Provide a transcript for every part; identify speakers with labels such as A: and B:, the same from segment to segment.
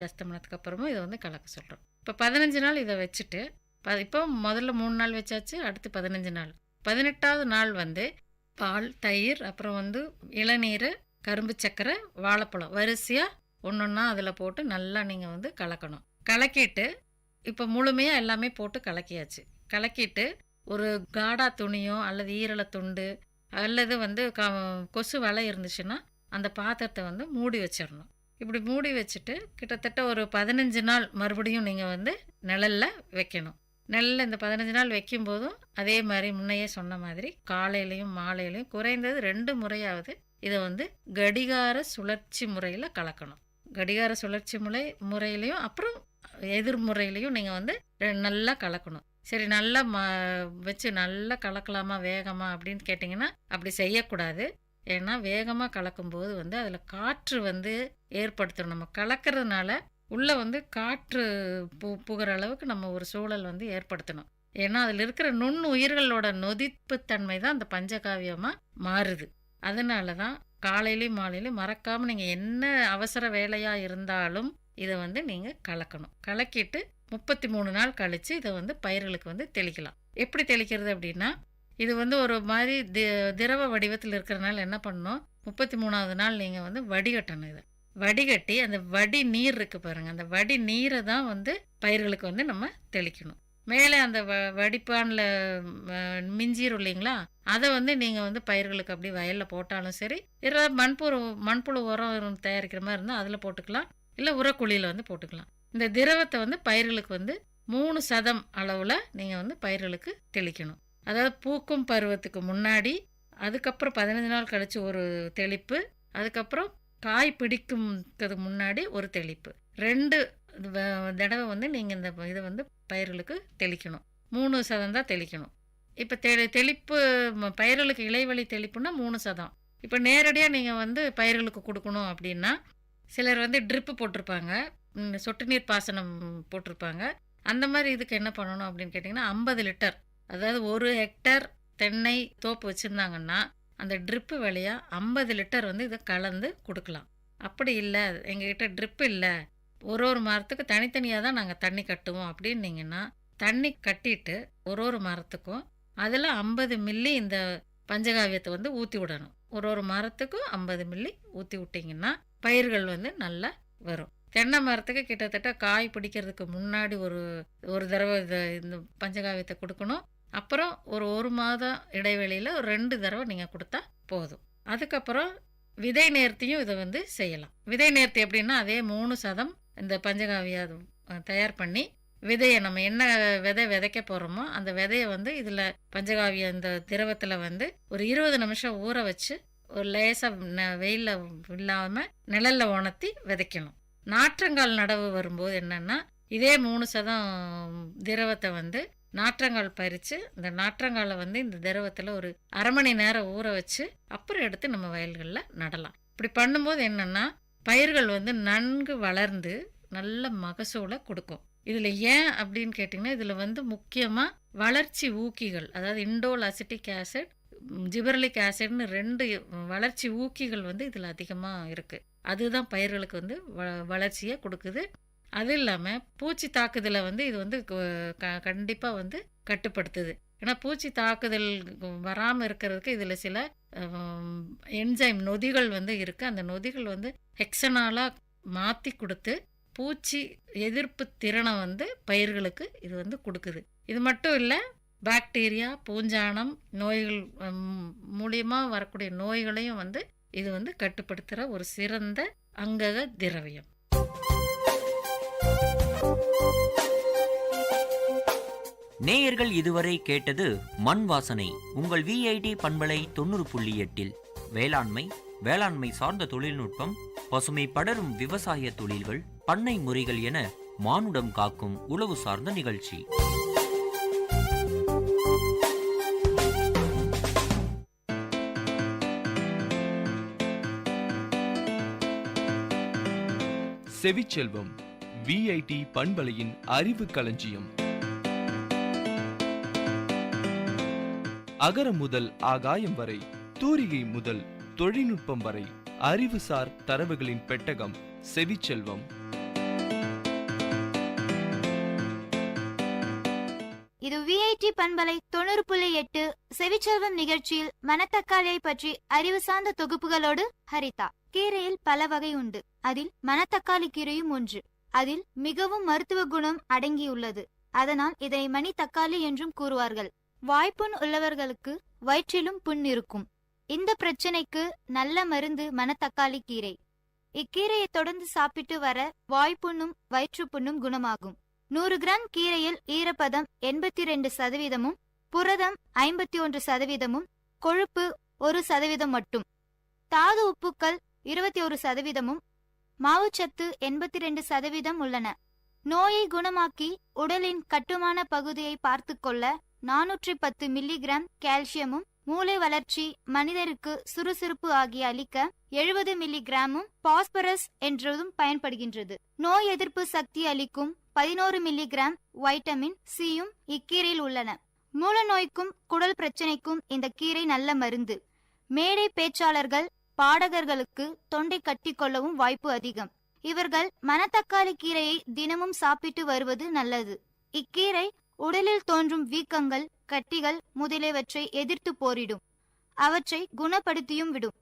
A: அஸ்தமனத்துக்கு அப்புறமும் இதை வந்து கலக்க சொல்கிறோம். இப்போ 15 நாள் இதை வச்சுட்டு இப்போ முதல்ல 3 நாள் வச்சாச்சு, அடுத்து 15 நாள். 18வது நாள் வந்து பால், தயிர், அப்புறம் வந்து இளநீர், கரும்பு சக்கரை, வாழைப்பழம் வரிசையாக ஒன்றொன்னா அதில் போட்டு நல்லா நீங்கள் வந்து கலக்கணும். கலக்கிட்டு இப்போ முழுமையாக எல்லாமே போட்டு கலக்கியாச்சு. கலக்கிட்டு ஒரு காடா துணியோ அல்லது ஈரல துண்டு அல்லது வந்து கொசு வலை இருந்துச்சுன்னா அந்த பாத்திரத்தை வந்து மூடி வச்சிடணும். இப்படி மூடி வச்சுட்டு கிட்டத்தட்ட ஒரு 15 நாள் மறுபடியும் நீங்கள் வந்து நிழலில் வைக்கணும். நெல்லில் இந்த 15 நாள் வைக்கும்போதும் அதே மாதிரி முன்னையே சொன்ன மாதிரி காலையிலையும் மாலையிலையும் குறைந்தது 2 முறையாவது இதை வந்து கடிகார சுழற்சி முறையில் கலக்கணும். கடிகார சுழற்சி முறையிலையும் அப்புறம் எதிர்முறையிலையும் நீங்கள் வந்து நல்லா கலக்கணும். சரி, நல்லா வச்சு நல்லா கலக்கலாமா வேகமா அப்படின்னு கேட்டிங்கன்னா அப்படி செய்யக்கூடாது. ஏன்னா வேகமாக கலக்கும்போது வந்து அதில் காற்று வந்து ஏற்படுத்தணும். நம்ம கலக்கிறதுனால உள்ளே வந்து காற்று புகிற அளவுக்கு நம்ம ஒரு சூழல் வந்து ஏற்படுத்தணும். ஏன்னா அதில் இருக்கிற நுண்ணுயிர்களோட நொதிப்புத்தன்மை தான் அந்த பஞ்சகாவியமாக மாறுது. அதனால தான் காலையிலையும் மாலையிலையும் மறக்காமல் நீங்கள் என்ன அவசர வேலையாக இருந்தாலும் இதை வந்து நீங்கள் கலக்கணும். கலக்கிட்டு 33 நாள் கழித்து இதை வந்து பயிர்களுக்கு வந்து தெளிக்கலாம். எப்படி தெளிக்கிறது அப்படின்னா, இது வந்து ஒரு மாதிரி திரவ வடிவத்தில் இருக்கிறதுனால என்ன பண்ணணும், 33வது நாள் நீங்கள் வந்து வடிகட்டணும். இதை வடிகட்டி அந்த வடி நீர் இருக்குது பாருங்கள், அந்த வடி நீரை தான் வந்து பயிர்களுக்கு வந்து நம்ம தெளிக்கணும். மேலே அந்த வடிப்பானில் மிஞ்சிரும் இல்லைங்களா, அதை வந்து நீங்கள் வந்து பயிர்களுக்கு அப்படி வயலில் போட்டாலும் சரி, ஏதாவது மண்புழு உரம் தயாரிக்கிற மாதிரி இருந்தால் அதில் போட்டுக்கலாம், இல்லை உரக்குழியில் வந்து போட்டுக்கலாம். இந்த திரவத்தை வந்து பயிர்களுக்கு வந்து 3% அளவில் நீங்கள் வந்து பயிர்களுக்கு தெளிக்கணும். அதாவது பூக்கும் பருவத்துக்கு முன்னாடி, அதுக்கப்புறம் 15 நாள் கழித்து ஒரு தெளிப்பு, அதுக்கப்புறம் காய் பிடிக்கிறதுக்கு முன்னாடி ஒரு தெளிப்பு. 2 தடவை வந்து நீங்கள் இந்த இதை வந்து பயிர்களுக்கு தெளிக்கணும். 3% தான் தெளிக்கணும். இப்போ தெளிப்பு பயிர்களுக்கு இலைவழி தெளிப்புன்னா 3%. இப்போ நேரடியாக நீங்கள் வந்து பயிர்களுக்கு கொடுக்கணும் அப்படின்னா சிலர் வந்து ட்ரிப்பு போட்டிருப்பாங்க, சொட்டு நீர் பாசனம் போட்டிருப்பாங்க. அந்த மாதிரி இதுக்கு என்ன பண்ணணும் அப்படின்னு கேட்டிங்கன்னா 50 லிட்டர், அதாவது 1 ஹெக்டர் தென்னை தோப்பு வச்சுருந்தாங்கன்னா அந்த ட்ரிப்பு வழியாக 50 லிட்டர் வந்து இதை கலந்து கொடுக்கலாம். அப்படி இல்லை, எங்ககிட்ட ட்ரிப்பு இல்லை, ஒரு மரத்துக்கு தனித்தனியாக தான் நாங்கள் தண்ணி கட்டுவோம் அப்படின்னீங்கன்னா தண்ணி கட்டிட்டு ஒரு மரத்துக்கும் அதில் 50 மில்லி இந்த பஞ்சகாவியத்தை வந்து ஊற்றி விடணும். ஒரு மரத்துக்கும் 50 மில்லி ஊற்றி விட்டிங்கன்னா பயிர்கள் வந்து நல்லா வரும். தென்னை மரத்துக்கு கிட்டத்தட்ட காய் பிடிக்கிறதுக்கு முன்னாடி ஒரு தடவை இந்த பஞ்சகாவியத்தை கொடுக்கணும். அப்புறம் ஒரு மாதம் இடைவெளியில் 2 தடவை நீங்கள் கொடுத்தா போதும். அதுக்கப்புறம் விதை நேர்த்தியும் இதை வந்து செய்யலாம். விதை நேர்த்தி எப்படின்னா அதே 3% இந்த பஞ்சகாவியம் தயார் பண்ணி விதையை நம்ம என்ன விதைக்க போகிறோமோ அந்த விதையை வந்து இதில் பஞ்சகாவியம் இந்த திரவத்தில் வந்து ஒரு 20 நிமிஷம் ஊற வச்சு ஒரு லேசாக வெயிலில் இல்லாமல் நிழலில் உணர்த்தி விதைக்கணும். நாற்றங்கால் நடவு வரும்போது என்னென்னா இதே 3% திரவத்தை வந்து நாற்றங்கால் பறித்து இந்த நாற்றங்காலை வந்து இந்த திரவத்தில் ஒரு அரை மணி நேரம் ஊற வச்சு அப்புறம் எடுத்து நம்ம வயல்களில் நடலாம். இப்படி பண்ணும்போது என்னென்னா பயிர்கள் வந்து நன்கு வளர்ந்து நல்ல மகசூலை கொடுக்கும். இதில் ஏன் அப்படின்னு கேட்டிங்கன்னா இதில் வந்து முக்கியமாக வளர்ச்சி ஊக்கிகள், அதாவது இண்டோல் அசிட்டிக் ஆசிட், ஜிபர்லிக் ஆசிட்னு 2 வளர்ச்சி ஊக்கிகள் வந்து இதில் அதிகமாக இருக்குது. அதுதான் பயிர்களுக்கு வந்து வளர்ச்சியை கொடுக்குது. அது இல்லாமல் பூச்சி தாக்குதலை வந்து இது வந்து கண்டிப்பாக வந்து கட்டுப்படுத்துது. ஏன்னா பூச்சி தாக்குதல் வராமல் இருக்கிறதுக்கு இதில் சில என்சைம் நொதிகள் வந்து இருக்குது. அந்த நொதிகள் வந்து ஹெக்ஸனாலாக மாற்றி கொடுத்து பூச்சி எதிர்ப்பு திறனை வந்து பயிர்களுக்கு இது வந்து கொடுக்குது. இது மட்டும் இல்லை, பாக்டீரியா, பூஞ்சானம் நோய்கள் மூலியமாக வரக்கூடிய நோய்களையும் வந்து இது வந்து கட்டுப்படுத்துகிற ஒரு சிறந்த அங்கக திரவியம்.
B: நேயர்கள் இதுவரை கேட்டது மண் வாசனை. உங்கள் VID பண்பலை 90.8 வேளாண்மை சார்ந்த தொழில்நுட்பம், பசுமை படரும் விவசாய தொழில்கள், பண்ணை முறைகள் என மானுடம் காக்கும் உழவு சார்ந்த நிகழ்ச்சி.
C: செவிச்செல்வம் VID பண்பலையின் அறிவு களஞ்சியம். அகரம் முதல் ஆகாயம் வரை, தூரிகை முதல் தொழில்நுட்பம் வரை, அறிவுசார் தரவுகளின் பெட்டகம் செவிச்செல்வம்.
D: இது விஐடி பண்பலை 90.8 செவிச்செல்வம் நிகழ்ச்சியில் மணத்தக்காளியை பற்றி அறிவு சார்ந்த தொகுப்புகளோடு ஹரிதா. கீரையில் பல வகை உண்டு. அதில் மணத்தக்காளி கீரையும் ஒன்று. அதில் மிகவும் மருத்துவ குணம் அடங்கியுள்ளது. அதனால் இதை மணி தக்காளி என்றும் கூறுவார்கள். வாய்ப்புண் உள்ளவர்களுக்கு வயிற்றிலும் புண் இருக்கும். இந்த பிரச்சனைக்கு நல்ல மருந்து மணத்தக்காளி கீரை. இக்கீரையை தொடர்ந்து சாப்பிட்டு வர வாய்ப்புண்ணும் வயிற்றுப்புண்ணும் குணமாகும். 100 கிராம் கீரையில் ஈரப்பதம் 82%, புரதம் 51%, கொழுப்பு 1% மட்டும், தாது உப்புக்கள் 21%, மாவுச்சத்து 82% உள்ளன. நோயை குணமாக்கி உடலின் கட்டுமான பகுதியை பார்த்து கொள்ள 410 மில்லிகிராம் கால்சியமும், மூளை வளர்ச்சி, மனிதருக்கு சுறுசுறுப்பு ஆகிய அளிக்க 70 மில்லிகிராமும் பாஸ்பரஸ் என்றதும் பயன்படுகின்றது. நோய் எதிர்ப்பு சக்தி அளிக்கும் 11 மில்லிகிராம் வைட்டமின் சியும் இக்கீரையில் உள்ளன. மூல நோய்க்கும் குடல் பிரச்சனைக்கும் இந்த கீரை நல்ல மருந்து. மேடை பேச்சாளர்கள், பாடகர்களுக்கு தொண்டை கட்டி கொள்ளவும் வாய்ப்பு அதிகம். இவர்கள் மணத்தக்காளி கீரையை தினமும் சாப்பிட்டு வருவது நல்லது. இக்கீரை உடலில் தோன்றும் வீக்கங்கள், கட்டிகள் முதலியவற்றை எதிர்த்து போரிடும். அவற்றை குணப்படுத்தியும் விடும்.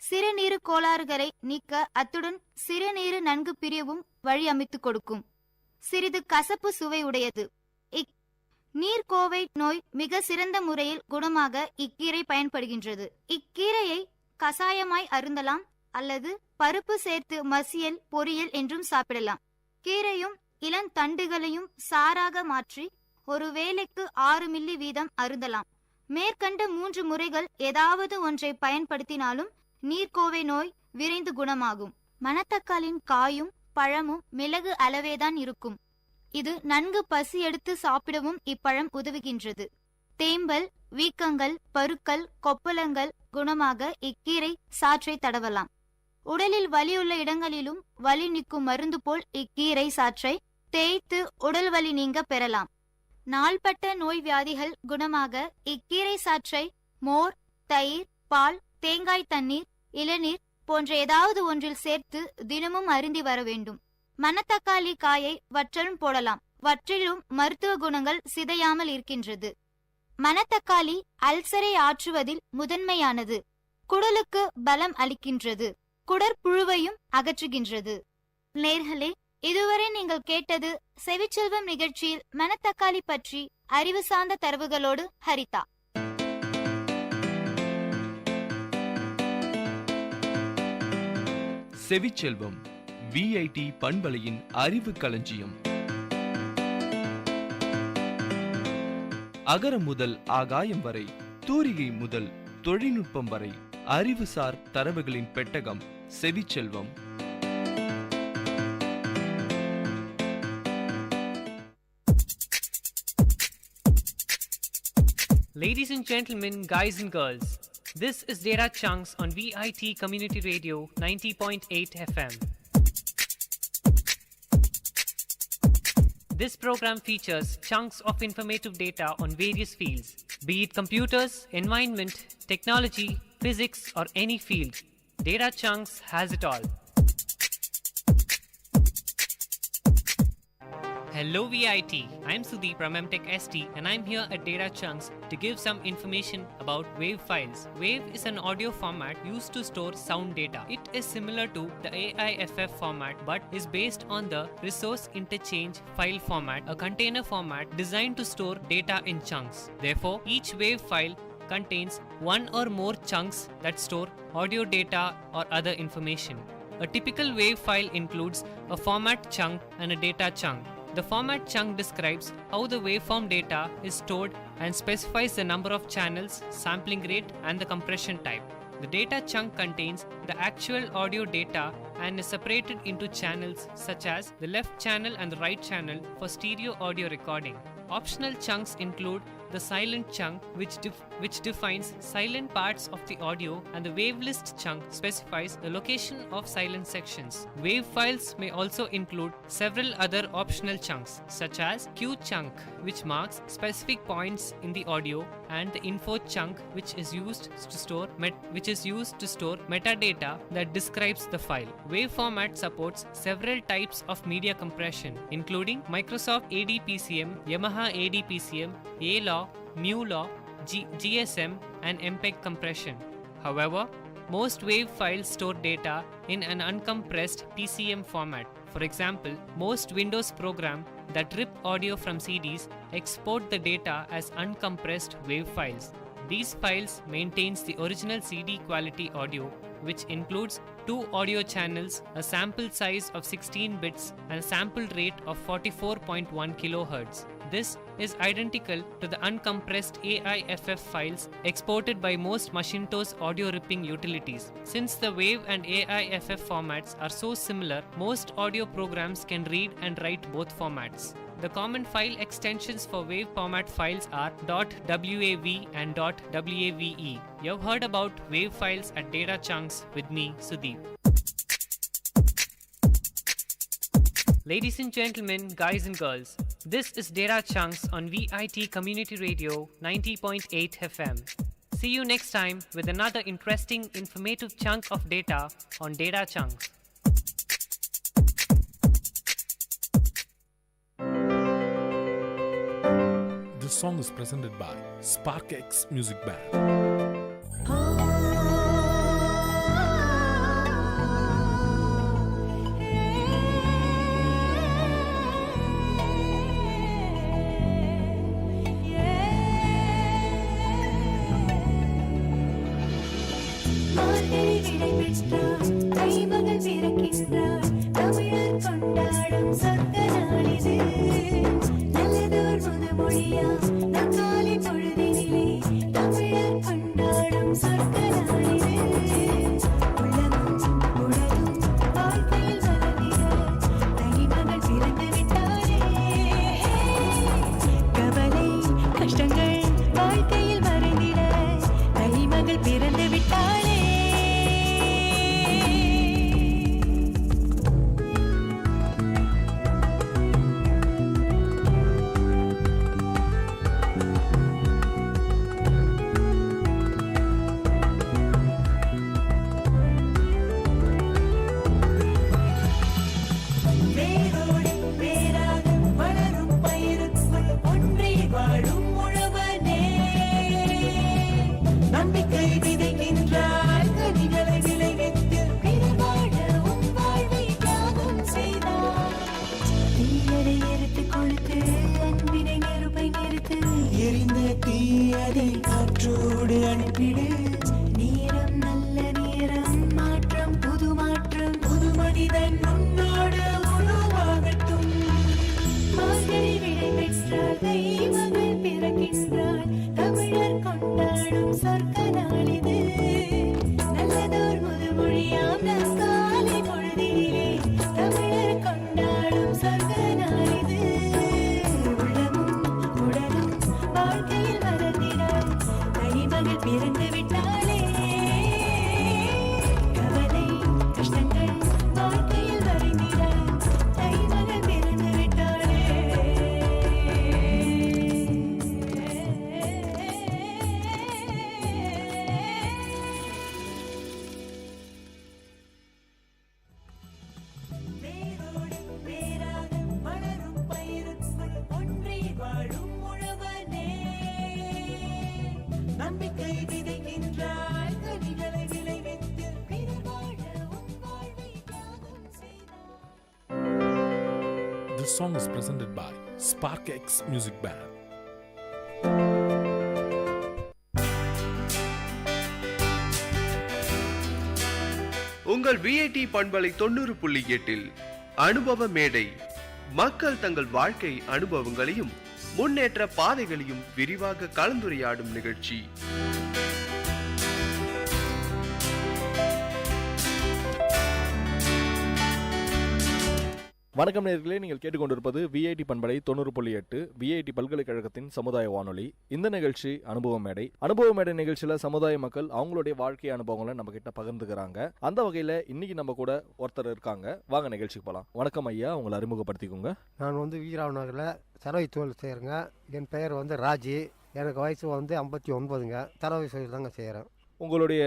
D: சிறுநீரு கோளாறுகளை நீக்க, அத்துடன் சிறுநீரு நன்கு பிரியவும் வழி அமைத்து கொடுக்கும். சிறிது கசப்பு சுவை உடையது. நீர்க்கோவை நோய் மிக சிறந்த முறையில் குணமாக இக்கீரை பயன்படுகின்றது. இக்கீரையை கசாயமாய் அருந்தலாம் அல்லது பருப்பு சேர்த்து மசியல், பொரியல் என்றும் சாப்பிடலாம். கீரையும் இளந்தண்டுகளையும் சாராக மாற்றி ஒரு வேளைக்கு 6 மில்லி வீதம் அருந்தலாம். மேற்கண்ட 3 முறைகள் ஏதாவது ஒன்றை பயன்படுத்தினாலும் நீர்க்கோவை நோய் விரைந்து குணமாகும். மணத்தக்காளின் காயும் பழமும் மிளகு அளவேதான் இருக்கும். இது நன்கு பசி எடுத்து சாப்பிடவும் இப்பழம் உதவுகின்றது. தேம்பல், வீக்கங்கள், பருக்கள், கொப்பளங்கள் குணமாக இக்கீரை சாற்றை தடவலாம். உடலில் வலியுள்ள இடங்களிலும் வலி நீக்கும் மருந்து போல் இக்கீரை சாற்றை தேய்த்து உடல் வலி நீங்க பெறலாம். நாள்பட்ட நோய் வியாதிகள் குணமாக இக்கீரை சாற்றை மோர், தயிர், பால், தேங்காய் தண்ணீர், இளநீர் போன்ற ஏதாவது ஒன்றில் சேர்த்து தினமும் அருந்தி வர வேண்டும். மணத்தக்காளி காயை வற்றலும் போடலாம். வற்றிலும் மருத்துவ குணங்கள் சிதையாமல் இருக்கின்றது. மணத்தக்காளி அல்சரை ஆற்றுவதில் முதன்மையானது. குடலுக்கு பலம் அளிக்கின்றது. குடற்புழுவையும் அகற்றுகின்றது. நேர்களே, இதுவரை நீங்கள் கேட்டது செவிச்செல்வம் நிகழ்ச்சியில் மணத்தக்காளி பற்றி அறிவு சார்ந்த தரவுகளோடு ஹரிதா.
C: செவிச்செல்வம் விஐடி பண்பலையின் அறிவு களஞ்சியம். அகரம் முதல் ஆகாயம் வரை, தூரிகை முதல் தொழில்நுட்பம் வரை, அறிவுசார் தரவுகளின் பெட்டகம் செவிச்செல்வம்.
E: Ladies and gentlemen, guys and girls, this is Data Chunks on Vit Community Radio 90.8 FM. This program features chunks of informative data on various fields, be it computers, environment, technology, physics, or any field. Data Chunks has it all. Hello VIT, I'm Sudeep from MTech ST and I'm here at Data Chunks to give some information about WAV files. WAV is an audio format used to store sound data. It is similar to the AIFF format but is based on the Resource Interchange File format, a container format designed to store data in chunks. Therefore, each WAV file contains one or more chunks that store audio data or other information. A typical WAV file includes a format chunk and a data chunk. The format chunk describes how the waveform data is stored and specifies the number of channels, sampling rate, and the compression type. The data chunk contains the actual audio data and is separated into channels such as the left channel and the right channel for stereo audio recording. Optional chunks include the silent chunk which defines silent parts of the audio, and the wavelist chunk specifies the location of silent sections. Wave files may also include several other optional chunks such as Q chunk which marks specific points in the audio, and the info chunk which is used to store metadata that describes the file. Wave format supports several types of media compression including Microsoft ADPCM, Yamaha Yamaha ADPCM, A-Law, MU-Law, GSM and MPEG compression. However, most WAV files store data in an uncompressed PCM format. For example, most Windows programs that rip audio from CDs export the data as uncompressed WAV files. These files maintains the original CD quality audio, which includes 2 audio channels, a sample size of 16 bits and a sample rate of 44.1 kHz. This is identical to the uncompressed AIFF files exported by most Macintosh audio ripping utilities. Since the WAV and AIFF formats are so similar, most audio programs can read and write both formats. The common file extensions for WAV format files are .wav and .wave. You've heard about WAV files at Data Chunks with me, Sudeep. Ladies and gentlemen, guys and girls, this is Data Chunks on Vit Community Radio 90.8 FM. See you next time with another interesting, informative chunk of data on Data Chunks.
F: This song is presented by SparkX Music Band. This song is presented by SparkX Music Band.
C: உங்கள் VIT பண்பலை 90.8 அனுபவ மேடை. மக்கள் தங்கள் வாழ்க்கை அனுபவங்களையும் முன்னேற்ற பாதைகளையும் விரிவாக கலந்துரையாடும் நிகழ்ச்சி.
G: வணக்கம் நேயர்களே, நீங்கள் கேட்டுக்கொண்டிருப்பது விஐடி பண்பலை 90.8 விஐடி பல்கலைக்கழகத்தின் சமுதாய வானொலி. இந்த நிகழ்ச்சி அனுபவ மேடை. அனுபவ மேடை நிகழ்ச்சியில சமுதாய மக்கள் அவங்களுடைய வாழ்க்கை அனுபவங்களை நம்ம கிட்ட பகிர்ந்துக்கிறாங்க. அந்த வகையில இன்னைக்கு நம்ம கூட ஒருத்தர் இருக்காங்க. வாங்க நிகழ்ச்சிக்கு போலாம். வணக்கம் ஐயா, உங்களை அறிமுகப்படுத்திக்கோங்க.
H: நான் வீராவ் நகரில் சரவை தொழில் செய்கிறேங்க. என் பெயர் ராஜி. எனக்கு வயசு 59ங்க. சரவை தொழில் தாங்க செய்கிறேன்.
G: உங்களுடைய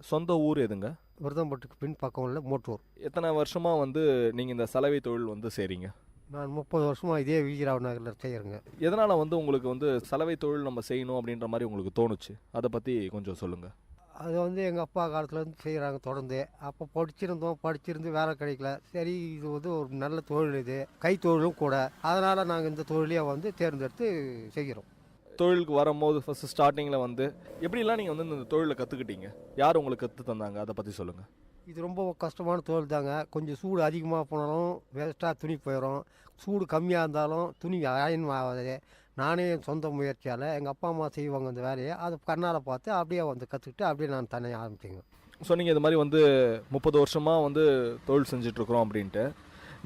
G: சொந்த ஊர் எதுங்க?
H: விருதம்பட்டுக்கு பின் பக்கம் உள்ள மோட்டூர்.
G: எத்தனை வருஷமா நீங்கள் இந்த சலவை தொழில் செய்கிறீங்க?
H: நான் 30 வருஷமாக இதே விஜயராவ் நகரில் செய்கிறேங்க.
G: எதனால் வந்து உங்களுக்கு வந்து சலவை தொழில் நம்ம செய்யணும் அப்படின்ற மாதிரி உங்களுக்கு தோணுச்சு? அதை பற்றி கொஞ்சம் சொல்லுங்கள்.
H: அது வந்து எங்கள் அப்பா காலத்துலேருந்து செய்கிறாங்க தொடர்ந்து. அப்போ படிச்சிருந்து வேலை கிடைக்கல. சரி, இது வந்து ஒரு நல்ல தொழில், இது கைத்தொழிலும் கூட. அதனால் நாங்கள் இந்த தொழிலையே வந்து தேர்ந்தெடுத்து செய்கிறோம்.
G: தொழிலுக்கு வரும்போது ஃபஸ்ட்டு ஸ்டார்டிங்கில் வந்து எப்படிலாம் நீங்கள் வந்து இந்த தொழிலை கற்றுக்கிட்டீங்க? யார் உங்களுக்கு கற்று தந்தாங்க? அதை பற்றி சொல்லுங்கள்.
H: இது ரொம்ப கஷ்டமான தொழில் தாங்க. கொஞ்சம் சூடு அதிகமாக போனாலும் வேஸ்ட்டாக துணி போயிடும். சூடு கம்மியாக இருந்தாலும் துணி அயன் ஆகாது. நானே சொந்த முயற்சியால் எங்கள் அப்பா அம்மா செய்வாங்க அந்த வேலையை, அதை கண்ணால் பார்த்து அப்படியே வந்து கற்றுக்கிட்டு அப்படியே நான் தனியாக ஆரம்பிச்சேங்க.
G: ஸோ நீங்கள் இது மாதிரி வந்து 30 வருஷமாக வந்து தொழில் செஞ்சிட்ருக்குறோம் அப்படின்ட்டு,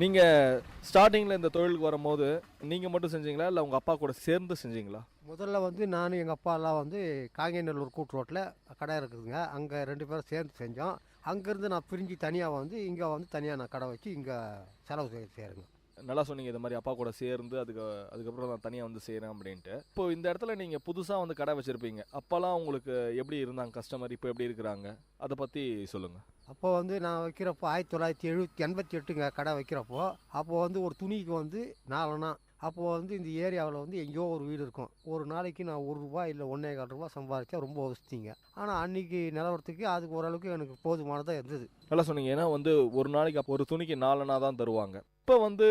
G: நீங்கள் ஸ்டார்டிங்கில் இந்த தொழிலுக்கு வரும்போது நீங்கள் மட்டும் செஞ்சீங்களா, இல்லை உங்கள் அப்பா கூட சேர்ந்து செஞ்சீங்களா?
H: முதல்ல வந்து நானும் எங்கள் அப்பா எல்லாம் வந்து காங்கேநல்லூர் கூட்டு ரோட்டில் கடை இருக்குதுங்க, அங்கே 2 பேரும் சேர்ந்து செஞ்சோம். அங்கேருந்து நான் பிரிஞ்சு தனியாக வந்து இங்கே வந்து தனியாக நான் கடை வச்சு இங்கே செலவு செய்கிறேங்க.
G: நல்லா சொன்னீங்க, இது மாதிரி அப்பா கூட சேர்ந்து அதுக்கப்புறம் நான் தனியாக வந்து செய்கிறேன் அப்படின்ட்டு. இப்போ இந்த இடத்துல நீங்கள் புதுசாக வந்து கடை வச்சுருப்பீங்க. அப்போல்லாம் உங்களுக்கு எப்படி இருந்தாங்க கஸ்டமர், இப்போ எப்படி இருக்கிறாங்க? அதை பற்றி சொல்லுங்கள்.
H: அப்போ வந்து நான் வைக்கிறப்போ 1988ங்க கடை வைக்கிறப்போ, அப்போ வந்து ஒரு துணிக்கு வந்து 4 அணா. அப்போது வந்து இந்த ஏரியாவில் வந்து எங்கேயோ ஒரு வீடு இருக்கும். ஒரு நாளைக்கு நான் ₹1 இல்லை ₹1.25 சம்பாதிச்சா ரொம்ப வசதிங்க. ஆனால் அன்றைக்கி நிலவரத்துக்கு அதுக்கு ஓரளவுக்கு எனக்கு போதுமானதாக இருந்தது.
G: நல்லா சொன்னீங்க. ஏன்னா வந்து ஒரு நாளைக்கு ஒரு துணிக்கு 4 அணா தான் தருவாங்க. இப்போ வந்து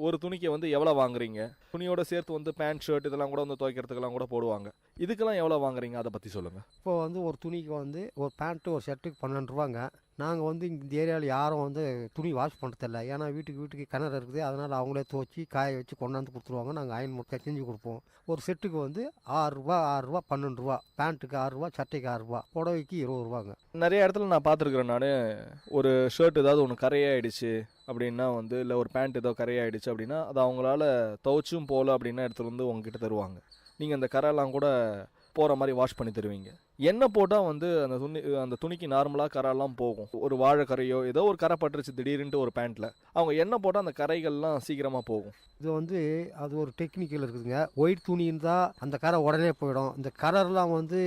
G: ஒரு துணிக்கு வந்து எவ்வளோ வாங்குறீங்க? துணியோட சேர்த்து வந்து பேண்ட் ஷர்ட் இதெல்லாம் கூட வந்து துவைக்கிறதுக்கெல்லாம் கூட போடுவாங்க. இதுக்கெல்லாம் எவ்வளோ வாங்குறீங்க? அதை பற்றி சொல்லுங்கள்.
H: இப்போ வந்து ஒரு துணிக்கு வந்து ஒரு பேண்ட்டு ஒரு ஷர்ட்டுக்கு ₹12. நாங்கள் வந்து இந்த ஏரியாவில் யாரும் வந்து துணி வாஷ் பண்ணுறதில்ல. ஏன்னா வீட்டுக்கு கிணறு இருக்குது. அதனால் அவங்களே துவச்சி காய வச்சு கொண்டாந்து கொடுத்துருவாங்க. நாங்கள் அயன் மட்டும் செஞ்சு கொடுப்போம். ஒரு செட்டுக்கு வந்து ₹6 ₹12. பேண்ட்டுக்கு ₹6, சட்டைக்கு ₹6, புடவைக்கு ₹20.
G: நிறைய இடத்துல நான் பார்த்துருக்குறேன். நான் ஒரு ஷர்ட் ஏதாவது ஒன்று கரையாயிடுச்சு அப்படின்னா வந்து, இல்லை ஒரு பேண்ட் ஏதோ கரையாயிடுச்சு அப்படின்னா, அது அவங்களால துவைச்சும் போகல அப்படின்னா எடுத்துகிட்டு வந்து உங்ககிட்ட தருவாங்க. நீங்கள் அந்த கரையெல்லாம் கூட போகிற மாதிரி வாஷ் பண்ணி தருவீங்க. எண்ணெய் போட்டால் வந்து அந்த துணிக்கு நார்மலாக கரெல்லாம் போகும். ஒரு வாழை கரையோ ஏதோ ஒரு கரை பட்டுருச்சு திடீர்னுட்டு ஒரு பேண்ட்டில், அவங்க எண்ணெய் போட்டால் அந்த கரைகள்லாம் சீக்கிரமாக போகும்.
H: இது வந்து அது ஒரு டெக்னிக்கல் இருக்குதுங்க. ஒயிட் துணி இருந்தால் அந்த கரை உடனே போயிடும். இந்த கலர்லாம் வந்து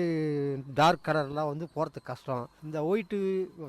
H: டார்க் கலர்லாம் வந்து போகிறதுக்கு கஷ்டம். இந்த ஒயிட்டு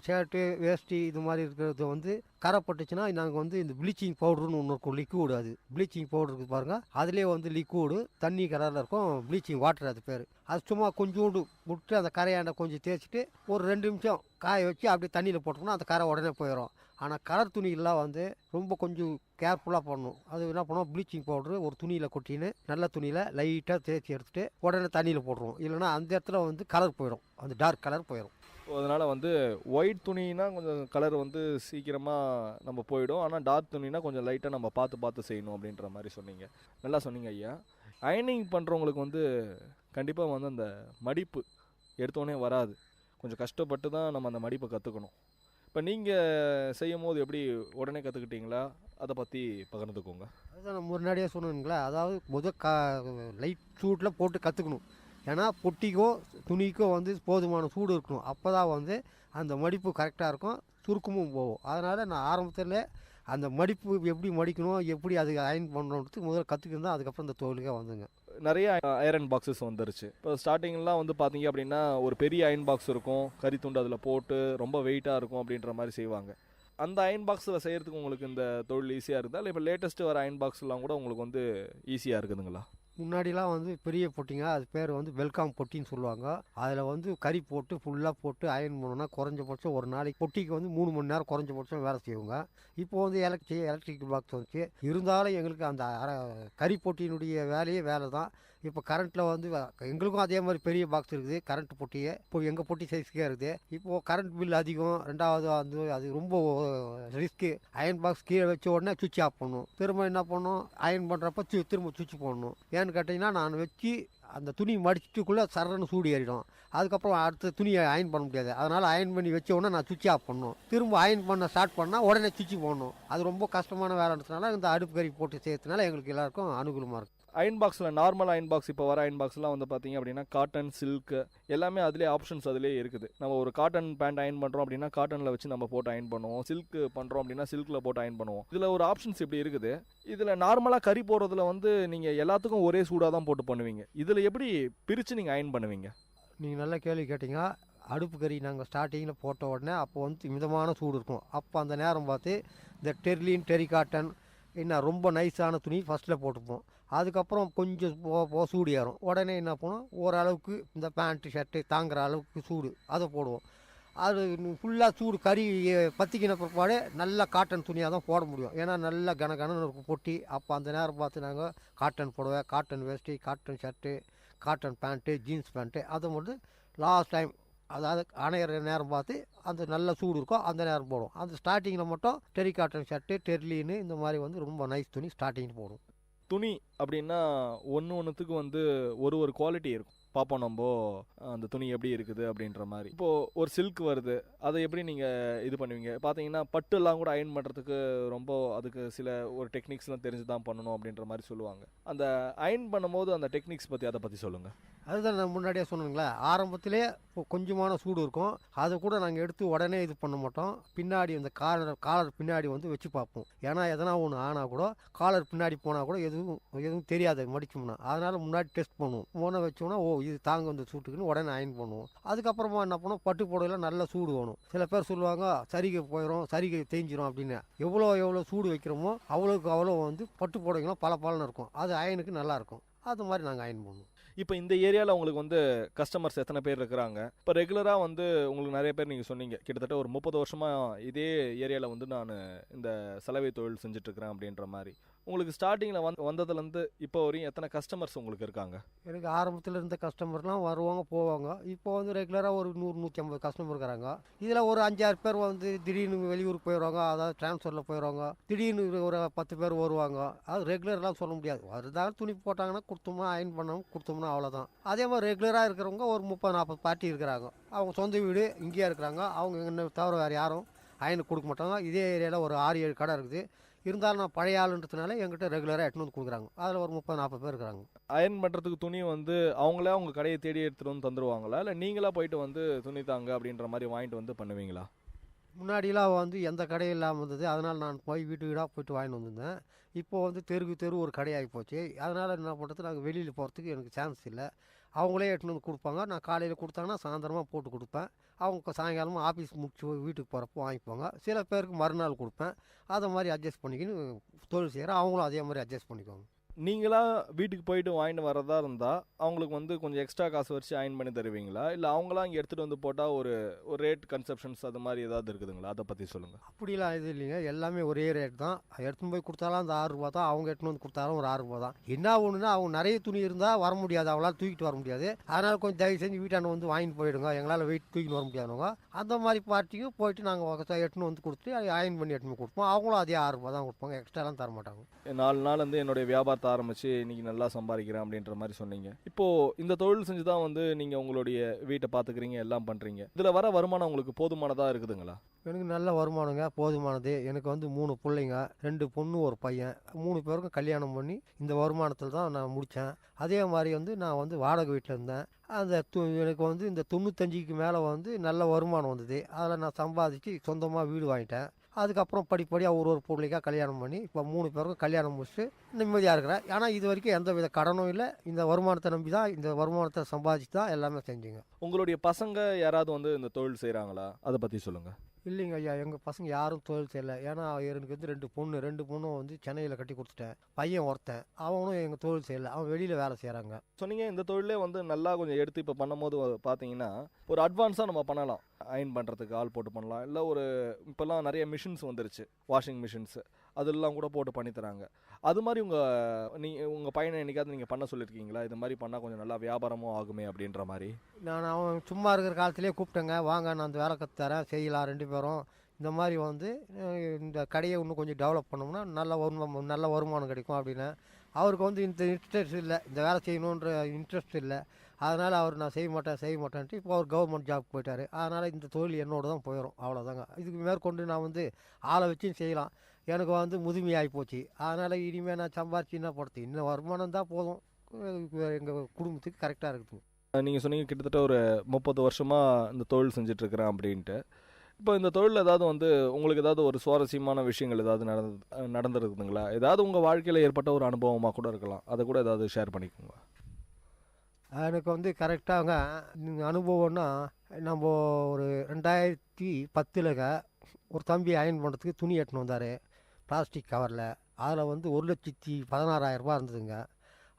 H: ஷர்ட்டு வேஷ்டி இது மாதிரி இருக்கிறது வந்து கரை பட்டுச்சுன்னா நாங்கள் வந்து இந்த ப்ளீச்சிங் பவுடர்னு ஒன்று இருக்கும், லிக்விடு. அது ப்ளீச்சிங் பவுடர் இருக்குது பாருங்கள், அதிலே வந்து லிக்விடு தண்ணி கலரில் இருக்கும், ப்ளீச்சிங் வாட்டர் அது பேர். அது சும்மா கொஞ்சோண்டு விட்டு அந்த கரையாண்ட கொஞ்சம் தேய்ச்சிட்டு ஒரு 2 நிமிஷம் காய வச்சு அப்படியே தண்ணியில் போட்டோம்னா அந்த கரை உடனே போயிடும். ஆனால் கலர் துணியெல்லாம் வந்து ரொம்ப கொஞ்சம் கேர்ஃபுல்லாக பண்ணணும். அது என்ன பண்ணுவோம், ப்ளீச்சிங் பவுட்ரு ஒரு துணியில் கொட்டின்னு நல்ல துணியில் லைட்டாக தேய்ச்சி எடுத்துகிட்டு உடனே தண்ணியில் போட்டுருவோம். இல்லைனா அந்த இடத்துல வந்து கலர் போயிடும், அந்த டார்க் கலர் போயிடும்.
G: அதனால் வந்து ஒயிட் துணினா கொஞ்சம் கலர் வந்து சீக்கிரமாக நம்ம போயிடும். ஆனால் டார்க் துணினா கொஞ்சம் லைட்டாக நம்ம பார்த்து செய்யணும் அப்படின்ற மாதிரி சொன்னீங்க. நல்லா சொன்னீங்க ஐயா. அயனிங் பண்ணுறவங்களுக்கு வந்து கண்டிப்பாக வந்து அந்த மடிப்பு எடுத்தோடனே வராது. கொஞ்சம் கஷ்டப்பட்டு தான் நம்ம அந்த மடிப்பை கற்றுக்கணும். இப்போ நீங்கள் செய்யும் போது எப்படி உடனே கற்றுக்கிட்டீங்களா? அதை பற்றி பகிர்ந்துக்கோங்க.
H: அதுதான் நான் முன்னாடியே சொன்னேங்களா, அதாவது லைட் சூட்டில் போட்டு கற்றுக்கணும். ஏன்னா பொட்டிக்கோ துணிக்கோ வந்து போதுமான சூடு இருக்கணும். அப்போ தான் வந்து அந்த மடிப்பு கரெக்டாக இருக்கும், சுருக்கமும் போகும். அதனால் நான் ஆரம்பத்தில் அந்த மடிப்பு எப்படி மடிக்கணும், எப்படி அது அயன் பண்ணணுன்றது முதல்ல கற்றுக்கிட்டு தான் அதுக்கப்புறம் இந்த தொழிலுக்கே வந்துங்க.
G: நிறைய அயரன் பாக்ஸஸ் வந்துருச்சு. இப்போ ஸ்டார்டிங்லாம் வந்து பார்த்தீங்க அப்படின்னா ஒரு பெரிய அயன் பாக்ஸ் இருக்கும், கறி துண்டு அதில் போட்டு ரொம்ப வெயிட்டாக இருக்கும் அப்படின்ற மாதிரி செய்வாங்க. அந்த அயன் பாக்ஸில் செய்கிறதுக்கு உங்களுக்கு இந்த தொழில் ஈஸியாக இருக்குதா, இல்லை இப்போ லேட்டஸ்ட்டு வர அயன் பாக்ஸ்லாம் கூட உங்களுக்கு வந்து ஈஸியாக இருக்குதுங்களா?
H: முன்னாடிலாம் வந்து பெரிய பொட்டிங்க, அது பேர் வந்து வெல்காம் பொட்டின்னு சொல்லுவாங்க. அதில் வந்து கறி போட்டு ஃபுல்லாக போட்டு அயன் பண்ணோன்னா குறைஞ்சபட்சம் ஒரு நாளைக்கு பொட்டிக்கு வந்து 3 மணி நேரம் குறைஞ்சபட்சம் வேலை செய்வோங்க. இப்போ வந்து எலக்ட்ரிக் பாக்ஸ் வந்துச்சு. இருந்தாலும் எங்களுக்கு அந்த கறி பொட்டியினுடைய வேலை தான். இப்போ கரண்ட்டில் வந்து எங்களுக்கும் அதே மாதிரி பெரிய பாக்ஸ் இருக்குது, கரண்ட் பொட்டியே. இப்போ எங்கள் பொட்டி சைஸ்க்கே இருக்குது. இப்போது கரண்ட் பில் அதிகம். ரெண்டாவது வந்து அது ரொம்ப ரிஸ்க்கு. அயன் பாக்ஸ் கீழே வச்ச உடனே சுவிட்ச் ஆஃப் பண்ணணும். திரும்ப என்ன பண்ணணும், அயன் பண்ணுறப்ப திரும்ப சுவிட்ச் போடணும். ஏன்னு கேட்டிங்கன்னா நான் வச்சு அந்த துணி மடிச்சுட்டுக்குள்ளே சரன்னு சூடு ஏறிடும். அதுக்கப்புறம் அடுத்த துணியை அயன் பண்ண முடியாது. அதனால் அயன் பண்ணி வச்ச உடனே நான் சுவிட்ச் ஆஃப் பண்ணணும். திரும்ப அயன் பண்ண ஸ்டார்ட் பண்ணால் உடனே சுவிட்ச் போடணும். அது ரொம்ப கஷ்டமான வேலைன்றதுனால இந்த அடுப்பு கறி போட்டு செய்யறதுனால எங்களுக்கு எல்லாருக்கும் அனுகூலமாக இருக்குது.
G: அயன் பாக்ஸில் நார்மல் அயன் பாக்ஸ் இப்போ வர அயன் பாக்ஸ்லாம் வந்து பார்த்தீங்க அப்படின்னா காட்டன், சில்க்கு எல்லாமே அதிலே ஆப்ஷன்ஸ் அதிலே இருக்குது. நம்ம ஒரு காட்டன் பேண்ட் அயன் பண்ணுறோம் அப்படின்னா காட்டனில் வச்சு நம்ம போட்டு அயன் பண்ணுவோம். சில்க்கு பண்ணுறோம் அப்படின்னா சில்கில் போட்டு அயன் பண்ணுவோம். இதில் ஒரு ஆப்ஷன்ஸ் இப்படி இருக்குது. இதில் நார்மலாக கறி போடுறதுல வந்து நீங்கள் எல்லாத்துக்கும் ஒரே சூடாக தான் போட்டு பண்ணுவீங்க. இதில் எப்படி பிரித்து நீங்கள் அயன் பண்ணுவீங்க?
H: நீங்கள் நல்ல கேள்வி கேட்டிங்க. அடுப்பு கறி நாங்கள் ஸ்டார்டிங்கில் போட்ட உடனே அப்போ வந்து மிதமான சூடு இருக்கும். அப்போ அந்த நேரம் பார்த்து இந்த டெர்லின், டெரிகாட்டன் என்ன ரொம்ப நைஸான துணி ஃபஸ்ட்டில் போட்டுப்போம். அதுக்கப்புறம் கொஞ்சம் சூடு ஏறும். உடனே என்ன பண்ணுவோம், ஓரளவுக்கு இந்த பேண்ட்டு ஷர்ட்டு தாங்குகிற அளவுக்கு சூடு அதை போடுவோம். அது ஃபுல்லாக சூடு கறி பற்றிக்கின பிற்பாடு நல்லா காட்டன் துணியாக தான் போட முடியும். ஏன்னா நல்லா கனகனன்னு இருக்கும் பொட்டி. அப்போ அந்த நேரம் பார்த்து நாங்கள் காட்டன் புடவை, cotton veshti, cotton shirt, cotton pant, jeans pant அதை மட்டும் லாஸ்ட் டைம் அதாவது அணையிற நேரம் பார்த்து அந்த நல்ல சூடு இருக்கும் அந்த நேரம் போடும். அந்த ஸ்டார்டிங்கில் மட்டும் டெரி காட்டன் ஷர்ட்டு, டெர்லின்னு இந்த மாதிரி வந்து ரொம்ப நைஸ் துணி ஸ்டார்டிங்கில் போடும்.
G: துணி அப்படின்னா ஒன்றுத்துக்கு வந்து ஒரு குவாலிட்டி இருக்கும். பார்ப்போம் நம்ம அந்த துணி எப்படி இருக்குது அப்படின்ற மாதிரி. இப்போது ஒரு சில்க் வருது, அதை எப்படி நீங்கள் இது பண்ணுவீங்க? பார்த்தீங்கன்னா பட்டுலாம் கூட அயன் பண்ணுறதுக்கு ரொம்ப அதுக்கு சில ஒரு டெக்னிக்ஸ்லாம் தெரிஞ்சு தான் பண்ணணும் அப்படின்ற மாதிரி சொல்லுவாங்க. அந்த அயன் பண்ணும்போது அந்த டெக்னிக்ஸ் பற்றி அதை பற்றி சொல்லுங்கள்.
H: அதுதான் நான் முன்னாடியே சொன்னேங்களே, ஆரம்பத்திலே கொஞ்சமான சூடு இருக்கும். அதை கூட நாங்கள் எடுத்து உடனே இது பண்ண மாட்டோம். பின்னாடி அந்த காலர் பின்னாடி வந்து வச்சு பார்ப்போம். ஏன்னா எதனா ஒன்று ஆனால் கூட காலர் பின்னாடி போனால் கூட எதுவும் தெரியாது மடிச்சோம்னா. அதனால் முன்னாடி டெஸ்ட் பண்ணுவோம். முன்ன வச்சோம்னா இது தாங்க வந்து சூட்டுக்குன்னு உடனே அயன் பண்ணுவோம். அதுக்கப்புறமா என்ன பண்ணுவோம், பட்டு புடவையில் நல்ல சூடு வேணும். சில பேர் சொல்லுவாங்க சரிகை போயிடும், சரிகை தேஞ்சிரும் அப்படின்னு. எவ்வளோ சூடு வைக்கிறோமோ அவ்வளோ வந்து பட்டு புடவைகளும் பலன்னு இருக்கும். அது அயனுக்கு நல்லாயிருக்கும். அது மாதிரி நாங்கள் அயன் பண்ணுவோம்.
G: இப்போ இந்த ஏரியாவில் உங்களுக்கு வந்து கஸ்டமர்ஸ் எத்தனை பேர் இருக்கிறாங்க? இப்போ ரெகுலராக வந்து உங்களுக்கு நிறைய பேர் நீங்கள் சொன்னீங்க கிட்டத்தட்ட ஒரு 30 வருஷமாக இதே ஏரியாவில் வந்து நான் இந்த சலவை தொழில் செஞ்சுட்ருக்கிறேன் அப்படின்ற மாதிரி. உங்களுக்கு ஸ்டார்டிங்கில் வந்ததுலேருந்து இப்போ வரையும் எத்தனை கஸ்டமர்ஸ் உங்களுக்கு இருக்காங்க?
H: எனக்கு ஆரம்பத்தில் இருந்த கஸ்டமர்லாம் வருவாங்க போவாங்க. இப்போ வந்து ரெகுலராக ஒரு 100-150 கஸ்டமர் இருக்கிறாங்க. இதில் ஒரு 5-6 பேர் வந்து திடீர்னு வெளியூருக்கு போயிடுவாங்க, அதாவது டிரான்ஸ்ஃபரில் போயிடுவாங்க. திடீர்னு ஒரு 10 பேர் வருவாங்க. அது ரெகுலர்லாம் சொல்ல முடியாது. வருதாக துணி போட்டாங்கன்னா கொடுத்தோம்னா அயன் பண்ணோம் கொடுத்தோம்னா அவ்வளோதான். அதே மாதிரி ரெகுலராக இருக்கிறவங்க ஒரு 30-40 பார்ட்டி இருக்கிறாங்க. அவங்க சொந்த வீடு இங்கேயே இருக்கிறாங்க. அவங்க என்ன தவிர வேறு யாரும் அயனுக்கு கொடுக்க மாட்டாங்க. இதே ஏரியாவில் ஒரு 6-7 கடை இருக்குது. இருந்தாலும் நான் பழைய ஆளுன்றதுனால எங்கிட்ட ரெகுலராக எட்டுன்னு வந்து கொடுக்குறாங்க. அதில் ஒரு 30-40 பேர் இருக்கிறாங்க.
G: அயன் பண்ணுறதுக்கு துணி வந்து அவங்களே அவங்க கடையை தேடி எடுத்துகிட்டு வந்து தந்துடுவாங்களா, இல்லை நீங்களாக போயிட்டு வந்து துணி தாங்க அப்படின்ற மாதிரி வாங்கிட்டு வந்து பண்ணுவீங்களா?
H: முன்னாடிலாம் வந்து எந்த கடையும் இல்லாமல் இருந்தது. அதனால் நான் போய் வீடாக போய்ட்டு வாங்கிட்டு வந்திருந்தேன். இப்போது வந்து தெரு ஒரு கடையாகி போச்சு. அதனால் என்ன பண்ணுறது, நாங்கள் வெளியில் போகிறதுக்கு எனக்கு சான்ஸ் இல்லை. அவங்களே எடுத்துன்னு வந்து கொடுப்பாங்க. நான் காலையில் கொடுத்தாங்கன்னா சாயந்தரமாக போட்டு கொடுப்பேன். அவங்க சாயங்காலமாக ஆஃபீஸ் முடிச்சு வீட்டுக்கு போகிறப்போ வாங்கிப்பாங்க. சில பேருக்கு மறுநாள் கொடுப்பேன். அதை மாதிரி அட்ஜஸ்ட் பண்ணிக்கின்னு தொழில் செய்கிறேன். அவங்களும் அதே மாதிரி அட்ஜஸ்ட் பண்ணிக்குவாங்க.
G: நீங்களாக வீட்டுக்கு போயிட்டு வாங்கிட்டு வரதா இருந்தால் அவங்களுக்கு வந்து கொஞ்சம் எக்ஸ்ட்ரா காசு வச்சு அயன் பண்ணி தருவீங்களா, இல்லை அவங்களாம் இங்கே எடுத்துகிட்டு வந்து போட்டால் ஒரு ரேட் கன்செப்ஷன்ஸ் அது மாதிரி ஏதாவது இருக்குதுங்களா? அதை பற்றி சொல்லுங்கள்.
H: அப்படிலாம் இது இல்லைங்க, எல்லாமே ஒரே ரேட் தான். எடுத்துன்னு போய் கொடுத்தாலும் அந்த 6 ரூபா தான். அவங்க எடுத்துன்னு வந்து கொடுத்தாலும் ஒரு 6 ரூபா தான். என்ன ஒன்றுனா அவங்க நிறைய துணி இருந்தால் வர முடியாது, அவங்களால தூக்கிட்டு வர முடியாது. அதனால் கொஞ்சம் தயவு செஞ்சு வீட்டாண்ட வந்து வாங்கிட்டு போயிடுங்க, எங்களால் வெயிட் தூக்கிட்டு வர முடியாதவங்க. அந்த மாதிரி பார்ட்டிக்கும் போயிட்டு நாங்கள் எடுத்துன்னு வந்து கொடுத்துட்டு அயன் பண்ணி எடுத்துன்னு கொடுப்போம். அவங்களும் அதே 6 ரூபா தான் கொடுப்பாங்க, எக்ஸ்ட்ராலாம் தர மாட்டாங்க.
G: 4 நாள் வந்து என்னுடைய வியாபாரத்தை ஆரம்பித்து இன்றைக்கி நல்லா சம்பாதிக்கிறேன் அப்படின்ற மாதிரி சொன்னீங்க. இப்போது இந்த தொழில் செஞ்சு தான் வந்து நீங்கள் உங்களுடைய வீட்டை பார்த்துக்கிறீங்க, எல்லாம் பண்ணுறீங்க. இதில் வர வருமானம் உங்களுக்கு போதுமானதாக இருக்குதுங்களா?
H: எனக்கு நல்ல வருமானங்க, போதுமானது. எனக்கு வந்து 3 பிள்ளைங்க, 2 பொண்ணு 1 பையன். 3 பேருக்கும் கல்யாணம் பண்ணி இந்த வருமானத்தில் தான் நான் முடித்தேன். அதே மாதிரி வந்து நான் வந்து வாடகை வீட்டில் இருந்தேன். அந்த எனக்கு வந்து இந்த 95க்கு மேலே வந்து நல்ல வருமானம் வந்தது. அதில் நான் சம்பாதிச்சு சொந்தமாக வீடு வாங்கிட்டேன். அதுக்கப்புறம் படிப்படியாக ஒரு பிள்ளைக்காக கல்யாணம் பண்ணி இப்போ 3 பேருக்கும் கல்யாணம் முடிச்சுட்டு நிம்மதியாக இருக்கிறேன். ஆனால் இது வரைக்கும் எந்த வித கடனும் இல்லை. இந்த வருமானத்தை நம்பி தான், இந்த வருமானத்தை சம்பாதிச்சு தான் எல்லாமே செஞ்சுங்க.
G: உங்களுடைய பசங்க யாராவது வந்து இந்த தொழில் செய்கிறாங்களா? அதை பற்றி சொல்லுங்கள்.
H: இல்லைங்க ஐயா, எங்கள் பசங்க யாரும் தொழில் செய்யலை. ஏன்னா எனக்கு வந்து 2 பொண்ணும் வந்து சென்னையில் கட்டி கொடுத்துட்டேன். பையன் ஒருத்தன், அவனும் எங்கள் தொழில் செய்யலை, அவன் வெளியில் வேலை செய்கிறாங்க.
G: சொன்னீங்க இந்த தொழிலே வந்து நல்லா கொஞ்சம் எடுத்து இப்போ பண்ணும்போது பார்த்தீங்கன்னா ஒரு அட்வான்ஸாக நம்ம பண்ணலாம். அயன் பண்ணுறதுக்கு ஆள் போட்டு பண்ணலாம், இல்லை ஒரு இப்போல்லாம் நிறைய மிஷின்ஸ் வந்துருச்சு, வாஷிங் மிஷின்ஸு, அதெல்லாம் கூட போட்டு பண்ணி தராங்க. அது மாதிரி உங்கள் பையனை என்னைக்காவது நீங்கள் பண்ண சொல்லியிருக்கீங்களா? இது மாதிரி பண்ணால் கொஞ்சம் நல்லா வியாபாரமும் ஆகுமே அப்படின்ற மாதிரி.
H: நான் அவன் சும்மா இருக்கிற காலத்திலே கூப்பிட்டேங்க, வாங்க நான் அந்த வேலை கற்றுத்தரேன், செய்யலாம் 2 பேரும். இந்த மாதிரி வந்து இந்த கடையை இன்னும் கொஞ்சம் டெவலப் பண்ணோம்னா நல்ல வருமானம் கிடைக்கும் அப்படின்னு. அவருக்கு வந்து இந்த இன்ட்ரெஸ்ட் இல்லை, இந்த வேலை செய்யணுன்ற இன்ட்ரெஸ்ட் இல்லை. அதனால் அவர் நான் செய்ய மாட்டேன்ட்டு இப்போ அவர் கவர்மெண்ட் ஜாப் போயிட்டார். அதனால் இந்த தொழில் என்னோட தான் போயிடும், அவ்வளோதாங்க. இதுக்கு மேற்கொண்டு நான் வந்து ஆளை வச்சும் செய்யலாம். எனக்கு வந்து முதுமையாகி போச்சு. அதனால் இனிமேல் நான் சம்பாரிச்சு என்ன படுத்து, இன்னும் வருமானம் தான் போதும், எங்கள் குடும்பத்துக்கு கரெக்டாக இருக்குது.
G: நீங்கள் சொன்னீங்க கிட்டத்தட்ட ஒரு 30 வருஷமாக இந்த தொழில் செஞ்சிட்ருக்கிறேன் அப்படின்ட்டு. இப்போ இந்த தொழில் ஏதாவது வந்து உங்களுக்கு ஏதாவது ஒரு சுவாரஸ்யமான விஷயங்கள் ஏதாவது நடந்துருக்குதுங்களா? ஏதாவது உங்கள் வாழ்க்கையில் ஏற்பட்ட ஒரு அனுபவமாக கூட இருக்கலாம், அதை கூட ஏதாவது ஷேர் பண்ணிக்கோங்க.
H: எனக்கு வந்து கரெக்டாக அனுபவம்னா, நம்ம ஒரு 2010 ஒரு தம்பி அயன் பண்ணுறதுக்கு துணி எடுத்துன்னு வந்தார் பிளாஸ்டிக் கவரில். அதில் வந்து 1,16,000 இருந்ததுங்க.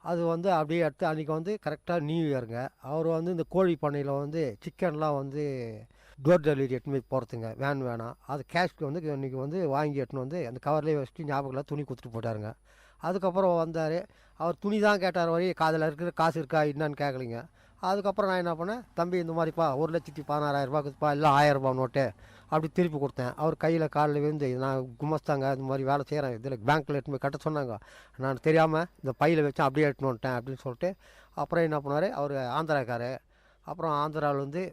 H: அது வந்து அப்படியே எடுத்து அன்றைக்கி வந்து கரெக்டாக நியூ இயருங்க. அவர் வந்து இந்த கோழி பண்ணையில் வந்து சிக்கன்லாம் வந்து டோர் டெலிவரி எட்டுன்னு போய் போகிறதுங்க, வேன் வேணாம். அது கேஷ்க்கு வந்து இன்றைக்கி வந்து வாங்கி எட்டுன்னு வந்து அந்த கவர்லேயே வச்சுட்டு ஞாபகம் துணி கொடுத்துட்டு போயிட்டாருங்க. அதுக்கப்புறம் வந்தார். அவர் துணி தான் கேட்டார், வழி காதில் இருக்கிற காசு இருக்கா என்னன்னு கேட்கலிங்க. அதுக்கப்புறம் நான் என்ன பண்ணேன், தம்பி இந்த மாதிரிப்பா 1,16,000 இல்லை 1000 நோட்டு அப்படி திருப்பி கொடுத்தேன். அவர் கையில் காலில் விழுந்து, நான் குமஸ்தாங்க இந்த மாதிரி வேலை செய்கிறேன், இதில் பேங்க்கில் எடுத்துன்னு போய் கட்ட சொன்னாங்க, நான் தெரியாமல் இந்த பையில் வச்சு அப்படியே எடுத்துன்னு வந்துட்டேன் அப்படின்னு சொல்லிட்டு அப்புறம் என்ன பண்ணார், அவர் ஆந்திராக்கார். அப்புறம் ஆந்திராவில் வந்து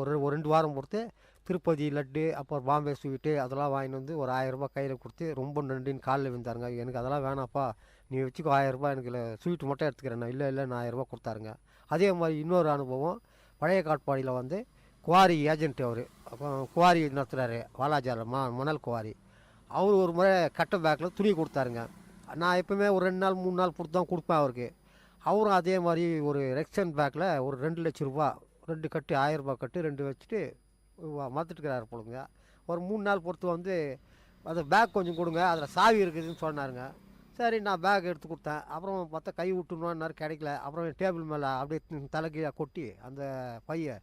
H: ஒரு 2 வாரம் பொறுத்து திருப்பதி லட்டு, அப்புறம் பாம்பே ஸ்வீட்டு அதெல்லாம் வாங்கிட்டு வந்து ஒரு 1000 கையில் கொடுத்து ரொம்ப நன்றின்னு காலில் விழுந்தாருங்க. எனக்கு அதெல்லாம் வேணாப்பா, நீ வச்சுக்கோ 1000, எனக்கு ஸ்வீட்டு மட்டும் எடுத்துக்கிறேன். இல்லை நான் 1000 கொடுத்தாருங்க. அதே மாதிரி இன்னொரு அனுபவம், பழைய காட்பாடியில் வந்து குவாரி ஏஜென்ட் அவர், குவாரி நடத்துகிறாரு வாலாஜாவில் மணல் குவாரி. அவர் ஒரு முறை கட்ட பேக்கில் துணி கொடுத்தாருங்க. நான் எப்பவுமே ஒரு 2 நாள் 3 நாள் பொறுத்து தான் கொடுப்பேன் அவருக்கு. அவரும் அதே மாதிரி ஒரு ரெக்ஷன் பேக்கில் ஒரு 2 லட்ச ரூபா 2 கட்டு 1000 கட்டு 2 வச்சுட்டு மறந்துட்டுக்கிறாரு போலுங்க. ஒரு 3 நாள் பொறுத்து வந்து அந்த பேக் கொஞ்சம் கொடுங்க, அதில் சாவி இருக்குதுன்னு சொன்னாருங்க. சரி நான் பேக் எடுத்து கொடுத்தேன். அப்புறம் பார்த்தா கை விட்டுணுன்னாரு, கிடைக்கல. அப்புறம் டேபிள் மேலே அப்படியே தலைகீழாக கொட்டி அந்த பையை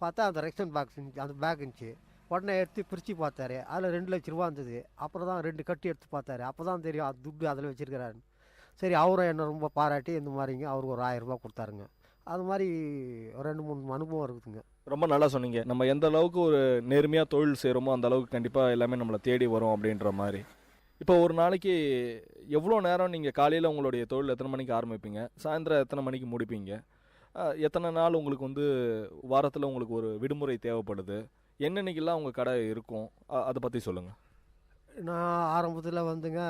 H: பார்த்தா அந்த ரெக்ஷன் பாக்ஸ் இருந்துச்சு, அந்த பேக் இருந்துச்சு. உடனே எடுத்து பிரித்து பார்த்தாரு, அதில் 2 லட்ச ரூபா இருந்தது. அப்புறம் தான் 2 கட்டி எடுத்து பார்த்தாரு, அப்போ தான் தெரியும் அது துட்டு அதில் வச்சுருக்கிறாரு. சரி அவரும் என்னை ரொம்ப பாராட்டி இந்த மாதிரிங்க அவருக்கு ஒரு 1000 கொடுத்தாருங்க. அது மாதிரி ஒரு 2-3 அனுபவம் இருக்குதுங்க.
G: ரொம்ப நல்லா சொன்னீங்க. நம்ம எந்த அளவுக்கு ஒரு நேர்மையாக தொழில் செய்கிறோமோ அந்த அளவுக்கு கண்டிப்பாக எல்லாமே நம்மளை தேடி வரும் அப்படின்ற மாதிரி. இப்போ ஒரு நாளைக்கு எவ்வளோ நேரம் நீங்கள் காலையில் உங்களுடைய தொழில் எத்தனை மணிக்கு ஆரம்பிப்பீங்க, சாயந்தரம் எத்தனை மணிக்கு முடிப்பீங்க, எத்தனை நாள் உங்களுக்கு வந்து வாரத்தில் உங்களுக்கு ஒரு விடுமுறை தேவைப்படுது, என்னென்னைக்கெல்லாம் உங்கள் கடை இருக்கும், அதை பற்றி சொல்லுங்கள்.
H: நான் ஆரம்பத்தில் வந்துங்க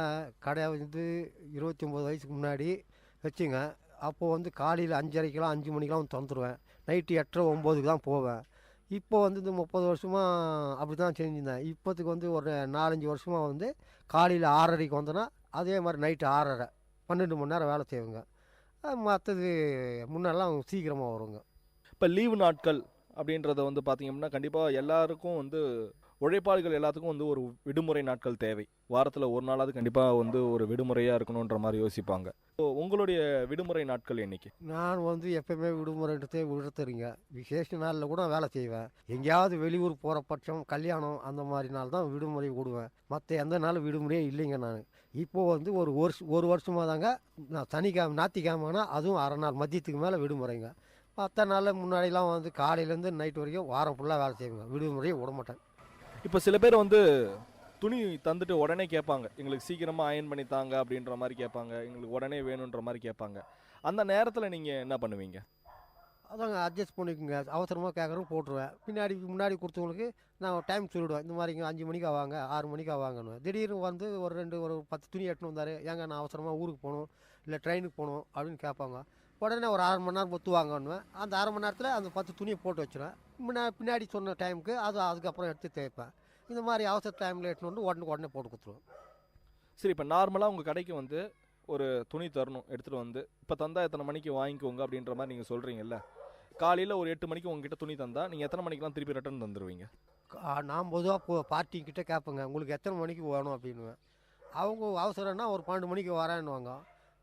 H: கடை வந்து 29 வயசுக்கு முன்னாடி வச்சுங்க. அப்போது வந்து காலையில் 5:30 5 மணிக்கெலாம் வந்து திறந்துருவேன். நைட்டு 8:30 9க்கு தான் போவேன். இப்போ வந்து இந்த 30 வருஷமாக அப்படி தான் செஞ்சுருந்தேன். இப்போத்துக்கு வந்து ஒரு 4-5 வருஷமாக வந்து காலையில் 6:30க்கு வந்தேன்னா அதே மாதிரி நைட்டு 6:30 12 மணி நேரம் வேலை செய்வேங்க. மற்றது முன்னெல்லாம் சீக்கிரமாக வருங்க.
G: இப்போ லீவு நாட்கள் அப்படின்றத வந்து பார்த்தீங்கன்னா கண்டிப்பாக எல்லாருக்கும் வந்து உழைப்பாளிகள் எல்லாத்துக்கும் வந்து ஒரு விடுமுறை நாட்கள் தேவை. வாரத்தில் ஒரு நாளாவது கண்டிப்பாக வந்து ஒரு விடுமுறையாக இருக்கணுன்ற மாதிரி யோசிப்பாங்க. ஸோ உங்களுடைய விடுமுறை நாட்கள் என்னைக்கு?
H: நான் வந்து எப்போயுமே விடுமுறைன்றதே விடுத்துறீங்க. விசேஷ நாளில் கூட வேலை செய்வேன். எங்கேயாவது வெளியூர் போகிற பட்சம், கல்யாணம் அந்த மாதிரி நாள் தான் விடுமுறை விடுவேன். மற்ற எந்த நாளும் விடுமுறையே இல்லைங்க. நான் இப்போது வந்து ஒரு வருஷமாக தாங்க நான் சனிக்கிழமை ஞாயிற்றுக்கிழமைனா அதுவும் அரை நாள் மதியத்துக்கு மேலே விடுமுறைங்க. மற்ற நாளில் முன்னாடிலாம் வந்து காலையிலேருந்து நைட் வரைக்கும் வாரம் ஃபுல்லாக வேலை செய்வேங்க. விடுமுறையே விட மாட்டேன்.
G: இப்போ சில பேர் வந்து துணி தந்துட்டு உடனே கேட்பாங்க, எங்களுக்கு சீக்கிரமாக அயன் பண்ணி தாங்க அப்படின்ற மாதிரி கேட்பாங்க, எங்களுக்கு உடனே வேணுன்ற மாதிரி கேட்பாங்க. அந்த நேரத்தில் நீங்கள் என்ன பண்ணுவீங்க?
H: அதாங்க அட்ஜஸ்ட் பண்ணிக்கோங்க. அவசரமாக கேட்குறவங்க போட்டுருவேன். முன்னாடி கொடுத்தவங்களுக்கு நான் டைம் சொல்லிவிடுவேன். இந்த மாதிரிங்க 5 மணிக்கு ஆவாங்க 6 மணிக்கு ஆவாங்கன்னு. திடீர்னு வந்து ஒரு 10 துணி எடுத்துன்னு வந்தார், ஏங்க நான் அவசரமாக ஊருக்கு போகணும் இல்லை ட்ரெயினுக்கு போகணும் அப்படின்னு கேட்பாங்க. உடனே ஒரு 1/2 மணி நேரம் பொத்து வாங்கன்னுவேன். அந்த 1/2 மணி நேரத்தில் அந்த 10 துணியை போட்டு வச்சுருவேன். பின்னாடி சொன்ன டைமுக்கு அதுக்கப்புறம் எடுத்து தேய்ப்பேன். இந்த மாதிரி அவசர டைமில் எடுத்துன்னு வந்து உடனே போட்டு கொடுத்துருவேன்.
G: சரி, இப்போ நார்மலாக உங்கள் கடைக்கு வந்து ஒரு துணி தரணும், எடுத்துகிட்டு வந்து இப்போ தந்தால் எத்தனை மணிக்கு வாங்கிக்கோங்க அப்படின்ற மாதிரி நீங்கள் சொல்கிறீங்கல்ல. காலையில் ஒரு 8 மணிக்கு உங்ககிட்ட துணி தந்தால் நீங்கள் எத்தனை மணிக்கெலாம் திருப்பி ரிட்டர்ன் தந்துடுவீங்க?
H: நான் பொதுவாக பார்ட்டிக்கிட்ட கேட்பேங்க, உங்களுக்கு எத்தனை மணிக்கு வேணும் அப்படின்னுவேன். அவங்க அவசரம்னா ஒரு 12 மணிக்கு வரேன்னுவாங்க.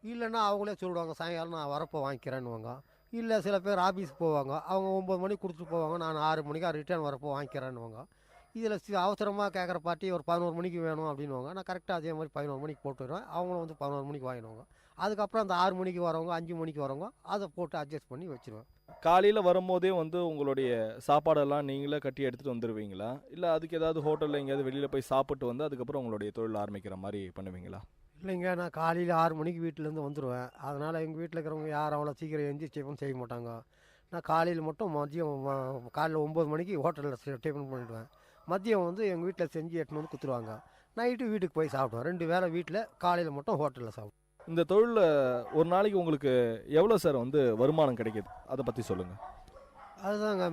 H: இல்லைன்னா அவங்களே சொல்லிடுவாங்க, சாயங்காலம் நான் வரப்போ வாங்கிக்கிறேன்னுவாங்க. இல்லை சில பேர் ஆஃபீஸ் போவாங்க, அவங்க 9 மணிக்கு கொடுத்துட்டு போவாங்க, நான் 6 மணிக்கு ரிட்டர்ன் வரப்போ வாங்கிக்கிறேன்னுவாங்க. இதில் அவசரமாக கேட்குற பார்ட்டி ஒரு 11 மணிக்கு வேணும் அப்படின்வாங்க. நான் கரெக்டாக அதே மாதிரி 11 மணிக்கு போட்டுடுவேன். அவங்களும் வந்து 11 மணிக்கு வாங்கிடுவாங்க. அதுக்கப்புறம் அந்த 6 மணிக்கு வரவங்க 5 மணிக்கு வரவங்க அதை போட்டு அட்ஜஸ்ட் பண்ணி வச்சுருவேன்.
G: காலையில் வரும்போதே வந்து உங்களுடைய சாப்பாடெல்லாம் நீங்களே கட்டி எடுத்துகிட்டு வந்துடுவீங்களா, இல்லை அதுக்கு ஏதாவது ஹோட்டலில் எங்கேயாவது வெளியில் போய் சாப்பிட்டு வந்து அதுக்கப்புறம் உங்களுடைய தொழில் ஆரம்பிக்கிற மாதிரி பண்ணுவீங்களா?
H: இல்லைங்க, நான் காலையில் 6 மணிக்கு வீட்டிலேருந்து வந்துடுவேன். அதனால் எங்கள் வீட்டில் இருக்கிறவங்க யாரும் அவ்வளோ சீக்கிரம் எந்திரிச்சு செய்ய மாட்டாங்க. நான் காலையில் மட்டும் மதியம் காலையில் 9 மணிக்கு ஹோட்டலில் டிஃபன் பண்ணிவிடுவேன். மதியம் வந்து எங்கள் வீட்டில் செஞ்சு எடுத்துன்னு வந்து கொடுத்துருவாங்க. நைட்டு வீட்டுக்கு போய் சாப்பிடுவேன். 2 வேளை வீட்டில், காலையில் மட்டும் ஹோட்டலில் சாப்பிடுவேன்.
G: இந்த தொழிலில் ஒரு நாளைக்கு உங்களுக்கு எவ்வளோ சார் வந்து வருமானம் கிடைக்கிது, அதை பற்றி சொல்லுங்கள்.
H: அதுதாங்க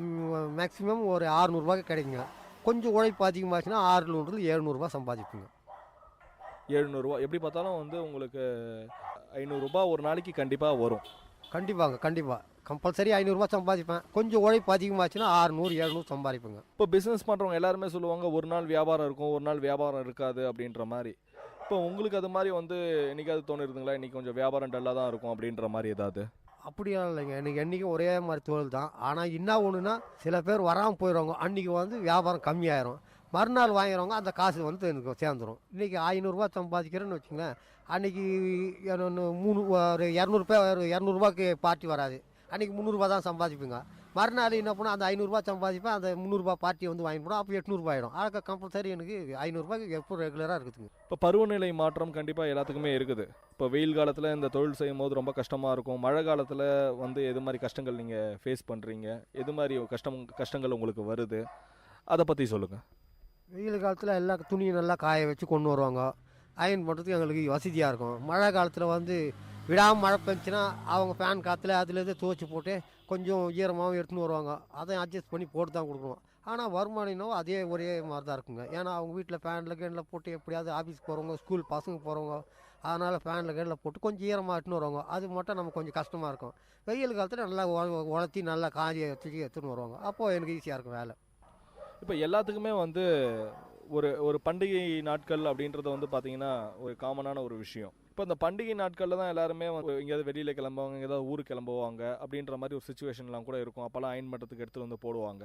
H: மேக்ஸிமம் ஒரு 600 ரூபாய்க்கு கிடைக்குங்க. கொஞ்சம் உழைப்பு அதிகமாச்சுன்னா 600 700 சம்பாதிப்புங்க.
G: 700 எப்படி பார்த்தாலும் வந்து உங்களுக்கு 500 ஒரு நாளைக்கு கண்டிப்பாக வரும்.
H: கண்டிப்பாக கம்பல்சரி 500 சம்பாதிப்பேன். கொஞ்சம் உழைப்பு அதிகமாச்சுன்னா 600 700 சம்பாதிப்பேங்க.
G: இப்போ பிஸ்னஸ் பண்ணுறவங்க எல்லாருமே சொல்லுவாங்க, ஒரு நாள் வியாபாரம் இருக்கும், ஒரு நாள் வியாபாரம் இருக்காது அப்படின்ற மாதிரி. இப்போ உங்களுக்கு அது மாதிரி வந்து என்னைக்காவது தோணிருதுங்களா, இன்னைக்கு கொஞ்சம் வியாபாரம் டல்லாக தான் இருக்கும் அப்படின்ற மாதிரி ஏதாவது?
H: அப்படியா இல்லைங்க, எனக்கு என்றைக்கும் ஒரே மாதிரி தொழில் தான். ஆனால் என்ன ஒன்றுனா சில பேர் வராமல் போயிடுவாங்க. அன்றைக்கி வந்து வியாபாரம் கம்மியாயிரும், மறுநாள் வாங்கிறவங்க அந்த காசு வந்து எனக்கு சேர்ந்துடும். இன்றைக்கி 500ரூபா சம்பாதிக்கிறேன்னு வச்சுங்களேன், அன்றைக்கி ஒரு 200ரூபாய்க்கு பார்ட்டி வராது, அன்றைக்கி 300ரூபா தான் சம்பாதிப்பேங்க. மறுநாள் என்ன பண்ணால் அந்த 500ரூபா சம்பாதிப்பேன், அந்த 300ரூபா பார்ட்டியை வந்து வாங்கி போனோம், அப்போ 800ரூபா ஆகிடும். அதுக்கு கம்பல்சரி எனக்கு 500ரூபாய்க்கு எப்போ ரெகுலராக இருக்குதுங்க.
G: இப்போ பருவநிலை மாற்றம் கண்டிப்பாக எல்லாத்துக்குமே இருக்குது. இப்போ வெயில் காலத்தில் இந்த தொழில் செய்யும் போது ரொம்ப கஷ்டமாக இருக்கும். மழை காலத்தில் வந்து எது மாதிரி கஷ்டங்கள் நீங்கள் ஃபேஸ் பண்ணுறீங்க, எது மாதிரி கஷ்டங்கள் உங்களுக்கு வருது, அதை பற்றி சொல்லுங்கள்.
H: வெயில் காலத்தில் எல்லா துணியை நல்லா காய வச்சு கொண்டு வருவாங்க, அயன் பண்ணுறதுக்கு எங்களுக்கு வசதியாக இருக்கும். மழை காலத்தில் வந்து விடாமல் மழை பெஞ்சுன்னா அவங்க ஃபேன் காற்றுல அதுலேருந்து துவச்சி போட்டு கொஞ்சம் ஈரமாகவும் எடுத்துன்னு வருவாங்க, அதை அட்ஜஸ்ட் பண்ணி போட்டு தான் கொடுக்கணும். ஆனால் வருமானம் அதே ஒரே மாதிரி தான் இருக்குங்க. ஏன்னா அவங்க வீட்டில் ஃபேனில் கேனில் போட்டு எப்படியாவது ஆஃபீஸ் போகிறவங்க, ஸ்கூல் பசங்க போகிறவங்க, அதனால் ஃபேனில் கேனில் போட்டு கொஞ்சம் ஈரமாக எடுத்துன்னு வருவாங்க. அது மட்டும் நமக்கு கொஞ்சம் கஷ்டமாக இருக்கும். வெயில் காலத்தில் நல்லா உலர்த்தி நல்லா காய வச்சு எடுத்துன்னு வருவாங்க, அப்போது எனக்கு ஈஸியாக இருக்கும் வேலை.
G: இப்போ எல்லாத்துக்குமே வந்து ஒரு பண்டிகை நாட்கள் அப்படின்றது வந்து பார்த்தீங்கன்னா ஒரு காமனான ஒரு விஷயம். இப்போ இந்த பண்டிகை நாட்களில் தான் எல்லாருமே வந்து எங்கேயாவது வெளியில் கிளம்புவாங்க, எங்கேயாவது ஊருக்கு கிளம்புவாங்க அப்படின்ற மாதிரி ஒரு சுச்சுவேஷன்லாம் கூட இருக்கும். அப்போல்லாம் அயன் பண்ணுறதுக்கு எடுத்துகிட்டு வந்து போடுவாங்க.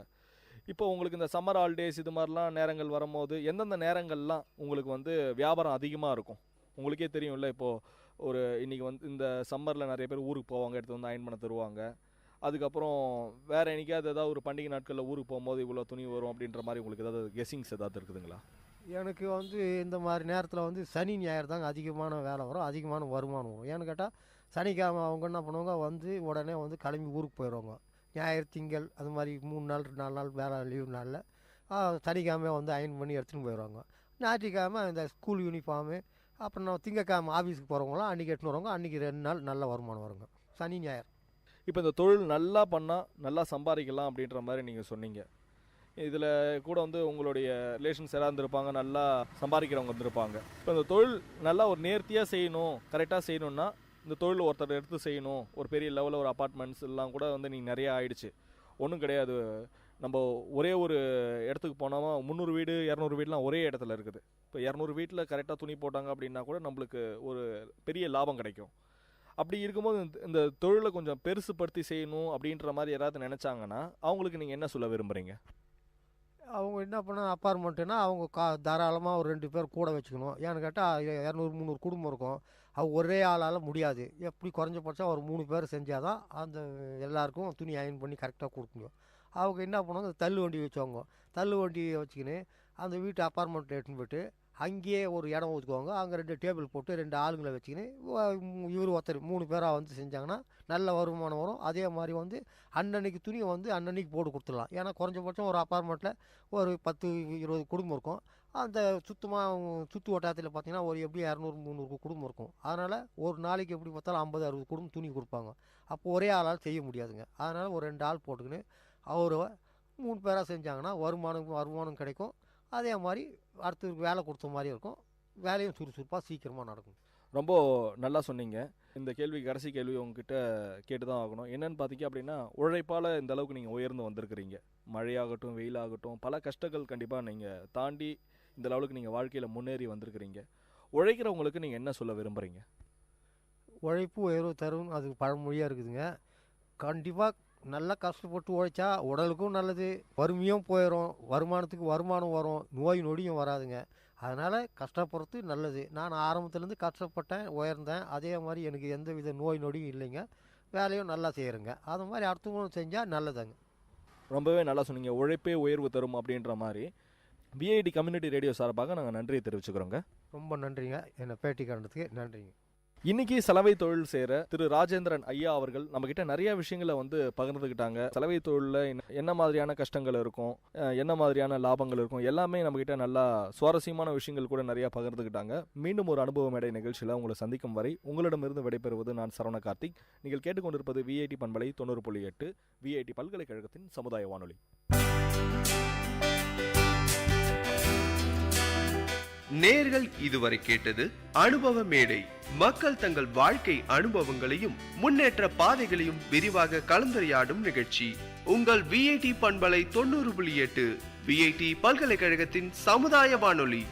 G: இப்போ உங்களுக்கு இந்த சம்மர் ஹாலிடேஸ் இது மாதிரிலாம் நேரங்கள் வரும்போது எந்தெந்த நேரங்கள்லாம் உங்களுக்கு வந்து வியாபாரம் அதிகமாக இருக்கும்? உங்களுக்கே தெரியும்ல, இப்போது இன்றைக்கி வந்து இந்த சம்மரில் நிறைய பேர் ஊருக்கு போவாங்க, எடுத்து வந்து அயன் பண்ண தருவாங்க. அதுக்கப்புறம் வேறு என்னைக்காவது ஏதாவது ஒரு பண்டிகை நாட்களில் ஊருக்கு போகும்போது இவ்வளோ துணி வரும் அப்படின்ற மாதிரி உங்களுக்கு ஏதாவது கெஸ்ஸிங்ஸ் ஏதாவது இருக்குதுங்களா?
H: எனக்கு வந்து இந்த மாதிரி நேரத்தில் வந்து சனி ஞாயிறு தாங்க அதிகமான வேலை வரும், அதிகமான வருமானம் வரும். ஏன்னு கேட்டால் சனிக்கிழமை அவங்க என்ன பண்ணுவாங்க, வந்து உடனே வந்து கிளம்பி ஊருக்கு போயிடுவாங்க. ஞாயிறு திங்கள் அது மாதிரி 3 நாள் 4 நாள் வேலை லீவ் நாளில் சனிக்கிழமை வந்து அயன் பண்ணி எடுத்துன்னு போயிடுவாங்க. ஞாயிற்றுக்கிழமை இந்த ஸ்கூல் யூனிஃபார்மு, அப்புறம் திங்கக்கிழமை ஆஃபீஸுக்கு போகிறவங்களாம் அன்றைக்கி எடுத்துன்னு வருவாங்க. அன்றைக்கி 2 நாள் நல்ல வருமானம் வருங்க, சனி ஞாயிறு.
G: இப்போ இந்த தொழில் நல்லா பண்ணால் நல்லா சம்பாதிக்கலாம் அப்படின்ற மாதிரி நீங்கள் சொன்னீங்க. இதில் கூட வந்து உங்களுடைய ரிலேஷன்ஸ் யாராவது இருந்திருப்பாங்க, நல்லா சம்பாதிக்கிறவங்க இருந்திருப்பாங்க. இப்போ இந்த தொழில் நல்லா ஒரு நேர்த்தியாக செய்யணும், கரெக்டாக செய்யணுன்னா இந்த தொழில் ஒருத்தர் எடுத்து செய்யணும். ஒரு பெரிய லெவலில் ஒரு அப்பார்ட்மெண்ட்ஸ் எல்லாம் கூட வந்து நீங்கள் நிறையா ஆயிடுச்சு. ஒன்றும் கிடையாது, நம்ம ஒரே ஒரு இடத்துக்கு போனோமா 300 வீடு 200 வீடுலாம் ஒரே இடத்துல இருக்குது. இப்போ 200 வீட்டில் கரெக்டாக துணி போட்டாங்க அப்படின்னா கூட நம்மளுக்கு ஒரு பெரிய லாபம் கிடைக்கும். அப்படி இருக்கும்போது இந்த தொழிலை கொஞ்சம் பெருசுப்படுத்தி செய்யணும் அப்படின்ற மாதிரி யாராவது நினச்சாங்கன்னா அவங்களுக்கு நீங்கள் என்ன சொல்ல விரும்புகிறீங்க?
H: அவங்க என்ன பண்ணால் அப்பார்ட்மெண்ட்டுன்னா அவங்க தாராளமாக ஒரு 2 பேர் கூட வச்சுக்கணும். ஏன்னு கேட்டால் 200-300 குடும்பம் இருக்கும், அவங்க ஒரே ஆளால் முடியாது. எப்படி குறைஞ்சபட்சம் ஒரு 3 பேர் செஞ்சால் தான் அந்த எல்லாருக்கும் துணி அயன் பண்ணி கரெக்டாக கொடுக்க முடியும். அவங்க என்ன பண்ணுவாங்க, தள்ளு வண்டி வச்சுவாங்க. தள்ளு வண்டியை வச்சுக்கின்னு அந்த வீட்டு அப்பார்ட்மெண்ட்டில் எடுத்துன்னு போய்ட்டு அங்கேயே ஒரு இடம் ஒதுக்குவாங்க. அங்கே 2 டேபிள் போட்டு 2 ஆளுங்களை வச்சுக்கின்னு இவர் ஒருத்தர் 3 பேராக வந்து செஞ்சாங்கன்னா நல்ல வருமானம் வரும். அதே மாதிரி வந்து அன்னன்னைக்கு துணியை வந்து அன்னன்னைக்கு போட்டு கொடுத்துடலாம். ஏன்னா குறைஞ்சபட்சம் ஒரு அப்பார்ட்மெண்ட்டில் ஒரு 10-20 குடும்பம் இருக்கும். அந்த சுற்று வட்டாரத்தில் பார்த்தீங்கன்னா ஒரு எப்படி 200-300 குடும்பம் இருக்கும். அதனால் ஒரு நாளைக்கு எப்படி பார்த்தாலும் 50-60 குடும்பம் துணி கொடுப்பாங்க. அப்போ ஒரே ஆளால் செய்ய முடியாதுங்க. அதனால் ஒரு 2 ஆள் போட்டுக்கின்னு அவர் 3 பேராக செஞ்சாங்கன்னா வருமானம் கிடைக்கும். அதே மாதிரி அடுத்ததுக்கு வேலை கொடுத்த மாதிரி இருக்கும், வேலையும் சுறுசுறுப்பாக சீக்கிரமாக நடக்கும்.
G: ரொம்ப நல்லா சொன்னீங்க. இந்த கடைசி கேள்வி உங்ககிட்ட கேட்டு தான் ஆகணும். என்னென்னு பார்த்தீங்க அப்படின்னா, உழைப்பால் இந்த அளவுக்கு நீங்கள் உயர்ந்து வந்திருக்கிறீங்க. மழையாகட்டும் வெயிலாகட்டும் பல கஷ்டங்கள் கண்டிப்பாக நீங்கள் தாண்டி இந்த லெவலுக்கு நீங்கள் வாழ்க்கையில் முன்னேறி வந்திருக்கிறீங்க. உழைக்கிறவங்களுக்கு நீங்கள் என்ன சொல்ல விரும்புகிறீங்க?
H: உழைப்பு உயர்வு தரும், அது பழமொழியாக இருக்குதுங்க. கண்டிப்பாக நல்லா கஷ்டப்பட்டு உழைச்சா உடலுக்கும் நல்லது, வறுமையும் போயிடும், வருமானத்துக்கு வருமானம் வரும், நோய் நொடியும் வராதுங்க. அதனால் கஷ்டப்படுறது நல்லது. நான் ஆரம்பத்துலேருந்து கஷ்டப்பட்டேன், உயர்ந்தேன். அதே மாதிரி எனக்கு எந்த வித நோய் நொடியும் இல்லைங்க, வேலையும் நல்லா செய்கிறேங்க. அது மாதிரி அடுத்தவங்களும் செஞ்சால் நல்லதுங்க.
G: ரொம்பவே நல்லா சொன்னீங்க. உழைப்பே உயர்வு தரும் அப்படின்ற மாதிரி விஐடி கம்யூனிட்டி ரேடியோ சார்பாக நாங்கள் நன்றியை தெரிவிச்சுக்கிறோங்க.
H: ரொம்ப நன்றிங்க, என்னை பேட்டி காண்றதுக்கு நன்றிங்க.
G: இன்னைக்கு சலவை தொழில் செய்கிற திரு ராஜேந்திரன் ஐயா அவர்கள் நம்மக்கிட்ட நிறைய விஷயங்களை வந்து பகிர்ந்துக்கிட்டாங்க. சலவை தொழிலில் என்ன மாதிரியான கஷ்டங்கள் இருக்கும், என்ன மாதிரியான லாபங்கள் இருக்கும், எல்லாமே நம்மக்கிட்ட நல்லா சுவாரஸ்யமான விஷயங்கள் கூட நிறையா பகிர்ந்துக்கிட்டாங்க. மீண்டும் ஒரு அனுபவ மேடை நிகழ்ச்சியில் உங்களை சந்திக்கும் வரை உங்களிடமிருந்து விடைபெறுவது நான் சரவண கார்த்திக். நீங்கள் கேட்டுக்கொண்டிருப்பது விஐடி பண்பலை 90.8 விஐடி பல்கலைக்கழகத்தின் சமுதாய வானொலி.
C: நேர்கள் இதுவரை கேட்டது அனுபவ மேடை. மக்கள் தங்கள் வாழ்க்கை அனுபவங்களையும் முன்னேற்ற பாதைகளையும் விரிவாக கலந்துரையாடும் நிகழ்ச்சி. உங்கள் விஐடி பண்பலை 90.8 விஐடி பல்கலைக்கழகத்தின் சமுதாய வானொலி.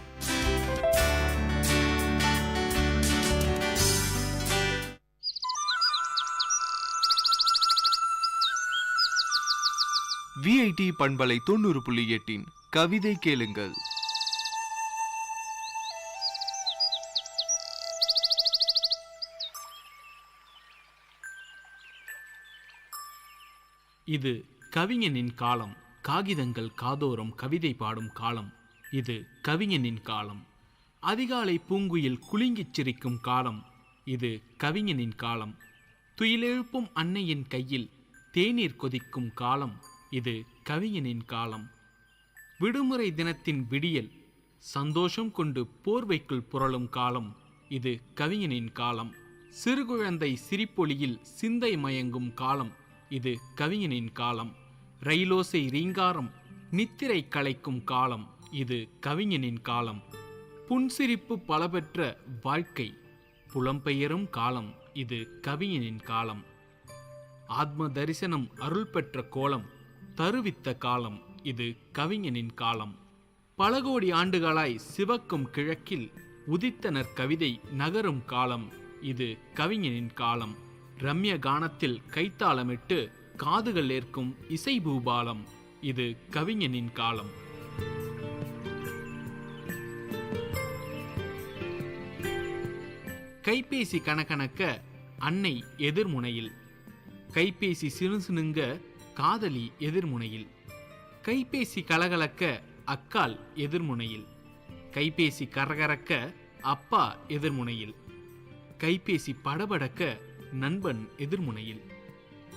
C: விஐடி பண்பலை 90.8 கவிதை கேளுங்கள்.
F: இது கவிஞனின் காலம். காகிதங்கள் காதோறும் கவிதை பாடும் காலம். இது கவிஞனின் காலம். அதிகாலை பூங்குயில் குலுங்கிச் சிரிக்கும் காலம். இது கவிஞனின் காலம். துயிலெழுப்பும் அன்னையின் கையில் தேநீர் கொதிக்கும் காலம். இது கவிஞனின் காலம். விடுமுறை தினத்தின் விடியல் சந்தோஷம் கொண்டு போர்வைக்குள் புரளும் காலம். இது கவிஞனின் காலம். சிறுகுழந்தை சிரிப்பொலியில் சிந்தை மயங்கும் காலம். இது கவிஞனின் காலம். ரயிலோசை ரீங்காரம் நித்திரை களைக்கும் காலம். இது கவிஞனின் காலம். புன்சிரிப்பு பலபெற்ற வாழ்க்கை புலம்பெயரும் காலம். இது கவிஞனின் காலம். ஆத்ம தரிசனம் அருள் பெற்ற கோலம் தருவித்த காலம். இது கவிஞனின் காலம். பல கோடி ஆண்டுகளாய் சிவக்கும் கிழக்கில் உதித்தனர் கவிதை நகரும் காலம். இது கவிஞனின் காலம். ரம்ய கானத்தில் கைத்தாளமிட்டு காதுகள் ஏற்கும் இசை பூபாலம். இது கவிஞனின் காலம். கைபேசி கணக்கணக்க அன்னை எதிர்முனையில். கைபேசி சினுசினுங்க காதலி எதிர்முனையில். கைபேசி கலகலக்க அக்கால் எதிர்முனையில். கைபேசி கரகரக்க அப்பா எதிர்முனையில். கைபேசி படபடக்க நண்பன் எதிர்முனையில்.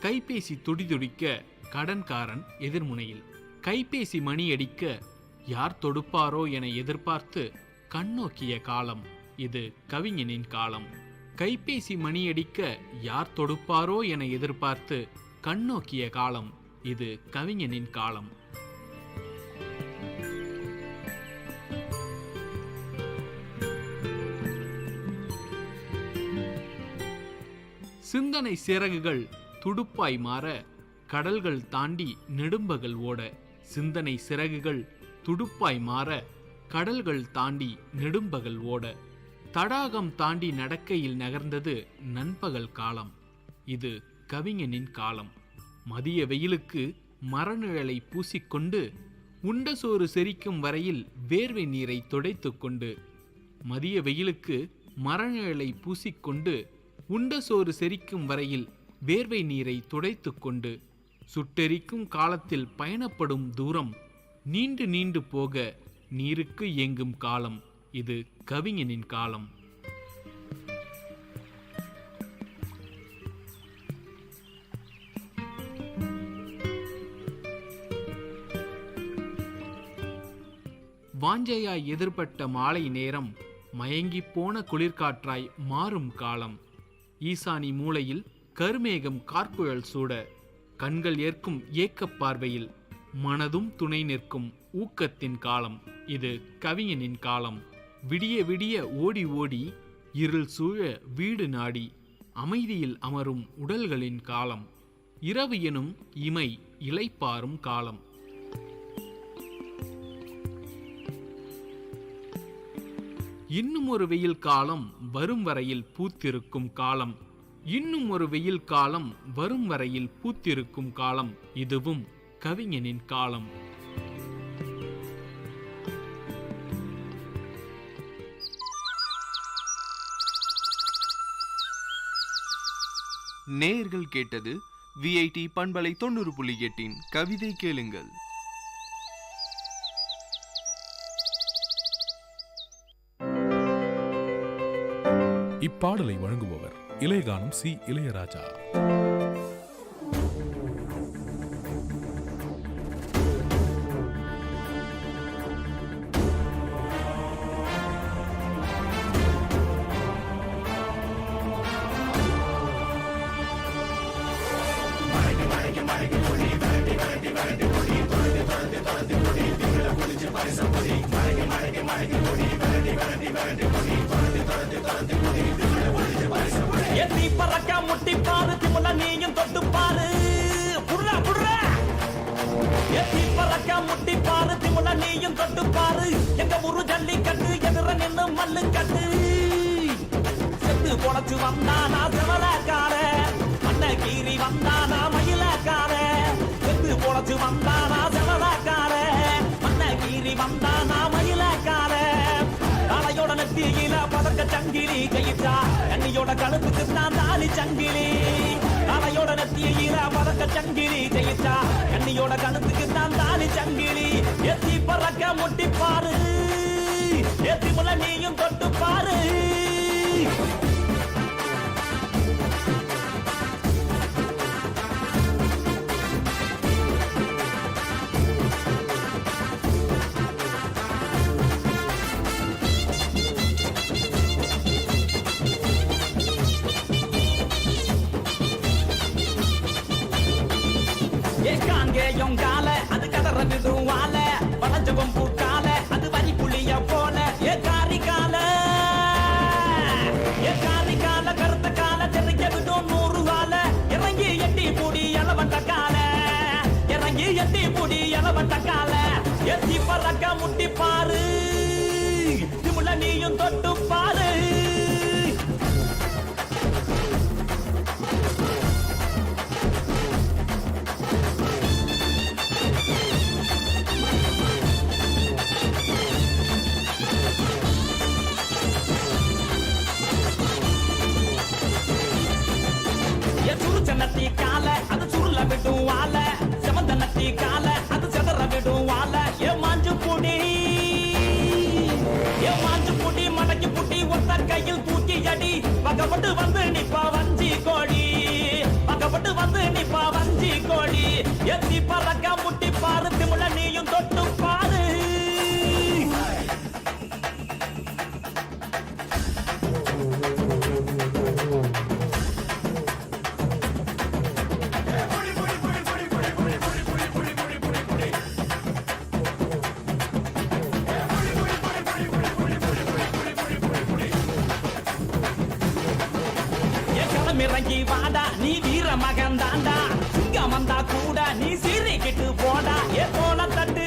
F: கைபேசி துடிதுடிக்க கடன்காரன் எதிர்முனையில். கைபேசி மணியடிக்க யார் தொடுப்பாரோ என எதிர்பார்த்து கண்ணோக்கிய காலம். இது கவிஞனின் காலம். கைபேசி மணியடிக்க யார் தொடுப்பாரோ என எதிர்பார்த்து கண்ணோக்கிய காலம். இது கவிஞனின் காலம். சிந்தனை சிறகுகள் துடுப்பாய் மாற கடல்கள் தாண்டி நெடும்பகல் ஓட. சிந்தனை சிறகுகள் துடுப்பாய் மாற கடல்கள் தாண்டி நெடும்பகல் ஓட. தடாகம் தாண்டி நடக்கையில் நகர்ந்தது நண்பகல் காலம். இது கவிஞனின் காலம். மதிய வெயிலுக்கு மரநிழலை பூசிக்கொண்டு உண்ட சோறு செரிக்கும் வரையில் வேர்வை நீரை துடைத்து கொண்டு. மதிய வெயிலுக்கு மரநிழலை பூசிக்கொண்டு உண்ட சோறு செரிக்கும் வரையில் வேர்வை நீரை துடைத்து கொண்டு. சுட்டெரிக்கும் காலத்தில் பயணப்படும் தூரம் நீண்டு நீண்டு போக நீருக்கு இயங்கும் காலம். இது கவிஞனின் காலம். வாஞ்சையாய் எதிர்பட்ட மாலை நேரம் மயங்கி போன குளிர்காற்றாய் மாறும் காலம். ஈசானி மூலையில் கருமேகம் கார்குழல் சூட. கண்கள் ஏற்கும் ஏக்கப் பார்வையில் மனதும் துணை நிற்கும் ஊக்கத்தின் காலம். இது கவிஞனின் காலம். விடிய விடிய ஓடி ஓடி இருள் சூழ வீடு நாடி அமைதியில் அமரும் உடல்களின் காலம். இரவு எனும் இமை இளைப்பாறும் காலம். இன்னும் ஒரு வெயில் காலம் வரும் வரையில் பூத்திருக்கும் காலம். இன்னும் ஒரு வெயில் காலம் வரும் வரையில் பூத்திருக்கும் காலம். இதுவும் கவிஞனின் காலம்.
C: நேயர்கள் கேட்டது விஐடி பண்பலை 90.8 கவிதை கேளுங்கள்.
F: இப்பாடலை வழங்குபவர் இளையகானம் சி. இளையராஜா.
I: எத்தி பறக்க முட்டி பாரு திமுல நீயும் தொட்டு பாரு புடுற புடுற. எத்தி பறக்க முட்டி பாரு திமுல நீயும் தொட்டு பாரு. எங்க ஊரு ஜல்லிக்கட்டு எதிர நின்னு மல்லு கட்டு. செத்து பொழைச்சு வந்தானா செவலக்கார மண்ண கீறி வந்தானா மயிலக்கார. செத்து பொழைச்சு வந்தானா சங்கிலி ஜெயிச்சா கண்ணியோட கழுத்துக்கு தான் தாலி சங்கிலி காலையோட நெத்தியில பறக்க சங்கிலி ஜெயிச்சா கண்ணியோட கழுத்துக்கு தான் தாலி சங்கிலி எத்தி பறக்க முட்டி பாரு எத்தி முள்ள நீயும் தொட்டு பாரு கால அது கதற விடுவால வளஞ்சவம் பூக்கால அது வரி புளிய போல ஏ காரி கால கருத்த கால தெரிய விடும் 100 வால இறங்கி எட்டி பூடி எலவட்ட கால எத்தி பறக்க முட்டி பாரு திமுல நீயும் தொட்டு பாரு நத்தி கால அது சுருள விடும் வால செவந்த நத்தி கால அது செதற விடும் வால ஏ மாஞ்சு புடி மடக்கி புட்டி ஒத்த கையில் தூக்கி அடி பக்கப்பட்டு வந்து நிப்பா வஞ்சி கோடி எத்தி பறக்க முட்டி பாரு திமுல நீயும் தொட்டு பாரு இறங்கி வாடா நீ வீர மகன் தாண்டா சிங்கம் வந்தா கூட நீ சீரிக்கிட்டு போடா ஏ தோல தட்டு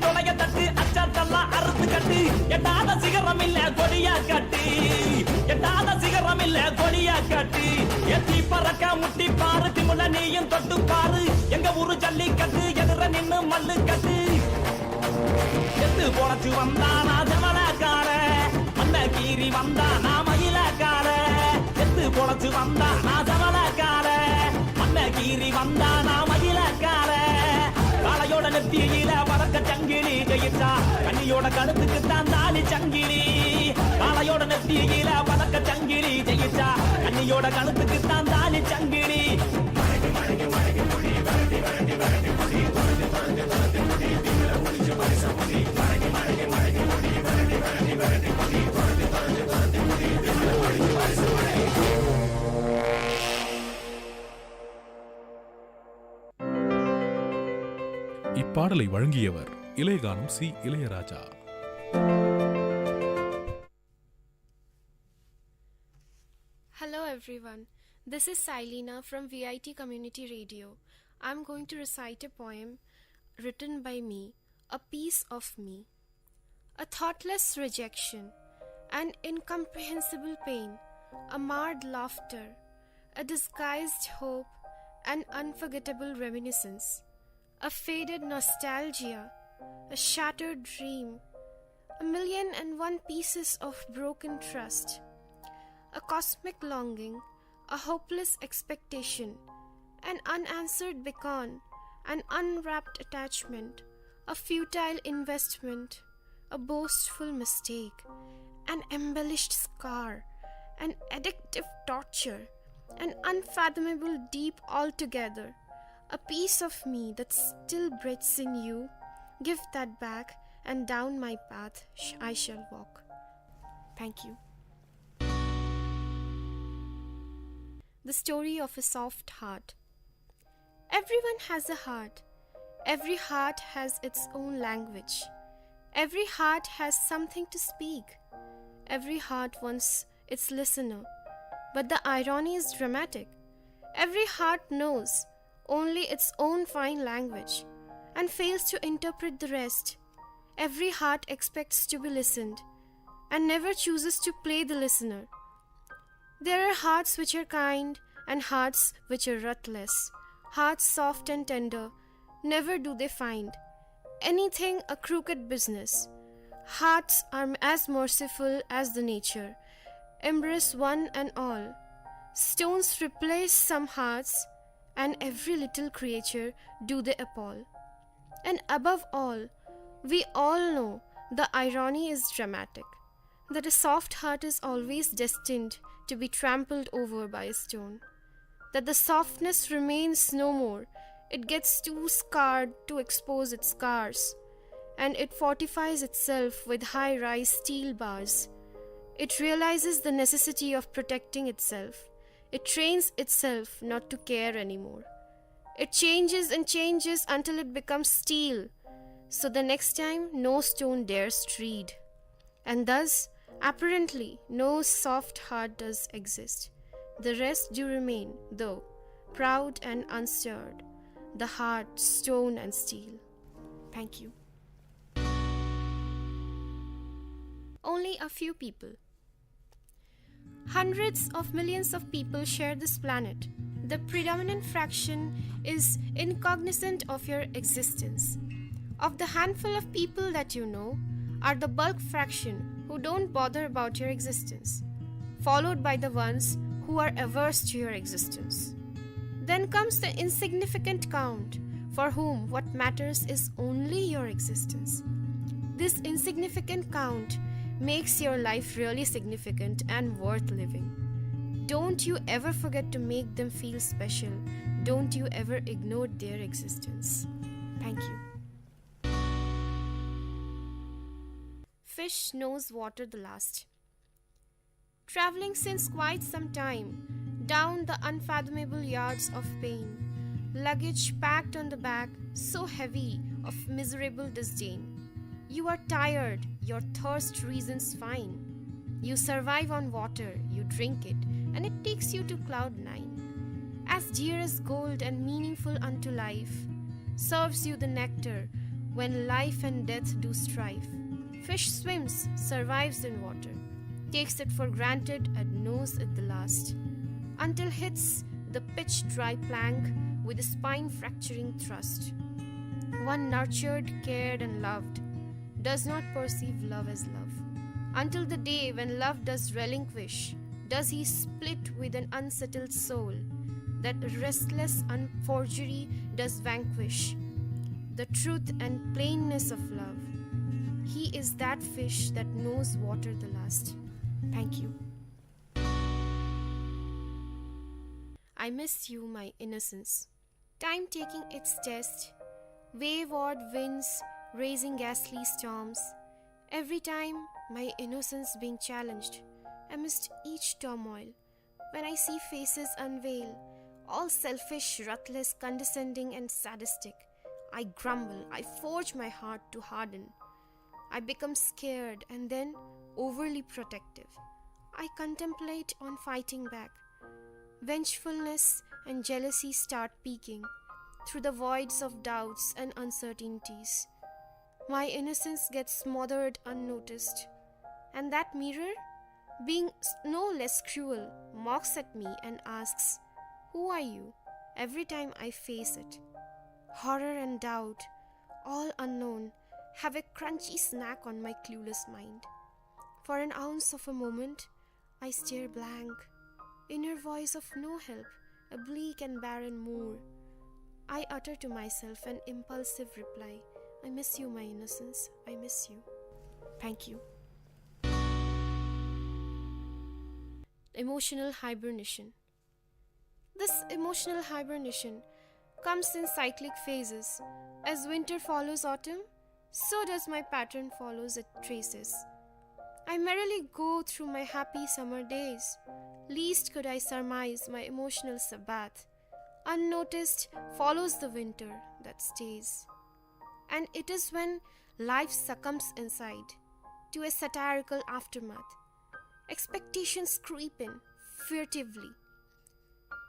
I: தொலைய தட்டு அச்சத்தெல்லாம் அறுத்து கட்டு எட்டாத சிகரம் இல்ல கொடியா கட்டு எத்தி பறக்க முட்டி பாரு திமுல நீயும் தொட்டு பாரு எங்க ஊரு ஜல்லிக்கட்டு எதிர நின்னு மல்லு கட்டு எத்து பொழைச்சு வந்தானா ஜமலக்கார கீரி வந்தா நான் மயிலக்கார எத்து பொழைச்சு வந்தா நான் ஜமலக்கார கீரி வந்தா நான் மயிலக்கார காலையோட நெத்தியில பறக்க சங்கிலி ஜெயிச்சா கண்ணியோட கழுத்துக்கு தான் தாலி சங்கிலி காலையோட நெத்தியில பறக்க சங்கிலி ஜெயிச்சா கண்ணியோட கழுத்துக்கு தான் தாலி சங்கிலி
J: இப்பாடலை வழங்கியவர் Ilaiyaganam C Ilaiyaraaja.
K: Hello everyone, this is Silena from Vit Community Radio. I'm going to recite a poem written by me, A Piece of Me. A thoughtless rejection, an incomprehensible pain, a marred laughter, a disguised hope, an unforgettable reminiscence, a faded nostalgia, a shattered dream, 1,000,001 pieces of broken trust, a cosmic longing, a hopeless expectation, an unanswered beacon, an unwrapped attachment, a futile investment, a boastful mistake, an embellished scar, an addictive torture, an unfathomable deep altogether, a piece of me that still breathes in you. Give that back, and down my path I shall walk. Thank you. The story of a soft heart. Everyone has a heart. Every heart has its own language. Every heart has something to speak. Every heart wants its listener. But the irony is dramatic. Every heart knows only its own fine language and fails to interpret the rest. Every heart expects to be listened and never chooses to play the listener. There are hearts which are kind and hearts which are ruthless. Hearts soft and tender, never do they find anything a crooked business. Hearts are as merciful as the nature, embrace one and all. Stones replace some hearts, and every little creature do they appall. And above all, we all know the irony is dramatic, that a soft heart is always destined to be trampled over by a stone, that the softness remains no more, it gets too scarred to expose its scars, and it fortifies itself with high-rise steel bars. It realizes the necessity of protecting itself. It trains itself not to care anymore. It changes and changes until it becomes steel, so the next time no stone dares tread. And thus, apparently, no soft heart does exist. The rest do remain, though, proud and unstirred, the heart, stone and steel. Thank you. Only a few people. Hundreds of millions of people share this planet. The predominant fraction is incognizant of your existence. Of the handful of people that you know, are the bulk fraction who don't bother about your existence, followed by the ones who are averse to your existence. Then comes the insignificant count, for whom what matters is only your existence. This insignificant count makes your life really significant and worth living. Don't you ever forget to make them feel special. Don't you ever ignore their existence. Thank you. Fish knows water the last. Traveling since quite some time, down the unfathomable yards of pain, luggage packed on the back, so heavy of miserable disdain. You are tired, your thirst reasons fine. You survive on water, you drink it, and it takes you to cloud 9. As dear as gold and meaningful unto life, serves you the nectar when life and death do strive. Fish swims, survives in water, takes it for granted and knows it the last, until hits the pitch dry plank with a spine-fracturing thrust. One nurtured, cared and loved does not perceive love as love, until the day when love does relinquish, does he split with an unsettled soul, that restless forgery does vanquish the truth and plainness of love. He is that fish that knows water the last. Thank you. I miss you, my innocence. Time taking its test, wayward winds raising ghastly storms. Every time my innocence being challenged, amidst each turmoil, when I see faces unveil, all selfish, ruthless, condescending and sadistic, I grumble, I forge my heart to harden. I become scared and then overly protective. I contemplate on fighting back. Vengefulness and jealousy start peeking through the voids of doubts and uncertainties. My innocence gets smothered unnoticed, and that mirror, being no less cruel, mocks at me and asks, "Who are you?" every time I face it. Horror and doubt, all unknown, have a crunchy snack on my clueless mind. For an ounce of a moment, I stare blank, inner voice of no help, a bleak and barren moor. I utter to myself an impulsive reply, "I miss you, my innocence, I miss you. Thank you." Emotional hibernation. This emotional hibernation comes in cyclic phases. As winter follows autumn, so does my pattern follows its traces. I merrily go through my happy summer days. Least could I surmise my emotional sabbath. Unnoticed follows the winter that stays. And it is when life succumbs inside to a satirical aftermath. Expectations creep in furtively.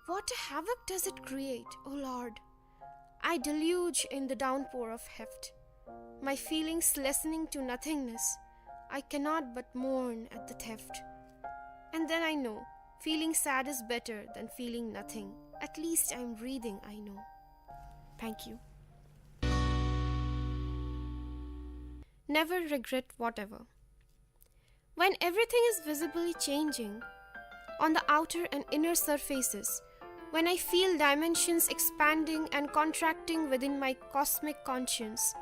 K: What a havoc does it create, O Lord! I deluge in the downpour of heft, my feelings lessening to nothingness. I cannot but mourn at the theft. And then I know, feeling sad is better than feeling nothing. At least I'm breathing, I know. Thank you. never regret whatever. When everything is visibly changing on the outer and inner surfaces, when I feel dimensions expanding and contracting within my cosmic conscience,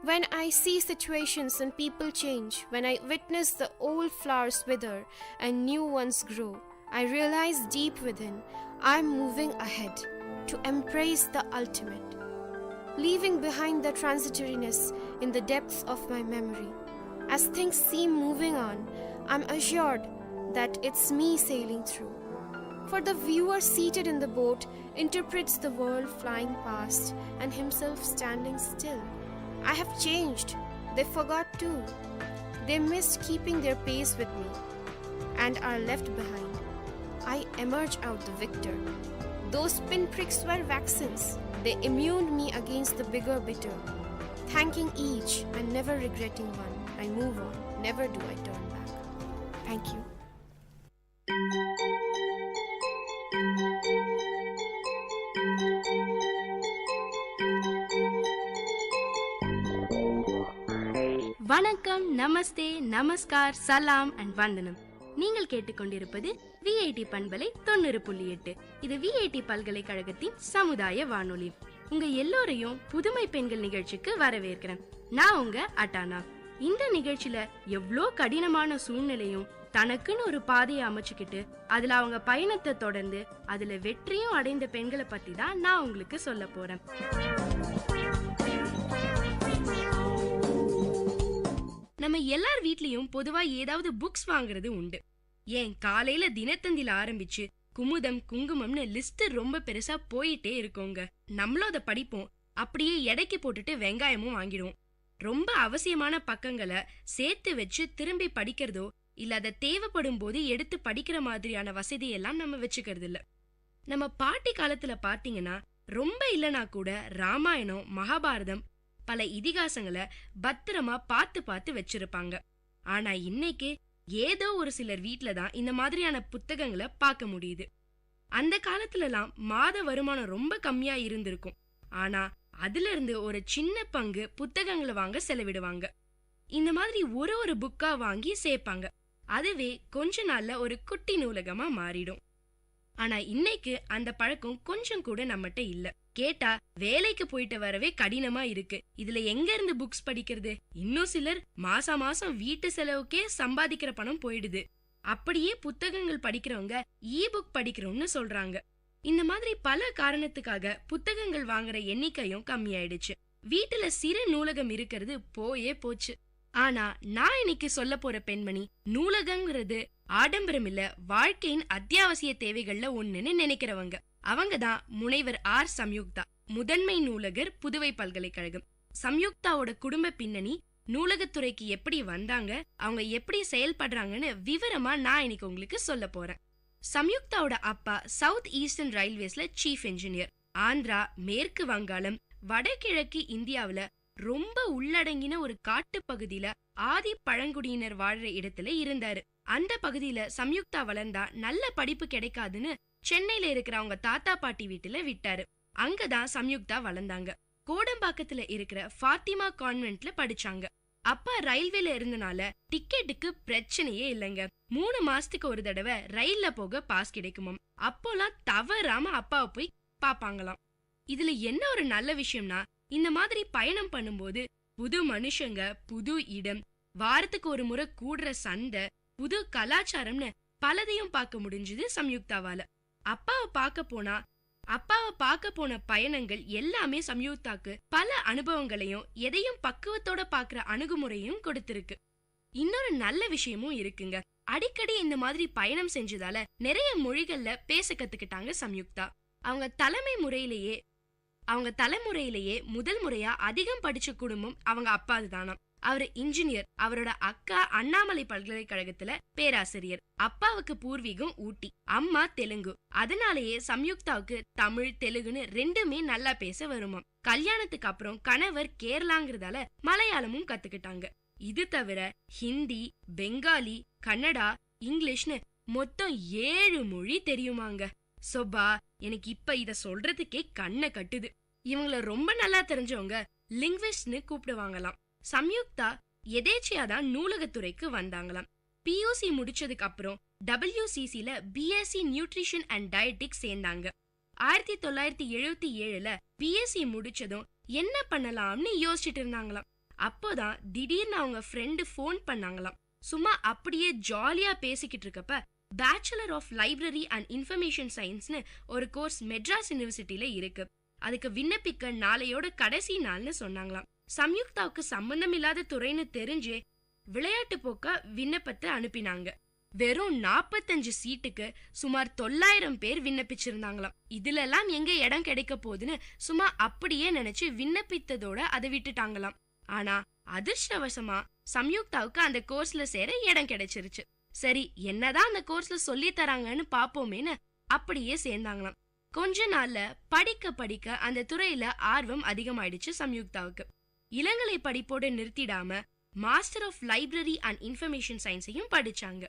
K: when I see situations and people change, when I witness the old flowers wither and new ones grow, I realize deep within I'm moving ahead to embrace the ultimate, leaving behind the transitoriness in the depths of my memory. As things seem moving on, I'm assured that it's me sailing through. For the viewer seated in the boat interprets the world flying past and himself standing still. I have changed. They forgot too. They missed keeping their pace with me and are left behind. I emerge out the victor. Those pinpricks were vaccines. They immuned me against the bigger bitter. Thanking each and never regretting one, I move on. Never do I turn back. Thank you.
L: வணக்கம், நமஸ்தே, நமஸ்கார், சலாம் and வந்தனம். நீங்கள் கேட்டுக்கொண்டிருப்பது VIT பண்பலை 90.8. இது VIT பல்கலைக்கழகத்தின் சமுதாய வானொலி. உங்க எல்லோரையும் புதுமை பெண்கள் நிகழ்ச்சிக்கு வரவேற்கிறேன். நான் உங்க அட்டானா. இந்த நிகழ்ச்சியில எவ்வளோ கடினமான சூழ்நிலையும் தனக்குன்னு ஒரு பாதையை அமைச்சுக்கிட்டு அதுல அவங்க பயணத்தை தொடர்ந்து அதுல வெற்றியும் அடைந்த பெண்களை பத்தி தான் நான் உங்களுக்கு சொல்ல போறேன். நம்ம எல்லார் வீட்லயும் பொதுவா ஏதாவது புக்ஸ் வாங்குறது உண்டு. ஏன் காலையில தினத்தந்தில ஆரம்பிச்சு குமுதம், குங்குமம்னு லிஸ்ட் ரொம்ப பெருசா போயிட்டே இருக்கோங்க. நம்மளும் அதை படிப்போம், அப்படியே எடைக்கு போட்டுட்டு வெங்காயமும் வாங்கிடுவோம். ரொம்ப அவசியமான பக்கங்களை சேர்த்து வச்சு திரும்பி படிக்கிறதோ இல்ல அதை தேவைப்படும் போது எடுத்து படிக்கிற மாதிரியான வசதியெல்லாம் நம்ம வச்சுக்கிறது இல்ல. நம்ம பாட்டி காலத்துல பாத்தீங்கன்னா ரொம்ப இல்லனா கூட ராமாயணம், மகாபாரதம், பல இதிகாசங்களை பத்திரமா பார்த்து பார்த்து வச்சிருப்பாங்க. ஆனா இன்னைக்கு ஏதோ ஒரு சிலர் வீட்டுல தான் இந்த மாதிரியான புத்தகங்களை பார்க்க முடியுது. அந்த காலத்துல எல்லாம் மாத வருமானம் ரொம்ப கம்மியா இருந்திருக்கும். ஆனா அதுல இருந்து ஒரு சின்ன பங்கு புத்தகங்களை வாங்க செலவிடுவாங்க. இந்த மாதிரி ஒரு புக்கா வாங்கி சேர்ப்பாங்க. அதுவே கொஞ்ச நாள்ல ஒரு குட்டி நூலகமா மாறிடும். ஆனா இன்னைக்கு அந்த பழக்கம் கொஞ்சம் கூட நம்மகிட்ட இல்ல. கேட்டா வேலைக்கு போயிட்டு வரவே கடினமா இருக்கு, இதுல எங்க இருந்து புக்ஸ் படிக்கிறது? இன்னும் சிலர் மாசம் வீட்டு செலவுக்கே சம்பாதிக்கிற பணம் போயிடுது. அப்படியே புத்தகங்கள் படிக்கிறவங்க இ புக் படிக்கிறோம்னு சொல்றாங்க. இந்த மாதிரி பல காரணத்துக்காக புத்தகங்கள் வாங்குற எண்ணிக்கையும் கம்மியாயிடுச்சு. வீட்டுல சிறு நூலகம் இருக்கிறது போயே போச்சு. ஆனா நான் இன்னைக்கு சொல்ல போற பெண்மணி நூலகங்கிறது ஆடம்பரம் இல்ல, வாழ்க்கையின் அத்தியாவசிய தேவைகள்ல ஒண்ணுன்னு நினைக்கிறவங்க. அவங்கதான் முனைவர் ஆர் சம்யுக்தா, முதன்மை நூலகர், புதுவை பல்கலைக்கழகம். சம்யுக்தாவோட குடும்ப பின்னணி, நூலகத்துறைக்கு எப்படி வந்தாங்க, அவங்க எப்படி செயல்படுறாங்கன்னு விவரமா நான் இன்னைக்கு உங்களுக்கு சொல்ல போறேன். சம்யுக்தாவோட அப்பா சவுத் ஈஸ்டர்ன் ரயில்வேஸ்ல சீஃப் இன்ஜினியர். ஆந்திரா, மேற்கு வங்காளம், வடகிழக்கு இந்தியாவில ரொம்ப உள்ளடங்கின ஒரு காட்டு பகுதியில ஆதி பழங்குடியினர் வாழ்ற இடத்துல இருந்தாரு. அந்த பகுதியில சம்யுக்தா வளர்ந்தா நல்ல படிப்பு கிடைக்காதுன்னு சென்னையில இருக்கிற அவங்க தாத்தா பாட்டி வீட்டுல விட்டாரு. அங்கதான் சம்யுக்தா வளர்ந்தாங்க. கோடம்பாக்கத்துல இருக்கிற ஃபாத்திமா கான்வென்ட்ல படிச்சாங்க. அப்பா ரயில்வேல இருந்தனால டிக்கெட்டுக்கு பிரச்சனையே இல்லைங்க. 3 மாசத்துக்கு ஒரு தடவை ரயில்ல போக பாஸ் கிடைக்குமாம். அப்போலாம் தவறாம அப்பாவை போய் பாப்பாங்களாம். இதுல என்ன ஒரு நல்ல விஷயம்னா, இந்த மாதிரி பயணம் பண்ணும்போது புது மனுஷங்க, புது இடம், வாரத்துக்கு ஒரு முறை கூடுற சந்தை, புது கலாச்சாரம்னு பலதையும் பார்க்க முடிஞ்சது சம்யுக்தாவால. அப்பாவை பார்க்க போன பயணங்கள் எல்லாமே சம்யுக்தாக்கு பல அனுபவங்களையும் எதையும் பக்குவத்தோட பாக்குற அணுகுமுறையும் கொடுத்திருக்கு. இன்னொரு நல்ல விஷயமும் இருக்குங்க. அடிக்கடி இந்த மாதிரி பயணம் செஞ்சதால நிறைய மொழிகள்ல பேச கத்துக்கிட்டாங்க சம்யுக்தா. அவங்க தலைமுறையிலேயே முதல் முறையா அதிகம் படிச்ச குடும்பம் அவங்க அப்பாது தானாம். அவரு இன்ஜினியர். அவரோட அக்கா அண்ணாமலை பல்கலைக்கழகத்துல பேராசிரியர். அப்பாவுக்கு பூர்வீகம் ஊட்டி, அம்மா தெலுங்கு. அதனாலேயே சம்யுக்தாவுக்கு தமிழ், தெலுங்குன்னு ரெண்டுமே நல்லா பேச வருமாம். கல்யாணத்துக்கு அப்புறம் கணவர் கேரளாங்கிறதால மலையாளமும் கத்துக்கிட்டாங்க. இது தவிர ஹிந்தி, பெங்காலி, கன்னடா, இங்கிலீஷ்னு மொத்தம் 7 மொழி தெரியுமாங்க. சொபா, எனக்கு இப்ப இத சொல்றதுக்கே கண்ணை கட்டுது. இவங்கள ரொம்ப நல்லா தெரிஞ்சவங்க லிங்குவிஸ்ட்னு கூப்பிடுவாங்களாம். சம்யுக்தா எதேச்சியா தான் நூலகத்துறைக்கு வந்தாங்களாம். பியூசி முடிச்சதுக்கு அப்புறம் WCCல பிஎஸ்சி நியூட்ரிஷன் அண்ட் டயட்டிக்ஸ் சேர்ந்தாங்க. 1977ல பிஎஸ்சி முடிச்சதும் என்ன பண்ணலாம்னு யோசிச்சுட்டு இருந்தாங்களாம். அப்போதான் திடீர்னு அவங்க ஃப்ரெண்டு ஃபோன் பண்ணாங்களாம். சும்மா அப்படியே ஜாலியா பேசிக்கிட்டு இருக்கப்ப bachelor of library and information சயின்ஸ்னு ஒரு கோர்ஸ் மெட்ராஸ் யூனிவர்சிட்டியில இருக்கு, அதுக்கு விண்ணப்பிக்க நாளையோட கடைசி நாள்னு சொன்னாங்களாம். சம்யுக்தாவுக்கு சம்பந்தம் இல்லாத துறைன்னு தெரிஞ்சே விளையாட்டு போக்கா விண்ணப்பத்தை அனுப்பினாங்க. வெறும் 45 சீட்டுக்கு சுமார் 900 பேர் விண்ணப்பிச்சிருந்தாங்களாம். இதுல எல்லாம் எங்க இடம் கிடைக்க போகுதுன்னு சும்மா அப்படியே நினைச்சு விண்ணப்பித்ததோட அதை விட்டுட்டாங்களாம். ஆனா அதிர்ஷ்டவசமா சம்யுக்தாவுக்கு அந்த கோர்ஸ்ல சேர இடம் கிடைச்சிருச்சு. சரி, என்னதான் அந்த கோர்ஸ்ல சொல்லி தராங்கன்னு பாப்போமேன்னு அப்படியே சேர்ந்தாங்களாம். கொஞ்ச நாள்ல படிக்க படிக்க அந்த துறையில ஆர்வம் அதிகமாயிடுச்சு சம்யுக்தாவுக்கு. இளங்கலை படிப்போட நிறுத்திடாம master of library and information சயின்ஸையும் படிச்சாங்க.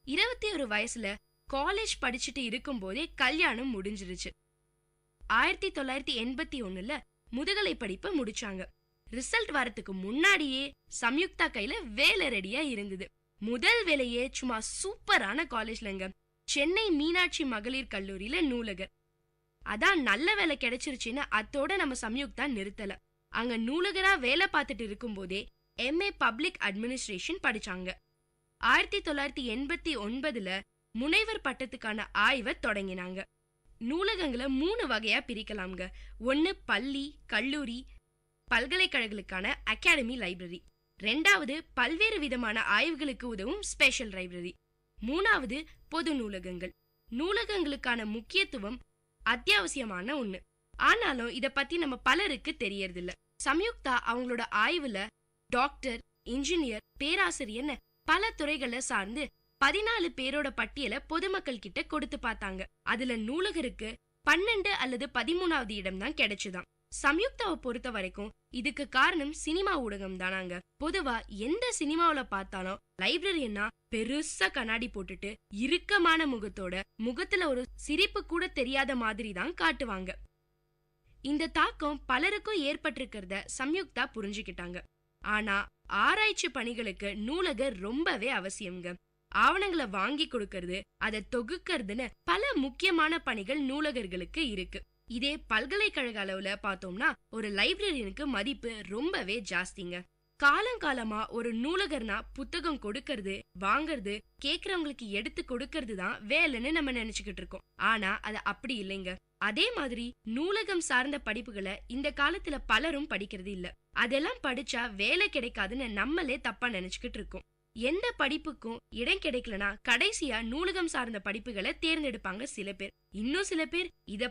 L: 21 வயசுல காலேஜ் படிச்சுட்டு இருக்கும் போதே கல்யாணம் முடிஞ்சிருச்சு. 1981ல முதுகலை படிப்பை முடிச்சாங்க. ரிசல்ட் வரத்துக்கு முன்னாடியே சம்யுக்தா கையில வேலை ரெடியா இருந்தது. முதல் வேலையே சும்மா சூப்பரான காலேஜ்லங்க, சென்னை மீனாட்சி மகளிர் கல்லூரியில நூலகர். அதான் நல்ல வேலை கிடைச்சிருச்சுன்னு அத்தோட நம்ம சம்யுக்தா நிறுத்தல. அங்க நூலகரா வேலை பார்த்துட்டு இருக்கும் போதே MA பப்ளிக் அட்மினிஸ்ட்ரேஷன் படிச்சாங்க. 1989ல முனைவர் பட்டத்துக்கான ஆய்வை தொடங்கினாங்க. நூலகங்களை 3 வகையா பிரிக்கலாம்ங்க. 1 பள்ளி, கல்லூரி, பல்கலைக்கழகங்களுக்கான அகாடமி லைப்ரரி. 2வது பல்வேறு விதமான ஆய்வுகளுக்கு உதவும் ஸ்பெஷல் லைப்ரரி. 3வது பொது நூலகங்கள். நூலகங்களுக்கான முக்கியத்துவம் அத்தியாவசியமான ஒண்ணு. ஆனாலும் இத பத்தி நம்ம பலருக்கு தெரியறதில்ல. சம்யுக்தா அவங்களோட ஆய்வுல டாக்டர், இன்ஜினியர், பேராசிரியர்னு பல துறைகளை சார்ந்து 14 பேரோட பட்டியலை பொதுமக்கள் கிட்ட கொடுத்து பார்த்தாங்க. அதுல நூலகருக்கு 12 அல்லது 13வது இடம் தான் கிடைச்சுதான். சம்யுக்தாவை பொறுத்த வரைக்கும் இதுக்கு காரணம் சினிமா ஊடகம் தானாங்க. பொதுவா எந்த சினிமாவில பார்த்தாலும் லைப்ரரியன்னா பெருசா கண்ணாடி போட்டுட்டு இறுக்கமான முகத்தோட முகத்துல ஒரு சிரிப்பு கூட தெரியாத மாதிரி தான் காட்டுவாங்க. இந்த தாக்கம் பலருக்கும் ஏற்பட்டிருக்கிறத சம்யுக்தா புரிஞ்சுக்கிட்டாங்க. ஆனா ஆராய்ச்சி பணிகளுக்கு நூலகர் ரொம்பவே அவசியம்ங்க. ஆவணங்களை வாங்கி கொடுக்கறது, அதை தொகுக்கிறதுன்னு பல முக்கியமான பணிகள் நூலகர்களுக்கு இருக்கு. இதே பல்கலைக்கழக அளவுல பார்த்தோம்னா ஒரு லைப்ரரியனுக்கு மதிப்பு ரொம்பவே ஜாஸ்திங்க. காலங்காலமா ஒரு நூலகர்னா புத்தகம் கொடுக்கறது, வாங்கறது, கேக்குறவங்களுக்கு எடுத்து கொடுக்கறது தான் வேலைன்னு நம்ம நினைச்சுக்கிட்டு இருக்கோம். ஆனா அது அப்படி இல்லைங்க. அதே மாதிரி நூலகம் சார்ந்த படிப்புகளை இந்த காலத்துல பலரும் படிக்கிறது இல்ல. அதெல்லாம் படிச்சா வேலை கிடைக்காதுன்னு நம்மளே தப்பா நினைச்சுக்கிட்டு இருக்கோம். எந்த படிப்புக்கும் இடம் கிடைக்கலனா கடைசியா நூலகம் சார்ந்த படிப்புகளை தேர்ந்தெடுப்பாங்க சில பேர். இன்னும் சில பேர் இத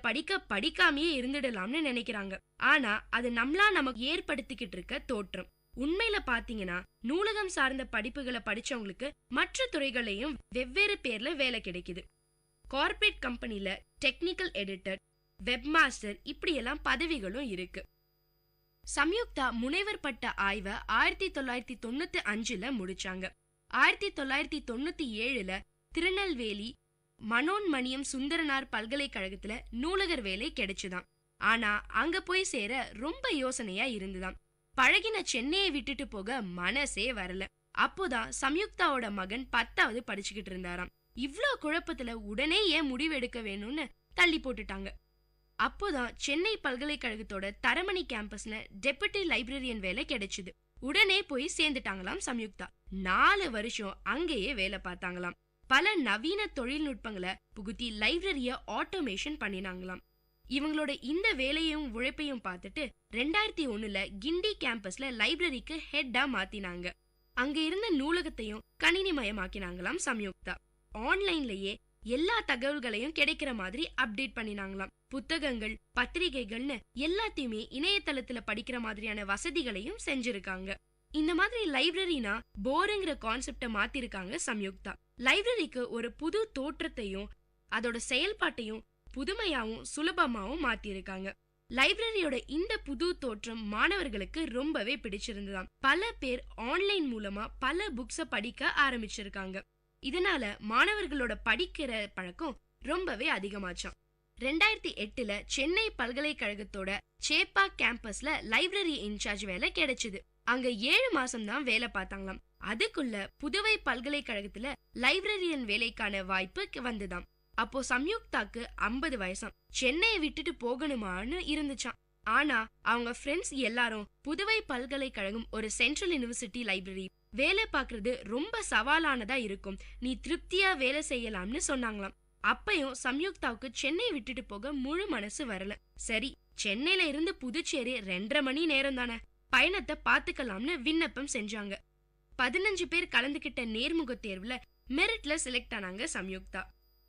L: படிக்காமையே இருந்துடலாம்னு நினைக்கிறாங்க. ஆனா அது நம்மளா நமக்கு ஏற்படுத்திக்கிட்டு இருக்க தோற்றம். உண்மையில பாத்தீங்கன்னா நூலகம் சார்ந்த படிப்புகளை படிச்சவங்களுக்கு மற்ற துறைகளையும் வெவ்வேறு பேர்ல வேலை கிடைக்குது. கார்ப்பரேட் கம்பெனில டெக்னிக்கல் எடிட்டர், வெப் மாஸ்டர், இப்படியெல்லாம் பதவிகளும் இருக்கு. சம்யுக்தா முனைவர் பட்ட ஆய்வை 1995ல முடிச்சாங்க. 1997ல திருநெல்வேலி மனோன்மணியம் சுந்தரனார் பல்கலைக்கழகத்துல நூலகர் வேலை கிடைச்சுதான். ஆனா அங்க போய் சேர ரொம்ப யோசனையா இருந்துதான். பழகின சென்னையை விட்டுட்டு போக மனசே வரல. அப்போதான் சம்யுக்தாவோட மகன் 10வது படிச்சுக்கிட்டு இருந்தாராம். இவ்ளோ குழப்பத்துல உடனே ஏன் முடிவெடுக்க வேணும்னு தள்ளி போட்டுட்டாங்க. அப்போதான் சென்னை பல்கலைக்கழகத்தோட தரமணி கேம்பஸ்ல டெபுட்டி லைப்ரரியன் வேலை கிடைச்சுது. உடனே போய் சேர்ந்துட்டாங்களாம் சம்யுக்தா. 4 வருஷம் அங்கேயே வேலை பார்த்தாங்களாம். பல நவீன தொழில்நுட்பங்களை புகுத்தி லைப்ரரிய ஆட்டோமேஷன் பண்ணினாங்களாம். இவங்களோட இந்த வேலையும் உழைப்பையும் பார்த்துட்டு 2001ல கிண்டி கேம்பஸ்ல லைப்ரரிக்கு ஹெட்டா மாத்தினாங்க. அங்க இருந்த நூலகத்தையும் கணினிமயமாக்கினாங்களாம் சம்யுக்தா. ஆன்லைன்லயே எல்லா தகவல்களையும் கிடைக்கிற மாதிரி அப்டேட் பண்ணினாங்களாம். புத்தகங்கள், பத்திரிகைகள்னு எல்லாத்தையுமே இணையதளத்துல படிக்கிற மாதிரியான வசதிகளையும் செஞ்சிருக்காங்க. இந்த மாதிரி லைப்ரரினா போருங்கிற கான்செப்ட மாத்திருக்காங்க சம்யுக்தா. லைப்ரரிக்கு ஒரு புது தோற்றத்தையும் அதோட செயல்பாட்டையும் புதுமையாவும் சுலபமாவும் மாத்திருக்காங்க. லைப்ரரியோட இந்த புது தோற்றம் மாணவர்களுக்கு ரொம்பவே பிடிச்சிருந்ததாம். பல பேர் ஆன்லைன் மூலமா பல புக்ஸ படிக்க ஆரம்பிச்சிருக்காங்க. இதனால மாணவர்களோட படிக்கிற பழக்கம் ரொம்பவே அதிகமாச்சாம். 2008ல சென்னை பல்கலைக்கழகத்தோட சேப்பா கேம்பஸ்ல லைப்ரரி இன்சார்ஜ் வேலை கிடைச்சது. அங்க 7 மாசம் தான் வேலை பார்த்தாங்களாம். அதுக்குள்ள புதுவை பல்கலைக்கழகத்துல லைப்ரரியன் வேலைக்கான வாய்ப்பு வந்துதாம். அப்போ சம்யுக்தாக்கு 50 வயசாம். சென்னையை விட்டுட்டு போகணுமான்னு இருந்துச்சாம். ஆனா அவங்க ஃப்ரெண்ட்ஸ் எல்லாரும் புதுவை பல்கலைக்கழகம் ஒரு சென்ட்ரல் யூனிவர்சிட்டி லைப்ரரி, வேலை பார்க்கறது ரொம்ப சவாலானதா இருக்கும், நீ திருப்தியா வேலை செய்யலாம்னு சொன்னாங்களாம். அப்பயும் சம்யுக்தாவுக்கு சென்னை விட்டுட்டு போக முழு மனசு வரல. சரி, சென்னையில இருந்து புதுச்சேரி 2.5 மணி நேரம் தானே, பயணத்தை பாத்துக்கலாம்னு விண்ணப்பம் செஞ்சாங்க. 15 பேர் கலந்துகிட்ட நேர்முக தேர்வுல மெரிட்ல செலக்ட் ஆனாங்க சம்யுக்தா.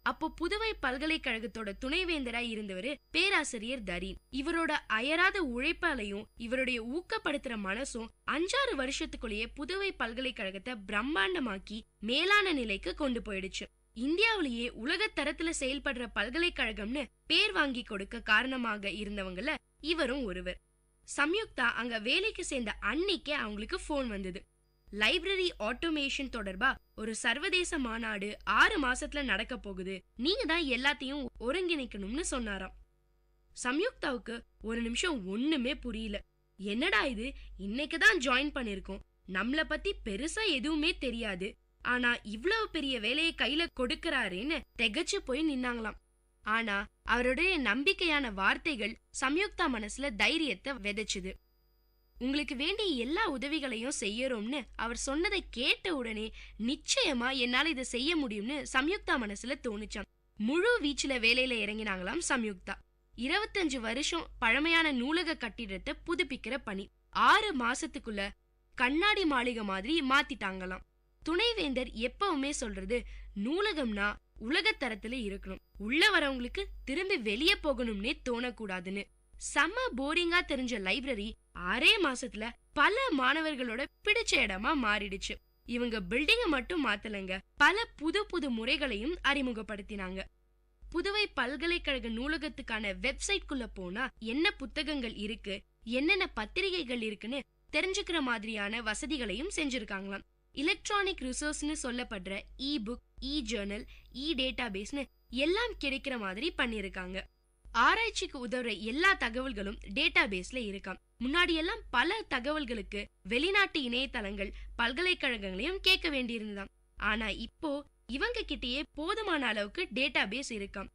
L: அப்போ புதுவை பல்கலைக்கழகத்தோட துணைவேந்தராய் இருந்தவரு பேராசிரியர் தரீன். இவரோட அயராத உழைப்பாலையும் இவருடைய ஊக்கப்படுத்துற மனசும் 5-6 வருஷத்துக்குள்ளேயே புதுவை பல்கலைக்கழகத்தை பிரம்மாண்டமாக்கி மேலான நிலைக்கு கொண்டு போயிடுச்சு. இந்தியாவிலேயே உலக தரத்துல செயல்படுற பல்கலைக்கழகம்னு பேர் வாங்கி கொடுக்க காரணமாக இருந்தவங்கள இவரும் ஒருவர். சம்யுக்தா அங்க வேலைக்கு சேர்ந்த அன்னைக்கே அவங்களுக்கு போன் வந்தது. லைப்ரரி ஆட்டோமேஷன் தொடர்பா ஒரு சர்வதேச மாநாடு 6 மாசத்துல நடக்க போகுது, நீங்க தான் எல்லாத்தையும் ஒருங்கிணைக்கணும்னு சொன்னாராம். சம்யுக்தாவுக்கு ஒரு நிமிஷம் ஒண்ணுமே புரியல. என்னடா இது, இன்னைக்குதான் ஜாயின் பண்ணிருக்கோம், நம்மள பத்தி பெருசா எதுவுமே தெரியாது, ஆனா இவ்வளவு பெரிய வேலையை கையில கொடுக்கறாருன்னு திகச்சு போய் நின்னாங்களாம். ஆனா அவருடைய நம்பிக்கையான வார்த்தைகள் சம்யுக்தா மனசுல தைரியத்தை விதைச்சுது. உங்களுக்கு வேண்டிய எல்லா உதவிகளையும் செய்யறோம்னு அவர் சொன்னதை கேட்ட உடனே நிச்சயமா என்னால இதை செய்ய முடியும்னு சம்யுக்தா மனசுல தோணுச்சாம். முழு வீச்சுல வேலையில இறங்கினாங்களாம் சம்யுக்தா. 25 வருஷம் பழமையான நூலக கட்டிடத்தை புதுப்பிக்கிற பணி 6 மாசத்துக்குள்ள கண்ணாடி மாளிகை மாதிரி மாத்திட்டாங்களாம். துணைவேந்தர் எப்பவுமே சொல்றது, நூலகம்னா உலகத்தரத்துல இருக்கணும், உள்ள வரவங்களுக்கு திரும்பி வெளியே போகணும்னே தோணக்கூடாதுன்னு. செம்ம போரிங்கா தெரிஞ்ச லைப்ரரி 6 மாசத்துல பல மாணவர்களோட பிடிச்ச இடமா மாறிடுச்சு. இவங்க பில்டிங்க மட்டும் மாத்தலங்க, பல புது புது முறைகளையும் அறிமுகப்படுத்தினாங்க. புதுவை பல்கலைக்கழக நூலகத்துக்கான வெப்சைட்குள்ள போனா என்ன புத்தகங்கள் இருக்கு, என்னென்ன பத்திரிகைகள் இருக்குன்னு தெரிஞ்சுக்கிற மாதிரியான வசதிகளையும் செஞ்சிருக்காங்களாம். எலக்ட்ரானிக் ரிசோர்ஸ்னு சொல்லப்படுற இ புக், இ ஜர்னல், இ டேட்டாபேஸ்னு எல்லாம் கிடைக்கிற மாதிரி பண்ணிருக்காங்க. ஆராய்ச்சிக்கு உதவுற எல்லா தகவல்களும் டேட்டாபேஸ்ல இருக்காம். முன்னாடி எல்லாம் பல தகவல்களுக்கு வெளிநாட்டு இணையதளங்கள் பல்கலைக்கழகங்களையும் கேட்க வேண்டியிருந்தாம். ஆனா இப்போ இவங்க கிட்டயே போதுமான அளவுக்கு டேட்டாபேஸ் இருக்காம்.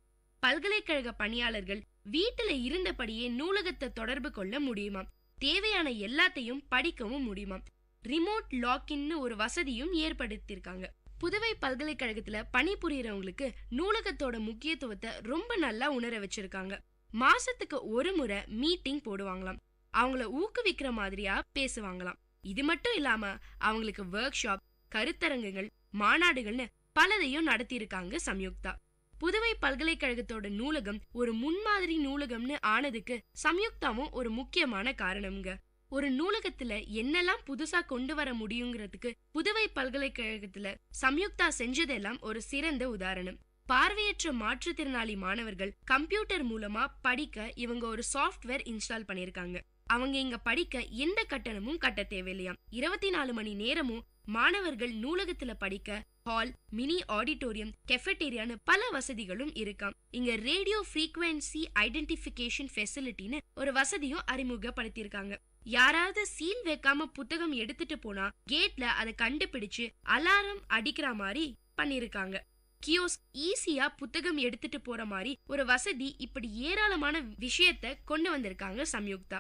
L: பல்கலைக்கழக பணியாளர்கள் வீட்டுல இருந்தபடியே நூலகத்தை தொடர்பு கொள்ள முடியுமாம். தேவையான எல்லாத்தையும் படிக்கவும் முடியுமாம். ரிமோட் லாக்இன்னு ஒரு வசதியும் ஏற்படுத்தியிருக்காங்க. புதுவை பல்கலைக்கழகத்துல பணிபுரியறவங்களுக்கு நூலகத்தோட முக்கியத்துவத்தை ரொம்ப நல்லா உணர வச்சிருக்காங்க. மாசத்துக்கு ஒரு முறை மீட்டிங் போடுவாங்களாம். அவங்கள ஊக்குவிக்கிற மாதிரியா பேசுவாங்களாம். இது மட்டும் இல்லாம அவங்களுக்கு ஒர்க் ஷாப், கருத்தரங்குகள், மாநாடுகள்னு பலதையும் நடத்தியிருக்காங்க சம்யுக்தா. புதுவை பல்கலைக்கழகத்தோட நூலகம் ஒரு முன்மாதிரி நூலகம்னு ஆனதுக்கு சம்யுக்தாவும் ஒரு முக்கியமான காரணம்ங்க. ஒரு நூலகத்துல என்னெல்லாம் புதுசா கொண்டு வர முடியுங்கிறதுக்கு புதுவை பல்கலைக்கழகத்துல சம்யுக்தா செஞ்சதெல்லாம் ஒரு சிறந்த உதாரணம். பார்வையற்ற மாற்றுத்திறனாளி மாணவர்கள் கம்ப்யூட்டர் மூலமா படிக்க இவங்க ஒரு சாஃப்ட்வேர் இன்ஸ்டால் பண்ணிருக்காங்க. அவங்க இங்க படிக்க எந்த கட்டணமும் கட்ட தேவையில்லையாம். 24 மணி நேரமும் மாணவர்கள் நூலகத்துல படிக்க ஹால், மினி ஆடிட்டோரியம், கெஃபெட்டேரியான்னு பல வசதிகளும் இருக்காம். இங்க ரேடியோ ஃப்ரீக்வன்சி ஐடென்டிஃபிகேஷன் ஃபெசிலிட்டின்னு ஒரு வசதியும் அறிமுகப்படுத்தியிருக்காங்க. யாராவது சீல் வைக்காம புத்தகம் எடுத்துட்டு போனா கேட்ல அதை கண்டுபிடிச்சு அலாரம் அடிக்கிற மாதிரி பண்ணிருக்காங்க. கியோஸ்க் ஈஸியா புத்தகம் எடுத்துட்டு போற மாதிரி ஒரு வசதி, இப்படி ஏராளமான விஷயத்த கொண்டு வந்திருக்காங்க சம்யுக்தா.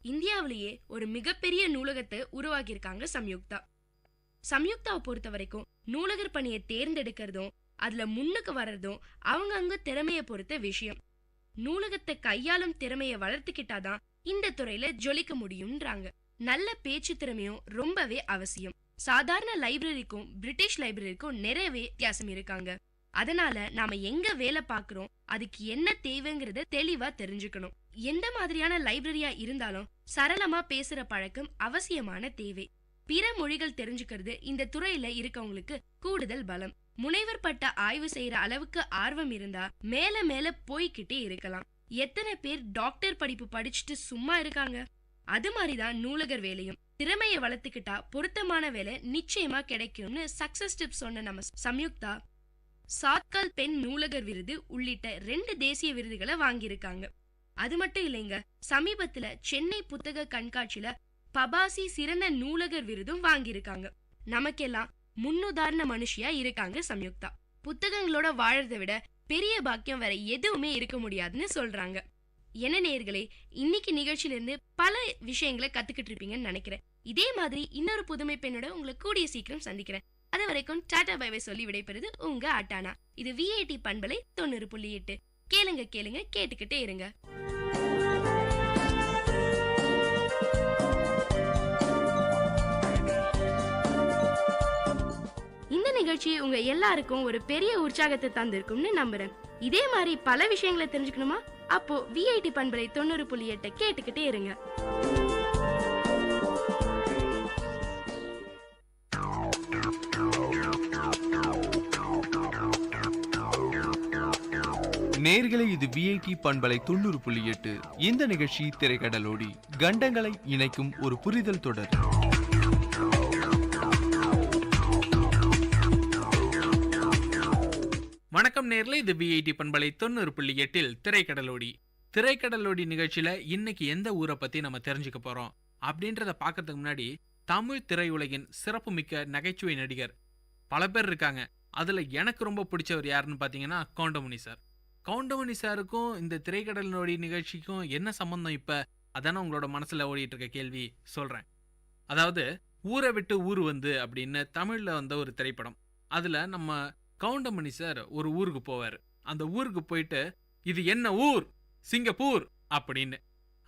L: இந்தியாவிலேயே ஒரு மிகப்பெரிய நூலகத்தை உருவாக்கியிருக்காங்க சம்யுக்தா. சம்யுக்தாவை பொறுத்த வரைக்கும் நூலகர் பணியை தேர்ந்தெடுக்கிறதும் அதுல முன்னுக்கு வர்றதும் அவங்க திறமைய பொறுத்த விஷயம். நூலகத்தை கையாளும் திறமைய வளர்த்துக்கிட்டாதான் இந்த துறையில ஜொலிக்க முடியும்ன்றாங்க. நல்ல பேச்சு திறமையும் ரொம்பவே அவசியம். சாதாரண லைப்ரரிக்கும் பிரிட்டிஷ் லைப்ரரிக்கும் நிறையவே வித்தியாசம் இருக்காங்க. அதனால நாம எங்க வேலை பார்க்கிறோம், அதுக்கு என்ன தேவைங்கிறத தெளிவா தெரிஞ்சுக்கணும். எந்த மாதிரியான லைப்ரரியா இருந்தாலும் சரளமா பேசுற பழக்கம் அவசியமான தேவை. பிற மொழிகள் தெரிஞ்சுக்கிறது இந்த துறையில இருக்கவங்களுக்கு கூடுதல் பலம். முனைவர் பட்ட ஆய்வு செய்யற அளவுக்கு ஆர்வம் இருந்தா மேல மேல போய்கிட்டே இருக்கலாம். எத்தனை பேர் டாக்டர் படிப்பு படிச்சுட்டு சும்மா இருக்காங்க? அது மாதிரிதான் நூலகர் வேலையும். திறமைய வளர்த்துக்கிட்டா பொருத்தமான வேலை நிச்சயமா கிடைக்கும்னு சக்சஸ் டிப்ஸ் சொன்ன நம்ம சம்யுக்தா சாத்கால் பெண் நூலகர் விருது உள்ளிட்ட 2 தேசிய விருதுகளை வாங்கியிருக்காங்க. அது மட்டும் இல்லைங்க, சமீபத்துல சென்னை புத்தக கண்காட்சியில பபாசி சிறந்த நூலகர் விருதும் வாங்கியிருக்காங்க. நமக்கெல்லாம் முன்னுதாரண மனுஷியா இருக்காங்க சம்யுக்தா. புத்தகங்களோட வாழறதை விட பெரிய பாக்கியம் வேற எதுவுமே இருக்க முடியாதுன்னு சொல்றாங்க. என்ன நேயர்களே, இன்னைக்கு நிகழ்ச்சியில இருந்து பல விஷயங்களை கத்துக்கிட்டு இருப்பீங்கன்னு நினைக்கிறேன். இதே மாதிரி இன்னொரு புதுமை பெண்ணோட உங்களை கூடிய சீக்கிரம் சந்திக்கிறேன். அது வரைக்கும் டாடா பை சொல்லி விடைபெறுது உங்க அட்டானா. இது VIT பண்பலை 90.8. கேளுங்க கேளுங்க, கேட்டுக்கிட்டே இருங்க. இந்த நிகழ்ச்சி உங்க எல்லாருக்கும் ஒரு பெரிய உற்சாகத்தை தந்திருக்கும்னு நம்புறேன். இதே மாதிரி பல விஷயங்களை தெரிஞ்சுக்கணுமா? அப்போ VIT பண்பலை 90.8 கேட்டுக்கிட்டே இருங்க.
C: நேர்களே, இது VIT பண்பலை 90.8. இந்த நிகழ்ச்சி திரைக்கடலோடி கண்டங்களை இணைக்கும் ஒரு புரிதல் தொடர்.
F: வணக்கம் நேர்களே, இது VIT பண்பலை 90.8 திரைக்கடலோடி. திரைக்கடலோடி நிகழ்ச்சியில இன்னைக்கு எந்த ஊரை பத்தி நம்ம தெரிஞ்சுக்க போறோம் அப்படின்றத பாக்கிறதுக்கு முன்னாடி, தமிழ் திரையுலகின் சிறப்புமிக்க நகைச்சுவை நடிகர் பல பேர் இருக்காங்க. அதுல எனக்கு ரொம்ப பிடிச்சவர் யாருன்னு பாத்தீங்கன்னா கவுண்டமணி சார். கவுண்டமணி சாருக்கும் இந்த திரைக்கடலோடி நிகழ்ச்சிக்கும் என்ன சம்பந்தம்? இப்ப அதான உங்களோட மனசுல ஓடிட்டு இருக்க கேள்வி. சொல்றேன். அதாவது, ஊரை விட்டு ஊர் வந்து அப்படின்னு தமிழ்ல வந்த ஒரு திரைப்படம். அதுல நம்ம கவுண்டமணி சார் ஒரு ஊருக்கு போவாரு. அந்த ஊருக்கு போயிட்டு, இது என்ன ஊர்? சிங்கப்பூர் அப்படின்னு.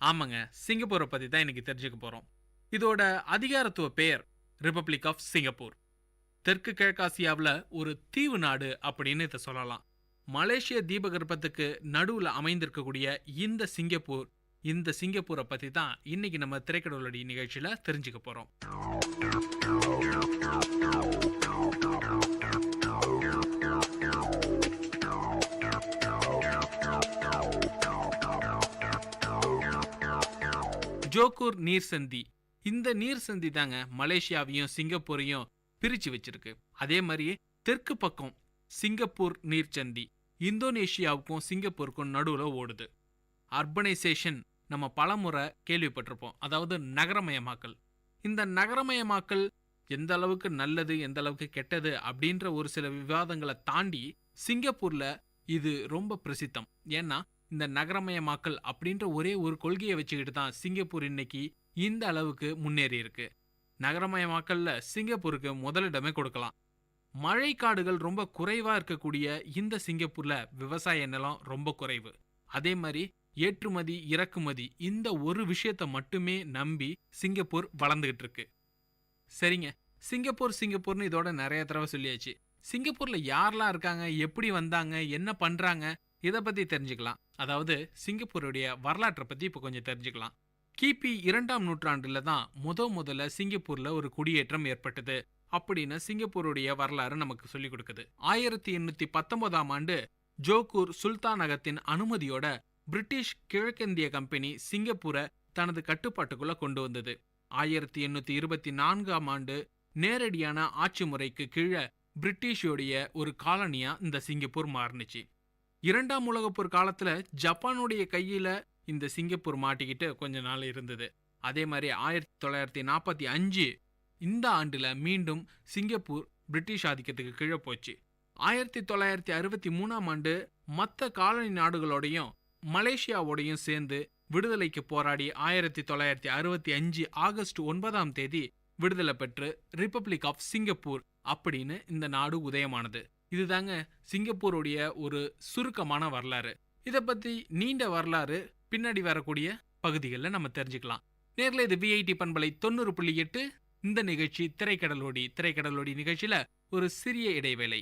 F: ஆமாங்க, சிங்கப்பூரை பத்தி தான் இன்னைக்கு தெரிஞ்சுக்க போறோம். இதோட அதிகாரத்துவ பெயர் ரிபப்ளிக் ஆஃப் சிங்கப்பூர். தெற்கு கிழக்காசியாவில் ஒரு தீவு நாடு அப்படின்னு இதை சொல்லலாம். மலேசிய தீபகற்பத்துக்கு நடுவில் அமைந்திருக்கக்கூடிய இந்த சிங்கப்பூரை பத்தி தான் இன்னைக்கு நம்ம திரைக்கடலோடி நிகழ்ச்சியில தெரிஞ்சுக்க போறோம். ஜோகூர் நீர்சந்தி. இந்த நீர்சந்தி தாங்க மலேசியாவையும் சிங்கப்பூரையும் பிரிச்சு வச்சிருக்கு. அதே மாதிரி தெற்கு பக்கம் சிங்கப்பூர் நீர்ச்சந்தி இந்தோனேஷியாவுக்கும் சிங்கப்பூருக்கும் நடுவில் ஓடுது. அர்பனைசேஷன் நம்ம பலமுறை கேள்விப்பட்டிருப்போம். அதாவது நகரமயமாக்கல். இந்த நகரமயமாக்கல் எந்த அளவுக்கு நல்லது, எந்த அளவுக்கு கெட்டது அப்படின்ற ஒரு சில விவாதங்களை தாண்டி சிங்கப்பூர்ல இது ரொம்ப பிரசித்தம். ஏன்னா இந்த நகரமயமாக்கல் அப்படின்ற ஒரே ஒரு கொள்கையை வச்சுக்கிட்டு தான் சிங்கப்பூர் இன்னைக்கு இந்த அளவுக்கு முன்னேறி இருக்கு. நகரமயமாக்கல்ல சிங்கப்பூருக்கு முதலிடமே கொடுக்கலாம். மழைக்காடுகள் ரொம்ப குறைவா இருக்கக்கூடிய இந்த சிங்கப்பூர்ல விவசாய நிலம் ரொம்ப குறைவு. அதே மாதிரி ஏற்றுமதி இறக்குமதி இந்த ஒரு விஷயத்த மட்டுமே நம்பி சிங்கப்பூர் வளர்ந்துகிட்டு இருக்கு. சரிங்க, சிங்கப்பூர்னு இதோட நிறைய தடவை சொல்லியாச்சு. சிங்கப்பூர்ல யாரெல்லாம் இருக்காங்க, எப்படி வந்தாங்க, என்ன பண்றாங்க, இதை பத்தி தெரிஞ்சுக்கலாம். அதாவது சிங்கப்பூருடைய வரலாற்றை பத்தி இப்ப கொஞ்சம் தெரிஞ்சுக்கலாம். கிபி 2ஆம் நூற்றாண்டுல தான் முதல்ல சிங்கப்பூர்ல ஒரு குடியேற்றம் ஏற்பட்டது அப்படின்னு சிங்கப்பூருடைய வரலாறு நமக்கு சொல்லிக் கொடுக்குது. 1819ஆம் ஆண்டு ஜோகூர் சுல்தானகத்தின் அனுமதியோட பிரிட்டிஷ் கிழக்கிந்திய கம்பெனி சிங்கப்பூரை தனது கட்டுப்பாட்டுக்குள்ள கொண்டு வந்தது. 1824ஆம் ஆண்டு நேரடியான ஆட்சி முறைக்கு கீழே பிரிட்டிஷோடைய ஒரு காலனியா இந்த சிங்கப்பூர் மாறுனுச்சு. 2ஆம் உலகப்போர் காலத்துல ஜப்பானுடைய கையில இந்த சிங்கப்பூர் மாட்டிக்கிட்டு கொஞ்ச நாள் இருந்தது. அதே மாதிரி 1945 இந்த ஆண்டுல மீண்டும் சிங்கப்பூர் பிரிட்டிஷ் ஆதிக்கத்துக்கு கீழே போச்சு. 1963ஆம் ஆண்டு மற்ற காலனி நாடுகளோடையும் மலேசியாவோடையும் சேர்ந்து விடுதலைக்கு போராடி 1965 ஆகஸ்ட் 9ஆம் தேதி விடுதலை பெற்று ரிபப்ளிக் ஆஃப் சிங்கப்பூர் அப்படின்னு இந்த நாடு உதயமானது. இதுதாங்க சிங்கப்பூருடைய ஒரு சுருக்கமான வரலாறு. இதை பத்தி நீண்ட வரலாறு பின்னாடி வரக்கூடிய பகுதிகளில் நம்ம தெரிஞ்சுக்கலாம். நேர்ல இது VIT பண்பலை 90.8. இந்த நிகழ்ச்சி திரைக்கடலோடி நிகழ்ச்சியில ஒரு சிறிய இடைவேளை.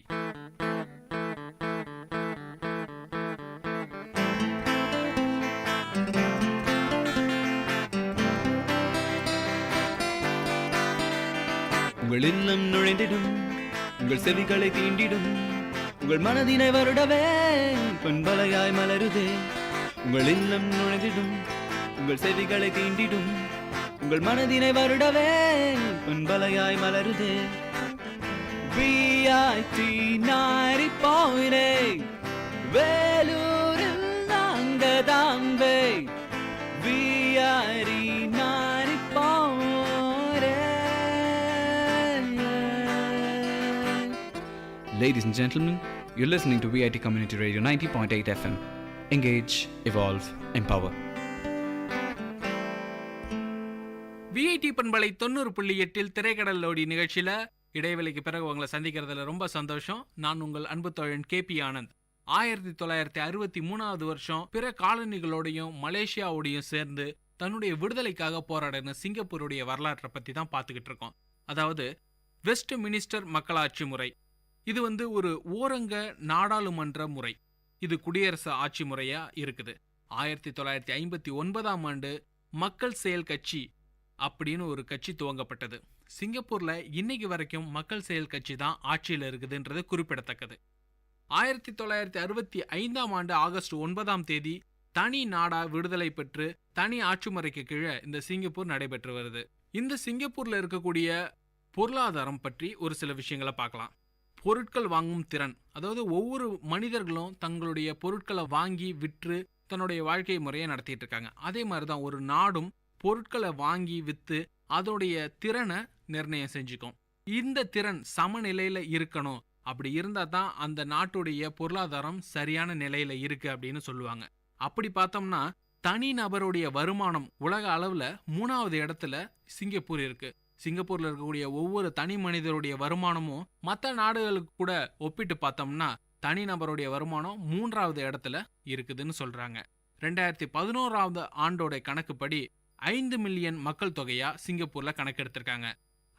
C: உங்கள் இல்லம் நுழைந்திடும், உங்கள் செவிகளை தீண்டிடும், உங்கள் மனதினை வருடவே பண்பலையாய் மலருதே. உங்கள் இல்லம் நுழைந்திடும், உங்கள் செவிகளை தீண்டிடும், உங்கள் மனதினை வருடவே பண்பலையாய் மலருதே. VIT 90.8 வேலூரில் நாங்க Tambe. VIT 90.8
M: Ladies and gentlemen, you're listening to VIT Community Radio 90.8 FM. Engage, evolve, empower.
F: VIT பண்பலை 90.8 திரைக்கடலோடி நிகழ்ச்சியில இடைவெளிக்கு பிறகு உங்களை சந்திக்கிறதுல ரொம்ப சந்தோஷம். நான் உங்கள் அன்பு தோழன் KP ஆனந்த். 1963 வருஷம் பிற காலனிகளோடையும் மலேசியாவோடையும் சேர்ந்து தன்னுடைய விடுதலைக்காக போராடின சிங்கப்பூருடைய வரலாற்றை பத்தி தான் பார்த்துக்கிட்டு இருக்கோம். அதாவது வெஸ்ட் மினிஸ்டர் மக்களாட்சி முறை. இது ஒரு ஓரங்க நாடாளுமன்ற முறை. இது குடியரசு ஆட்சி முறையா இருக்குது. 1959ஆம் ஆண்டு மக்கள் செயல் கட்சி அப்படின்னு ஒரு கட்சி துவங்கப்பட்டது. சிங்கப்பூர்ல இன்னைக்கு வரைக்கும் மக்கள் செயல் கட்சி தான் ஆட்சியில் இருக்குதுன்றது குறிப்பிடத்தக்கது. 1965ஆம் ஆண்டு ஆகஸ்ட் 9ஆம் தேதி தனி நாடா விடுதலை பெற்று தனி ஆட்சி முறைக்கு கீழே இந்த சிங்கப்பூர் நடைபெற்று வருது. இந்த சிங்கப்பூர்ல இருக்கக்கூடிய பொருளாதாரம் பற்றி ஒரு சில விஷயங்களை பார்க்கலாம். பொருட்கள் வாங்கும் திறன், அதாவது ஒவ்வொரு மனிதர்களும் தங்களுடைய பொருட்களை வாங்கி விற்று தன்னுடைய வாழ்க்கை முறையை நடத்திட்டு இருக்காங்க. அதே மாதிரிதான் ஒரு நாடும் பொருட்களை வாங்கி வித்து அதோடைய திறனை நிர்ணயம் செஞ்சுக்கும். இந்த திறன் சமநிலையில இருக்கணும். அப்படி இருந்தா தான் அந்த நாட்டுடைய பொருளாதாரம் சரியான நிலையில இருக்கு அப்படின்னு சொல்லுவாங்க. அப்படி பார்த்தோம்னா தனி நபருடைய வருமானம் உலக அளவுல 3வது இடத்துல சிங்கப்பூர் இருக்கு. சிங்கப்பூர்ல இருக்கக்கூடிய ஒவ்வொரு தனி மனிதருடைய வருமானமும் மற்ற நாடுகளுக்கு கூட ஒப்பிட்டு பார்த்தோம்னா தனி நபருடைய வருமானம் 3வது இடத்துல இருக்குதுன்னு சொல்றாங்க. 2011ஆவது ஆண்டோட கணக்குப்படி 5 மில்லியன் மக்கள் தொகையா சிங்கப்பூர்ல கணக்கெடுத்திருக்காங்க.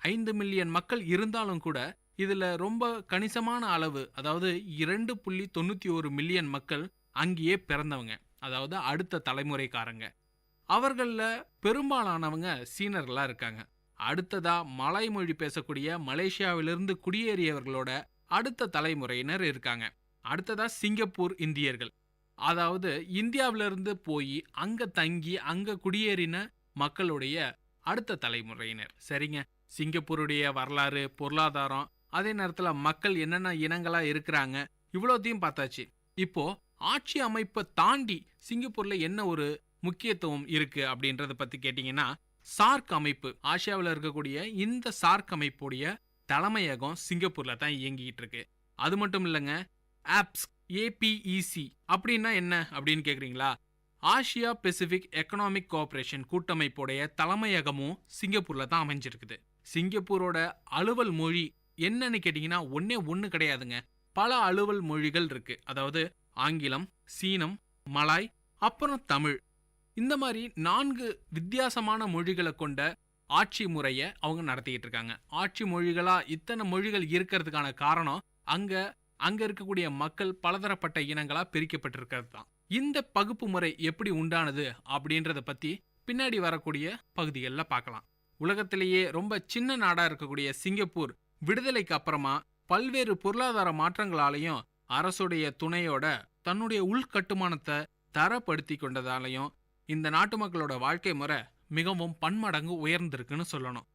F: 5 மில்லியன் மக்கள் இருந்தாலும் கூட இதுல ரொம்ப கணிசமான அளவு, அதாவது 2.91 மில்லியன் மக்கள் அங்கேயே பிறந்தவங்க, அதாவது அடுத்த தலைமுறைக்காரங்க. அவர்கள பெரும்பாலானவங்க சீனர்களா இருக்காங்க. அடுத்ததா மலாய் மொழி பேசக்கூடிய மலேசியாவிலிருந்து குடியேறியவர்களோட அடுத்த தலைமுறையினர் இருக்காங்க. அடுத்ததா சிங்கப்பூர் இந்தியர்கள், அதாவது இந்தியாவிலிருந்து போய் அங்க தங்கி அங்க குடியேறின மக்களுடைய அடுத்த தலைமுறையினர். சரிங்க, சிங்கப்பூருடைய வரலாறு, பொருளாதாரம், அதே நேரத்துல மக்கள் என்னென்ன இனங்களா இருக்கிறாங்க, இவ்வளோத்தையும் பார்த்தாச்சு. இப்போ ஆட்சி அமைப்பை தாண்டி சிங்கப்பூர்ல என்ன ஒரு முக்கியத்துவம் இருக்கு அப்படின்றத பத்தி கேட்டீங்கன்னா, சார்க் அமைப்பு, ஆசியாவில் இருக்கக்கூடிய இந்த சார்க் அமைப்புடைய தலைமையகம் சிங்கப்பூர்ல தான் இயங்கிட்டு இருக்கு. அது மட்டும் இல்லைங்க, ஆப்ஸ் APEC அப்படின்னா என்ன அப்படின்னு கேக்குறீங்களா? ஆசியா பெசிபிக் எக்கனாமிக் கோஆபரேஷன் கூட்டமைப்புடைய தலைமையகமும் சிங்கப்பூர்ல தான் அமைஞ்சிருக்குது. சிங்கப்பூரோட அலுவல் மொழி என்னன்னு கேட்டீங்கன்னா ஒண்ணு கிடையாதுங்க, பல அலுவல் மொழிகள் இருக்கு. அதாவது ஆங்கிலம், சீனம், மலாய், அப்புறம் தமிழ். இந்த மாதிரி 4 வித்தியாசமான மொழிகளை கொண்ட ஆட்சி முறையை அவங்க நடத்திக்கிட்டு இருக்காங்க. ஆட்சி மொழிகளா இத்தனை மொழிகள் இருக்கிறதுக்கான காரணம் அங்க இருக்கக்கூடிய மக்கள் பலதரப்பட்ட இனங்களா பிரிக்கப்பட்டிருக்கிறது தான். இந்த பகுப்பு முறை எப்படி உண்டானது அப்படின்றத பத்தி பின்னாடி வரக்கூடிய பகுதிகளில் பார்க்கலாம். உலகத்திலேயே ரொம்ப சின்ன நாடா இருக்கக்கூடிய சிங்கப்பூர் விடுதலைக்கு அப்புறமா பல்வேறு பொருளாதார மாற்றங்களாலையும் அரசுடைய துணையோட தன்னுடைய உள்கட்டுமானத்தை தரப்படுத்தி கொண்டதாலையும் இந்த நாட்டு மக்களோட வாழ்க்கை முறை மிகவும் பன்மடங்கு உயர்ந்திருக்குன்னு சொல்லணும்.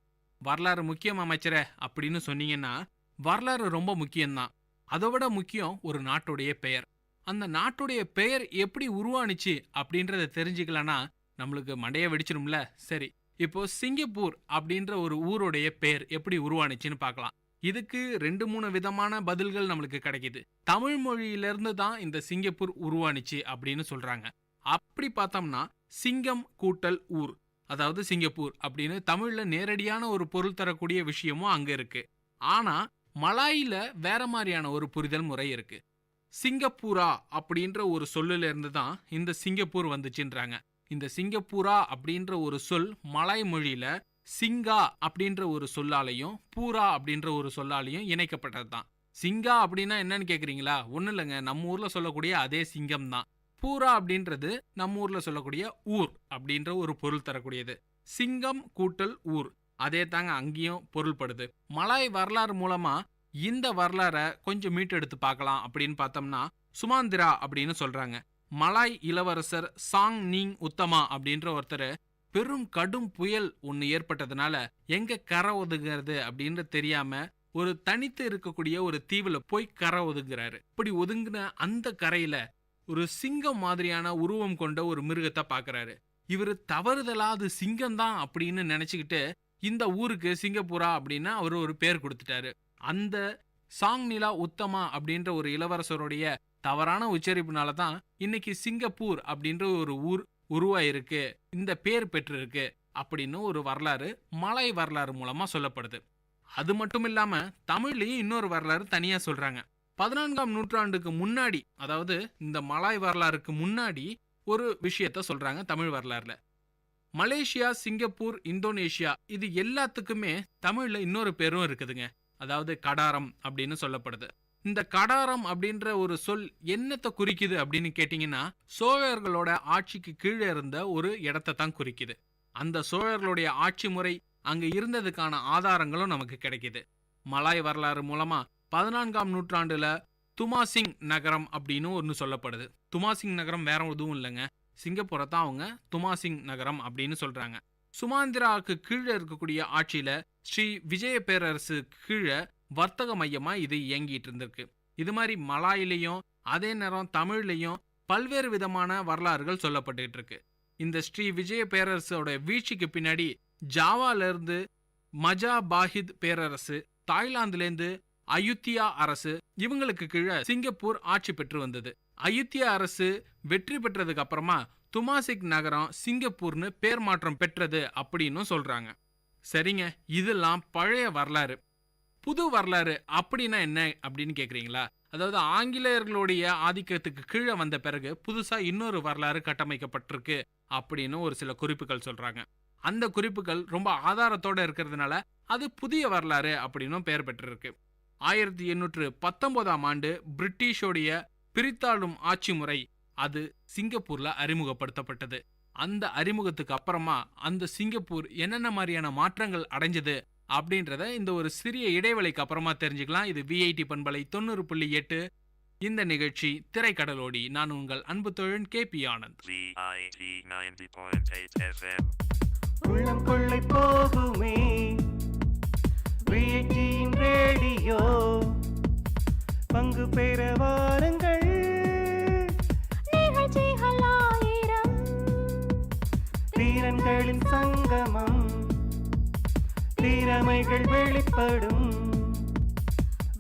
F: வரலாறு முக்கியம் அமைச்சரே அப்படின்னு சொன்னீங்கன்னா வரலாறு ரொம்ப முக்கியம்தான். அதை விட முக்கியம் ஒரு நாட்டுடைய பெயர். அந்த நாட்டுடைய பெயர் எப்படி உருவானுச்சு அப்படின்றத தெரிஞ்சுக்கலன்னா நம்மளுக்கு மண்டைய வெடிச்சிரும்ல. சரி, இப்போ சிங்கப்பூர் அப்படின்ற ஒரு ஊருடைய பெயர் எப்படி உருவானுச்சுன்னு பார்க்கலாம். இதுக்கு 2-3 விதமான பதில்கள் நம்மளுக்கு கிடைக்குது. தமிழ் மொழியிலிருந்து தான் இந்த சிங்கப்பூர் உருவானுச்சு அப்படின்னு சொல்றாங்க. அப்படி பார்த்தோம்னா சிங்கம் கூட்டல் ஊர், அதாவது சிங்கப்பூர் அப்படின்னு தமிழ்ல நேரடியான ஒரு பொருள் தரக்கூடிய விஷயமும் அங்க இருக்கு. ஆனா மலாயில வேற மாதிரியான ஒரு புரிதல் முறை இருக்கு. சிங்கப்பூரா அப்படின்ற ஒரு சொல்லுல இருந்து தான் இந்த சிங்கப்பூர் வந்துச்சுன்றாங்க. இந்த சிங்கப்பூரா அப்படின்ற ஒரு சொல் மலாய் மொழியில சிங்கா அப்படின்ற ஒரு சொல்லாலையும் பூரா அப்படின்ற ஒரு சொல்லாலையும் இணைக்கப்பட்டது தான். சிங்கா அப்படின்னா என்னன்னு கேக்குறீங்களா? ஒன்னும் இல்லைங்க, நம்ம ஊர்ல சொல்லக்கூடிய அதே சிங்கம் தான். பூரா அப்படின்றது நம்ம ஊர்ல சொல்லக்கூடிய ஊர் அப்படின்ற ஒரு பொருள் தரக்கூடியது. சிங்கம் கூட்டல் ஊர், அதே தாங்க அங்கேயும் பொருள்படுது. மலாய் வரலாறு மூலமா இந்த வரலாறை கொஞ்சம் மீட்டெடுத்து பார்க்கலாம். அப்படின்னு பார்த்தோம்னா சுமாந்திரா அப்படின்னு சொல்றாங்க. மலாய் இளவரசர் சாங் நீங் உத்தமா அப்படின்ற ஒருத்தர் பெரும் கடும் புயல் ஒன்று ஏற்பட்டதுனால எங்க கரை ஒதுங்கிறது அப்படின்னு தெரியாம ஒரு தனித்து இருக்கக்கூடிய ஒரு தீவுல போய் கரை ஒதுங்குறாரு. இப்படி ஒதுங்கின அந்த கரையில ஒரு சிங்கம் மாதிரியான உருவம் கொண்ட ஒரு மிருகத்தை பாக்குறாரு. இவரு தவறுதலா அது சிங்கம் தான் அப்படின்னு நினைச்சுக்கிட்டு இந்த ஊருக்கு சிங்கப்பூரா அப்படின்னு அவரு ஒரு பேர் கொடுத்துட்டாரு. அந்த சாங் நிலா உத்தமா அப்படின்ற ஒரு இளவரசருடைய தவறான உச்சரிப்புனால தான் இன்னைக்கு சிங்கப்பூர் அப்படின்ற ஒரு ஊர் உருவாயிருக்கு, இந்த பேர் பெற்றிருக்கு அப்படின்னு ஒரு வரலாறு மலாய் வரலாறு மூலமா சொல்லப்படுது. அது மட்டும் இல்லாம தமிழ்லயும் இன்னொரு வரலாறு தனியா சொல்றாங்க. 14ஆம் நூற்றாண்டுக்கு முன்னாடி, அதாவது இந்த மலாய் வரலாறுக்கு முன்னாடி ஒரு விஷயத்த சொல்றாங்க தமிழ் வரலாறுல. மலேசியா, சிங்கப்பூர், இந்தோனேஷியா இது எல்லாத்துக்குமே தமிழ்ல இன்னொரு பேரும் இருக்குதுங்க. அதாவது கடாரம் அப்படின்னு சொல்லப்படுது. இந்த கடாரம் அப்படின்ற ஒரு சொல் என்னத்தை குறிக்குது அப்படின்னு கேட்டீங்கன்னா, சோழர்களோட ஆட்சிக்கு கீழே இருந்த ஒரு இடத்தை தான் குறிக்குது. அந்த சோழர்களுடைய ஆட்சி முறை அங்க இருந்ததுக்கான ஆதாரங்களும் நமக்கு கிடைக்குது. மலாய் வரலாறு மூலமா 14ஆம் நூற்றாண்டுல துமாசிங் நகரம் அப்படின்னு ஒன்று சொல்லப்படுது. துமாசிங் நகரம் வேற எதுவும் இல்லைங்க, சிங்கப்பூரை தான் அவங்க துமாசிங் நகரம் அப்படின்னு சொல்றாங்க. சுமாந்திராவுக்கு கீழே இருக்கக்கூடிய ஆட்சியில ஸ்ரீ விஜய பேரரசு கீழே வர்த்தக மையமா இது இயங்கிட்டு இருந்திருக்கு. இது மாதிரி மலாயிலையும் அதே நேரம் தமிழ்லையும் பல்வேறு விதமான வரலாறுகள் சொல்லப்பட்டு இருக்கு. இந்த ஸ்ரீ விஜய பேரரசோட வீழ்ச்சிக்கு பின்னாடி ஜாவால இருந்து மஜா பாஹித் பேரரசு, தாய்லாந்துலேருந்து அயுத்தியா அரசு, இவங்களுக்கு கீழே சிங்கப்பூர் ஆட்சி பெற்று வந்தது. அயுத்தியா அரசு வெற்றி பெற்றதுக்கு அப்புறமா துமாசிக் நகரம் சிங்கப்பூர்னு பேர் மாற்றம் பெற்றது அப்படின்னு சொல்றாங்க. சரிங்க, இதெல்லாம் பழைய வரலாறு. புது வரலாறு அப்படின்னா என்ன அப்படின்னு கேக்குறீங்களா? அதாவது ஆங்கிலேயர்களுடைய ஆதிக்கத்துக்கு கீழே வந்த பிறகு புதுசா இன்னொரு வரலாறு கட்டமைக்கப்பட்டிருக்கு அப்படின்னு ஒரு சில குறிப்புகள் சொல்றாங்க. அந்த குறிப்புகள் ரொம்ப ஆதாரத்தோட இருக்கிறதுனால அது புதிய வரலாறு அப்படின்னு பெயர் பெற்றிருக்கு. 1819ஆம் ஆண்டு பிரிட்டிஷோடைய பிரித்தாளும் ஆட்சி முறை அது சிங்கப்பூர்ல அறிமுகப்படுத்தப்பட்டது. அந்த அறிமுகத்துக்கு அப்புறமா அந்த சிங்கப்பூர் என்னென்ன மாதிரியான மாற்றங்கள் அடைஞ்சது அப்படின்றத இந்த ஒரு சிறிய இடைவெளிக்கு அப்புறமா தெரிஞ்சுக்கலாம். இது விஐடி பண்பலை 90.8 இந்த நிகழ்ச்சி திரைக்கடலோடி. நான் உங்கள் அன்பு தோழன் கேபி ஆனந்த்.
N: உள்ளம் கொள்ளை போகுமே விஐடியின் ரேடியோ, பங்கு பெற வாருங்கள், நிகழ்ச்சிகள் ஆயிரம், தீரன்களின் சங்கமம், திறமைகள் வெளிப்படும்,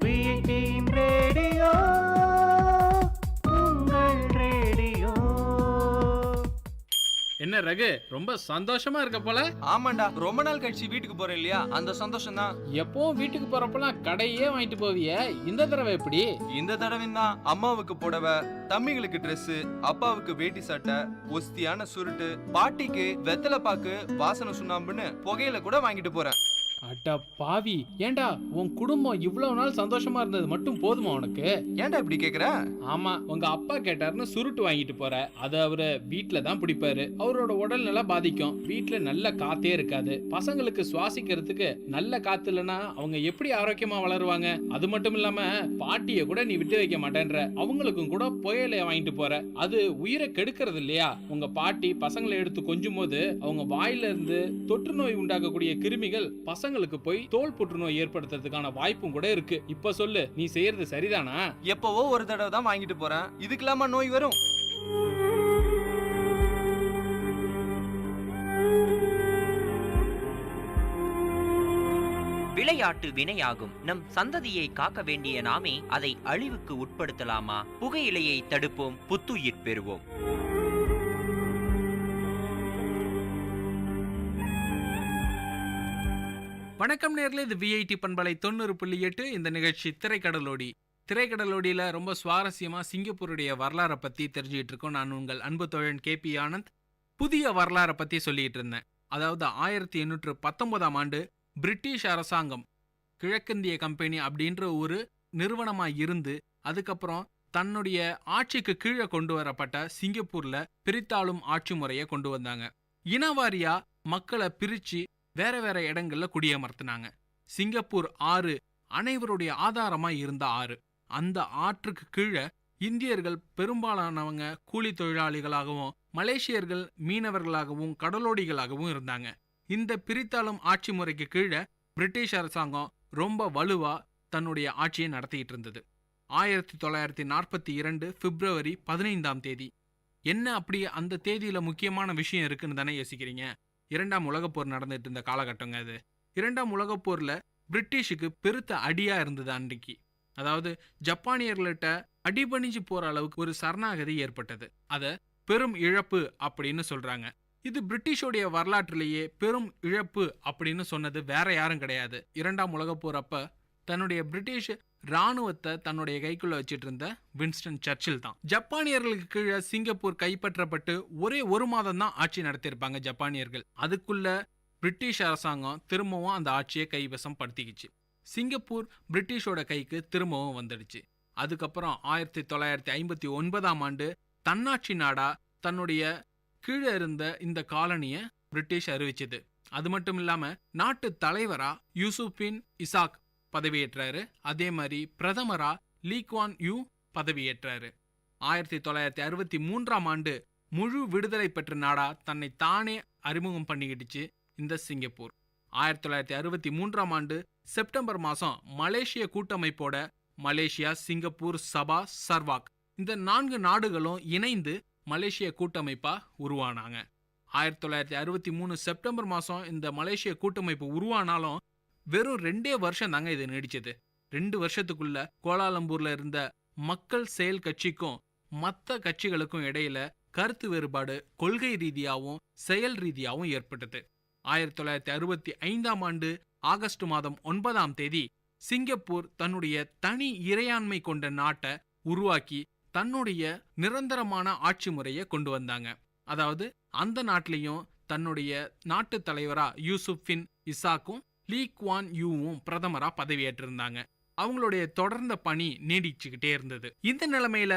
N: விஐடியின் ரேடியோ, உங்கள் ரேடியோ.
F: என்ன ரகு, ரொம்ப சந்தோஷமா இருக்க போல?
C: ஆமாண்டா, ரொம்ப நாள் கழிச்சு வீட்டுக்கு போறேன் இல்லையா, அந்த சந்தோஷம் தான்.
F: எப்பவும் வீட்டுக்கு போறப்பெல்லாம் கடையே வாங்கிட்டு போவிய, இந்த தடவை எப்படி?
C: இந்த தடவை தான் அம்மாவுக்கு புடவை, தம்பிங்களுக்கு Dress, அப்பாவுக்கு வேட்டி சட்டை, ஒஸ்தியான சுருட்டு, பாட்டிக்கு வெத்தலை பாக்கு, வாசனை சுண்ணாம்புன்னு புகையில கூட வாங்கிட்டு போறேன்.
F: அட பாவி, ஏண்டா உன் குடும்பம் இவ்வளவு நாள் சந்தோஷமா இருந்தது மட்டும் போதுமா உனக்கு?
C: ஏன்டா இப்படி கேக்குற?
F: ஆமா, உங்க அப்பா கேட்டாருன்னு சுருட்டு வாங்கிட்டு போற. அது அவரு வீட்டுல தான் பிடிப்பாரு. அவரோட உடல் நல்லா பாதிக்கும். வீட்டுல நல்ல காத்தே இருக்காது. பசங்களுக்கு சுவாசிக்கிறதுக்கு நல்ல காத்து இல்லைன்னா அவங்க எப்படி ஆரோக்கியமா வளருவாங்க? அது மட்டும் இல்லாம பாட்டிய கூட நீ விட்டு வைக்க மாட்டேன்ற. அவங்களுக்கும் கூட புயலைய வாங்கிட்டு போற. அது உயிரை கெடுக்கிறது இல்லையா? உங்க பாட்டி பசங்களை எடுத்து கொஞ்சும் போது அவங்க வாயில இருந்து தொற்று நோய் உண்டாக்கக்கூடிய கிருமிகள் பசங்களுக்கு போய் தோல் புற்றுநோய் ஏற்படுத்துறதுக்கான வாய்ப்பும் கூட இருக்கு. இப்ப சொல்லு, நீ செய்யறது சரிதானா?
C: எப்பவோ ஒரு தடவை தான் வாங்கிட்டு போறேன், இதுக்கெல்லாமா நோய் வரும்?
B: விளையாட்டு வினையாகும். நம் சந்ததியை காக்க வேண்டிய நாமே அதை அழிவுக்கு உட்படுத்தலாமா? புகையிலையை தடுப்போம், புத்துயிர் பெறுவோம்.
F: வணக்கம் நேர்களே, இது விஐடி பண்பலை 90.8 இந்த நிகழ்ச்சி திரைக்கடலோடி. திரைக்கடலோடியில ரொம்ப சுவாரஸ்யமா சிங்கப்பூருடைய வரலாறை பத்தி தெரிஞ்சுக்கிட்டு இருக்கோம். நான் உங்கள் அன்பு தோழன் கேபி ஆனந்த். புதிய வரலாறை பத்தி சொல்லிட்டு இருந்தேன். அதாவது 1819ஆம் ஆண்டு பிரிட்டிஷ் அரசாங்கம் கிழக்கிந்திய கம்பெனி அப்படின்ற ஒரு நிறுவனமா இருந்து அதுக்கப்புறம் தன்னுடைய ஆட்சிக்கு கீழே கொண்டு வரப்பட்ட சிங்கப்பூர்ல பிரித்தாளும் ஆட்சி முறையை கொண்டு வந்தாங்க. இனவாரியா மக்களை பிரிச்சு வேற வேற இடங்கள்ல குடியமர்த்தினாங்க. சிங்கப்பூர் ஆறு அனைவருடைய ஆதாரமா இருந்த ஆறு. அந்த ஆற்றுக்கு கீழே இந்தியர்கள் பெரும்பாலானவங்க கூலி தொழிலாளிகளாகவும் மலேசியர்கள் மீனவர்களாகவும் கடலோடிகளாகவும் இருந்தாங்க. இந்த பிரித்தாளும் ஆட்சி முறைக்கு கீழே பிரிட்டிஷ் அரசாங்கம் ரொம்ப வலுவா தன்னுடைய ஆட்சியை நடத்திட்டு இருந்தது. 1942 பிப்ரவரி 15ஆம் தேதி. என்ன அப்படி அந்த தேதியில முக்கியமான விஷயம் இருக்குன்னு தானே யோசிக்கிறீங்க? 2ஆம் உலகப்போர் நடந்துட்டு இருந்த காலகட்டங்க அது. 2ஆம் உலகப்போர்ல பிரிட்டிஷுக்கு பெருத்த அடியா இருந்தது அன்றைக்கு. அதாவது ஜப்பானியர்கள்ட்ட அடிபணிஞ்சு போற அளவுக்கு ஒரு சரணாகதி ஏற்பட்டது. அத பெரும் இழப்பு அப்படின்னு சொல்றாங்க. இது பிரிட்டிஷோடைய வரலாற்றிலேயே பெரும் இழப்பு அப்படின்னு சொன்னது வேற யாரும் கிடையாது. 2ஆம் உலகப் போர் அப்ப தன்னுடைய பிரிட்டிஷ் ராணுவத்தை தன்னுடைய கைக்குள்ள வச்சிட்டு இருந்த வின்ஸ்டன் சர்ச்சில் தான். ஜப்பானியர்களுக்கு கீழே சிங்கப்பூர் கைப்பற்றப்பட்டு ஒரே 1 மாதம் தான் ஆட்சி நடத்தியிருப்பாங்க ஜப்பானியர்கள். அதுக்குள்ள பிரிட்டிஷ் அரசாங்கம் திரும்பவும் அந்த ஆட்சியை கைவசம் படுத்திக்கிச்சு. சிங்கப்பூர் பிரிட்டிஷோட கைக்கு திரும்பவும் வந்துடுச்சு. அதுக்கப்புறம் 1959ஆம் ஆண்டு தன்னாட்சி நாடா தன்னுடைய கீழே இருந்த இந்த காலனியை பிரிட்டிஷ் அறிவிச்சது. அது மட்டும் இல்லாம நாட்டு தலைவரா யூசுப்பின் இசாக் பதவியேற்றாரு. அதே மாதிரி பிரதமரா லீ குவான் யூ பதவியேற்றாரு. 1963ஆம் ஆண்டு முழு விடுதலை பெற்ற நாடா தன்னை தானே அறிமுகம் பண்ணிக்கிடுச்சு இந்த சிங்கப்பூர். 1963ஆம் ஆண்டு செப்டம்பர் மாசம் மலேசிய கூட்டமைப்போட மலேசியா, சிங்கப்பூர், சபா, சர்வாக் இந்த 4 நாடுகளும் இணைந்து மலேசிய கூட்டமைப்பா உருவானாங்க. 1963 செப்டம்பர் மாசம் இந்த மலேசிய கூட்டமைப்பு உருவானாலும் வெறும் 2 வருஷம் தாங்க இது நீடிச்சது. 2 வருஷத்துக்குள்ள கோலாலம்பூர்ல இருந்த மக்கள் செயல் கட்சிக்கும் மற்ற கட்சிகளுக்கும் இடையில கருத்து வேறுபாடு கொள்கை ரீதியாகவும் செயல் ரீதியாகவும் ஏற்பட்டது. 1965ஆம் ஆண்டு ஆகஸ்ட் மாதம் 9ஆம் தேதி சிங்கப்பூர் தன்னுடைய தனி இறையாண்மை கொண்ட நாட்டை உருவாக்கி தன்னுடைய நிரந்தரமான ஆட்சி முறையை கொண்டு வந்தாங்க. அதாவது அந்த நாட்டிலையும் தன்னுடைய நாட்டு தலைவரா யூசுப்பின் இசாக்கும் லீ குவான் யூவும் பிரதமரா பதவியேற்றிருந்தாங்க. அவங்களுடைய தொடர்ந்த பணி நீடிச்சுக்கிட்டே இருந்தது. இந்த நிலைமையில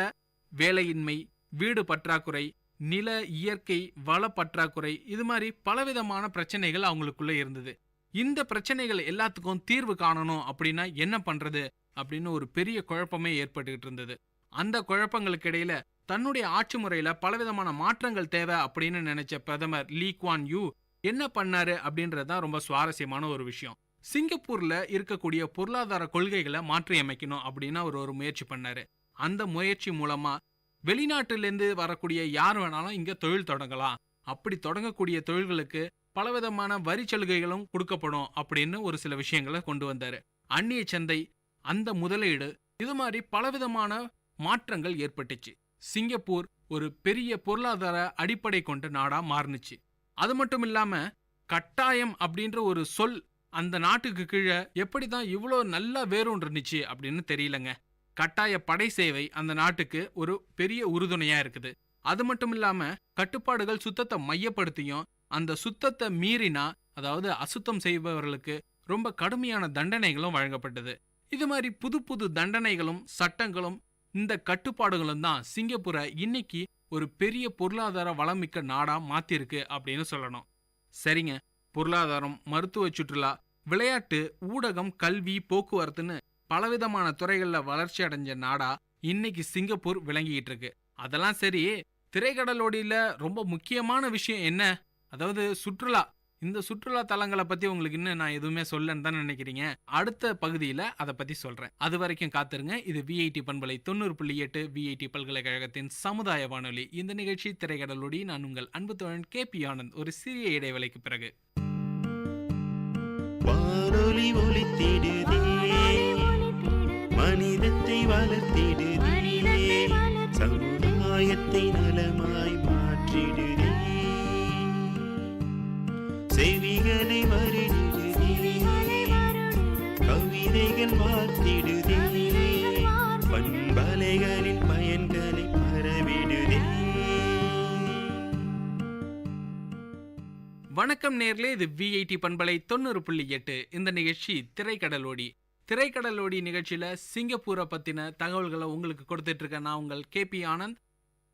F: வேலையின்மை, வீடு பற்றாக்குறை, நில இயற்கை வள பற்றாக்குறை, இது மாதிரி பலவிதமான பிரச்சனைகள் அவங்களுக்குள்ள இருந்தது. இந்த பிரச்சனைகள் எல்லாத்துக்கும் தீர்வு காணணும் அப்படின்னா என்ன பண்றது அப்படின்னு ஒரு பெரிய குழப்பமே ஏற்பட்டுக்கிட்டு இருந்தது. அந்த குழப்பங்களுக்கு இடையில தன்னுடைய ஆட்சி முறையில பலவிதமான மாற்றங்கள் தேவை அப்படின்னு நினைச்ச பிரதமர் லீ குவான் யூ என்ன பண்ணாரு அப்படின்றதுதான் ரொம்ப சுவாரஸ்யமான ஒரு விஷயம். சிங்கப்பூர்ல இருக்கக்கூடிய பொருளாதார கொள்கைகளை மாற்றி அமைக்கணும் அப்படின்னு அவர் ஒரு முயற்சி பண்ணாரு. அந்த முயற்சி மூலமா வெளிநாட்டிலிருந்து வரக்கூடிய யார் வேணாலும் இங்க தொழில் தொடங்கலாம், அப்படி தொடங்கக்கூடிய தொழில்களுக்கு பலவிதமான வரி சலுகைகளும் கொடுக்கப்படும் அப்படின்னு ஒரு சில விஷயங்களை கொண்டு வந்தாரு. அந்நிய சந்தை, அந்த முதலீடு, இது மாதிரி பலவிதமான மாற்றங்கள் ஏற்பட்டுச்சு. சிங்கப்பூர் ஒரு பெரிய பொருளாதார அடிப்படை கொண்ட நாடா மாறுனுச்சு. அது மட்டும் இல்லாம கட்டாயம் அப்படின்ற ஒரு சொல் அந்த நாட்டுக்கு கீழே எப்படிதான் இவ்வளோ நல்லா வேரூன் இருந்துச்சு அப்படின்னு தெரியலங்க. கட்டாய படை சேவை அந்த நாட்டுக்கு ஒரு பெரிய உறுதுணையா இருக்குது. அது மட்டும் இல்லாம கட்டுப்பாடுகள் சுத்தத்தை மையப்படுத்தியும் அந்த சுத்தத்தை மீறினா, அதாவது அசுத்தம் செய்பவர்களுக்கு ரொம்ப கடுமையான தண்டனைகளும் வழங்கப்பட்டது. இது மாதிரி புது புது தண்டனைகளும் சட்டங்களும் இந்த கட்டுப்பாடுகளும் தான் சிங்கப்பூரை இன்னைக்கு ஒரு பெரிய பொருளாதார வளமிக்க நாடா மாத்திருக்கு அப்படின்னு சொல்லணும். சரிங்க, பொருளாதாரம், மருத்துவ சுற்றுலா, விளையாட்டு, ஊடகம், கல்வி, போக்குவரத்துன்னு பலவிதமான துறைகள்ல வளர்ச்சி அடைஞ்ச நாடா இன்னைக்கு சிங்கப்பூர் விளங்கிட்டு இருக்கு. அதெல்லாம் சரி, திரைக்கடலோடியில ரொம்ப முக்கியமான விஷயம் என்ன? அதாவது சுற்றுலா. இந்த சுற்றுலா தலங்களை பத்தி உங்களுக்கு இன்னும் நான் எதுவுமே சொல்லன்னு தான் நினைக்கிறீங்க. அடுத்த பகுதியில அதை பத்தி சொல்றேன். அது வரைக்கும் காத்திருங்க. இது விஐடி பண்பலை 90.8 விஐடி பல்கலைக்கழகத்தின் சமுதாய வானொலி. இந்த நிகழ்ச்சி திரைக்கடலோடி. நான் உங்கள் அன்பு தோழன் KP ஆனந்த். ஒரு சிறிய இடைவேளைக்கு பிறகு
O: வானொலி ஒலித்திடுதே, மனிதத்தை வளர்த்திடுதே, சமுதாயத்தை நலமாய் மாற்றிடுதே, செவிகளை வருடிடுதே, கவிதைகள் வார்த்திடுதே, பண்பலைகளின் பயன்களை பரவிடுதே.
F: வணக்கம் நேர்களே, இது விஐடி பண்பலை 90.8. இந்த நிகழ்ச்சி திரைக்கடலோடி. திரைக்கடலோடி நிகழ்ச்சியில சிங்கப்பூரை பத்தின தகவல்களை உங்களுக்கு கொடுத்துட்டு இருக்க நான் உங்கள் KP ஆனந்த்.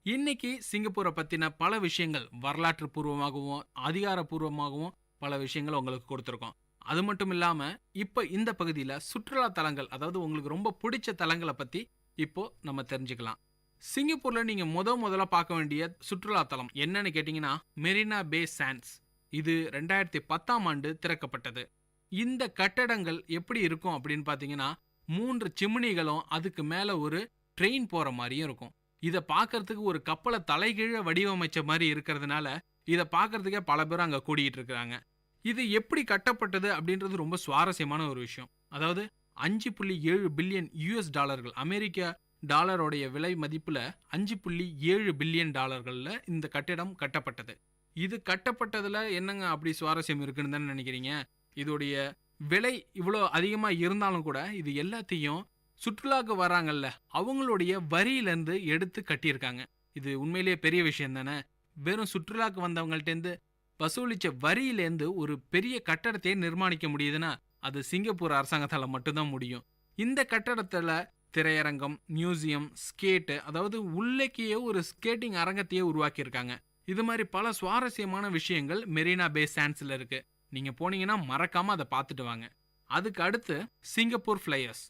F: இன்னைக்கு சிங்கப்பூரை பத்தின பல விஷயங்கள் வரலாற்று பூர்வமாகவும் அதிகாரப்பூர்வமாகவும் பல விஷயங்கள் உங்களுக்கு கொடுத்துருக்கோம். அது மட்டும் இல்லாம இப்ப இந்த பகுதியில சுற்றுலா தலங்கள், அதாவது உங்களுக்கு ரொம்ப பிடிச்ச தலங்களை பத்தி இப்போ நம்ம தெரிஞ்சுக்கலாம். சிங்கப்பூர்ல நீங்க முதல்ல பார்க்க வேண்டிய சுற்றுலா தலம் என்னன்னு கேட்டீங்கன்னா மெரினா பே சாண்ட்ஸ். இது 2010ஆம் ஆண்டு திறக்கப்பட்டது. இந்த கட்டடங்கள் எப்படி இருக்கும் அப்படின்னு பாத்தீங்கன்னா 3 சிம்னிகளும் அதுக்கு மேல ஒரு ட்ரெயின் போற மாதிரியும் இருக்கும். இதை பார்க்கறதுக்கு ஒரு கப்பலை தலைகீழ வடிவமைச்ச மாதிரி இருக்கிறதுனால இதை பார்க்கறதுக்கே பல பேர் அங்க கூடிட்டு இருக்கிறாங்க. இது எப்படி கட்டப்பட்டது அப்படின்றது ரொம்ப சுவாரஸ்யமான ஒரு விஷயம். அதாவது 5.7 பில்லியன் US$, அமெரிக்க டாலருடைய விலை மதிப்புல 5.7 பில்லியன் டாலர்கள்ல இந்த கட்டிடம் கட்டப்பட்டது. இது கட்டப்பட்டதுல என்னங்க அப்படி சுவாரஸ்யம் இருக்குன்னு தானே நினைக்கிறீங்க? இதோடைய விலை இவ்வளோ அதிகமா இருந்தாலும் கூட இது எல்லாத்தையும் சுற்றுலாக்கு வராங்கல்ல அவங்களுடைய வரியிலேருந்து எடுத்து கட்டியிருக்காங்க. இது உண்மையிலேயே பெரிய விஷயம் தானே. வெறும் சுற்றுலாக்கு வந்தவங்கள்ட்டேருந்து வசூலிச்ச வரியிலேருந்து ஒரு பெரிய கட்டடத்தையே நிர்மாணிக்க முடியுதுன்னா அது சிங்கப்பூர் அரசாங்கத்தால் மட்டும்தான் முடியும். இந்த கட்டடத்தில் திரையரங்கம், மியூசியம், ஸ்கேட்டு, அதாவது உள்ளேக்கையே ஒரு ஸ்கேட்டிங் அரங்கத்தையே உருவாக்கியிருக்காங்க. இது மாதிரி பல சுவாரஸ்யமான விஷயங்கள் மெரினா பே சாண்ட்ஸில் இருக்கு. நீங்க போனீங்கன்னா மறக்காம அதை பார்த்துட்டு வாங்க. அதுக்கு அடுத்து சிங்கப்பூர் ஃப்ளையர்ஸ்.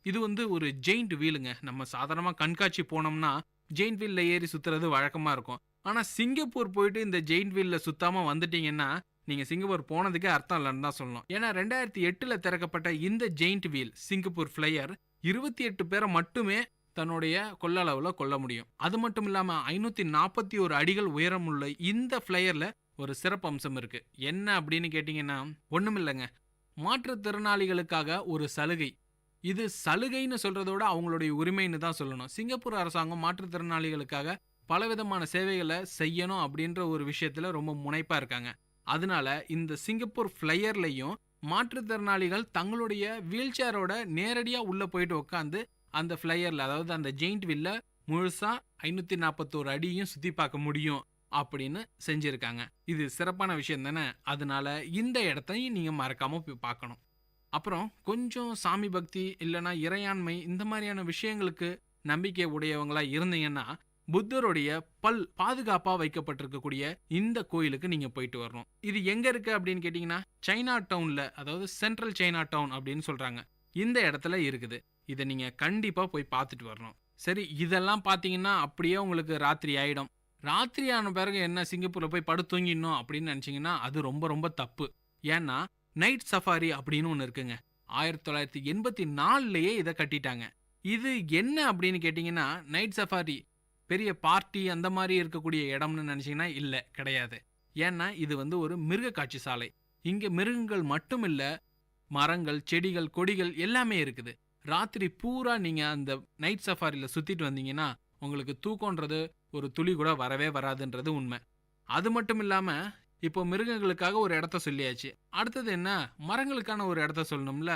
F: இது ஒரு ஜெயிண்ட் வீலுங்க. நம்ம சாதாரணமாக கண்காட்சி போனோம்னா ஜெயிண்ட் வீல்ல ஏறி சுத்துறது வழக்கமா இருக்கும். ஆனா சிங்கப்பூர் போயிட்டு இந்த ஜெயிண்ட் வீல்ல சுத்தாம வந்துட்டீங்கன்னா நீங்க சிங்கப்பூர் போனதுக்கே அர்த்தம் இல்லைன்னு தான் சொல்லணும். ஏன்னா 2008 திறக்கப்பட்ட இந்த ஜெயிண்ட் வீல் சிங்கப்பூர் ஃப்ளையர் 28 பேரை மட்டுமே தன்னுடைய கொள்ளளவுல கொள்ள முடியும். அது மட்டும் இல்லாம 541 அடிகள் உயரமுள்ள இந்த ஃப்ளையர்ல ஒரு சிறப்பு அம்சம் இருக்கு. என்ன அப்படின்னு கேட்டீங்கன்னா ஒண்ணுமில்லைங்க, மாற்றுத்திறனாளிகளுக்காக ஒரு சலுகை. இது சலுகைன்னு சொல்றதோட அவங்களுடைய உரிமைன்னு தான் சொல்லணும். சிங்கப்பூர் அரசாங்கம் மாற்றுத்திறனாளிகளுக்காக பலவிதமான சேவைகளை செய்யணும் அப்படின்ற ஒரு விஷயத்துல ரொம்ப முனைப்பா இருக்காங்க. அதனால இந்த சிங்கப்பூர் ஃப்ளையர்லையும் மாற்றுத்திறனாளிகள் தங்களுடைய வீல் சேரோட நேரடியா உள்ள போயிட்டு உட்காந்து அந்த ஃப்ளையர்ல, அதாவது அந்த ஜெயிண்ட் வீல்ல முழுசா 541 அடியும் சுத்தி பார்க்க முடியும் அப்படின்னு செஞ்சிருக்காங்க. இது சிறப்பான விஷயம் தானே. அதனால இந்த இடத்தையும் நீங்க மறக்காம போய் பார்க்கணும். அப்புறம் கொஞ்சம் சாமி பக்தி இல்லைன்னா இறையாண்மை இந்த மாதிரியான விஷயங்களுக்கு நம்பிக்கை உடையவங்களா இருந்தீங்கன்னா புத்தருடைய பல் பாதுகாப்பா வைக்கப்பட்டிருக்கக்கூடிய இந்த கோயிலுக்கு நீங்க போயிட்டு வரணும். இது எங்க இருக்கு அப்படின்னு கேட்டீங்கன்னா சைனா டவுன்ல, அதாவது சென்ட்ரல் சைனா டவுன் அப்படின்னு சொல்றாங்க, இந்த இடத்துல இருக்குது. இதை நீங்க கண்டிப்பா போய் பார்த்துட்டு வரணும். சரி, இதெல்லாம் பாத்தீங்கன்னா அப்படியே உங்களுக்கு ராத்திரி ஆயிடும். ராத்திரி ஆன பிறகு என்ன சிங்கப்பூர்ல போய் படுத்து தூங்கிடணும் அப்படின்னு நினைச்சீங்கன்னா அது ரொம்ப ரொம்ப தப்பு. ஏன்னா நைட் சஃபாரி அப்படின்னு ஒன்று இருக்குங்க. 1984லயே இதை கட்டிட்டாங்க. இது என்ன அப்படின்னு கேட்டிங்கன்னா நைட் சஃபாரி பெரிய பார்ட்டி அந்த மாதிரி இருக்கக்கூடிய இடம்னு நினச்சிங்கன்னா இல்லை, கிடையாது. ஏன்னா இது ஒரு மிருக காட்சி சாலை. இங்கே மிருகங்கள் மட்டும் இல்லை, மரங்கள், செடிகள், கொடிகள் எல்லாமே இருக்குது. ராத்திரி பூரா நீங்கள் அந்த நைட் சஃபாரியில் சுற்றிட்டு வந்தீங்கன்னா உங்களுக்கு தூக்கன்றது ஒரு துளி கூட வரவே வராதுன்றது உண்மை. அது மட்டும் இல்லாமல் இப்போ மிருகங்களுக்காக ஒரு இடத்த சொல்லியாச்சு. அடுத்தது என்ன, மரங்களுக்கான ஒரு இடத்த சொல்லணும்ல.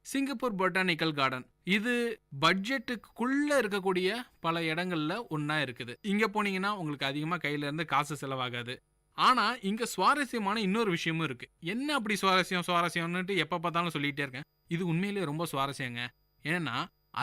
F: சிங்கப்பூர் பொட்டானிக்கல் கார்டன் இது பட்ஜெட்டுக்குள்ள இருக்கக்கூடிய பல இடங்கள்ல ஒன்னா இருக்குது. இங்க போனீங்கன்னா உங்களுக்கு அதிகமா கையில இருந்து காசு செலவாகாது. ஆனா இங்க சுவாரஸ்யமான இன்னொரு விஷயமும் இருக்கு. என்ன அப்படி சுவாரஸ்யம்னு எப்ப பார்த்தாலும் சொல்லிட்டே இருக்கேன். இது உண்மையிலேயே ரொம்ப சுவாரஸ்யங்க. ஏன்னா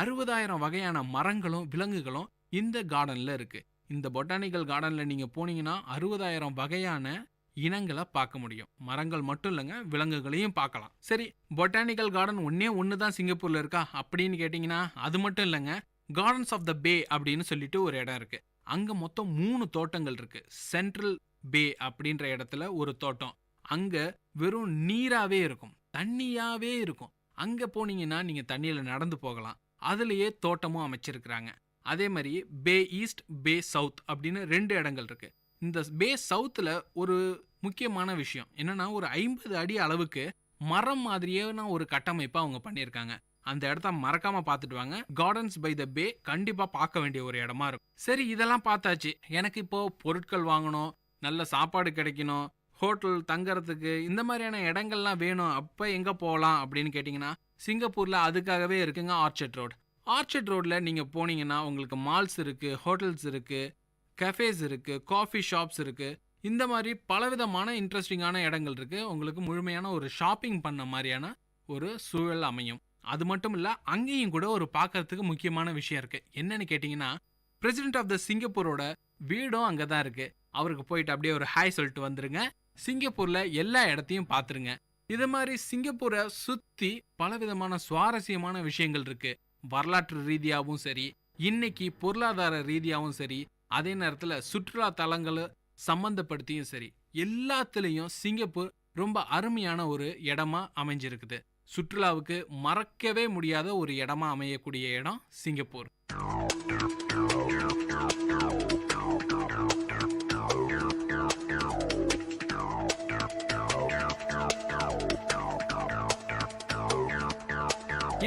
F: 60,000 வகையான மரங்களும் விலங்குகளும் இந்த கார்டன்ல இருக்கு. இந்த பொட்டானிக்கல் கார்டன்ல நீங்க போனீங்கன்னா 60,000 வகையான இனங்களை பார்க்க முடியும். மரங்கள் மட்டும் இல்லைங்க, விலங்குகளையும் பார்க்கலாம். சரி, பொட்டானிக்கல் கார்டன் ஒன்று தான் சிங்கப்பூர்ல இருக்கா அப்படின்னு கேட்டிங்கன்னா அது மட்டும் இல்லைங்க. கார்டன்ஸ் ஆஃப் த பே அப்படின்னு சொல்லிட்டு ஒரு இடம் இருக்கு. அங்க மொத்தம் 3 தோட்டங்கள் இருக்கு. சென்ட்ரல் பே அப்படின்ற இடத்துல ஒரு தோட்டம். அங்க வெறும் நீராவே இருக்கும், தண்ணியாவே இருக்கும். அங்க போனீங்கன்னா நீங்க தண்ணியில நடந்து போகலாம். அதுலயே தோட்டமும் அமைச்சிருக்கிறாங்க. அதே மாதிரி பே ஈஸ்ட், பே சவுத் அப்படின்னு 2 இடங்கள் இருக்கு. இந்த பே சவுத்தில் ஒரு முக்கியமான விஷயம் என்னன்னா ஒரு 50 அடி அளவுக்கு மரம் மாதிரியான ஒரு கட்டமைப்பை அவங்க பண்ணியிருக்காங்க. அந்த இடத்த மறக்காம பார்த்துட்டு வாங்க. கார்டன்ஸ் பை த பே கண்டிப்பா பார்க்க வேண்டிய ஒரு இடமா இருக்கும். சரி, இதெல்லாம் பார்த்தாச்சு. எனக்கு இப்போ பொருட்கள் வாங்கணும், நல்ல சாப்பாடு கிடைக்கணும், ஹோட்டல் தங்கறதுக்கு இந்த மாதிரியான இடங்கள்லாம் வேணும். அப்போ எங்க போகலாம் அப்படின்னு கேட்டிங்கன்னா சிங்கப்பூர்ல அதுக்காகவே இருக்குங்க ஆர்ச்சர்ட் ரோடு. ஆர்ச்சர்ட் ரோட்ல நீங்க போனீங்கன்னா உங்களுக்கு மால்ஸ் இருக்கு, ஹோட்டல்ஸ் இருக்கு, கஃபேஸ் இருக்கு, காஃபி ஷாப்ஸ் இருக்கு. இந்த மாதிரி பலவிதமான இன்ட்ரெஸ்டிங்கான இடங்கள் இருக்கு. உங்களுக்கு முழுமையான ஒரு ஷாப்பிங் பண்ண மாதிரியான ஒரு சூழல் அமையும். அது மட்டும் இல்ல, அங்கேயும் கூட ஒரு பார்க்கறதுக்கு முக்கியமான விஷயம் இருக்கு. என்னன்னு கேட்டீங்கன்னா பிரசிடென்ட் ஆஃப் த சிங்கப்பூரோட வீடும் அங்கதான் இருக்கு. அவருக்கு போயிட்டு அப்படியே ஒரு ஹாய் சொல்லிட்டு வந்துருங்க. சிங்கப்பூர்ல எல்லா இடத்தையும் பார்த்துருங்க. இது மாதிரி சிங்கப்பூரை சுத்தி பலவிதமான சுவாரஸ்யமான விஷயங்கள் இருக்கு. வரலாற்று ரீதியாகவும் சரி, இன்னைக்கு பொருளாதார ரீதியாகவும் சரி, அதே நேரத்தில் சுற்றுலா தலங்களை சம்பந்தப்படுத்தியும் சரி, எல்லாத்துலேயும் சிங்கப்பூர் ரொம்ப அருமையான ஒரு இடமா அமைஞ்சிருக்குது. சுற்றுலாவுக்கு மறக்கவே முடியாத ஒரு இடமா அமையக்கூடிய இடம் சிங்கப்பூர்.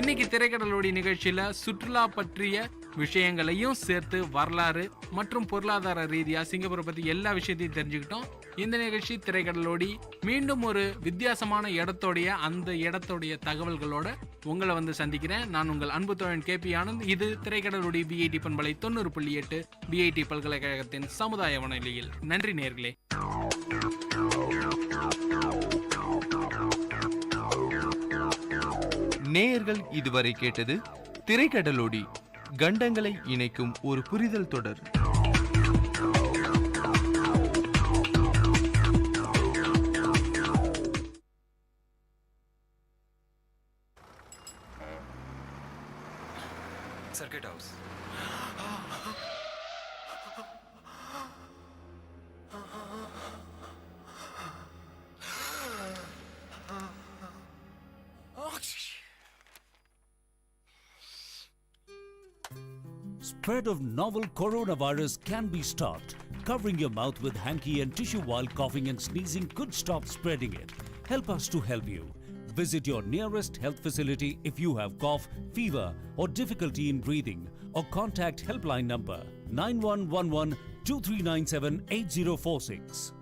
F: இன்னைக்கு திரைக்கடலோடி நிகழ்ச்சியில சுற்றுலா பற்றிய விஷயங்களையும் சேர்த்து வரலாறு மற்றும் பொருளாதார ரீதியா சிங்கப்பூரை பத்தி எல்லா விஷயத்தையும் தெரிஞ்சுக்கிட்டோம். இந்த நிகழ்ச்சி திரைக்கடலோடி மீண்டும் ஒரு வித்தியாசமான இடத்தோடைய தகவல்களோட உங்களை சந்திக்கிறேன். நான் உங்கள் அன்பு தோழன் KP ஆனந்த். இது திரைக்கடலோடி VIT பண்பலை 90.8 VIT பல்கலைக்கழகத்தின் சமுதாய வானொலியில். நன்றி நேயர்களே.
C: நேயர்கள் இதுவரை கேட்டது திரைக்கடலோடி, கண்டங்களை இணைக்கும் ஒரு புரிதல் தொடர்.
P: Circuit house.
Q: Spread of novel coronavirus can be stopped. Covering your mouth with hanky and tissue while coughing and sneezing could stop spreading it. Help us to help you. Visit your nearest health facility if you have cough, fever or difficulty in breathing, or contact helpline number 9111 2397 8046.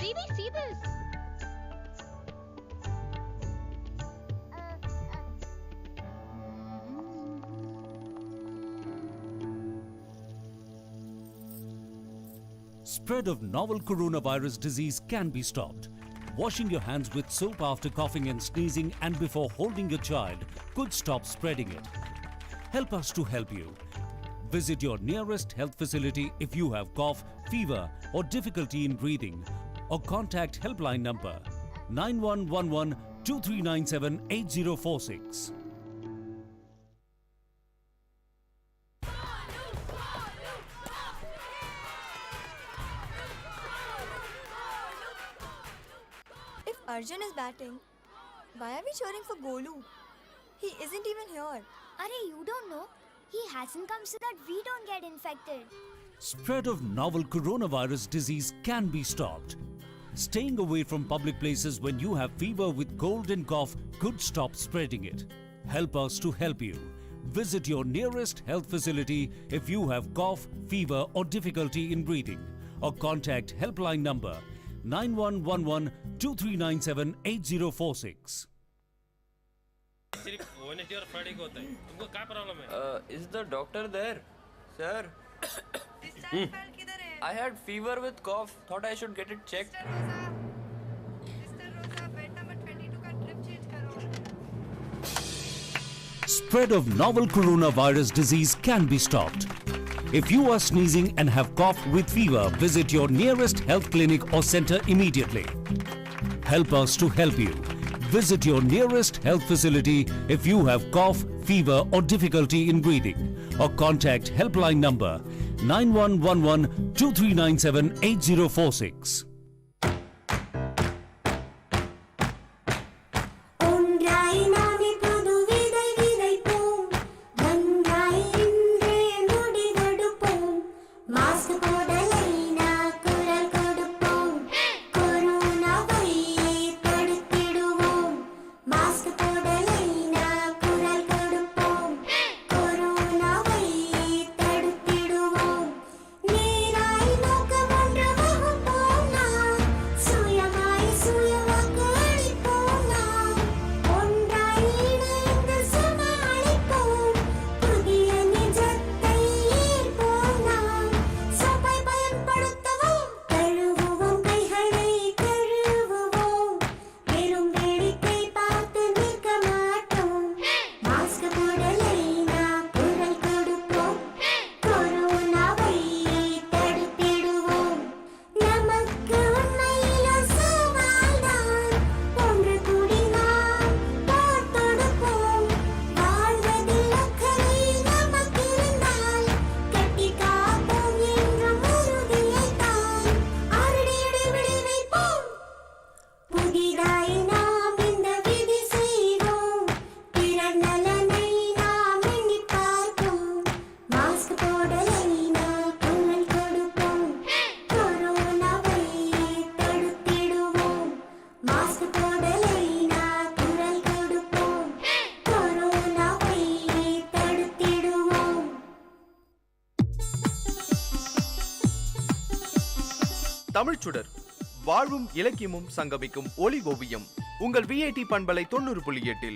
R: Baby, see this.
Q: Spread of novel coronavirus disease can be stopped. Washing your hands with soap after coughing and sneezing and before holding your child could stop spreading it. Help us to help you. Visit your nearest health facility if you have cough, fever or difficulty in breathing, or contact helpline number 9111 2397 8046.
S: If Arjun is batting, why are we cheering for Golu? He isn't even here.
D: Arey, you don't know? He hasn't come so that we don't get infected.
Q: Spread of novel coronavirus disease can be stopped. Staying away from public places when you have fever with cold and cough could stop spreading it. Help us to help you. Visit your nearest health facility if you have cough, fever or difficulty in breathing, or contact helpline number 9111 2397 8046.
T: Is the doctor there? Sir? I had fever with cough. Thought I should get it checked.
Q: Spread of novel coronavirus disease can be stopped. If you are sneezing and have cough with fever, visit your nearest health clinic or center immediately. Help us to help you. Visit your nearest health facility if you have cough, fever or difficulty in breathing, or contact helpline number 9111 2397 8046.
C: தமிழ்ச்சுடர், வாழ்வும் இலக்கியமும் சங்கமிக்கும் ஒளி ஓவியம். உங்கள் VIT பண்பலை 90.8.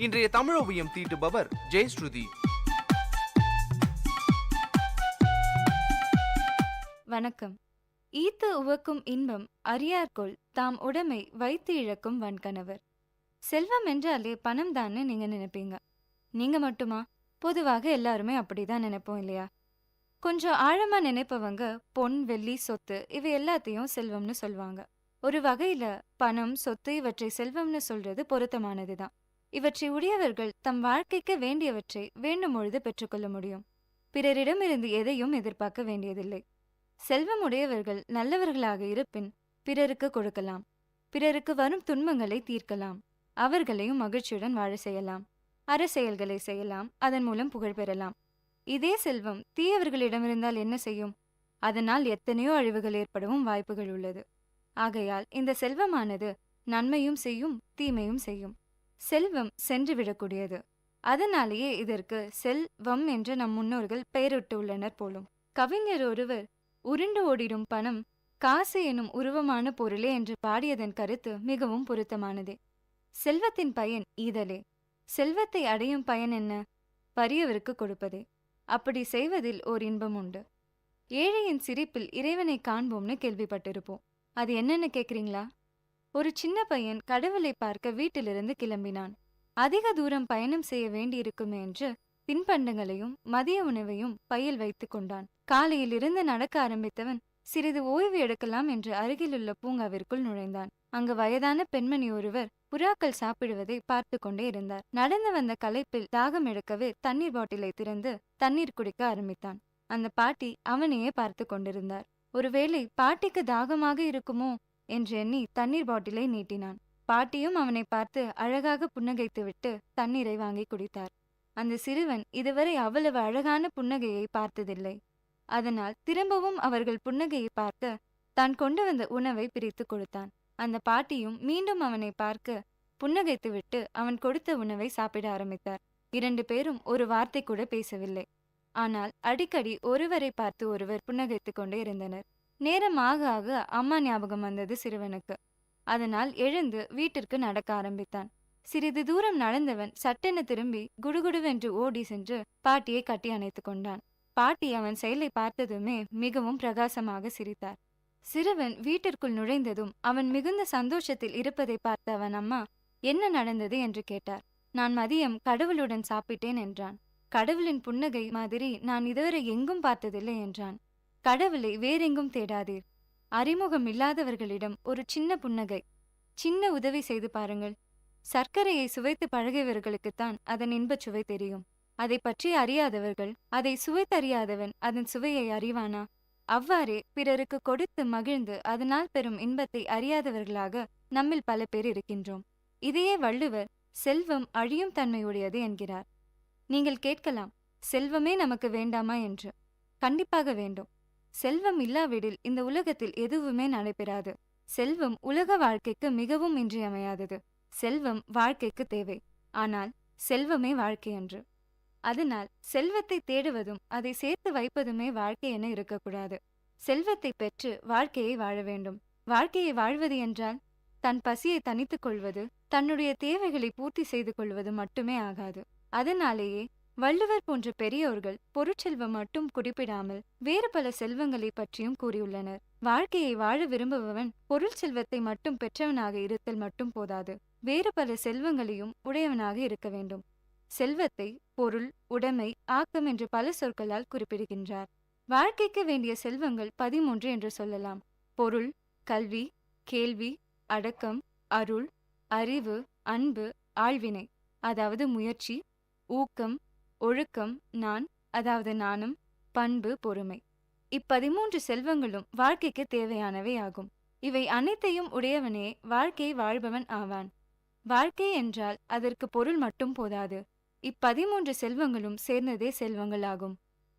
C: இன்றைய தமிழ் ஓவியம் தீட்டுபவர் ஜெயஸ்ருதி.
P: வணக்கம். ஈத்து உவக்கும் இன்பம் அறியார்கொள் தாம் உடைமை வைத்து இழக்கும் வன்கணவர். செல்வம் என்றாலே பணம் தான்னு நீங்க நினைப்பீங்க. நீங்க மட்டுமா? பொதுவாக எல்லாருமே அப்படிதான் நினைப்போம் இல்லையா? கொஞ்சம் ஆழமா நினைப்பவங்க பொன், வெள்ளி, சொத்து இவை எல்லாத்தையும் செல்வம்னு சொல்வாங்க. ஒரு வகையில பணம், சொத்து இவற்றை செல்வம்னு சொல்றது பொருத்தமானதுதான். இவற்றை உடையவர்கள் தம் வாழ்க்கைக்கு வேண்டியவற்றை வேண்டும் பொழுது பெற்றுக்கொள்ள முடியும். பிறரிடமிருந்து எதையும் எதிர்பார்க்க வேண்டியதில்லை. செல்வம் உடையவர்கள் நல்லவர்களாக இருப்பின் பிறருக்கு கொடுக்கலாம். பிறருக்கு வரும் துன்பங்களை தீர்க்கலாம். அவர்களையும் மகிழ்ச்சியுடன் வாழ செய்யலாம். அறச்செயல்களை செய்யலாம். அதன் மூலம் புகழ் பெறலாம். இதே செல்வம் தீயவர்களிடமிருந்தால் என்ன செய்யும்? அதனால் எத்தனையோ அழிவுகள் ஏற்படவும் வாய்ப்புகள் உள்ளது. ஆகையால் இந்த செல்வமானது நன்மையும் செய்யும், தீமையும் செய்யும். செல்வம் சென்று விடக்கூடியது. அதனாலேயே இதற்கு செல்வம் என்று நம் முன்னோர்கள் பெயரிட்டு உள்ளனர் போலும். கவிஞர் ஒருவர் உருண்டு ஓடிடும் பணம் காசு எனும் உருவமான பொருளே என்று பாடியதன் கருத்து மிகவும் பொருத்தமானதே. செல்வத்தின் பயன் ஈதலே. செல்வத்தை அடையும் பயன் என்ன? வறியவருக்கு கொடுப்பதே. அப்படி செய்வதில் ஓர் இன்பம் உண்டு. ஏழையின் சிரிப்பில் இறைவனை காண்போம்னு கேள்விப்பட்டிருப்போம். அது என்னன்னு கேக்குறீங்களா? ஒரு சின்ன பையன் கடவுளை பார்க்க வீட்டிலிருந்து கிளம்பினான். அதிக தூரம் பயணம் செய்ய வேண்டியிருக்குமே என்று தின்பண்டங்களையும் மதிய உணவையும் பையில் வைத்து கொண்டான். காலையிலிருந்து நடக்க ஆரம்பித்தவன் சிறிது ஓய்வு எடுக்கலாம் என்று அருகிலுள்ள பூங்காவிற்குள் நுழைந்தான். அங்கு வயதான பெண்மணி ஒருவர் புறாக்கள் சாப்பிடுவதை பார்த்து கொண்டே இருந்தார். நடந்து வந்த களைப்பில் தாகம் எடுக்கவே தண்ணீர் பாட்டிலை திறந்து தண்ணீர் குடிக்க ஆரம்பித்தான். அந்த பாட்டி அவனையே பார்த்து கொண்டிருந்தார். ஒருவேளை பாட்டிக்கு தாகமாக இருக்குமோ என்று எண்ணி தண்ணீர் பாட்டிலை நீட்டினான். பாட்டியும் அவனை பார்த்து அழகாக புன்னகைத்துவிட்டு தண்ணீரை வாங்கி குடித்தார். அந்த சிறுவன் இதுவரை அவ்வளவு அழகான புன்னகையை பார்த்ததில்லை. அதனால் திரும்பவும் அவர்கள் புன்னகையை பார்க்க தான் கொண்டு வந்த உணவை பிரித்து கொடுத்தான். அந்த பாட்டியும் மீண்டும் அவனை பார்க்க புன்னகைத்துவிட்டு அவன் கொடுத்த உணவை சாப்பிட ஆரம்பித்தார். 2 பேரும் ஒரு வார்த்தை கூட பேசவில்லை. ஆனால் அடிக்கடி ஒருவரை பார்த்து ஒருவர் புன்னகைத்துக் கொண்டே இருந்தனர். நேரம் ஆக ஆக அம்மா ஞாபகம் வந்தது சிறுவனுக்கு. அதனால் எழுந்து வீட்டிற்கு நடக்க ஆரம்பித்தான். சிறிது தூரம் நடந்தவன் சட்டென திரும்பி குடுகுடுவென்று ஓடி சென்று பாட்டியை கட்டி அணைத்துக் கொண்டான். பாட்டி அவன் செயலை பார்த்ததுமே மிகவும் பிரகாசமாக சிரித்தார். சிறுவன் வீட்டிற்குள் நுழைந்ததும் அவன் மிகுந்த சந்தோஷத்தில் இருப்பதை பார்த்த அவன் அம்மா என்ன நடந்தது என்று கேட்டார். நான் மதியம் கடவுளுடன் சாப்பிட்டேன் என்றான். கடவுளின் புன்னகை மாதிரி நான் இதுவரை எங்கும் பார்த்ததில்லை என்றான். கடவுளை வேறெங்கும் தேடாதீர். அறிமுகம் இல்லாதவர்களிடம் ஒரு சின்ன புன்னகை, சின்ன உதவி செய்து பாருங்கள். சர்க்கரையை சுவைத்து பழகியவர்களுக்குத்தான் அதன் இன்பச் சுவை தெரியும். அதை பற்றி அறியாதவர்கள், அதை சுவைத்தறியாதவன் அதன் சுவையை அறிவானா? அவ்வாறே பிறருக்கு கொடுத்து மகிழ்ந்து அதனால் பெறும் இன்பத்தை அறியாதவர்களாக நம்மில் பல பேர் இருக்கின்றோம். இதையே வள்ளுவர் செல்வம் அழியும் தன்மையுடையது என்கிறார். நீங்கள் கேட்கலாம், செல்வமே நமக்கு வேண்டாமா என்று. கண்டிப்பாக வேண்டும். செல்வம் இல்லாவிடில் இந்த உலகத்தில் எதுவுமே நடைபெறாது. செல்வம் உலக வாழ்க்கைக்கு மிகவும் இன்றியமையாதது. செல்வம் வாழ்க்கைக்கு தேவை. ஆனால் செல்வமே வாழ்க்கையன்று. அதனால் செல்வத்தை தேடுவதும் அதை சேர்த்து வைப்பதுமே வாழ்க்கை என இருக்கக்கூடாது. செல்வத்தை பெற்று வாழ்க்கையை வாழ வேண்டும். வாழ்க்கையை வாழ்வது என்றால் தன் பசியை தனித்துக் கொள்வது, தன்னுடைய தேவைகளை பூர்த்தி செய்து கொள்வது மட்டுமே ஆகாது. அதனாலேயே வள்ளுவர் போன்ற பெரியோர்கள் பொருட்செல்வம் மட்டும் குறிப்பிடாமல் வேறு பல செல்வங்களை பற்றியும் கூறியுள்ளனர். வாழ்க்கையை வாழ விரும்புபவன் பொருள் செல்வத்தை மட்டும் பெற்றவனாக இருத்தல் மட்டும் போதாது, வேறு பல செல்வங்களையும் உடையவனாக இருக்க வேண்டும். செல்வத்தை பொருள், உடைமை, ஆக்கம் என்று பல சொற்களால் குறிப்பிடுகின்றார். வாழ்க்கைக்கு வேண்டிய செல்வங்கள் 13 என்று சொல்லலாம். பொருள், கல்வி, கேள்வி, அடக்கம், அருள், அறிவு, அன்பு, ஆழ்வினை அதாவது முயற்சி, ஊக்கம், ஒழுக்கம், அதாவது நாணம், பண்பு, பொறுமை. 13 செல்வங்களும் வாழ்க்கைக்கு தேவையானவை ஆகும். இவை அனைத்தையும் உடையவனே வாழ்க்கையை வாழ்பவன் ஆவான். வாழ்க்கை என்றால் அதற்கு பொருள் மட்டும் போதாது. 13 செல்வங்களும் சேர்ந்ததே செல்வங்களாகும்.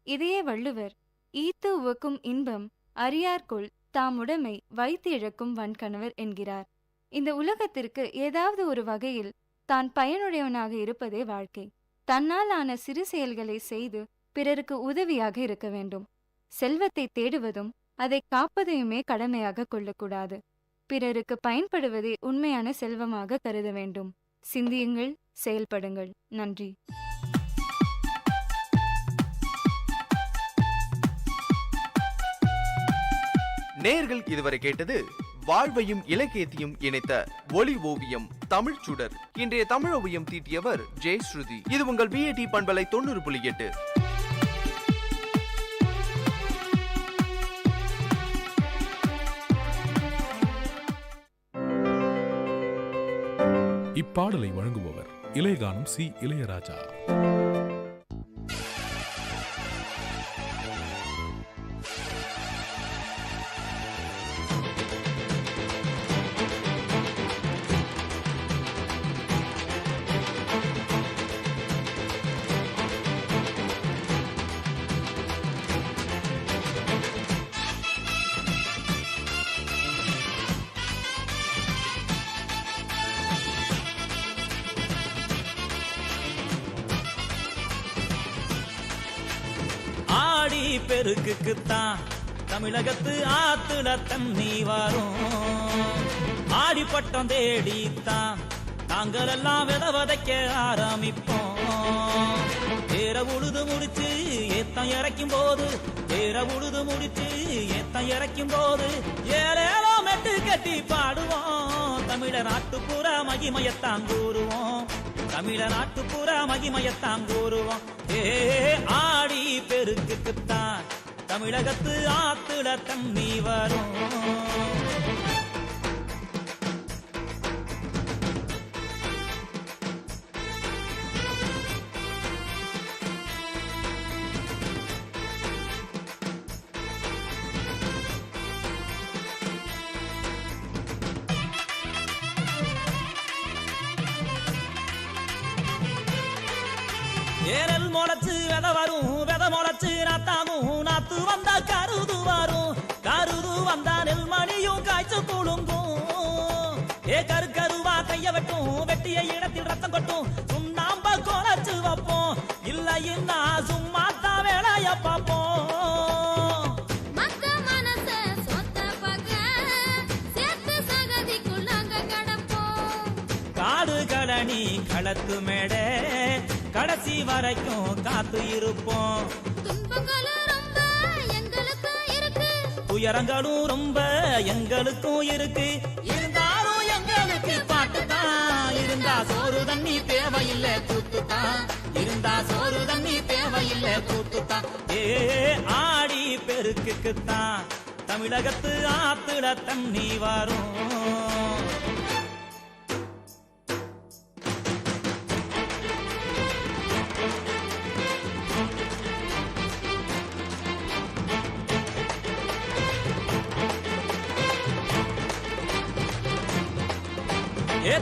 P: இதையே வள்ளுவர் ஈத்து உவக்கும் இன்பம் அறியார்கொள் தாமுடைமை வைத்து இழக்கும் வன்கணவர் என்கிறார். இந்த உலகத்திற்கு ஏதாவது ஒரு வகையில் தான் பயனுடையவனாக இருப்பதே வாழ்க்கை. தன்னால் ஆன சிறு செயல்களை செய்து பிறருக்கு உதவியாக இருக்க வேண்டும். செல்வத்தை தேடுவதும் அதை காப்பதையுமே கடமையாக கொள்ளக்கூடாது. பிறருக்கு பயன்படுவதே உண்மையான செல்வமாக கருத வேண்டும். சிந்தியுங்கள், செயல்படுங்கள். நன்றி.
C: நேயர்கள் இதுவரை கேட்டது வாழ்வையும் இலக்கியத்தையும் இணைத்த ஒளி ஓவியம் தமிழ் சுடர். இன்றைய தமிழ் ஓவியம் தீட்டியவர் ஜெயஸ்ருதி. இது உங்கள் VIT பண்பலை 90.8.
J: இப்பாடலை வழங்குபவர் இளையகானம் சி இளையராஜா.
I: பெருக்குத்தான் தமிழகத்து ஆத்துல தண்ணி வரும். ஆடிப்பட்டம் தேடித்தான் நாங்கள் எல்லாம் விதைக்க ஆரம்பிப்போம். தேர உழுது முடிச்சு ஏத்தம் இறக்கும் போது, தேர உழுது முடிச்சு ஏத்தம் இறக்கும் போது ஏழேலோ மெட்டு கட்டி பாடுவோம். தமிழ நாட்டுப்புற மகிமையத்தான் கூறுவோம். தமிழ நாட்டுப்புற மகிமையத்தான் கூறுவோம். ஆடி பெருக்குத்தான் தமிழகத்து ஆத்துல தண்ணி வரும். ஏரல் முளைச்சு வித வரும், வித முளைச்சு நாத்தாகும், நாத்து வந்தா கருது வரும், கருது வந்தா நெல்மணியும் காய்ச்சி குழுங்கும். கரு கருவா கைய வெட்டும், வெட்டிய இடத்தில் ரத்தம் கொட்டும், சுண்ணாம்ப குறைச்சு வைப்போம். இல்லைன்னா சும்மா தான் வேலைய பார்ப்போம். காடு கடனி களத்து மேடை கடைசி வரைக்கும் காத்து இருப்போம். துயரங்களும் ரொம்ப எங்களுக்கும் இருக்கு, இருந்தாலும் எங்களுக்கு பாட்டு தான். இருந்தா சோறு தண்ணி தேவையில்லை கூத்துத்தான், இருந்தா சோறு தண்ணி தேவையில்லை கூத்துத்தான். ஆடி பெருக்குத்தான் தமிழகத்து ஆத்துல தண்ணி வரும்.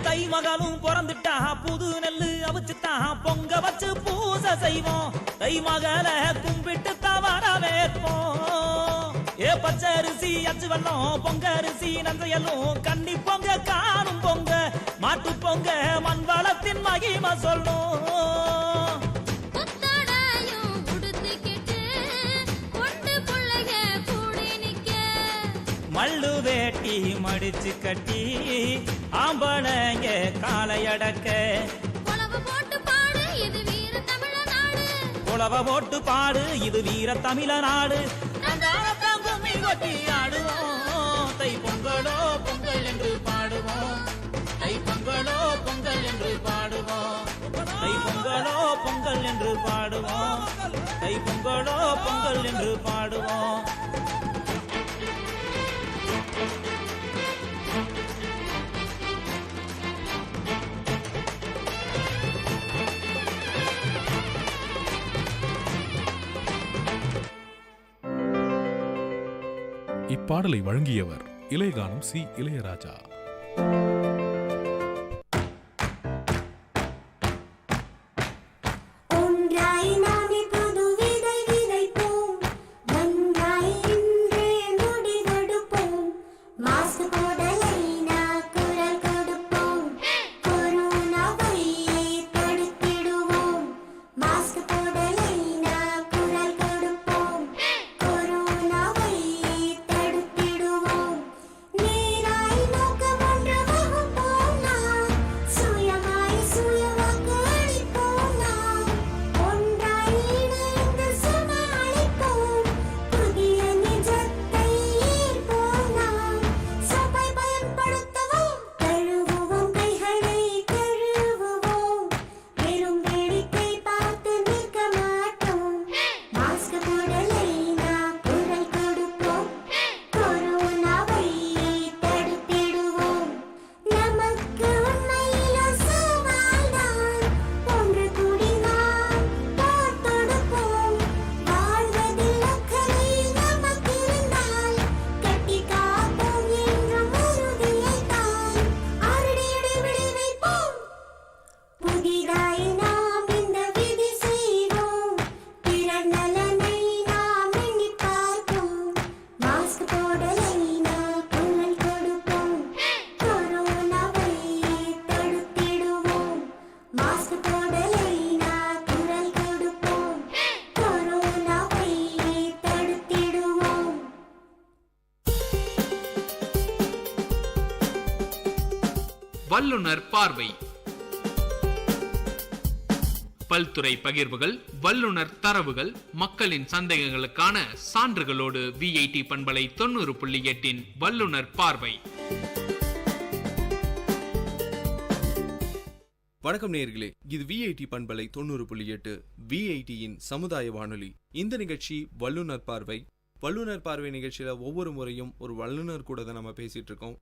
I: தை மகளும் பிறந்துட்டா புது நெல்லு அவிச்சுட்டா பொங்க வச்சு பூசை செய்வோம். தை மகள கும்பிட்டு தவற வைப்போம். பச்சை அரிசி அச்சு வெல்லம் பொங்க அரிசி நஞ்சையலும் கன்னி பொங்க காணும் பொங்க மாட்டு பொங்க மண் வளத்தின் மகிமை சொல்லும். மல்லு வேட்டி மடிச்சு கட்டி ஆம்பளைங்க காலையடக்க குலவ போட்டு பாடு இது வீர தமிழநாடு. கும்மி கொட்டி ஆடுவோம். தை பொங்கலோ பொங்கல் என்று பாடுவோம். தை பொங்கலோ பொங்கல் என்று பாடுவோம். தை பொங்கலோ பொங்கல் என்று பாடுவோம். தை பொங்கலோ பொங்கல் என்று பாடுவோம்.
J: இப்பாடலை வழங்கியவர் இளையகானம் சி இளையராஜா.
U: மாஸ்க் போடலைனா குரல்
F: வல்லுனர் பார்வை. பல்துறை பகிர்வுகள், வல்லுனர் தரவுகள், மக்களின் சந்தேகங்களுக்கான சான்றுகளோடு விஐடி பண்பலை 90.8 வல்லுனர் பார்வை.
C: வணக்கம் நேயர்களே, இது விஐடி பண்பலை 90.8 விஐடியின் சமுதாய வானொலி. இந்த நிகழ்ச்சி வல்லுனர் பார்வை. வல்லுனர் பார்வை நிகழ்ச்சியில ஒவ்வொரு முறையும் ஒரு வல்லுனர் கூட தான் நம்ம பேசிட்டு இருக்கோம்.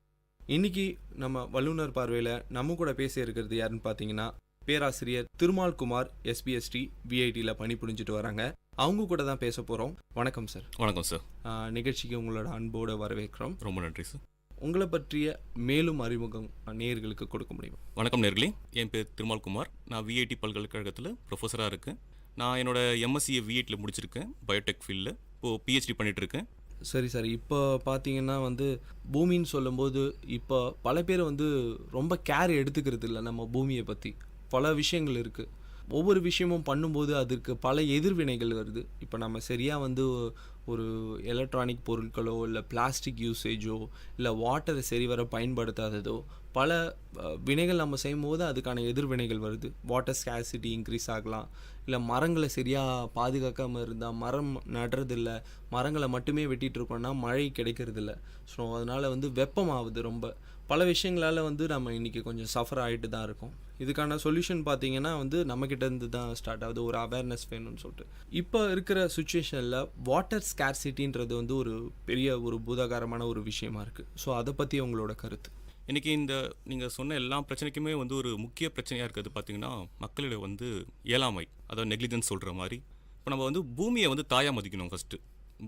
C: இன்னைக்கு நம்ம வல்லுனர் பார்வையில நம்ம கூட பேச இருக்கிறது யாருன்னு பாத்தீங்கன்னா பேராசிரியர் திருமால் குமார், SPST விஐடியில் பணிபுரிஞ்சுட்டு வராங்க. அவங்க கூட தான் பேச போகிறோம். வணக்கம் சார்.
U: வணக்கம் சார்.
C: நிகழ்ச்சிக்கு உங்களோட அன்போடு வரவேற்கிறோம்.
U: ரொம்ப நன்றி சார்.
C: உங்களை பற்றிய மேலும் அறிமுகம் நேயர்களுக்கு கொடுக்க முடியும்?
U: வணக்கம் நேயர்களே, என் பேர் திருமால் குமார். நான் விஐடி பல்கலைக்கழகத்தில் ப்ரொஃபஸராக இருக்கேன். நான் என்னோட MSc விஐடியில் முடிச்சிருக்கேன், பயோடெக் ஃபீல்டில். இப்போது PhD பண்ணிகிட்டு இருக்கேன்.
C: சரி சார், இப்போ பார்த்தீங்கன்னா பூமின்னு சொல்லும்போது இப்போ பல பேர் ரொம்ப கேர் எடுத்துக்கிறது இல்லை. நம்ம பூமியை பற்றி பல விஷயங்கள் இருக்குது. ஒவ்வொரு விஷயமும் பண்ணும்போது அதற்கு பல எதிர்வினைகள் வருது. இப்போ நம்ம சரியாக ஒரு எலக்ட்ரானிக் பொருட்களோ இல்லை பிளாஸ்டிக் யூசேஜோ இல்லை வாட்டரை சரிவர பயன்படுத்தாததோ பல வினைகள் நம்ம செய்யும்போது அதுக்கான எதிர்வினைகள் வருது. வாட்டர் ஸ்கேர்சிட்டி இன்க்ரீஸ் ஆகலாம். இல்லை மரங்களை சரியாக பாதுகாக்காமல் இருந்தால், மரம் நடுறதில்ல, மரங்களை மட்டுமே வெட்டிகிட்டு இருக்கோம்னா மழை கிடைக்கிறதில்ல. ஸோ அதனால் வெப்பமாகுது. ரொம்ப பல விஷயங்களால் நம்ம இன்றைக்கி கொஞ்சம் சஃபர் ஆகிட்டு தான் இருக்கோம். இதுக்கான சொல்யூஷன் பார்த்தீங்கன்னா நம்மக்கிட்ட இருந்து தான் ஸ்டார்ட் ஆகுது. ஒரு அவேர்னஸ் வேணும்னு சொல்லிட்டு இப்போ இருக்கிற சுச்சுவேஷனில் வாட்டர் ஸ்கேர்சிட்டின்றது ஒரு பெரிய ஒரு பூதாகாரமான ஒரு விஷயமா இருக்குது. ஸோ அதை பற்றி உங்களோட கருத்து?
U: இன்றைக்கி நீங்கள் சொன்ன எல்லா பிரச்சனைக்குமே ஒரு முக்கிய பிரச்சனையாக இருக்கிறது பார்த்திங்கன்னா மக்களோட இயலாமை, அதாவது நெக்லிஜென்ஸ் சொல்கிற மாதிரி. இப்போ நம்ம பூமியை தாயாக மதிக்கணும். ஃபஸ்ட்டு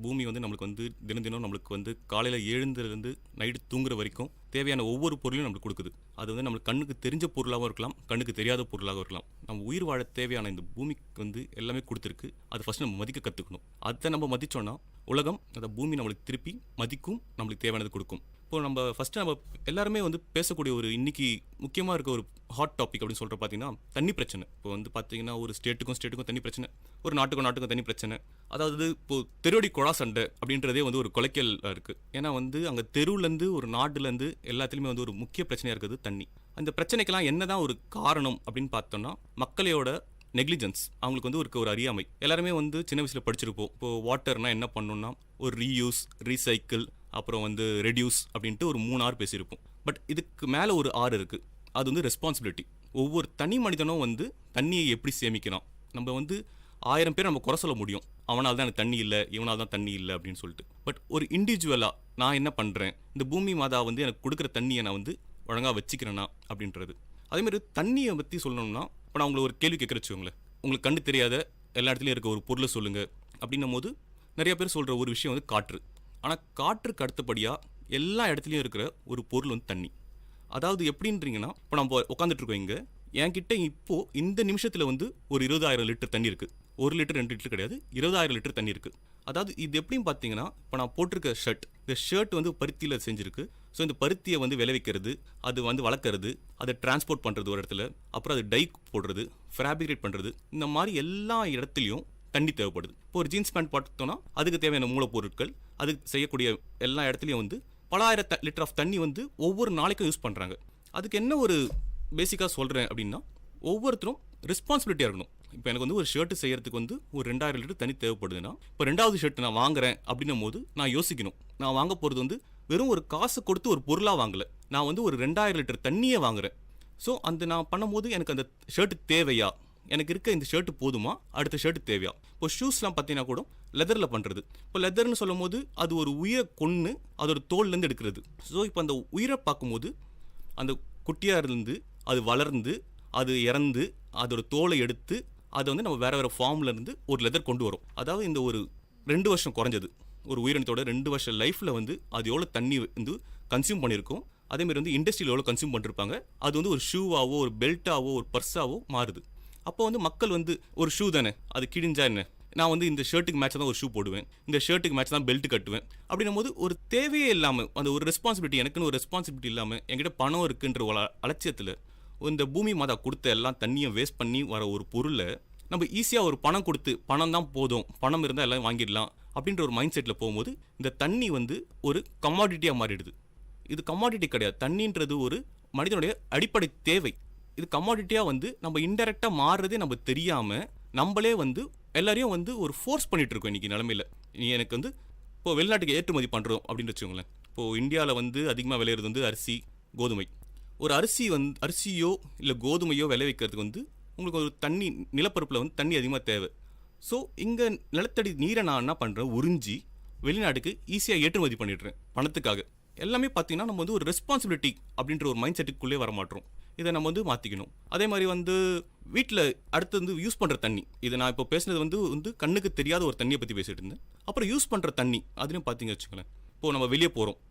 U: பூமி நம்மளுக்கு தினம் தினம் நம்மளுக்கு காலையில் எழுந்ததுலேருந்து நைட்டு தூங்குற வரைக்கும் தேவையான ஒவ்வொரு பொருளையும் நம்மளுக்கு கொடுக்குது. அது நம்மளுக்கு கண்ணுக்கு தெரிஞ்ச பொருளாகவும் இருக்கலாம், கண்ணுக்கு தெரியாத பொருளாகவும் இருக்கலாம். நம்ம உயிர் வாழ தேவையான இந்த பூமிக்கு எல்லாமே கொடுத்துருக்கு. அது ஃபஸ்ட்டு நம்ம மதிக்க கற்றுக்கணும். அதை நம்ம மதித்தோன்னா உலகம், அந்த பூமி நம்மளுக்கு திருப்பி மதிக்கும், நம்மளுக்கு தேவையானது கொடுக்கும். இப்போ நம்ம ஃபஸ்ட்டு நம்ம எல்லாருமே பேசக்கூடிய ஒரு இன்றைக்கி முக்கியமாக இருக்க ஒரு ஹாட் டாபிக் அப்படின்னு சொல்கிற பார்த்தீங்கன்னா தண்ணி பிரச்சனை. இப்போ பார்த்தீங்கன்னா ஒரு ஸ்டேட்டுக்கும் தண்ணி பிரச்சனை, ஒரு நாட்டுக்கும் தண்ணி பிரச்சனை. அதாவது இப்போது தெருவடி குழா சண்டை அப்படின்றதே ஒரு கொலைக்கல் இருக்குது. ஏன்னா அங்கே தெருவுலேருந்து ஒரு நாடுலேருந்து எல்லாத்துலேயுமே ஒரு முக்கிய பிரச்சனையாக இருக்குது தண்ணி. அந்த பிரச்சனைக்கெல்லாம் என்ன தான் ஒரு காரணம் அப்படின்னு பார்த்தோம்னா மக்களோட நெக்லிஜென்ஸ், அவங்களுக்கு ஒரு அறியாமை. எல்லாருமே சின்ன வயசில் படிச்சிருப்போம். இப்போது வாட்டர்னால் என்ன பண்ணணும்னா ஒரு ரீயூஸ், ரீசைக்கிள், அப்புறம் ரெடியூஸ் அப்படின்ட்டு ஒரு 3 R பேசியிருப்போம். பட் இதுக்கு மேலே ஒரு R இருக்குது. அது ரெஸ்பான்சிபிலிட்டி. ஒவ்வொரு தனி மனிதனும் தண்ணியை எப்படி சேமிக்கணும். நம்ம 1000 பேர் நம்ம குறை சொல்ல முடியும், அவனால் தான் எனக்கு தண்ணி இல்லை, இவனால் தான் தண்ணி இல்லை அப்படின்னு சொல்லிட்டு. பட் ஒரு இண்டிவிஜுவலாக நான் என்ன பண்ணுறேன், இந்த பூமி மாதா எனக்கு கொடுக்குற தண்ணியை நான் ஒழுங்காக வச்சுக்கிறேன்னா அப்படின்றது. அதேமாதிரி தண்ணியை பற்றி சொல்லணும்னா இப்போ நான் உங்களை ஒரு கேள்வி கேட்குற வச்சுக்கோங்களேன். உங்களுக்கு கண்டு தெரியாத எல்லா இடத்துலையும் இருக்க ஒரு பொருளை சொல்லுங்கள் அப்படின்னும் போது நிறைய பேர் சொல்கிற ஒரு விஷயம் காற்று. ஆனால் காற்றுக்கு அடுத்தபடியாக எல்லா இடத்துலையும் இருக்கிற ஒரு பொருள் தண்ணி. அதாவது எப்படின்றீங்கன்னா, இப்போ நம்ம உட்காந்துட்ருக்கோம் இங்கே, என்கிட்ட இப்போது இந்த நிமிஷத்தில் ஒரு 20,000 லிட்டர் தண்ணி இருக்குது. 1 லிட்டர் 2 லிட்டர் கிடையாது, 20,000 லிட்டர் தண்ணி இருக்குது. அதாவது இது எப்படின்னு பார்த்தீங்கன்னா, இப்போ நான் போட்டிருக்க ஷர்ட், இந்த ஷர்ட் பருத்தியில் செஞ்சுருக்கு. ஸோ இந்த பருத்தியை விளைவிக்கிறது, அது வளர்க்குறது, அதை டிரான்ஸ்போர்ட் பண்ணுறது ஒரு இடத்துல, அப்புறம் அது டை போடுறது, ஃபேப்ரிகேட் பண்ணுறது, இந்த மாதிரி எல்லா இடத்துலையும் தண்ணி தேவைப்படுது. இப்போ ஒரு ஜீன்ஸ் பேண்ட் பார்த்தோன்னா அதுக்கு தேவையான மூலப்பொருட்கள், அதுக்கு செய்யக்கூடிய எல்லா இடத்துலையும் பல ஆயிரம் லிட்டர் ஆஃப் தண்ணி ஒவ்வொரு நாளைக்கும் யூஸ் பண்ணுறாங்க. அதுக்கு என்ன ஒரு பேசிக்காக சொல்கிறேன் அப்படின்னா, ஒவ்வொருத்தரும் ரெஸ்பான்சிபிலிட்டியாக இருக்கணும். இப்போ எனக்கு ஒரு ஷர்ட்டு செய்கிறதுக்கு ஒரு 2000 லிட்டர் தண்ணி தேவைப்படுதுன்னா, இப்போ 2வது ஷர்ட் நான் வாங்குறேன் அப்படின்னும் போது நான் யோசிக்கணும், நான் வாங்க போகிறது வெறும் ஒரு காசு கொடுத்து ஒரு பொருளாக வாங்கலை, நான் ஒரு 2000 லிட்டர் தண்ணியே வாங்குறேன். ஸோ நான் பண்ணும்போது எனக்கு அந்த ஷர்ட்டு தேவையா, எனக்கு இருக்க இந்த ஷர்ட்டு போதுமா, அடுத்த ஷர்ட்டு தேவையா. இப்போ ஷூஸ்லாம் பார்த்தீங்கன்னா கூட லெதரில் பண்ணுறது. இப்போ லெதர்னு சொல்லும் போது அது ஒரு உயிரை கொன்று அதோட தோல்லேருந்து எடுக்கிறது. ஸோ இப்போ அந்த உயிரை பார்க்கும்போது அந்த குட்டியாக இருந்து அது வளர்ந்து அது இறந்து அதோட தோலை எடுத்து அதை நம்ம வேறு ஃபார்ம்லேருந்து ஒரு லெதர் கொண்டு வரும். அதாவது இந்த ஒரு 2 வருஷம் குறைஞ்சது ஒரு உயிரினத்தோட 2 வருஷம் லைஃப்பில் அது எவ்வளோ தண்ணி கன்சியூம் பண்ணியிருக்கோம். அதேமாதிரி இண்டஸ்ட்ரியில் எவ்வளோ கன்சியூம் பண்ணிருப்பாங்க. அது ஒரு ஷூவாவோ ஒரு பெல்ட்டாவோ ஒரு பர்ஸாவோ மாறுது. அப்போ மக்கள் ஒரு ஷூ தானே, அது கிழிஞ்சா என்ன, நான் இந்த ஷர்ட்டுக்கு மேட்ச் தான் ஒரு ஷூ போடுவேன், இந்த ஷர்ட்டுக்கு மேட்ச் தான் பெல்ட் கட்டுவேன் அப்படின்னும் போது ஒரு தேவையே இல்லாமல், அந்த ஒரு ரெஸ்பான்சிபிலிட்டி, எனக்குன்னு ஒரு ரெஸ்பான்சிபிலிட்டி இல்லாமல் என்கிட்ட பணம் இருக்குன்ற ஒரு அலட்சியத்தில் இந்த பூமி மாதா கொடுத்த எல்லாம் தண்ணியை வேஸ்ட் பண்ணி வர ஒரு பொருளை நம்ம ஈஸியாக ஒரு பணம் கொடுத்து, பணம் தான் போதும், பணம் இருந்தால் எல்லாம் வாங்கிடலாம் அப்படின்ற ஒரு மைண்ட் செட்டில் போகும்போது இந்த தண்ணி ஒரு கமாடிட்டியாக மாறிடுது. இது கமாடிட்டி கிடையாது. தண்ணின்றது ஒரு மனிதனுடைய அடிப்படை தேவை. இது கமாடிட்டியாக வந்து நம்ம இன்டெரக்டாக மாறுறதே நம்ம தெரியாமல் நம்மளே வந்து எல்லாரையும் வந்து ஒரு ஃபோர்ஸ் பண்ணிகிட்டு இருக்கோம் இன்றைக்கி நிலமையில். நீ எனக்கு வந்து இப்போது வெளிநாட்டுக்கு ஏற்றுமதி பண்ணுறோம் அப்படின்னு வச்சுக்கோங்களேன். இப்போது இந்தியாவில் வந்து அதிகமாக விளையிறது வந்து அரிசி, கோதுமை. ஒரு அரிசியோ இல்லை கோதுமையோ விளைவிக்கிறதுக்கு வந்து உங்களுக்கு ஒரு தண்ணி, நிலப்பரப்பில் வந்து தண்ணி அதிகமாக தேவை. ஸோ இங்கே நிலத்தடி நீரை நான் என்ன பண்ணுறேன், உறிஞ்சி வெளிநாட்டுக்கு ஈஸியாக ஏற்றுமதி பண்ணிடுறேன் பணத்துக்காக. எல்லாமே பார்த்தீங்கன்னா நம்ம வந்து ஒரு ரெஸ்பான்சிபிலிட்டி அப்படின்ற ஒரு மைண்ட் செட்டுக்குள்ளே வர மாட்டோம். இதை நம்ம வந்து மாற்றிக்கணும். அதே மாதிரி வந்து வீட்டில் அடுத்து வந்து யூஸ் பண்ணுற தண்ணி, இதை நான் இப்போ பேசுனது வந்து கண்ணுக்கு தெரியாத ஒரு தண்ணியை பற்றி பேசிகிட்டு இருந்தேன். அப்புறம் யூஸ் பண்ணுற தண்ணி அதுலேயும் பார்த்தீங்க வச்சுக்கோங்களேன். இப்போது நம்ம வெளியே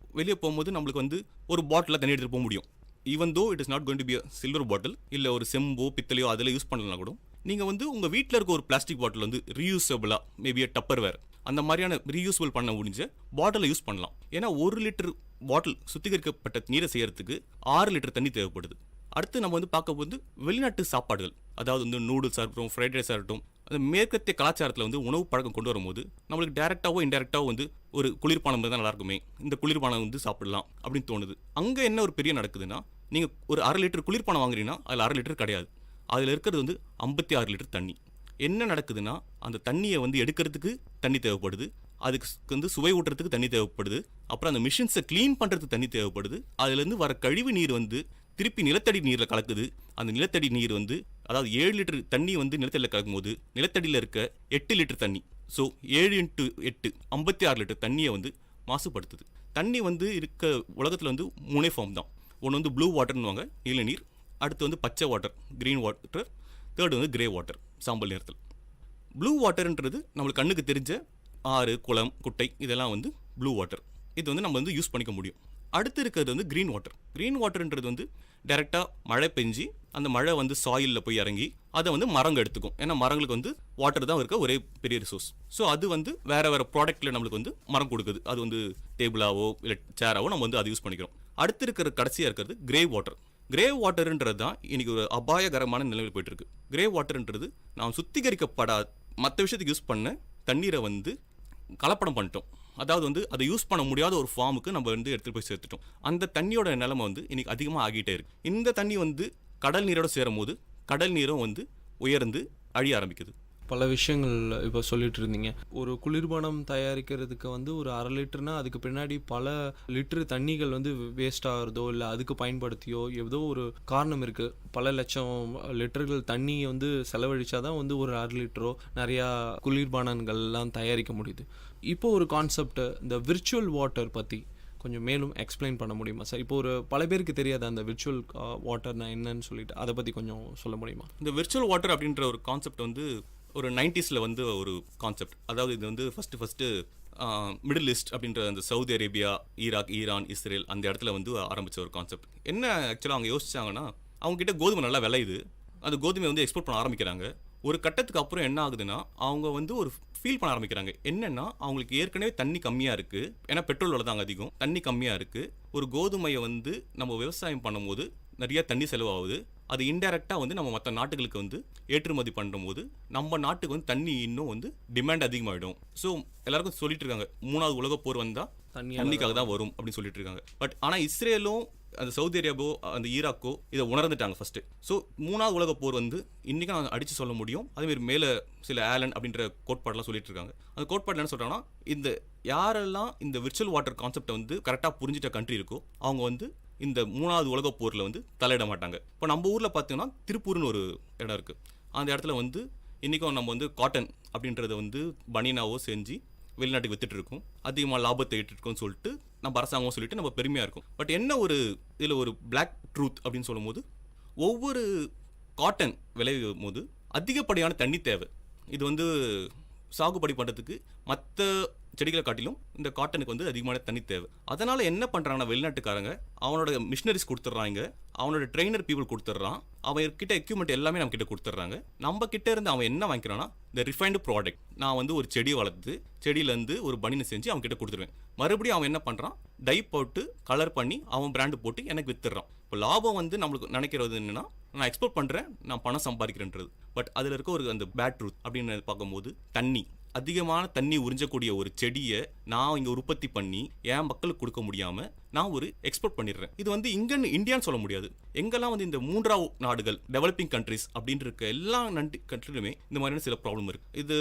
U: போகும்போது நம்மளுக்கு வந்து ஒரு பாட்டிலில் தண்ணி எடுத்துகிட்டு போக முடியும். Even though it is not going to be a silver bottle, இல்லை ஒரு செம்போ பித்தளையோ அதில் யூஸ் பண்ணலாம் கூட நீங்கள் வந்து உங்கள் வீட்டில் இருக்க ஒரு பிளாஸ்டிக் பாட்டில் வந்து ரீயூசபிளாக மேபி டப்பர் வேர் அந்த மாதிரியான ரீயூசபிள் பண்ண முடிஞ்ச பாட்டிலை யூஸ் பண்ணலாம். ஏன்னா 1 லிட்டர் பாட்டில் சுத்திகரிக்கப்பட்ட நீரை செய்யறதுக்கு 6 லிட்டர் தண்ணி தேவைப்படுது. அடுத்து நம்ம வந்து பார்க்க போது வெளிநாட்டு சாப்பாடுகள், அதாவது வந்து நூடுல்ஸாக இருக்கட்டும், ஃப்ரைட் ரைஸாக இருக்கட்டும், அந்த மேற்கத்திய கலாச்சாரத்தில் வந்து உணவு பழக்கம் கொண்டு வரும்போது நம்மளுக்கு டேரெக்டாவோ இன்டெரக்டாவோ வந்து ஒரு குளிர்பானம் தான் நல்லா இருக்குமே, இந்த குளிர்பானம் வந்து சாப்பிடலாம் அப்படின்னு தோணுது. அங்கே என்ன ஒரு பெரிய நடக்குதுன்னா, நீங்கள் ஒரு 1/2 லிட்டர் குளிர்பானம் வாங்குறீங்கன்னா அதில் 1/2 லிட்டர் கிடையாது, அதில் இருக்கிறது வந்து 56 லிட்டர் தண்ணி. என்ன நடக்குதுன்னா, அந்த தண்ணியை வந்து எடுக்கிறதுக்கு தண்ணி தேவைப்படுது, அதுக்கு வந்து சுவை ஊட்டுறதுக்கு தண்ணி தேவைப்படுது, அப்புறம் அந்த மிஷின்ஸை க்ளீன் பண்ணுறதுக்கு தண்ணி தேவைப்படுது. அதுலேருந்து வர கழிவு நீர் வந்து திருப்பி நிலத்தடி நீரில் கலக்குது. அந்த நிலத்தடி நீர் வந்து அதாவது 7 லிட்டர் தண்ணி வந்து நிலத்தடியில் கலக்கும் போது நிலத்தடியில் இருக்க 8 லிட்டர் தண்ணி, ஸோ 7 × 8 56 லிட்டர் தண்ணியை வந்து மாசுபடுத்துது. தண்ணி வந்து இருக்க உலகத்தில் வந்து 3 ஃபார்ம் தான். ஒன்று வந்து ப்ளூ வாட்டர்னுவாங்க, நீலநீர். அடுத்து வந்து பச்சை வாட்டர், க்ரீன் வாட்டர். தேர்டு வந்து கிரே வாட்டர், சாம்பல் நிறத்தில். ப்ளூ வாட்டர்ன்றது நம்மளுக்கு கண்ணுக்கு தெரிஞ்ச ஆறு, குளம், குட்டை, இதெல்லாம் வந்து ப்ளூ வாட்டர். இது வந்து நம்ம வந்து யூஸ் பண்ணிக்க முடியும். அடுத்து இருக்கிறது வந்து க்ரீன் வாட்டர். க்ரீன் வாட்டர்ன்றது வந்து டைரெக்டாக மழை பெஞ்சு அந்த மழை வந்து சாயிலில் போய் இறங்கி அதை வந்து மரங்கள் எடுத்துக்கும். ஏன்னா மரங்களுக்கு வந்து வாட்டர் தான் இருக்க ஒரே பெரிய ரிசோர்ஸ். ஸோ அது வந்து வேறு வேறு ப்ராடக்ட்டில் நம்மளுக்கு வந்து மரம் கொடுக்குது. அது வந்து டேபிளாவோ இல்லை சேராவோ நம்ம வந்து அதை யூஸ் பண்ணிக்கிறோம். அடுத்து இருக்கிற கடைசியாக இருக்கிறது கிரே வாட்டர். கிரே வாட்டர்ன்றது தான் இன்றைக்கி ஒரு அபாயகரமான நிலையில் போய்ட்டுருக்கு. கிரே வாட்டர்ன்றது நாம் சுத்திகரிக்கப்படாத மற்ற விஷயத்துக்கு யூஸ் பண்ண தண்ணீரை வந்து கலப்படம் பண்ணிட்டோம். அதாவது வந்து அதை யூஸ் பண்ண முடியாத ஒரு ஃபார்முக்கு நம்ம வந்து எடுத்துகிட்டு போய் சேர்த்துட்டோம். அந்த தண்ணியோட நிலைமை வந்து இன்றைக்கி அதிகமாக ஆகிட்டே இருக்குது. இந்த தண்ணி வந்து கடல் நீரோட சேரும் போது கடல் நீரும் வந்து உயர்ந்து அழிய ஆரம்பிக்குது.
A: பல விஷயங்கள் இப்போ சொல்லிட்டு இருந்தீங்க. ஒரு குளிர்பானம் தயாரிக்கிறதுக்கு வந்து ஒரு 1/2 லிட்டர்னா அதுக்கு பின்னாடி பல லிட்டர் தண்ணிகள் வந்து வேஸ்ட் ஆகிறதோ இல்லை அதுக்கு பயன்படுத்தியோ ஏதோ ஒரு காரணம் இருக்குது. பல லட்சம் லிட்டர்கள் தண்ணி வந்து செலவழிச்சாதான் வந்து ஒரு 1/2 லிட்டரோ நிறையா குளிர்பானங்கள்லாம் தயாரிக்க முடியுது. இப்போ ஒரு கான்செப்ட், இந்த விர்ச்சுவல் வாட்டர் பற்றி கொஞ்சம் மேலும் எக்ஸ்பிளைன் பண்ண முடியுமா சார்? இப்போ ஒரு பல பேருக்கு தெரியாது அந்த விர்ச்சுவல் வாட்டர்னா என்னன்னு சொல்லிட்டு, அதை பற்றி கொஞ்சம் சொல்ல முடியுமா?
U: இந்த விர்ச்சுவல் வாட்டர் அப்படின்ற ஒரு கான்செப்ட் வந்து ஒரு 90s வந்து ஒரு கான்செப்ட். அதாவது இது வந்து ஃபஸ்ட்டு மிடில் ஈஸ்ட் அப்படின்ற அந்த Saudi Arabia, Iraq, Iran, Israel அந்த இடத்துல வந்து ஆரம்பித்த ஒரு கான்செப்ட். என்ன ஆக்சுவலாக அவங்க யோசிச்சாங்கன்னா, அவங்ககிட்ட கோதுமை நல்லா விளையுது, அந்த கோதுமை வந்து எக்ஸ்போர்ட் பண்ண ஆரம்பிக்கிறாங்க. ஒரு கட்டத்துக்கு அப்புறம் என்ன ஆகுதுன்னா, அவங்க வந்து ஒரு ஃபீல் பண்ண ஆரம்பிக்கிறாங்க. என்னென்னா அவங்களுக்கு ஏற்கனவே தண்ணி கம்மியாக இருக்குது, ஏன்னா பெட்ரோல் விலை தாங்க அதிகம், தண்ணி கம்மியாக இருக்குது. ஒரு கோதுமையை வந்து நம்ம விவசாயம் பண்ணும்போது நிறைய தண்ணி செலவாகுது. அது இன்டெரக்டாக வந்து நம்ம மற்ற நாட்டுகளுக்கு வந்து ஏற்றுமதி பண்ணும்போது நம்ம நாட்டுக்கு வந்து தண்ணி இன்னும் வந்து டிமாண்ட் அதிகமாகிடும். ஸோ எல்லாருக்கும் சொல்லிட்டு இருக்காங்க, 3வது உலக போர் வந்தால் தண்ணிக்காக தான் வரும் அப்படின்னு சொல்லிட்டு இருக்காங்க. பட் ஆனால் இஸ்ரேலும் அந்த சவுதி அரேபியாவோ அந்த ஈராக்கோ இதை உணர்ந்துட்டாங்க ஃபஸ்ட்டு. ஸோ 3வது உலக போர் வந்து இன்றைக்கி நான் அடித்து சொல்ல முடியும். அதேமாதிரி மேலே சில ஆலன் அப்படின்ற கோட்பாடெல்லாம் சொல்லிட்டு இருக்காங்க. அந்த கோட்பாடு என்ன சொல்கிறாங்கன்னா, இந்த யாரெல்லாம் இந்த விர்ச்சுவல் வாட்டர் கான்செப்டை வந்து கரெக்டாக புரிஞ்சிட்ட கண்ட்ரி இருக்கோ அவங்க வந்து இந்த 3வது உலக போரில் வந்து தலையிட மாட்டாங்க. இப்போ நம்ம ஊரில் பார்த்தீங்கன்னா திருப்பூர்னு ஒரு இடம் இருக்குது. அந்த இடத்துல வந்து இன்றைக்கும் நம்ம வந்து காட்டன் அப்படின்றத வந்து பனியனாவோ செஞ்சு வெளிநாட்டுக்கு வித்துட்டு இருக்கோம், அதிகமாக லாபத்தை ஈட்டிருக்கோம்னு சொல்லிட்டு நம்ம அரசாங்கம் சொல்லிட்டு நம்ம பெருமையாக இருக்கும். பட் என்ன ஒரு இதில் ஒரு பிளாக் ட்ரூத் அப்படின்னு சொல்லும் போது, ஒவ்வொரு காட்டன் விளையும் போது அதிகப்படியான தண்ணி தேவை. இது வந்து சாகுபடி பண்ணுறதுக்கு மற்ற செடிகளை காட்டிலும் இந்த காட்டனுக்கு வந்து அதிகமான தண்ணி தேவை. அதனால் என்ன பண்ணுறாங்கன்னா வெளிநாட்டுக்காரங்க அவனோட மிஷினரிஸ் கொடுத்துட்றாங்க, அவனோட ட்ரெயினர் பீப்புள் கொடுத்துட்றான், அவன் கிட்ட எக்யூப்மெண்ட் எல்லாமே நம்ம கிட்ட கொடுத்துட்றாங்க. நம்ம கிட்ட இருந்து அவன் என்ன வாங்கிக்கிறான்னா இந்த ரிஃபைன்டு ப்ராடக்ட். நான் வந்து ஒரு செடியை வளர்த்து செடியிலேருந்து ஒரு பனினை செஞ்சு அவன் கிட்ட கொடுத்துருவேன். மறுபடியும் அவன் என்ன பண்ணுறான், டை போட்டு கலர் பண்ணி அவன் பிராண்டு போட்டு எனக்கு வித்துடுறான். இப்போ லாபம் வந்து நம்மளுக்கு நினைக்கிறது என்னென்னா, நான் எக்ஸ்போர்ட் பண்ணுறேன், நான் பணம் சம்பாதிக்கிறேன்றது. பட் அதில் இருக்க ஒரு அந்த பேட் ட்ரூத் அப்படின்னு பார்க்கும்போது தண்ணி அதிகமான தண்ணி உறிஞ்சக்கூடிய ஒரு செடியை நான் இங்கே உற்பத்தி பண்ணி என் மக்களுக்கு கொடுக்க முடியாமல் நான் ஒரு எக்ஸ்போர்ட் பண்ணிடுறேன். இது வந்து இங்கன்னு இந்தியான்னு சொல்ல முடியாது. எங்கெல்லாம் வந்து இந்த மூன்றாவது நாடுகள் டெவலப்பிங் கண்ட்ரிஸ் அப்படின்னு இருக்க எல்லா கண்ட்ரிலுமே இந்த மாதிரியான சில ப்ராப்ளம் இருக்குது. இது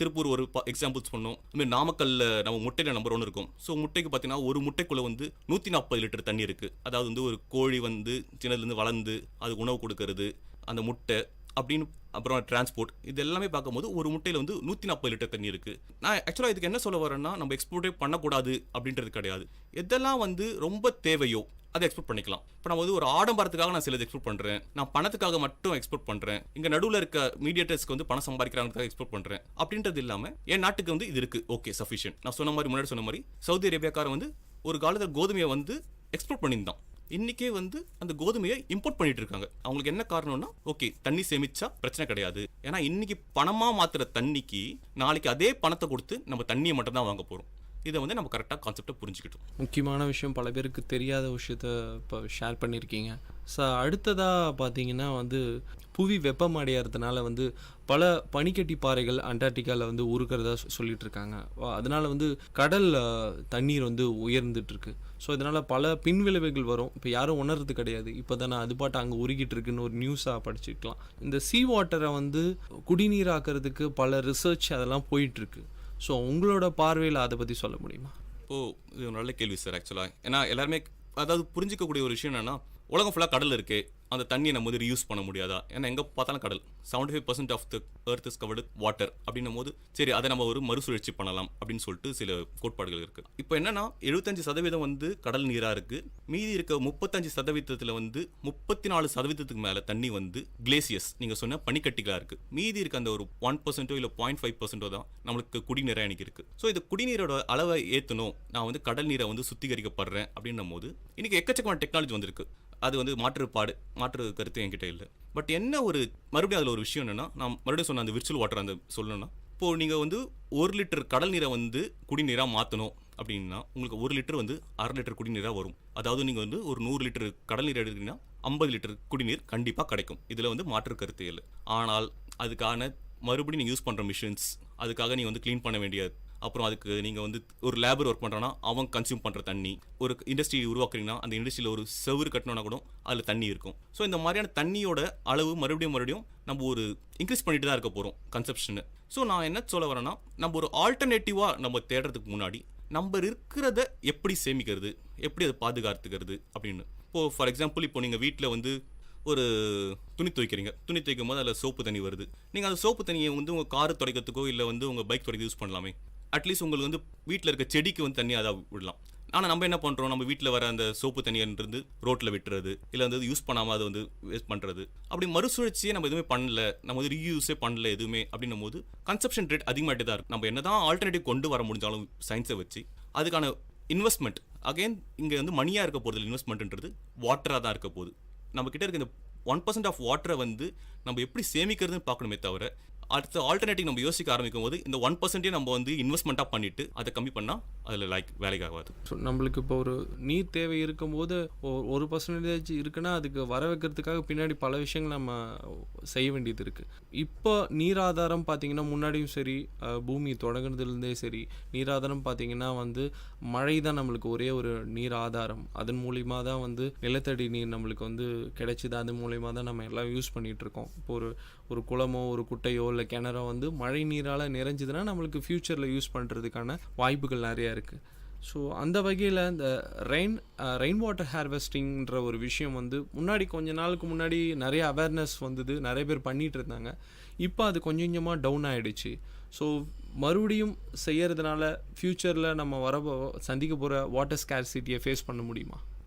U: திருப்பூர் ஒரு எக்ஸாம்பிள்ஸ் பண்ணோம். அதுமாதிரி நாமக்கல்ல நம்ம முட்டையில் நம்பர் 1 இருக்கும். ஸோ முட்டைக்கு பார்த்தீங்கன்னா ஒரு முட்டைக்குள்ளே வந்து 140 லிட்டர் தண்ணி இருக்குது. அதாவது வந்து ஒரு கோழி வந்து சின்னதுலேருந்து வளர்ந்து அது உணவு கொடுக்கறது, அந்த முட்டை அப்படின்னு அப்புறம் டிரான்ஸ்போர்ட், இது எல்லாமே பார்க்கும்போது ஒரு முட்டையில் வந்து 140 லிட்டர் தண்ணி இருக்குது. நான் ஆக்சுவலாக இதுக்கு என்ன சொல்ல வரேன்னா, நம்ம எக்ஸ்போர்ட்டே பண்ணக்கூடாது அப்படின்றது கிடையாது. எதெல்லாம் வந்து ரொம்ப தேவையோ அதை எக்ஸ்போர்ட் பண்ணிக்கலாம். இப்போ நான் வந்து ஒரு ஆடம்பரத்துக்காக நான் சிலது எக்ஸ்போர்ட் பண்ணுறேன், நான் பணத்துக்காக மட்டும் எக்ஸ்போர்ட் பண்ணுறேன், இங்கே நடுவில் இருக்க மீடியேட்டர்ஸ்க்கு வந்து பணம் சம்பாதிக்கிறாங்கிறதுக்காக எக்ஸ்போர்ட் பண்ணுறேன் அப்படின்றது இல்லாமல் என் நாட்டுக்கு வந்து இது இருக்குது, ஓகே சஃபிஷியன்ட். நான் சொன்ன மாதிரி முன்னாடி சொன்ன மாதிரி சவுதி அரேபியாக்காரன் வந்து ஒரு காலத்தில் கோதுமையை வந்து எக்ஸ்போர்ட் பண்ணியிருந்தான். இன்றைக்கே வந்து அந்த கோதுமையை இம்போர்ட் பண்ணிட்டு இருக்காங்க. அவங்களுக்கு என்ன காரணம்னா, ஓகே தண்ணி சேமிச்சா பிரச்சனை கிடையாது. ஏன்னா இன்னைக்கு பணமாக மாற்றுற தண்ணிக்கு நாளைக்கு அதே பணத்தை கொடுத்து நம்ம தண்ணியை மட்டும் தான் வாங்க போகிறோம். இதை வந்து நம்ம கரெக்டாக கான்செப்டை புரிஞ்சுக்கிட்டோம்.
A: முக்கியமான விஷயம், பல பேருக்கு தெரியாத விஷயத்த இப்போ ஷேர் பண்ணியிருக்கீங்க. ஸோ அடுத்ததாக பார்த்தீங்கன்னா வந்து புவி வெப்பம் அடையறதுனால வந்து பல பனிக்கட்டி பாறைகள் அண்டார்டிகாவில் வந்து உருக்கிறதா சொல்லிட்டு இருக்காங்க. அதனால வந்து கடல் தண்ணீர் வந்து உயர்ந்துட்டு இருக்கு. ஸோ இதனால் பல பின்விளைவுகள் வரும். இப்போ யாரும் உணர்றது கிடையாது. இப்போ தானே அது பாட்டு அங்கே உருகிட்டு இருக்குன்னு ஒரு நியூஸாக படிச்சுக்கலாம். இந்த சீ வாட்டரை வந்து குடிநீராக்கிறதுக்கு பல ரிசர்ச் அதெல்லாம் போயிட்டுருக்கு. ஸோ உங்களோட பார்வையில் அதை பற்றி சொல்ல முடியுமா?
U: இது ஒரு நல்ல கேள்வி சார். ஆக்சுவலாக ஏன்னா எல்லாருமே அதாவது புரிஞ்சிக்கக்கூடிய ஒரு விஷயம் என்னென்னா, உலகம் ஃபுல்லாக கடல் இருக்குது, அந்த தண்ணியை நம்ம வந்து ரியூஸ் பண்ண முடியாதா? ஏன்னா எங்கே பார்த்தாலும் கடல், 75% of the earth is covered water அப்படின்னும் போது சரி அதை நம்ம ஒரு மறுசுழற்சி பண்ணலாம் அப்படின்னு சொல்லிட்டு சில கோட்பாடுகள் இருக்குது. இப்போ என்னன்னா 75% வந்து கடல் நீராக இருக்குது, மீதி இருக்க 35% வந்து 34% மேலே தண்ணி வந்து கிளேசியஸ் நீங்கள் சொன்ன பனிக்கட்டிகளாக இருக்குது. மீதி இருக்க அந்த ஒரு 1% இல்லை 0.5% தான் நம்மளுக்கு குடிநீராக எனக்கு இருக்குது. ஸோ இந்த குடிநீரோட அளவை ஏற்றணும், நான் வந்து கடல் நீரை வந்து சுத்திகரிக்கப்படுறேன் அப்படின்னும் போது இன்றைக்கி எக்கச்சக்கமான டெக்னாலஜி வந்திருக்கு. அது வந்து மாற்று கருத்து என்கிட்ட இல்லை. பட் என்ன ஒரு மறுபடியும் அதில் ஒரு விஷயம் என்னென்னா, நான் மறுபடியும் சொன்ன அந்த விர்ச்சுவல் வாட்டர் அந்த சொல்லணும்னா, இப்போது நீங்கள் வந்து 1 லிட்டர் கடல் நீரை வந்து குடிநீராக மாற்றணும் அப்படின்னா உங்களுக்கு 1 லிட்டர் வந்து 1/2 லிட்டர் குடிநீராக வரும். அதாவது நீங்கள் வந்து ஒரு 100 லிட்டர் கடல் நீர் எடுத்தீங்கன்னா 50 லிட்டர் குடிநீர் கண்டிப்பாக கிடைக்கும். இதில் வந்து மாற்று கருத்து இல்லை. ஆனால் அதுக்கான மறுபடியும் நீங்கள் யூஸ் பண்ணுற மிஷின்ஸ், அதுக்காக நீங்கள் வந்து க்ளீன் பண்ண வேண்டிய, அப்புறம் அதுக்கு நீங்கள் வந்து ஒரு லேபர் ஒர்க் பண்ணுறோன்னா அவங்க கன்சியூம் பண்ணுற தண்ணி, ஒரு இண்டஸ்ட்ரி உருவாக்குறீங்கன்னா அந்த இண்டஸ்ட்ரியில் ஒரு செவுறு கட்டணும்னா கூட அதில் தண்ணி இருக்கும். ஸோ இந்த மாதிரியான தண்ணியோட அளவு மறுபடியும் நம்ம ஒரு இன்க்ரீஸ் பண்ணிட்டு தான் இருக்க போகிறோம் கன்சப்ஷனு. ஸோ நான் என்ன சொல்ல வரேன்னா, நம்ம ஒரு ஆல்டர்னேட்டிவாக நம்ம தேடுறதுக்கு முன்னாடி நம்ம இருக்கிறத எப்படி சேமிக்கிறது, எப்படி அதை பாதுகாத்துக்கிறது அப்படின்னு. இப்போது ஃபார் எக்ஸாம்பிள், இப்போ நீங்கள் வீட்டில் வந்து ஒரு துணி துவைக்கிறீங்க, துணி துவைக்கும் போது அதில் சோப்பு தண்ணி வருது. நீங்கள் அந்த சோப்பு தண்ணியை வந்து உங்கள் கார் துடைக்கிறதுக்கோ இல்லை வந்து உங்கள் பைக் துடைக்க யூஸ் பண்ணலாமே. அட்லீஸ்ட் உங்களுக்கு வந்து வீட்டில் இருக்க செடிக்கு வந்து தண்ணி அதை விடலாம். ஆனால் நம்ம என்ன பண்ணுறோம், நம்ம வீட்டில் வர அந்த சோப்பு தண்ணியிலிருந்து ரோட்டில் விட்டுறது, இல்லை வந்து யூஸ் பண்ணாமல் அதை வந்து வேஸ்ட் பண்ணுறது, அப்படி மறுசுழற்சியே நம்ம எதுவுமே பண்ணல, நம்ம வந்து ரீயூஸே பண்ணல எதுவுமே அப்படின்னும் போது கன்சப்ஷன் ரேட் அதிகமாகிட்டே தான் இருக்கும். நம்ம என்ன தான் ஆல்டர்னேட்டிவ் கொண்டு வர முடிஞ்சாலும் சயின்ஸை வச்சு அதுக்கான இன்வெஸ்ட்மெண்ட் அகைன் இங்கே வந்து மணியாக இருக்க போகிறது, இன்வெஸ்ட்மெண்ட்ன்றது வாட்டராக தான் இருக்க போகுது. நம்மக்கிட்ட இருக்க இந்த 1% ஆஃப் வாட்டரை வந்து நம்ம எப்படி சேமிக்கிறதுன்னு பார்க்கணுமே தவிர, அடுத்த ஆல்டர்னேட்டிவ் நம்ம யோசிக்க ஆரம்பிக்கும் போது இந்த 1% நம்ம வந்து இன்வெஸ்ட்மெண்ட்டாக பண்ணிவிட்டு அதை கம்மி பண்ணால் அதில் வேலைக்கு ஆகாது.
A: ஸோ நம்மளுக்கு இப்போ ஒரு நீர் தேவை இருக்கும்போது 1% இருக்குன்னா அதுக்கு வர வைக்கிறதுக்காக பின்னாடி பல விஷயங்கள் நம்ம செய்ய வேண்டியது இருக்குது. இப்போ நீராதாரம் பார்த்திங்கன்னா முன்னாடியும் சரி, பூமி தொடங்குறதுலேருந்தே சரி, நீராதாரம் பார்த்திங்கன்னா வந்து மழை தான் நம்மளுக்கு ஒரே ஒரு நீர் ஆதாரம். அதன் மூலிமா தான் வந்து நிலத்தடி நீர் நம்மளுக்கு வந்து கிடைச்சிது. அது மூலிமா தான் நம்ம எல்லாம் யூஸ் பண்ணிகிட்ருக்கோம். இப்போ ஒரு குளமோ ஒரு குட்டையோ இல்லை கிணறோ வந்து மழை நீரால் நிறைஞ்சதுன்னா நம்மளுக்கு ஃப்யூச்சரில் யூஸ் பண்ணுறதுக்கான வாய்ப்புகள் நிறையா இருக்குது. ஸோ அந்த வகையில் இந்த ரெயின் வாட்டர் ஹார்வெஸ்டிங்ன்ற ஒரு விஷயம் வந்து முன்னாடி கொஞ்ச நாளுக்கு முன்னாடி நிறைய அவேர்னஸ் வந்தது, நிறைய பேர் பண்ணிகிட்டு இருந்தாங்க. இப்போ அது கொஞ்சம் கொஞ்சமாக டவுன் ஆகிடுச்சு. ஸோ மறுபடியும் செய்கிறதுனால ஃப்யூச்சரில் நம்ம சந்திக்க போகிற வாட்டர் ஸ்கேர்சிட்டியை ஃபேஸ் பண்ண முடியுமா?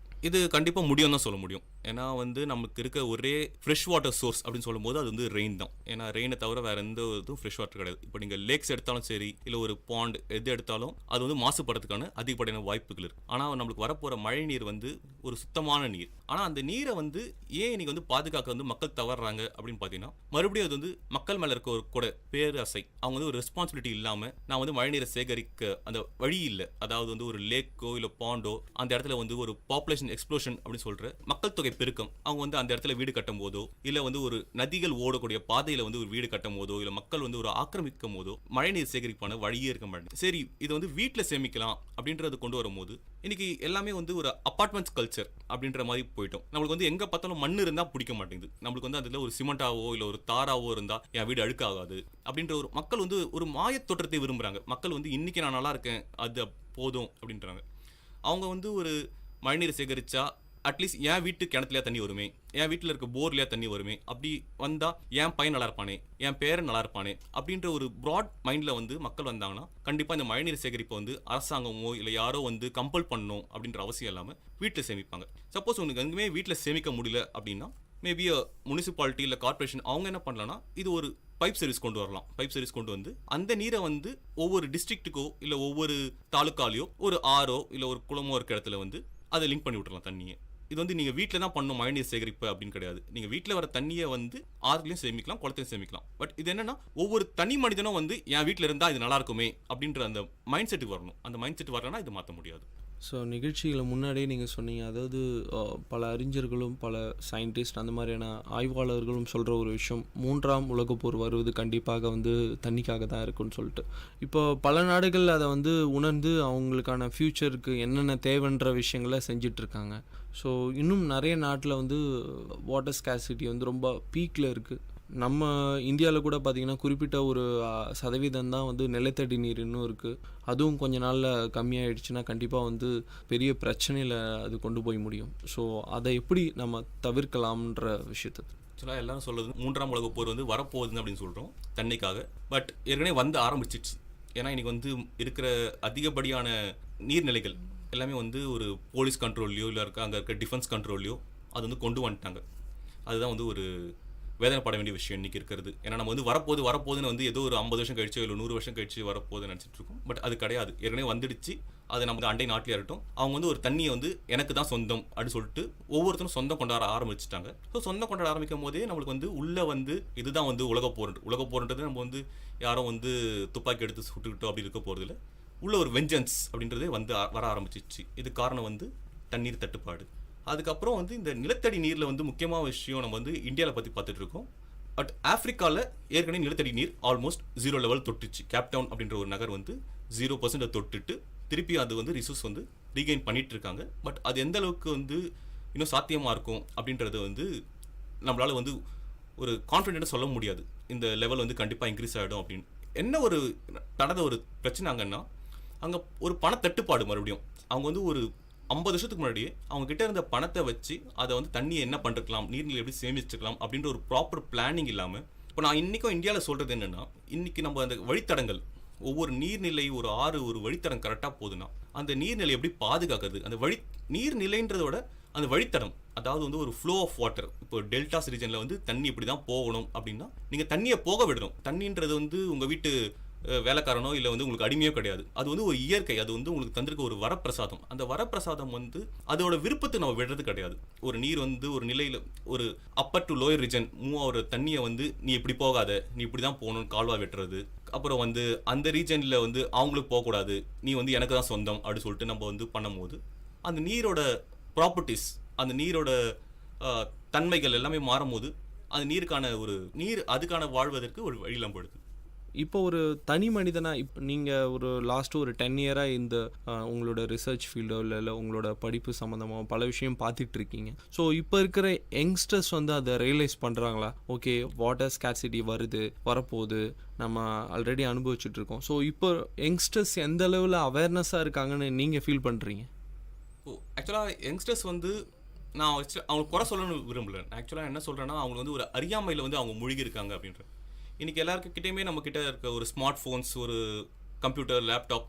U: இது கண்டிப்பாக முடியும் தான் சொல்ல முடியும். ஏன்னா வந்து நமக்கு இருக்க ஒரே ஃப்ரெஷ் வாட்டர் சோர்ஸ் அப்படின்னு சொல்லும்போது அது வந்து ரெயின் தான். ஏன்னா ரெயினை தவிர வேறு எந்த இதுவும் ஃப்ரெஷ் வாட்டர் கிடையாது. இப்போ நீங்கள் லேக்ஸ் எடுத்தாலும் சரி, இல்லை ஒரு பாண்ட் எது எடுத்தாலும் அது வந்து மாசுபடுறதுக்கான அதிகப்படியான வாய்ப்புகள் இருக்குது. ஆனால் நம்மளுக்கு வரப்போகிற மழை நீர் வந்து ஒரு சுத்தமான நீர். ஆனால் அந்த நீரை வந்து ஏன் இன்னைக்கு வந்து பாதுகாக்க வந்து மக்கள் தவறுறாங்க அப்படின்னு பார்த்தீங்கன்னா, மறுபடியும் அது வந்து மக்கள் மேலே இருக்க ஒரு கூட பேராசை. அவங்க வந்து ஒரு ரெஸ்பான்சிபிலிட்டி இல்லாமல் நான் வந்து மழை நீரை சேகரிக்க அந்த வழி இல்லை. அதாவது வந்து ஒரு லேக்கோ இல்லை பாண்டோ அந்த இடத்துல வந்து ஒரு பாப்புலேஷன் எக்ஸ்ப்ளோஷன் அப்படின்னு சொல்கிற மக்கள் தொகை பெருக்கம் அவங்க வந்து அந்த இடத்துல வீடு கட்டும் போதோ இல்லை வந்து ஒரு நதிகள் ஓடக்கூடிய பாதையில் வந்து ஒரு வீடு கட்டும் போதோ இல்லை மக்கள் வந்து ஒரு ஆக்கிரமிக்கும் போதோ மழைநீர் சேகரிப்பான வழியே இருக்க மாட்டேங்குது. சரி, இது வந்து வீட்டில் சேமிக்கலாம் அப்படின்றது கொண்டு வரும்போது இன்னைக்கு எல்லாமே வந்து ஒரு அப்பார்ட்மெண்ட்ஸ் கல்ச்சர் அப்படின்ற மாதிரி போயிட்டோம். நம்மளுக்கு வந்து எங்கே பார்த்தாலும் மண் இருந்தால் பிடிக்க மாட்டேங்குது. நம்மளுக்கு வந்து அதில் ஒரு சிமெண்டாவோ இல்லை ஒரு தாராவோ இருந்தால் என் வீடு அழுக்காகாது அப்படின்ற ஒரு மக்கள் வந்து ஒரு மாயத் தோற்றத்தை விரும்புகிறாங்க. மக்கள் வந்து இன்னைக்கு நான் நல்லா இருக்கேன் அது போதும் அப்படின்றாங்க. அவங்க வந்து ஒரு மழைநீர் சேகரிச்சா அட்லீஸ்ட் என் வீட்டு கிணத்துலையா தண்ணி வருமே, என் வீட்டில் இருக்க போர்லையா தண்ணி வருமே, அப்படி வந்தால் என் பையன் நல்லா இருப்பானே, என் பேரன் நல்லா இருப்பானே அப்படின்ற ஒரு ப்ராட் மைண்டில் வந்து மக்கள் வந்தாங்கன்னா கண்டிப்பாக இந்த மழைநீர் சேகரிப்பை வந்து அரசாங்கமோ இல்லை யாரோ வந்து கம்பல் பண்ணணும் அப்படின்ற அவசியம் இல்லாமல் வீட்டில் சேமிப்பாங்க. சப்போஸ் உங்களுக்கு எங்குமே வீட்டில் சேமிக்க முடியல அப்படின்னா மேபி முனிசிபாலிட்டி இல்லை கார்பரேஷன் அவங்க என்ன பண்ணலாம்னா இது ஒரு பைப் சர்வீஸ் கொண்டு வரலாம். பைப் சர்வீஸ் கொண்டு வந்து அந்த நீரை வந்து ஒவ்வொரு டிஸ்ட்ரிக்ட்டுக்கோ இல்லை ஒவ்வொரு தாலுக்காலையோ ஒரு ஆறோ இல்லை ஒரு குளமோ இருக்க இடத்துல வந்து அதை லிங்க் பண்ணி விட்டுறலாம் தண்ணியை. இது வந்து நீங்கள் வீட்டில் தான் பண்ணணும் மழைநீர் சேகரிப்பு அப்படின்னு கிடையாது. நீங்கள் வீட்டில் வர தண்ணியை வந்து ஆறுலையும் சேமிக்கலாம், குளத்தையும் சேமிக்கலாம். பட் இது என்னன்னா ஒவ்வொரு தனி மனிதனும் வந்து என் வீட்டில் இருந்தால் இது நல்லா இருக்குமே அப்படின்ற அந்த மைண்ட் செட்டுக்கு வரணும். அந்த மைண்ட் செட் வரலன்னா இது மாற்ற முடியாது.
A: ஸோ நிகழ்ச்சிகளை முன்னாடியே நீங்கள் சொன்னீங்க, அதாவது பல அறிஞர்களும் பல சயின்டிஸ்ட் அந்த மாதிரியான ஆய்வாளர்களும் சொல்கிற ஒரு விஷயம் 3ஆம் உலகப் போர் வருவது கண்டிப்பாக வந்து தண்ணிக்காக தான் இருக்குன்னு சொல்லிட்டு. இப்போ பல நாடுகள் அதை வந்து உணர்ந்து அவங்களுக்கான ஃப்யூச்சருக்கு என்னென்ன தேவைன்ற விஷயங்களை செஞ்சிட்ருக்காங்க. ஸோ இன்னும் நிறைய நாட்டில் வந்து வாட்டர் ஸ்கேசிட்டி வந்து ரொம்ப பீக்கில் இருக்குது. நம்ம இந்தியாவில் கூட பார்த்திங்கன்னா குறிப்பிட்ட ஒரு சதவீதம் தான் வந்து நிலத்தடி நீர் இன்னும் இருக்குது. அதுவும் கொஞ்ச நாளில் கம்மியாயிடுச்சுன்னா கண்டிப்பாக வந்து பெரிய பிரச்சனையில் அது கொண்டு போய் முடியும். ஸோ அதை எப்படி நம்ம தவிர்க்கலாம்ன்ற விஷயத்தை
U: ஆக்சுவலாக எல்லாரும் சொல்கிறது 3ஆம் உலகப் போர் வந்து வரப்போகுதுன்னு அப்படின்னு சொல்கிறோம் தண்ணிக்காக. பட் ஏற்கனவே வந்து ஆரம்பிச்சிடுச்சு. ஏன்னா இன்றைக்கி வந்து இருக்கிற அதிகப்படியான நீர்நிலைகள் எல்லாமே வந்து ஒரு போலீஸ் கண்ட்ரோல்லையோ இல்லை அங்கே இருக்க டிஃபென்ஸ் கண்ட்ரோல்லையோ அது வந்து கொண்டு வந்துட்டாங்க. அதுதான் வந்து ஒரு வேதனைப்பட வேண்டிய விஷயம் இன்றைக்கி இருக்கிறது. ஏன்னா நம்ம வந்து வரப்போகுதுன்னு வந்து ஏதோ ஒரு 50 வருஷம் கழிச்சோ இல்லை 100 வருஷம் கழிச்சு வரப்போகுதுன்னு நினச்சிட்டு இருக்கோம். பட் அது கிடையாது. ஏற்கனவே வந்துடுச்சு. அது நம்ம அண்டை நாட்டிலே இருக்கட்டும், அவங்க வந்து ஒரு தண்ணியை வந்து எனக்கு தான் சொந்தம் அப்படின்னு சொல்லிட்டு ஒவ்வொருத்தரும் சொந்தம் கொண்டாட ஆரம்பிச்சிட்டாங்க. ஸோ சொந்தம் கொண்டாட ஆரம்பிக்கும் போதே நம்மளுக்கு வந்து உள்ளே வந்து இதுதான் வந்து உலகப் போர்ன்றது நம்ம வந்து யாரும் வந்து துப்பாக்கி எடுத்து சுட்டுக்கிட்டோம் அப்படி இருக்க போகிறதில்ல. உள்ள ஒரு வெஞ்சன்ஸ் அப்படின்றதே வந்து வர ஆரம்பிச்சிச்சு. இது காரணம் வந்து தண்ணீர் தட்டுப்பாடு. அதுக்கப்புறம் வந்து இந்த நிலத்தடி நீரில் வந்து முக்கியமான விஷயம் நம்ம வந்து இந்தியாவில் பற்றி பார்த்துட்டு இருக்கோம். பட் ஆஃப்ரிக்காவில் ஏற்கனவே நிலத்தடி நீர் ஆல்மோஸ்ட் 0 லெவல் தொட்டுச்சு. கேப்டவுன் அப்படின்ற ஒரு நகர் வந்து 0% தொட்டுட்டு திருப்பி அது வந்து ரிசோர்ஸ் வந்து ரீகெயின் பண்ணிட்டு இருக்காங்க. பட் அது எந்த அளவுக்கு வந்து இன்னும் சாத்தியமாக இருக்கும் அப்படின்றது வந்து நம்மளால் வந்து ஒரு கான்ஃபிடென்ட்டாக சொல்ல முடியாது. இந்த லெவல் வந்து கண்டிப்பாக இன்க்ரீஸ் ஆகிடும் அப்படின்னு. என்ன ஒரு நடந்த ஒரு பிரச்சனை அங்கன்னா அங்கே ஒரு பணத்தட்டுப்பாடு. மறுபடியும் அவங்க வந்து ஒரு 50 வருஷத்துக்கு முன்னாடியே அவங்க கிட்ட இருந்த பணத்தை வச்சு அதை வந்து தண்ணியை என்ன பண்ணிருக்கலாம், நீர்நிலை எப்படி சேமிச்சுக்கலாம் அப்படின்ற ஒரு ப்ராப்பர் பிளானிங் இல்லாமல் இப்போ நான் இன்றைக்கும் இந்தியாவில் சொல்கிறது என்னென்னா, இன்றைக்கி நம்ம அந்த வழித்தடங்கள் ஒவ்வொரு நீர்நிலை ஒரு ஆறு ஒரு வழித்தடம் கரெக்டாக போகுதுன்னா அந்த நீர்நிலை எப்படி பாதுகாக்கிறது, அந்த நீர்நிலைன்றதோட அந்த வழித்தடம், அதாவது வந்து ஒரு ஃப்ளோ ஆஃப் வாட்டர். இப்போ டெல்டாஸ் ரீஜனில் வந்து தண்ணி இப்படி தான் போகணும் அப்படின்னா நீங்கள் தண்ணியை போக விடணும். தண்ணின்றது வந்து உங்கள் வீட்டு வேலைக்காரனோ இல்லை வந்து உங்களுக்கு அடிமையோ கிடையாது. அது வந்து ஒரு இயற்கை. அது வந்து உங்களுக்கு தந்திருக்க ஒரு வரப்பிரசாதம். அந்த வரப்பிரசாதம் வந்து அதோட விருப்பத்தை நம்ம விடுறது கிடையாது. ஒரு நீர் வந்து ஒரு நிலையில் ஒரு upper to lower region move ஆகிற தண்ணியை வந்து நீ இப்படி போகாத, நீ இப்படி தான் போகணும்னு கால்வா வெட்டுறது. அப்புறம் வந்து அந்த ரீஜனில் வந்து அவங்களுக்கு போகக்கூடாது, நீ வந்து எனக்கு தான் சொந்தம் அப்படின்னு சொல்லிட்டு நம்ம வந்து பண்ணும்போது அந்த நீரோட ப்ராப்பர்ட்டிஸ், அந்த நீரோட தன்மைகள் எல்லாமே மாறும்போது அந்த நீருக்கான ஒரு அதுக்கான வாழ்வதற்கு ஒரு வழியிலம் படுது.
A: இப்போ ஒரு தனி மனிதனாக இப்போ நீங்கள் ஒரு லாஸ்ட்டு ஒரு 10 இயராக இந்த உங்களோட ரிசர்ச் ஃபீல்டோ இல்லை உங்களோட படிப்பு சம்மந்தமாக பல விஷயம் பார்த்துட்ருக்கீங்க. ஸோ இப்போ இருக்கிற யங்ஸ்டர்ஸ் வந்து அதை ரியலைஸ் பண்ணுறாங்களா? ஓகே, வாட்டர் ஸ்கேர்சிட்டி வரப்போகுது, நம்ம ஆல்ரெடி அனுபவிச்சுட்ருக்கோம். ஸோ இப்போ யங்ஸ்டர்ஸ் எந்த அளவில் அவேர்னஸாக இருக்காங்கன்னு நீங்கள் ஃபீல் பண்ணுறீங்க?
U: ஆக்சுவலாக யங்ஸ்டர்ஸ் வந்து நான் அவங்களுக்கு குறை சொல்லணும்னு விரும்பல. ஆக்சுவலாக என்ன சொல்கிறேன்னா, அவங்க வந்து ஒரு அறியாமையில் வந்து அவங்க மூழ்கி இருக்காங்க அப்படின்ற. இன்றைக்கி எல்லாருக்கிட்டையுமே நம்மக்கிட்ட இருக்க ஒரு ஸ்மார்ட் ஃபோன்ஸ், ஒரு கம்ப்யூட்டர், லேப்டாப்,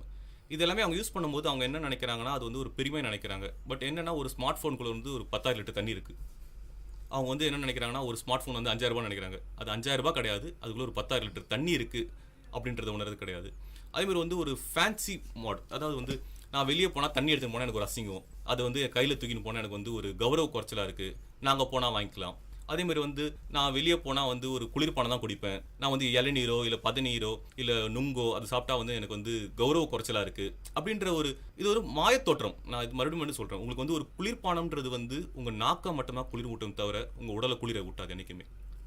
U: இது எல்லாமே அவங்க யூஸ் பண்ணும்போது அவங்க என்ன நினைக்கிறாங்கன்னா அது வந்து ஒரு பெருமை நினைக்கிறாங்க. பட் என்னென்னா ஒரு ஸ்மார்ட் ஃபோனுக்குள்ளே வந்து ஒரு 10,000 லிட்டர் தண்ணி இருக்குது. அவங்க வந்து என்ன நினைக்கிறாங்கன்னா ஒரு ஸ்மார்ட் ஃபோன் வந்து 5,000 ரூபா நினைக்கிறாங்க. அது 5,000 ரூபா கிடையாது, அதுக்குள்ளே ஒரு 10,000 லிட்டர் தண்ணி இருக்குது அப்படின்றத உணர்றது கிடையாது. அதேமாதிரி வந்து ஒரு ஃபேன்சி மாட், அதாவது வந்து நான் வெளியே போனால் தண்ணி எடுத்துன்னு போனால் எனக்கு ஒரு அசிங்கம், அது வந்து கையில் தூக்கின்னு போனால் எனக்கு வந்து ஒரு கௌரவ குறைச்சலாக இருக்குது, நாங்கள் போனால் வாங்கிக்கலாம். அதே மாதிரி வந்து நான் வெளியே போனால் வந்து ஒரு குளிர்பானம் தான் குடிப்பேன், நான் வந்து இளநீரோ இல்லை பதநீரோ இல்லை நுங்கோ அது சாப்பிட்டா வந்து எனக்கு வந்து கௌரவ குறைச்சலாக இருக்குது அப்படின்ற இது ஒரு மாயத்தோற்றம். நான் இது மறுபடியும் சொல்கிறேன், உங்களுக்கு வந்து ஒரு குளிர்பானம்ன்றது வந்து உங்கள் நாக்கை மட்டும்தான் குளிர் ஊட்டும் தவிர உங்கள் உடலை குளிர ஊட்டாது என்றைக்குமே.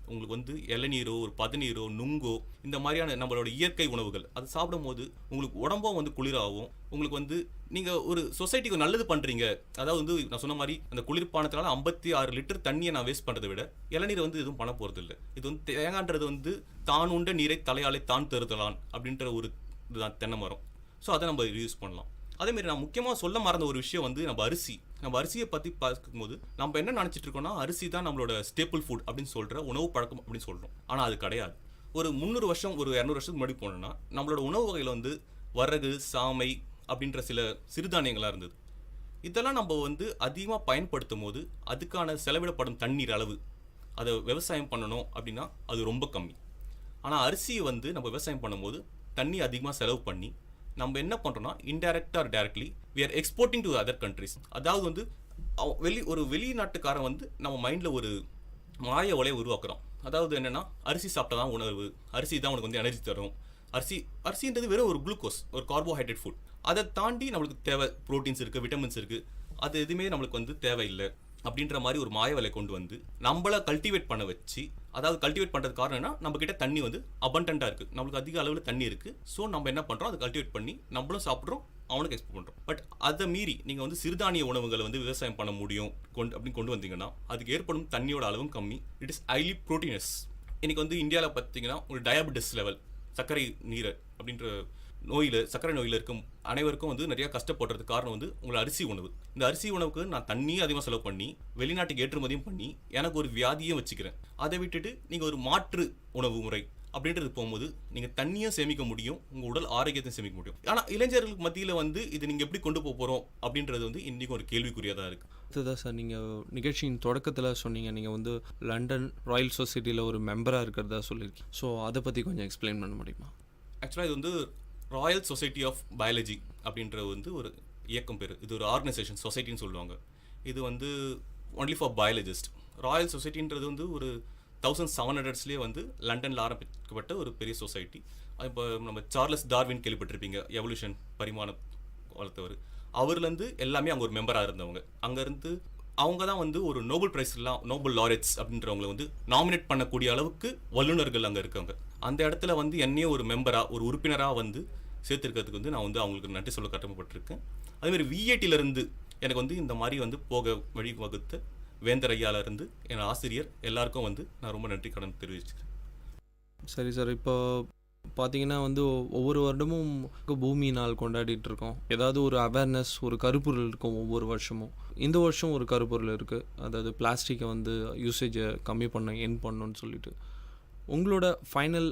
U: உங்களுக்கு வந்து இளநீரோ ஒரு பதநீரோ நுங்கோ இந்த மாதிரியான நம்மளோட இயற்கை உணவுகள் அது சாப்பிடும் போது உங்களுக்கு உடம்பும் வந்து குளிராகும். உங்களுக்கு வந்து நீங்கள் ஒரு சொசைட்டிக்கு நல்லது பண்ணுறீங்க. அதாவது வந்து நான் சொன்ன மாதிரி அந்த குளிர்பானத்தினால 56 லிட்டர் தண்ணியை நான் வேஸ்ட் பண்ணுறதை விட இளநீர் வந்து எதுவும் பண்ண போகிறது இல்லை. இது வந்து தேங்கான்றது வந்து தான் உண்ட நீரை தலையாலே தான் தருதலான் அப்படின்ற ஒரு இதுதான் தென்னை மரம். ஸோ அதை நம்ம யூஸ் பண்ணலாம். அதேமாரி நான் முக்கியமாக சொல்ல மறந்த ஒரு விஷயம் வந்து நம்ம அரிசியை பற்றி பார்க்கும்போது நம்ம என்ன நினச்சிட்டு இருக்கோம்னா அரிசி தான் நம்மளோட ஸ்டேபிள் ஃபுட் அப்படின்னு சொல்கிற உணவு பழக்கம் அப்படின்னு சொல்கிறோம். ஆனால் அது கிடையாது. ஒரு 300 வருஷம் ஒரு 200 வருஷத்துக்கு முன்னாடி போனோம்னா நம்மளோட உணவு வகையில் வந்து வரகு சாமை அப்படின்ற சில சிறுதானியங்களாக இருந்தது. இதெல்லாம் நம்ம வந்து அதிகமாக பயன்படுத்தும் போது அதுக்கான செலவிடப்படும் தண்ணீர் அளவு அதை விவசாயம் பண்ணணும் அப்படின்னா அது ரொம்ப கம்மி. ஆனால் அரிசியை வந்து நம்ம விவசாயம் பண்ணும்போது தண்ணி அதிகமாக செலவு பண்ணி நம்ம என்ன பண்ணுறோம்னா இன்டைரக்டாக or directly we are exporting to other countries. அதாவது வந்து ஒரு வெளிநாட்டுக்காரன் வந்து நம்ம மைண்டில் ஒரு மாய ஒலையை உருவாக்குறோம். அதாவது என்னென்னா அரிசி சாப்பிட்டா தான் உணர்வு, அரிசி தான் உனக்கு வந்து எனர்ஜி தரும், அரிசின்றது வெறும் ஒரு குளுக்கோஸ், ஒரு கார்போஹைட்ரேட் ஃபுட். அதை தாண்டி நம்மளுக்கு தேவை ப்ரோட்டீன்ஸ் இருக்குது, விட்டமின்ஸ் இருக்குது, அது எதுவுமே நம்மளுக்கு வந்து தேவையில்லை அப்படின்ற மாதிரி ஒரு மாய விலை கொண்டு வந்து நம்மளை கல்டிவேட் பண்ண வச்சு, அதாவது கல்டிவேட் பண்ணுறது காரணம் என்ன, நம்ம கிட்ட தண்ணி வந்து அபண்டண்டாக இருக்குது, நம்மளுக்கு அதிக அளவில் தண்ணி இருக்குது. ஸோ நம்ம என்ன பண்ணுறோம், அதை கல்டிவேட் பண்ணி நம்மளும் சாப்பிட்றோம், அவனுக்கு எக்ஸ்போர்ட் பண்ணுறோம். பட் அதை மீறி நீங்கள் வந்து சிறுதானிய உணவுகளை வந்து விவசாயம் பண்ண முடியும் அப்படின்னு கொண்டு வந்தீங்கன்னா அதுக்கு ஏற்படும் தண்ணியோட அளவும் கம்மி. It is highly proteinous. இன்றைக்கி வந்து இந்தியாவில் பார்த்தீங்கன்னா ஒரு டயாபெட்டிஸ் லெவல், சர்க்கரை நீரை அப்படின்ற சர்க்கரை நோயில் இருக்கும் அனைவருக்கும் வந்து நிறைய கஷ்டப்படுறதுக்கு காரணம் வந்து உங்களோட அரிசி உணவு. இந்த அரிசி உணவுக்கு நான் தண்ணியும் அதிகமாக செலவு பண்ணி வெளிநாட்டுக்கு ஏற்றுமதியும் பண்ணி எனக்கு ஒரு வியாதியும் வச்சுக்கிறேன். அதை விட்டுட்டு நீங்கள் ஒரு மாற்று உணவு முறை அப்படின்றது போகும்போது நீங்கள் தண்ணியும் சேமிக்க முடியும், உங்கள் உடல் ஆரோக்கியத்தையும் சேமிக்க முடியும். ஆனால் இளைஞர்களுக்கு மத்தியில் வந்து இது நீங்கள் எப்படி கொண்டு போகிறோம் அப்படின்றது வந்து இன்றைக்கும் ஒரு கேள்விக்குறியாக தான் இருக்குது.
A: அதுதான் சார், நீங்கள் நிகழ்ச்சியின் தொடக்கத்தில் சொன்னீங்க நீங்கள் வந்து லண்டன் ராயல் சொசைட்டியில் ஒரு மெம்பராக இருக்கிறதா சொல்லியிருக்கீங்க. ஸோ அதை பற்றி கொஞ்சம் எக்ஸ்பிளைன் பண்ண முடியுமா?
U: ஆக்சுவலாக இது வந்து ராயல் சொசைட்டி ஆஃப் பயாலஜி அப்படின்ற வந்து ஒரு இயக்கம் பேர். இது ஒரு ஆர்கனைசேஷன், சொசைட்டின்னு சொல்லுவாங்க. இது வந்து ஒன்லி ஃபார் பயாலஜிஸ்ட். ராயல் சொசைட்டின்றது வந்து ஒரு 1700ஸ்லேயே வந்து லண்டனில் ஆரம்பிக்கப்பட்ட ஒரு பெரிய சொசைட்டி. இப்போ நம்ம சார்லஸ் டார்வின் கேள்விப்பட்டிருப்பீங்க, எவல்யூஷன் பரிமாணம் வளர்த்தவர். அவர்லேருந்து எல்லாமே அவங்க ஒரு மெம்பராக இருந்தவங்க. அங்கேருந்து அவங்க தான் வந்து ஒரு நோபல் லாரெட்ஸ் அப்படின்றவங்களை வந்து நாமினேட் பண்ணக்கூடிய அளவுக்கு வல்லுநர்கள் அங்கே இருக்காங்க. அந்த இடத்துல வந்து என்னையே ஒரு மெம்பராக ஒரு உறுப்பினராக வந்து சேர்த்துருக்கிறதுக்கு வந்து நான் வந்து அவங்களுக்கு நன்றி சொல்ல கடமைப்பட்டிருக்கேன். அதேமாதிரி விஐடியிலேருந்து எனக்கு வந்து இந்த மாதிரி வந்து போக வழி வகுத்த வேந்தர் ஐயாவிலேருந்து என் ஆசிரியர் எல்லாருக்கும் வந்து நான் ரொம்ப நன்றி கடன் தெரிவிச்சுக்கிறேன்.
A: சரி சார், இப்போ பார்த்தீங்கன்னா வந்து ஒவ்வொரு வருடமும் பூமி நாள் கொண்டாடிட்டு இருக்கோம். ஏதாவது ஒரு அவேர்னஸ், ஒரு கருப்பொருள் இருக்கும் ஒவ்வொரு வருஷமும். இந்த வருஷம் ஒரு கருப்பொருள் இருக்குது, அதாவது பிளாஸ்டிக்கை வந்து யூசேஜை கம்மி என் பண்ணணும்னு சொல்லிட்டு. உங்களோட ஃபைனல்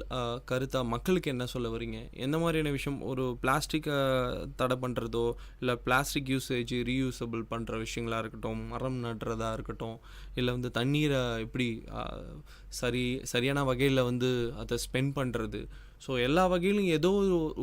A: கருத்தாக மக்களுக்கு என்ன சொல்ல வரீங்க? எந்த மாதிரியான விஷயம், ஒரு பிளாஸ்டிக்கை தடை பண்ணுறதோ இல்லை பிளாஸ்டிக் யூசேஜ் ரீயூசபிள் பண்ணுற விஷயங்களாக இருக்கட்டும், மரம் நடுறதா இருக்கட்டும், இல்லை வந்து தண்ணீரை எப்படி சரியான வகையில் வந்து அதை ஸ்பெண்ட் பண்ணுறது, ஸோ எல்லா வகையிலும் ஏதோ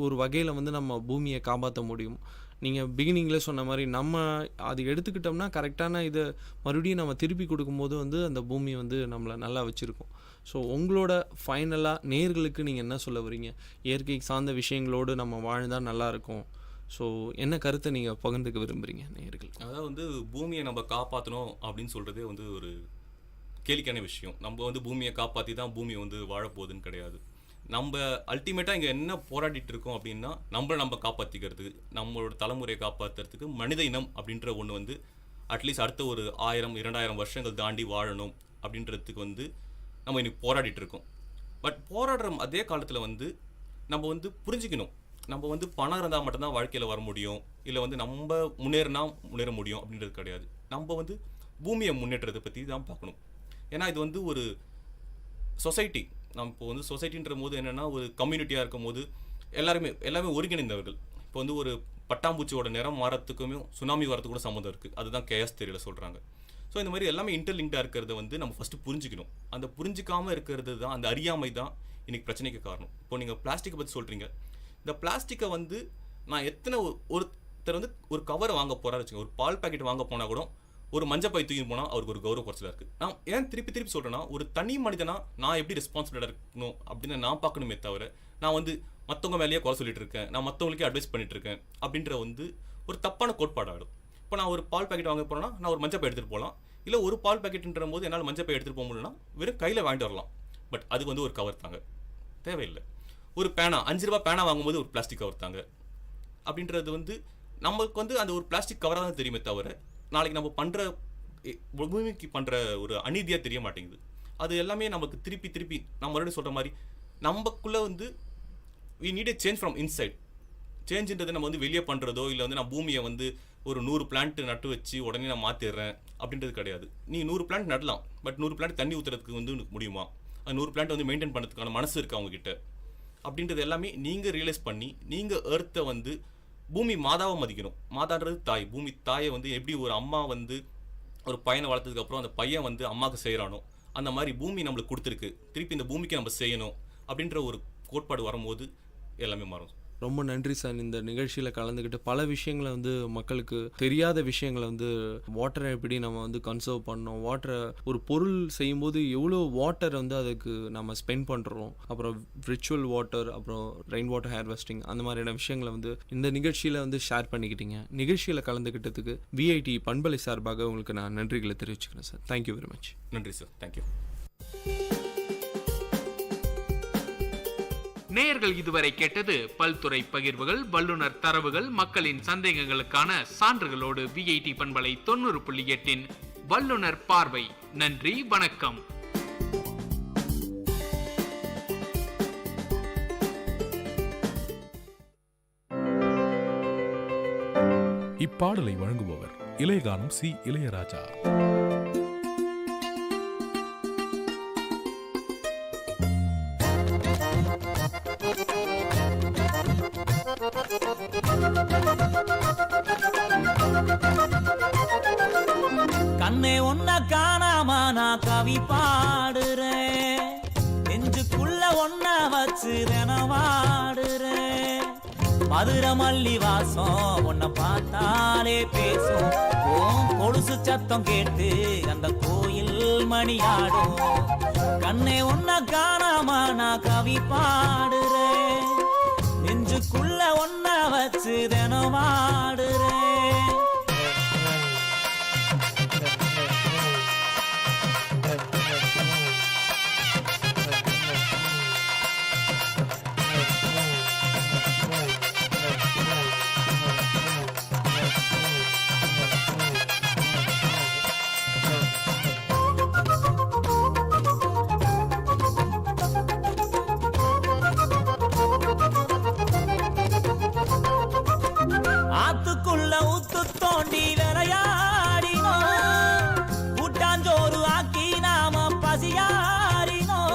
A: ஒரு வகையில் வந்து நம்ம பூமியை காப்பாற்ற முடியும். நீங்கள் பிகினிங்கில் சொன்ன மாதிரி நம்ம அது எடுத்துக்கிட்டோம்னா கரெக்டான இதை மறுபடியும் நம்ம திருப்பி கொடுக்கும்போது வந்து அந்த பூமி வந்து நம்மளை நல்லா வச்சுருக்கோம். ஸோ உங்களோட ஃபைனலாக நேயர்களுக்கு நீங்கள் என்ன சொல்ல வரீங்க? இயற்கை சார்ந்த விஷயங்களோடு நம்ம வாழ்ந்தால் நல்லாயிருக்கும். ஸோ என்ன கருத்தை நீங்கள் பகிர்ந்துக்க விரும்புகிறீங்க நேயர்கள்?
U: அதாவது வந்து பூமியை நம்ம காப்பாற்றணும் அப்படின்னு சொல்கிறதே வந்து ஒரு கேலிக்கான விஷயம். நம்ம வந்து பூமியை காப்பாற்றி தான் பூமி வந்து வாழப்போகுதுன்னு கிடையாது. நம்ம அல்டிமேட்டாக இங்கே என்ன போராடிட்டு இருக்கோம் அப்படின்னா நம்ம காப்பாற்றிக்கிறதுக்கு, நம்மளோட தலைமுறையை காப்பாற்றுறதுக்கு மனித இனம் அப்படின்ற ஒன்று வந்து அட்லீஸ்ட் அடுத்த ஒரு 1000-2000 வருஷங்கள் தாண்டி வாழணும் அப்படின்றதுக்கு வந்து நம்ம இன்னைக்கு போராடிட்டு இருக்கோம். பட் போராடுற அதே காலத்தில் வந்து நம்ம வந்து புரிஞ்சுக்கணும், நம்ம வந்து பணம் இருந்தால் மட்டும்தான் வாழ்க்கையில் வர முடியும், இல்லை வந்து நம்ம முன்னேற முடியும் அப்படின்றது கிடையாது. நம்ம வந்து பூமியை முன்னேற்றத்தை பற்றி தான் பார்க்கணும். ஏன்னா இது வந்து ஒரு சொசைட்டி. நம்ம இப்போ வந்து சொசைட்டின்ற போது என்னென்னா ஒரு கம்யூனிட்டியாக இருக்கும் போது எல்லாமே ஒருங்கிணைந்தவர்கள். இப்போ வந்து ஒரு பட்டாம்பூச்சியோட நிறம் மாறத்துக்குமே சுனாமி வரத்துக்கு கூட சம்மந்தம் இருக்குது. அதுதான் கேஎஸ் தியரியில் சொல்கிறாங்க. ஸோ இந்த மாதிரி எல்லாமே இன்டர்லிங்காக இருக்கிறத வந்து நம்ம ஃபஸ்ட்டு புரிஞ்சுக்கணும். அந்த புரிஞ்சிக்காமல் இருக்கிறது தான், அந்த அறியாமை தான் இன்றைக்கி பிரச்சனைக்கு காரணம். இப்போ நீங்கள் பிளாஸ்டிக்கை பற்றி சொல்கிறீங்க. இந்த பிளாஸ்டிக்கை வந்து நான் ஒருத்தர் வந்து ஒரு கவர் வாங்க போகிறாரு வச்சுக்கோங்க, ஒரு பால் பேக்கெட் வாங்க போனால் கூட ஒரு மஞ்சப்பை தூக்கி போனால் அவருக்கு ஒரு கௌரவ குறைச்சலாக இருக்குது. நான் ஏன் திருப்பி சொல்கிறேன்னா, ஒரு தனி மனிதனா நான் எப்படி ரெஸ்பான்சிபிளாக இருக்கணும் அப்படின்னு நான் பார்க்கணுமே தவிர, நான் வந்து மற்றவங்க மேலேயே குறை சொல்லிட்டு இருக்கேன், நான் மற்றவங்களுக்கே அட்வைஸ் பண்ணிட்டு இருக்கேன் அப்படின்ற வந்து ஒரு தப்பான கோட்பாடு ஆகிடும். இப்போ நான் ஒரு பால் பாக்கெட் வாங்க போகிறேன்னா நான் ஒரு மஞ்சப்பை எடுத்துகிட்டு போகலாம், இல்லை ஒரு பால் பாக்கெட்டுன்ற போது என்னால் மஞ்சப்பை எடுத்துகிட்டு போக முடியலன்னா வெறும் கையில் வாங்கிட்டு வரலாம். பட் அதுக்கு வந்து ஒரு கவர் தாங்க தேவையில்லை. ஒரு பேனா 5 ரூபா பேனா வாங்கும்போது ஒரு பிளாஸ்டிக் கவர் தாங்க அப்படின்றது வந்து நமக்கு வந்து அந்த ஒரு பிளாஸ்டிக் கவராக தான் தெரியுமே தவிர, நாளைக்கு நம்ம பண்ணுற பூமிக்கு பண்ணுற ஒரு அநீதியாக தெரிய மாட்டேங்குது. அது எல்லாமே நமக்கு திருப்பி நான் மறுபடியும் சொல்கிற மாதிரி நமக்குள்ளே வந்து we need a change from inside. சேஞ்சுன்றது நம்ம வந்து வெளியே பண்ணுறதோ இல்லை வந்து நான் பூமியை வந்து ஒரு 100 பிளான்ட் நட்டு வச்சு உடனே நான் மாற்றிடுறேன் அப்படின்றது கிடையாது. நீ 100 பிளான்ட் நடலாம், பட் 100 பிளான்ட் தண்ணி ஊற்றுறதுக்கு வந்து முடியுமா? அந்த 100 பிளான்ட் வந்து மெயின்டைன் பண்ணுறதுக்கான மனசு இருக்குது அவங்ககிட்ட அப்படின்றது எல்லாமே நீங்கள் ரியலைஸ் பண்ணி நீங்கள் எர்த்தை வந்து பூமி மாதாவை மதிக்கணும். மாதான்றது தாய். பூமி தாயை வந்து எப்படி ஒரு அம்மா வந்து ஒரு பையனை வளர்த்ததுக்கப்புறம் அந்த பையன் வந்து அம்மாவுக்கு செய்கிறானோ அந்த மாதிரி பூமி நம்மளுக்கு கொடுத்துருக்கு, திருப்பி இந்த பூமிக்கு நம்ம செய்யணும் அப்படின்ற ஒரு கோட்பாடு வரும்போது எல்லாமே மாறும்.
A: ரொம்ப நன்றி சார். இந்த நிகழ்ச்சியில் கலந்துக்கிட்டு பல விஷயங்களை வந்து மக்களுக்கு தெரியாத விஷயங்களை வந்து வாட்டரை எப்படி நம்ம வந்து கன்சர்வ் பண்ணோம், வாட்டரை ஒரு பொருள் செய்யும்போது எவ்வளோ வாட்டர் வந்து அதுக்கு நம்ம ஸ்பெண்ட் பண்ணுறோம், அப்புறம் ரிச்சுவல் வாட்டர், அப்புறம் ரெயின் வாட்டர் ஹார்வெஸ்டிங், அந்த மாதிரியான விஷயங்களை வந்து இந்த நிகழ்ச்சியில் வந்து ஷேர் பண்ணிக்கிட்டீங்க. நிகழ்ச்சியில் கலந்துக்கிட்டதுக்கு விஐடி பண்பலை சார்பாக உங்களுக்கு நான் நன்றிகளை தெரிவிச்சுக்கிறேன் சார். Thank you very much.
U: நன்றி சார். தேங்க்யூ.
F: நேயர்கள் இதுவரை கேட்டது பல்துறை பகிர்வுகள், வல்லுநர் தரவுகள், மக்களின் சந்தேகங்களுக்கான சான்றுகளோடு விஐடி பண்பலை 90.8 வல்லுநர் பார்வை. நன்றி, வணக்கம்.
J: இப்பாடலை வழங்குபவர் இளையகானம் சி. இளையராஜா.
I: கண்ணே ஒன்ன காணாம நான் கவி பாடுறேன், நெஞ்சுக்குள்ள ஒன்ன வச்சு தினவாடுறேன். மதுரை மல்லி வாசம் உன்னை பார்த்தாலே பேசும், கொலுசு சத்தம் கேட்டு அந்த கோயில் மணியாடும். கண்ணே ஒன்ன காணாம நான் கவி பாடுறேன், நெஞ்சுக்குள்ள ஒன்ன வச்சு தினவாடுறேன். ஆத்துக்குள்ள ஊத்து தோண்டி விளையாடினோம், கூட்டாஞ்சோறு ஆக்கி நாம பசியாரினோம்.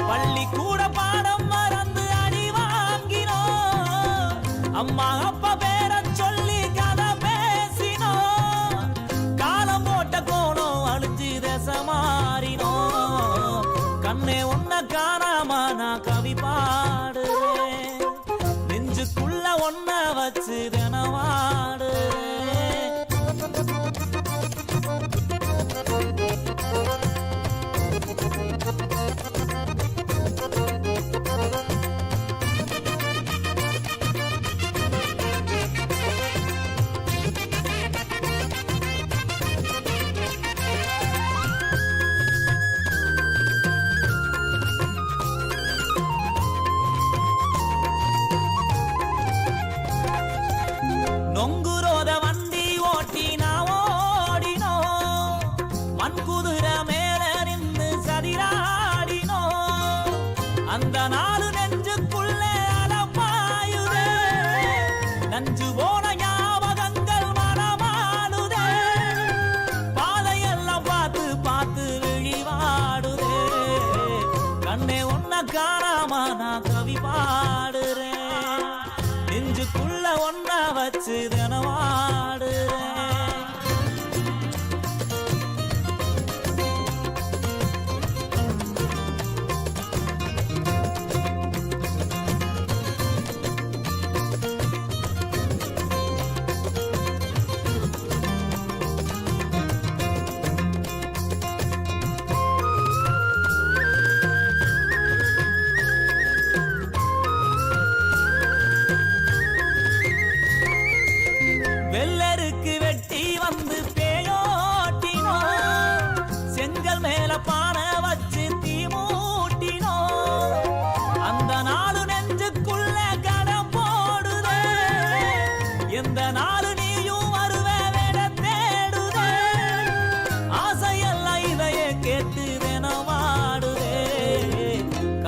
I: பள்ளி கூட பாடம் மறந்து அடி வாங்கினோம், அம்மா அப்பா பேர சொல்லி கதை பேசினோம். காலம் போட்ட கோணம் அழிஞ்சு தசை மாறினோம். கண்ணே ஒன்ன காணாம நான் கவி பாடுறேன், நெஞ்சுக்குள்ள ஒன்ன வச்சு தினவாடு. நொங்குரோத வண்டி ஓட்டி நான் ஓடினோம், மண்குதிரை மேல நின்று சதிராடினோம். அந்த நாலு நெஞ்சுக்குள்ளே அலப்பாயுதே, நஞ்சு போன ஞாபகங்கள் மனமாடுதே. பாதையெல்லாம் பார்த்து பார்த்து விழிவாடுதே. கண்ணே ஒன்ன காணாம நான் கவி பாடுறேன், நெஞ்சுக்குள்ள ஒன்ன வச்சு தினவாடுறேன்.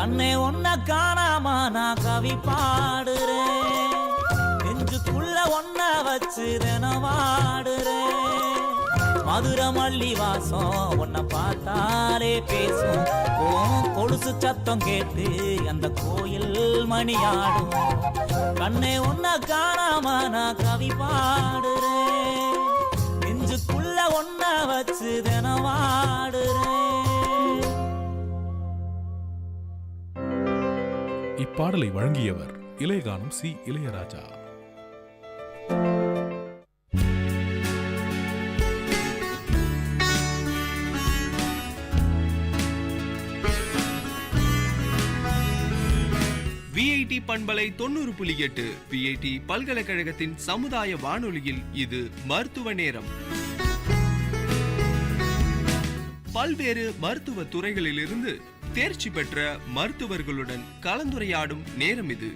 I: கண்ணே ஒன்ன காணாம நான் கவி பாடுறேன், நெஞ்சுக்குள்ள ஒன்ன வச்சு தினவாடுறேன். மதுரை மல்லி வாசம் உன்னை பார்த்தாலே பேசும், கொலுசு சத்தம் கேட்டு அந்த கோயில் மணியாடும். கண்ணே உன்ன காணாம நான் கவி பாடுறேன், நெஞ்சுக்குள்ள ஒன்ன வச்சு தினவாடுறேன்.
J: இப்பாடலை வழங்கியவர் இளையகானம் சி இளையராஜா.
C: விஐடி பண்பலை 90.8 விஐடி பல்கலைக்கழகத்தின் சமுதாய வானொலியில் இது மருத்துவ நேரம். பல்வேறு மருத்துவ துறைகளிலிருந்து தேர்ச்சி பெற்ற மருத்துவர்களுடன் கலந்துரையாடும் நேரம் இது.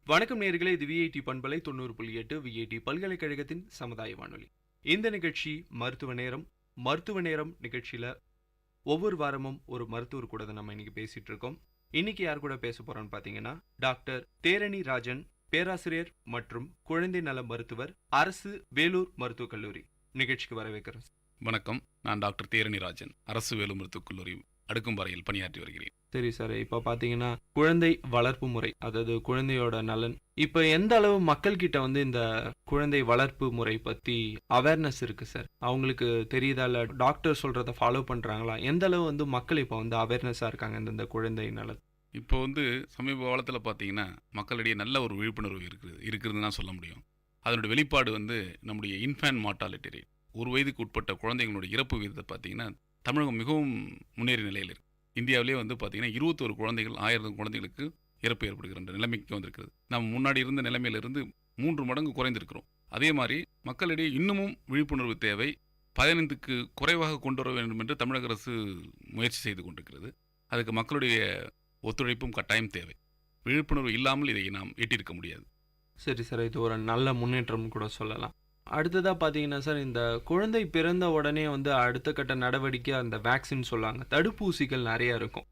C: வணக்கம் நேயர்களே, இது விஐடி பண்பலை 90.8 விஐடி பல்கலைக்கழகத்தின் சமுதாய வானொலி. இந்த நிகழ்ச்சி மருத்துவ நேரம். மருத்துவ நேரம் நிகழ்ச்சியில ஒவ்வொரு வாரமும் ஒரு மருத்துவர் கூட தான் நம்ம இன்னைக்கு பேசிட்டு இருக்கோம். இன்னைக்கு யார் கூட பேச போறோம்னு பாத்தீங்கன்னா, டாக்டர் தேரணி ராஜன், பேராசிரியர் மற்றும் குழந்தை நல மருத்துவர், அரசு வேலூர் மருத்துவக் கல்லூரி. நிகழ்ச்சிக்கு வரவேற்கிறேன்.
E: வணக்கம், நான் டாக்டர் தேரணி ராஜன், அரசு வேலூர் மருத்துவக் கல்லூரி அடுக்கும்பாறையில் பணியாற்றி வருகிறேன்.
A: சரி சார், இப்போ பார்த்தீங்கன்னா குழந்தை வளர்ப்பு முறை, அதாவது குழந்தையோட நலன், இப்போ எந்த அளவு மக்கள் கிட்ட வந்து இந்த குழந்தை வளர்ப்பு முறை பற்றி அவேர்னஸ் இருக்கு சார்? அவங்களுக்கு தெரியுதா, இல்லை டாக்டர் சொல்றதை ஃபாலோ பண்றாங்களா? எந்த அளவு வந்து மக்கள் இப்போ வந்து அவேர்னஸாக இருக்காங்க இந்த குழந்தை நலன்?
E: இப்போ வந்து சமீப காலத்தில் பார்த்தீங்கன்னா மக்களிடையே நல்ல ஒரு விழிப்புணர்வு இருக்குதுன்னு தான் சொல்ல முடியும். அதனுடைய வெளிப்பாடு வந்து நம்முடைய இன்ஃபேன்ட் மார்ட்டாலிட்டி ரேட், ஒரு வயதுக்கு உட்பட்ட குழந்தைங்களுடைய இறப்பு விகிதத்தை பார்த்தீங்கன்னா தமிழகம் மிகவும் முன்னேறிய நிலையில் இருக்குது. இந்தியாவிலே வந்து பார்த்தீங்கன்னா 21 குழந்தைகள் 1000 குழந்தைகளுக்கு இறப்பு ஏற்படுகின்ற நிலைமைக்கு வந்திருக்கிறது. நம்ம முன்னாடி இருந்த நிலைமையிலிருந்து 3 மடங்கு குறைந்திருக்கிறோம். அதே மாதிரி மக்களிடையே இன்னமும் விழிப்புணர்வு தேவை. 15க்கு குறைவாக கொண்டு வர வேண்டும் என்று தமிழக அரசு முயற்சி செய்து கொண்டிருக்கிறது. அதுக்கு மக்களுடைய ஒத்துழைப்பும் கட்டாயம் தேவை. விழிப்புணர்வு இல்லாமல் இதை நாம் எட்டியிருக்க முடியாது.
A: சரி சார், இது ஒரு நல்ல முன்னேற்றம் கூட சொல்லலாம். அடுத்ததாக பார்த்தீங்கன்னா சார், இந்த குழந்தை பிறந்த உடனே வந்து அடுத்த கட்ட நடவடிக்கை அந்த வேக்சின் சொல்லுவாங்க, தடுப்பூசிகள் நிறையா இருக்கும்.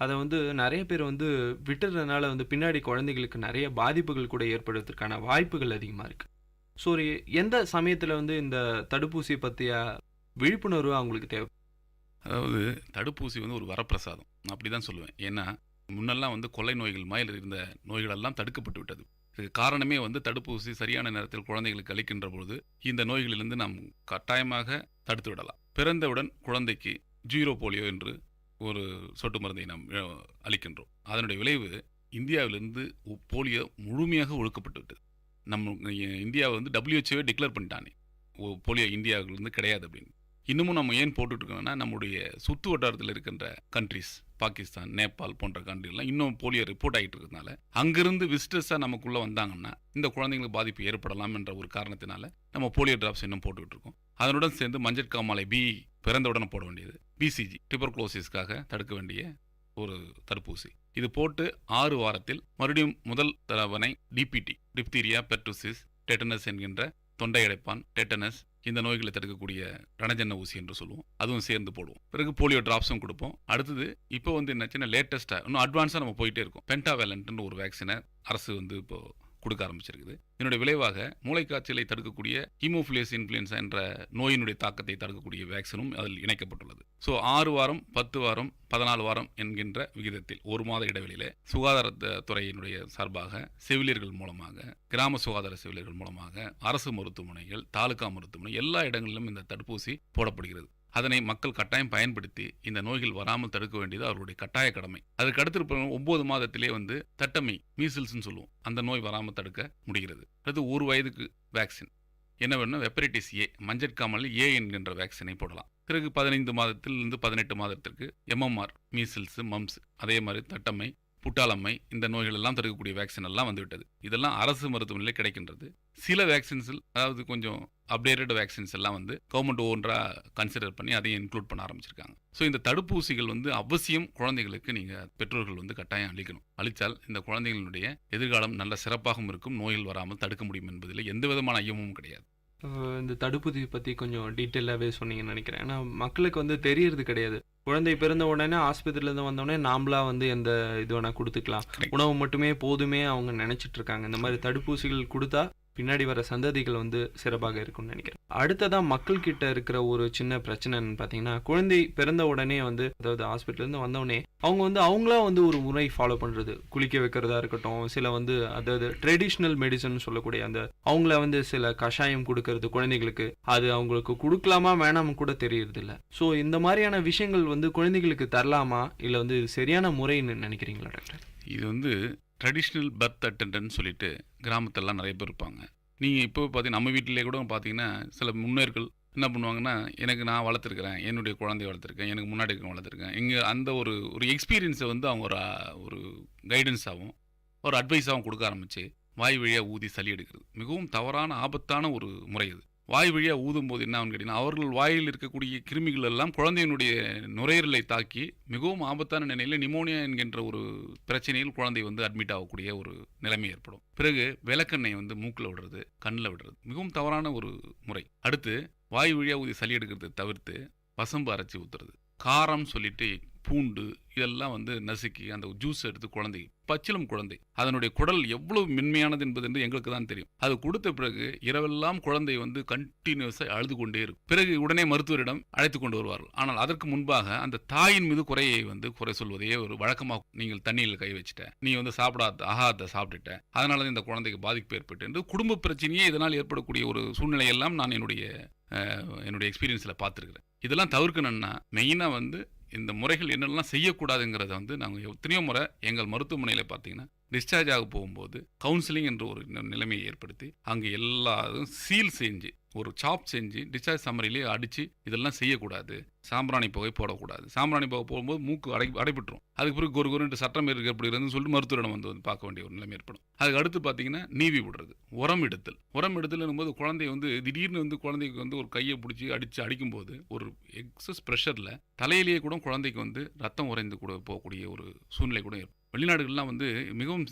A: அதை வந்து நிறைய பேர் வந்து விட்டுறதுனால வந்து பின்னாடி குழந்தைகளுக்கு நிறைய பாதிப்புகள் கூட ஏற்படுவதற்கான வாய்ப்புகள் அதிகமாக இருக்குது. ஸோ எந்த சமயத்தில் வந்து இந்த தடுப்பூசி பற்றிய விழிப்புணர்வு அவங்களுக்கு தேவை?
E: அதாவது தடுப்பூசி வந்து ஒரு வரப்பிரசாதம், அப்படி தான் சொல்லுவேன். ஏன்னா முன்னெல்லாம் வந்து கொள்ளை நோய்கள் மாதிரி இருந்த நோய்களெல்லாம் தடுக்கப்பட்டு விட்டது. இதுக்கு காரணமே வந்து தடுப்பூசி சரியான நேரத்தில் குழந்தைகளுக்கு அளிக்கின்ற பொழுது இந்த நோய்களிலிருந்து நாம் கட்டாயமாக தடுத்து விடலாம். பிறந்தவுடன் குழந்தைக்கு 0 போலியோ என்று ஒரு சொட்டு மருந்தை நாம் அளிக்கின்றோம். அதனுடைய விளைவு இந்தியாவிலிருந்து போலியோ முழுமையாக ஒழுக்கப்பட்டு விட்டது. நம்ம இந்தியாவை வந்து WHO டிக்ளேர் பண்ணிட்டானே போலியோ இந்தியாவிலிருந்து கிடையாது அப்படின்னு. இன்னமும் நம்ம ஏன் போட்டுட்ருக்கோம்னா, நம்முடைய சுற்று வட்டாரத்தில் இருக்கின்ற கண்ட்ரிஸ், பாகிஸ்தான், நேபாள் போன்ற கண்ட்ரிலாம் இன்னும் போலியோ ரிப்போர்ட் ஆகிட்டு இருக்கிறதுனால அங்கிருந்து விசிட்டர்ஸாக நமக்குள்ளே வந்தாங்கன்னா இந்த குழந்தைங்களுக்கு பாதிப்பு ஏற்படலாம் என்ற ஒரு காரணத்தினால நம்ம போலியோ டிராப்ஸ் இன்னும் போட்டுக்கிட்டு இருக்கோம். அதனுடன் சேர்ந்து மஞ்சட்காமாலை பி பிறந்தவுடனே போட வேண்டியது, BCG டியூபர்குலோசிஸ்க்காக தடுக்க வேண்டிய ஒரு தடுப்பூசி. இது போட்டு 6 வாரத்தில் மறுபடியும் முதல் தவணை DPT, டிப்தீரியா, பெர்டுசிஸ், டெட்டனஸ் என்கின்ற தொண்டை அடைப்பான், டெட்டனஸ், இந்த நோய்களை தடுக்கக்கூடிய ரணஜன்ன ஊசி என்று சொல்லுவோம், அதுவும் சேர்ந்து போடுவோம். பிறகு போலியோ டிராப்ஸும் கொடுப்போம். அடுத்தது இப்போ வந்து என்னாச்சுன்னா லேட்டஸ்ட்டாக இன்னும் அட்வான்ஸாக நம்ம போயிட்டே இருக்கோம். பென்டாவேலண்ட்னு ஒரு வேக்சினை அரசு வந்து இப்போ கொடுக்க ஆரம்பிச்சிருக்குது. இதனுடைய விளைவாக மூளைக்காய்ச்சலை தடுக்கக்கூடிய ஹீமோஃபிலியஸ் இன்ஃப்ளூயன்ஸா என்ற நோயினுடைய தாக்கத்தை தடுக்கக்கூடிய வேக்சினும் அதில் இணைக்கப்பட்டுள்ளது. ஸோ 6 வாரம், 10 வாரம், 14 வாரம் என்கின்ற விகிதத்தில் 1 மாத இடைவெளியில் சுகாதாரத்துறையினுடைய சார்பாக செவிலியர்கள் மூலமாக, கிராம சுகாதார செவிலியர்கள் மூலமாக, அரசு மருத்துவமனைகள், தாலுகா மருத்துவமனை எல்லா இடங்களிலும் இந்த தடுப்பூசி போடப்படுகிறது. அதனை மக்கள் கட்டாயம் பயன்படுத்தி இந்த நோய்கள் வராமல் தடுக்க வேண்டியது அவருடைய கட்டாய கடமை. அதுக்கு அடுத்து 9 மாதத்திலே வந்து தட்டமை, மீசில்ஸ்ன்னு சொல்லுவோம், அந்த நோய் வராமல் தடுக்க முடிகிறது. அடுத்து 1 வயதுக்கு வேக்சின் என்ன வேணும், ஹெப்படைட்டிஸ் A, மஞ்சட்காமாலை A என்கின்ற வேக்சினை போடலாம். பிறகு 15 மாதத்திலிருந்து 18 மாதத்திற்கு MMR, மீசில்ஸ், மம்ஸ், அதே மாதிரி தட்டமை, புட்டாளம்மை, இந்த நோய்கள் எல்லாம் தடுக்கக்கூடிய வேக்சின் எல்லாம் வந்துவிட்டது. இதெல்லாம் அரசு மருத்துவமனையில் கிடைக்கின்றது. சில வேக்சின்ஸில், அதாவது கொஞ்சம் அப்டேட்டட் வேக்சின்ஸ் எல்லாம் வந்து கவர்மெண்ட் ஒவ்வொன்றாக கன்சிடர் பண்ணி அதையும் இன்க்ளூட் பண்ண ஆரம்பிச்சிருக்காங்க. ஸோ இந்த தடுப்பூசிகள் வந்து அவசியம் குழந்தைகளுக்கு நீங்கள் பெற்றோர்கள் வந்து கட்டாயம் அளிக்கணும். அளித்தால் இந்த குழந்தைகளுடைய எதிர்காலம் நல்ல சிறப்பாகவும் இருக்கும், நோய்கள் வராமல் தடுக்க முடியும் என்பதில் எந்த விதமான ஐயமும் கிடையாது.
A: இந்த தடுப்பூசி பற்றி கொஞ்சம் டீட்டெயிலாகவே சொன்னீங்கன்னு நினைக்கிறேன். ஏன்னா மக்களுக்கு வந்து தெரியறது கிடையாது. குழந்தை பிறந்த உடனே ஆஸ்பத்திரியிலேருந்து வந்தோடனே நாமளா வந்து எந்த இது வேணால் கொடுத்துக்கலாம், உணவு மட்டுமே போதுமே அவங்க நினச்சிட்டு இருக்காங்க. இந்த மாதிரி தடுப்பூசிகள் கொடுத்தா பின்னாடி வர சந்ததிகள் வந்து சிறப்பாக இருக்கும்னு நினைக்கிறேன். அடுத்ததான் மக்கள் கிட்ட இருக்கிற ஒரு சின்ன பிரச்சனைன்னு பார்த்தீங்கன்னா, குழந்தை பிறந்த உடனே வந்து அதாவது ஹாஸ்பிட்டல்லேருந்து வந்தோடனே அவங்க வந்து அவங்களா வந்து ஒரு முறை ஃபாலோ பண்ணுறது, குளிக்க வைக்கிறதா இருக்கட்டும், சில வந்து அதாவது ட்ரெடிஷ்னல் மெடிசன் சொல்லக்கூடிய அந்த அவங்கள வந்து சில கஷாயம் கொடுக்கறது குழந்தைகளுக்கு, அது அவங்களுக்கு கொடுக்கலாமா வேணாம் கூட தெரியறது இல்லை. ஸோ இந்த மாதிரியான விஷயங்கள் வந்து குழந்தைகளுக்கு தரலாமா, இல்லை வந்து இது சரியான முறைன்னு நினைக்கிறீங்களா டாக்டர்?
E: இது வந்து ட்ரெடிஷ்னல் பர்த் அட்டெண்டன்ட் சொல்லிட்டு கிராமத்திலலாம் நிறைய பேர் இருப்பாங்க. நீங்கள் இப்போ பார்த்தீங்கன்னா நம்ம வீட்டிலே கூட பார்த்தீங்கன்னா சில முன்னோர்கள் என்ன பண்ணுவாங்கன்னா, எனக்கு நான் வளர்த்துருக்கிறேன், என்னுடைய குழந்தைய வளர்த்துருக்கேன், எனக்கு முன்னாடி இருக்க வளர்த்துருக்கேன், இங்கே அந்த ஒரு ஒரு எக்ஸ்பீரியன்ஸை வந்து அவங்க ஒரு கைடன்ஸாகவும் ஒரு அட்வைஸாகவும் கொடுக்க ஆரம்பித்து வாய் வழியாக ஊதி சளி எடுக்கிறது மிகவும் தவறான ஆபத்தான ஒரு முறை. இது வாய் வழியாக ஊதும் போது என்ன ஆகுன்னு கேட்டிங்கன்னா, அவர்கள் வாயில் இருக்கக்கூடிய கிருமிகள் எல்லாம் குழந்தையினுடைய நுரையீரலை தாக்கி மிகவும் ஆபத்தான நிலையில் நிமோனியா என்கின்ற ஒரு பிரச்சனையில் குழந்தை வந்து அட்மிட் ஆகக்கூடிய ஒரு நிலைமை ஏற்படும். பிறகு விளக்கெண்ணெய் வந்து மூக்கில் விடுறது, கண்ணில் விடுறது மிகவும் தவறான ஒரு முறை. அடுத்து வாய் வழியாக ஊதி சளி எடுக்கிறத தவிர்த்து வசம்பு அரைச்சி ஊற்றுறது, காரம் சொல்லிட்டு பூண்டு இதெல்லாம் வந்து நசுக்கி அந்த ஜூஸ் எடுத்து குழந்தை பச்சிலம் குழந்தை அதனுடைய குடல் எவ்வளவு மென்மையானது என்பது என்று எங்களுக்கு தான் தெரியும். அது கொடுத்த பிறகு இரவெல்லாம் குழந்தை வந்து கண்டினியூஸாக அழுது கொண்டே இருக்கும். பிறகு உடனே மருத்துவரிடம் அழைத்து கொண்டு வருவார்கள். ஆனால் அதற்கு முன்பாக அந்த தாயின் மீது குறை சொல்வதையே ஒரு வழக்கமாக, நீங்கள் தண்ணியில் கை வச்சுட்ட, நீ வந்து ஆகாத சாப்பிட்டுட்ட, அதனால இந்த குழந்தைக்கு பாதிப்பு ஏற்பட்டு என்று குடும்ப பிரச்சனையே இதனால் ஏற்படக்கூடிய ஒரு சூழ்நிலையெல்லாம் நான் என்னுடைய எக்ஸ்பீரியன்ஸில் பார்த்துருக்கிறேன். இதெல்லாம் தவிர்க்கணும்னா மெயினாக வந்து இந்த முறைகள் என்னெல்லாம் செய்யக்கூடாதுங்கிறத வந்து நாங்கள் எத்தனையோ முறை எங்கள் மருத்துவமனையில் பார்த்தீங்கன்னா டிஸ்சார்ஜ் ஆக போகும்போது கவுன்சிலிங் என்ற ஒரு நிலைமையை ஏற்படுத்தி அங்கே எல்லாரும் சீல் செஞ்சு ஒரு சாப் செஞ்சு டிஸ்சார்ஜ் சம்மரியிலே அடித்து இதெல்லாம் செய்யக்கூடாது, சாம்பிராணி புகை போடக்கூடாது, சாம்பிராணி புகை போகும்போது மூக்கு அடைபட்டுரும், அதுக்கு பிறகு குறுன்ட்டு சட்டம் இருக்குது அப்படி இருந்துன்னு சொல்லிட்டு மருத்துவரிடம் வந்து பார்க்க வேண்டிய ஒரு நிலைமை ஏற்படும். அதுக்கு அடுத்து பார்த்தீங்கன்னா நீவி விடுறது, உரம் எடுத்தல் போது குழந்தை வந்து திடீர்னு வந்து குழந்தைக்கு வந்து ஒரு கையை பிடிச்சி அடிக்கும்போது ஒரு எக்ஸஸ் ப்ரெஷரில் தலையிலேயே கூட குழந்தைக்கு வந்து ரத்தம் உறைந்து கூட போகக்கூடிய ஒரு சூழ்நிலை கூட ஏற்படும். வெளிநாடுகள்லாம் வந்து மிகவும்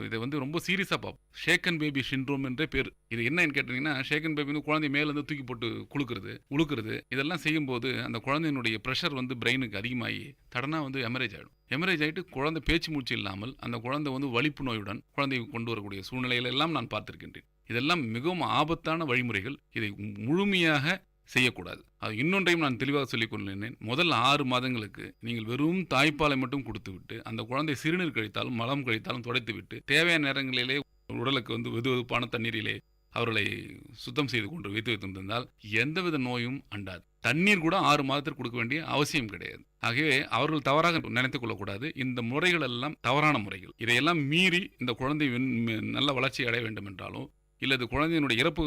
E: இதை வந்து ரொம்ப சீரியஸாக பார்ப்போம். ஷேக்கன் பேபி சிண்ட்ரோம் என்றே பேர். இது என்னன்னு கேட்டிங்கன்னா, ஷேக்கன் பேபி வந்து குழந்தை மேலேருந்து தூக்கி போட்டு உழுக்கிறது இதெல்லாம் செய்யும்போது அந்த குழந்தையினுடைய ப்ரெஷர் வந்து பிரெயினுக்கு அதிகமாகி தடனா வந்து எமரேஜ் ஆகிட்டு குழந்தை பேச்சு மூச்சு இல்லாமல் அந்த குழந்தை வந்து வலிப்பு நோயுடன் குழந்தையை கொண்டு வரக்கூடிய சூழ்நிலைகள் எல்லாம் நான் பார்த்திருக்கின்றேன். இதெல்லாம் மிகவும் ஆபத்தான வழிமுறைகள். இதை முழுமையாக செய்யக்கூடாது. அது இன்னொன்றையும் நான் தெளிவாக சொல்லிக் கொள்கிறேன். முதல் 6 மாதங்களுக்கு நீங்கள் வெறும் தாய்ப்பாலை மட்டும் கொடுத்து விட்டு அந்த குழந்தை சிறுநீர் கழித்தாலும் மலம் கழித்தாலும் துடைத்து விட்டு தேவையான நேரங்களிலே உடலுக்கு வந்து வெதுவெதுப்பான தண்ணீரிலே அவர்களை சுத்தம் செய்து கொண்டு வைத்திருந்தால் எந்தவித நோயும் அண்டாது. தண்ணீர் கூட 6 மாதத்திற்கு கொடுக்க வேண்டிய அவசியம் கிடையாது. ஆகவே அவர்கள் தவறாக நினைத்துக் கொள்ளக்கூடாது. இந்த முறைகள் எல்லாம் தவறான முறைகள். இதையெல்லாம் மீறி இந்த குழந்தை நல்ல வளர்ச்சி அடைய வேண்டும் என்றாலோ இல்லது குழந்தையினுடைய இறப்பு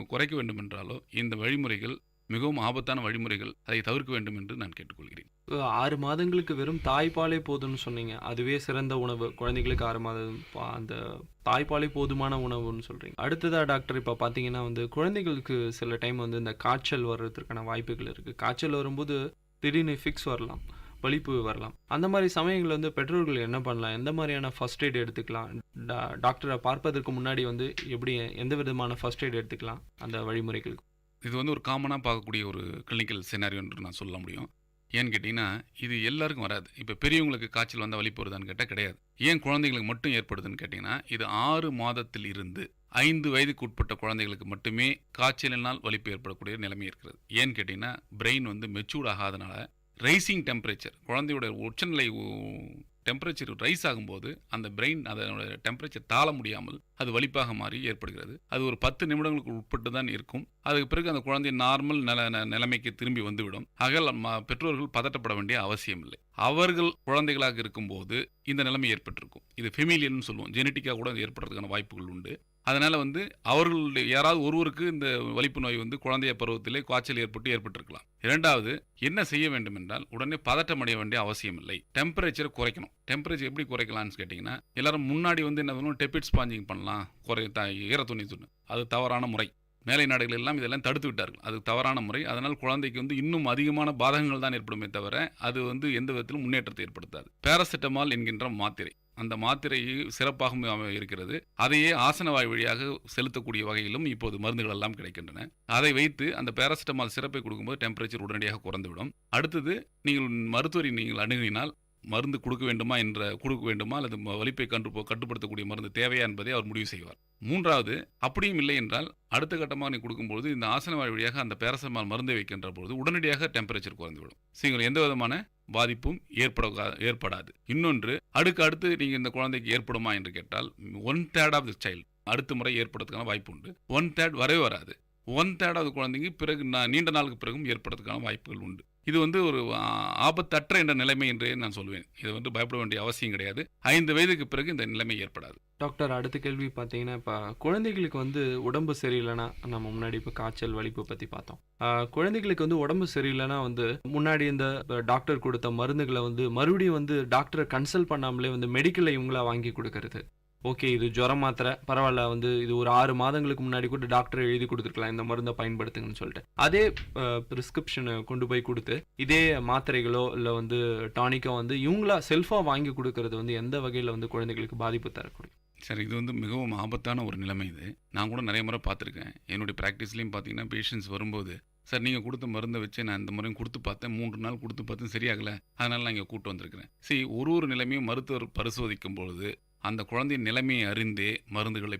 E: குறைக்க வேண்டும் என்றாலோ இந்த வழிமுறைகள் மிகவும் ஆபத்தான வழிமுறைகள், அதை தவிர்க்க வேண்டும் என்று நான் கேட்டுக்கொள்கிறேன்.
A: 6 மாதங்களுக்கு வெறும் தாய்ப்பாலே போதும்னு சொன்னீங்க, அதுவே சிறந்த உணவு. குழந்தைங்களுக்கு 6 மாதம் அந்த தாய்ப்பாலே போதுமான உணவுன்னு சொல்கிறீங்க. அடுத்ததாக டாக்டர், இப்போ பார்த்தீங்கன்னா வந்து குழந்தைகளுக்கு சில டைம் வந்து இந்த காய்ச்சல் வர்றதுக்கான வாய்ப்புகள் இருக்குது. காய்ச்சல் வரும்போது திடீர்னு ஃபிக்ஸ் வரலாம், வலிப்பு வரலாம். அந்த மாதிரி சமயங்களில் வந்து பெற்றோர்கள் என்ன பண்ணலாம், எந்த மாதிரியான ஃபர்ஸ்ட் எய்ட் எடுத்துக்கலாம், டாக்டரை பார்ப்பதற்கு முன்னாடி வந்து எப்படி எந்த விதமான ஃபர்ஸ்ட் எய்ட் எடுத்துக்கலாம், அந்த வழிமுறைகளுக்கு?
E: இது வந்து ஒரு காமனாக பார்க்கக்கூடிய ஒரு கிளினிக்கல் சினாரியோ என்று நான் சொல்ல முடியும். ஏன்னு கேட்டிங்கன்னா, இது எல்லாருக்கும் வராது. இப்போ பெரியவங்களுக்கு காய்ச்சல் வந்தால் வலிப்பு வருதான்னு கேட்டால் கிடையாது. ஏன் குழந்தைங்களுக்கு மட்டும் ஏற்படுதுன்னு கேட்டிங்கன்னா, இது 6 மாதத்தில் இருந்து 5 வயதுக்கு உட்பட்ட குழந்தைகளுக்கு மட்டுமே காய்ச்சலினால் வலிப்பு ஏற்படக்கூடிய நிலைமை இருக்கிறது. ஏன்னு கேட்டிங்கன்னா, பிரெயின் வந்து மெச்சூர்ட் ஆகாதனால ரைசிங் டெம்பரேச்சர், குழந்தையோட உச்சநிலை டெம்பரேச்சர் ரைஸ் ஆகும்போது அந்த பிரெயின் அதனோட டெம்பரேச்சர் தாழ முடியாமல் அது வலிப்பாக மாறி ஏற்படுகிறது. அது ஒரு 10 நிமிடங்களுக்கு உட்பட்டு தான் இருக்கும். அதுக்கு பிறகு அந்த குழந்தை நார்மல் நிலைமைக்கு திரும்பி வந்துவிடும். ஆக பெற்றோர்கள் பதட்டப்பட வேண்டிய அவசியம் இல்லை. அவர்கள் குழந்தைகளாக இருக்கும்போது இந்த நிலைமை ஏற்பட்டிருக்கும். இது ஃபெமிலியல்னு சொல்லுவோம், ஜெனட்டிக்காக கூட ஏற்படுறதுக்கான வாய்ப்புகள் உண்டு. அதனால் வந்து அவர்களுடைய யாராவது ஒருவருக்கு இந்த வலிப்பு நோய் வந்து குழந்தைய பருவத்திலே காய்ச்சல் ஏற்பட்டிருக்கலாம். இரண்டாவது, என்ன செய்ய வேண்டும் என்றால் உடனே பதட்டம் அடைய வேண்டிய அவசியம் இல்லை. டெம்பரேச்சரை குறைக்கணும். டெம்பரேச்சர் எப்படி குறைக்கலாம்னு கேட்டிங்கன்னா, எல்லாரும் முன்னாடி வந்து என்ன பண்ணணும், டெபிட் ஸ்பாஞ்சிங் பண்ணலாம், ஈர துணி அது தவறான முறை. மேலை நாடுகள் எல்லாம் இதெல்லாம் தடுத்து விட்டார்கள். அது தவறான முறை. அதனால் குழந்தைக்கு வந்து இன்னும் அதிகமான பாதகங்கள் தான் ஏற்படுமே தவிர அது வந்து எந்த விதத்திலும் முன்னேற்றத்தை ஏற்படுத்தாது. பேராசிட்டமால் என்கின்ற மாத்திரை, அந்த மாத்திரை சிறப்பாக இருக்கிறது. அதையே ஆசன வாய் வழியாக செலுத்தக்கூடிய வகையிலும் இப்போது மருந்துகள் எல்லாம் கிடைக்கின்றன. அதை வைத்து அந்த பேராசிட்டமால் சிறப்பை கொடுக்கும்போது டெம்பரேச்சர் உடனடியாக குறைந்துவிடும். அடுத்தது நீங்கள் மருத்துவரை நீங்கள் அணுகினால் மருந்து கொடுக்க வேண்டுமா அல்லது வலிப்பை கட்டுப்படுத்தக்கூடிய மருந்து தேவையா என்பதை அவர் முடிவு செய்வார். மூன்றாவது, அப்படியும் இல்லை என்றால் அடுத்த கட்டமாக நீ கொடுக்கும்போது இந்த ஆசன வாய் வழியாக அந்த பேராசிட்டமால் மருந்தை வைக்கின்ற பொழுது உடனடியாக டெம்பரேச்சர் குறைந்துவிடும். நீங்கள் எந்த விதமான பாதிப்பும் ஏற்படாது. இன்னொன்று, அடுத்து நீங்கள் இந்த குழந்தைக்கு ஏற்படுமா என்று கேட்டால் 1/3 ஆஃப் தி சைல்டு அடுத்த முறை ஏற்படுறதுக்கான வாய்ப்பு உண்டு. 1/3 வரவே வராது. 1/3 ஆஃப் குழந்தைக்கு பிறகு நீண்ட நாளுக்கு பிறகும் ஏற்படுறதுக்கான வாய்ப்புகள் உண்டு. இது ஒரு ஆபத்தற்ற என்ற நிலைமை என்றே நான் சொல்வேன். இது பயப்பட வேண்டிய அவசியம் கிடையாது. 5 வயதுக்கு பிறகு இந்த நிலைமை ஏற்படாது.
A: டாக்டர், அடுத்த கேள்வி பார்த்தீங்கன்னா, இப்போ குழந்தைகளுக்கு உடம்பு சரியில்லைன்னா, நம்ம முன்னாடி இப்போ காய்ச்சல் வலிப்பு பற்றி பார்த்தோம். குழந்தைகளுக்கு உடம்பு சரியில்லைன்னா முன்னாடி இந்த டாக்டர் கொடுத்த மருந்துகளை மறுபடியும் டாக்டரை கன்சல்ட் பண்ணாமலே மெடிக்கலில் இவங்களா வாங்கி கொடுக்கறது. ஓகே, இது ஜுரம் மாத்திரை பரவாயில்ல, இது ஒரு 6 மாதங்களுக்கு முன்னாடி கூட டாக்டர் எழுதி கொடுத்துருக்கலாம், இந்த மருந்தை பயன்படுத்துங்கன்னு சொல்லிட்டு அதே ப்ரிஸ்கிரிப்ஷனை கொண்டு போய் கொடுத்து இதே மாத்திரைகளோ இல்லை டானிக்கோ இவங்களா செல்ஃபாக வாங்கி கொடுக்கறது எந்த வகையில் குழந்தைகளுக்கு பாதிப்பு தரக்கூடிய?
E: சரி, இது மிகவும் ஆபத்தான ஒரு நிலைமை. இது நான் கூட நிறைய முறை பார்த்துருக்கேன். என்னுடைய ப்ராக்டிஸ்லையும் பார்த்தீங்கன்னா, பேஷண்ட்ஸ் வரும்போது, சார் நீங்கள் கொடுத்த மருந்தை வச்சு நான் இந்த முறையும் கொடுத்து பார்த்தேன், 3 நாள் கொடுத்து பார்த்தேன், சரியாகலை, அதனால நான் இங்கே கூப்பிட்டு வந்திருக்கிறேன். சரி, ஒரு நிலைமையும் மருத்துவர் பரிசோதிக்கும் பொழுது அந்த குழந்தையின் நிலைமையை அறிந்தே மருந்துகளை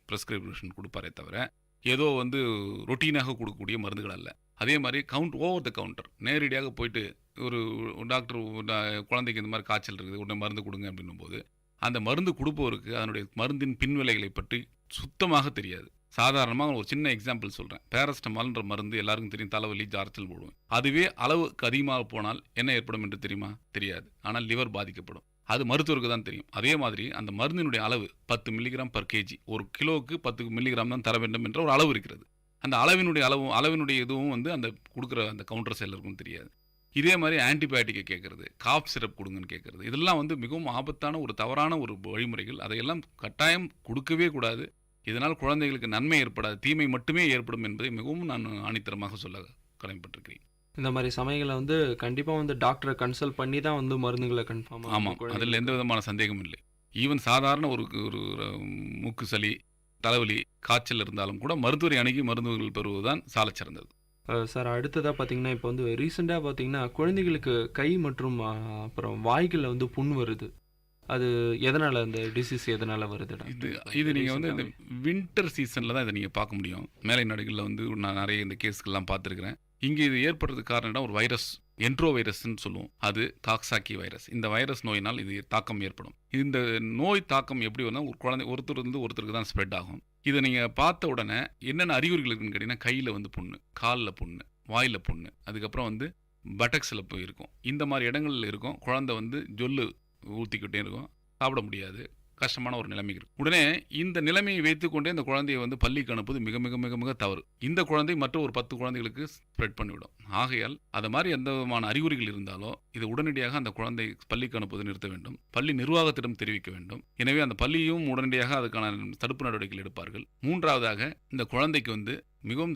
E: ப்ரெஸ்கிரிப்ஷன் கொடுப்பாரே தவிர ஏதோ ரொட்டீனாக கொடுக்கக்கூடிய மருந்துகள் அல்ல. அதே மாதிரி ஓவர் த கவுண்டர் நேரடியாக போயிட்டு ஒரு டாக்டர் குழந்தைக்கு இந்த மாதிரி காய்ச்சல் இருக்குது, உடனே மருந்து கொடுங்க அப்படின்னும் போது அந்த மருந்து கொடுப்பவருக்கு அதனுடைய மருந்தின் பின்விளைகளை பற்றி சுத்தமாக தெரியாது. சாதாரணமாக ஒரு சின்ன எக்ஸாம்பிள் சொல்கிறேன். பேராசிட்டமால்ன்ற மருந்து எல்லாருக்கும் தெரியும், தலைவலி ஜார்ச்சல் போடுவோம். அதுவே அளவுக்கு அதிகமாக போனால் என்ன ஏற்படும் என்று தெரியுமா? தெரியாது. ஆனால் லிவர் பாதிக்கப்படும். அது மருத்துவருக்கு தான் தெரியும். அதே மாதிரி அந்த மருந்தினுடைய அளவு 10 மில்லிகிராம் பர் கேஜி, ஒரு கிலோவுக்கு 10 மில்லிகிராம் தான் தர வேண்டும் என்ற ஒரு அளவு இருக்கிறது. அந்த அளவினுடைய இதுவும் அந்த கொடுக்குற அந்த கவுண்டர் செல்லருக்கும் தெரியாது. இதே மாதிரி ஆன்டிபயோட்டிக்கை கேட்கறது, காஃப் சிரப் கொடுங்கன்னு கேட்கறது, இதெல்லாம் மிகவும் ஆபத்தான ஒரு தவறான ஒரு வழிமுறைகள். அதையெல்லாம் கட்டாயம் கொடுக்கவே கூடாது. இதனால் குழந்தைகளுக்கு நன்மை ஏற்படாது, தீமை மட்டுமே ஏற்படும் என்பதை மிகவும் நான் ஆணித்தரமாக சொல்ல கடமைப்பட்டிருக்கிறேன்.
A: இந்த மாதிரி சமயங்களை கண்டிப்பாக டாக்டரை கன்சல்ட் பண்ணி தான் மருந்துகளை கன்ஃபார்ம்.
E: ஆமாம், அதில் எந்த விதமான சந்தேகமும் இல்லை. ஈவன் சாதாரண ஒரு மூக்கு சளி, தலைவலி, காய்ச்சல் இருந்தாலும் கூட மருத்துவரை அணுகி மருந்துகள் பெறுவதுதான் சால சிறந்தது.
A: சார், அடுத்ததாக பார்த்தீங்கன்னா, இப்போ ரீசெண்டாக பார்த்தீங்கன்னா குழந்தைகளுக்கு கை மற்றும் அப்புறம் வாய்களில் புண் வருது. அது எதனால், அந்த டிசீஸ் எதனால் வருது?
E: இது நீங்கள் இந்த வின்டர் சீசனில் தான் இதை நீங்கள் பார்க்க முடியும். மேலை நாடுகளில் நான் நிறைய இந்த கேஸ்கள்லாம் பார்த்துருக்கிறேன். இங்கே இது ஏற்படுறதுக்கு காரணம் ஒரு வைரஸ், என்ட்ரோ வைரஸ்ன்னு சொல்லுவோம். அது காக்சாக்கி வைரஸ். இந்த வைரஸ் நோயினால் இது தாக்கம் ஏற்படும். இந்த நோய் தாக்கம் எப்படி வந்தால் ஒரு குழந்தை ஒருத்தருக்கு தான் ஸ்ப்ரெட் ஆகும். இதை நீங்கள் பார்த்த உடனே என்னென்ன அறிகுறிகள் இருக்குன்னு கேட்டிங்கன்னா, கையில் புண்ணு, காலில் புண்ணு, வாயில் புண்ணு, அதுக்கப்புறம் பட்டக்ஸில் போய் இருக்கும். இந்த மாதிரி இடங்களில் இருக்கும். குழந்தை ஜொல்லு ஊற்றிக்கிட்டே இருக்கும், சாப்பிட முடியாது, கஷ்டமான ஒரு நிலைமை இருக்கும். உடனே இந்த நிலைமையை வைத்துக்கொண்டே இந்த குழந்தையை பள்ளிக்கு அனுப்புவது மிக மிக மிக மிக தவறு. இந்த குழந்தை மற்ற ஒரு 10 குழந்தைகளுக்கு ஸ்ப்ரெட் பண்ணிவிடும். ஆகையால் அது மாதிரி எந்த விதமான அறிகுறிகள் இருந்தாலோ இது உடனடியாக அந்த குழந்தை பள்ளிக்கு அனுப்புவதை நிறுத்த வேண்டும். பள்ளி நிர்வாகத்திடம் தெரிவிக்க வேண்டும். எனவே அந்த பள்ளியும் உடனடியாக அதுக்கான தடுப்பு நடவடிக்கைகள் எடுப்பார்கள். மூன்றாவதாக, இந்த குழந்தைக்கு மிகவும்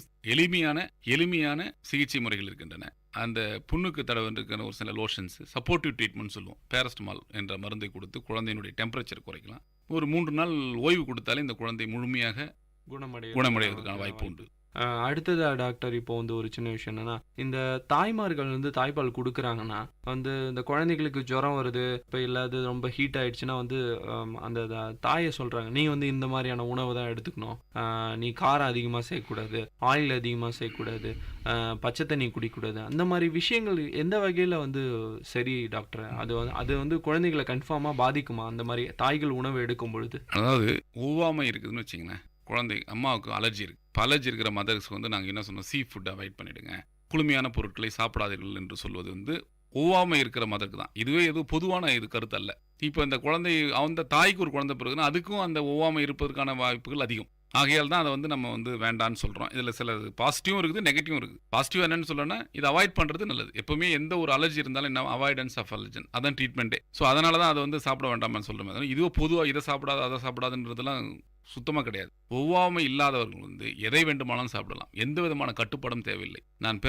E: எளிமையான சிகிச்சை முறைகள் இருக்கின்றன. அந்த புண்ணுக்கு தடவிருக்கிற ஒரு சில லோஷன்ஸ், சப்போர்ட்டிவ் ட்ரீட்மெண்ட் சொல்லுவோம். பேராசிட்டமால் என்ற மருந்தை கொடுத்து குழந்தையினுடைய டெம்பரேச்சர் குறைக்கலாம். ஒரு 3 நாள் ஓய்வு கொடுத்தாலே இந்த குழந்தை முழுமையாக குணமடைவதற்கான வாய்ப்பு உண்டு.
A: அடுத்ததா டாக்டர், இப்போ ஒரு சின்ன விஷயம் என்னன்னா, இந்த தாய்மார்கள் தாய்ப்பால் கொடுக்குறாங்கன்னா இந்த குழந்தைகளுக்கு ஜுரம் வருது, இப்போ இல்லாது ரொம்ப ஹீட் ஆயிடுச்சுன்னா அந்த தாயை சொல்றாங்க, நீ இந்த மாதிரியான உணவு தான் எடுத்துக்கணும், நீ காரம் அதிகமாக சேர்க்கக்கூடாது, ஆயில் அதிகமாக சேர்க்கக்கூடாது, பச்சை தண்ணி குடிக்கக்கூடாது. அந்த மாதிரி விஷயங்கள் எந்த வகையில் சரி டாக்டர்? அது குழந்தைகளை கன்ஃபார்மாக பாதிக்குமா அந்த மாதிரி தாய்கள் உணவு எடுக்கும் பொழுது?
E: அதாவது ஒவ்வாமை இருக்குதுன்னு வச்சிங்களேன், குழந்தை அம்மாவுக்கு அலர்ஜி இருக்குது. அலர்ஜி இருக்கிற மதர்ஸ்க்கு நாங்கள் என்ன சொன்னோம், சீ ஃபுட் அவாய்ட் பண்ணிவிடுங்க, குளுமையான பொருட்களை சாப்பிடாதீர்கள் என்று சொல்வது ஒவ்வாமை இருக்கிற மதருக்கு தான். இதுவே எதுவும் பொதுவான கருத்து அல்ல. இப்போ இந்த குழந்தை அந்த தாய்க்கு ஒரு குழந்தை பிறகுன்னா அதுக்கும் அந்த ஒவ்வாமை இருப்பதற்கான வாய்ப்புகள் அதிகம். ஆகையால் தான் அதை நம்ம வேண்டான்னு சொல்கிறோம். இதில் சில பாசிட்டிவும் இருக்குது, நெகட்டிவும் இருக்குது. பாசிட்டிவ் என்னன்னு சொல்லணும்னா, இதை அவாய்ட் பண்ணுறது நல்லது. எப்பவுமே எந்த ஒரு அலர்ஜி இருந்தாலும் என்ன, அவாய்டன்ஸ் ஆஃப் அலர்ஜன், அதான் ட்ரீட்மெண்ட்டே. ஸோ அதனால தான் அதை சாப்பிட வேண்டாம்னு சொல்கிறோம். இதுவும் பொதுவாக இதை சாப்பிடாது அதை சாப்பிடாதுன்றதுலாம் சுத்தமாக கிடையாது. ஒவ்வாமை இல்லாதவர்கள் வந்து எதை வேண்டுமானாலும் சாப்பிடலாம், எந்த விதமான கட்டுப்பாடும் தேவையில்லை. நான்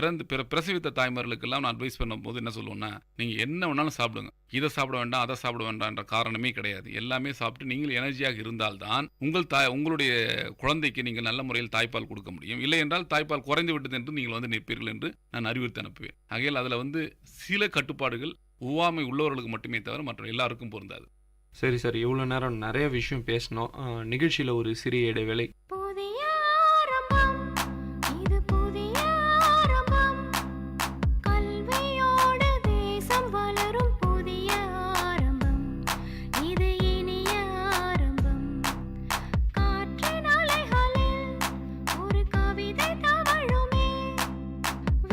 E: பிரசவித்த தாய்மார்களுக்கெல்லாம் நான் அட்வைஸ் பண்ணும்போது என்ன சொல்லுவேன்னா, நீங்கள் என்ன வேணாலும் சாப்பிடுங்க, இதை சாப்பிட வேண்டாம் அதை சாப்பிட வேண்டாம் என்ற காரணமே கிடையாது. எல்லாமே சாப்பிட்டு நீங்கள் எனர்ஜியாக இருந்தால்தான் உங்களுடைய குழந்தைக்கு நீங்கள் நல்ல முறையில் தாய்ப்பால் கொடுக்க முடியும். இல்லை என்றால் தாய்ப்பால் குறைந்து விட்டது என்று நீங்கள் வந்து நிற்பீர்கள் என்று நான் அறிவுறுத்தி அனுப்புவேன். ஆகையால் அதில் வந்து சில கட்டுப்பாடுகள் ஒவ்வாமை உள்ளவர்களுக்கு மட்டுமே தவிர மற்ற எல்லாருக்கும் பொருந்தாது.
A: சரி சார், இவ்வளோ நேரம் நிறைய விஷயம் பேசணும். நிகழ்ச்சியில் ஒரு சிறிய இடைவேளை.
H: புதிய ஆரம்பம், இது புதிய ஆரம்பம், கல்வியோடு தேசம் வளரும் புதிய ஆரம்பம், இது இனிய ஆரம்பம். காற்றின் அலைகளில் ஒரு கவிதை தவழுமே,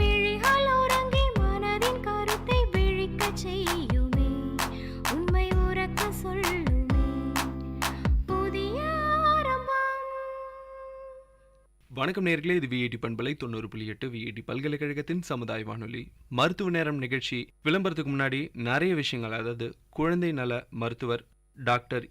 H: விழிகள் உறங்கி மனதின் கருத்தை விழிக்கச் செய்யுமே, உண்மை உறக்க சொல்லுமே, புதிய ஆரம்பம்.
A: வணக்கம் நேயர்களே, இது விஐடி பண்பலை 90.8 விஐடி பல்கலைக்கழகத்தின் சமுதாய வானொலி மருத்துவ நேரம் நிகழ்ச்சி. விளம்பரத்துக்கு முன்னாடி நிறைய விஷயங்கள், அதாவது குழந்தை நல மருத்துவர் டாக்டர்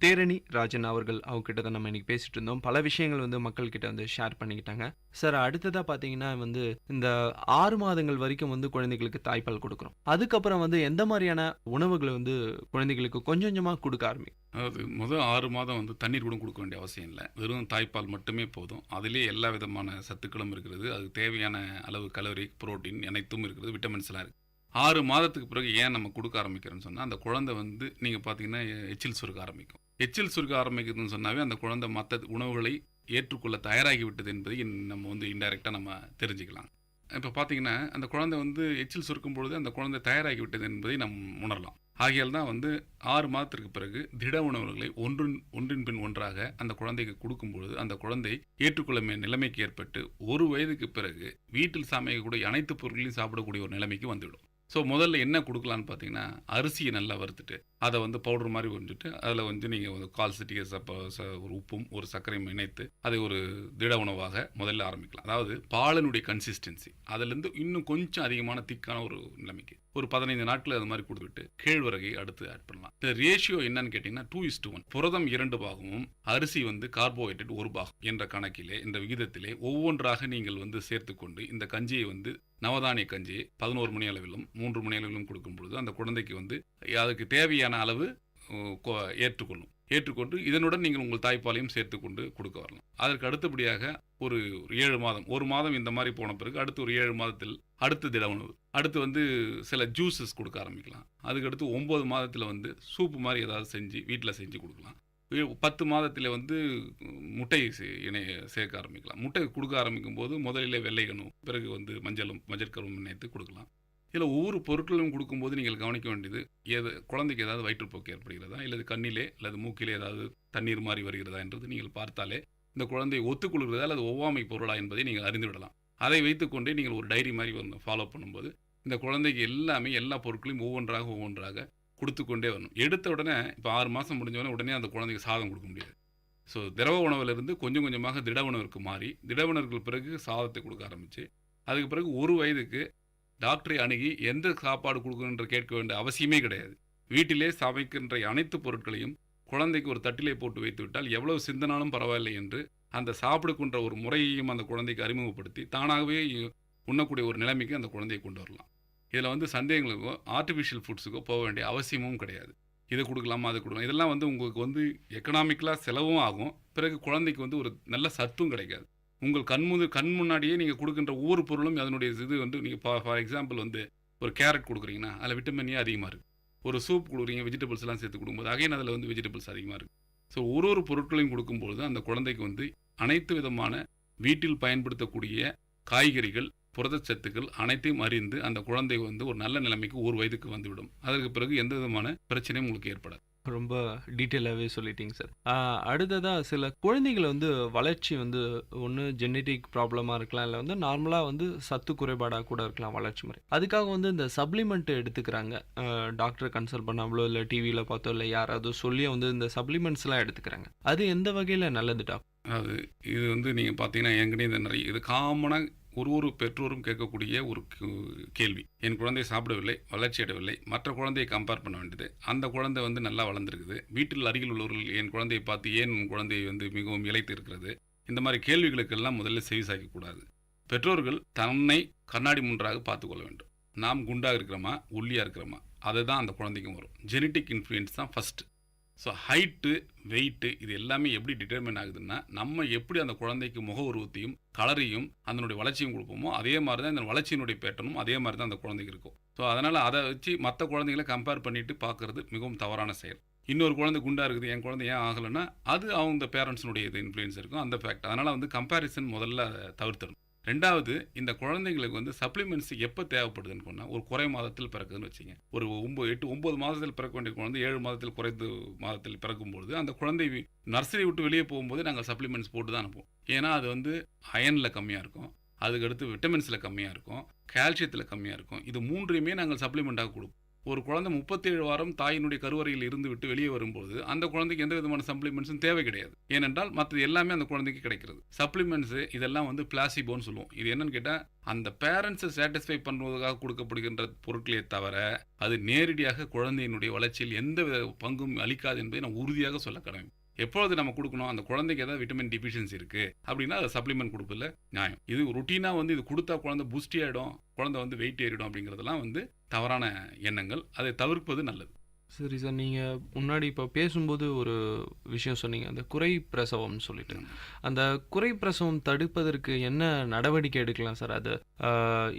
A: தேரணி ராஜன் அவங்க கிட்ட தான் நம்ம இன்னைக்கு பேசிட்டு இருந்தோம். பல விஷயங்கள் வந்து மக்கள் கிட்ட வந்து ஷேர் பண்ணிக்கிட்டாங்க. சார், அடுத்ததா பாத்தீங்கன்னா வந்து இந்த 6 மாதங்கள் வரைக்கும் வந்து குழந்தைகளுக்கு தாய்ப்பால் கொடுக்குறோம். அதுக்கப்புறம் வந்து எந்த மாதிரியான உணவுகளை வந்து குழந்தைகளுக்கு கொஞ்சம் கொஞ்சமா கொடுக்க ஆரம்பிக்கும்?
E: அதாவது முதல் 6 மாதம் வந்து தண்ணீர் கூட கொடுக்க வேண்டிய அவசியம் இல்லை, வெறும் தாய்ப்பால் மட்டுமே போதும். அதிலே எல்லா விதமான சத்துக்களும் இருக்கிறது, அதுக்கு தேவையான அளவு கலோரி, புரோட்டீன் அனைத்தும் இருக்கிறது, விட்டமின்ஸ் எல்லாம் இருக்குது. 6 மாதத்துக்கு பிறகு ஏன் நம்ம கொடுக்க ஆரம்பிக்கிறோன்னு சொன்னால், அந்த குழந்தை வந்து நீங்கள் பார்த்தீங்கன்னா எச்சில் சுருக்க ஆரம்பிக்கும். எச்சில் சுருக்க ஆரம்பிக்குதுன்னு சொன்னாவே அந்த குழந்தை மற்ற உணவுகளை ஏற்றுக்கொள்ள தயாராகி விட்டது என்பதை நம்ம வந்து இன்டைரக்டாக நம்ம தெரிஞ்சுக்கலாம். இப்போ பார்த்தீங்கன்னா அந்த குழந்தை வந்து எச்சில் சுருக்கும் பொழுது அந்த குழந்தை தயாராகி விட்டது என்பதை நாம் உணரலாம். ஆகையால் தான் வந்து 6 மாதத்திற்கு பிறகு திட உணவுகளை ஒன்றின் பின் ஒன்றாக அந்த குழந்தைக்கு கொடுக்கும்பொழுது அந்த குழந்தை ஏற்றுக்கொள்ள நிலைமைக்கு ஏற்பட்டு 1 வயதுக்கு பிறகு வீட்டில் சமைக்கக்கூடிய அனைத்து பொருட்களையும் சாப்பிடக்கூடிய ஒரு நிலைமைக்கு வந்துவிடும். ஸோ முதல்ல என்ன கொடுக்கலான்னு பார்த்தீங்கன்னா, அரிசியை நல்லா வறுத்துட்டு அதை வந்து பவுடர் மாதிரி வந்துட்டு அதில் வந்து நீங்கள் ஒரு 1/4 சிட்டிகை ஒரு உப்பும் ஒரு சர்க்கரையும் இணைத்து அதை ஒரு திட உணவாக முதல்ல ஆரம்பிக்கலாம். அதாவது பாலினுடைய கன்சிஸ்டன்சி அதிலிருந்து இன்னும் கொஞ்சம் அதிகமான திக்கான ஒரு நிலைமைக்கு ஒரு 15 நாட்கள் அது மாதிரி கொடுத்துட்டு கேழ்வரகை அடுத்து ஆட் பண்ணலாம். இந்த ரேஷியோ என்னன்னு கேட்டிங்கன்னா 2:1. புரதம் 2 பாகமும் அரிசி வந்து கார்போஹைட்ரேட் 1 பாகம் என்ற கணக்கிலே, இந்த விகிதத்திலே ஒவ்வொன்றாக நீங்கள் வந்து சேர்த்துக்கொண்டு இந்த கஞ்சியை வந்து நவதானிய கஞ்சியை 11 மணி அளவிலும் 3 மணி அளவிலும் கொடுக்கும் பொழுது அந்த குழந்தைக்கு வந்து அதுக்கு தேவையான அளவு ஏற்றுக்கொண்டு இதனுடன் நீங்கள் உங்கள் தாய்ப்பாலையும் சேர்த்து கொண்டு கொடுக்க வரலாம். அதற்கு அடுத்தபடியாக ஒரு 7 மாதம், 1 மாதம் இந்த மாதிரி போன பிறகு அடுத்து ஒரு 7 மாதத்தில் அடுத்து திட உணவு, அடுத்து வந்து சில ஜூஸஸ் கொடுக்க ஆரம்பிக்கலாம். அதுக்கடுத்து 9 மாதத்தில் வந்து சூப்பு மாதிரி ஏதாவது வீட்டில் செஞ்சு கொடுக்கலாம். 10 மாதத்தில் வந்து முட்டை சேர்க்க ஆரம்பிக்கலாம். முட்டை கொடுக்க ஆரம்பிக்கும் போது முதலில் வெள்ளைக்கணும், பிறகு வந்து மஞ்சள் கருவும் இணைத்து கொடுக்கலாம். இதில் ஒவ்வொரு பொருட்களும் கொடுக்கும்போது நீங்கள் கவனிக்க வேண்டியது, குழந்தைக்கு ஏதாவது வயிற்றுப்போக்கு ஏற்படுகிறதா, இல்லது கண்ணிலே அல்லது மூக்கிலே ஏதாவது தண்ணீர் மாதிரி வருகிறதா என்றது நீங்கள் பார்த்தாலே இந்த குழந்தையை ஒத்துக்கொள்கிறதா அல்லது ஒவ்வாமை பொருளா என்பதை நீங்கள் அறிந்துவிடலாம். அதை வைத்துக்கொண்டே நீங்கள் ஒரு டைரி மாதிரி வந்து ஃபாலோ பண்ணும்போது இந்த குழந்தைக்கு எல்லா பொருட்களையும் ஒவ்வொன்றாக கொடுத்து கொண்டே வரணும். எடுத்த உடனே இப்போ 6 மாதம் முடிஞ்சவொடனே உடனே அந்த குழந்தைக்கு சாதம் கொடுக்க முடியாது. ஸோ திரவ உணவிலிருந்து கொஞ்சம் கொஞ்சமாக திட உணவிற்கு மாறி திட உணவுக்கு பிறகு சாதத்தை கொடுக்க ஆரம்பித்து அதுக்கு பிறகு 1 வயதுக்கு டாக்டரை அணுகி எந்த சாப்பாடு கொடுக்கணுன்ற கேட்க வேண்டிய அவசியமே கிடையாது. வீட்டிலே சமைக்கின்ற அனைத்து பொருட்களையும் குழந்தைக்கு ஒரு தட்டிலே போட்டு வைத்து விட்டால் எவ்வளவு சிந்தனாலும் பரவாயில்லை என்று அந்த சாப்பிடுகின்ற ஒரு முறையையும் அந்த குழந்தைக்கு அறிமுகப்படுத்தி தானாகவே உண்ணக்கூடிய ஒரு நிலைமைக்கு அந்த குழந்தையை கொண்டு வரலாம். இதில் வந்து சந்தேகங்களுக்கோ ஆர்டிஃபிஷியல் ஃபுட்ஸுக்கோ போக வேண்டிய அவசியமும் கிடையாது. இதை கொடுக்கலாமா அதை கொடுக்கலாம், இதெல்லாம் வந்து உங்களுக்கு வந்து எக்கனாமிக்கலாக செலவும் ஆகும், பிறகு குழந்தைக்கு வந்து ஒரு நல்ல சத்தும் கிடைக்காது. உங்கள் கண் முன்னாடியே நீங்கள் கொடுக்கின்ற ஒவ்வொரு பொருளும் அதனுடைய இது வந்து நீங்கள் ஃபார் எக்ஸாம்பிள் வந்து ஒரு கேரட் கொடுக்குறீங்கன்னா அதில் விட்டமின் ஏ அதிகமாக இருக்குது. ஒரு சூப் கொடுக்குறீங்க, வெஜிடபிள்ஸ் எல்லாம் சேர்த்து கொடுக்கும்போது அகைன் அதில் வந்து வெஜிடபிள்ஸ் அதிகமாக இருக்குது. ஸோ ஒரு பொருட்களையும் கொடுக்கும்போது அந்த குழந்தைக்கு வந்து அனைத்து விதமான வீட்டில் பயன்படுத்தக்கூடிய காய்கறிகள், புரதச்சத்துக்கள் அனைத்தையும் அறிந்து அந்த குழந்தை வந்து ஒரு நல்ல நிலைமைக்கு 1 வயதுக்கு வந்துவிடும். அதற்கு பிறகு எந்த விதமான பிரச்சனையும் உங்களுக்கு ஏற்படாது.
A: ரொம்ப டீட்டெயிலாகவே சொல்லிட்டீங்க சார். அடுத்ததாக சில குழந்தைகளை வந்து வளர்ச்சி வந்து ஒன்று ஜெனட்டிக் ப்ராப்ளமாக இருக்கலாம், இல்லை வந்து நார்மலாக வந்து சத்து குறைபாடாக கூட இருக்கலாம் வளர்ச்சி முறை. அதுக்காக வந்து இந்த சப்ளிமெண்ட் எடுத்துக்கிறாங்க. டாக்டரை கன்சல்ட் பண்ணாமலோ இல்லை டிவியில் பார்த்தோ இல்லை யாராவது சொல்லி வந்து இந்த சப்ளிமெண்ட்ஸ்லாம் எடுத்துக்கிறாங்க. அது எந்த வகையில் நல்லது டாக்டர்?
E: இது வந்து நீங்கள் பார்த்தீங்கன்னா என்கிட்ட இது காமனாக ஒரு பெற்றோரும் கேட்கக்கூடிய ஒரு கேள்வி. என் குழந்தை சாப்பிடவில்லை, வளர்ச்சி அடையவில்லை, மற்ற குழந்தையை கம்பேர் பண்ண வேண்டியது. அந்த குழந்தை வந்து நல்லா வளர்ந்துருக்குது, வீட்டில் அருகில் உள்ளவர்கள் என் குழந்தையை பார்த்து ஏன் உன் குழந்தை வந்து மிகவும் இளைத்து இருக்கிறது, இந்த மாதிரி கேள்விகளுக்கெல்லாம் முதல்ல செவி சாய்க்கக்கூடாது. பெற்றோர்கள் தன்னை கண்ணாடி முன்றாக பார்த்துக்கொள்ள வேண்டும். நாம் குண்டாக இருக்கிறோமா, ஒல்லியாக இருக்கிறோமா, அதுதான் அந்த குழந்தைக்கும் வரும். ஜெனட்டிக் இன்ஃப்ளூயன்ஸ் தான் ஃபஸ்ட்டு. ஸோ ஹைட்டு, வெயிட்டு இது எல்லாமே எப்படி டிட்டர்மின் ஆகுதுன்னா, நம்ம எப்படி அந்த குழந்தைக்கு முக உருவத்தையும் கலரையும் அதனுடைய வளர்ச்சியும் கொடுப்போமோ அதே மாதிரி தான் இந்த வளர்ச்சியினுடைய பேட்டர்னும் அதே மாதிரி தான் அந்த குழந்தைக்கு இருக்கும். ஸோ அதனால் அதை வச்சு மற்ற குழந்தைகளை கம்பேர் பண்ணிட்டு பார்க்குறது மிகவும் தவறான செயல். இன்னொரு குழந்தை குண்டாக இருக்குது, என் குழந்தை ஏன் ஆகலைன்னா அது அவங்க பேரண்ட்ஸினுடைய இது இன்ஃப்ளூயன்ஸ் இருக்கும், அந்த ஃபேக்ட். அதனால் வந்து கம்பேரிசன் முதல்ல தவிர்த்தணும். ரெண்டாவது, இந்த குழந்தைங்களுக்கு வந்து சப்ளிமெண்ட்ஸ் எப்போ தேவைப்படுதுன்னு சொன்னால், ஒரு குறை மாதத்தில் பிறக்குதுன்னு வச்சுங்க. ஒரு 9 மாதத்தில் பிறக்க வேண்டிய குழந்தை 7 மாதத்தில் குறைந்து மாதத்தில் பிறக்கும்பொழுது அந்த குழந்தை நர்சரி விட்டு வெளியே போகும்போது நாங்கள் சப்ளிமெண்ட்ஸ் போட்டு தான் அனுப்புவோம். ஏன்னா அது வந்து அயனில் கம்மியாக இருக்கும், அதுக்கடுத்து விட்டமின்ஸில் கம்மியாக இருக்கும், கால்சியத்தில் கம்மியாக இருக்கும். இது மூன்றையுமே நாங்கள் சப்ளிமெண்ட்டாக கொடுப்போம். ஒரு குழந்தை 37 வாரம் தாயினுடைய கருவறையில் இருந்து விட்டு வெளியே வரும்போது அந்த குழந்தைக்கு எந்த விதமான சப்ளிமெண்ட்ஸும் தேவை கிடையாது. ஏனென்றால் மற்றது எல்லாமே அந்த குழந்தைக்கு கிடைக்கிறது. சப்ளிமெண்ட்ஸு இதெல்லாம் வந்து பிளாசிபோன்னு சொல்லுவோம். இது என்னன்னு கேட்டால், அந்த பேரண்ட்ஸை சாட்டிஸ்ஃபை பண்ணுவதற்காக கொடுக்கப்படுகின்ற பொருட்களே தவிர அது நேரடியாக குழந்தையினுடைய வளர்ச்சியில் எந்த பங்கும் அளிக்காது என்பதை நான் உறுதியாக சொல்ல கடமை. எப்பொழுது நம்ம கொடுக்கணும், அந்த குழந்தைக்கு ஏதாவது விட்டமின் டிஃபிஷியன்சி இருக்குது அப்படின்னா அதை சப்ளிமெண்ட் கொடுப்பதில்ல நியாயம். இது ருட்டீனாக வந்து இது கொடுத்தா குழந்தை பூஸ்டி ஆகிடும், குழந்தை வந்து வெயிட் ஏறிடும் அப்படிங்கிறதெல்லாம் வந்து தவறான எண்ணங்கள். அதை தவிர்ப்பது நல்லது.
A: சரி சார், நீங்கள் முன்னாடி இப்போ பேசும்போது ஒரு விஷயம் சொன்னீங்க, அந்த குறை பிரசவம்னு சொல்லிட்டு. அந்த குறை பிரசவம் தடுப்பதற்கு என்ன நடவடிக்கை எடுக்கலாம் சார்? அது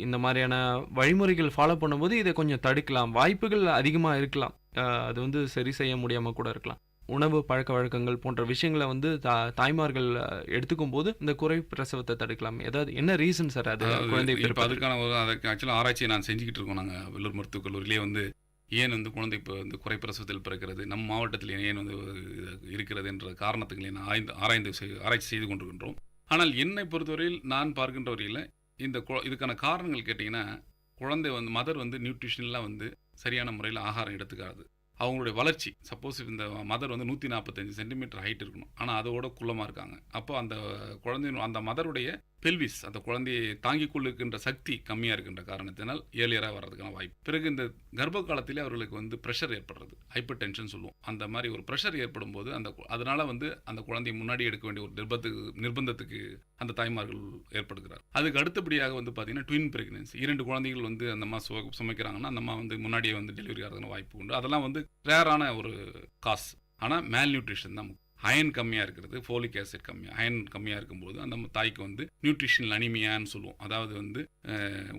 A: இந்த மாதிரியான வழிமுறைகள் ஃபாலோ பண்ணும்போது இதை கொஞ்சம் தடுக்கலாம், வாய்ப்புகள் அதிகமாக இருக்கலாம், அது வந்து சரி செய்ய முடியாமல் கூட இருக்கலாம். உணவு பழக்க வழக்கங்கள் போன்ற விஷயங்களை வந்து தாய்மார்கள் எடுத்துக்கும் போது இந்த குறை பிரசவத்தை தடுக்கலாம். ஏதாவது என்ன ரீசன் சார் அது குழந்தை
E: இப்போ அதுக்கான அதுக்கு ஆக்சுவலாக ஆராய்ச்சியை நான் செஞ்சுக்கிட்டு இருக்கோம். நாங்கள் வெள்ளூர் மருத்துவக் கல்லூரியிலே வந்து ஏன் வந்து குழந்தை இப்போ வந்து குறை பிரசவத்தில் பிறக்கிறது, நம் மாவட்டத்தில் ஏன் வந்து இருக்கிறது என்ற காரணத்துக்களை நான் ஆராய்ச்சி செய்து கொண்டிருக்கின்றோம். ஆனால் என்னை பொறுத்தவரையில் நான் பார்க்கின்ற வரையில் இதுக்கான காரணங்கள் கேட்டிங்கன்னா, குழந்தை வந்து மதர் வந்து நியூட்ரிஷன்லாம் வந்து சரியான முறையில் ஆகாரம் எடுத்துக்காது. அவங்களுடைய வளர்ச்சி, சப்போஸ் இந்த மதர் வந்து 145 சென்டிமீட்டர் ஹைட் இருக்கணும், ஆனால் அதோட குள்ளமாக இருக்காங்க. அப்போ அந்த குழந்தைய அந்த மதருடைய பெல்விஸ், அந்த குழந்தையை தாங்கிக் கொள்ளுகின்ற சக்தி கம்மியாக இருக்கின்ற காரணத்தினால் ஏர்லியராக வர்றதுக்கான வாய்ப்பு. பிறகு இந்த கர்ப்ப காலத்திலே அவர்களுக்கு வந்து ப்ரெஷர் ஏற்படுறது, ஹைப்பர் டென்ஷன் சொல்லுவோம். அந்த மாதிரி ஒரு ப்ரெஷர் ஏற்படும் போது அதனால் வந்து அந்த குழந்தையை முன்னாடி எடுக்க வேண்டிய ஒரு நிர்பந்தத்துக்கு அந்த தாய்மார்கள் ஏற்படுகிறார். அதுக்கு அடுத்தபடியாக வந்து பார்த்தீங்கன்னா ட்வின் பிரெக்னன்சி, 2 குழந்தைகள் வந்து அந்த அம்மா சுமைக்கிறாங்கன்னா அந்த அம்மா வந்து முன்னாடியே வந்து டெலிவரி ஆகிறதுக்கான வாய்ப்பு உண்டு. அதெல்லாம் வந்து ரேரான ஒரு காஸ். ஆனால் மேல் நியூட்ரிஷன் தான். அயன் கம்மியாக இருக்கிறது, ஃபோலிக் ஆசிட் கம்மியாக, அயன் கம்மியாக இருக்கும்போது அந்த தாய்க்கு வந்து நியூட்ரிஷனல் அனிமியான்னு சொல்லுவோம். அதாவது வந்து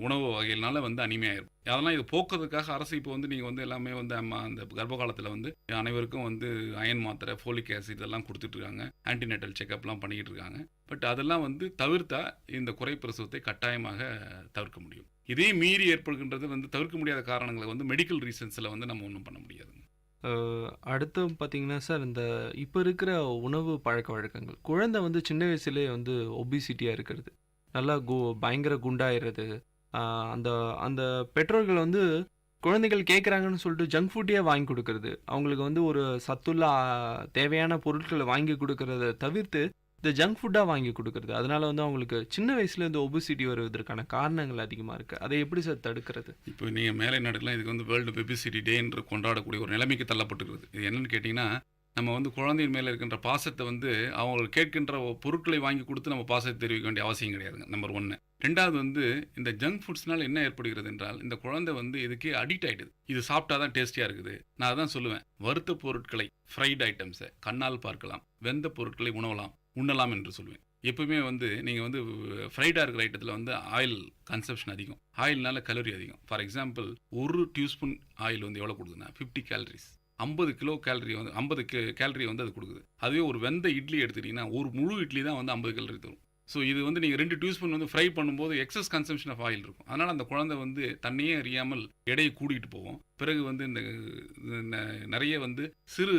E: உணவு வகையினால வந்து அனிமியா இருக்கும். அதெல்லாம் இது போக்குறதுக்காக அரசு இப்போ வந்து நீங்கள் வந்து எல்லாமே வந்து அந்த கர்ப்ப காலத்தில் வந்து அனைவருக்கும் வந்து அயன் மாத்திரை, ஃபோலிக் ஆசிட் இதெல்லாம் கொடுத்துட்ருக்காங்க, ஆன்டிநேட்டல் செக்அப்லாம் பண்ணிக்கிட்டு இருக்காங்க. பட் அதெல்லாம் வந்து தவிர்த்தா இந்த குறை பிரசவத்தை கட்டாயமாக தவிர்க்க முடியும். இதே மீறி ஏற்படுகின்றது வந்து தவிர்க்க முடியாத காரணங்களை வந்து மெடிக்கல் ரீசன்ஸில் வந்து நம்ம ஒன்றும் பண்ண முடியாதுங்க.
A: அடுத்து பார்த்தீங்கன்னா சார், இந்த இப்போ இருக்கிற உணவு பழக்க வழக்கங்கள், குழந்தை வந்து சின்ன வயசுலேயே வந்து ஒபிசிட்டியாக இருக்கிறது, நல்லா பயங்கர குண்டாயிடுறது, அந்த அந்த பெற்றோர்கள் வந்து குழந்தைகள் கேட்குறாங்கன்னு சொல்லிட்டு ஜங்க் ஃபுட்டையே வாங்கி கொடுக்கறது, அவங்களுக்கு வந்து ஒரு சத்துள்ள தேவையான பொருட்களை வாங்கி கொடுக்கறத தவிர்த்து இந்த ஜங்க் ஃபுட்டாக வாங்கி கொடுக்குறது. அதனால வந்து அவங்களுக்கு சின்ன வயசுல இந்த ஒபிசிட்டி வருவதற்கான காரணங்கள் அதிகமாக இருக்குது. அதை எப்படி சார் தடுக்கிறது?
E: இப்போ நீங்கள் மேலை நாடுகள்லாம் இதுக்கு வந்து வேர்ல்டு ஒபிசிட்டி டே என்று கொண்டாடக்கூடிய ஒரு நிலைமைக்கு தள்ளப்பட்டுருக்குது. இது என்னென்னு கேட்டிங்கன்னா, நம்ம வந்து குழந்தையின் மேலே இருக்கின்ற பாசத்தை வந்து அவங்களுக்கு கேட்கின்ற பொருட்களை வாங்கி கொடுத்து நம்ம பாசத்தை தெரிவிக்க வேண்டிய அவசியம் கிடையாதுங்க. நம்பர் 1. 2வது வந்து இந்த ஜங்க் ஃபுட்ஸ்னால் என்ன ஏற்படுகிறது என்றால், இந்த குழந்தை வந்து இதுக்கே அடிக்ட் ஆகிடுது. இது சாப்பிட்டா தான் டேஸ்டியாக இருக்குது. நான் அதான் சொல்லுவேன், வறுத்த பொருட்களை, ஃப்ரைட் ஐட்டம்ஸை கண்ணால் பார்க்கலாம், வெந்த பொருட்களை உண்ணலாம் என்று சொல்லுவேன். எப்பவுமே வந்து நீங்கள் வந்து ஃப்ரைடாக இருக்கிற ஐட்டத்தில் வந்து ஆயில் கன்சப்ஷன் அதிகம், ஆயில்னால கலோரி அதிகம். ஃபார் எக்ஸாம்பிள், 1 டியூஸ்பூன் ஆயில் வந்து எவ்வளோ கொடுக்குதுன்னா 50 கேலரிஸ், 50 கிலோ கேலரி வந்து 50 கேலரி வந்து அது கொடுக்குது. அதுவே ஒரு வெந்த இட்லி எடுத்துக்கிட்டிங்கன்னா ஒரு முழு இட்லி தான் வந்து 50 கேலரி தரும். ஸோ இது வந்து நீங்கள் 2 டியூஸ்பூன் வந்து ஃப்ரை பண்ணும்போது எக்ஸஸ் கன்சம்ஷன் ஆஃப் ஆயில் இருக்கும். அதனால் அந்த குழந்தை வந்து தன்னையே அறியாமல் எடையை கூட்டிகிட்டு போகும். பிறகு வந்து இந்த நிறைய வந்து சிறு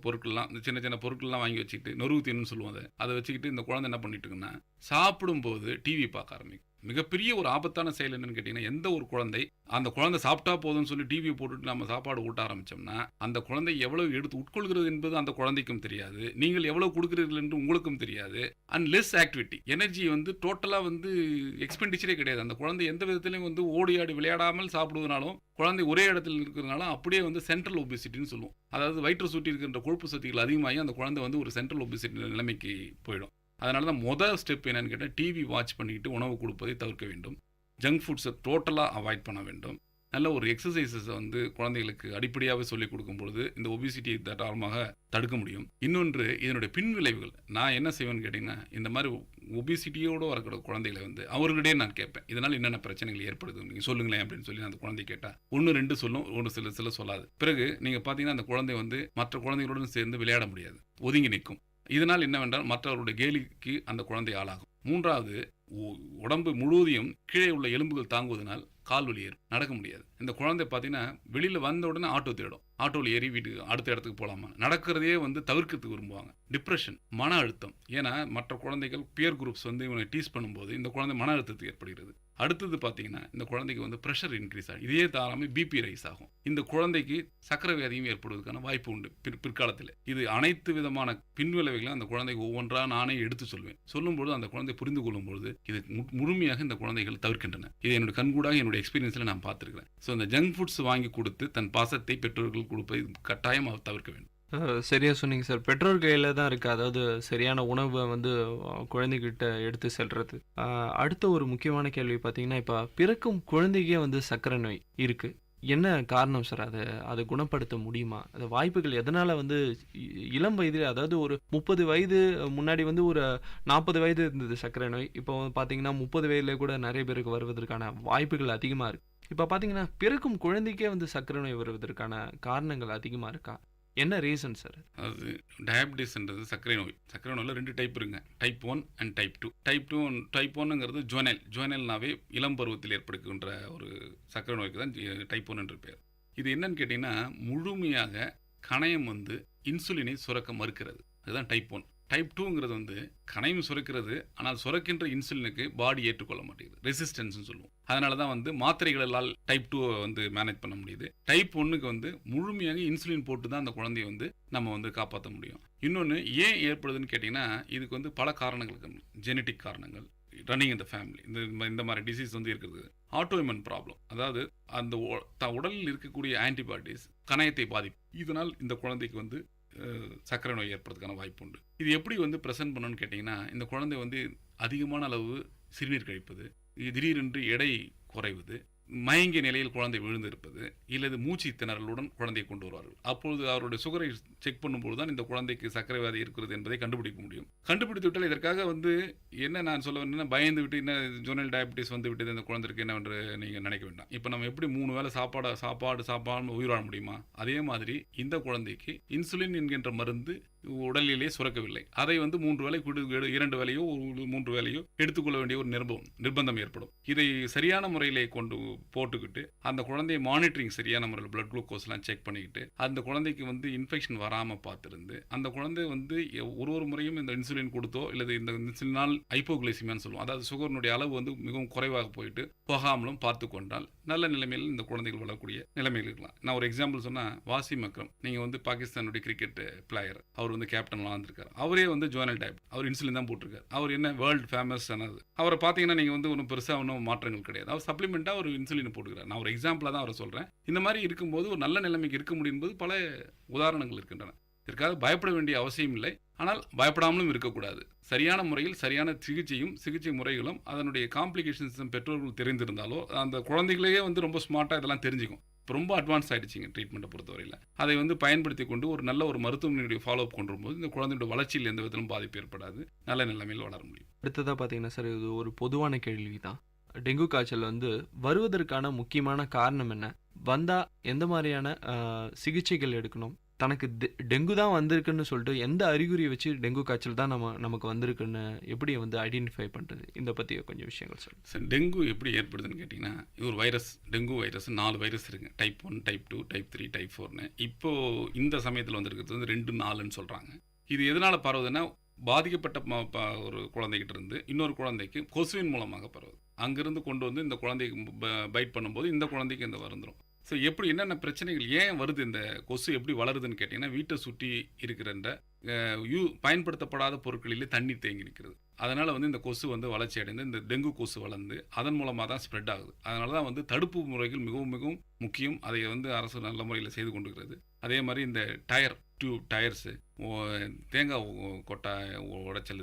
E: பொருட்கள்லாம், இந்த சின்ன சின்ன பொருட்கள்லாம் வாங்கி வச்சுக்கிட்டு, நொறுவு தீனுன்னு சொல்லுவோம், அதை வச்சுக்கிட்டு இந்த குழந்தை என்ன பண்ணிட்டு இருக்குன்னா, சாப்பிடும்போது டிவி பார்க்க ஆரம்பிக்கும். மிகப்பெரிய ஒரு ஆபத்தான செயல் என்னன்னு கேட்டிங்கன்னா, எந்த ஒரு குழந்தை அந்த குழந்தை சாப்பிட்டா போதும்னு சொல்லி டிவியை போட்டுட்டு நம்ம சாப்பாடு ஊட்ட ஆரம்பிச்சோம்னா, அந்த குழந்தை எவ்வளவு எடுத்து உட்கொள்கிறது என்பது அந்த குழந்தைக்கும் தெரியாது. நீங்கள் எவ்வளவு கொடுக்கிறீர்கள் என்று உங்களுக்கும் தெரியாது. அண்ட் லெஸ் ஆக்டிவிட்டி, எனர்ஜி வந்து டோட்டலா வந்து எக்ஸ்பெண்டிச்சரே கிடையாது. அந்த குழந்தை எந்த விதத்திலையும் வந்து ஓடி ஆடி விளையாடாமல் சாப்பிடுவதனாலும், குழந்தை ஒரே இடத்துல இருக்கிறதுனால அப்படியே வந்து சென்ட்ரல் ஒபிசிட்டின்னு சொல்லுவோம். அதாவது வயிற்று சுற்றி இருக்கின்ற கொழுப்பு சக்திகள் அதிகமாகி அந்த குழந்தை வந்து ஒரு சென்ட்ரல் ஒபிசிட்டி நிலைமைக்கு போயிடும். அதனால தான் முதல் ஸ்டெப் என்னன்னு கேட்டால், டிவி வாட்ச் பண்ணிக்கிட்டு உணவு கொடுப்பதை தவிர்க்க வேண்டும். ஜங்க் ஃபுட்ஸை டோட்டலாக அவாய்ட் பண்ண வேண்டும். நல்ல ஒரு எக்ஸசைசஸை வந்து குழந்தைகளுக்கு அடிப்படையாகவே சொல்லிக் கொடுக்கும்பொழுது இந்த ஒபிசிட்டியை தாராளமாக தடுக்க முடியும். இன்னொன்று, இதனுடைய பின் விளைவுகள் நான் என்ன செய்வேன்னு கேட்டிங்கன்னா, இந்த மாதிரி ஒபிசிட்டியோடு வரக்கூடிய குழந்தைகளை வந்து அவர்களிடையே நான் கேட்பேன், இதனால் என்னென்ன பிரச்சனைகள் ஏற்படுது நீங்கள் சொல்லுங்களேன் அப்படின்னு சொல்லி அந்த குழந்தை கேட்டால் 1-2 சொல்லும், ஒரு சில சொல்லாது. பிறகு நீங்கள் பார்த்தீங்கன்னா அந்த குழந்தை வந்து மற்ற குழந்தைகளுடன் சேர்ந்து விளையாட முடியாது, ஒதுங்கி நிற்கும். இதனால் என்னவென்றால் மற்றவருடைய கேலிக்கு அந்த குழந்தை ஆளாகும். 3வது, உடம்பு முழுவதையும் கீழே உள்ள எலும்புகள் தாங்குவதனால் கால் வலி ஏறும், நடக்க முடியாது. இந்த குழந்தை பார்த்தீங்கன்னா வெளியில் வந்த உடனே ஆட்டோ தேடும், ஆட்டோவில் ஏறி வீட்டுக்கு அடுத்த இடத்துக்கு போகலாமா, நடக்கிறதையே வந்து தவிர்க்கிறதுக்கு விரும்புவாங்க. டிப்ரெஷன், மன அழுத்தம். ஏன்னா மற்ற குழந்தைகள் பியர் குரூப்ஸ் வந்து இவனை டீஸ் பண்ணும்போது இந்த குழந்தை மன அழுத்தத்துக்கு ஏற்படுகிறது. அடுத்தது பார்த்தீங்கன்னா இந்த குழந்தைக்கு வந்து ப்ரெஷர் இன்க்ரீஸ் ஆகும், இதே தாராமல் பிபி ரைஸ் ஆகும். இந்த குழந்தைக்கு சக்கரை வியாதியும் ஏற்படுவதற்கான வாய்ப்பு உண்டு பிற்காலத்தில். இது அனைத்து விதமான பின்விளைவுகளும் அந்த குழந்தைக்கு ஒவ்வொன்றா நானே எடுத்து சொல்வேன். சொல்லும்போது அந்த குழந்தை புரிந்து கொள்ளும்பொழுது இது முழுமையாக இந்த குழந்தைகள் தவிர்க்கின்றன. இது என்னுடைய கண்கூடாக என்னுடைய எக்ஸ்பீரியன்ஸில் நான் பார்த்துருக்கிறேன். ஸோ இந்த ஜங்க் ஃபுட்ஸ் வாங்கி கொடுத்து தன் பாசத்தை பெற்றோர்கள் கொடுப்பதை கட்டாயம் தவிர்க்க வேண்டும்.
A: சரியா சொன்னீங்க சார். பெற்றோர் கையில் தான் இருக்குது, அதாவது சரியான உணவை வந்து குழந்தைகிட்ட எடுத்து செல்றது. அடுத்த ஒரு முக்கியமான கேள்வி பார்த்தீங்கன்னா, இப்போ பிறக்கும் குழந்தைக்கே வந்து சர்க்கரை நோய் இருக்குது, என்ன காரணம் சார்? அதை குணப்படுத்த முடியுமா? அது வாய்ப்புகள் எதனால் வந்து இளம் வயதில், அதாவது ஒரு 30 வயது முன்னாடி வந்து ஒரு 40 வயது இருந்தது சர்க்கரை நோய், இப்போ பார்த்தீங்கன்னா 30 வயதில் கூட நிறைய பேருக்கு வருவதற்கான வாய்ப்புகள் அதிகமாக இருக்குது. இப்போ பார்த்தீங்கன்னா பிறக்கும் குழந்தைக்கே வந்து சர்க்கரை நோய் வருவதற்கான காரணங்கள் அதிகமாக இருக்கா? என்ன ரீசன் சார்?
E: அது டயபிட்டிஸ்ன்றது சர்க்கரை நோய். சர்க்கரை நோயில் 2 டைப் இருக்குங்க, டைப் 1 அண்ட் டைப் 2. டைப் 1ங்கிறது ஜுவனைல்னாவே இளம் பருவத்தில் ஏற்படுகின்ற ஒரு சர்க்கரை நோய்க்கு தான் டைப் 1 என்று பேர். இது என்னன்னு கேட்டிங்கன்னா, முழுமையாக கணையம் வந்து இன்சுலினை சுரக்க மறுக்கிறது, அதுதான் டைப் 1. டைப் 2ங்கிறது வந்து கணையம் சுரக்கிறது, ஆனால் சுரக்கின்ற இன்சுலினுக்கு பாடி ஏற்றுக்கொள்ள மாட்டேங்குது, ரெசிஸ்டன்ஸ்னு சொல்லுவோம். அதனால தான் வந்து மாத்திரைகளால் டைப் 2 வந்து மேனேஜ் பண்ண முடியுது. டைப் 1க்கு வந்து முழுமையாக இன்சுலின் போட்டு தான் அந்த குழந்தைய வந்து நம்ம வந்து காப்பாற்ற முடியும். இன்னொன்று ஏன் ஏற்படுதுன்னு கேட்டிங்கன்னா, இதுக்கு வந்து பல காரணங்கள் இருக்கு. ஜெனட்டிக் காரணங்கள், ரன்னிங் இந்த ஃபேமிலி, இந்த மாதிரி டிசீஸ் வந்து இருக்குது. ஆட்டோஇம்யூன் ப்ராப்ளம், அதாவது அந்த உடலில் இருக்கக்கூடிய ஆன்டிபாடிஸ் கணையத்தை பாதிப்பு, இதனால் இந்த குழந்தைக்கு வந்து சர்க்கரை நோய் ஏற்படுறதுக்கான வாய்ப்பு உண்டு. இது எப்படி வந்து ப்ரெசென்ட் பண்ணணும்னு கேட்டிங்கன்னா, இந்த குழந்தை வந்து அதிகமான அளவு சிறுநீர் கழிப்பது, திடீரென்று எடை குறைவது, மயங்கிய நிலையில் குழந்தை விழுந்திருப்பது, இல்லது மூச்சு திணறலுடன் குழந்தையை கொண்டு வருவார்கள். அப்பொழுது அவருடைய சுகரை செக் பண்ணும்போது தான் இந்த குழந்தைக்கு சர்க்கரை வியாதி இருக்கிறது என்பதை கண்டுபிடிக்க முடியும். கண்டுபிடித்து விட்டால் இதற்காக வந்து என்ன நான் சொல்ல வேணும்னா, பயந்து விட்டு என்ன ஜுவனைல் டயபிட்டிஸ் வந்து விட்டது இந்த குழந்தைக்கு என்னவென்று நீங்கள் நினைக்க வேண்டாம். இப்போ நம்ம எப்படி 3 வேளை சாப்பாடு உயிர் வாழ முடியுமா, அதே மாதிரி இந்த குழந்தைக்கு இன்சுலின் என்கின்ற மருந்து உடலிலே சுரக்கவில்லை. அதை வந்து 3 வேளை 2 வேளையோ 3 வேளையோ எடுத்துக்கொள்ள வேண்டிய ஒரு நிர்பந்தம் ஏற்படும். இதை சரியான முறையிலே கொண்டு போட்டுக்கிட்டு அந்த குழந்தையை மானிட்டரிங், சரியான முறையில் பிளட் குளுக்கோஸ்லாம் செக் பண்ணிக்கிட்டு அந்த குழந்தைக்கு வந்து இன்ஃபெக்ஷன் வராமல் பார்த்துருந்து அந்த குழந்தை வந்து ஒரு முறையும் இந்த இன்சுலின் கொடுத்தோ இல்லது இந்த இன்சுலினால் ஹைப்போகிளைசிமியான்னு சொல்லுவோம், அதாவது சுகர்னுடைய அளவு வந்து மிகவும் குறைவாக போயிட்டு போகாமலும் பார்த்து கொண்டால் நல்ல நிலைமையில் இந்த குழந்தைகள் வளரக்கூடிய நிலைமையில் இருக்கலாம். நான் ஒரு எக்ஸாம்பிள் சொன்னால், வாசிம் அக்ரம், நீங்கள் வந்து பாகிஸ்தானுடைய கிரிக்கெட் பிளேயர், அவர் வந்து கேப்டன்லாம் வந்திருக்காரு. அவரே வந்து ஜுவனைல் டைப், அவர் இன்சுலின் தான் போட்டிருக்காரு. அவர் என்ன வேர்ல்டு ஃபேமஸ் ஆனது. அவரை பார்த்தீங்கன்னா நீங்கள் வந்து ஒன்றும் பெருசாக ஒன்றும் மாற்றங்கள் கிடையாது, அவர் சப்ளிமெண்ட்டாக ஒரு இன்சுலின் போட்டுக்கிறார். நான் ஒரு எக்ஸாம்பிளாக தான் அவரை சொல்கிறேன். இந்த மாதிரி இருக்கும்போது ஒரு நல்ல நிலைமைக்கு இருக்க முடியும் போது பல உதாரணங்கள் இருக்கின்றன. இதற்காக பயப்பட வேண்டிய அவசியம் இல்லை, ஆனால் பயப்படாமலும் இருக்கக்கூடாது. சரியான முறையில் சரியான சிகிச்சை முறைகளும் அதனுடைய காம்ப்ளிகேஷன்ஸும் பெற்றோர்கள் தெரிந்திருந்தாலோ அந்த குழந்தைகளையே வந்து ரொம்ப ஸ்மார்ட்டாக இதெல்லாம் தெரிஞ்சுக்கும். இப்போ ரொம்ப அட்வான்ஸ் ஆகிடுச்சிங்க ட்ரீட்மெண்ட்டை பொறுத்தவரையில். அதை வந்து பயன்படுத்தி கொண்டு ஒரு நல்ல ஒரு மருத்துவமனையுடைய ஃபாலோ அப் கொண்டு வரும்போது இந்த குழந்தையோட வளர்ச்சியில் எந்த விதத்திலும் பாதிப்பு ஏற்படாது, நல்ல நிலைமையில் வளர முடியும்.
A: அடுத்ததாக பார்த்தீங்கன்னா சார், இது ஒரு பொதுவான கேள்வி தான். டெங்கு காய்ச்சல் வந்து வருவதற்கான முக்கியமான காரணம் என்ன? வந்தால் எந்த மாதிரியான சிகிச்சைகள் எடுக்கணும்? தனக்கு டெங்கு தான் வந்திருக்குன்னு சொல்லிட்டு எந்த அறிகுறியை வச்சு டெங்கு காய்ச்சல் தான் நமக்கு வந்திருக்குன்னு எப்படி வந்து ஐடென்டிஃபை பண்ணுறது? இதை பற்றி கொஞ்சம் விஷயங்கள் சொல்லுங்கள்
E: சார். டெங்கு எப்படி ஏற்படுதுன்னு கேட்டிங்கன்னா, இது ஒரு வைரஸ், டெங்கு வைரஸ் 4 வைரஸ் இருக்குது. டைப் 1, டைப் 2, டைப் 3, டைப் 4ன்னு. இப்போது இந்த சமயத்தில் வந்திருக்கிறது வந்து 2, 4ன்னு சொல்கிறாங்க. இது எதனால் பரவுதுன்னா, பாதிக்கப்பட்ட ஒரு குழந்தைகிட்ட இருந்து இன்னொரு குழந்தைக்கு கொசுவின் மூலமாக பரவுது. அங்கிருந்து கொண்டு வந்து இந்த குழந்தைக்கு பைட் பண்ணும்போது இந்த குழந்தைக்கு இந்த வருந்துடும். ஸோ எப்படி என்னென்ன பிரச்சனைகள் ஏன் வருது, இந்த கொசு எப்படி வளருதுன்னு கேட்டிங்கன்னா, வீட்டை சுற்றி இருக்கிற பயன்படுத்தப்படாத பொருட்களிலே தண்ணி தேங்கி நிற்கிறது. அதனால் வந்து இந்த கொசு வந்து வளர்ச்சி அடைந்து இந்த டெங்கு கொசு வளர்ந்து அதன் மூலமாக தான் ஸ்ப்ரெட் ஆகுது. அதனால தான் வந்து தடுப்பு முறைகள் மிகவும் மிகவும் முக்கியம். அதை வந்து அரசு நல்ல முறையில் செய்து கொண்டிருக்கிறது. அதே மாதிரி இந்த டயர்ஸு தேங்காய் கொட்டை உடைச்சல்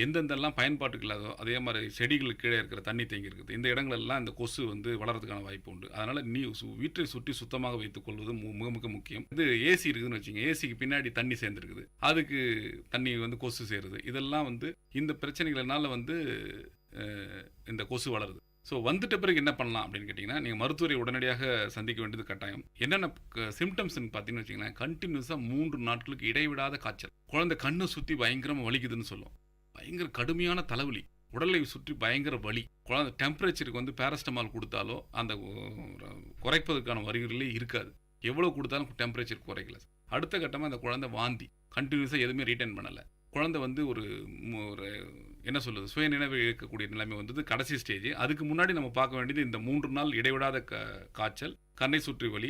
E: எந்தெந்தெல்லாம் பயன்பாட்டுக்கு இல்லாதோ அதே மாதிரி செடிகளுக்கு கீழே இருக்கிற தண்ணி தேங்கி இருக்குது. இந்த இடங்களெல்லாம் இந்த கொசு வந்து வளர்கிறதுக்கான வாய்ப்பு உண்டு. அதனால் வீட்டை சுற்றி சுத்தமாக வைத்துக் கொள்வது மிக மிக முக்கியம். இது ஏசி இருக்குதுன்னு வச்சுங்க, ஏசிக்கு பின்னாடி தண்ணி சேர்ந்துருக்குது, அதுக்கு தண்ணி வந்து கொசு சேருது. இதெல்லாம் வந்து இந்த பிரச்சனைகள்னால வந்து இந்த கொசு வளருது. ஸோ வந்துட்ட பிறகு என்ன பண்ணலாம் அப்படின்னு கேட்டிங்கன்னா, நீங்கள் மருத்துவரை உடனடியாக சந்திக்க வேண்டியது கட்டாயம். என்னென்ன சிம்டம்ஸ்ன்னு பார்த்தீங்கன்னு வச்சிங்கன்னா, கண்டினியூஸாக 3 நாட்களுக்கு இடைவிடாத காய்ச்சல், குழந்தை கண்ணை சுற்றி பயங்கரமாக வலிக்குதுன்னு சொல்லும், பயங்கர கடுமையான தலைவலி, உடலை சுற்றி பயங்கர வலி, குழந்தை டெம்பரேச்சருக்கு வந்து பேரஸ்டமால் கொடுத்தாலோ அந்த குறைப்பதற்கான வரிகளே இருக்காது. எவ்வளோ கொடுத்தாலும் டெம்பரேச்சர் குறைக்கல. அடுத்த கட்டமாக அந்த குழந்தை வாந்தி, கண்டினியூஸாக எதுவுமே ரீட்டைன் பண்ணலை, குழந்தை வந்து ஒரு என்ன சொல்கிறது சுயநினைவு இழக்கக்கூடிய நிலைமை வந்தது கடைசி ஸ்டேஜ். அதுக்கு முன்னாடி நம்ம பார்க்க வேண்டியது இந்த 3 நாள் இடைவிடாத காய்ச்சல், கண்ணை சுற்றி வலி,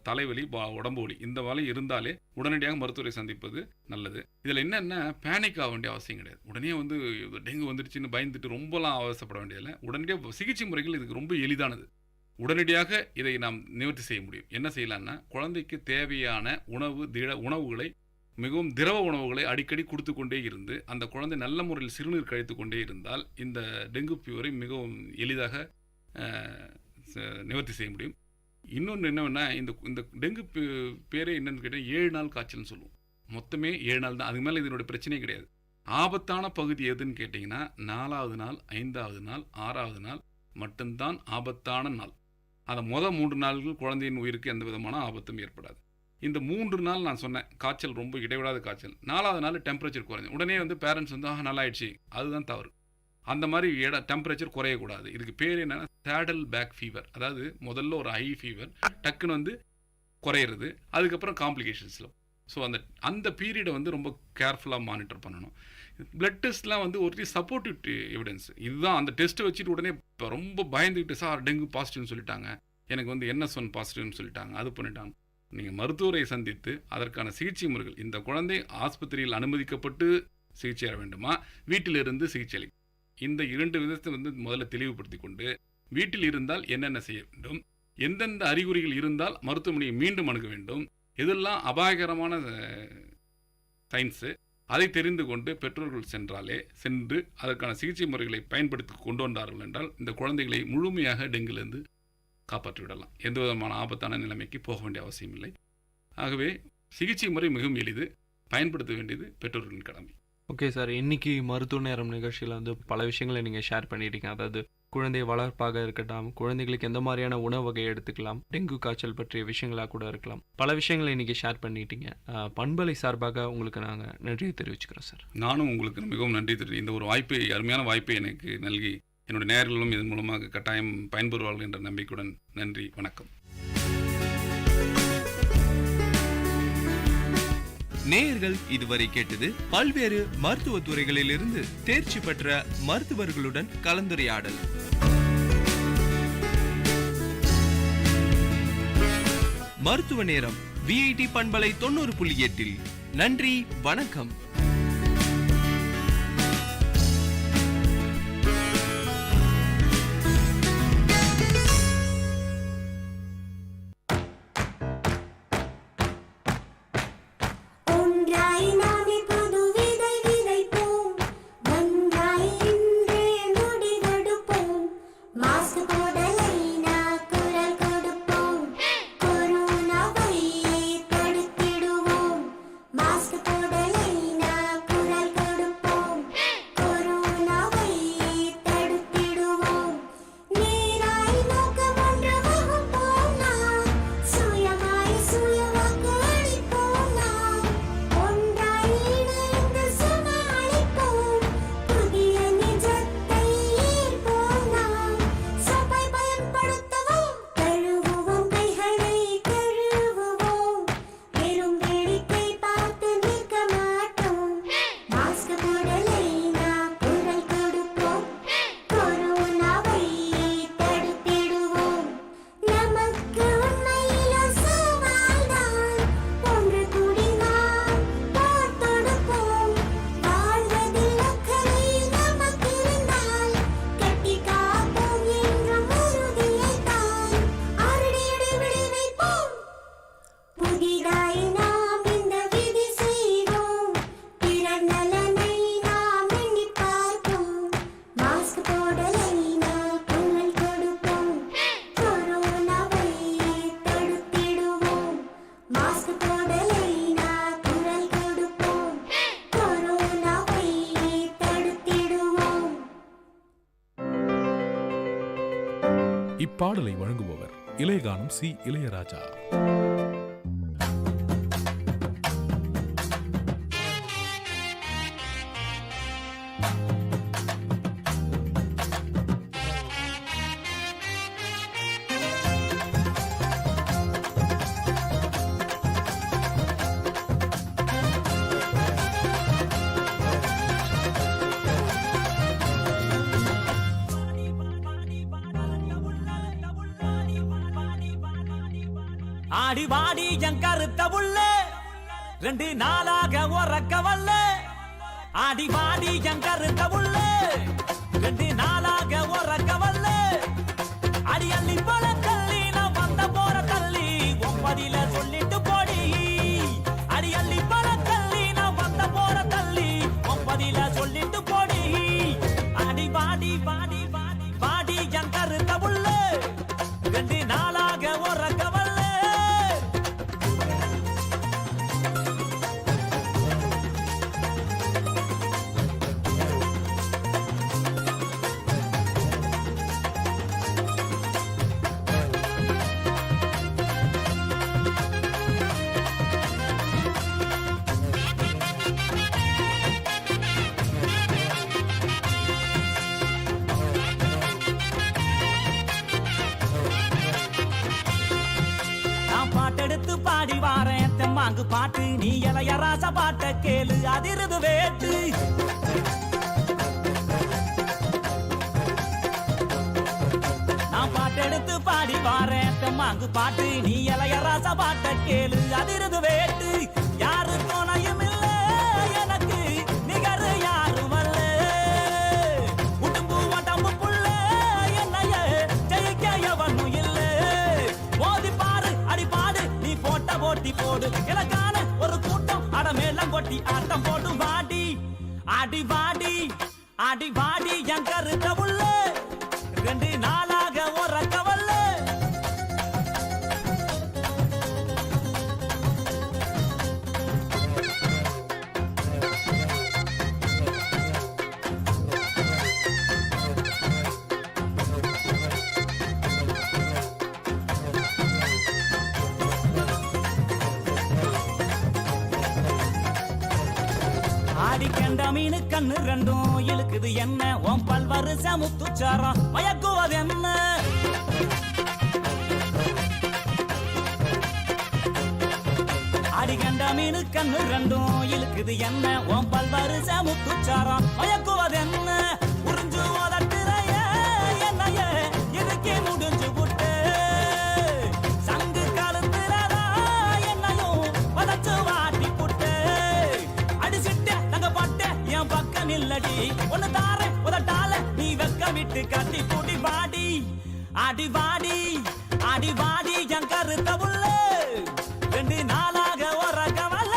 E: தலைவலி, உடம்பு வலி, இந்த வலி இருந்தாலே உடனடியாக மருத்துவரை சந்திப்பது நல்லது. இதில் என்னென்ன பேனிக் ஆக வேண்டிய அவசியம் கிடையாது. உடனே வந்து டெங்கு வந்துடுச்சுன்னு பயந்துட்டு ரொம்பலாம் அவசரப்பட வேண்டியதில்லை. உடனடியாக சிகிச்சை முறைகள் இதுக்கு ரொம்ப எளிதானது. உடனடியாக இதை நாம் நிவர்த்தி செய்ய முடியும். என்ன செய்யலாம்னா, குழந்தைக்கு தேவையான உணவுகளை மிகவும் திரவ உணவுகளை அடிக்கடி கொடுத்து கொண்டே இருந்து அந்த குழந்தை நல்ல முறையில் சிறுநீர் கழித்து கொண்டே இருந்தால் இந்த டெங்கு ஃபீவரை மிகவும் எளிதாக நிவர்த்தி செய்ய முடியும். இன்னொன்று என்னன்னா, இந்த டெங்கு பேரே என்னன்னு கேட்டால் 7 நாள் காய்ச்சல்னு சொல்லுவோம். மொத்தமே 7 நாள் தான், அதுக்கு மேலே இதனுடைய பிரச்சனையே கிடையாது. ஆபத்தான பகுதி எதுன்னு கேட்டிங்கன்னா, 4வது நாள், 5வது நாள், 6வது நாள் மட்டும்தான் ஆபத்தான நாள். அந்த 3 நாள்கள் குழந்தையின் உயிருக்கு எந்த விதமான ஆபத்தும் ஏற்படாது. இந்த 3 நாள் நான் சொன்னேன் காய்ச்சல் ரொம்ப இடைவிடாத காய்ச்சல், 4வது நாள் டெம்பரேச்சர் குறைஞ்சு உடனே வந்து பேரண்ட்ஸ் வந்து நல்லா ஆயிடுச்சு, அதுதான் தவறு. அந்த மாதிரி டெம்பரேச்சர் குறையக்கூடாது. இதுக்கு பேர் என்னன்னா சேடல் பேக் ஃபீவர். அதாவது முதல்ல ஒரு ஹை ஃபீவர் டக்குன்னு வந்து குறையிறது, அதுக்கப்புறம் காம்ப்ளிகேஷன்ஸில். ஸோ அந்த பீரியடை வந்து ரொம்ப கேர்ஃபுல்லாக மானிட்டர் பண்ணணும். பிளட் டெஸ்ட்லாம் வந்து ஒரு சப்போர்ட்டிவ் எவிடன்ஸ். இதுதான் அந்த டெஸ்ட்டை வச்சுட்டு உடனே இப்போ ரொம்ப பயந்துக்கிட்டு சார் டெங்கு பாசிட்டிவ்னு சொல்லிட்டாங்க, எனக்கு வந்து NS1 பாசிட்டிவ்னு சொல்லிட்டாங்க, அது பண்ணிட்டாங்க. நீங்கள் மருத்துவரை சந்தித்து அதற்கான சிகிச்சை முறைகள், இந்த குழந்தை ஆஸ்பத்திரியில் அனுமதிக்கப்பட்டு சிகிச்சை பெற வேண்டுமா, வீட்டிலிருந்து சிகிச்சை அளிக்கும், இந்த 2 விதத்தை வந்து முதல்ல தெளிவுபடுத்தி கொண்டு வீட்டில் இருந்தால் என்னென்ன செய்ய வேண்டும், எந்தெந்த அறிகுறிகள் இருந்தால் மருத்துவமனையை மீண்டும் அணுக வேண்டும், இதெல்லாம் அபாயகரமான சயின்ஸு, அதை தெரிந்து கொண்டு பெற்றோர்கள் சென்று அதற்கான சிகிச்சை முறைகளை பயன்படுத்தி கொண்டு வந்தார்கள் என்றால் இந்த குழந்தைகளை முழுமையாக டெங்குலேருந்து காப்பாற்றி விடலாம். எந்த விதமான ஆபத்தான நிலைமைக்கு போக வேண்டிய அவசியம் இல்லை. ஆகவே சிகிச்சை முறை மிகவும் எளிது, பயன்படுத்த வேண்டியது பெற்றோர்களின் கடமை.
A: ஓகே சார், இன்னைக்கு மருத்துவ நேரம் நிகழ்ச்சியில் வந்து பல விஷயங்களை நீங்கள் ஷேர் பண்ணிட்டீங்க. அதாவது குழந்தை வளர்ப்பாக இருக்கட்டும், குழந்தைகளுக்கு எந்த மாதிரியான உணவு வகையை எடுத்துக்கலாம், டெங்கு காய்ச்சல் பற்றிய விஷயங்களாக கூட இருக்கலாம், பல விஷயங்களை இன்னைக்கு ஷேர் பண்ணிட்டீங்க. பண்பலை சார்பாக உங்களுக்கு நாங்கள் நன்றியை தெரிவிச்சுக்கிறோம் சார்.
E: நானும் உங்களுக்கு மிகவும் நன்றி தெரிவிக்கிறேன். இந்த ஒரு வாய்ப்பை, அருமையான வாய்ப்பை எனக்கு நல்கி என்னுடைய நேயர்களும் இதன் மூலமாக கட்டாயம் பயன்பெறுவார்கள் என்ற நம்பிக்கையுடன் நன்றி, வணக்கம்.
C: நேயர்கள் இதுவரை கேட்டது பல்வேறு மருத்துவ துறைகளிலிருந்து தேர்ச்சி பெற்ற மருத்துவர்களுடன் கலந்துரையாடல். மருத்துவ நேரம் VIT பண்பலை 90.8. நன்றி, வணக்கம்.
J: இப்பாடலை வழங்குபவர் இளையகானம் சி இளையராஜா.
I: ஆடி வாடி என் கருத்த உள்ள 2 நாளாக உறக்க வல்ல. ஆடி வாடி என் கருத்த உள்ள 2 நாளாக உறக்க வல்ல. அடி அள்ளி போல தள்ளி நான் வந்த போற தள்ளி ஒன்பதில சொல்லிட்டு போடி. அடி அள்ளி போல தள்ளி நான் வந்த போற தள்ளி ஒன்பதில சொல்லிட்டு போடி. ஆடி வாடி வாடி வாடி வாடி என் கருத்த உள்ள 2 நாளாக உறக்க வல்ல. பாட்டெடுத்து பாடி வாரேன் தெம்மாங்கு பாட்டு. நீ இளையராசா பாட்ட கேளு அதிருது வேட்டு. நான் பாட்டெடுத்து பாடி வாரேன் தெம்மாங்கு பாட்டு. நீ இளையராசா பாட்ட கேளு அதிருது வேட்டு. யாரு துணையும் இல்ல எனக்கு நிகர் யாரும் அல்ல. உடும்பு உடம்பு புள்ள என்னைய ஜெயிக்க எவனும் இல்ல. மோதி பாரு அடி பாடு நீ போட்ட போட்டி போடு. எனக்கான ஒரு கூட்டம் அடமேலம் கொட்டி ஆட்டம் போடு. வாடி அடி வாடி அடி வாடி என் கருத்த உள்ள 2 நாளாக உறக்க வல்ல. ஆடி கண்ட மீனு கண்ணு 2 இழுக்குது என்ன. உன் பல்வரிச முத்துச்சாரம் மயக்குவது என்ன. ஆடி கண்ட மீனு கண்ணு 2 இழுக்குது என்ன. உன் பல்வரிச முத்துச்சாரம் மயக்குவது என்ன. உறிஞ்சு ஓதட்டுறைய என்னைய இதுக்கே முடிஞ்சு புட்டு. சங்கு கழுத்துறதா என்னையும் வதச்சு வாட்டி புட்டு. அடிச்சிட்ட தங்க பட்ட என் பக்கம் நில்லடி. ஒன்னு தார உதட்டால நீ வெக்க விட்டு கட்டி கூடி. வாடி அடி வாடி அடி வாடி என் கருத்த உள்ள 2 நாளாக உறக்க வல்ல.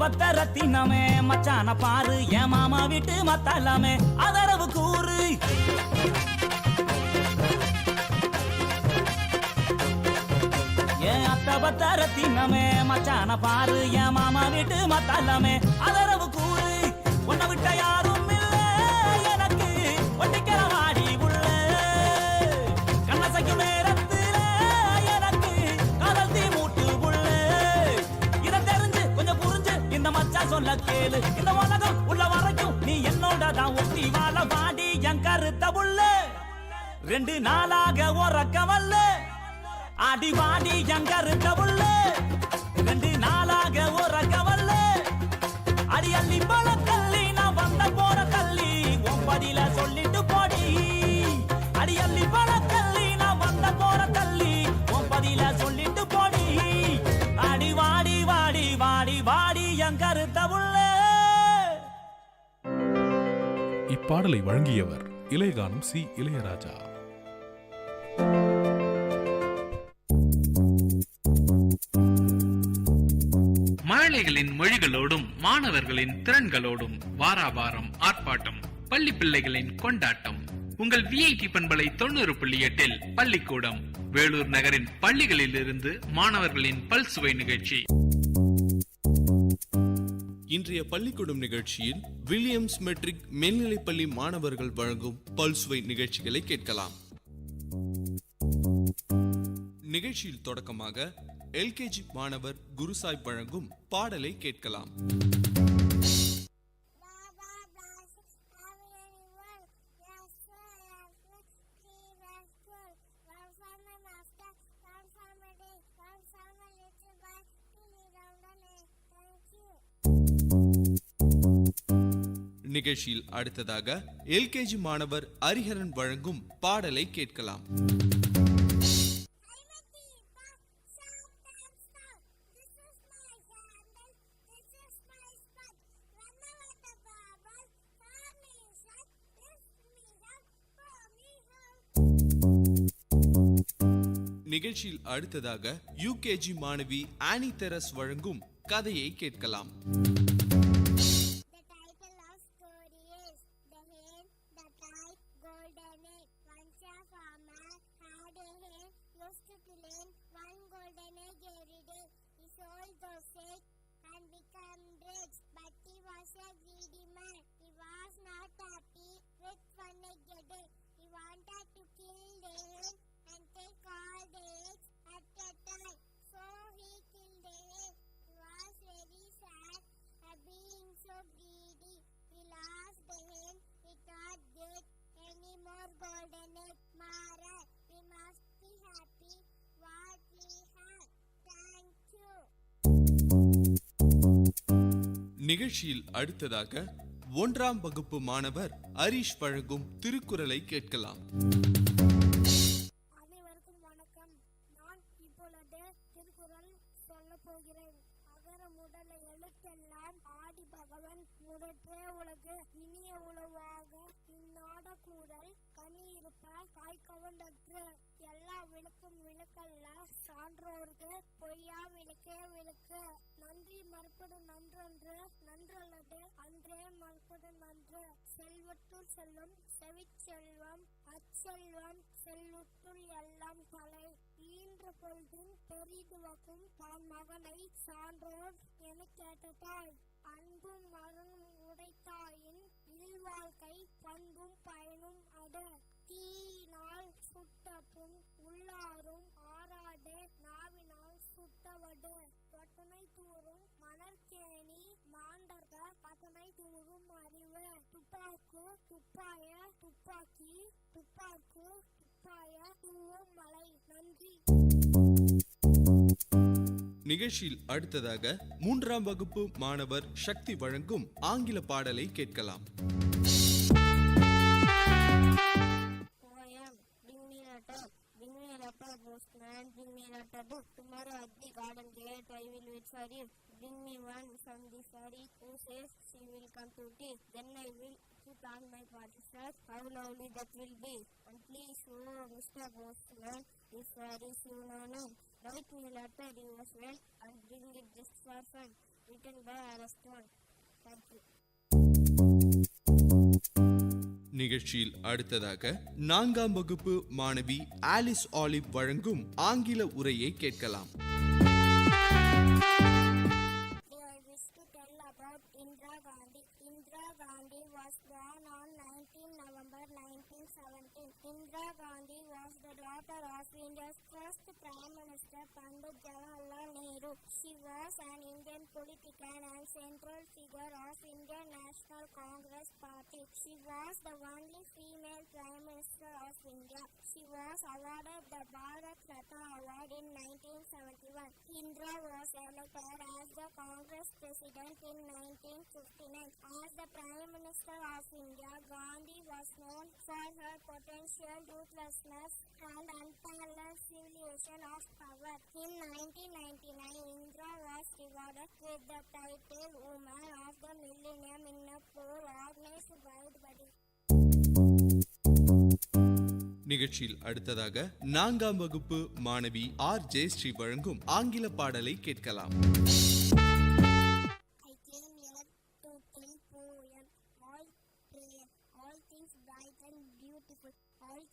I: பத்த ரத்தினமே மச்சான பாரு. என் மாமா வீட்டு மத்தாலாமே அதரவு கூறு. என் அத்த பத்த ரத்தினமே மச்சான பாரு. என் மாமா வீட்டு மத்தாலாமே அதரவு கூறு. உன்னை விட்ட யாரும் இல்ல எனக்கு ஒட்டிக்கிற வாடி உள்ள. கண்ணசைக்கும் நேரத்துல எனக்கு காதல் தீ மூட்டு உள்ள. இதை தெரிஞ்சு கொஞ்சம் புரிஞ்சு இந்த மச்சா சொல்ல கேளு. இந்த உலகம் உள்ள வரைக்கும் நீ என்னோட தான் ஒட்டி வாழ. வாடி என் கருத்த உள்ள 2 நாளாக உறக்க வல்ல. அடி வாடி என் கருத்த உள்ள 2 நாளாக உறக்க வல்ல. அடி அள்ளி போல தள்ளி நான் வந்த போற தள்ளி ஒன்பதில சொல்லிட்டு போடி. அடி அள்ளி போல தள்ளி நான் வந்த போற தள்ளி ஒன்பதில சொல்லிட்டு போடி. அடி வாடி வாடி வாடி வாடி என் கருத்த உள்ள.
J: இப்பாடலை வழங்கியவர் இளையகானம் சி இளையராஜா.
F: மழலைகளின் மொழிகளோடும் மாணவர்களின் திறன்களோடும் வாராவாரம் ஆர்ப்பாட்டம், பள்ளி பிள்ளைகளின் கொண்டாட்டம். உங்கள் விஐடி பண்பலை 90.8 பள்ளிக்கூடம், வேலூர் நகரின் பள்ளிகளில் இருந்து மாணவர்களின் பல்சுவை நிகழ்ச்சி.
A: இன்றைய பள்ளிக்கூடம் நிகழ்ச்சியில் வில்லியம்ஸ் மெட்ரிக் மேல்நிலைப்பள்ளி மாணவர்கள் வழங்கும் பல்சுவை நிகழ்ச்சிகளை கேட்கலாம். நிகழ்ச்சியில் தொடக்கமாக எல்கேஜி மாணவர் குருசாய் வழங்கும் பாடலை கேட்கலாம். நிகழ்ச்சியில் அடுத்ததாக எல்கேஜி மாணவர் ஹரிஹரன் வழங்கும் பாடலை கேட்கலாம். நிகழ்ச்சியில் அடுத்ததாக யூகேஜி மாணவி ஆனி தெரஸ் வழங்கும் கதையை கேட்கலாம். நிகழ்ச்சியில் அடுத்ததாக 1ஆம் வகுப்பு மாணவர் ஹரிஷ் வழங்கும் திருக்குறளை கேட்கலாம்.
G: அனைவருக்கும் வணக்கம். நான் இப்பொழுது திருக்குறள் சொல்ல போகிறேன். அகர முதல எழுத்தெல்லாம் ஆதி பகவன் முதற்றே உலகு இனிய உளவாக இந்நாட கூடல் கனி இருப்ப காய்கவண்டற்று எல்லா விளக்கும் விளக்கல்ல சான்றோர்க்கு பொய்யா விளக்கே விளக்கு. நன்றி மறுப்பது நன்றன்று நன்றல்லது அன்றே மறுப்பது நன்று. செல்வத்துள் செல்லும் செவிச்செல்வம் அச்செல்வம் செல்வத்துள் எல்லாம் தலை. ஈன்ற பொழுதும் பெரிதுவக்கும் தான் மகனை சான்றோர் என கேட்டதாய். அன்பும் மரணும் உடைத்தாயின் இல்வாழ்க்கை பண்பும் பயனும் அடு. தீயினால் சுட்டப்பும் உள்ளாரும் ஆறாடு நாவினால் சுட்டவடு. பட்டனை தூரும் மணற்கேணி மாண்டர்க பட்டனை தூரும் அறிவு. துப்பாக்கு துப்பாய துப்பாக்கி துப்பாக்கு துப்பாய தூவும் மலை. நன்றி.
A: நிகழ்ச்சியில் அடுத்ததாக 3ஆம் வகுப்பு மாணவர் சக்தி வழங்கும் ஆங்கில பாடலை கேட்கலாம்.
G: Bring me a letter, postman. Bring me a letter, book. Tomorrow at the garden gate, I will wait for you. Bring me one from the fairy who says she will come to tea. Then I will put on my party dress. How lovely that will be! And please show Mr. Postman if fairies you know none. Write me a letter yours well and bring it just for fun. Written by Ariston. Thank you.
A: நிகழ்ச்சியில் அடுத்ததாக 4ஆம் வகுப்பு மாணவி Alice olive வழங்கும் ஆங்கில உரையை கேட்கலாம்.
G: Indira Gandhi was born on 19 November 1917. Indira Gandhi was the daughter of India's first Prime Minister Pandit Jawaharlal Nehru. She was an Indian politician and central figure of Indian National Congress Party. She was the only female Prime Minister of India. She was awarded the Bharat Ratna Award in 1971. Indira was elected as the Congress President in 1959. As the Prime Minister of India, Gandhi was known for her potential ruthlessness and unparalleled civilization of power. In 1999, Indira was rewarded with the title Woman of the Millennium in a poll organized by the body.
A: நிகழ்ச்சியில் அடுத்ததாக 4ஆம் வகுப்பு மாணவி R Jayashree வழங்கும் ஆங்கில பாடலை கேட்கலாம்.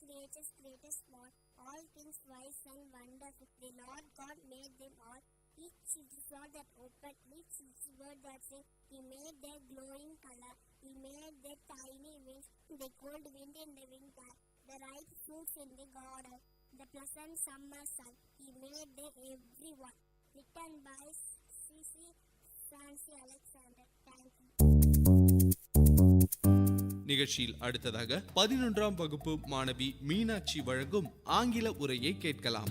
G: creatures created small, all things wise and wonderful. The Lord God made them all. Each flower that opened, each bird that sang. He made their glowing color. He made their tiny wings, the cold wind in the winter, the ripe fruits in the garden, the pleasant summer sun. He made them everyone. Written by C.C. Francis Alexander. Thank you.
C: நிகழ்ச்சியில் அடுத்ததாக 11ஆம் வகுப்பு மாணவி மீனாட்சி வழங்கும் ஆங்கில உரையை கேட்கலாம்.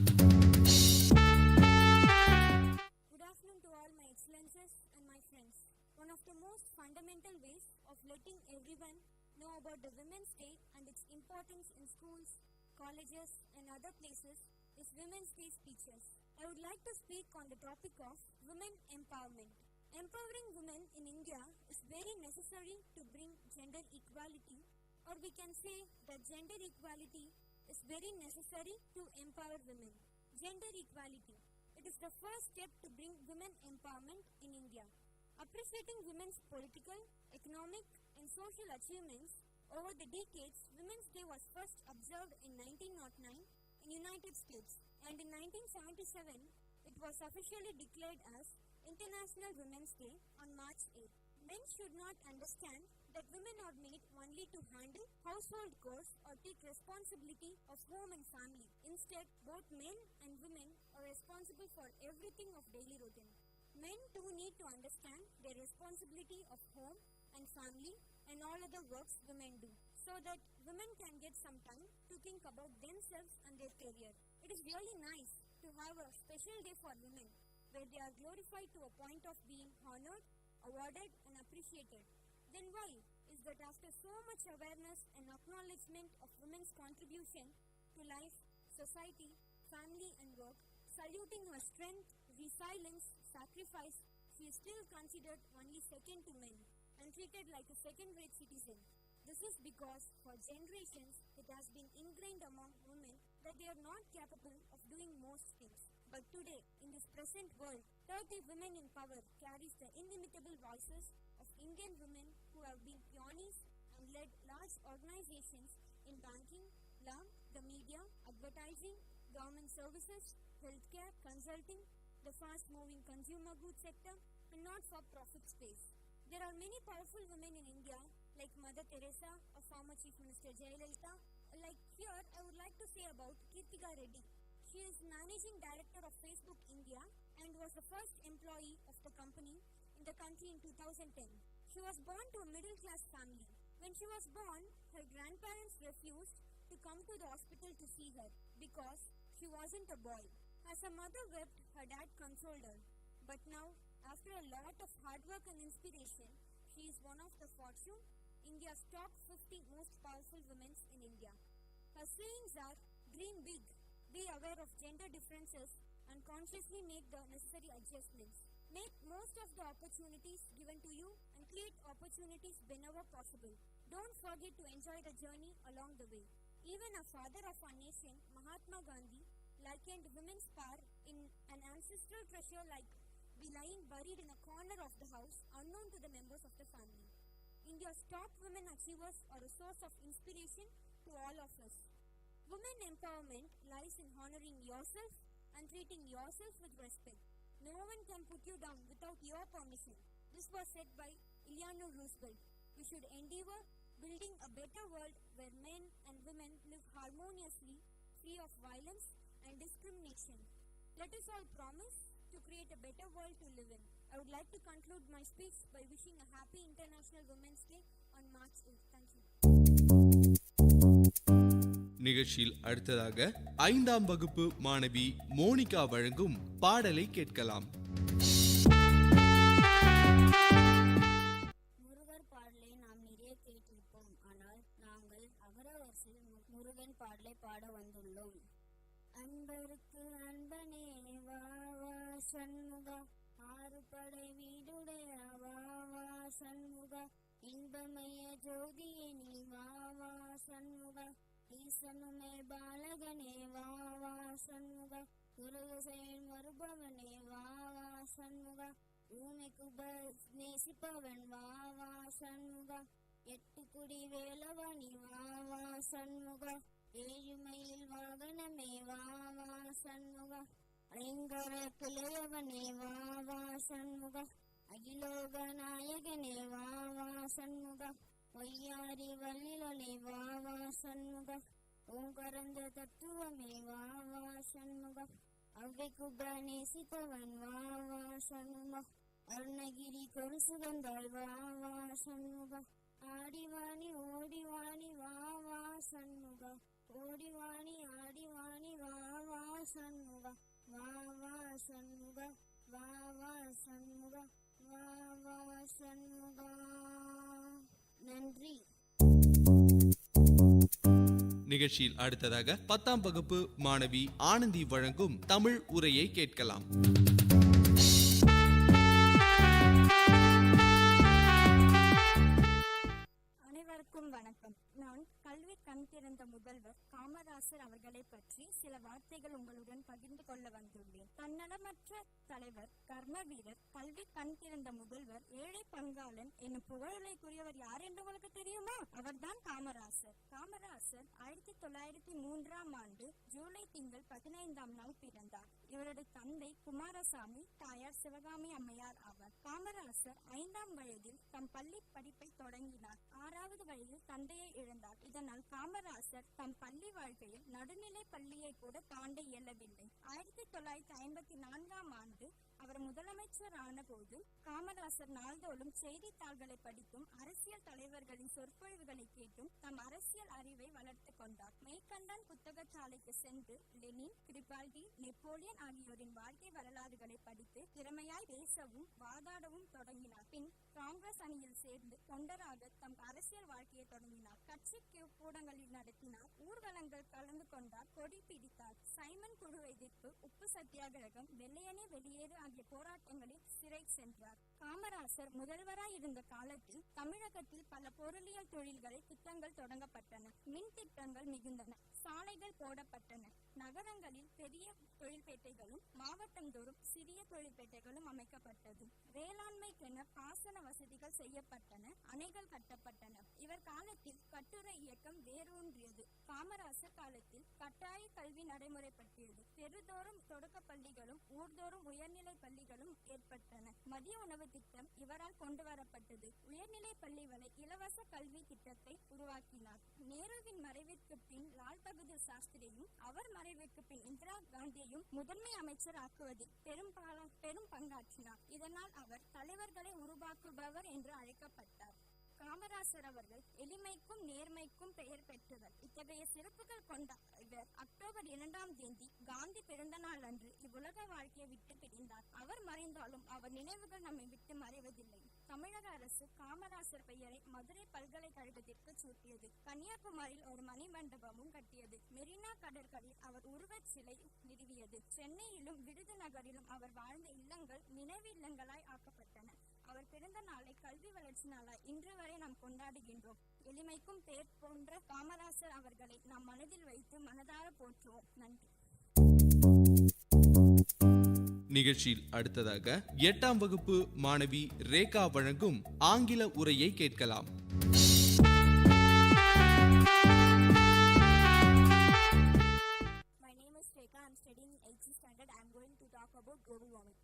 K: Good afternoon to all my excellences and my friends. One of the most fundamental ways of letting everyone know about the Women's Day and its importance in schools, colleges and other places is Women's Day speeches. I would like to speak on the topic of women empowerment. Empowering women in India is very necessary to bring gender equality, or we can say that gender equality is very necessary to empower women. Gender equality. It is the first step to bring women empowerment in India. Appreciating women's political, economic and social achievements over the decades, Women's Day was first observed in 1909 in United States, and in 1977 it was officially declared as International Women's Day on March 8. Men should not understand that women are made only to handle household chores or take responsibility of home and family. Instead, both men and women are responsible for everything of daily routine. Men too need to understand their responsibility of home and family and all other works women do, so that women can get some time to think about themselves and their career. It is really nice to have a special day for women, where they are glorified to a point of being honored, awarded and appreciated. Then why is that after so much awareness and acknowledgement of women's contribution to life, society, family and work, saluting her strength, resilience, sacrifice, she is still considered only second to men and treated like a second-rate citizen? This is because for generations it has been ingrained among women that they are not capable of doing most things. But today, in this present world, 30 women in power carries the inimitable voices of Indian women who have been pioneers and led large organizations in banking, law, the media, advertising, government services, healthcare, consulting, the fast-moving consumer goods sector, and not-for-profit space. There are many powerful women in India, like Mother Teresa or former Chief Minister Jayalalitha. Like here, I would like to say about Kirtika Reddy. She is Managing Director of Facebook India and was the first employee of the company in the country in 2010. She was born to a middle-class family. When she was born, her grandparents refused to come to the hospital to see her because she wasn't a boy. As her mother wept, her dad consoled her. But now, after a lot of hard work and inspiration, she is one of the Fortune, India's top 50 most powerful women in India. Her sayings are, dream big, be aware of gender differences and consciously make the necessary adjustments. Make most of the opportunities given to you and create opportunities whenever possible. Don't forget to enjoy the journey along the way. Even a father of our nation, Mahatma Gandhi, likened women's power in an ancestral treasure like be lying buried in a corner of the house unknown to the members of the family. India's top women achievers are a source of inspiration to all of us. Women empowerment lies in honoring yourself and treating yourself with respect. No one can put you down without your permission. This was said by Eleanor Roosevelt. We should endeavor building a better world where men and women live harmoniously, free of violence and discrimination. Let us all promise to create a better world to live in. I would like to conclude my speech by wishing a happy International Women's Day on March 8th. Thank you.
C: நிகழ்ச்சியில் அடுத்ததாக 5ஆம் வகுப்பு மாணவி Monica வழங்கும் பாடலை கேட்கலாம்.
V: முருகர் பாடலை நாம் நிறைய கேட்டிருப்போம். ஆனால் நாங்கள் அகரவரிசையில் முருகன் பாடலை பாட வந்துள்ளோம். அன்பருக்கு அன்பனே வா வா சண்முகா, ஆறு படை வீடுடைய வா வா சண்முகா, இன்பமய ஜோதியே நீ வா வா சண்முகா, ஈசனுமே பாலகனே வா வா சண்முகா, குருசையில் மறுபவனே வா வா சண்முகா, ஊமைக்கு நேசிப்பவன் வா வா சண்முகா, எட்டு குடி வேலவனி வா வா சண்முகா, ஏழுமையில் வாகனமே வா வா சண்முக, ஐங்கர குலையவனே வா வா சண்முக, அகிலோக நாயகனே வா வா சண்முக, ஒய்யாரி வல்லிலனே வா வா சண்முக, ஓங்கரந்த தத்துவமே வா வா சண்முக, அவ்வை குபநேசித்தவன் வா வா சண்முக, அருணகிரி கொரு சுகந்தாள் வா வா சண்முக, ஆடிவாணி ஓடிவாணி வா வா சண்முக, ஓடிவாணி ஆடிவாணி வா வா சண்முக, வா வா சண்முக, வா வா சண்முக, வா வா சண்முகா. நன்றி.
C: நிகழ்ச்சியில் அடுத்ததாக 10ஆம் வகுப்பு மாணவி ஆனந்தி வழங்கும் தமிழ் உரையை கேட்கலாம்.
K: அனைவருக்கும் வணக்கம். நான் கல்வி கண் திறந்த முதல்வர் காமராசர் அவர்களை பற்றி சில வார்த்தைகள் உங்களுடன் பகிர்ந்து கொள்ள வந்துள்ளேன். தன்னலமற்ற தலைவர், கர்ம வீரர், கல்வி கண் திறந்த முதல்வர், ஏழை பங்காளன் என்னும் புகழுரைக்குரியவர் யார் என்று உங்களுக்கு தெரியுமா? அவர்தான் காமராசர். காமராசர் 1903ஆம் ஆண்டு ஜூலை திங்கள் 15ஆம் நாள் பிறந்தார். இவருடைய தந்தை குமாரசாமி, தாயார் சிவகாமி அம்மையார் ஆவார். காமராசர் 5ஆம் வயதில் தம் பள்ளி படிப்பை தொடங்கினார். 6வது வயதில் தந்தையை இழந்தார். இதனால் காமராசர் தம் பள்ளி வாழ்க்கையில் நடுநிலை பள்ளியை கூட தாண்ட இயலவில்லை. 1954ஆம் ஆண்டு அவர் முதலமைச்சர் ஆன போது காமராசர் நாள்தோறும் செய்தித்தாள்களை படித்தும் அரசியல் தலைவர்களின் சொற்பொழிவுகளை கேட்டும் தம் அரசியல் அறிவை வளர்த்து கொண்டார். மெய்கண்டான் புத்தகசாலைக்கு சென்று லெனின், கிரிபால்டி, நெப்போலியன் ஆகியோரின் வாழ்க்கை வரலாறுகளை படித்து திறமையாய் பேசவும் வாதாடவும் தொடங்கினார். பின் காங்கிரஸ் அணியில் சேர்ந்து தொண்டராக தம் அரசியல் வாழ்க்கையை தொடங்கினார். கட்சி கூடங்களில் நடத்தினார். ஊர்வலங்கள் கலந்து கொண்டார். கொடி பிடித்தார். சைமன் குழு எதிர்ப்பு, உப்பு சத்தியாகிரகம், வெள்ளையனே வெளியேறு ஆகிய போராட்டங்களில் சிறை சென்றார். காமராசர் முதல்வராய் இருந்த காலத்தில் தமிழகத்தில் பல பொருளியல் தொழில்களை திட்டங்கள் தொடங்கப்பட்டன. மின் திட்டங்கள் மிகுந்தன. சாலைகள் போடப்பட்டன. நகரங்களில் பெரிய தொழில்பேட்டைகளும் மாவட்டந்தோறும் சிறிய தொழில்பேட்டைகளும் அமைக்கப்பட்டது. வேளாண்மைக்கென பாசன வசதிகள் செய்யப்பட்டன. அணைகள் கட்டப்பட்டன. இவர் காலத்தில் கட்டுரை இயக்கம் வேரூன்றியது. காமராசர் காலத்தில் கட்டாய கல்வி நடைமுறைப்பட்டது. தெருதோறும் தொடக்க பள்ளிகளும் ஊர்தோறும் உயர்நிலை பள்ளிகளும் ஏற்பட்டன. மதிய உணவு திட்டம் இவரால் கொண்டு வரப்பட்டது. உயர்நிலை பள்ளி வரை இலவச கல்வி திட்டத்தை உருவாக்கினார். நேருவின் மறைவிற்கு பின் லால் பகதூர் சாஸ்திரியும் அவர் மறைவுக்கு பின் இந்திரா காந்தியையும் முதன்மை அமைச்சர் ஆக்குவதில் பெரும் பங்காற்றினார். இதனால் அவர் தலைவர்களை உருவாக்குபவர் என்று அழைக்கப்பட்டார். காமராசர் அவர்கள் எளிமைக்கும் நேர்மைக்கும் பெயர் பெற்றவர். இத்தகைய சிறப்புகள் கொண்ட இவர் அக்டோபர் 2ஆம் தேதி காந்தி பிறந்த நாள் அன்று இவ்வுலக வாழ்க்கையை விட்டு பிரிந்தார். அவர் மறைந்தாலும் அவர் நினைவுகள் நம்மை விட்டு மறைவதில்லை. தமிழக அரசு காமராசர் பெயரை மதுரை பல்கலைக்கழகத்திற்கு சூட்டியது. கன்னியாகுமரியில் ஒரு மணிமண்டபமும் கட்டியது. மெரினா கடற்கரையில் அவர் உருவச் சிலை நிறுவியது. சென்னையிலும் விருதுநகரிலும் அவர் வாழ்ந்த இல்லங்கள் நினைவு இல்லங்களாய் ஆக்கப்பட்டன. அவர் பிறந்த நாளை கல்வி வளர்ச்சி நாளாய் இன்று வரை நாம் கொண்டாடுகின்றோம். எளிமைக்கும் பேர் போன்ற காமராசர் அவர்களை நாம் மனதில் வைத்து மனதார போற்றுவோம். நன்றி.
C: நிகழ்ச்சியில் அடுத்ததாக 8ஆம் வகுப்பு மாணவி ரேகா வழங்கும் ஆங்கில உரையை கேட்கலாம்.
K: My name is Rekha. I am studying 8th standard. I am going to talk about global warming.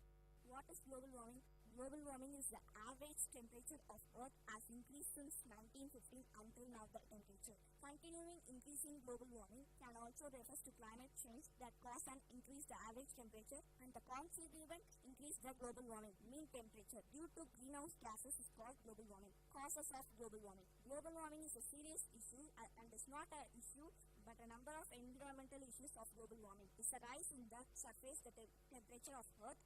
K: What is global warming? Global warming is the average temperature of Earth has increased since 1915 until now. The temperature continuing increasing global warming can also refers to climate change that cause and increase the average temperature, and the consequent increase the global warming mean temperature due to greenhouse gases is called global warming. Causes of global warming. Global warming is a serious issue and is not an issue but a number of environmental issues of global warming. It's a rise in the surface the temperature of Earth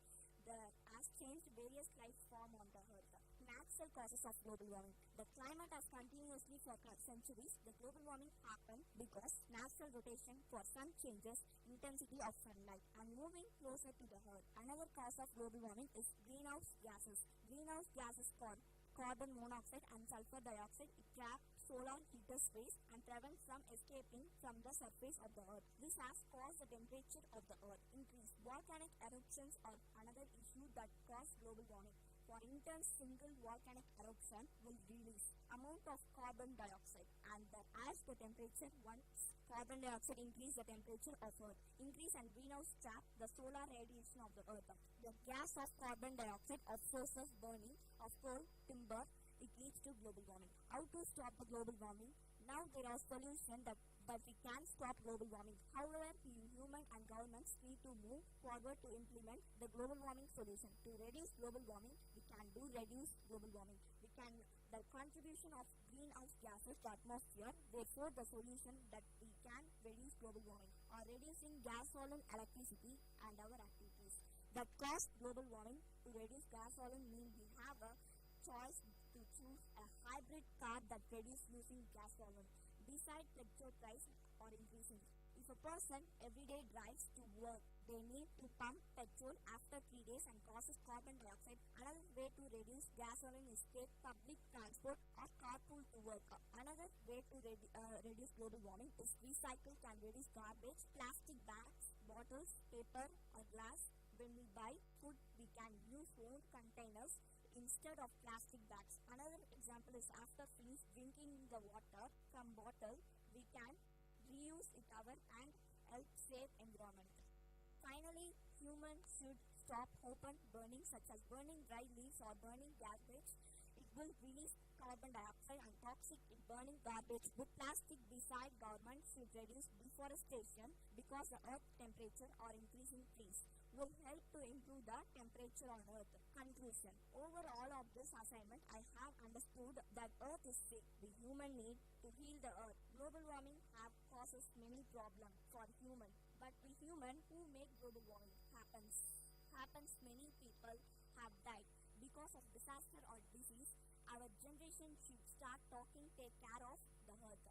K: has changed various life form on the Earth. Natural causes of global warming. The climate has continuously for centuries. The global warming happened because natural rotation for sun changes intensity of sunlight and moving closer to the Earth. Another cause of global warming is greenhouse gases. Greenhouse gases called carbon monoxide and sulfur dioxide. It traps solar heaters rays and prevents from escaping from the surface of the Earth. This has caused the temperature of the Earth increase. Volcanic eruptions are another issue that cause global warming.
L: For intense single volcanic eruption will release amount of carbon dioxide, and that as the temperature, once carbon dioxide increase the temperature of Earth, increase and greenhouse trap the solar radiation of the Earth. The gas of carbon dioxide absorbs burning of coal, timber, it leads to global warming. How to stop the global warming? Now there are solutions that we can stop global warming. However, human and governments need to move forward to implement the global warming solution. To reduce global warming, we can reduce global warming. The contribution of greenhouse gases to atmosphere, therefore the solution that we can reduce global warming are reducing gas oil and electricity and our activities that cause global warming. To reduce gas oil means we have a choice to choose a hybrid car that reduces using gas oil. Besides, petrol price are increasing. If a person every day drives to work, they need to pump petrol after 3 days and causes carbon dioxide. Another way to reduce gas oil is take public transport or carpool to work. Another way to reduce global warming is recycle can reduce garbage, plastic bags, bottles, paper or glass. When we buy food, we can use own containers instead of plastic bags. Another example is after finish drinking the water from bottle, we can reuse it and help save environment. Finally, humans should stop open burning such as burning dry leaves or burning garbage. It will release carbon dioxide and toxic in burning garbage. With plastic beside, government should reduce deforestation because the earth temperature are increasing. Trees will help to improve the temperature on earth. Conclusion. Over all of this assignment, I have understood that earth is sick. The human need to heal the earth. Global warming causes many problems for human, but the human who make global warming happens, many people have died because of disaster or disease. Our generation should start take care of the earth,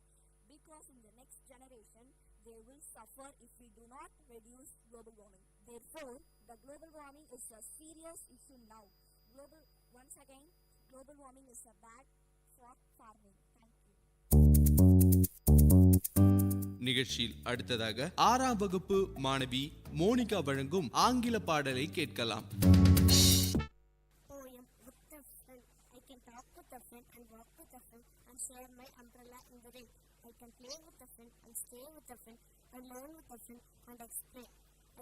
L: because in the next generation they will suffer if we do not reduce global warming. Therefore, the global warming is a serious issue now. Once again, global warming is a bad for farming. Thank you.
C: நிகழ்ச்சியில் அடுத்ததாக 6ஆம் வகுப்பு மாணவி Monica வழங்கும் ஆங்கில பாடலை கேட்கலாம்.
L: Poem with a friend. I can talk with a friend and walk with a friend and share my umbrella in the rain. I can play with a friend and stay with a friend and learn with a friend and explain.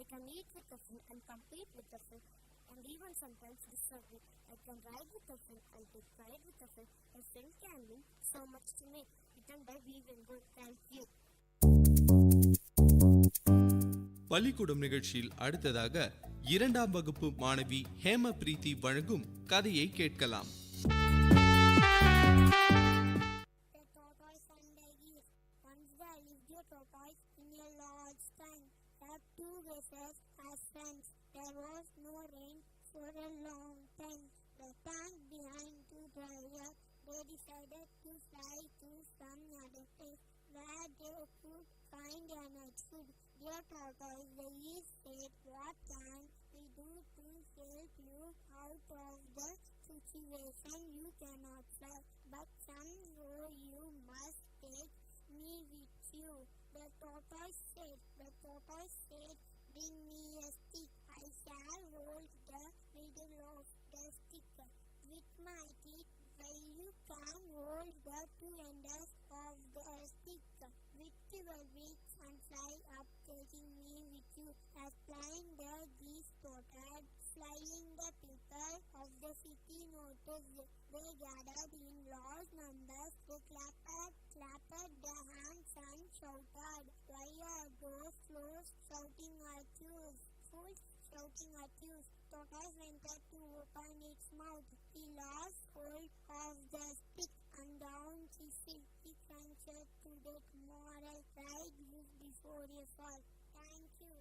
L: I can eat with a friend and compete with a friend and even sometimes disagree. I can ride with a friend and take pride with a friend. A friend can mean so much to me. Written by Vit. Thank you.
C: பள்ளிக்கூடம் நிகழ்ச்சியில் அடுத்ததாக 2ஆம் வகுப்பு மாணவி ஹேம பிரீத்தி வழங்கும் கதையை கேட்கலாம்.
L: Two races as friends. There was no rain for a long time. The tank behind to dry up. They decided to fly to some other place where they could find a night food. Dear tortoise, the east said, what can we do to help you out of the situation? You cannot fly, but somehow you must take me with you. The tortoise said, bring me a stick. I shall hold the middle of the stick. With my teeth, you can hold the two ends of the stick. With your wings and fly up, taking me with you. As flying the geese spotted, flying the people of the city noticed. They gathered in large numbers. They clapped their hands and shouted, why are those fools shouting at you? Tortoise wanted to open its mouth. He lost hold of the stick and down he fell. He ventured to get moral right before a fall. Thank you.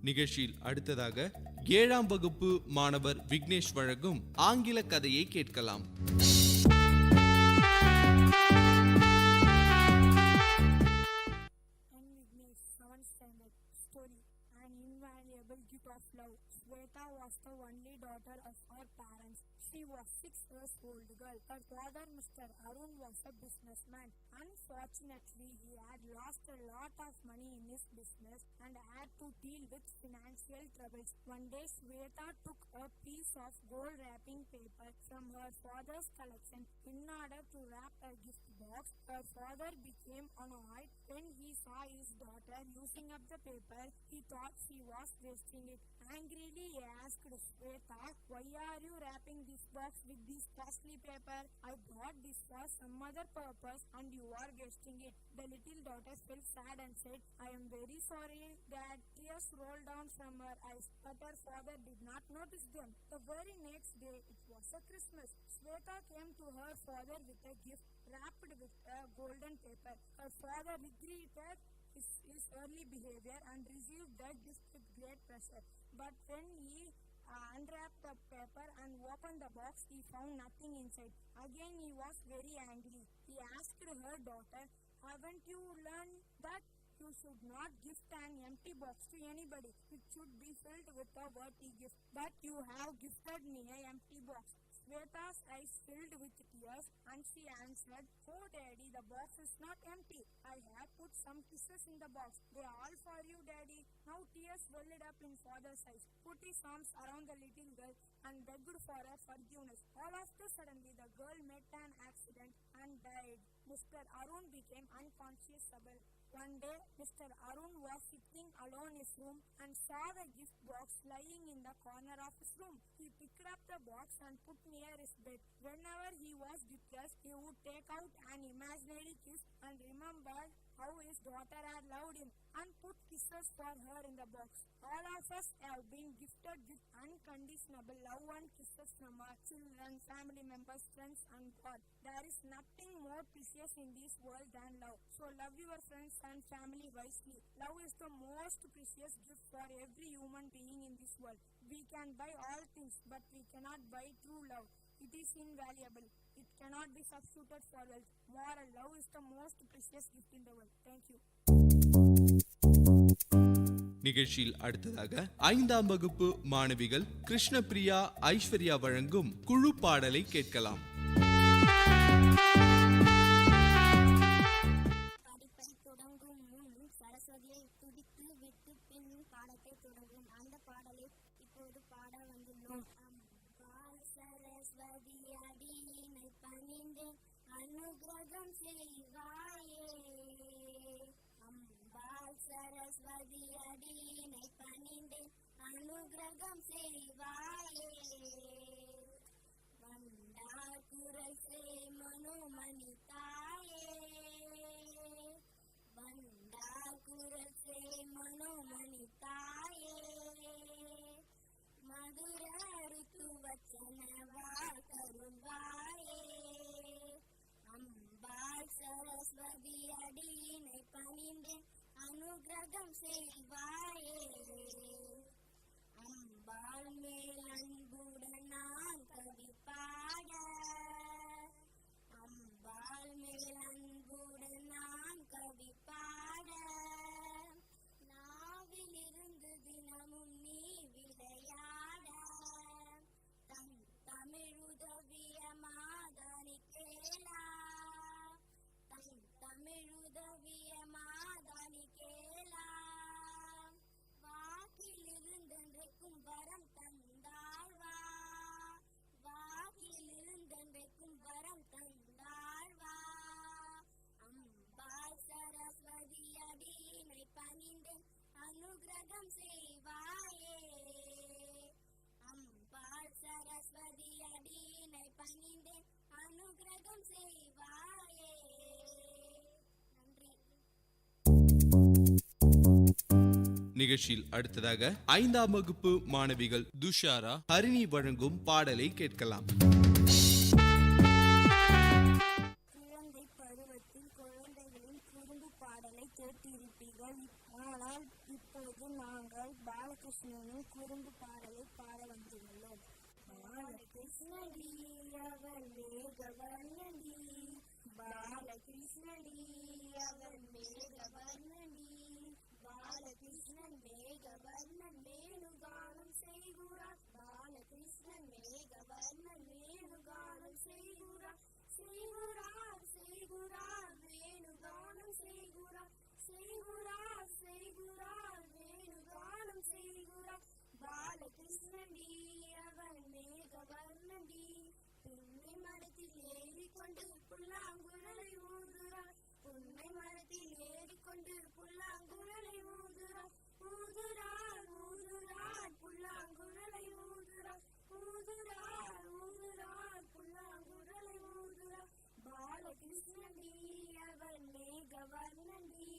C: நிகழ்ச்சியில் அடுத்ததாக 7ஆம் வகுப்பு மாணவர் விக்னேஷ் வழங்கும் ஆங்கில கதையை கேட்கலாம்.
L: An invaluable gift of love. Sweta was the only daughter of her parents.
K: She was 6 years old girl. Her father, Mr. Arun, was a businessman. Unfortunately, he had lost a lot of money in his business and had to deal with financial troubles. One day, Sweta took a piece of gold wrapping paper from her father's collection in order to wrap a gift box. Her father became annoyed when he saw his daughter using up the paper. He thought she was wasting it. Angrily, he asked Sweta, "Why are you wrapping this box with this costly paper? I bought this for some other purpose and you are wasting it." The little daughter felt sad and said, "I am very sorry, Dad." Tears rolled down from her eyes, but her father did not notice them. The very next day, it was a Christmas. Sweta came to her father with a gift wrapped with a golden paper. Her father regretted his early behavior and received the gift with great pressure. But when he unwrapped the paper and opened the box, he found nothing inside. Again he was very angry. He asked her daughter, "Haven't you learned that you should not gift an empty box to anybody? It should be filled with a worthy gift. But you have gifted me an empty box." Sweta's eyes filled with tears and she answered, "Oh Daddy, the box is not empty. I have put some kisses in the box. They are all for you, Daddy." Now tears welled up in father's eyes, put his arms around the little girl and begged for her forgiveness. All after suddenly the girl met an accident and died. Mr. Arun became unconscious. One day, Mr. Arun was sitting alone in his room and saw the gift box lying in the corner of his room. He picked up the box and put near his bed. Whenever he was depressed, he would take out an imaginary kiss and remembered how his daughter had loved him and put kisses for her in the box. All of us have been gifted with unconditional love and kisses from our children, family members, friends and God. There is nothing more precious in this world than love. So love your friends and family wisely. Love is the most precious gift for every human being in this world. We can buy all things, but we cannot buy true love. It is invaluable. It cannot be substituted for wealth. Moral love is the most precious gift in the world. Thank you.
C: நிகழ்ச்சியில் அடுத்ததாக 5ஆம் வகுப்பு மாணவிகள் கிருஷ்ணபிரியா, ஐஸ்வர்யா வழங்கும் குழு பாடலை கேட்கலாம்.
V: படிப்பை தொடங்கும் சரஸ்வதியை துதித்து விட்டு பின் பாடத்தை தொடங்கும். அந்த பாடலை இப்போது பாட வந்துள்ளோம். சரஸ்வதி அடியினை பணிந்தேன் அனுகிரகம் செய்வாயே. அம்பாள் சரஸ்வதி அடியினை பணிந்தேன் அனுகிரகம் செய்வாயே. வண்டார் குரல் செய் மனோமணி தாயே. வண்டார் குரல் செய் மனோமணி தாயே. மதுர ಋತುವಚನವಾ கருள்வாயே. அம்பாள் சரஸ்வதி அடியினை பணிந்தேன் அனுகிரகம் செய்வாயே. அம்பாள் மேல் அன்புடன் நான் கவி பாட. அம்பாள் மேல் அன்புடன் நான் கவி பாட. நாவிலிருந்து தினமும் நீ விளையாட. தன் தமிழுதவிய மாதனி கேளா. தன் தமிழுதவிய மாதனி கேளா. வாக்கிலிருந்தென்றைக்கும் வரம் தந்தாழ்வா. வாக்கிலிருந்தென்றைக்கும் வரம் தந்தாழ்வா. அம்பாள் சரஸ்வதி அடியினை பணிந்தேன் அனுகிரகம் செய்வாயே. அம்பாள் சரஸ்வதி அடியினை பணிந்தேன் அனுகிரகம் செய்வாயே. நன்றி.
C: நிகழ்ச்சியில் அடுத்ததாக 5ஆம் வகுப்பு மாணவிகள் துஷாரா, ஹரிணி வழங்கும் பாடலை கேட்கலாம்.
V: குழந்தை பருவத்தில் குழந்தைகளின் குறும்பு பாடலை கேட்டிருப்பீர்கள். ஆனால் இப்போது நாங்கள் பாலகிருஷ்ணனின் குறும்பு பாடலை பாட வந்துள்ளோம். பாலகிருஷ்ணடி அவன் மேகவர்ணடி. பாலகிருஷ்ணடி அவன் மேகவர்ணடி. பாலகிருஷ்ணன் மேகவர்ணன் மேலுகானம் செய்குறான். பாலகிருஷ்ணன் மேகவர்ணன்
G: செய்குறார் செய்குறார் வேணுகானம் செய்குறார் செய்குறார் செய்குறார் வேணுகானம் செய்குறார் பாலகிருஷ்ணண்டி அவன் மேகவர்ணண்டி புன்னை மரத்தில் ஏறிக்கொண்டு புல்லாங்குழலை ஊதுறார் புன்னை மரத்தில் ஏறிக்கொண்டு புல்லாங்குழலை ஊதுறார் ஊதுறார் ஊதுறார் புல்லாங்குழலை ஊதுறார் ஊதுறார் ஊதுறார் புல்லாங்குழலை ஊதுறார் பாலகிருஷ்ணண்டி அவன் மேகவர்ணண்டி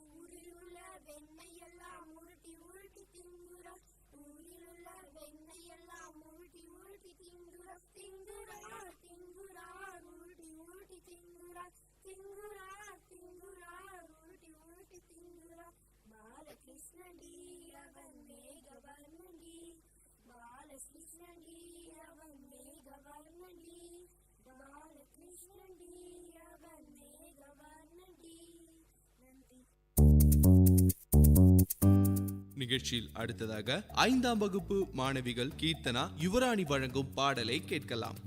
G: ஊரில் உள்ள வெண்ணையெல்லாம் உருட்டி உருட்டி திங்குறார் ஊரில் உள்ள வெண்ணையெல்லாம் உருட்டி உருட்டி திங்குறார் திங்குறார் திங்குறார் உருட்டி உருட்டி திங்குறார் திங்குறார் திங்குறார் உருட்டி உருட்டி திங்குறார் பாலகிருஷ்ணண்டி அவன் மேகவர்ணண்டி பாலகிருஷ்ணண்டி அவன் மேகவர்ணண்டி பாலகிருஷ்ணண்டி அவன் மேகவர்ணண்டி. நன்றி.
C: நிகழ்ச்சியில் அடுத்ததாக 5ஆம் வகுப்பு மாணவிகள் கீர்த்தனா யுவராணி வழங்கும் பாடலை கேட்கலாம்.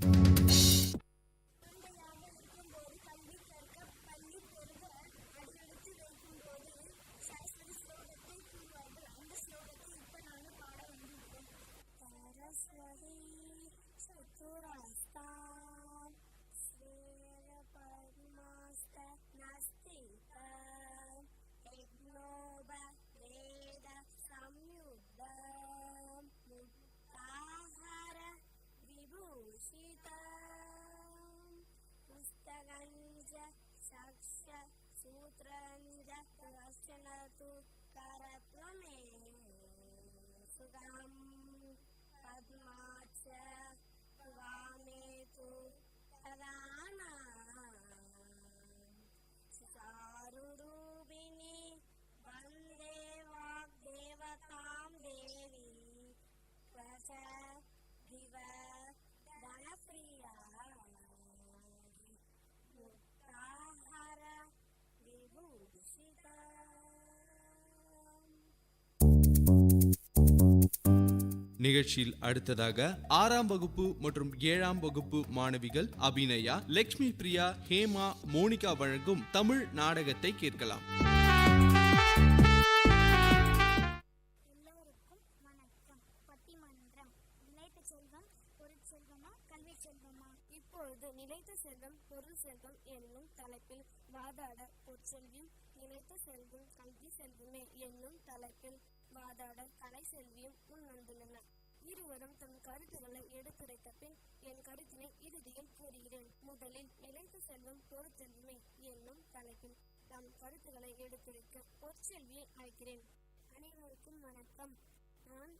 G: सूत्रंज रचनतु करत्वमे सुगम पद्माच वामेतु तदाना चारुरूपिणी वन्दे वाग्देवतां देवी त्वच दिव धनप्रिया मुक्ताहार विभूषिता.
C: நிகழ்ச்சியில் அடுத்ததாக 6ஆம் வகுப்பு மற்றும் 7ஆம் வகுப்பு மாணவிகள் அபிநயா, லக்ஷ்மி பிரியா, ஹேமா, மோனிகா வழங்கும் தமிழ் நாடகத்தை கேட்கலாம்.
G: எல்லோருக்கும் வணக்கம். பட்டிமன்றம். நிலைத்த செல்வம் பொருள் செல்வமா கல்வி செல்வமா? இப்பொழுது நிலைத்த செல்வம் பொருள் செல்வம் என்னும் தலைப்பில் வாதாட பொற்செல்வியும் நிலைத்த செல்வம் கல்வி செல்வமே என்னும் தலைப்பில் வாதாட கலை செல்வியும் முன் வந்துள்ளனர். இருவரும் தம் கருத்துக்களை எடுத்துரைத்த பின் என் கருத்தினை இறுதியில் கூறுகிறேன். முதலில் நிலைத்த செல்வம் பொற்செல்வமே என்னும் தலைப்பில் தம் கருத்துக்களை எடுத்துரைக்க பொற்செல்வியை அழைக்கிறேன். அனைவருக்கும் வணக்கம். நான்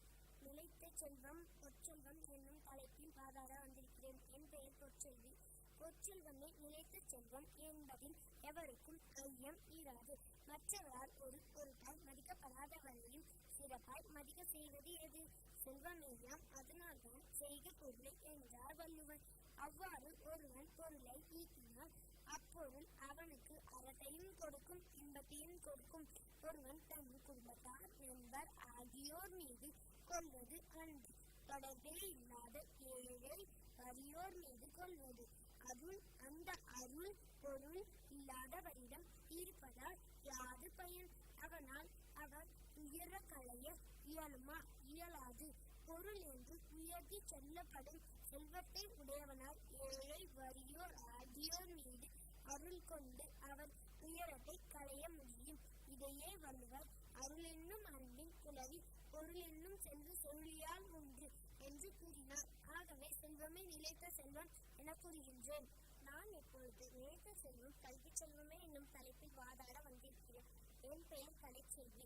G: நிலைத்த செல்வம் பொற்செல்வம் என்னும் தலைப்பில் வாதாட வந்திருக்கிறேன். என் பெயர் பொற்செல்வி. பொற்செல்வமே நிலைத்த செல்வம் என்பதில் எவருக்கும் ஐயம் ஈராது. மற்றவரால் ஒரு பொருட்டால் மதிக்கப்படாதவரையும் சிறப்பாய் மதிக்க செய்வது எது? செல்வமேயாம். அதனால்தான் செய்க பொருளை என்றார் வள்ளுவர். அவ்வாறு ஒருவன் பொருளை ஈட்டினால் அப்பொருள் அவனுக்கு அறத்தையும் கொடுக்கும் இன்பத்தையும் கொடுக்கும். ஒருவன் தன் குடும்பத்தார் நண்பர் ஆகியோர் மீது கொள்வது அன்பு. தொடர்பே இல்லாத ஏழை வறியோர் மீது கொள்வது அருள். அந்த அருள் பொருள் இல்லாதவரிடம் இருப்பதால் யாது பயன்? அவனால் அவர் உயர களைய இயலுமா? இயலாது. பொருள் என்று உயர்த்தி சொல்லப்படும் செல்வத்தை உடையவனால் ஏழை வறியோர் ஆகியோர் மீது அருள் கொண்டு அவர் உயரத்தை களைய முடியும். இதையே வள்ளுவர் அருள் என்னும் அன்பின் குலவி பொருள் என்னும் செல்வ சொல்லியால் ஒன்று என்று கூறினார். ஆகவே செல்வமே நிலைத்த செல்வம் என கூறுகின்றேன். நான் இப்பொழுது நிலைத்த செல்வம் கல்வி செல்வமே என்னும் தலைப்பில் வாதாட வந்திருக்கிறேன். என் பெயர் கலைச்செல்வி.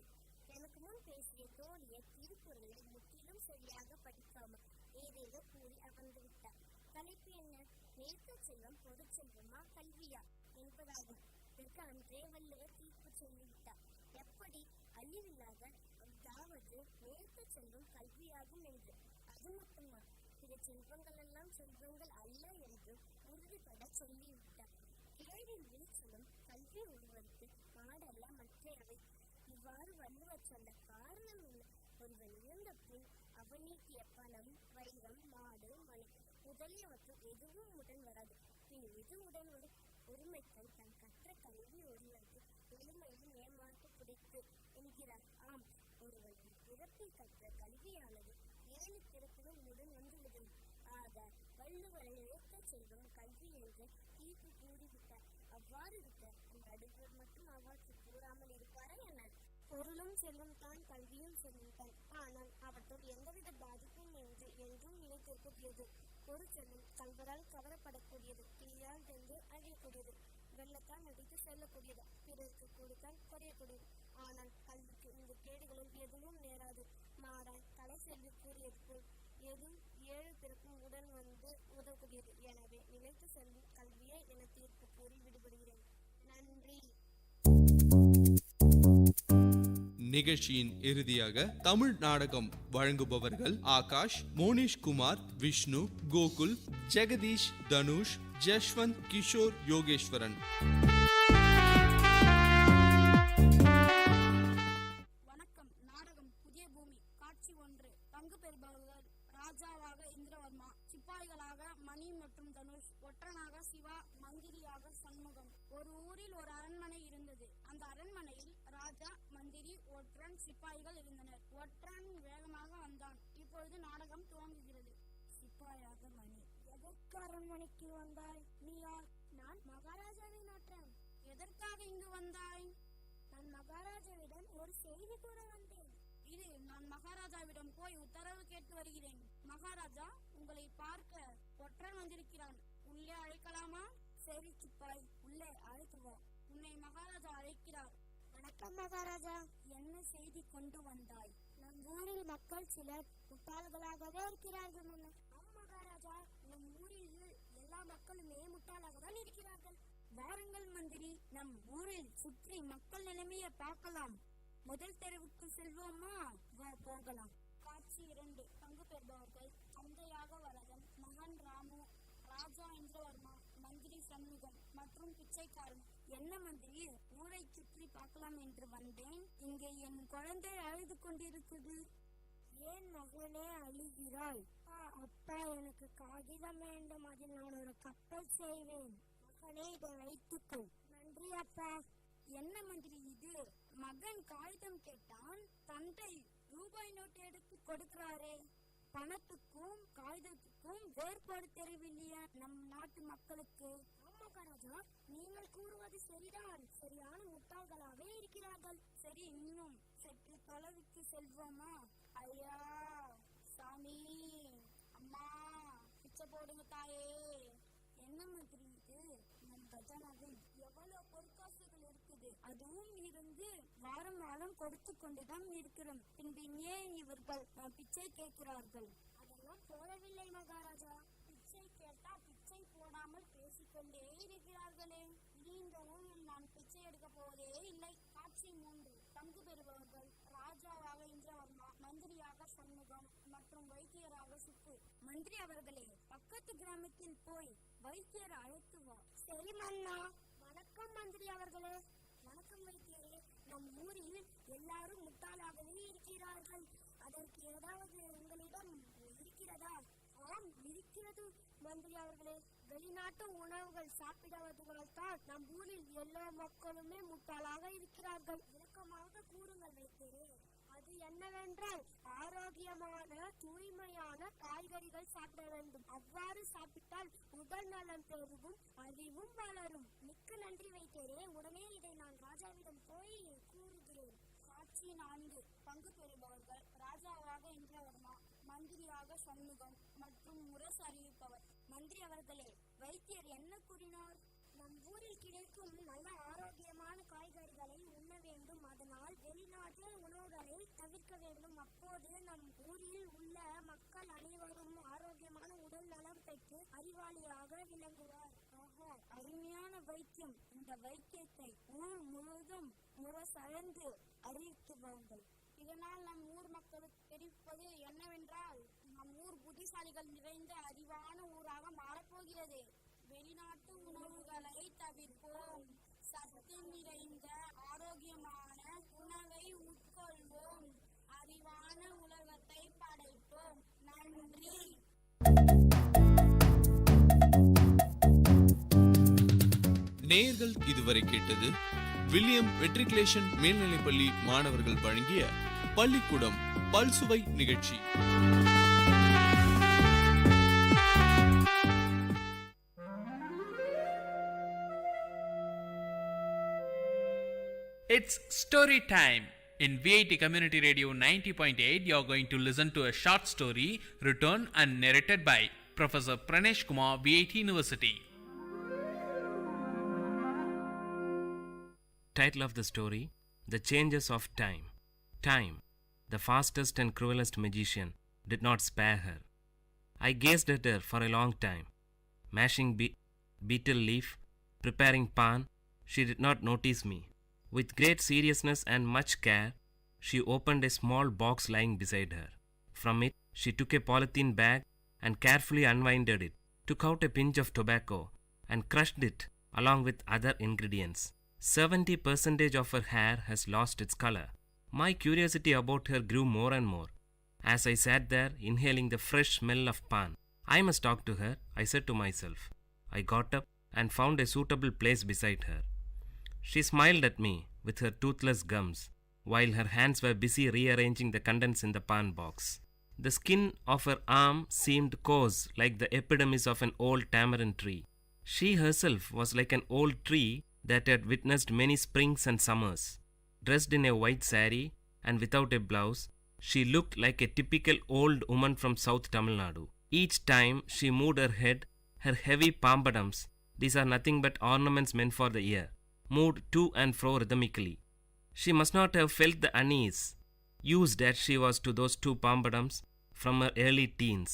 G: எனக்கு முன் பேசிய தோழியை திருக்குறளை முற்றிலும் சரியாக படிக்காமல் ஏதேதோ கூறி அமர்ந்துவிட்டார். தலைப்பு என்ன? நிலைத்த செல்வம் பொது செல்வமா கல்வியா என்பதாகும். இதற்கு அன்றே வள்ளுவர் தீர்ப்பு சொல்லிவிட்டார். எப்படி? அழிவில்லாத அதாவது நிலைத்த செல்வம் கல்வியாகும் என்று. அது மட்டுமா? பிற செல்வங்கள் எல்லாம் செல்வங்கள் அல்ல என்று உறுதிப்பட சொல்லிவிட்டார். கேடில் விழிச்சலும் கல்வி ஒருவருக்கு மாடல்ல மற்றையவை. இவ்வாறு வள்ளுவர் சொல்ல காரணம் இல்லை. ஒருவன் இருந்த பின் அவனீட்டிய பணம், வைரம், மாடு, மணி முதலியவற்று எதுவும் உடன் வராது. பின்
V: இதுவுடன் ஒரு ஒருமைக்கண் தன் கற்ற கல்வி ஒருவருக்கு எளிமையும் ஏமாற்று பிடித்து என்கிறார். ஆம், ஒருவரின் பிறப்பில் கற்ற கல்வியானது 7 பிறப்பிலும் உடன் வந்துவிடும். ஆக வள்ளுவரை இழைத்த செல்வம் கல்வி என்று தீர்ப்பு கூறிவிட்டார். அவ்வாறு இருக்க நடுவர் மட்டும் அவ்வாறு கூறாமல் இருப்பாரா என்ன? பொருளும் செல்வம் தான், கல்வியும் செல்வம் தான். ஆனால் அவற்றுள் எந்தவித பாதிப்பும் என்றும் நிலைத்திருக்கக்கூடியது. ஒரு செல்வம் கல்வரால் கவரப்படக்கூடியது, தீயால் வென்று அழியக்கூடியது, வெள்ளத்தால் அடித்து செல்லக்கூடியது, பிறருக்கு கொடுத்தால் குறையக்கூடியது. ஆனால் கல்விக்கு இந்த கேடுகளில் எதுவும் நேராது. மாறாய் கலை செல்வி கூறியது போல் எதுவும் 7 பிறப்பும் உடன் வந்து உதவக்கூடியது. எனவே நிலைத்து செல்லும் கல்வியே என தீர்ப்பு கூறி விடுபடுகிறேன். நன்றி.
A: நிகழ்ச்சியின் இறுதியாக தமிழ் நாடகம் வழங்குபவர்கள் ஆகாஷ், மோனிஷ்குமார், விஷ்ணு, கோகுல், ஜெகதீஷ், தனுஷ், ஜஷ்வந்த், கிஷோர், யோகேஸ்வரன்.
M: வணக்கம். நாடகம் புதிய பூமி. காட்சி 1. பங்கு பெறுபவர்கள்: ராஜாவாக இந்திரவர்மா, சிப்பாய்களாக மணி மற்றும் தனுஷ், ஒற்றனாக சிவா, மந்திரியாக சண்முகம். ஒரு ஊரில் ஒரு அரண்மனை இருந்தது. அந்த அரண்மனையில் ராஜா, மந்திரி, ஒற்றன், சிப்பாய்கள் இருந்தனர். ஒற்றன் வேகமாக வந்தான். இப்பொழுது நாடகம் துவங்குகிறது.
V: சிப்பாயாக மணி: எதற்கு அரண்மனைக்கு வந்தாய்? நீ யார்? நான் மகாராஜாவின் ஒற்றன்.
M: எதற்காக இங்கு வந்தாய்?
V: நான் மகாராஜாவிடம் ஒரு செய்தி கூற வந்தேன்.
M: இது நான் மகாராஜாவிடம் போய் உத்தரவு கேட்டு வருகிறேன். மகாராஜா, உங்களை பார்க்க ஒற்றன் வந்திருக்கிறான். உள்ளே அழைக்கலாமா?
V: சரி சிப்பாய், உள்ளே அழைத்து வா.
M: உன்னை மகாராஜா அழைக்கிறார்.
V: வணக்கம் மகாராஜா. என்ன செய்தி கொண்டு வந்தாய்? நம் ஊரில் மக்கள் சிலர் முட்டாள்களாகவே இருக்கிறார்கள். மகாராஜா, நம் ஊரில் எல்லா மக்களுமே முட்டாளாகத்தான் இருக்கிறார்கள்.
M: வாருங்கள் மந்திரி, நம் ஊரில் சுற்றி மக்கள் நிலைமையை பார்க்கலாம். முதல் தெருவுக்கு செல்வோமா? வா, போகலாம். காட்சி 2. பங்கு பெறுபவர்கள்: தந்தையாக வரதன், மகன் ராமு, ராஜா இந்திரவர்மா, மந்திரி சண்முகம் மற்றும் பிச்சைக்காரன். என்ன மந்திரி, ஊரை சுற்றி பார்க்கலாம் என்று வந்தேன். இங்கே என் குழந்தை அழுது கொண்டிருக்குது.
V: ஏன் மகனே அழுகிறாய்? அப்பா, எனக்கு காகிதம் வேண்டும். அதில் நான் ஒரு கப்பல் செய்வேன். மகனே, இதை வைத்துக்கொள். நன்றி அப்பா.
M: என்ன மந்திரி இது? மகன் காகிதம் கேட்டான், தந்தை ரூபாய் நோட்டு எடுத்து கொடுக்கிறாரே. பணத்துக்கும் காகிதத்துக்கும் வேறுபாடு தெரியவில்லையா நம் நாட்டு மக்களுக்கு?
V: மகாராஜா, நீங்கள் கூறுவது சரிதான். சரியான முட்டாள்களாகவே இருக்கிறார்கள்.
M: சரி, இன்னும் சற்று தொலைவுக்கு செல்வோமா? ஐயா, சாமி, அம்மா, பிச்சை போடுங்க தாயே. என்ன மந்திரி இது? நம் கஜானாவில் எவ்வளவு பொற்காசுகள் இருக்குது. அதுவும் இருந்து வாரம் வாரம் கொடுத்து கொண்டுதான் இருக்கிறோம். பின்பு ஏன் இவர்கள் பிச்சை கேட்கிறார்கள்?
V: அதெல்லாம் போடவில்லை மகாராஜா.
M: பிச்சை கேட்டா பிச்சை போடாமல் பேசிக்கொண்டே இருக்கிறார்களே. இனி இந்த ஊரில் நான் பிச்சை எடுக்க போவதே இல்லை. காட்சி 3. பங்கு பெறுபவர்கள்: ராஜாவாக இந்திரவர்மா, மந்திரியாக சண்முகம் மற்றும் வைத்தியராக சுப்பு. மந்திரி அவர்களே, பக்கத்து கிராமத்தில் போய் வைத்தியரை அழைத்து வா.
V: சரி மன்னா. வணக்கம் மந்திரி அவர்களே. வணக்கம் வைத்தியரே. நம் ஊரில் எல்லாரும் முட்டாளாகவே இருக்கிறார்கள். அதற்கு ஏதாவது உங்களிடம் இருக்கிறதா? ஆம், இருக்கிறது மந்திரி அவர்களே. வெளிநாட்டு உணவுகள் சாப்பிடுவதால் தான் நம் ஊரில் எல்லா மக்களுமே முட்டாளாக இருக்கிறார்கள். விளக்கமாக கூறுங்கள் வைத்தியரே. அது என்னவென்றால், ஆரோக்கியமான தூய்மையான காய்கறிகள் சாப்பிட வேண்டும். அவ்வாறு சாப்பிட்டால் உடல் நலம் பெருகும், அறிவும் வளரும். மிக்க நன்றி வைத்தியரே. உடனே இதை நான் ராஜாவிடம் போய் கூறுகிறேன்.
M: காட்சி 4. பங்கு பெறுபவர்கள்: ராஜாவாக இந்திரவர்மா, மந்திரியாக சண்முகம் மற்றும் முரசு அறிவிப்பவர். மந்திரி அவர்களே, வைத்தியர் என்ன கூறினார்?
V: நம் ஊரில் கிடைக்கும் நல்ல ஆரோக்கியமான காய்கறிகளை உண்ண வேண்டும். அதனால் வெளிநாட்டு உணவுகளை தவிர்க்க வேண்டும். அப்போது நம் ஊரில் உள்ள மக்கள் அனைவரும் ஆரோக்கியமான உடல் நலம் பெற்று அறிவாளியாக விளங்குவார்.
M: ஆஹா, அருமையான வைத்தியம். இந்த வைத்தியத்தை ஊர் முழுவதும் முரசறைந்து அறிவித்துவார்கள். இதனால் நம் ஊர் மக்களுக்கு தெரிவிப்பது என்னவென்றால், நம் ஊர் புத்திசாலிகள் நிறைந்த அறிவான ஊராக மாறப்போகிறது. வெளிநாட்டு உணவுகளை தவிர்ப்போம். சத்து நிறைந்த ஆரோக்கியமான உணவை உட்கொள்வோம். அறிவான உலகத்தை படைப்போம். நன்றி.
A: நேயர்கள் இதுவரை கேட்டது வில்லியம் மெட்ரிகுலேஷன் மேல்நிலைப்பள்ளி மாணவர்கள் வழங்கிய பள்ளிக்கூடம் பல்சுவை நிகழ்ச்சி.
F: It's story time. In Vit Community Radio 90.8, you're going to listen to a short story written and narrated by Professor Pranesh Kumar, Vit University.
B: Title of the story: The Changes of Time. Time, the fastest and cruelest magician, did not spare her. I gazed at her for a long time. Mashing beetle leaf, preparing pan, she did not notice me. With great seriousness and much care, she opened a small box lying beside her. From it, she took a polythene bag and carefully unwinded it, took out a pinch of tobacco, and crushed it along with other ingredients. 70% of her hair has lost its color. My curiosity about her grew more and more. As I sat there, inhaling the fresh smell of pan, I must talk to her, I said to myself. I got up and found a suitable place beside her. She smiled at me with her toothless gums, while her hands were busy rearranging the contents in the pan box. The skin of her arm seemed coarse like the epidermis of an old tamarind tree. She herself was like an old tree that had witnessed many springs and summers. Dressed in a white saree and without a blouse, she looked like a typical old woman from South Tamil Nadu. Each time she moved her head, her heavy pampadums, these are nothing but ornaments meant for the ear, moved to and fro rhythmically. She must not have felt the unease, used as she was to those two pampadums from her early teens.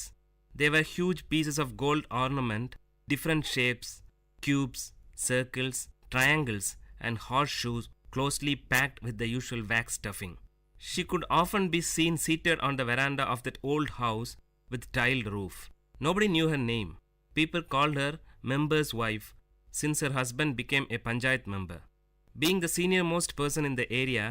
B: They were huge pieces of gold ornament, different shapes, cubes, circles, triangles, and horseshoes closely packed with the usual wax stuffing. She could often be seen seated on the veranda of that old house with tiled roof. Nobody knew her name. People called her member's wife, since her husband became a panchayat member. Being the senior most person in the area,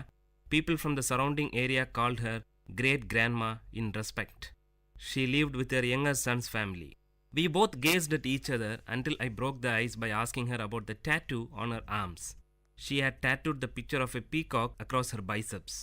B: people from the surrounding area called her great grandma in respect. She lived with her younger son's family. We both gazed at each other until I broke the ice by asking her about the tattoo on her arms. She had tattooed the picture of a peacock across her biceps.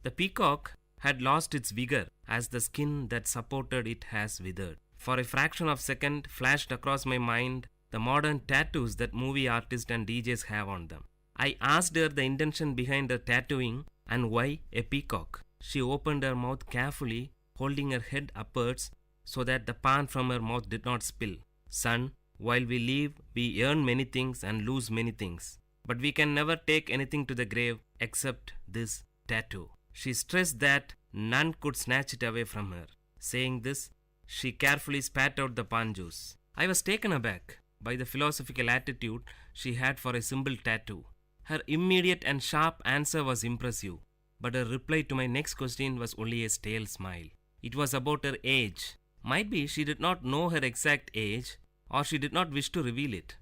B: The peacock had lost its vigor as the skin that supported it has withered. For a fraction of a second flashed across my mind the modern tattoos that movie artists and DJs have on them. I asked her the intention behind her tattooing and why a peacock. She opened her mouth carefully, holding her head upwards so that the pan from her mouth did not spill. Son, while we live, we earn many things and lose many things. But we can never take anything to the grave except this tattoo. She stressed that none could snatch it away from her. Saying this, she carefully spat out the pan juice. I was taken aback by the philosophical attitude she had for a simple tattoo. Her immediate and sharp answer was impressive, but her reply to my next question was only a stale smile. It was about her age. Might be she did not know her exact age, or she did not wish to reveal it.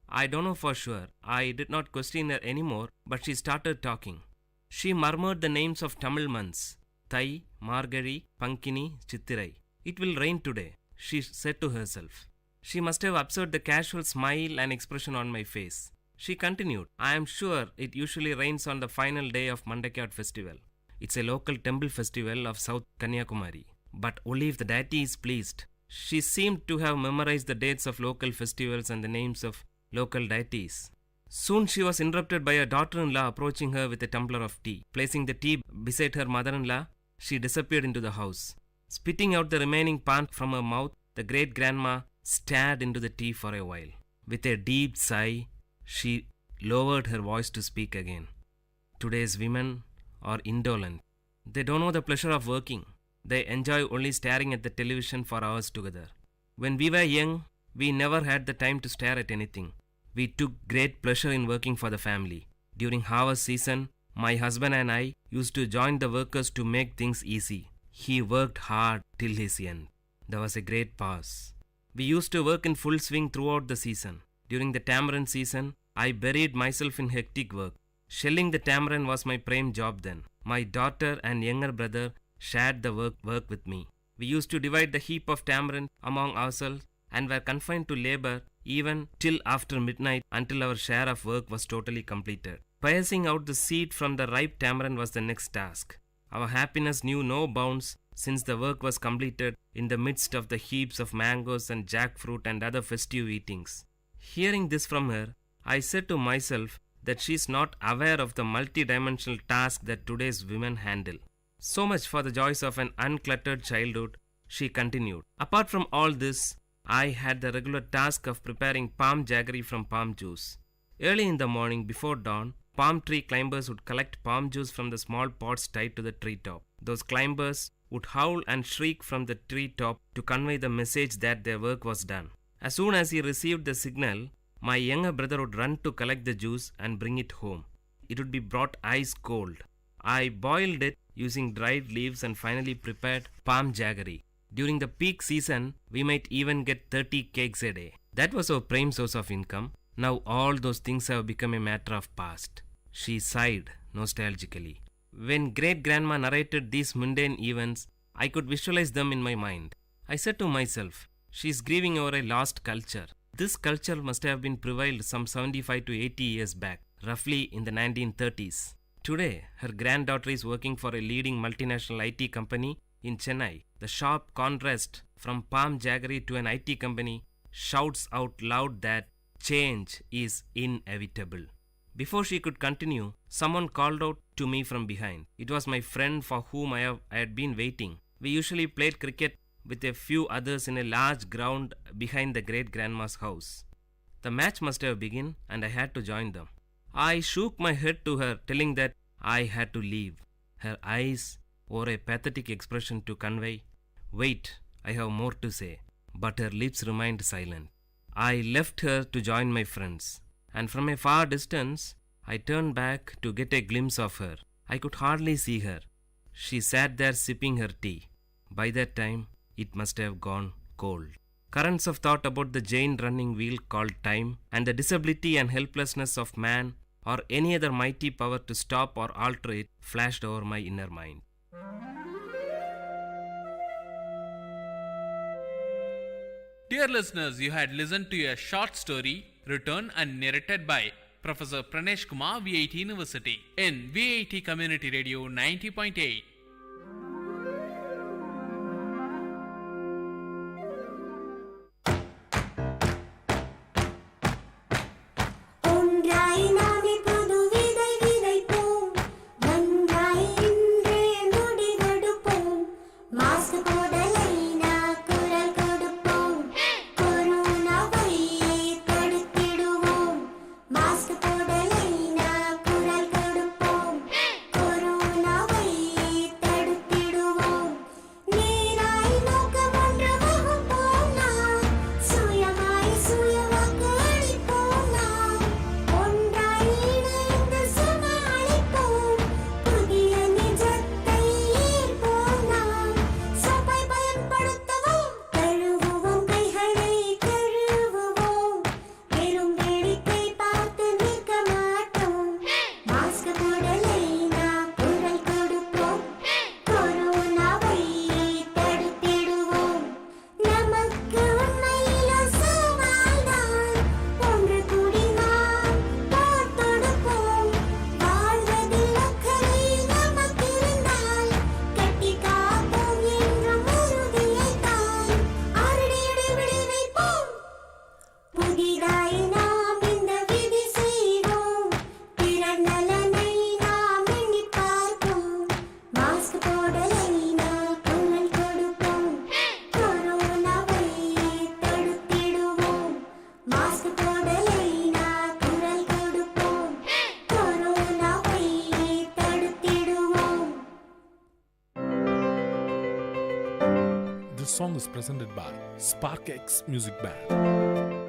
B: I don't know for sure. I did not question her anymore, but she started talking. She murmured the names of Tamil months: Thai, Margari, Pankini, Chittirai. It will rain today, she said to herself. She must have observed the casual smile and expression on my face. She continued, I am sure it usually rains on the final day of Mandakiyat festival. It's a local temple festival of South Kanyakumari. But only if the deity is pleased. She seemed to have memorized the dates of local festivals and the names of local deities. Soon she was interrupted by her daughter-in-law approaching her with a tumbler of tea. Placing the tea beside her mother-in-law, she disappeared into the house. Spitting out the remaining pan from her mouth, the great-grandma stared into the tea for a while. With a deep sigh, she lowered her voice to speak again. Today's women are indolent. They don't know the pleasure of working. They enjoy only staring at the television for hours together. When we were young, we never had the time to stare at anything. We took great pleasure in working for the family. During harvest season, my husband and I used to join the workers to make things easy. He worked hard till his end. There was a great pause. We used to work in full swing throughout the season. During the tamarind season, I buried myself in hectic work. Shelling the tamarind was my prime job then. My daughter and younger brother shared the work with me. We used to divide the heap of tamarind among ourselves and were confined to labor even till after midnight until our share of work was totally completed. Piercing out the seed from the ripe tamarind was the next task. Our happiness knew no bounds since the work was completed in the midst of the heaps of mangoes and jackfruit and other festive eatings. Hearing this from her, I said to myself that she is not aware of the multi-dimensional task that today's women handle. So much for the joys of an uncluttered childhood, she continued. Apart from all this, I had the regular task of preparing palm jaggery from palm juice. Early in the morning before dawn, palm tree climbers would collect palm juice from the small pots tied to the treetop. Those climbers would howl and shriek from the treetop to convey the message that their work was done. As soon as he received the signal, my younger brother would run to collect the juice and bring it home. It would be brought ice cold. I boiled it using dried leaves and finally prepared palm jaggery. During the peak season, we might even get 30 cakes a day. That was our prime source of income. Now all those things have become a matter of past. She sighed nostalgically. When great-grandma narrated these mundane events, I could visualize them in my mind. I said to myself, she is grieving over a lost culture. This culture must have been prevailed some 75 to 80 years back, roughly in the 1930s. Today, her granddaughter is working for a leading multinational IT company in Chennai. The sharp contrast from palm jaggery to an IT company shouts out loud that change is inevitable. Before she could continue, someone called out to me from behind. It was my friend for whom I had been waiting. We usually played cricket with a few others in a large ground behind the great-grandma's house. The match must have begun and I had to join them. I shook my head to her, telling that I had to leave. Her eyes wore a pathetic expression to convey, "Wait, I have more to say." But her lips remained silent. I left her to join my friends, and from a far distance, I turned back to get a glimpse of her. I could hardly see her. She sat there sipping her tea. By that time, it must have gone cold. Currents of thought about the giant running wheel called time and the disability and helplessness of man or any other mighty power to stop or alter it flashed over my inner mind.
F: Dear listeners, you had listened to a short story written and narrated by Professor Pranesh Kumar, VIT University, in VIT Community Radio 90.8.
J: This song is presented by SparkX Music Band.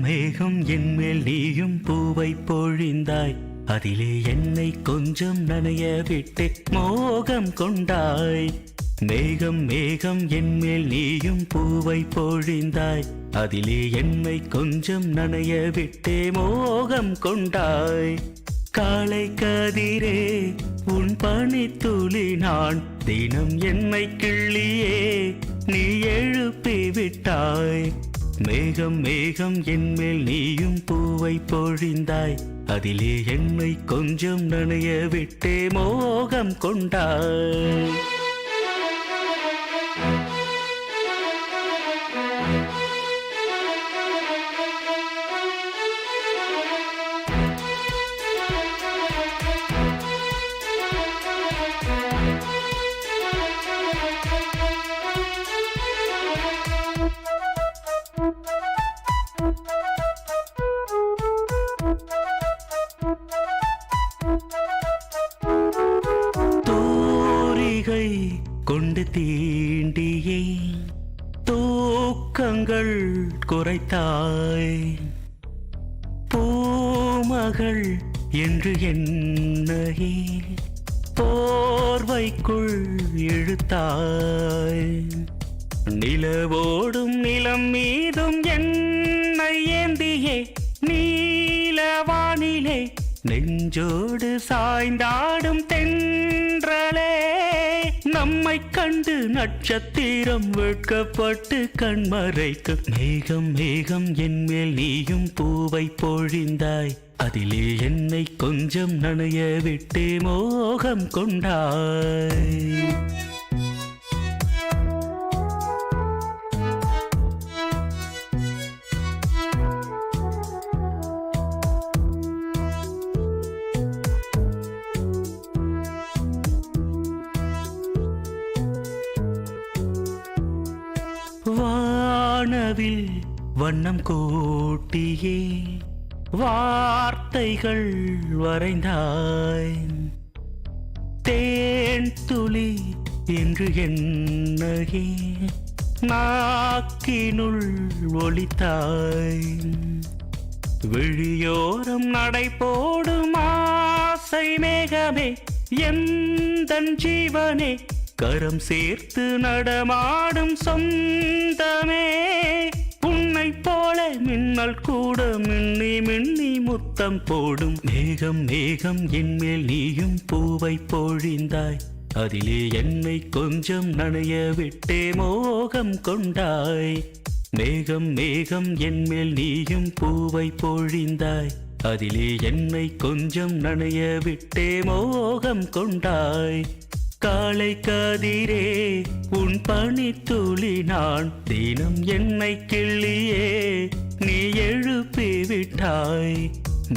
N: மேகம் என்மேல் நீயும் பூவை பொழிந்தாய், அதிலே என்னை கொஞ்சம் நனைய விட்டு மோகம் கொண்டாய். மேகம் மேகம் என்மேல் நீயும் பூவை பொழிந்தாய், அதிலே என்னை கொஞ்சம் நனைய விட்டே மோகம் கொண்டாய். காலை கதிரே உன் பனித்துளி நான், தினம் என்னை கிள்ளியே நீ எழுப்பி விட்டாய். மேகம் மேகம் என்மேல் நீயும் பூவை பொழிந்தாய், அதிலே என்னை கொஞ்சம் நனைய விட்டே மோகம் கொண்டாய். தூரிகை கொண்டு தீண்டியே தூக்கங்கள் குறைத்தாய். பூமகள் என்று என்னையே போர்வைக்குள் இழுத்தாய். நிலவோடும் நிலம் மீதும் என்னை ஏந்தியே நீலவானிலே நெஞ்சோடு சாய்ந்தாடும் தென்றலே. நம்மை கண்டு நட்சத்திரம் வெட்கப்பட்டு கண்மறைக்கு. மேகம் மேகம் என்மேல் நீயும் பூவை பொழிந்தாய், அதிலே என்னை கொஞ்சம் நனைய விட்டு மோகம் கொண்டாய். வானவில் வண்ணம் கூட்டியே வார்த்தைகள் வரைந்தாய். தேன் துளி என்று என்னையே நாக்கினுள் ஒளித்தாய். விழியோரம் நடை போடும் ஆசை மேகமே எந்தன் ஜீவனே, கரம் சேர்த்து நடமாடும் சொந்தமே. உன்னை போல மின்னல் கூட மின்னி மின்னி முத்தம் போடும். மேகம் மேகம் என்மேல் நீயும் பூவை பொழிந்தாய், அதிலே என்னை கொஞ்சம் நனைய விட்டே மோகம் கொண்டாய். மேகம் மேகம் என்மேல் நீயும் பூவை பொழிந்தாய், அதிலே என்னை கொஞ்சம் நனைய விட்டே மோகம் கொண்டாய். காலை கதிரே உன் பனித்துளி நான், தினம் என்னை கிள்ளியே நீ எழுப்பி விட்டாய்.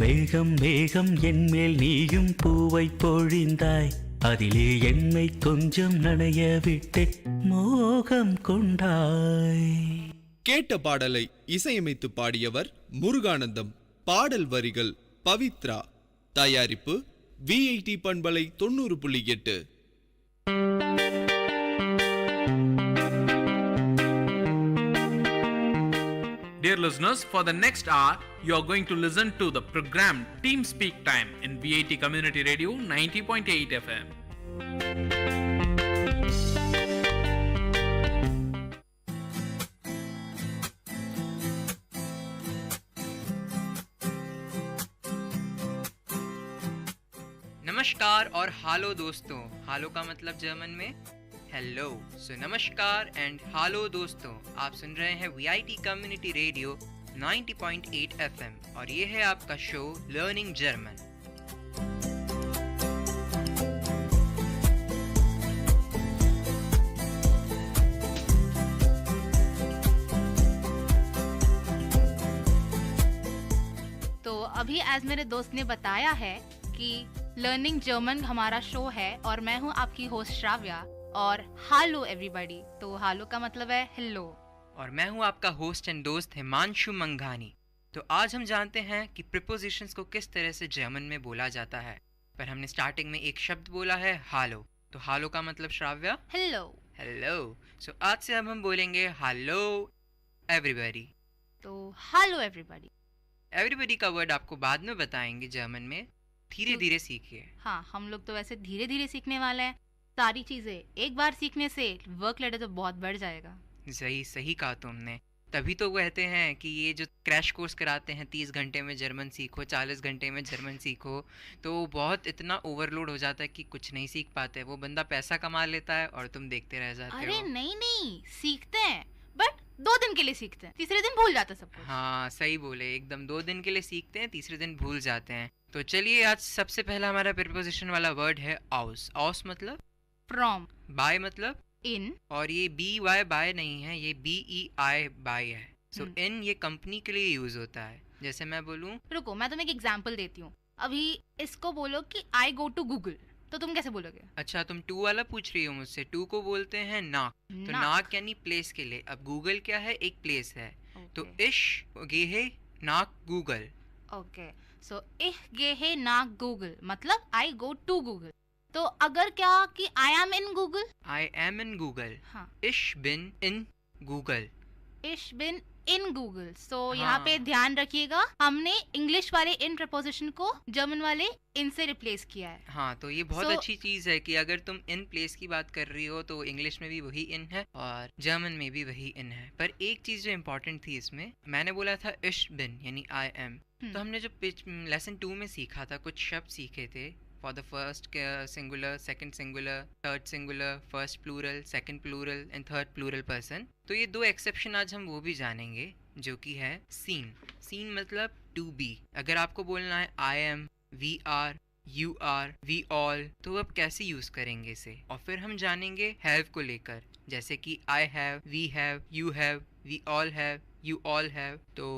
N: மேகம் மேகம் என்மேல் நீயும் பூவை பொழிந்தாய், அதிலே என்னை கொஞ்சம் நனைய விட்டு மோகம் கொண்டாய்.
C: கேட்ட பாடலை இசையமைத்து பாடியவர் முருகானந்தம். பாடல் வரிகள் பவித்ரா. தயாரிப்பு விஐடி பண்பலை 90.8.
F: Dear listeners, for the next hour, you are going to listen to the program Team Speak Time in VIT Community Radio 90.8 FM.
O: नमस्कार और हालो दोस्तों. हालो का मतलब जर्मन में हेलो. सो नमस्कार एंड हालो दोस्तों, आप सुन रहे हैं वीआईटी कम्युनिटी रेडियो 90.8 FM और ये है आपका शो लर्निंग जर्मन.
R: तो अभी आज मेरे दोस्त ने बताया है कि लर्निंग जर्मन हमारा शो है और मैं हूँ आपकी होस्ट श्राव्या. और हालो एवरीबॉडी, तो हालो का मतलब है हेलो.
O: और मैं हूँ आपका होस्ट एंड दोस्त हिमांशु मंघानी. तो आज हम जानते हैं कि प्रीपोजिशंस को किस तरह से जर्मन में बोला जाता है. पर हमने स्टार्टिंग में एक शब्द बोला है हालो. तो हालो का मतलब श्राव्या
R: हेलो.
O: हेलो. सो आज से अब हम बोलेंगे हालो एवरीबॉडी.
R: तो हालो एवरीबॉडी.
O: एवरीबॉडी का वर्ड आपको बाद में बताएंगे जर्मन में. धीरे धीरे सीखिए.
R: हाँ, हम लोग तो वैसे धीरे धीरे सीखने वाले हैं. सारी चीजें एक बार सीखने से वर्क लोड तो बहुत बढ़ जाएगा.
O: सही कहा तुमने. तभी तो कहते हैं कि ये जो क्रैश कोर्स कराते हैं 30 घंटे में जर्मन सीखो, 40 घंटे में जर्मन सीखो, तो बहुत इतना ओवरलोड हो जाता है कि कुछ नहीं सीख पाते. वो बंदा पैसा कमा लेता है और तुम देखते रह जाते हो.
R: अरे नहीं, सीखते हैं बट 2 दिन के लिए सीखते हैं, तीसरे दिन भूल जाते हैं सब कुछ.
O: हाँ सही बोले, एकदम 2 दिन के लिए सीखते हैं, तीसरे दिन भूल जाते हैं. तो चलिए आज सबसे पहला हमारा प्रीपोजिशन वाला वर्ड है आउस. आउस मतलब
R: फ्रॉम.
O: बाय मतलब
R: इन.
O: और ये बी वाई बाय नहीं है, ये BEI बाय है. सो इन ये कंपनी के लिए यूज होता है. जैसे मैं बोलूं,
R: रुको मैं तुम्हें एक एग्जांपल देती हूँ. अभी इसको बोलो कि आई गो टू गूगल, तो तुम कैसे बोलोगे?
O: अच्छा तुम टू वाला पूछ रही हो मुझसे. टू को बोलते हैं नाक. तो नाक यानी प्लेस के लिए. अब गूगल क्या है? एक प्लेस है. तो इश गेहे नाक गूगल.
R: ओके, सो इह गेहे नाक गूगल मतलब आई गो टू गूगल. तो अगर क्या कि I am in Google.
O: I am in Google.
R: हाँ.
O: इश बिन इन गूगल.
R: इश बिन इन गूगल. सो यहाँ पे ध्यान रखिएगा, हमने इंग्लिश वाले इन प्रपोजिशन को जर्मन वाले इन से रिप्लेस किया है.
O: हाँ, तो ये बहुत अच्छी चीज है कि अगर तुम इन प्लेस की बात कर रही हो तो इंग्लिश में भी वही इन है और जर्मन में भी वही इन है. पर एक चीज जो इम्पोर्टेंट थी इसमें, मैंने बोला था इश बिन यानी आई एम. तो हमने जो लेसन 2 में सीखा था, कुछ शब्द सीखे थे. For the first singular, second singular, third singular, first plural, second plural and third plural person. तो ये 2 एक्सेप्शन आज हम वो भी जानेंगे, जो कि है सीन. सीन मतलब टू बी. अगर आपको बोलना है I am, we are, you are, we all, तो अब कैसे यूज करेंगे इसे. और फिर हम जानेंगे हैव को लेकर, जैसे कि I have, we have, you have, we all have, you all have. तो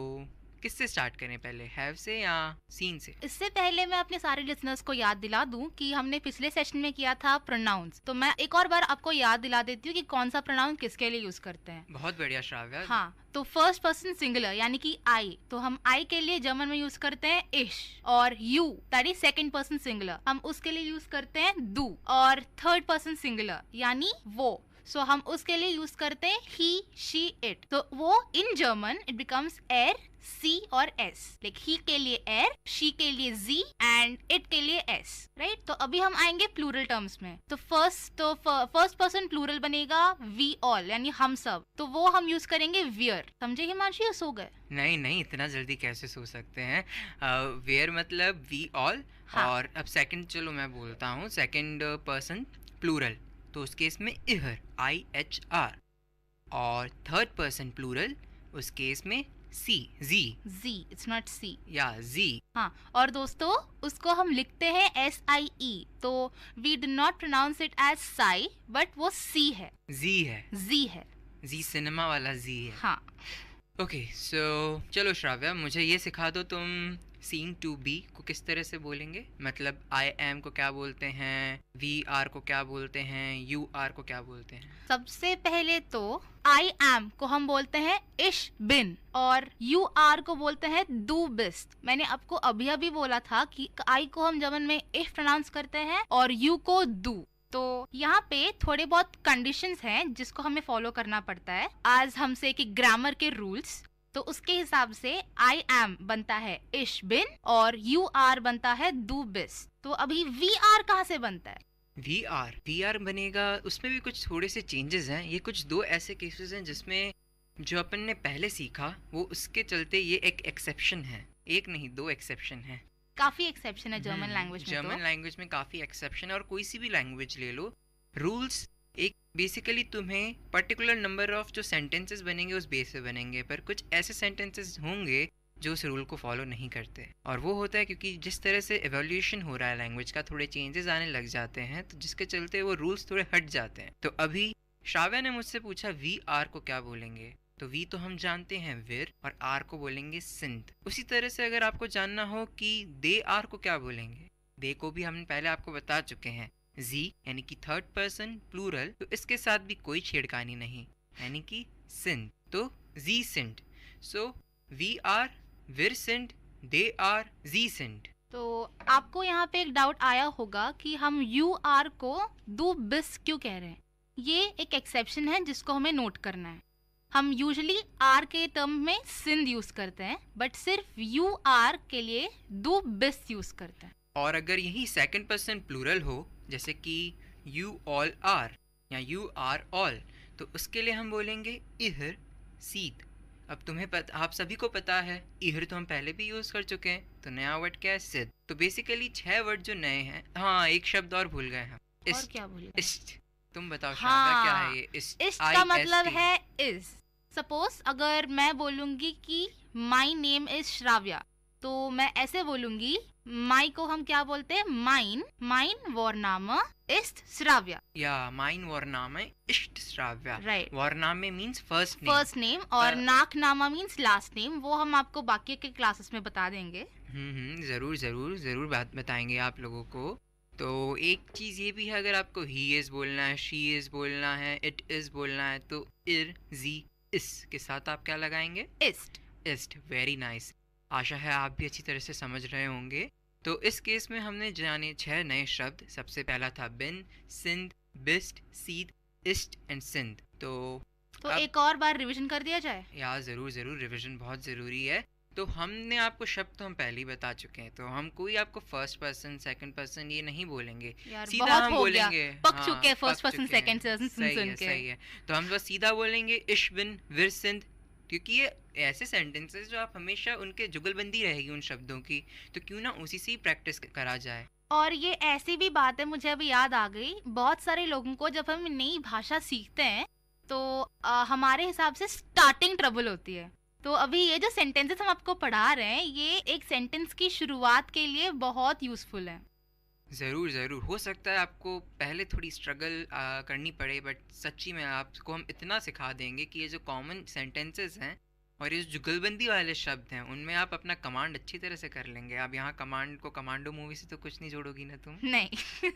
O: किससे स्टार्ट करें पहले, हैव से या सीन से?
R: इससे पहले मैं अपने सारे लिसनर्स को याद दिला दूं कि हमने पिछले सेशन में किया था प्रोनाउंस. तो मैं एक और बार आपको याद दिला देती हूँ कि कौन सा प्रोनाउन किसके लिए यूज करते हैं.
O: बहुत बढ़िया श्राव्या.
R: हाँ, तो फर्स्ट पर्सन सिंगुलर यानी कि आई, तो हम आई के लिए जर्मन में यूज करते हैं इश. और you that is second person singular, हम उसके लिए यूज करते हैं दू. और थर्ड पर्सन सिंगुलर यानी वो, सो हम उसके लिए यूज करते हैं ही, शी, इट. तो वो इन जर्मन इट बिकम्स एर, सी और एस. लाइक ही के लिए एर, शी के लिए जी एंड इट के लिए एस. राइट. तो अभी हम आएंगे प्लूरल टर्म्स में. तो फर्स्ट पर्सन प्लूरल बनेगा वी ऑल यानी हम सब. तो वो हम यूज करेंगे वियर. समझे हिमांशु, सो गए?
O: नहीं, इतना जल्दी कैसे सो सकते हैं. वेयर मतलब वी ऑल.
R: हाँ.
O: और अब सेकंड, चलो मैं बोलता हूँ, सेकंड पर्सन प्लूरल, तो उस केस में इहर, IHR. और थर्ड पर्सन प्लूरल, उस केस में सी, जी.
R: इट्स नॉट सी.
O: या जी.
R: हाँ, और दोस्तों उसको हम लिखते हैं SIE. तो we do not pronounce it as साई, बट वो सी है.
O: जी है. जी सिनेमा वाला जी है.
R: हाँ.
O: ओके, सो चलो श्राव्या, मुझे ये सिखा दो तुम सीम टू बी को किस तरह से बोलेंगे? मतलब आई एम को क्या बोलते हैं, वी आर को क्या बोलते हैं, यू आर को क्या बोलते हैं?
R: सबसे पहले तो आई एम को हम बोलते हैं इश बिन और यू आर को बोलते हैं दू बिस्ट। मैंने आपको अभी अभी बोला था कि आई को हम जर्मन में इफ प्रोनाउंस करते हैं और यू को दू। तो यहाँ पे थोड़े बहुत कंडीशंस हैं जिसको हमें फॉलो करना पड़ता है आज हमसे कि ग्रामर के रूल्स। तो उसके हिसाब से आई एम बनता है इश बिन और यू आर बनता है दू बिस्ट। तो अभी वी आर कहाँ से बनता है?
O: वी आर बनेगा, उसमें भी कुछ थोड़े से चेंजेस हैं। ये कुछ दो ऐसे केसेस हैं जिसमें जो अपन ने पहले सीखा वो उसके चलते ये एक एक्सेप्शन है। एक नहीं, दो एक्सेप्शन है।
R: काफी एक्सेप्शन है जर्मन लैंग्वेज में।
O: जर्मन लैंग्वेज में काफी एक्सेप्शन है और कोई सी भी लैंग्वेज ले लो, रूल्स एक बेसिकली तुम्हें पर्टिकुलर नंबर ऑफ जो सेंटेंसेस बनेंगे उस बेस पे बनेंगे, पर कुछ ऐसे सेंटेंसेस होंगे जो उस रूल को फॉलो नहीं करते। और वो होता है क्योंकि जिस तरह से एवोल्यूशन हो रहा है लैंग्वेज का, थोड़े चेंजेस आने लग जाते हैं, तो जिसके चलते वो रूल्स थोड़े हट जाते हैं। तो अभी श्राव्या ने मुझसे पूछा वी आर को क्या बोलेंगे, तो वी तो हम जानते हैं विर और आर को बोलेंगे सिंध। उसी तरह से अगर आपको जानना हो कि दे आर को क्या बोलेंगे, दे को भी हम पहले आपको बता चुके हैं, जी यानी कि थर्ड पर्सन प्लूरल, तो इसके साथ भी कोई छेड़खानी नहीं, यानी कि सिंध, तो जी सिंध। सो वी आर विर सिंध, दे आर जी सिंध।
R: तो आपको यहाँ पे एक डाउट आया होगा कि हम यू आर को दू बिस क्यों कह रहे हैं। ये एक एक्सेप्शन है जिसको हमें नोट करना है। हम यूजुअली आर के टर्म में सिंध यूज करते हैं, बट सिर्फ यू आर के लिए दू बिस यूज करते हैं।
O: और अगर यही सेकंड पर्सन प्लूरल हो, जैसे कि यू ऑल आर या यू आर ऑल, तो उसके लिए हम बोलेंगे इहर सीत। अब तुम्हें आप सभी को पता है इहर तो हम पहले भी यूज कर चुके हैं, तो नया वर्ड क्या है? सिद। तो बेसिकली 6 वर्ड जो नए हैं। हाँ, एक शब्द और भूल गए हम,
R: और क्या भूल गए?
O: इस्ट। तुम बताओ श्राव्या, क्या है ये इस्ट?
R: इस्ट का मतलब है इज। सपोज अगर मैं बोलूंगी कि माई नेम इज श्राव्या, तो मैं ऐसे बोलूंगी, माई को हम क्या बोलते हैं? माइन वर्नामा इस्ट श्राव्या।
O: या माइन वर्नामा इस्ट श्राव्या।
R: राइट।
O: वर्नामे मींस फर्स्ट
R: नेम और नाकनामा मींस लास्ट नेम। वो हम आपको बाकी के क्लासेस में बता देंगे।
O: जरूर बात बताएंगे आप लोगों को। तो एक चीज ये भी है, अगर आपको ही इज बोलना है, शी इज बोलना है, इट इज बोलना है, तो इर जी इस के साथ आप क्या लगाएंगे? इस्ट। Very nice. आशा है आप भी अच्छी तरह से समझ रहे होंगे। तो इस केस में हमने जाने 6 नए शब्द। सबसे पहला था बिन, सिंध, बिस्ट, सीद, इस्ट एंड सिंध। तो
R: एक और बार रिवीजन कर दिया जाए?
O: या जरूर रिवीजन बहुत ज़रूरी है। तो हमने आपको शब्द तो हम पहले ही बता चुके हैं, तो हम कोई आपको फर्स्ट पर्सन सेकंड पर्सन ये नहीं बोलेंगे, सीधा हम बोलेंगे।
R: पक चुके हैं फर्स्ट पर्सन सेकंड पर्सन सुन के।
O: सही है। तो हम बस सीधा बोलेंगे इश बिन विर सिंध, क्योंकि ये ऐसे सेंटेंसेस जो आप हमेशा उनके जुगलबंदी रहेगी उन शब्दों की, तो क्यों ना उसी से ही प्रैक्टिस करा जाए।
R: और ये ऐसी भी बात है, मुझे अभी याद आ गई, बहुत सारे लोगों को जब हम नई भाषा सीखते हैं तो हमारे हिसाब से स्टार्टिंग ट्रबल होती है। तो अभी ये जो सेंटेंसेस हम आपको पढ़ा रहे हैं, ये एक सेंटेंस की शुरुआत के लिए बहुत यूजफुल है।
O: ज़रूर हो सकता है आपको पहले थोड़ी स्ट्रगल करनी पड़े, बट सच्ची में आपको हम इतना सिखा देंगे कि ये जो कॉमन सेंटेंसेस हैं और ये जो जुगलबंदी वाले शब्द हैं, उनमें आप अपना कमांड अच्छी तरह से कर लेंगे। अब यहाँ कमांड को कमांडो मूवी से तो कुछ नहीं जोड़ोगी ना तुम?
R: नहीं।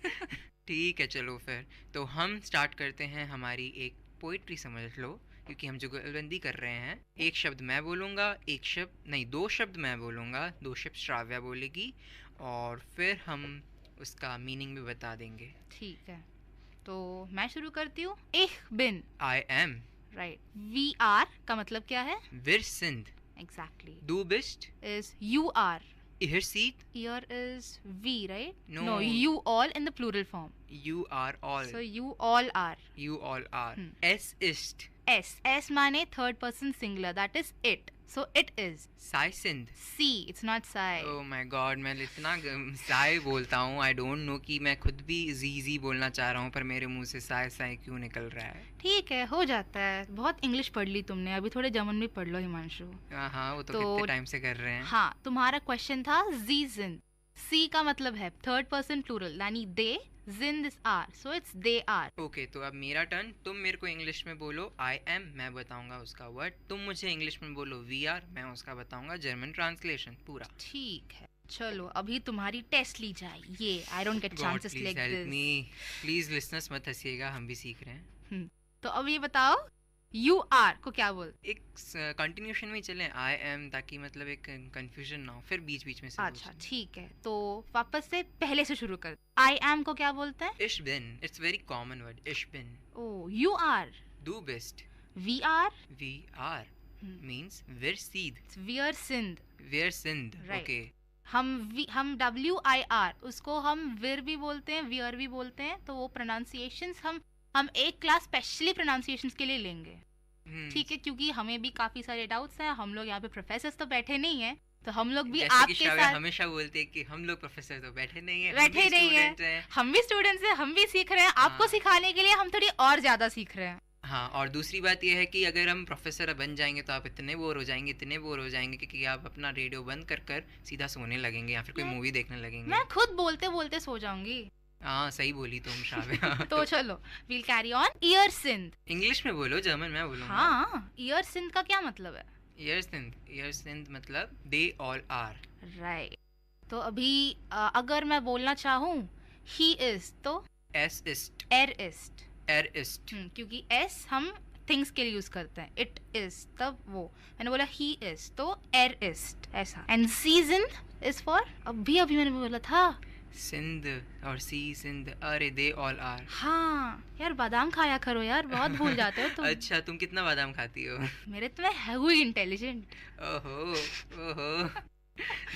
O: ठीक है, चलो फिर तो हम स्टार्ट करते हैं हमारी एक पोइट्री, समझ लो, क्योंकि हम जुगलबंदी कर रहे हैं। एक शब्द मैं बोलूँगा, दो शब्द मैं बोलूँगा, 2 शब्द श्राव्या बोलेगी, और फिर हम उसका मीनिंग भी बता देंगे।
R: ठीक है, तो मैं शुरू करती हूँ। इह बिन,
O: I am.
R: Right. We are का मतलब क्या है?
O: विर सिंध।
R: एग्जैक्टली।
O: डू बिस्ट
R: इज यू आर।
O: इहर सीत।
R: Here is we, right?
O: No,
R: you all in the plural form.
O: You are all.
R: So you all are.
O: You all are. S ist.
R: S माने third person singular, that is it. So it is.
O: Sai Sindh.
R: C, it's not Sai.
O: Oh my God, मैं इतना Sai बोलता हूँ, I don't know कि मैं खुद भी जी बोलना चाह रहा हूँ, पर मेरे मुंह से Sai क्यों निकल रहा है।
R: ठीक है, हो जाता है। बहुत इंग्लिश पढ़ ली तुमने, अभी थोड़े जर्मन भी पढ़ लो हिमांशु।
O: हाँ, वो तो कितने टाइम से कर रहे हैं।
R: हाँ, तुम्हारा क्वेश्चन था जी जिंद। सी का मतलब है थर्ड पर्सन प्लूरल, यानी दे, जिंद is are, so it's they are.
O: Okay, तो अब मेरा टर्न. तुम मेरे को इंग्लिश में बोलो आई एम, मैं बताऊंगा उसका वर्ड. तुम मुझे इंग्लिश में बोलो वी आर, मैं उसका बताऊंगा जर्मन ट्रांसलेशन पूरा.
R: ठीक है, चलो अभी तुम्हारी टेस्ट ली जाए. ये I don't get chances like this.
O: Please listeners मत हंसिएगा, हम भी सीख रहे हैं.
R: तो अब ये बताओ यू आर को क्या बोल.
O: एक कंटिन्यूशन में चलें आई एम, ताकि मतलब एक कंफ्यूजन ना हो, फिर बीच बीच में से.
R: अच्छा ठीक है, तो वापस से पहले से शुरू कर. आई एम को क्या बोलते हैं.
O: इश बिन. इट्स वेरी कॉमन वर्ड, इश बिन.
R: ओ. You are.
O: डू बेस्ट.
R: We are.
O: We are means वेयर सीद.
R: वेयर सिंध.
O: वेयर सिंध. ओके.
R: हम WIR उसको हम विर भी बोलते हैं, वियर भी बोलते हैं. तो वो प्रोनाउंसिएशंस हम एक क्लास स्पेशली प्रोनाउंसिएशंस के लिए लेंगे. ठीक है, क्योंकि हमें भी काफी सारे डाउट्स हैं. हम लोग यहाँ पे प्रोफेसर्स तो बैठे नहीं हैं, तो हम लोग भी आपके साथ
O: हमेशा बोलते हैं कि हम लोग प्रोफेसर तो बैठे नहीं हैं,
R: हम भी स्टूडेंट्स हैं, हम भी सीख रहे हैं. आपको सिखाने के लिए हम थोड़ी और ज्यादा सीख रहे हैं.
O: हाँ, और दूसरी बात यह है कि अगर हम प्रोफेसर बन जाएंगे तो आप इतने बोर हो जाएंगे कि आप अपना रेडियो बंद कर सीधा सोने लगेंगे या फिर कोई मूवी देखने लगेंगे.
R: मैं खुद बोलते बोलते सो जाऊंगी.
O: हाँ, सही बोली तुम शाबिया.
R: तो चलो वील कैरी ऑन. ईयर सिंध.
O: इंग्लिश में बोलो, जर्मन मैं बोलूंगा.
R: हाँ, ईयर सिंध का क्या मतलब है.
O: ईयर सिंध मतलब दे ऑल आर.
R: राइट. तो अभी अगर मैं बोलना चाहूँ ही इज, तो
O: एस इस्ट.
R: एर इस्ट.
O: एर इस्ट.
R: क्योंकि एस हम थिंग्स के लिए यूज करते हैं. इट इज, तब वो मैंने बोला ही इज, तो एर इस्ट ऐसा. एंड सीजन इज फॉर, अभी मैंने बोला था
O: सिंध और सी सिंध. अरे दे ऑल आर.
R: हाँ यार, बादाम खाया करो यार, बहुत भूल जाते हो तुम.
O: अच्छा, तुम कितना बादाम खाती हो.
R: मेरे तो मैं हुई इंटेलिजेंट.
O: ओहो.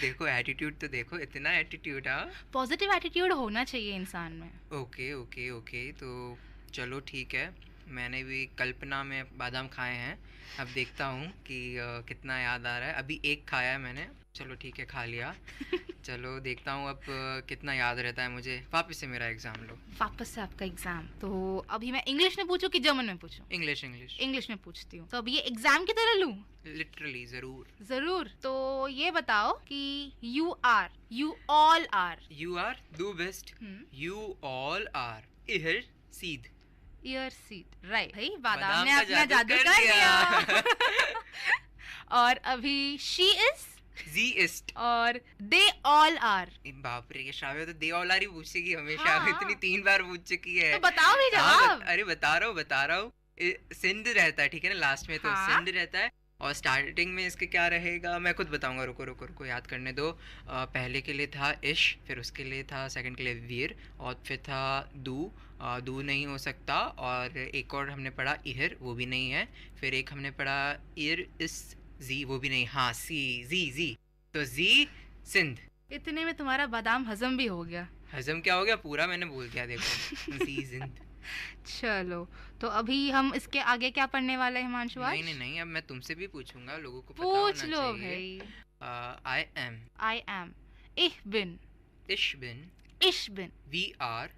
O: देखो एटीट्यूड तो देखो, इतना एटीट्यूड.
R: पॉजिटिव एटीट्यूड होना चाहिए इंसान में.
O: ओके. तो चलो ठीक है, मैंने भी कल्पना में बादाम खाए हैं. अब देखता हूँ कि कितना याद आ रहा है. अभी एक खाया है मैंने. चलो ठीक है, खा लिया. चलो देखता हूँ अब कितना याद रहता है मुझे. वापस से मेरा एग्जाम लो.
R: वापस से आपका एग्जाम. तो अभी मैं इंग्लिश में पूछूं कि जर्मन में पूछूं.
O: इंग्लिश
R: में पूछती हूँ. तो अब ये एग्जाम की तरह लूं.
O: लिटरली
R: जरूर. तो ये बताओ कि you are, you all are.
O: You are डू बेस्ट. यू ऑल आर इहर सीध.
R: ईयर सीड. राइट भाई, बादाम ने अपना जादू कर दिया. और अभी शी इज
O: जीइस्ट.
R: और दे ऑल आर.
O: बाप रे, ये शाबिया तो दे ऑल आर ही पूछेगी हमेशा. इतनी 3 बार पूछ चुकी है.
R: तो बताओ भी जवाब.
O: अरे बता रहा हूँ. सिंध रहता है, ठीक है ना, लास्ट में तो सिंध रहता है. और स्टार्टिंग में इसके क्या रहेगा मैं खुद बताऊंगा. रुको याद करने दो. पहले के लिए था इश, फिर उसके लिए था सेकंड के लिए वीर, और फिर था दू नहीं हो सकता. और एक और हमने पढ़ा इहर, वो भी नहीं है. फिर एक हमने पढ़ा इर इस जी, वो भी नहीं. हाँ, जी. तो जी सिंध.
R: इतने में तुम्हारा बादाम हजम भी हो गया.
O: हजम क्या हो गया, पूरा मैंने बोल दिया. देखो जी सिंध.
R: चलो, तो अभी हम इसके आगे क्या पढ़ने वाले हैं हिमांशु?
O: नहीं, अब मैं तुमसे भी पूछूंगा, लोगों को पता
R: पूछ
O: होना
R: लो
O: चाहिए.
R: भाई.
O: I am.
R: Ich bin.
O: इश बिन. We are.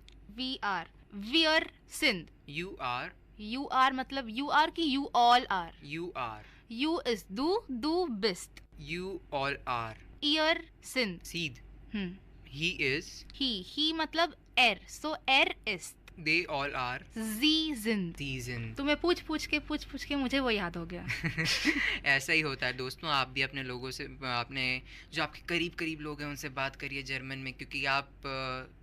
R: Wir sind.
O: You are
R: मतलब you are की you all are.
O: You are.
R: You is du bist.
O: You all are.
R: Ihr sind.
O: सीध. He is.
R: He मतलब so ist.
O: They all are.
R: Sie sind. तुम्हें पूछ के मुझे वो याद हो गया.
O: ऐसा ही होता है दोस्तों. आप भी अपने लोगों से, अपने जो आपके करीब लोग हैं उनसे बात करिए जर्मन में, क्योंकि आप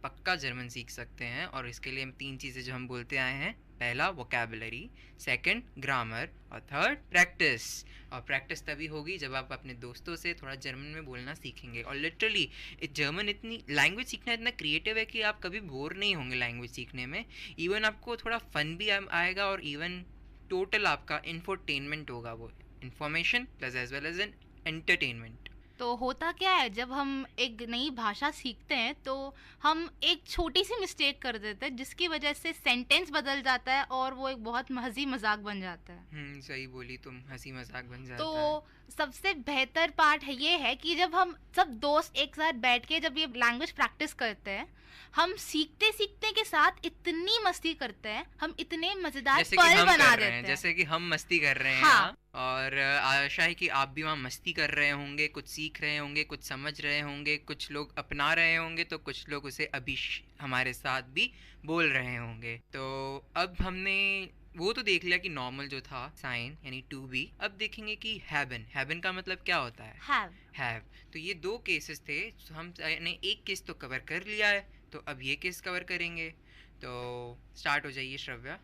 O: पक्का जर्मन सीख सकते हैं. और इसके लिए 3 चीज़ें जो हम बोलते आए हैं. पहला वोकैबुलरी, सेकंड ग्रामर, और थर्ड प्रैक्टिस. और प्रैक्टिस तभी होगी जब आप अपने दोस्तों से थोड़ा जर्मन में बोलना सीखेंगे. और लिटरली जर्मन इतनी लैंग्वेज सीखना इतना क्रिएटिव है कि आप कभी बोर नहीं होंगे लैंग्वेज सीखने में. इवन आपको थोड़ा फन भी आएगा, और इवन टोटल आपका इंफोटेनमेंट होगा. वो information plus as well as an entertainment.
R: तो होता क्या है, जब हम एक नई भाषा सीखते हैं तो हम एक छोटी सी मिस्टेक कर देते हैं, जिसकी वजह से सेंटेंस बदल जाता है और वो एक बहुत हंसी मजाक बन जाता है.
O: सही बोली तुम, हंसी मजाक बन जाता
R: तो
O: है.
R: सबसे बेहतर पार्ट ये है कि जब हम सब दोस्त एक साथ बैठ के जब ये लैंग्वेज प्रैक्टिस करते हैं, हम सीखते के साथ इतनी मस्ती करते हैं, हम इतने मजेदार पल बना देते हैं.
O: जैसे कि हम मस्ती कर रहे हैं.
R: हाँ,
O: और आशा है कि आप भी वहाँ मस्ती कर रहे होंगे, कुछ सीख रहे होंगे, कुछ समझ रहे होंगे, कुछ लोग अपना रहे होंगे, तो कुछ लोग उसे अभी हमारे साथ भी बोल रहे होंगे। तो अब हमने वो तो देख लिया कि नॉर्मल जो था साइन यानी टू बी। अब देखेंगे कि हैवन, हैवन का मतलब क्या होता है? हैव। तो ये दो केसेस थे, हमने एक केस तो कवर कर लिया है, तो अब ये केस कवर करेंगे। तो स्टार्ट हो जाइए श्रव्या।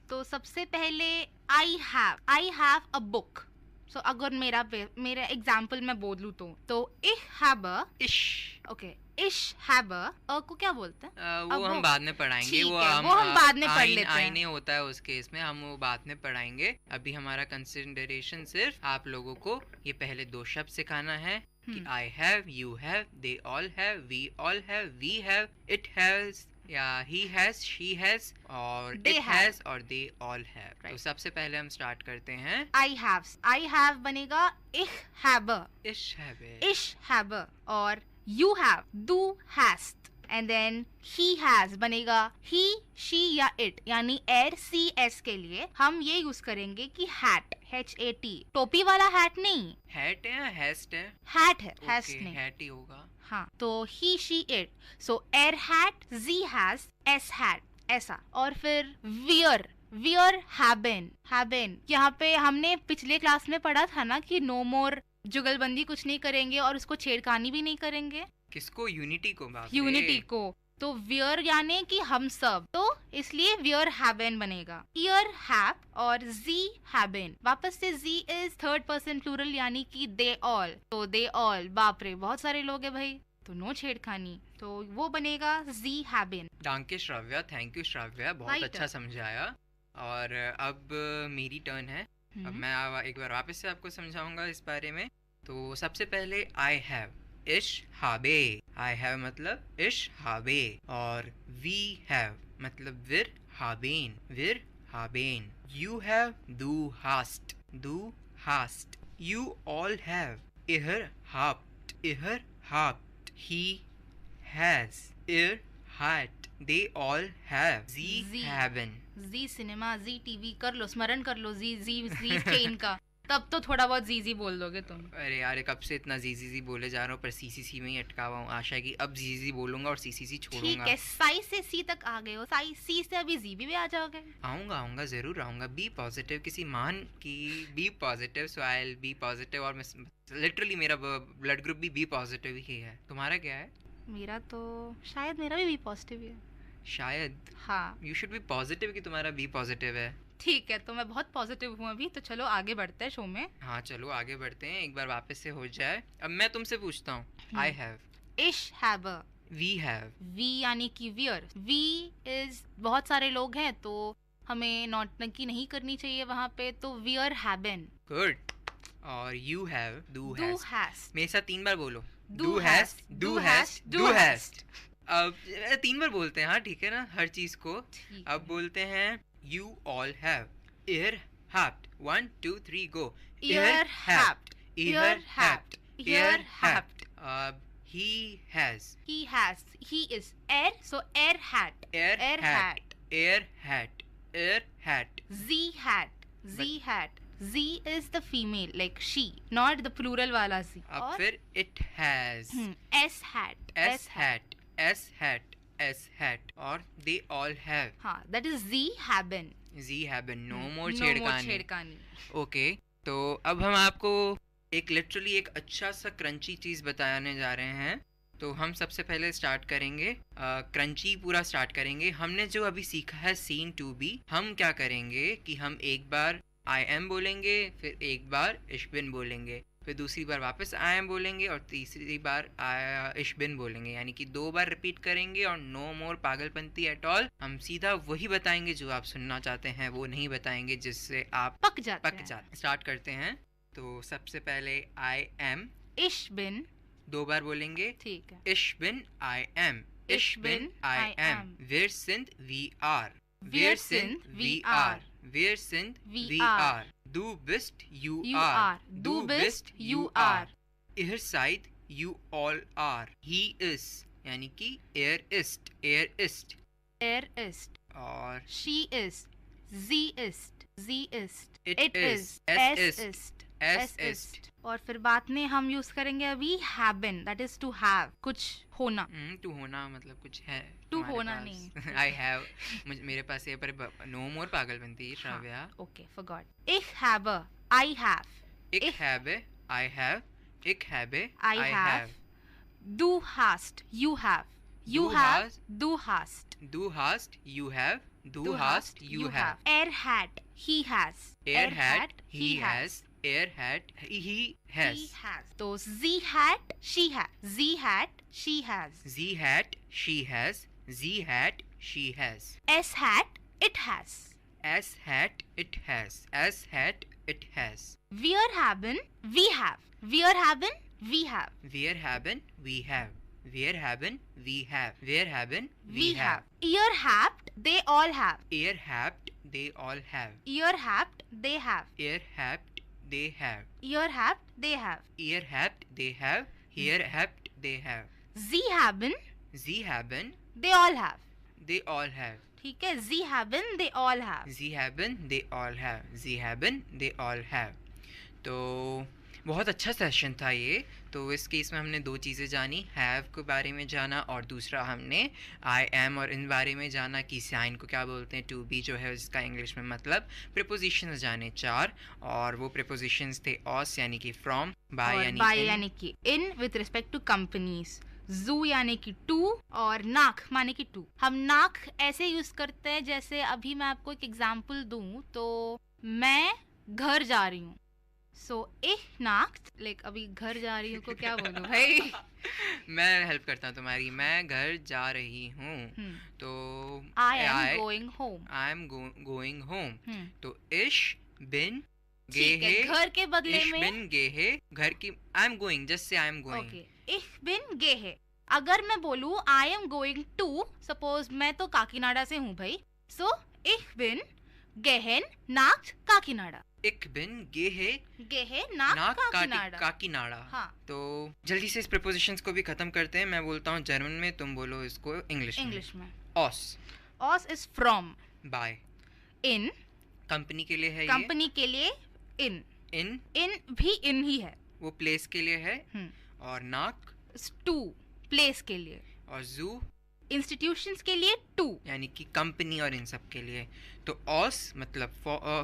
R: तो सबसे पहले आई हैव अ बुक। सो अगर मेरा एग्जाम्पल मैं बोलूँ तो ich habe ओके इश हैबर को क्या बोलते हैं?
O: वो हम बाद में पढ़ाएंगे, वो
R: हम बाद में पढ़ लेते हैं।
O: आईने होता है उस केस में, हम वो बाद में पढ़ाएंगे। अभी हमारा कंसिडरेशन सिर्फ आप लोगों को ये पहले दो शब्द सिखाना है कि I have, you have, they all have, we all have, we have, it has या ही हैज, शी हैज और इट हैज और दे ऑल हैव। तो सबसे पहले हम स्टार्ट करते हैं।
R: आई हैव बनेगा ich habe,
O: इश हैव
R: और you have, du hast, and then he has बनेगा he, she या it, यानी er, c, s के लिए हम ये यूज करेंगे कि hat, hat, टोपी वाला हैट नहीं,
O: हैट है या हैस्ट है?
R: हैट है, हैस्ट नहीं,
O: हैट ही होगा।
R: हाँ, तो he, she, it, so er hat, z has, s hat, ऐसा। और फिर wear haben, यहाँ पे हमने पिछले क्लास में पढ़ा था ना कि no more जुगलबंदी कुछ नहीं करेंगे और उसको छेड़खानी भी नहीं करेंगे।
O: किसको? यूनिटी को।
R: यूनिटी को। तो वियर यानी कि हम सब, तो इसलिए वियर हैवन बनेगा। ईयर हैव और जी हैवन। वापस से जी इज थर्ड पर्सन प्लूरल यानी कि दे ऑल। तो दे ऑल, बाप रे बहुत सारे लोग हैं भाई, तो नो छेड़खानी, तो वो बनेगा जी हैवन।
O: Thank you Shravya, thank you Shravya, बहुत अच्छा समझाया। और अब मेरी टर्न है। अब मैं एक बार वापस से आपको समझाऊंगा इस बारे में। तो सबसे पहले आई हैव, इश हाबे। आई हैव मतलब इश हाबे, और वी हैव मतलब विर हाबेन। यू हैव, दू हास्ट। यू ऑल हैव, इहर हाप्ट। ही हैज, इर हैट। दे ऑल हैव, जी हैवन।
R: जी सिनेमा, जी टीवी कर लो, स्मरण कर लो जी चेन का, तब तो थोड़ा बहुत जी बोल दोगे तुम।
O: अरे यार कब से इतना जी बोले जा रहा हूँ, पर सी में ही अटका हुआ हूँ। आशा है कि अब जी बोलूंगा और सी छोड़ूंगा।
R: ठीक है, साई से सी तक आ गए हो, साई सी से अभी जी भी आ जाओगे।
O: आऊंगा जरूर आऊंगा। बी पॉजिटिव, किसी मान की B positive, so I will be positive. और लिटरली मेरा ब्लड ग्रुप भी बी पॉजिटिव ही है। तुम्हारा क्या है?
R: मेरा तो शायद मेरा भी बी पॉजिटिव है।
O: शायद?
R: हाँ,
O: यू शुड बी पॉजिटिव कि तुम्हारा बी पॉजिटिव है।
R: ठीक है, तो मैं बहुत पॉजिटिव हूँ अभी, तो चलो आगे बढ़ते हैं शो में।
O: हाँ चलो आगे बढ़ते हैं, एक बार वापस से हो जाए। अब मैं तुमसे पूछता हूँ। आई हैव,
R: इश हैव,
O: वी हैव।
R: वी यानी कि वियर। वी इज बहुत सारे लोग हैं, तो हमें नौटंकी नहीं करनी चाहिए वहाँ पे, तो वियर हैवन।
O: गुड। और यू हैव, डू
R: हैस्ट।
O: मेरे साथ 3 बार बोलो। Do heist. अब 3 बार बोलते हैं, हाँ ठीक है ना, हर चीज को। अब बोलते हैं you all have, ear happed, 1 2 3 go,
R: ear happed,
O: he has,
R: he is air, so air hat, z is the female, like she, not the plural wala z।
O: अब फिर it has, s hat और they all have।
R: हाँ, that is z haben,
O: no more छेड़खानी। Okay, तो अब हम आपको literally एक अच्छा सा क्रंची चीज बताने जा रहे हैं। तो हम सबसे पहले स्टार्ट करेंगे, क्रंची पूरा स्टार्ट करेंगे। हमने जो अभी सीखा है सीन टू बी, हम क्या करेंगे कि हम एक बार आई एम बोलेंगे, फिर एक बार इशबिन बोलेंगे, फिर दूसरी बार वापस आई एम बोलेंगे और तीसरी बार इशबिन बोलेंगे, यानी कि 2 बार रिपीट करेंगे। और नो मोर पागलपंती एट ऑल। हम सीधा वही बताएंगे जो आप सुनना चाहते हैं, वो नहीं बताएंगे जिससे आप
R: पक जाते।
O: स्टार्ट करते हैं। तो सबसे पहले आई एम,
R: इशबिन
O: 2 बार बोलेंगे।
R: ठीक है।
O: इशबिन आई एम, इशबिन I am. wir sind we are, wir sind we are। Du bist you are,
R: du bist you are।
O: Ihr seid you all are। He is यानी कि er ist।
R: और she is, Z ist,
O: It is,
R: S ist,
O: S ist.
R: और फिर बाद में हम use करेंगे अभी haben, that is to have, कुछ होना.
O: To होना मतलब कुछ है.
R: To होना नहीं.
O: I have, मेरे पास ये पर no more पागलबंती Shravya.
R: Okay, forgot. Ich habe, I have.
O: Ich habe, I have. Ich habe,
R: I have. Du hast, you have. You have, du hast.
O: Du hast, you have. Du hast, you have.
R: Er hat, he has.
O: Er hat, he has. Er hat, he has.
R: He has. So sie hat, she has. Sie hat, she has.
O: Sie hat, she has. Sie hat, she has.
R: Es hat, it has.
O: Es hat, it has. Es hat, it has.
R: Wir haben, we have. Wir haben, we have.
O: Wir haben, we have. Wir haben, we have. Wir haben, we have.
R: Ihr habt, they all have.
O: Ihr habt, they all have.
R: Ihr habt, they have.
O: Ihr habt, they have.
R: Ihr habt, they have.
O: Ihr habt, they have. Ihr habt, they have.
R: Sie haben,
O: Sie haben,
R: they all have.
O: they all have.
R: ठीक है, Sie haben, they all have.
O: Sie haben, they all have. Sie haben, they all have. तो बहुत अच्छा session था ये. तो इस case में हमने दो चीज़ें जानी, हैव के बारे में जाना और दूसरा हमने आई एम और इन बारे में जाना कि साइन को क्या बोलते हैं, टू बी जो है उसका इंग्लिश में मतलब. प्रीपोजिशंस जाने 4 और वो प्रीपोजिशंस थे ऑस यानी कि फ्रॉम, बाय
R: यानी कि in with respect to companies, जू यानी कि टू और नाक माने कि टू. हम नाक ऐसे यूज करते हैं जैसे अभी मैं आपको एक एग्जांपल दूं तो मैं घर जा रही हूँ. सो ich nacht, लाइक अभी घर जा रही हूँ को क्या बोलूं भाई.
O: मैं हेल्प करता हूँ तुम्हारी. मैं घर जा रही हूँ तो
R: I am going home.
O: I am going home. तो ich bin
R: ठीक है,
O: gehe.
R: घर के बदले
O: Ich
R: में
O: bin gehe. घर की I am going. Just say I am going.
R: Okay, ich bin gehe. अगर मैं बोलूं I am going to, suppose मैं तो काकीनाडा से हूँ भाई. सो ich bin gehen nach Kakinada.
O: Ich bin gehe
R: nach
O: Kakinada.
R: हाँ.
O: तो जल्दी से इस प्रीपोजिशंस को भी खत्म करते हैं. मैं बोलता हूँ जर्मन में, तुम बोलो इसको इंग्लिश में. ऑस.
R: ऑस इज फ्रॉम.
O: बाय.
R: इन
O: कंपनी के लिए है.
R: कंपनी के लिए इन. इन भी इन ही है.
O: वो प्लेस के लिए है. और नाक
R: टू प्लेस के लिए.
O: और जू
R: इंस्टीट्यूशंस के लिए टू
O: यानी कि कंपनी और इन सब के लिए. तो ऑस मतलब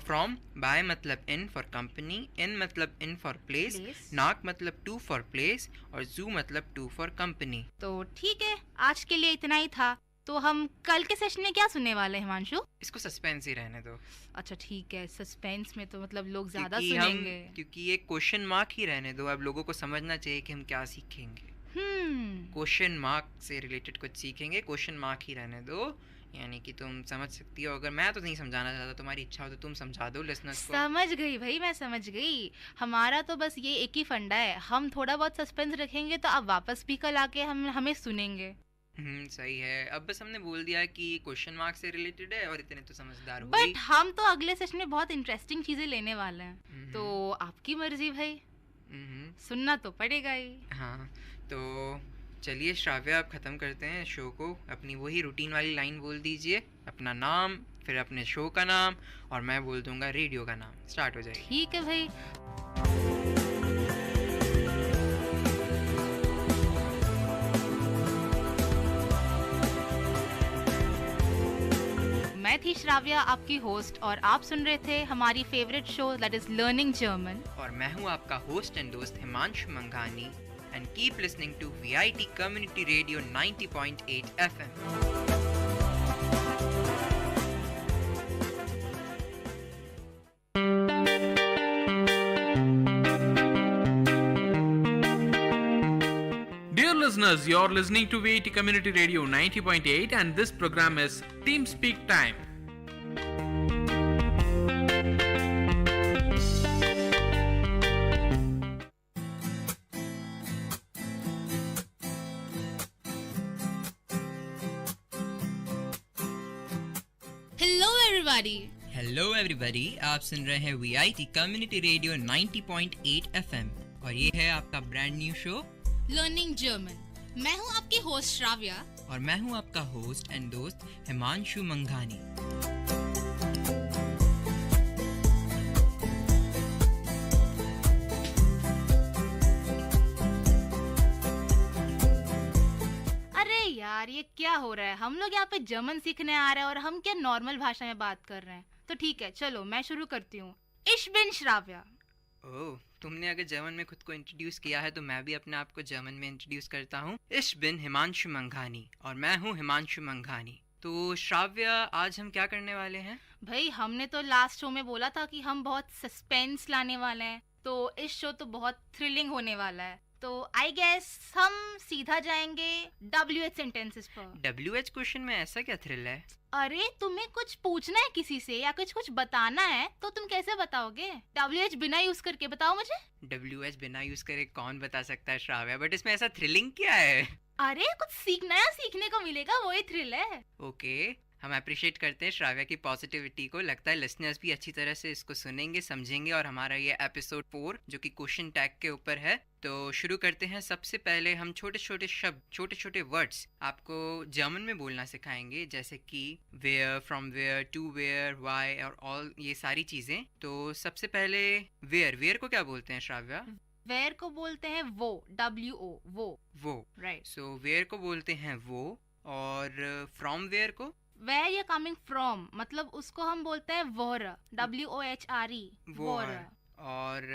O: फ्रॉम, बाय मतलब इन फॉर कंपनी, इन मतलब इन फॉर प्लेस, नाक मतलब टू फॉर प्लेस और जू मतलब टू फॉर कंपनी.
R: तो ठीक है, आज के लिए इतना ही था. तो हम कल के सेशन में क्या सुनने वाले हैं हिमांशु?
O: इसको सस्पेंस ही रहने दो.
R: अच्छा ठीक है, सस्पेंस में तो मतलब लोग ज्यादा सुनेंगे
O: क्योंकि ये क्वेश्चन मार्क ही रहने दो. अब लोगों को समझना चाहिए कि हम क्या सीखेंगे. क्वेश्चन मार्क से रिलेटेड कुछ सीखेंगे. क्वेश्चन मार्क ही रहने दो, यानी कि तुम समझ सकती हो. अगर मैं तो नहीं समझाना चाहता, तुम्हारी इच्छा हो तो तुम समझा दो लिसनर्स को.
R: समझ गई भाई, मैं समझ गई. हमारा तो बस ये एक ही फंडा है, हम थोड़ा बहुत सस्पेंस रखेंगे तो अब वापस भी कल आके हमें सुनेंगे.
O: सही है. अब बस हमने बोल दिया कि क्वेश्चन मार्क से रिलेटेड है और इतने तो समझदार हो.
R: बट हम तो अगले सेशन में बहुत इंटरेस्टिंग चीजें लेने वाले हैं. तो आपकी मर्जी भाई, सुनना तो पड़ेगा ही.
O: हाँ, तो चलिए श्राव्या, आप ख़त्म करते हैं शो को. अपनी वही रूटीन वाली लाइन बोल दीजिए, अपना नाम, फिर अपने शो का नाम और मैं बोल दूंगा रेडियो का नाम. स्टार्ट हो जाएगी.
R: ठीक है भाई. मैं थी श्राव्या, आपकी होस्ट, और आप सुन रहे थे हमारी favourite show that is learning German.
O: और मैं हूँ आपका होस्ट एंड दोस्त Himanshu मंघानी. And keep listening to VIT Community Radio 90.8 FM.
F: Dear listeners, you're listening to VIT Community Radio 90.8 and this program is Team Speak Time.
O: Hello everybody, आप सुन रहे हैं VIT community radio 90.8 FM और ये है आपका brand new show
R: learning German. मैं हूँ आपकी होस्ट श्राव्या
O: और मैं हूँ आपका होस्ट एंड दोस्त हिमांशु मंघानी.
R: ये क्या हो रहा है? हम लोग यहाँ पे जर्मन सीखने आ रहे हैं और हम क्या नॉर्मल भाषा में बात कर रहे हैं? तो ठीक है, चलो मैं शुरू करती हूँ। इश बिन श्राव्या।
O: ओह, तुमने अगर जर्मन में खुद को इंट्रोड्यूस किया है तो मैं भी अपने आप को जर्मन में इंट्रोड्यूस करता हूँ। इश बिन हिमांशु मंघानी और मैं हूँ हिमांशु मंघानी। तो श्राव्या, आज हम क्या करने वाले हैं?
R: भाई हमने तो लास्ट शो में बोला था कि हम बहुत सस्पेंस लाने वाले हैं, तो इस शो तो बहुत थ्रिलिंग होने वाला है। तो आई गेस हम सीधा जाएंगे WH सेंटेंसेस पर।
O: WH क्वेश्चन में ऐसा क्या थ्रिल है?
R: अरे तुम्हें कुछ पूछना है किसी से या कुछ बताना है तो तुम कैसे बताओगे? WH बिना यूज करके बताओ मुझे।
O: WH बिना यूज करे कौन बता सकता है श्राव्या, बट इसमें ऐसा थ्रिलिंग क्या है?
R: अरे कुछ सीखना है, सीखने को मिलेगा, वही थ्रिल है।
O: ओके, हम अप्रिशिएट करते हैं श्राव्या की पॉजिटिविटी को। लगता है लिसनर्स भी अच्छी तरह से इसको सुनेंगे, समझेंगे। और हमारा ये एपिसोड 4 जो कि क्वेश्चन टैग के ऊपर है, तो शुरू करते हैं। सबसे पहले हम छोटे छोटे शब्द, छोटे छोटे वर्ड्स आपको जर्मन में बोलना सिखाएंगे, जैसे कि where, from where, to where, why और ऑल, ये सारी चीजें। तो सबसे पहले वेयर। वेयर को क्या बोलते हैं श्राव्या?
R: वेयर को बोलते हैं वो, WO, वो। राइट।
O: सो वेयर को बोलते हैं वो। और फ्रॉम वेयर को?
R: Where you're coming from, मतलब उसको हम बोलते हैं वोहर, WOHRE, वोहर।
O: और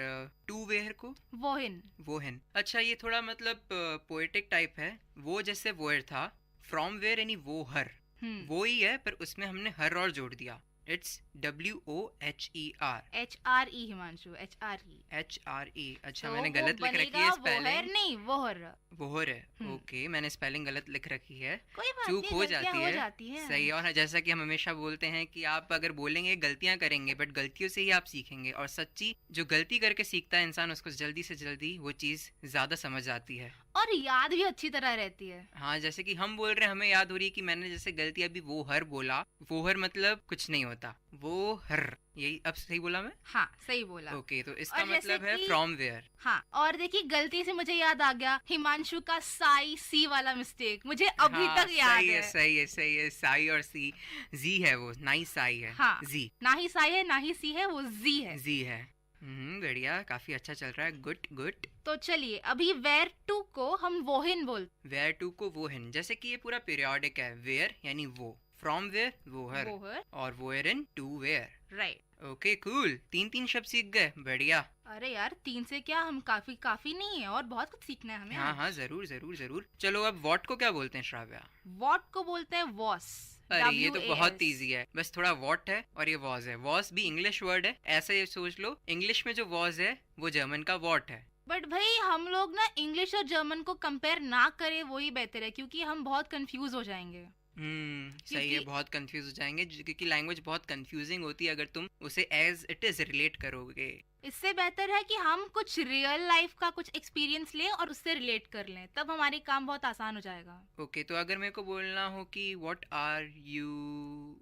O: टू वेयर को?
R: वोहिन।
O: वोहिन। अच्छा, ये थोड़ा मतलब पोएटिक टाइप है। वो जैसे वोयर था, फ्रॉम वेयर यानी वो हर, वो ही है, पर उसमें हमने हर और जोड़ दिया। It's WOHER।
R: HRE Himanshu, HRE।
O: अच्छा,
R: तो
O: मैंने गलत लिख रखी है स्पेलिंग।
R: नहीं, वोहर।
O: वोहर है। ओके, मैंने स्पेलिंग गलत लिख रखी है।
R: कोई बात
O: चूक
R: नहीं,
O: हो जाती
R: है।
O: सही। और जैसा कि हम हमेशा बोलते हैं कि आप अगर बोलेंगे गलतियां करेंगे, बट गलतियों से ही आप सीखेंगे। और सच्ची जो गलती करके सीखता है इंसान, उसको जल्दी से जल्दी वो चीज ज्यादा समझ आती है
R: और याद भी अच्छी तरह रहती है।
O: हाँ, जैसे कि हम बोल रहे हैं, हमें याद हो रही है कि मैंने जैसे गलती अभी वो हर बोला। वो हर मतलब कुछ नहीं होता, वो हर। यही अब सही बोला मैं?
R: हाँ, सही बोला।
O: ओके, तो इसका मतलब है फ्रॉम वेयर।
R: हाँ, और देखिए गलती से मुझे याद आ गया हिमांशु का साई सी वाला मिस्टेक, मुझे अभी तक याद है।
O: सही है। साई और सी, जी है वो, ना ही साई है।
R: हाँ,
O: जी।
R: ना ही साई है, ना ही सी है, वो जी है।
O: बढ़िया, काफी अच्छा चल रहा है। गुड।
R: तो चलिए अभी वेयर टू को हम वोहिन बोलते।
O: वेयर टू को वोहिन, जैसे कि ये पूरा पीरियोडिक है। वेयर यानी वो, फ्रॉम वेयर वोहर, और वोयर इन to where.
R: Right.
O: Okay, cool. 3 शब्द सीख गए, बढ़िया।
R: अरे यार 3 से क्या, हम काफी नहीं है, और बहुत कुछ सीखना है हमें।
O: हाँ, जरूर। चलो, अब वॉट को क्या बोलते हैं श्राव्या?
R: वॉट को बोलते हैं वॉस।
O: अरे ये तो बहुत इजी है, बस थोड़ा वॉट है और ये वॉज है। वॉज भी इंग्लिश वर्ड है, ऐसे ही सोच लो। इंग्लिश में जो वॉज है वो जर्मन का वॉट है।
R: बट भाई हम लोग ना इंग्लिश और जर्मन को कंपेयर ना करें, वही बेहतर है, क्योंकि हम बहुत कंफ्यूज हो जाएंगे।
O: सही है, बहुत कंफ्यूज हो जाएंगे, क्योंकि लैंग्वेज बहुत कंफ्यूजिंग होती है अगर तुम उसे एज इट इज रिलेट करोगे।
R: इससे बेहतर है कि हम कुछ रियल लाइफ का कुछ एक्सपीरियंस लें और उससे रिलेट कर लें, तब हमारी काम बहुत आसान हो जाएगा।
O: ओके, तो अगर मेरे को बोलना हो कि व्हाट आर यू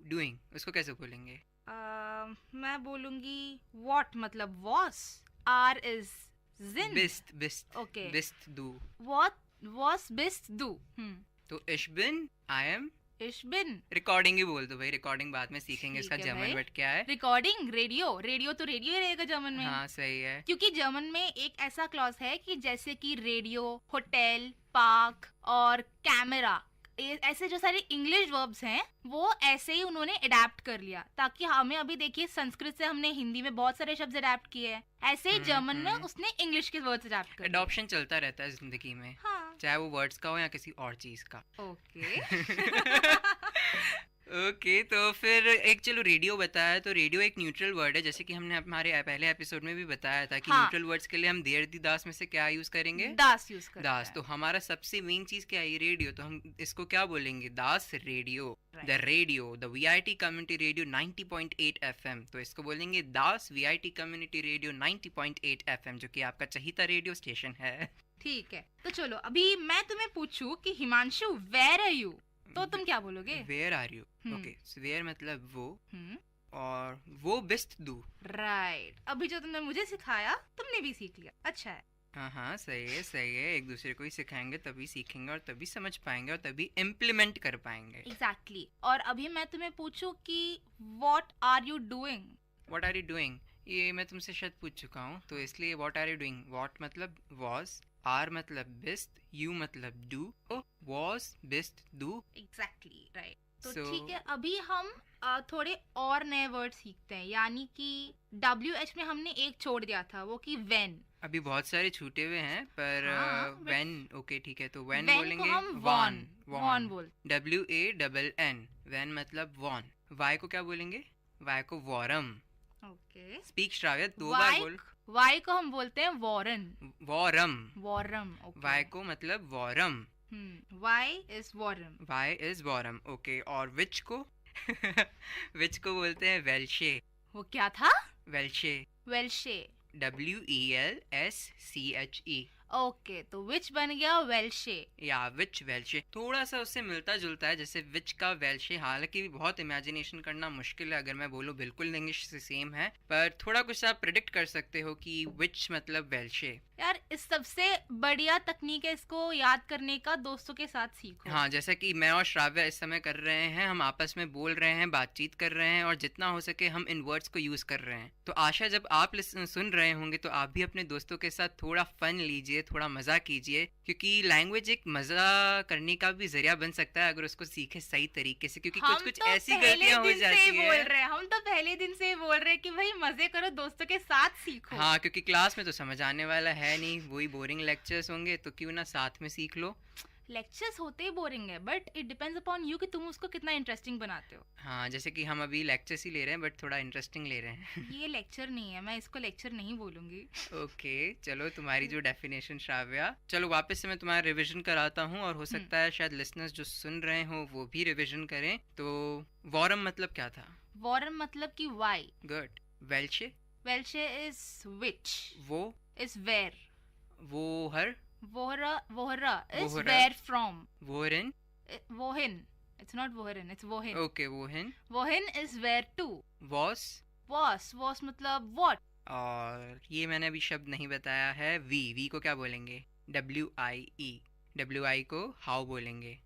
O: डूइंग, उसको कैसे बोलेंगे?
R: मैं बोलूंगी व्हाट मतलब वॉस, आर इज जिन,
O: बिस्ट।
R: ओके,
O: बिस्ट दू,
R: व्हाट वॉस बिस्ट दू।
O: तो इश बिन, आई एम
R: इश बिन।
O: रिकॉर्डिंग ही बोल दो भाई, रिकॉर्डिंग बाद में सीखेंगे इसका जर्मन वर्ड क्या है।
R: रिकॉर्डिंग, रेडियो तो रेडियो ही रहेगा जर्मन में।
O: हाँ, सही है,
R: क्योंकि जर्मन में एक ऐसा क्लॉज है कि जैसे कि रेडियो, होटल, पार्क और कैमरा, ऐसे जो सारे इंग्लिश वर्ब्स हैं वो ऐसे ही उन्होंने अडेप्ट कर लिया, ताकि हमें अभी देखिए संस्कृत से हमने हिंदी में बहुत सारे शब्द अडेप्ट किए हैं, ऐसे ही जर्मन में उसने इंग्लिश के वर्ड्स अडेप्ट कर।
O: अडॉप्शन चलता रहता है जिंदगी में।
R: हाँ।
O: चाहे वो वर्ड्स का हो या किसी और चीज का।
R: ओके।
O: ओके, तो फिर एक चलो रेडियो बताया, तो रेडियो एक न्यूट्रल वर्ड है, जैसे कि हमने हमारे पहले एपिसोड में भी बताया था कि न्यूट्रल वर्ड्स के लिए हम देर दी दास में से क्या यूज करेंगे?
R: दास यूज करेंगे।
O: दास। तो हमारा सबसे मेन चीज क्या है? रेडियो। तो हम इसको क्या बोलेंगे? दास radio, the radio, the VIT community radio 90.8 FM। तो इसको बोलेंगे दास VIT कम्युनिटी रेडियो 90.8 FM, जो कि आपका चहीता रेडियो स्टेशन है।
R: ठीक है, तो चलो अभी मैं तुम्हें पूछूं कि हिमांशु वेयर आर यू, तो तुम क्या बोलोगे?
O: Where are you. Okay, where मतलब वो, और वो बिस्ट दू।
R: राइट। अभी जो तुमने मुझे सिखाया तुमने भी सीख लिया, अच्छा है।
O: हाँ, सही है। एक दूसरे को ही सिखाएंगे तभी सीखेंगे, और तभी समझ पाएंगे, और तभी इम्प्लीमेंट कर पाएंगे।
R: एग्जैक्टली। और अभी मैं तुम्हें पूछूं कि what are you doing?
O: What are you doing, ये मैं तुमसे शायद पूछ चुका हूँ, तो इसलिए what are you doing, what मतलब वॉज, आर मतलब बिस्ट, यू मतलब डू, वॉज बिस्ट डू।
R: Exactly right. तो
O: So-
R: ठीक है, अभी हम थोड़े और नए वर्ड सीखते हैं, यानी कि WH में हमने एक छोड़ दिया था, वो कि when।
O: अभी बहुत सारे छूटे हुए हैं पर
R: हाँ,
O: when, ओके ठीक है, तो when
R: when
O: बोलेंगे
R: को हम
O: वॉन,
R: वॉन बोल।
O: WANN, when मतलब वॉन। वाई को क्या बोलेंगे, वाई को वॉरम।
R: ओके।
O: स्पीक श्राव्य, 2 बार बोल।
R: वाई को हम बोलते हैं वॉरन।
O: वॉरम।
R: वॉरम। ओके।
O: वाई को मतलब वॉरम।
R: वाई इज वॉरम।
O: वाई इज वॉरम, ओके। और विच को विच को बोलते हैं वेल्शे।
R: वो क्या था?
O: वेल्शे।
R: वेल्शे।
O: WELSCHE।
R: ओके, तो विच बन गया वेल्शे।
O: या विच वेल्शे, थोड़ा सा उससे मिलता जुलता है, जैसे विच का वेल्शे। हालांकि बहुत इमेजिनेशन करना मुश्किल है, अगर मैं बोलूँ बिल्कुल इंग्लिश से सेम है, पर थोड़ा कुछ आप प्रिडिक्ट कर सकते हो कि विच मतलब वेल्शे।
R: यार इस सबसे बढ़िया तकनीक है इसको याद करने का, दोस्तों के साथ सीखो।
O: हाँ, जैसा कि मैं और श्राव्य इस समय कर रहे हैं, हम आपस में बोल रहे हैं, बातचीत कर रहे हैं, और जितना हो सके हम इन वर्ड्स को यूज कर रहे हैं। तो आशा जब आप सुन रहे होंगे तो आप भी अपने दोस्तों के साथ थोड़ा फन लीजिए, थोड़ा मजा कीजिए, क्योंकि लैंग्वेज एक मजा करने का भी जरिया बन सकता है अगर उसको सीखे सही तरीके से, क्योंकि कुछ कुछ ऐसी गलतियां हो जाती है।
R: हम तो पहले दिन से बोल रहे हैं कि भाई मजे करो, दोस्तों के साथ सीखो।
O: हाँ, क्योंकि क्लास में तो समझ आने वाला है नहीं, वही बोरिंग लेक्चर्स होंगे, तो क्यों ना साथ में सीख लो।
R: लेक्चर्स होते ही बोरिंग है, but it depends upon you कि तुम उसको कितना इंटरेस्टिंग बनाते हो।
O: हाँ, जैसे कि हम अभी लेक्चर्स ही ले रहे हैं, बट थोड़ा इंटरेस्टिंग ले रहे हैं।
R: ये लेक्चर नहीं है, मैं इसको लेक्चर नहीं बोलूंगी।
O: ओके, चलो तुम्हारी जो डेफिनेशन श्राव्या, चलो वापस से मैं तुम्हारा रिवीजन कराता हूँ, और हो सकता है शायद लिसनर्स जो सुन रहे हो वो भी रिवीजन करें। तो वॉरम मतलब क्या था?
R: वॉरम मतलब कि वाई।
O: गुड। वेल्शे?
R: वेल्शे इज विच।
O: वो
R: इज वेयर।
O: वो हर?
R: वोहरा। वोहरा इज
O: वोहरा।
R: Where from.
O: वोहरिन?
R: वोहिन। इट्स नॉट वोहरिन, इट्स वोहिन।
O: ओके, वोहिन।
R: वोहिन इज वेयर टू।
O: वॉस?
R: वॉस मतलब व्हाट।
O: और ये मैंने अभी शब्द नहीं बताया है, वी को क्या बोलेंगे? WIE। WI को हाउ बोलेंगे।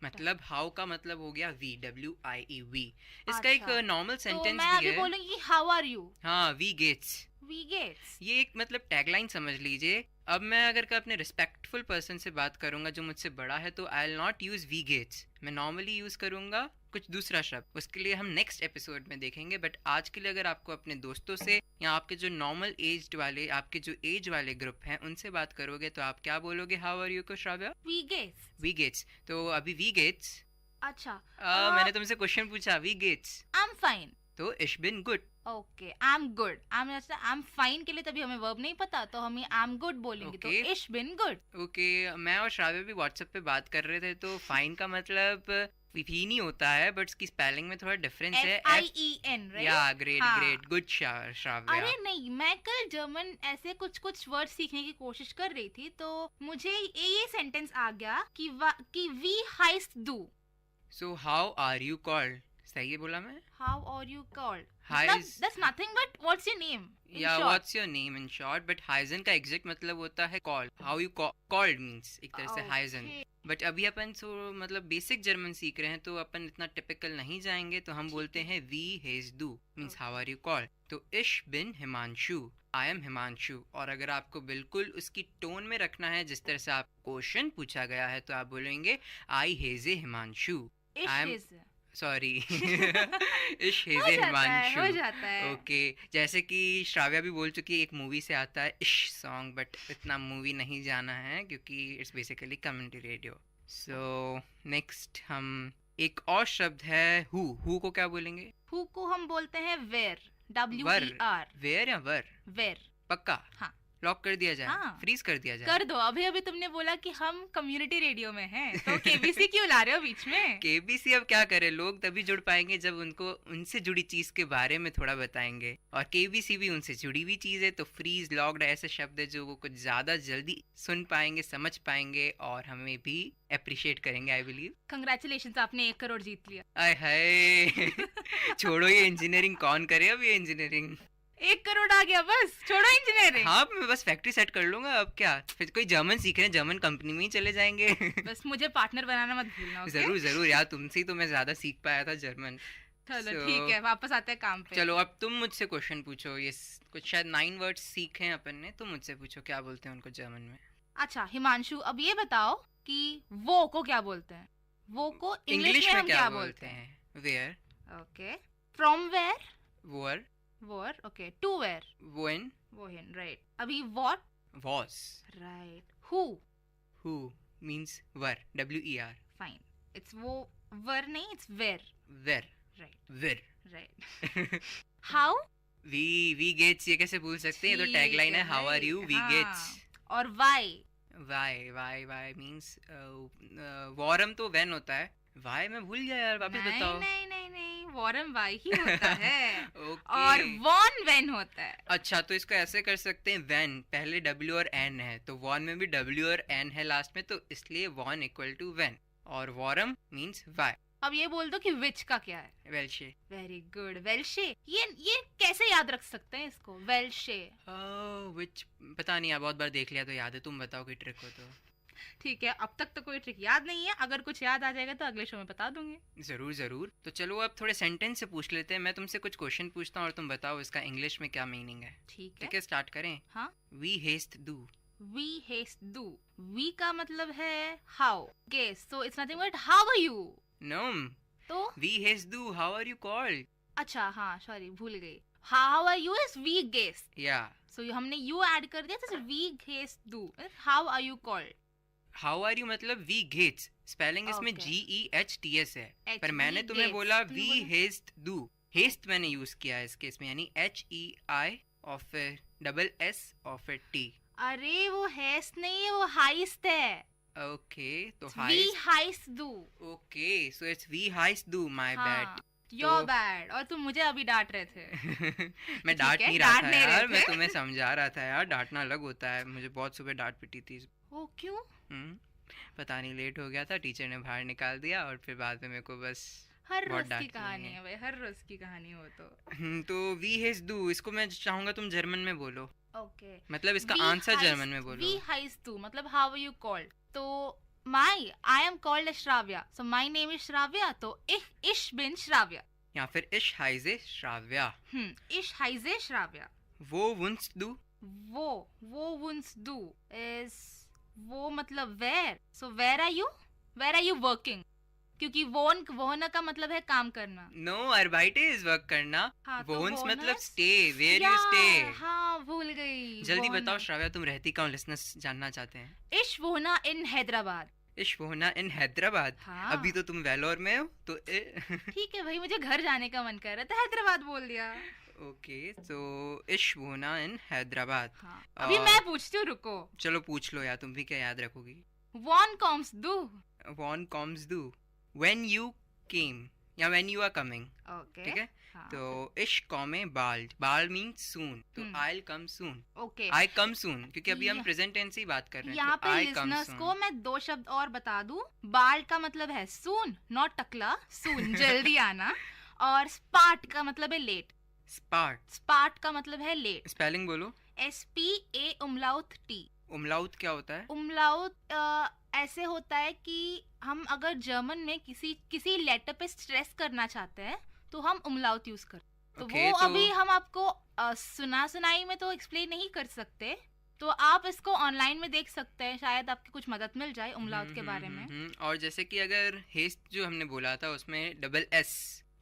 O: मतलब हाउ का मतलब हो गया वी, WIE वी। इसका एक नॉर्मल सेंटेंस
R: तो मैं अभी बोलूंगी हाउ आर यू।
O: हाँ, वी गेट्स।
R: वी गेट्स,
O: ये एक मतलब टैगलाइन समझ लीजिए। अब मैं अगर अपने रिस्पेक्टफुल पर्सन से बात करूंगा जो मुझसे बड़ा है, तो आई विल नॉट यूज वी गेट्स, मैं नॉर्मली यूज करूंगा कुछ दूसरा शब्द। उसके लिए हम नेक्स्ट एपिसोड में देखेंगे, बट आज के लिए अगर आपको अपने दोस्तों से या आपके जो नॉर्मल एज वाले, आपके जो एज वाले ग्रुप हैं उनसे बात करोगे, तो आप क्या बोलोगे हाउ आर यू को श्राव्या?
R: वी गेट्स।
O: वी गेट्स। तो अभी वी गेट्स।
R: अच्छा,
O: मैंने तुमसे क्वेश्चन पूछा, वी गेट्स।
R: I am fine.
O: तो इश बिन गुड।
R: Okay, I am good. I am fine के लिए तभी हमें वर्ब नहीं पता, तो हम आई एम गुड बोलेंगे। तो इश बिन गुड।
O: ओके, मैं और श्राव्य भी व्हाट्सएप पे बात कर रहे थे, तो फाइन का मतलब भी नहीं होता है, बट उसकी स्पेलिंग में थोड़ा डिफरेंस है।
R: FIEN, right?
O: या ग्रेट गुड श्राव्या।
R: अरे नहीं, मैं कल जर्मन ऐसे कुछ वर्ड सीखने की कोशिश कर रही थी, तो मुझे ये सेंटेंस आ गया कि वी हाइस्ट डू।
O: So how are you called? सही है बोला मैं?
R: How are you called?
O: Heiz.
R: That's nothing but what's your name?
O: Yeah, what's your name in short? But Heizen का एग्जैक्ट मतलब होता है call. How you called means एक तरह से Heizen. बट अभी अपन मतलब बेसिक जर्मन सीख रहे हैं, तो अपन इतना टिपिकल नहीं जाएंगे, तो हम बोलते हैं वी हेज डू means how are you called. तो इश बिन हिमांशु, आई एम हिमांशु। और अगर आपको बिल्कुल उसकी टोन में रखना है जिस तरह से आप क्वेश्चन पूछा गया है, तो आप बोलेंगे आई हेज ए हिमांशु। सॉरी इश हेज ए हिमांशु।
R: हो जाता है।
O: ओके, जैसे कि श्राव्या भी बोल चुकी, एक मूवी से आता है इश सॉन्ग, बट इतना मूवी नहीं जाना है क्योंकि it's basically community radio. So next हम एक और शब्द है हु को क्या बोलेंगे?
R: हु को हम बोलते हैं वेर। WER।
O: वेर या वर?
R: वेर।
O: पक्का?
R: हाँ।
O: लॉक कर दिया जाए?
R: हाँ।
O: फ्रीज कर दिया जाए?
R: कर दो। अभी तुमने बोला कि हम कम्युनिटी रेडियो में हैं, तो केबीसी क्यों ला रहे हो बीच में?
O: केबीसी अब क्या करे, लोग तभी जुड़ पाएंगे जब उनको उनसे जुड़ी चीज के बारे में थोड़ा बताएंगे, और केबीसी भी उनसे जुड़ी हुई चीज है। तो फ्रीज, लॉक्ड ऐसे शब्द है जो वो कुछ ज्यादा जल्दी सुन पाएंगे, समझ पाएंगे, और हमें भी अप्रिशिएट करेंगे, आई बिलीव।
R: कंग्रेचुलेशंस, आपने 1 करोड़ जीत लिया।
O: आय हाय छोड़ो ये इंजीनियरिंग, कौन करे अब ये इंजीनियरिंग?
R: 1 करोड़ आ गया, बस छोड़ो इंजीनियरिंग।
O: हाँ, मैं बस फैक्ट्री सेट कर लूंगा, अब क्या, फिर कोई जर्मन सीख रहे हैं, जर्मन कंपनी में ही चले जाएंगे।
R: बस मुझे पार्टनर बनाना मत भूलना।
O: जरूर जरूर यार, तुमसे ही तो मैं ज्यादा सीख पाया था जर्मन।
R: चलो
O: So-
R: ठीक है, वापस आते हैं काम पे।
O: चलो अब तुम मुझसे क्वेश्चन पूछो। ये कुछ शायद 9 वर्ड्स सीखे हैं अपन ने, तुम मुझसे पूछो क्या बोलते हैं उनको जर्मन में।
R: अच्छा हिमांशु, अब ये बताओ कि वो को क्या बोलते हैं? वो को इंग्लिश में हम क्या बोलते हैं?
O: वेयर।
R: Okay, from where?
O: वोर।
R: वोर, ओके। To where?
O: वोन।
R: वोहिन, राइट। अभी व्हाट?
O: वॉस।
R: राइट। हु?
O: हु मींस वर, WER।
R: फाइन, इट्स वो वर नहीं, इट्स वेयर।
O: वेर।
R: राइट
O: वेर।
R: राइट। हाउ?
O: वी गेट्स, ये कैसे भूल सकते हैं? ये तो
R: ठीक
O: टैगलाइन है,
R: है
O: हाउ आर
R: भाई,
O: यू, वी
R: हाँ।
O: गेट्स।
R: और वाई?
O: वाई मींस वॉरम तो वेन होता है, वाई मैं भूल गया यार, वापस
R: नहीं,
O: बताओ।
R: नहीं नहीं नहीं, वॉरम वाई ही होता है।
O: ओके।
R: और वॉन वेन होता है।
O: अच्छा, तो इसको ऐसे कर सकते हैं, वेन पहले W और N है, तो वॉन में भी W और N है लास्ट में, तो इसलिए वॉन इक्वल टू वेन, और वॉरम मींस वाई।
R: अब ये बोल दो कि विच का क्या है?
O: वेल्शे।
R: वेरी गुड, वेल्शे। ये कैसे याद रख सकते हैं इसको, वेल्शे?
O: विच पता नहीं यार, बहुत बार देख लिया तो याद है, तुम बताओ कोई ट्रिक हो तो।
R: ठीक है, अब तक तो कोई ट्रिक याद नहीं है, अगर कुछ याद आ जाएगा तो अगले शो में बता दूंगी।
O: जरूर जरूर। तो चलो अब थोड़े सेंटेंस से पूछ लेते हैं, मैं तुमसे कुछ क्वेश्चन पूछता हूँ और तुम बताओ इसका इंग्लिश में क्या मीनिंग है।
R: ठीक
O: है, स्टार्ट करें।
R: हाँ।
O: वी हेस्ट डू।
R: वी हेस्ट डू, वी का मतलब है हाउ। गेस, so it's nothing but how are you.
O: No,
R: तो
O: वी हेस्ट डू, हाउ आर यू कॉल्ड।
R: अच्छा हाँ, सॉरी भूल गई। हाउ आर यू इज वी गेस,
O: या
R: सो हमने यू ऐड कर दिया, तो वी हेस्ट डू, how are you called.
O: How are you मतलब वी गेट्स, स्पेलिंग इसमें
R: Okay.
O: GEHTS है, पर
R: H,
O: मैंने
R: we
O: तुम्हें
R: gates.
O: बोला
R: तुमने
O: वी
R: बोला?
O: हेस्ट डू। हेस्ट मैंने यूज किया है इस केस में, यानी HEI और फिर SS और फिर T।
R: अरे वो हेस्ट नहीं है, वो हाइस्ट है।
O: ओके, तो
R: वी
O: हाइस्ट।
R: हाइस्ट डू।
O: ओके, सो इट्स वी हाइस्ट डू, माय बैड।
R: Your bad. और तुम मुझे अभी डांट रहे थे।
O: मैं डांट नहीं रहा था यार, मैं तुम्हें समझा रहा था यार, डांटना अलग होता है। मुझे बहुत सुबह डांट पिटी थी।
R: ओ क्यों?
O: पता नहीं, लेट हो गया था, टीचर ने बाहर निकाल दिया और फिर बाद में मेरे को बस
R: हर
O: बहुत
R: रोज
O: डांट
R: की
O: पड़ी
R: कहानी है भाई, हर रोज की कहानी हो तो।
O: तो वी हेज डू, इसको मैं चाहूंगा तुम जर्मन में बोलो।
R: ओके,
O: मतलब इसका आंसर जर्मन में बोलो।
R: वी हाइज डू मतलब हाउ आर यू कॉल्ड। तो I am called Shravya, so my name is Shravya, तो इश बिन श्राव्या,
O: या फिर इश हाइजे श्राव्या।
R: इश हाइजे श्राव्या।
O: वो वुंस डू,
R: वो वुंस डू इज वो मतलब where, so where are you working, क्योंकि वोन का मतलब है काम करना।
O: नो, अर्बाइटे इज वर्क करना।
R: हाँ, तो
O: वोन्स
R: वोनस?
O: मतलब स्टे, वेयर यू स्टे।
R: हाँ भूल गई।
O: जल्दी
R: वोना।
O: बताओ श्राव्या, तुम रहती कहाँ, लिसनर्स जानना चाहते हैं।
R: इश वोना इन हैदराबाद।
O: इश वोना इन हैदराबाद।
R: हाँ।
O: अभी तो तुम वेलोर में हो, तो
R: ठीक है भाई, मुझे घर जाने का मन कर रहा था, हैदराबाद बोल दिया।
O: ओके, सो इश वोना इन हैदराबाद।
R: अभी मैं पूछती हूँ, रुको।
O: चलो पूछ लो यार, तुम भी क्या याद रखोगी।
R: वॉन कॉम्स डू,
O: वॉन कॉम्स डू, व्हेन यू केम या when you are coming.
R: Okay,
O: ठीक है। तो इश कॉमे बाल्ड, बाल्ड मीन्स सून, तो आई कम सून।
R: ओके,
O: आई कम सून, क्योंकि अभी हम प्रेजेंट टेंस ही बात कर रहे हैं।
R: यहाँ
O: तो
R: पे
O: I come
R: लिसनर्स
O: soon।
R: को मैं 2 शब्द और बता दूं। बाल्ड का मतलब है सून, नॉट टकला, सून जल्दी आना। और स्पार्ट का मतलब है लेट। स्पार्ट का मतलब है लेट।
O: स्पेलिंग बोलो।
R: SPA उमलाउट T।
O: उमलाउट क्या होता है?
R: उमलाउट ऐसे होता है कि हम अगर जर्मन में किसी लेटर पे स्ट्रेस करना चाहते हैं तो हम उमलाउट यूज करते हैं। तो
O: Okay,
R: वो
O: तो-
R: अभी हम आपको सुनाई में तो एक्सप्लेन नहीं कर सकते, तो आप इसको ऑनलाइन में देख सकते हैं, शायद आपकी कुछ मदद मिल जाए उमलाउट के बारे में।
O: और जैसे कि अगर हेस्ट जो हमने बोला था उसमें डबल S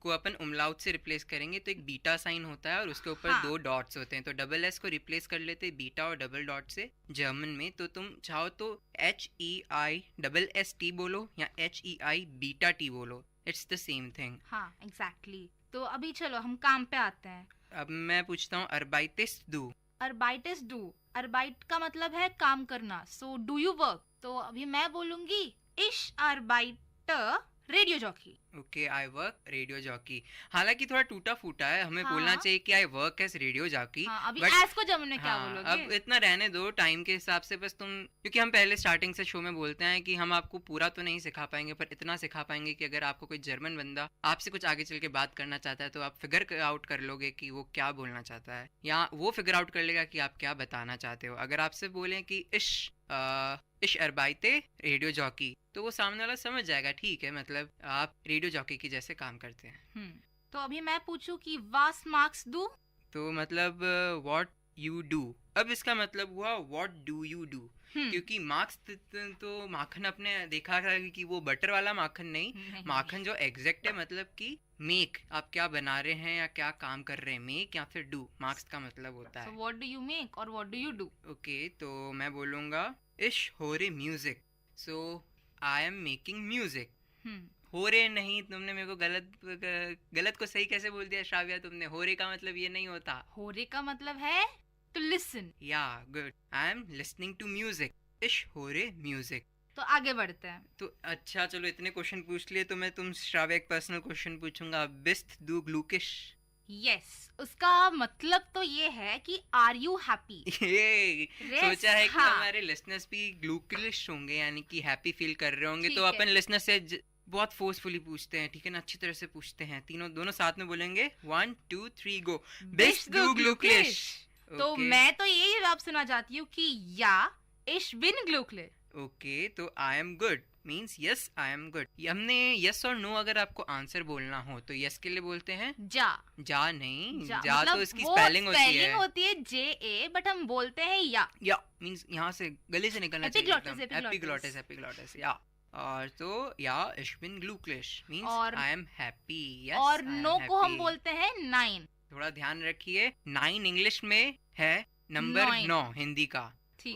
O: को अपन उमलाउट से रिप्लेस करेंगे तो एक बीटा साइन होता है और उसके ऊपर
R: हाँ।
O: 2 डॉट्स होते हैं, तो डबल S को रिप्लेस कर लेते हैं बीटा और डबल डॉट से जर्मन में। तो तुम चाहो तो HEI बोलो या HEI बीटा T बोलो, इट्स द सेम थिंग।
R: हाँ एग्जैक्टली। तो अभी चलो हम काम पे आते हैं।
O: अब मैं पूछता हूँ, अर्बाइटिस डू।
R: अर्बाइटिस डू, अर्बाइट का मतलब है काम करना, सो डू यू वर्क। तो अभी मैं बोलूंगी इश अर्बाइटर radio jockey.
O: Okay, I work radio jockey. हालांकि थोड़ा टूटा फूटा है, हमें
R: हाँ।
O: बोलना चाहिए कि I work as radio jockey.
R: हाँ, अभी
O: But-
R: एस को जर्मन में क्या बोलोगे?
O: अब इतना रहने दो टाइम के हिसाब से, बस तुम, क्योंकि हम पहले स्टार्टिंग से शो में बोलते हैं कि हम आपको पूरा तो नहीं सिखा पाएंगे पर इतना सिखा पाएंगे कि अगर आपको कोई जर्मन बंदा आपसे कुछ आगे चल के बात करना चाहता है तो आप फिगर आउट कर लोगे कि वो क्या बोलना चाहता है, या वो फिगर आउट कर लेगा कि आप क्या बताना चाहते हो। अगर आपसे बोलें कि इश अर्बाइते रेडियो जॉकी, तो वो सामने वाला समझ जाएगा, ठीक है, मतलब आप रेडियो जॉकी की जैसे काम करते हैं।
R: तो अभी मैं पूछूं कि वास मार्क्स दू,
O: तो मतलब व्हाट यू डू। अब इसका मतलब हुआ व्हाट डू यू डू, क्योंकि मार्क्स तो माखन अपने देखा था कि वो बटर वाला माखन नहीं, माखन जो एग्जैक्ट है, मतलब कि मेक, आप क्या बना रहे हैं या क्या काम कर रहे हैं, मेक या फिर डू, मार्क्स का मतलब होता है।
R: व्हाट डू यू मेक और what do you do.
O: Okay, तो मैं बोलूँगा इश हो रे music, so I am making music. हो रे नहीं, तुमने मेरे को गलत को सही कैसे बोल दिया श्राव्या तुमने। हो रे का मतलब ये नहीं होता,
R: हो रे का मतलब है टू लिसन।
O: या good, I am listening to music, इश हो रे म्यूजिक।
R: तो आगे बढ़ते हैं।
O: तो अच्छा चलो, इतने क्वेश्चन पूछ लिए तो मैं तुम श्राव्या एक पर्सनल क्वेश्चन पूछूंगा। बिस्त दू ग्लूकिश।
R: यस, उसका मतलब तो ये है कि आर यू हैप्पी।
O: सोचा है कि हमारे लिसनर्स भी ग्लूकिश होंगे, यानी कि हैप्पी फील कर रहे होंगे, तो अपन लिसनर से बहुत फोर्सफुली पूछते हैं, ठीक है ना, अच्छी तरह से पूछते हैं। दोनों साथ में बोलेंगे 1 2 3 गो। बिस्त दू ग्लूकिश।
R: तो मैं तो यही जवाब सुना चाहती हूँ कि या इश बिन ग्लूकले।
O: ओके, तो आई am good means yes I am good. हमने यस और नो अगर आपको आंसर बोलना हो तो यस के लिए बोलते हैं
R: जा।
O: जा नहीं, जा
R: मतलब
O: तो इसकी स्पेलिंग
R: होती है जे ए, बट हम बोलते हैं या
O: मीन्स यहाँ से गले से निकलना चाहिए, एपिग्लॉटिस या। और तो या इश बिन ग्लूकलिश मीन्स आई एम हैप्पी।
R: और नो को हम बोलते हैं 9।
O: थोड़ा ध्यान रखिए, 9 इंग्लिश में है नंबर 9 हिंदी का,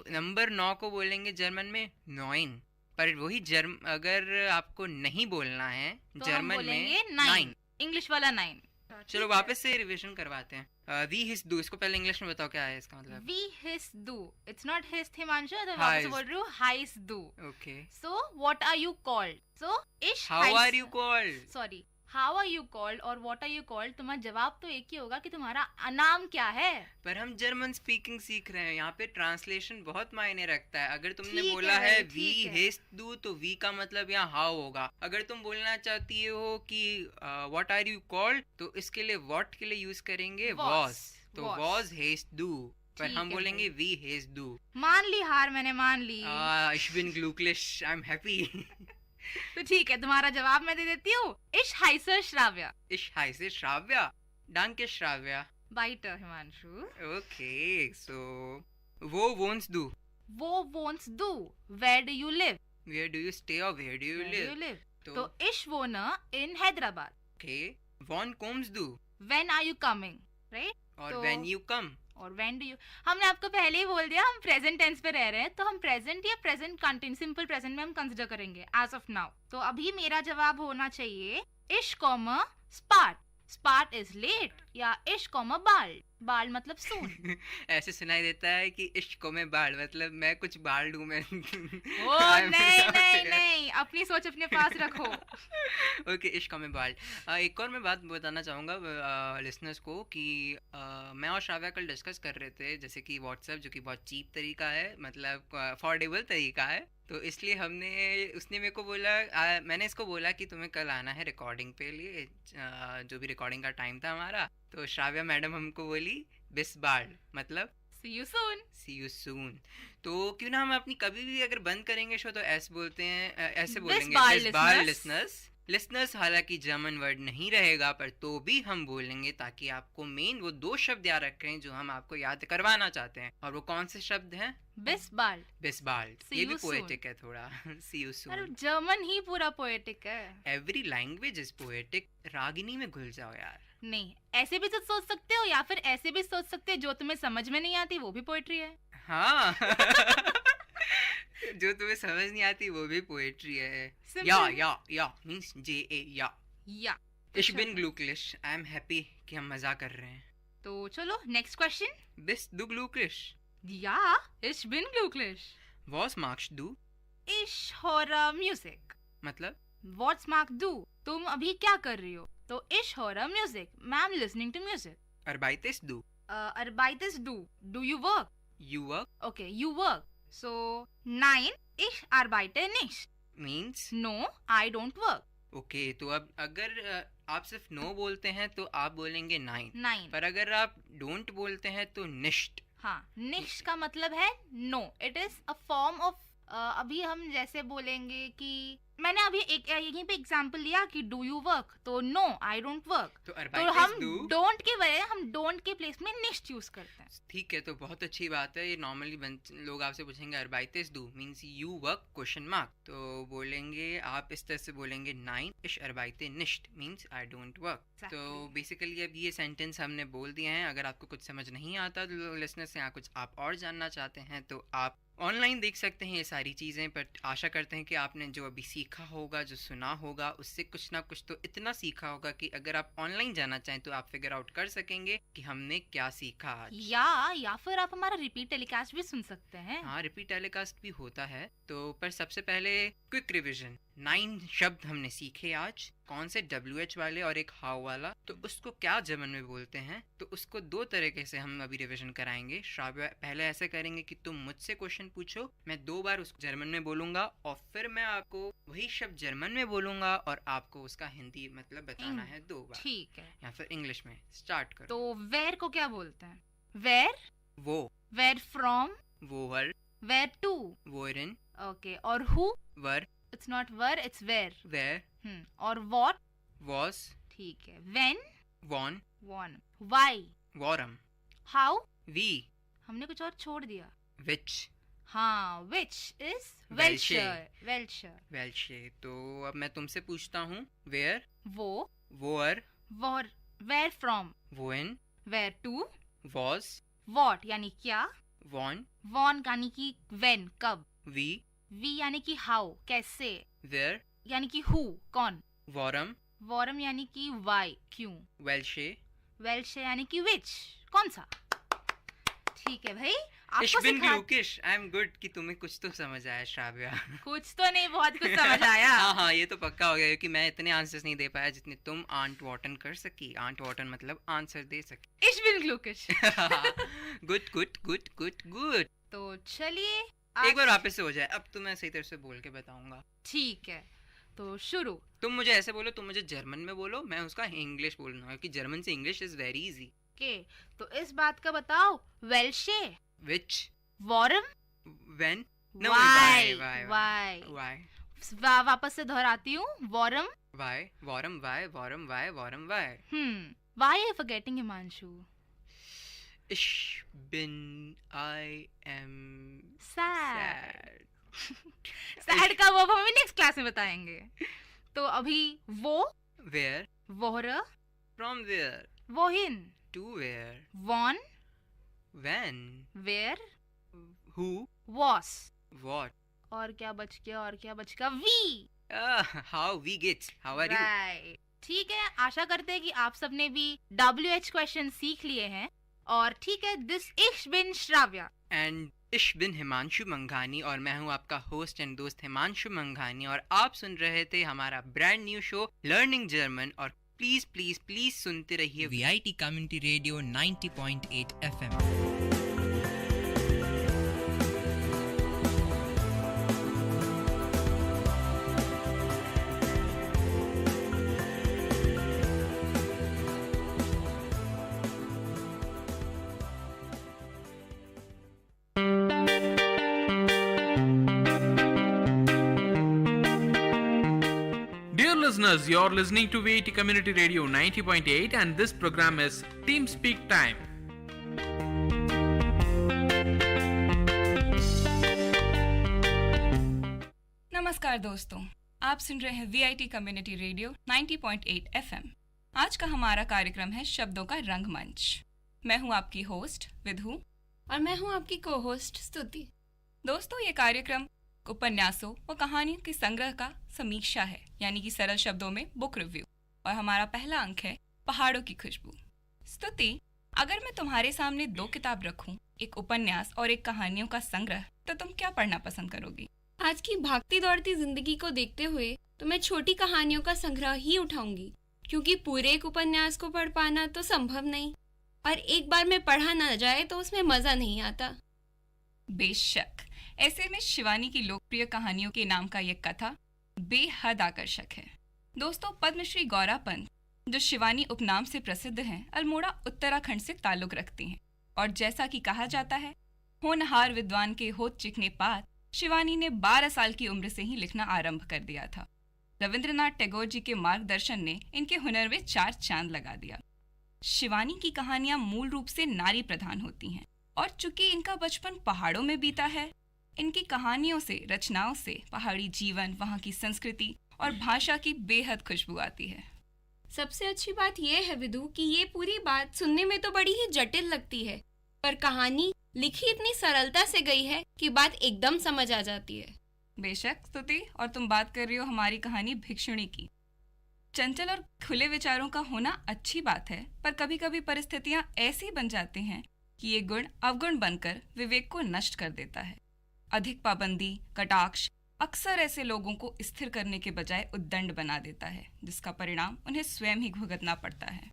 O: नंबर 9 को बोलेंगे जर्मन में 9, पर वही अगर आपको नहीं बोलना है तो जर्मन में 9,
R: इंग्लिश वाला 9।
O: चलो वापस से रिवीजन करवाते हैं। वी हिस दू, इसको पहले इंग्लिश में बताओ क्या है इसका मतलब।
R: वी हिस दू, इट्स नॉट हिस हिमांशु, तो वापस बोल रही हूँ हाइस दू।
O: Okay,
R: so what are you called, so इश
O: how are you called,
R: sorry how are you called और व्हाट आर यू कॉल्ड, तुम्हारा जवाब तो एक ही होगा कि तुम्हारा नाम क्या है।
O: पर हम जर्मन स्पीकिंग सीख रहे हैं, यहाँ पे ट्रांसलेशन बहुत मायने रखता है। अगर तुमने बोला है वी हिस दू, तो वी का मतलब यहाँ हाउ होगा। अगर तुम बोलना चाहती हो कि व्हाट आर यू कॉल्ड, तो इसके लिए व्हाट के लिए यूज करेंगे वॉज, तो वॉज हिस दू, पर हम बोलेंगे वी हिस दू।
R: मान ली हार, मैंने मान ली।
O: इश बिन ग्लूकलिश, आई एम हैप्पी।
R: तो ठीक है, तुम्हारा जवाब मैं दे देती हूँ, इश हाइसर श्राव्या।
O: इश हाइसर श्राव्या, डांके श्राव्या।
R: बाइटर हिमांशु।
O: ओके, सो वो वोंट्स डू,
R: वो वोंट्स डू, where do you live,
O: where do you stay और वेयर डू यू लिव।
R: तो इश वोना इन हैदराबाद।
O: ओके, वॉन कोम्स डू,
R: when are you coming, right.
O: और व्हेन यू कम,
R: और व्हेन डू यू, हमने आपको पहले ही बोल दिया हम प्रेजेंट टेंस पे रह रहे हैं, तो हम प्रेजेंट या प्रेजेंट कंटिन्यू सिंपल प्रेजेंट में हम कंसीडर करेंगे एज ऑफ नाउ। तो अभी मेरा जवाब होना चाहिए इश कॉमा स्पार्ट, स्पार्ट इज लेट, या इश कॉमा बाल, बाल मतलब सून।
O: ऐसे सुनाई देता है कि इश्क में बाल मतलब मैं कुछ बाल दूं मैं।
R: ओ नहीं, अपनी सोच अपने पास रखो।
O: ओके, इश्क में बाल। एक और मैं बात बताना चाहूँगा लिसनर्स को कि मैं और श्राव्या कल डिस्कस कर रहे थे, जैसे कि व्हाट्सएप जो कि बहुत चीप तरीका है, मतलब अफोर्डेबल तरीका है, तो इसलिए उसने मेरे को बोला, मैंने इसको बोला कि तुम्हें कल आना है रिकॉर्डिंग पे लिए, जो भी रिकॉर्डिंग का टाइम था हमारा, तो श्राव्या मैडम हमको बोली बिस बाल मतलब
R: सी you soon,
O: C you soon. तो क्यों ना हम अपनी कभी भी अगर बंद करेंगे शो तो ऐसे बोलते हैं, ऐसे बोलेंगे बिस बाल लिसनर्स। हालांकि जर्मन वर्ड नहीं रहेगा, पर तो भी हम बोलेंगे ताकि आपको मेन वो 2 शब्द याद रखें जो हम आपको याद करवाना चाहते हैं। और वो कौन से शब्द हैं?
R: बिस बाल,
O: बिस बाल। ये भी पोएटिक है थोड़ा। सी यू सून,
R: जर्मन ही पूरा पोएटिक है।
O: Every language is poetic. Ragini में घुल जाओ यार।
R: नहीं, ऐसे भी तो सोच सकते हो, या फिर ऐसे भी सोच सकते हो, जो तुम्हें समझ में नहीं आती वो भी पोएट्री है।
O: हाँ। जो तुम्हें समझ नहीं आती वो भी पोएट्री है। या मींस जे ए या। इश बिन ग्लूकलिश, आई एम हैप्पी कि हम मजा कर रहे हैं।
R: तो चलो नेक्स्ट क्वेश्चन।
O: बिस दू ग्लूकलिश,
R: या इश बिन ग्लूकलिश।
O: वॉस मार्क्स डू,
R: इश होरा म्यूजिक,
O: मतलब
R: व्हाट्स मार्क डू, तुम अभी क्या कर रही हो, तो इश होरा म्यूजिक, मैं एम लिसनिंग टू म्यूजिक।
O: अरबाइतेस डू,
R: अरबाइतेस डू you work,
O: you work,
R: okay you work, so 9 ich arbeite nicht
O: means
R: no I don't work।
O: okay, तो अब अगर आप सिर्फ no बोलते हैं तो आप बोलेंगे 9, पर अगर आप don't बोलते हैं तो nicht।
R: हाँ, nicht का मतलब है no, it is a form of अभी हम जैसे बोलेंगे कि मैंने अभी एक यहीं पे एग्जांपल लिया कि डू यू वर्क, तो नो आई डोंट वर्क,
O: तो
R: तो हम डोंट के बजाय हम डोंट के प्लेस में निश्ट यूज करते हैं।
O: ठीक है, तो बहुत अच्छी बात है। ये नॉर्मली लोग आपसे पूछेंगे arbeites du means you work question mark, तो बोलेंगे आप इस तरह से बोलेंगे nein ich arbeite nicht means I don't work. तो बेसिकली अब ये सेंटेंस हमने बोल दिए हैं। अगर आपको कुछ समझ नहीं आता तो लिसनर से कुछ आप और जानना चाहते हैं तो आप ऑनलाइन देख सकते हैं ये सारी चीज़ें। पर आशा करते हैं कि आपने जो अभी सीखा होगा, जो सुना होगा, उससे कुछ ना कुछ तो इतना सीखा होगा कि अगर आप ऑनलाइन जाना चाहें तो आप फिगर आउट कर सकेंगे कि हमने क्या सीखा आज।
R: या फिर आप हमारा रिपीट टेलीकास्ट भी सुन सकते हैं।
O: हाँ, रिपीट टेलीकास्ट भी होता है। तो पर सबसे पहले क्विक रिविजन, 9 शब्द हमने सीखे आज। कौन से WH वाले और एक हाउ वाला, तो उसको क्या जर्मन में बोलते हैं, तो उसको 2 तरीके से हम अभी रिवीजन कराएंगे। श्राव्य पहले ऐसे करेंगे कि तुम मुझसे क्वेश्चन पूछो, मैं 2 बार उसको जर्मन में बोलूंगा और फिर मैं आपको वही शब्द जर्मन में बोलूंगा और आपको उसका हिंदी मतलब बताना है 2 बार।
R: ठीक है,
O: या फिर इंग्लिश में स्टार्ट करो।
R: तो वेयर को क्या बोलते हैं? वेयर,
O: वो।
R: वेयर फ्रॉम,
O: वोहर।
R: वेयर टू,
O: वोरन।
R: ओके। और हु?
O: वर।
R: इट्स नॉट वर, इट्स वेयर।
O: वेयर।
R: और व्हाट?
O: वॉस।
R: ठीक है। व्हेन?
O: वॉन।
R: वॉन। व्हाई?
O: वॉरम।
R: हाउ?
O: वी।
R: हमने कुछ और छोड़ दिया।
O: विच।
R: हाँ, विच इज वेल्शर। वेल्शर।
O: वेल्शे। तो अब मैं तुमसे पूछता हूँ, वेयर?
R: वो।
O: वोअर।
R: वॉर। Where from?
O: वोन।
R: Where to?
O: वॉस।
R: व्हाट यानी क्या?
O: वॉन।
R: वॉन यानी कि व्हेन, कब।
O: वी।
R: वी यानी कि हाउ, कैसे।
O: वेयर
R: यानी कि हु, कौन।
O: वॉरम।
R: वॉरम यानी कि वाई, क्यों।
O: वेल्शे।
R: वेल्शे यानी कि विच, कौन सा। ठीक है भाई,
O: Ich
R: आपको
O: bin
R: सिखा
O: glücklich, I'm good कि तुम्हें कुछ तो समझ आया श्राव्या।
R: कुछ तो नहीं, बहुत कुछ समझ आया।
O: हाँ, ये तो पक्का हो गया क्योंकि मैं इतने आंसर्स नहीं दे पाया जितने तुम आंट वॉटन कर सकी। आंट वॉटन मतलब आंसर दे सकी।
R: Ich bin glücklich।
O: Good good good good good.
R: तो चलिए
O: एक बार वापस से हो जाए, अब तो मैं सही तरह से बोल के बताऊंगा।
R: ठीक है, तो शुरू।
O: तुम मुझे ऐसे बोलो, तुम मुझे जर्मन में बोलो, मैं उसका इंग्लिश बोलूंगा क्योंकि जर्मन से English is very easy.
R: Okay, तो इस बात का बताओ, वेल्शे।
O: विच।
R: वॉरम।
O: व्हेन।
R: वाई।
O: वाई।
R: वापस से दोहराती हूँ, वॉरम।
O: वाई। वॉरम। वाई। वॉरम। वाई। वॉरम। Why.
R: Why are forgetting Himanshu?
O: Ich bin, I am
R: sad। Sad का वो हम नेक्स्ट क्लास में बताएंगे। तो अभी वो।
O: Where।
R: वोहरा।
O: From where।
R: वोहिन।
O: To where।
R: वॉन।
O: When।
R: Where।
O: Who।
R: Was।
O: What।
R: और क्या बच गया, और क्या बच गया? We।
O: How we get। How are you।
R: Right। ठीक है, आशा करते हैं कि आप सबने भी WH क्वेश्चन सीख लिए हैं। और ठीक है, दिस इश बिन श्राव्या
O: एंड इश बिन हिमांशु मंघानी, और मैं हूँ आपका होस्ट एंड दोस्त हिमांशु मंघानी, और आप सुन रहे थे हमारा brand new show learning German. और प्लीज प्लीज प्लीज सुनते रहिए VIT community radio 90.8 FM।
F: Listeners, you're listening to Vit Community Radio 90.8 and this program is Team Speak Time.
D: नमस्कार दोस्तों, आप सुन रहे हैं VIT कम्युनिटी रेडियो 90.8 FM। आज का हमारा कार्यक्रम है शब्दों का रंगमंच। मैं हूं आपकी होस्ट विधु
S: और मैं हूं आपकी को-होस्ट स्तुति।
D: दोस्तों, ये कार्यक्रम उपन्यासों व कहानियों के संग्रह का समीक्षा है, यानी कि सरल शब्दों में बुक रिव्यू। और हमारा पहला अंक है पहाड़ों की खुशबू। स्तुति, अगर मैं तुम्हारे सामने 2 किताब रखूं, एक उपन्यास और एक कहानियों का संग्रह, तो तुम क्या पढ़ना पसंद करोगी?
S: आज की भागती दौड़ती जिंदगी को देखते हुए तो मैं छोटी कहानियों का संग्रह ही उठाऊंगी, क्योंकि पूरे एक उपन्यास को पढ़ पाना तो संभव नहीं, और एक बार में पढ़ा न जाए तो उसमें मजा नहीं आता।
D: बेशक, ऐसे में शिवानी की लोकप्रिय कहानियों के नाम का यह कथा बेहद आकर्षक है। दोस्तों, पद्मश्री गौरा पंत, जो शिवानी उपनाम से प्रसिद्ध हैं, अल्मोड़ा उत्तराखंड से ताल्लुक रखती हैं, और जैसा कि कहा जाता है, होनहार विद्वान के होत चिकने पात, शिवानी ने 12 साल की उम्र से ही लिखना आरंभ कर दिया था। रविंद्रनाथ टैगोर जी के मार्गदर्शन ने इनके हुनर में 4 चांद लगा दिया। शिवानी की कहानियां मूल रूप से नारी प्रधान होती हैं और चूंकि इनका बचपन पहाड़ों में बीता है, इनकी कहानियों से, रचनाओं से पहाड़ी जीवन, वहाँ की संस्कृति और भाषा की बेहद खुशबू आती है।
S: सबसे अच्छी बात यह है विदु कि ये पूरी बात सुनने में तो बड़ी ही जटिल लगती है, पर कहानी लिखी इतनी सरलता से गई है कि बात एकदम समझ आ जाती है।
D: बेशक स्तुति, और तुम बात कर रही हो हमारी कहानी भिक्षुणी की। चंचल और खुले विचारों का होना अच्छी बात है, पर कभी कभी परिस्थितियां ऐसी बन जाती हैं कि ये गुण अवगुण बनकर विवेक को नष्ट कर देता है। अधिक पाबंदी, कटाक्ष अक्सर ऐसे लोगों को स्थिर करने के बजाय उद्दंड बना देता है, जिसका परिणाम उन्हें स्वयं ही भुगतना पड़ता है।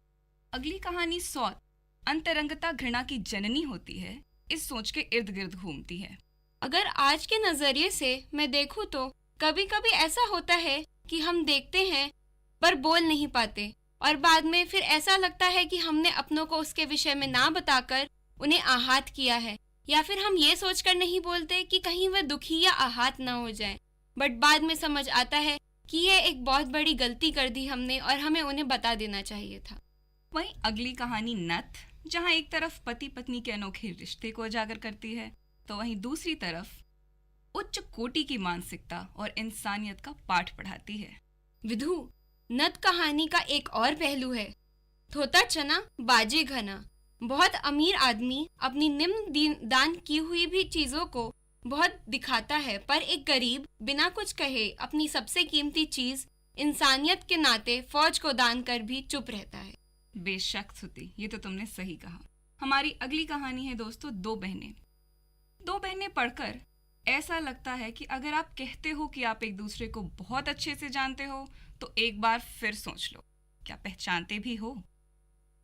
D: अगली कहानी सौत, अंतरंगता घृणा की जननी होती है, इस सोच के इर्द गिर्द घूमती है।
S: अगर आज के नजरिए से मैं देखूं तो कभी कभी ऐसा होता है कि हम देखते हैं पर बोल नहीं पाते, और बाद में फिर ऐसा लगता है कि हमने अपनों को उसके विषय में ना बताकर उन्हें आहत किया है, या फिर हम ये सोचकर नहीं बोलते कि कहीं वह दुखी या आहत ना हो जाएं। बट बाद में समझ आता है कि यह एक बहुत बड़ी गलती कर दी हमने और हमें उन्हें बता देना चाहिए था।
D: वहीं अगली कहानी नथ, जहां एक तरफ पति पत्नी के अनोखे रिश्ते को उजागर करती है, तो वहीं दूसरी तरफ उच्च कोटि की मानसिकता और इंसानियत का पाठ पढ़ाती है।
S: विधु, नथ कहानी का एक और पहलू है। थोता चना बाजे घना। बहुत अमीर आदमी अपनी निम्न दान की हुई भी चीजों को बहुत दिखाता है, पर एक गरीब बिना कुछ कहे अपनी सबसे कीमती चीज इंसानियत के नाते फौज को दान कर भी चुप रहता है।
D: बेशक स्तुति, ये तो तुमने सही कहा। हमारी अगली कहानी है दोस्तों दो बहनें। दो बहनें पढ़कर ऐसा लगता है कि अगर आप कहते हो कि आप एक दूसरे को बहुत अच्छे से जानते हो, तो एक बार फिर सोच लो, क्या पहचानते भी हो?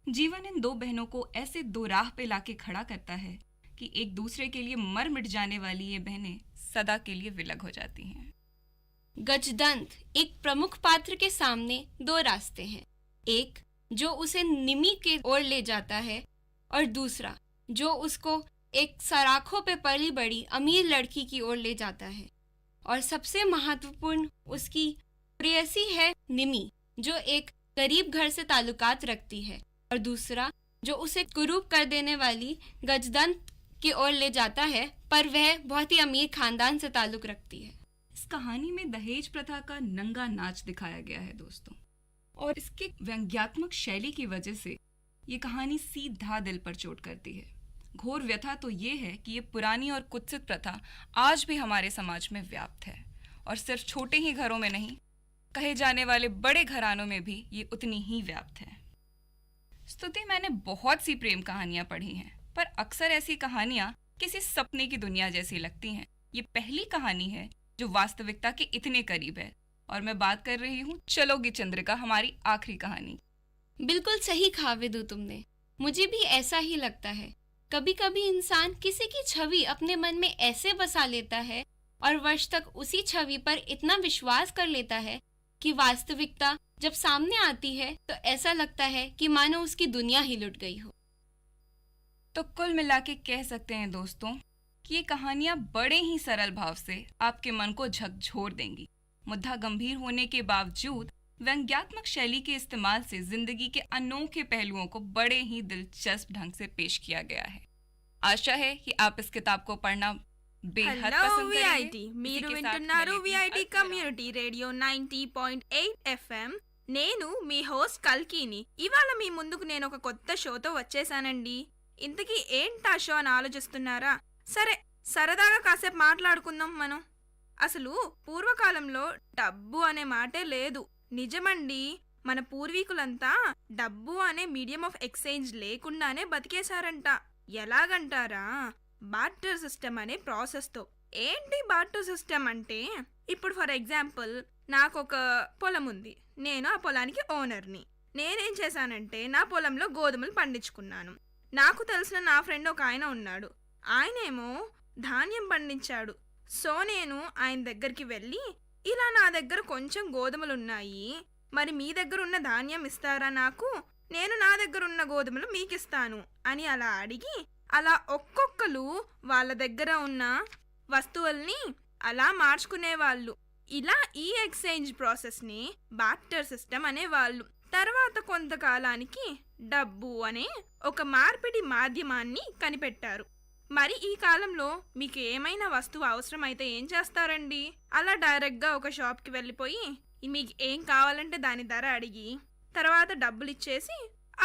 D: जीवन इन दो बहनों को ऐसे दो राह पे लाके खड़ा करता है कि एक दूसरे के लिए मर मिट जाने वाली ये बहनें सदा के लिए विलग हो जाती हैं।
S: गजदंत, एक प्रमुख पात्र के सामने दो रास्ते हैं, एक जो उसे निमी के ओर ले जाता है और दूसरा जो उसको एक सराखों पे पली बड़ी अमीर लड़की की ओर ले जाता है। और सबसे महत्वपूर्ण उसकी प्रेयसी है निमी, जो एक गरीब घर से ताल्लुकात रखती है, और दूसरा जो उसे कुरूप कर देने वाली गजदंत की ओर ले जाता है, पर वह बहुत ही अमीर खानदान से ताल्लुक रखती है।
D: इस कहानी में दहेज प्रथा का नंगा नाच दिखाया गया है दोस्तों, और इसके व्यंग्यात्मक शैली की वजह से ये कहानी सीधा दिल पर चोट करती है। घोर व्यथा तो ये है कि ये पुरानी और कुत्सित प्रथा आज भी हमारे समाज में व्याप्त है, और सिर्फ छोटे ही घरों में नहीं, कहे जाने वाले बड़े घरानों में भी ये उतनी ही व्याप्त है। स्तुति, मैंने बहुत सी प्रेम कहानियां पढ़ी हैं, पर अक्सर ऐसी कहानियां किसी सपने की दुनिया जैसी लगती हैं। ये पहली कहानी है जो वास्तविकता के इतने करीब है, और मैं बात कर रही हूँ चलोगी चंद्रिका, हमारी आखिरी कहानी।
S: बिल्कुल सही कहा विदु तुमने, मुझे भी ऐसा ही लगता है। कभी कभी इंसान किसी की छवि अपने मन में ऐसे बसा लेता है और वर्ष तक उसी छवि पर इतना विश्वास कर लेता है कि वास्तविकता जब सामने आती है तो ऐसा लगता है कि मानो उसकी दुनिया ही लुट गई हो।
D: तो कुल मिला के कह सकते हैं दोस्तों कि ये कहानियां बड़े ही सरल भाव से आपके मन को झकझोर देंगी। मुद्दा गंभीर होने के बावजूद व्यंग्यात्मक शैली के इस्तेमाल से जिंदगी के अनोखे पहलुओं को बड़े ही दिलचस्प ढंग से पेश किया गया है। आशा है कि आप इस किताब को पढ़ना बेहद पसंद करेंगे।
Q: మీరు వింటున్నారు విఐటి కమ్యూనిటీ రేడియో 90.8 FM. నేను మీ హోస్ట్ కల్కీని. ఇవాళ మీ ముందుకు నేను ఒక కొత్త షోతో వచ్చేసానండి. ఇంతకీ ఏంటా షో అని ఆలోచిస్తున్నారా? సరే, సరదాగా కాసేపు మాట్లాడుకుందాం మనం. అసలు పూర్వకాలంలో డబ్బు అనే మాటే లేదు. నిజమండి, మన పూర్వీకులంతా డబ్బు అనే మీడియం ఆఫ్ ఎక్స్చేంజ్ లేకుండానే బతికేశారంట. ఎలాగంటారా? బార్టర్ సిస్టమ్ అనే ప్రాసెస్తో. ఏంటి బార్టర్ సిస్టమ్ అంటే, ఇప్పుడు ఫర్ ఎగ్జాంపుల్ నాకు ఒక పొలం ఉంది, నేను ఆ పొలానికి ఓనర్ని. నేనేం చేశానంటే నా పొలంలో గోధుమలు పండించుకున్నాను. నాకు తెలిసిన నా ఫ్రెండ్ ఒక ఆయన ఉన్నాడు, ఆయనేమో ధాన్యం పండించాడు. సో నేను ఆయన దగ్గరికి వెళ్ళి, ఇలా నా దగ్గర కొంచెం గోధుమలు ఉన్నాయి, మరి మీ దగ్గర ఉన్న ధాన్యం ఇస్తారా నాకు? నేను నా దగ్గర ఉన్న గోధుమలు మీకు ఇస్తాను అని అలా అడిగి, అలా ఒక్కొక్కరు వాళ్ళ దగ్గర ఉన్న వస్తువుల్ని అలా మార్చుకునేవాళ్ళు. ఇలా ఈ ఎక్స్చేంజ్ ప్రాసెస్ని బార్టర్ సిస్టమ్ అనేవాళ్ళు. తర్వాత కొంతకాలానికి డబ్బు అనే ఒక మార్పిడి మాధ్యమాన్ని కనిపెట్టారు. మరి ఈ కాలంలో మీకు ఏమైనా వస్తువు అవసరమైతే ఏం చేస్తారండి? అలా డైరెక్ట్గా ఒక షాప్కి వెళ్ళిపోయి మీకు ఏం కావాలంటే దాని ధర అడిగి తర్వాత డబ్బులు ఇచ్చేసి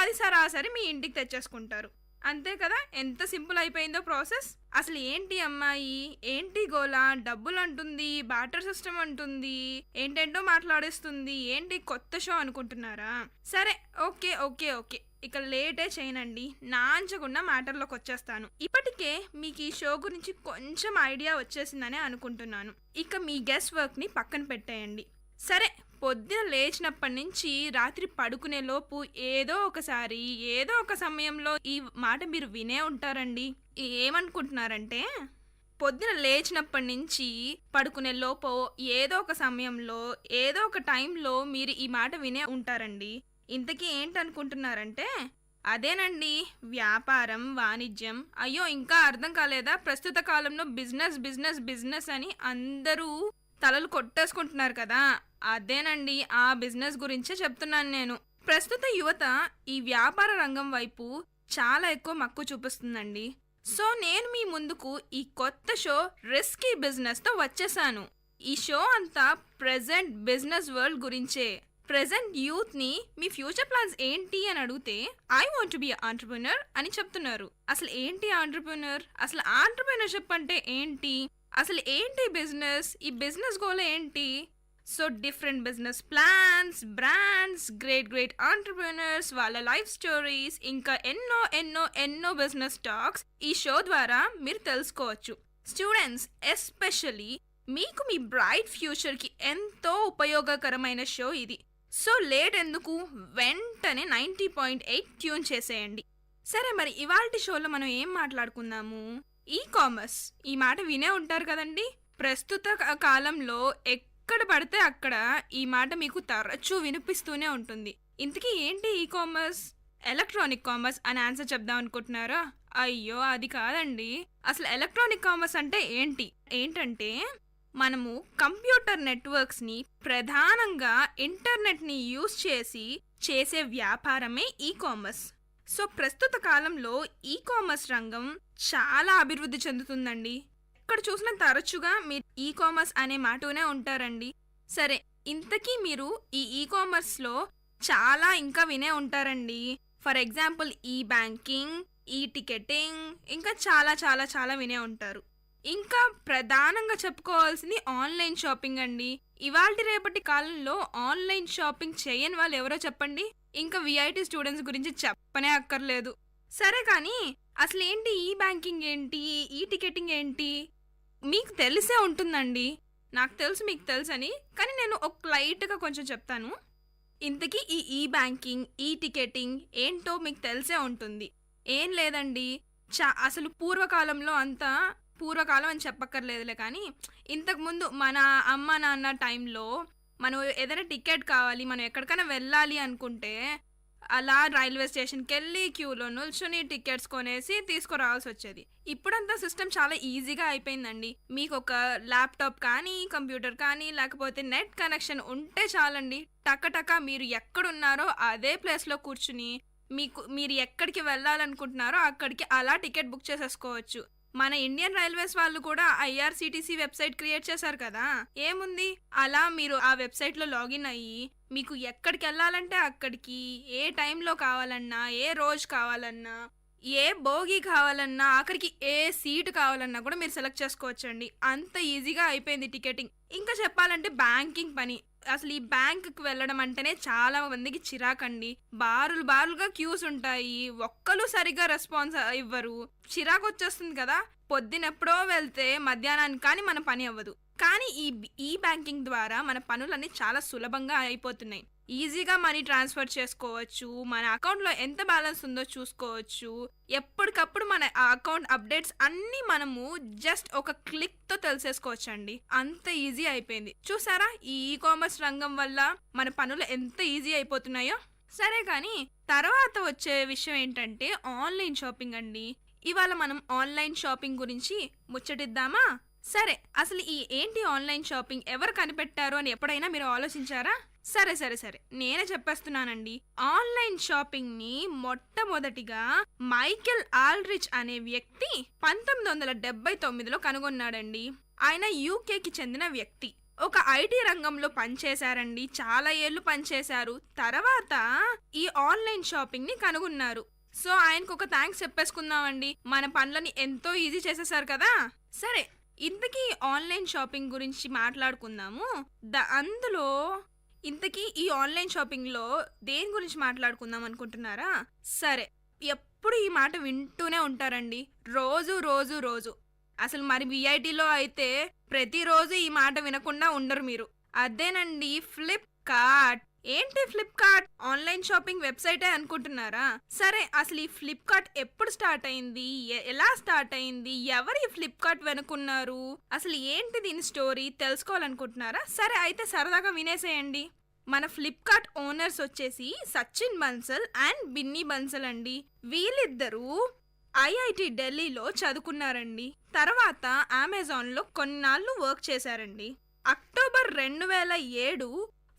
Q: అది సరాసరి మీ ఇంటికి తెచ్చేసుకుంటారు. అంతే కదా, ఎంత సింపుల్ అయిపోయిందో ప్రాసెస్. అసలు ఏంటి అమ్మాయి, ఏంటి గోలా, డబ్బులు అంటుంది, బార్టర్ సిస్టమ్ అంటుంది, ఏంటేంటో మాట్లాడేస్తుంది, ఏంటి కొత్త షో అనుకుంటున్నారా? సరే, ఓకే ఓకే ఓకే, ఇక లేటే చేయనండి, నాంచకుండా మ్యాటర్లోకి వచ్చేస్తాను. ఇప్పటికే మీకు ఈ షో గురించి కొంచెం ఐడియా వచ్చేసిందనే అనుకుంటున్నాను. ఇక మీ గెస్ వర్క్ని పక్కన పెట్టేయండి. సరే, పొద్దున లేచినప్పటి నుంచి రాత్రి పడుకునే లోపు ఏదో ఒకసారి ఏదో ఒక సమయంలో ఈ మాట మీరు వినే ఉంటారండి. ఏమనుకుంటున్నారంటే, పొద్దున లేచినప్పటి నుంచి పడుకునే లోపు ఏదో ఒక సమయంలో ఏదో ఒక టైంలో మీరు ఈ మాట వినే ఉంటారండి. ఇంతకీ ఏంటనుకుంటున్నారంటే, అదేనండి వ్యాపారం, వాణిజ్యం. అయ్యో, ఇంకా అర్థం కాలేదా? ప్రస్తుత కాలంలో బిజినెస్ బిజినెస్ బిజినెస్ అని అందరూ తలలు కొట్టేసుకుంటున్నారు కదా, అదేనండి ఆ బిజినెస్ గురించే చెప్తున్నాను నేను. ప్రస్తుత యువత ఈ వ్యాపార రంగం వైపు చాలా ఎక్కువ మక్కువ చూపిస్తుందండి. సో నేను మీ ముందుకు ఈ కొత్త షో రిస్కీ బిజినెస్తో వచ్చేసాను. ఈ షో అంతా ప్రెజెంట్ బిజినెస్ వరల్డ్ గురించే. ప్రెజెంట్ యూత్ని మీ ఫ్యూచర్ ప్లాన్స్ ఏంటి అని అడిగితే I want to be entrepreneur అని చెప్తున్నారు. అసలు ఏంటి ఆంట్రప్రెన్యూర్? అసలు ఆంట్రప్రెన్యూర్షిప్ అంటే ఏంటి? అసలు ఏంటి బిజినెస్? ఈ బిజినెస్ గోల్ ఏంటి? So different business plans, brands, great entrepreneurs, వాళ్ళ లైఫ్ స్టోరీస్, ఇంకా ఎన్నో ఎన్నో ఎన్నో బిజినెస్ టాక్స్ ఈ షో ద్వారా మీరు తెలుసుకోవచ్చు. స్టూడెంట్స్ ఎస్పెషల్లీ మీకు మీ బ్రైట్ ఫ్యూచర్కి ఎంతో ఉపయోగకరమైన షో ఇది. సో లేట్ ఎందుకు, వెంటనే 90.8 ట్యూన్ చేసేయండి. సరే, మరి ఇవాల్టి షోలో మనం ఏం మాట్లాడుకుందాము? E commerce. ఈ మాట వినే ఉంటారు కదండి. ప్రస్తుత కాలంలో ఎక్కడ పడితే అక్కడ ఈ మాట మీకు తరచూ వినిపిస్తూనే ఉంటుంది. ఇంతకీ ఏంటి ఈ కామర్స్? ఎలక్ట్రానిక్ కామర్స్ అని ఆన్సర్ చెప్దాం అనుకుంటున్నారా? అయ్యో, అది కాదండి. అసలు ఎలక్ట్రానిక్ కామర్స్ అంటే ఏంటంటే మనము కంప్యూటర్ నెట్వర్క్స్ని, ప్రధానంగా ఇంటర్నెట్ని యూజ్ చేసి చేసే వ్యాపారమే ఈ కామర్స్. సో ప్రస్తుత కాలంలో ఈ కామర్స్ రంగం చాలా అభివృద్ధి చెందుతుందండి. ఎక్కడ చూసినా తరచుగా మీరు ఈ కామర్స్ అనే మాటనే ఉంటారండి. సరే, ఇంతకీ మీరు ఈ కామర్స్లో చాలా ఇంకా వినే ఉంటారండి. ఫర్ ఎగ్జాంపుల్ ఈ బ్యాంకింగ్, ఈ టికెటింగ్, ఇంకా చాలా చాలా చాలా వినే ఉంటారు. ఇంకా ప్రధానంగా చెప్పుకోవాల్సింది ఆన్లైన్ షాపింగ్ అండి. ఇవాల్టి రేపటి కాలంలో ఆన్లైన్ షాపింగ్ చేయని వాళ్ళు ఎవరో చెప్పండి. ఇంకా విఐటి స్టూడెంట్స్ గురించి చెప్పనే అక్కర్లేదు. సరే కానీ అసలు ఏంటి ఈ బ్యాంకింగ్ ఏంటి, ఈ టికెటింగ్ ఏంటి? మీకు తెలిసే ఉంటుందండి, నాకు తెలుసు మీకు తెలుసని, కానీ నేను ఒక లైట్గా కొంచెం చెప్తాను. ఇంతకీ ఈ బ్యాంకింగ్, ఈ టికెటింగ్ ఏంటో మీకు తెలిసే ఉంటుంది. ఏం లేదండి, అసలు పూర్వకాలంలో అంతా, పూర్వకాలం అని చెప్పక్కర్లేదులే కానీ, ఇంతకుముందు మన అమ్మ నాన్న టైంలో మనం ఏదైనా టికెట్ కావాలి, మనం ఎక్కడికైనా వెళ్ళాలి అనుకుంటే అలా రైల్వే స్టేషన్కి వెళ్ళి క్యూలో నిల్చుని టికెట్స్ కొనేసి తీసుకురావాల్సి వచ్చేది. ఇప్పుడంతా సిస్టమ్ చాలా ఈజీగా అయిపోయిందండి. మీకు ఒక ల్యాప్టాప్ కానీ, కంప్యూటర్ కానీ, లేకపోతే నెట్ కనెక్షన్ ఉంటే చాలండి, టక మీరు ఎక్కడున్నారో అదే ప్లేస్లో కూర్చుని మీరు ఎక్కడికి వెళ్ళాలనుకుంటున్నారో అక్కడికి అలా టికెట్ బుక్ చేసేసుకోవచ్చు. మన ఇండియన్ రైల్వేస్ వాళ్ళు కూడా ఐఆర్సిటిసి వెబ్సైట్ క్రియేట్ చేశారు కదా. ఏముంది, అలా మీరు ఆ వెబ్సైట్లో లాగిన్ అయ్యి మీకు ఎక్కడికి వెళ్ళాలంటే అక్కడికి, ఏ టైంలో కావాలన్నా, ఏ రోజు కావాలన్నా, ఏ బోగి కావాలన్నా, ఆఖరికి ఏ సీటు కావాలన్నా కూడా మీరు సెలెక్ట్ చేసుకోవచ్చండి. అంత ఈజీగా అయిపోయింది టికెటింగ్. ఇంకా చెప్పాలంటే బ్యాంకింగ్ పని. అసలు ఈ బ్యాంకుకి వెళ్ళడం అంటేనే చాలా మందికి చిరాకండి. బారులుగా క్యూస్ ఉంటాయి, ఒక్కరు సరిగ్గా రెస్పాన్స్ ఇవ్వరు, చిరాకు వచ్చేస్తుంది కదా. పొద్దునెప్పుడో వెళ్తే మధ్యాహ్నానికి కానీ మన పని అవ్వదు. కానీ ఈ బ్యాంకింగ్ ద్వారా మన పనులన్నీ చాలా సులభంగా అయిపోతున్నాయి. ఈజీగా మనీ ట్రాన్స్ఫర్ చేసుకోవచ్చు, మన అకౌంట్లో ఎంత బ్యాలెన్స్ ఉందో చూసుకోవచ్చు, ఎప్పటికప్పుడు మన అకౌంట్ అప్డేట్స్ అన్నీ మనము జస్ట్ ఒక క్లిక్తో తెలిసేసుకోవచ్చు అండి. అంత ఈజీ అయిపోయింది. చూసారా ఈ కామర్స్ రంగం వల్ల మన పనులు ఎంత ఈజీ అయిపోతున్నాయో. సరే కానీ తర్వాత వచ్చే విషయం ఏంటంటే ఆన్లైన్ షాపింగ్ అండి. ఇవాళ మనం ఆన్లైన్ షాపింగ్ గురించి ముచ్చటిద్దామా? సరే, అసలు ఈ ఏంటి ఆన్లైన్ షాపింగ్ ఎవరు కనిపెట్టారు అని ఎప్పుడైనా మీరు ఆలోచించారా? సరే సరే సరే నేనే చెప్పేస్తున్నానండి. ఆన్లైన్ షాపింగ్ ని మొట్టమొదటిగా మైకెల్ ఆల్రిచ్ అనే వ్యక్తి 1979లో కనుగొన్నాడండి. ఆయన యూకేకి చెందిన వ్యక్తి. ఒక ఐటీ రంగంలో పనిచేశారండి. చాలా ఏళ్ళు పనిచేశారు. తర్వాత ఈ ఆన్లైన్ షాపింగ్ ని కనుగొన్నారు. సో ఆయనకు ఒక థ్యాంక్స్ చెప్పేసుకుందామండి. మన పనులని ఎంతో ఈజీ చేసేసారు కదా. సరే, ఇంతకీ ఆన్లైన్ షాపింగ్ గురించి మాట్లాడుకుందాము. అందులో ఇంతకీ ఈ ఆన్లైన్ షాపింగ్లో దేని గురించి మాట్లాడుకుందాం అనుకుంటున్నారా? సరే, ఎప్పుడు ఈ మాట వింటూనే ఉంటారండి, రోజు రోజు రోజు. అసలు మరి విఐటీలో అయితే ప్రతిరోజు ఈ మాట వినకుండా ఉండరు మీరు. అదేనండి ఫ్లిప్కార్ట్. ఏంటి ఫ్లిప్కార్ట్? ఆన్లైన్ షాపింగ్ వెబ్సైటే అనుకుంటున్నారా? సరే, అసలు ఈ ఫ్లిప్కార్ట్ ఎప్పుడు స్టార్ట్ అయింది, ఎలా స్టార్ట్ అయింది, ఎవరు ఈ ఫ్లిప్కార్ట్ వెనుకున్నారు, అసలు ఏంటి దీని స్టోరీ తెలుసుకోవాలనుకుంటున్నారా? సరే అయితే సరదాగా వినేసేయండి. మన ఫ్లిప్కార్ట్ ఓనర్స్ వచ్చేసి సచిన్ బన్సల్ అండ్ బిన్నీ బన్సల్ అండి. వీళ్ళిద్దరూ ఐఐటి ఢిల్లీలో చదువుకున్నారండి. తర్వాత అమెజాన్లో కొన్నాళ్ళు వర్క్ చేశారండి. October 2007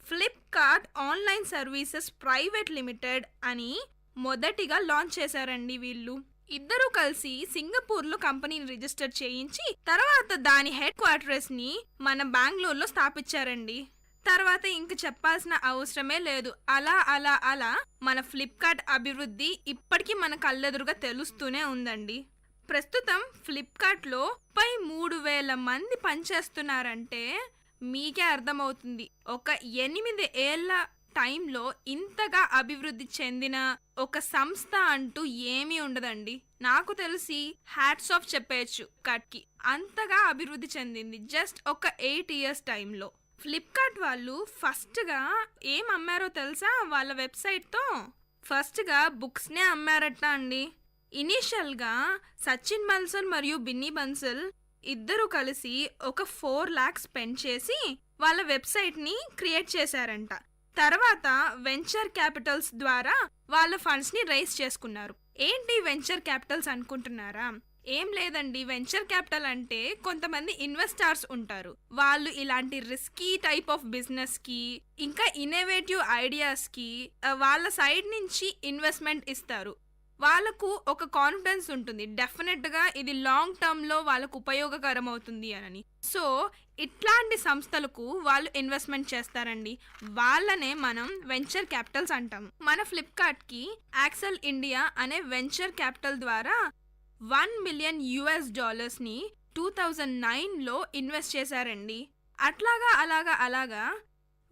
Q: Flipkart online services private limited అని మొదటిగా లాంచ్ చేశారండి వీళ్ళు. ఇద్దరూ కలిసి సింగపూర్లో కంపెనీని రిజిస్టర్ చేయించి తర్వాత దాని హెడ్ క్వార్టర్స్ ని మన బెంగళూరులో స్థాపించారండి. తర్వాత ఇంక చెప్పాల్సిన అవసరమే లేదు. అలా అలా అలా మన ఫ్లిప్కార్ట్ అభివృద్ధి ఇప్పటికీ మన కళ్ళెదురుగా తెలుస్తూనే ఉందండి. ప్రస్తుతం ఫ్లిప్కార్ట్లో 33,000 మంది పనిచేస్తున్నారంటే మీకే అర్థమవుతుంది. ఒక 8 ఏళ్ల టైంలో ఇంతగా అభివృద్ధి చెందిన ఒక సంస్థ అంటూ ఏమీ ఉండదండి. నాకు తెలిసి హ్యాట్స్ ఆఫ్ చెప్పేయచ్చు కట్కి. అంతగా అభివృద్ధి చెందింది జస్ట్ ఒక 8 ఇయర్స్ టైంలో. ఫ్లిప్కార్ట్ వాళ్ళు ఫస్ట్గా ఏం అమ్మారో తెలుసా? వాళ్ళ వెబ్సైట్తో ఫస్ట్గా బుక్స్నే అమ్మారట అండి. ఇనీషియల్గా సచిన్ బన్సల్ మరియు బిన్నీ బన్సల్ ఇద్దరు కలిసి ఒక 4 lakhs స్పెండ్ చేసి వాళ్ళ వెబ్సైట్ని క్రియేట్ చేశారంట. తర్వాత వెంచర్ క్యాపిటల్స్ ద్వారా వాళ్ళ ఫండ్స్ని రైజ్ చేసుకున్నారు. ఏంటి వెంచర్ క్యాపిటల్స్ అనుకుంటున్నారా? ఏం లేదండి, వెంచర్ క్యాపిటల్ అంటే కొంతమంది ఇన్వెస్టర్స్ ఉంటారు. వాళ్ళు ఇలాంటి రిస్కీ టైప్ ఆఫ్ బిజినెస్కి ఇంకా ఇన్నోవేటివ్ ఐడియాస్కి వాళ్ళ సైడ్ నుంచి ఇన్వెస్ట్మెంట్ ఇస్తారు. వాళ్ళకు ఒక కాన్ఫిడెన్స్ ఉంటుంది, డెఫినెట్గా ఇది లాంగ్ టర్మ్లో వాళ్ళకు ఉపయోగకరం అవుతుంది అని. సో ఇట్లాంటి సంస్థలకు వాళ్ళు ఇన్వెస్ట్మెంట్ చేస్తారండి. వాళ్ళనే మనం వెంచర్ క్యాపిటల్స్ అంటాం. మన ఫ్లిప్కార్ట్కి యాక్సెల్ ఇండియా అనే వెంచర్ క్యాపిటల్ ద్వారా $1 million 2009లో ఇన్వెస్ట్ చేశారండి. అట్లాగా అలాగా అలాగా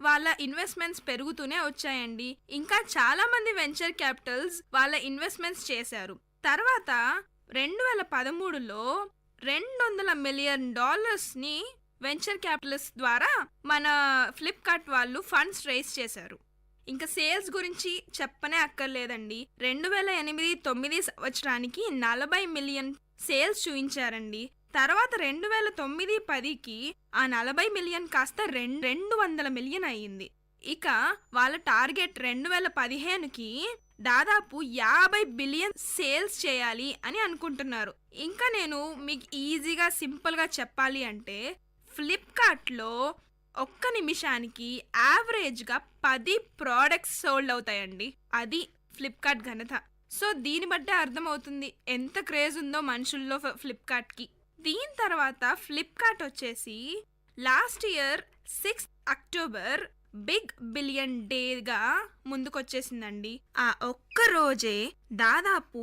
Q: వాళ్ళ ఇన్వెస్ట్మెంట్స్ పెరుగుతూనే వచ్చాయండి. ఇంకా చాలా మంది వెంచర్ క్యాపిటల్స్ వాళ్ళ ఇన్వెస్ట్మెంట్స్ చేశారు. తర్వాత 2013లో $200 million వెంచర్ క్యాపిటలిస్ట్ ద్వారా మన ఫ్లిప్కార్ట్ వాళ్ళు ఫండ్స్ రైజ్ చేశారు. ఇంకా సేల్స్ గురించి చెప్పనే అక్కర్లేదండి. 2008-9 సంవత్సరానికి 40 million సేల్స్ చూపించారండి. తర్వాత 2009-10కి ఆ 40 million కాస్త 200 million అయ్యింది. ఇక వాళ్ళ టార్గెట్ 2015కి దాదాపు 50 billion సేల్స్ చేయాలి అని అనుకుంటున్నారు. ఇంకా నేను మీకు ఈజీగా సింపుల్గా చెప్పాలి అంటే ఫ్లిప్కార్ట్లో ఒక్క నిమిషానికి యావరేజ్గా 10 ప్రోడక్ట్స్ సోల్డ్ అవుతాయండి. అది ఫ్లిప్కార్ట్ ఘనత. సో దీన్ని బట్టే అర్థమవుతుంది ఎంత క్రేజ్ ఉందో మనుషుల్లో ఫ్లిప్కార్ట్కి. దీని తర్వాత ఫ్లిప్కార్ట్ వచ్చేసి last year 6th October big billion డేగా ముందుకొచ్చేసిందండి. ఆ ఒక్క రోజే దాదాపు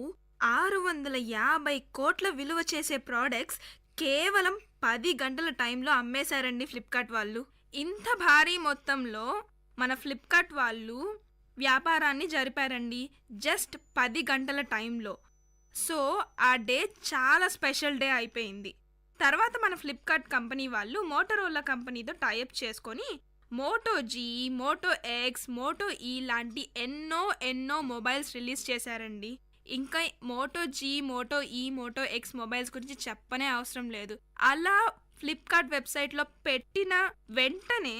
Q: 650 కోట్ల విలువ చేసే ప్రోడక్ట్స్ కేవలం 10 గంటల టైంలో అమ్మేశారండి ఫ్లిప్కార్ట్ వాళ్ళు. ఇంత భారీ మొత్తంలో మన ఫ్లిప్కార్ట్ వాళ్ళు వ్యాపారాన్ని జరిపారండి జస్ట్ 10 గంటల టైంలో. సో ఆ డే చాలా స్పెషల్ డే అయిపోయింది. తర్వాత మన ఫ్లిప్కార్ట్ కంపెనీ వాళ్ళు మోటరోలా కంపెనీతో టైఅప్ చేసుకొని Moto G, Moto X, Moto E లాంటి ఎన్నో మొబైల్స్ రిలీజ్ చేశారండి. ఇంకా Moto G, Moto E, Moto X mobiles గురించి చెప్పనే అవసరం లేదు. అలా ఫ్లిప్కార్ట్ వెబ్సైట్లో పెట్టిన వెంటనే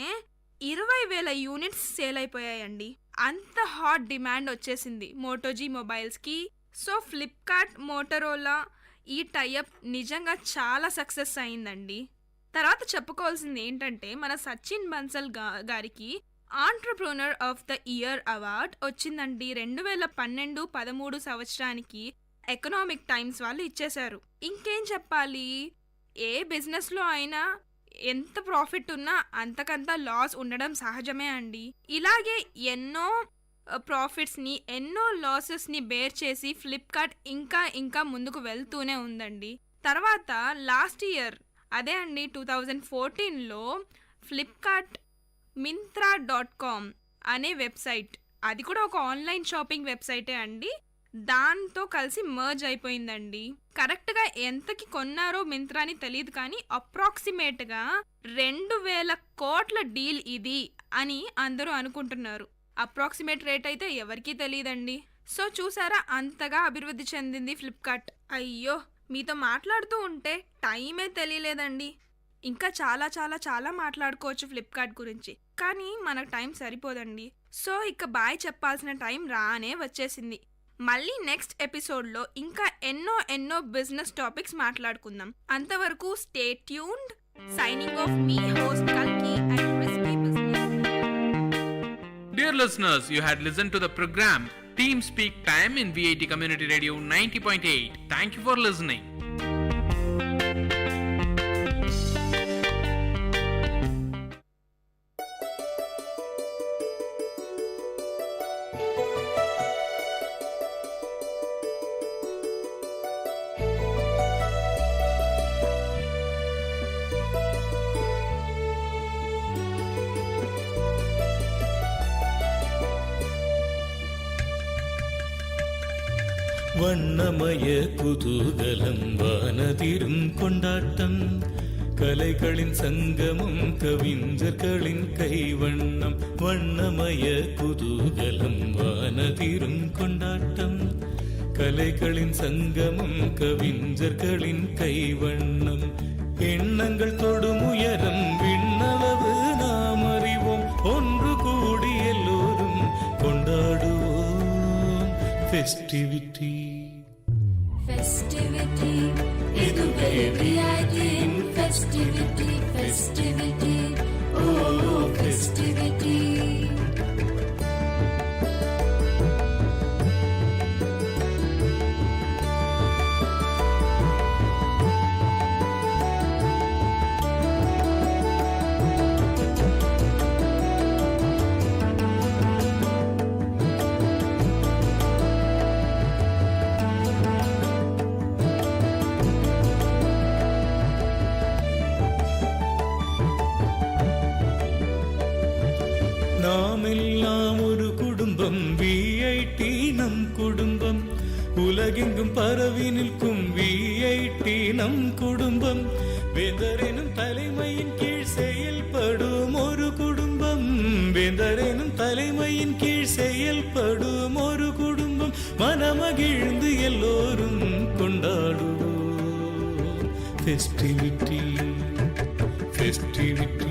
Q: 20,000 యూనిట్స్ సేల్ అయిపోయాయండి. అంత హాట్ డిమాండ్ వచ్చేసింది మోటో జీ మొబైల్స్కి. సో ఫ్లిప్కార్ట్ మోటరోలా ఈ టైఅప్ నిజంగా చాలా సక్సెస్ అయిందండి. తర్వాత చెప్పుకోవాల్సింది ఏంటంటే మన సచిన్ బన్సల్ గారికి ఆంట్రప్రూనర్ ఆఫ్ ద ఇయర్ అవార్డ్ వచ్చిందండి. 2012-13 సంవత్సరానికి ఎకనామిక్ టైమ్స్ వాళ్ళు ఇచ్చేశారు. ఇంకేం చెప్పాలి, ఏ బిజినెస్లో అయినా ఎంత ప్రాఫిట్ ఉన్నా అంతకంత లాస్ ఉండడం సహజమే అండి. ఇలాగే ఎన్నో ప్రాఫిట్స్ని ఎన్నో లాసెస్ని బేర్ చేసి ఫ్లిప్కార్ట్ ఇంకా ముందుకు వెళ్తూనే ఉందండి. తర్వాత లాస్ట్ ఇయర్ అదే అండి 2014లో ఫ్లిప్కార్ట్ Myntra.com అనే వెబ్సైట్, అది కూడా ఒక ఆన్లైన్ షాపింగ్ వెబ్సైటే అండి, దాంతో కలిసి మర్జ్ అయిపోయిందండి. కరెక్ట్గా ఎంతకి కొన్నారో మింత్రాని తెలియదు కానీ అప్రాక్సిమేట్గా 2000 కోట్ల డీల్ ఇది అని అందరూ అనుకుంటున్నారు. అప్రాక్సిమేట్ రేట్ అయితే ఎవరికీ తెలియదండి. సో చూసారా, అంతగా అభివృద్ధి చెందింది ఫ్లిప్కార్ట్. అయ్యో, మీతో మాట్లాడుతూ ఉంటే టైమే తెలియలేదండి. ఇంకా చాలా చాలా చాలా మాట్లాడుకోవచ్చు ఫ్లిప్కార్ట్ గురించి, కానీ మనకు టైం సరిపోదండి. సో ఇక బాయ్ చెప్పాల్సిన టైం రానే వచ్చేసింది. మళ్ళీ నెక్స్ట్ ఎపిసోడ్లో ఇంకా ఎన్నో బిజినెస్ టాపిక్స్ మాట్లాడుకుందాం. అంతవరకు స్టే ట్యూన్డ్. సైనింగ్ ఆఫ్ మీ హోస్ట్ కల్కి and crispy business.
F: Dear listeners, you had listened to the program Team Speak Time in VIT Community Radio 90.8. Thank you for listening.
P: வண்ணமய குதூகலம் வானதிரும் கொண்டாட்டம் கலைகளின் சங்கமம் கவிஞர்களின் கைவண்ணம் வண்ணமய குதூகலம் வானதிரும் கொண்டாட்டம் கலைகளின் சங்கமம் கவிஞர்களின் கைவண்ணம் எண்ணங்கள் தொடும் உயரம் விண்ணளவு நாம் அறிவோம் ஒன்று கூடி எல்லோரும் கொண்டாடுவோம் festivity
H: festivity இதுவே VIT festivity festivity oh festivity
P: உலகெங்கும் பரவி நிற்கும் VIT நம் குடும்பம் வேந்தரெனும் தலைமையின் கீழ் செயல்படும் ஒரு குடும்பம் வேந்தரெனும் தலைமையின் கீழ் செயல்படும் ஒரு குடும்பம் மனமகிழ்ந்து எல்லோரும் கொண்டாடுவோம் ஃபெஸ்டிவிட்டி ஃபெஸ்டிவிட்டி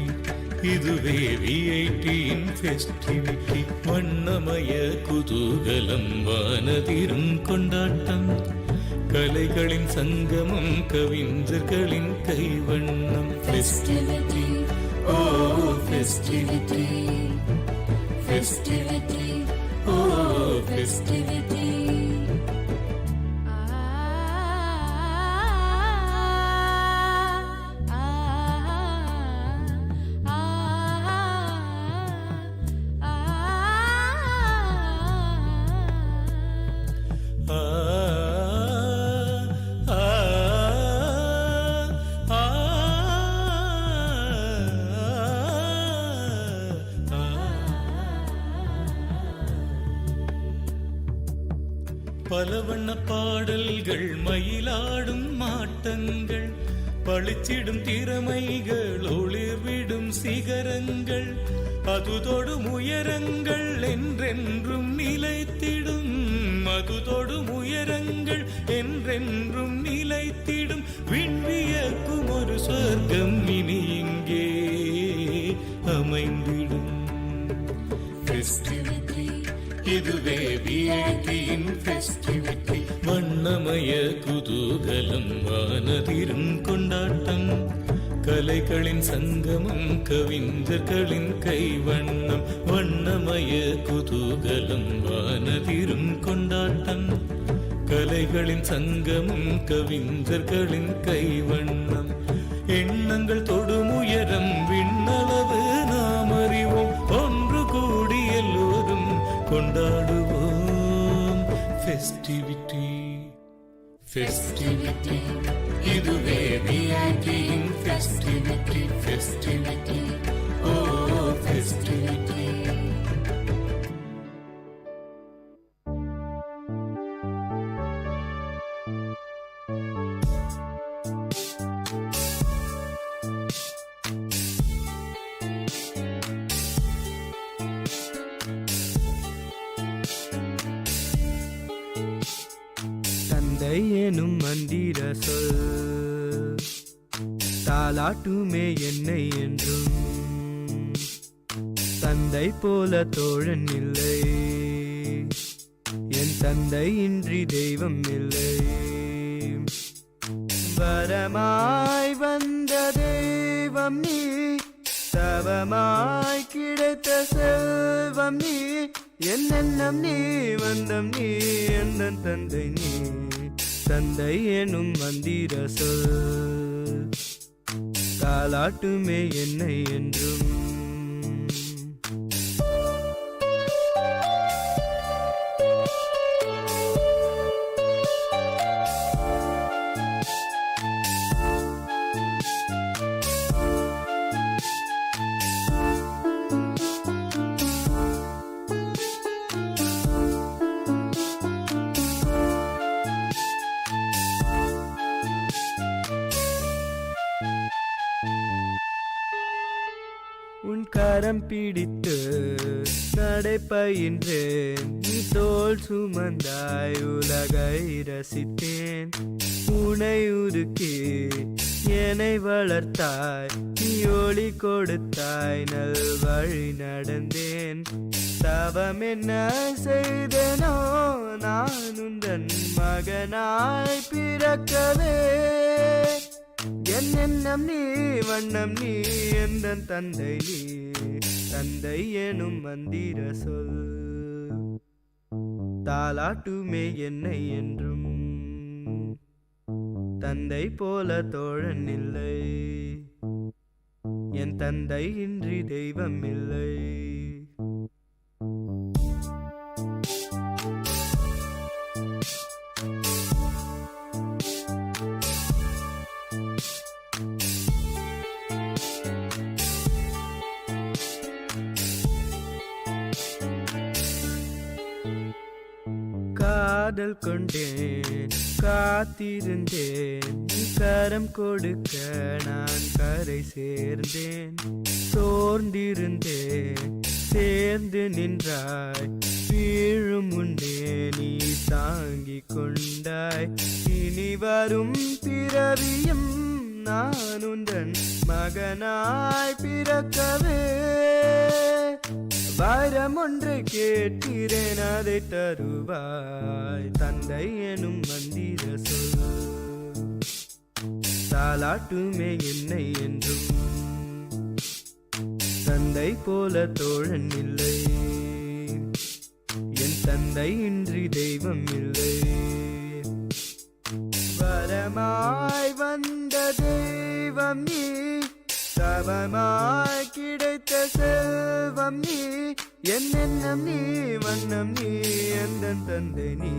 P: இதுவே VITயின் ஃபெஸ்டிவிட்டி வண்ணமய குதூகலம் வானதிரும் கொண்டாட்டம் கலைகளின் சங்கமம் கவிஞர்களின் கைவண்ணம் ஃபெஸ்டிவிட்டி ஓ ஃபெஸ்டிவிட்டி ஃபெஸ்டிவிட்டி ஓ ஃபெஸ்டிவிட்டி பல வண்ண பாடல்கள் மயிலாடும் மாட்டங்கள் பளிச்சிடும் திறமைகள் ஒளிர்விடும் சிகரங்கள் அதுதொடும் உயரங்கள் என்றென்றும் நிலைத்திடும் அதுதொடும் உயரங்கள் என்றென்றும் நிலைத்திடும் விண்வியக்கும் ஒரு சொர்க்கம் இனி இங்கே அமைந்திடும் ஃபெஸ்டிவிட்டி இதுவே VITயின் ஃபெஸ்டிவிட்டி வண்ணமய குதூகலம் வானதிரும் கொண்டாட்டம் கலைகளின் சங்கமம் கவிஞர்களின் கைவண்ணம் வண்ணமய குதூகலம் வானதிரும் கொண்டாட்டம். கலைகளின் சங்கமம் கவிஞர்களின் கைவண்ணம் எண்ணங்கள் தொடுமுயரம் விண்ணளவு நாம் அறிவோம். ஒன்று கூடி எல்லோரும் கொண்டாடுவோம் ஃபெஸ்டிவிட்டி. ஃபெஸ்டிவிட்டி இதுவே விஐடியின் ஃபெஸ்டிவிட்டி. ஃபெஸ்டிவிட்டி ஓ ஃபெஸ்டிவிட்டி.
T: எனும் மந்திர சொல் தாலாட்டுமே என்னை என்றும். தந்தை போல தோழன் இல்லை, என் தந்தை இன்றி தெய்வம் இல்லை. வரமாய் வந்த தெய்வம் நீ, தவமாய் கிடைத்த செல்வம் நீ. என்னென்னம் நீ வந்தம் நீ, என்ன தந்தை நீ. தந்தை எனும் மந்திர சொல் தாலாட்டுமே என்னை என்றும். கரம் பிடித்து நடைபயின்றேன், நீ தோள் சுமந்தாய் உலகை ரசித்தேன். உனை உருக்கி என்னை வளர்த்தாய், நீ ஒளி கொடுத்தாய், நல் வழி நடந்தேன். தவம் என்ன செய்தேனோ நான் உந்தன் மகனாய் பிறக்கவே. என்னென்னம் நீ வண்ணம் நீ, எந்த தந்தை நீ. தந்தை எனும் மந்திர சொல் தாலாட்டுமே என்னை என்றும். தந்தை போல தோழன் இல்லை, என் தந்தை இன்றி தெய்வம் இல்லை. காதல் கொண்டேன் காத்திருந்தேன், நீ கரம் கொடுக்க நான் கரை சேர்ந்தேன். சோர்ந்திருந்தேன் சேர்ந்து நின்றாய், வீழும் முன்னே நீ தாங்கிக் கொண்டாய். இனி வரும் பிறவியும் நான் உந்தன் மகனாய் பிறக்கவே. வரம் ஒன்று கேட்கிறேன் அதை தருவாய். தந்தை எனும் மந்திர சொல் தாலாட்டுமே என்னை என்றும். தந்தை போல தோழன் இல்லை, என் தந்தை இன்றி தெய்வம் இல்லை. வரமாய் வந்த தெய்வம் நீ, தவமாய் கிடைத்த செல்வம் நீ. என்னென்னம் நீ வண்ணம் நீ, எந்த தந்தை நீ.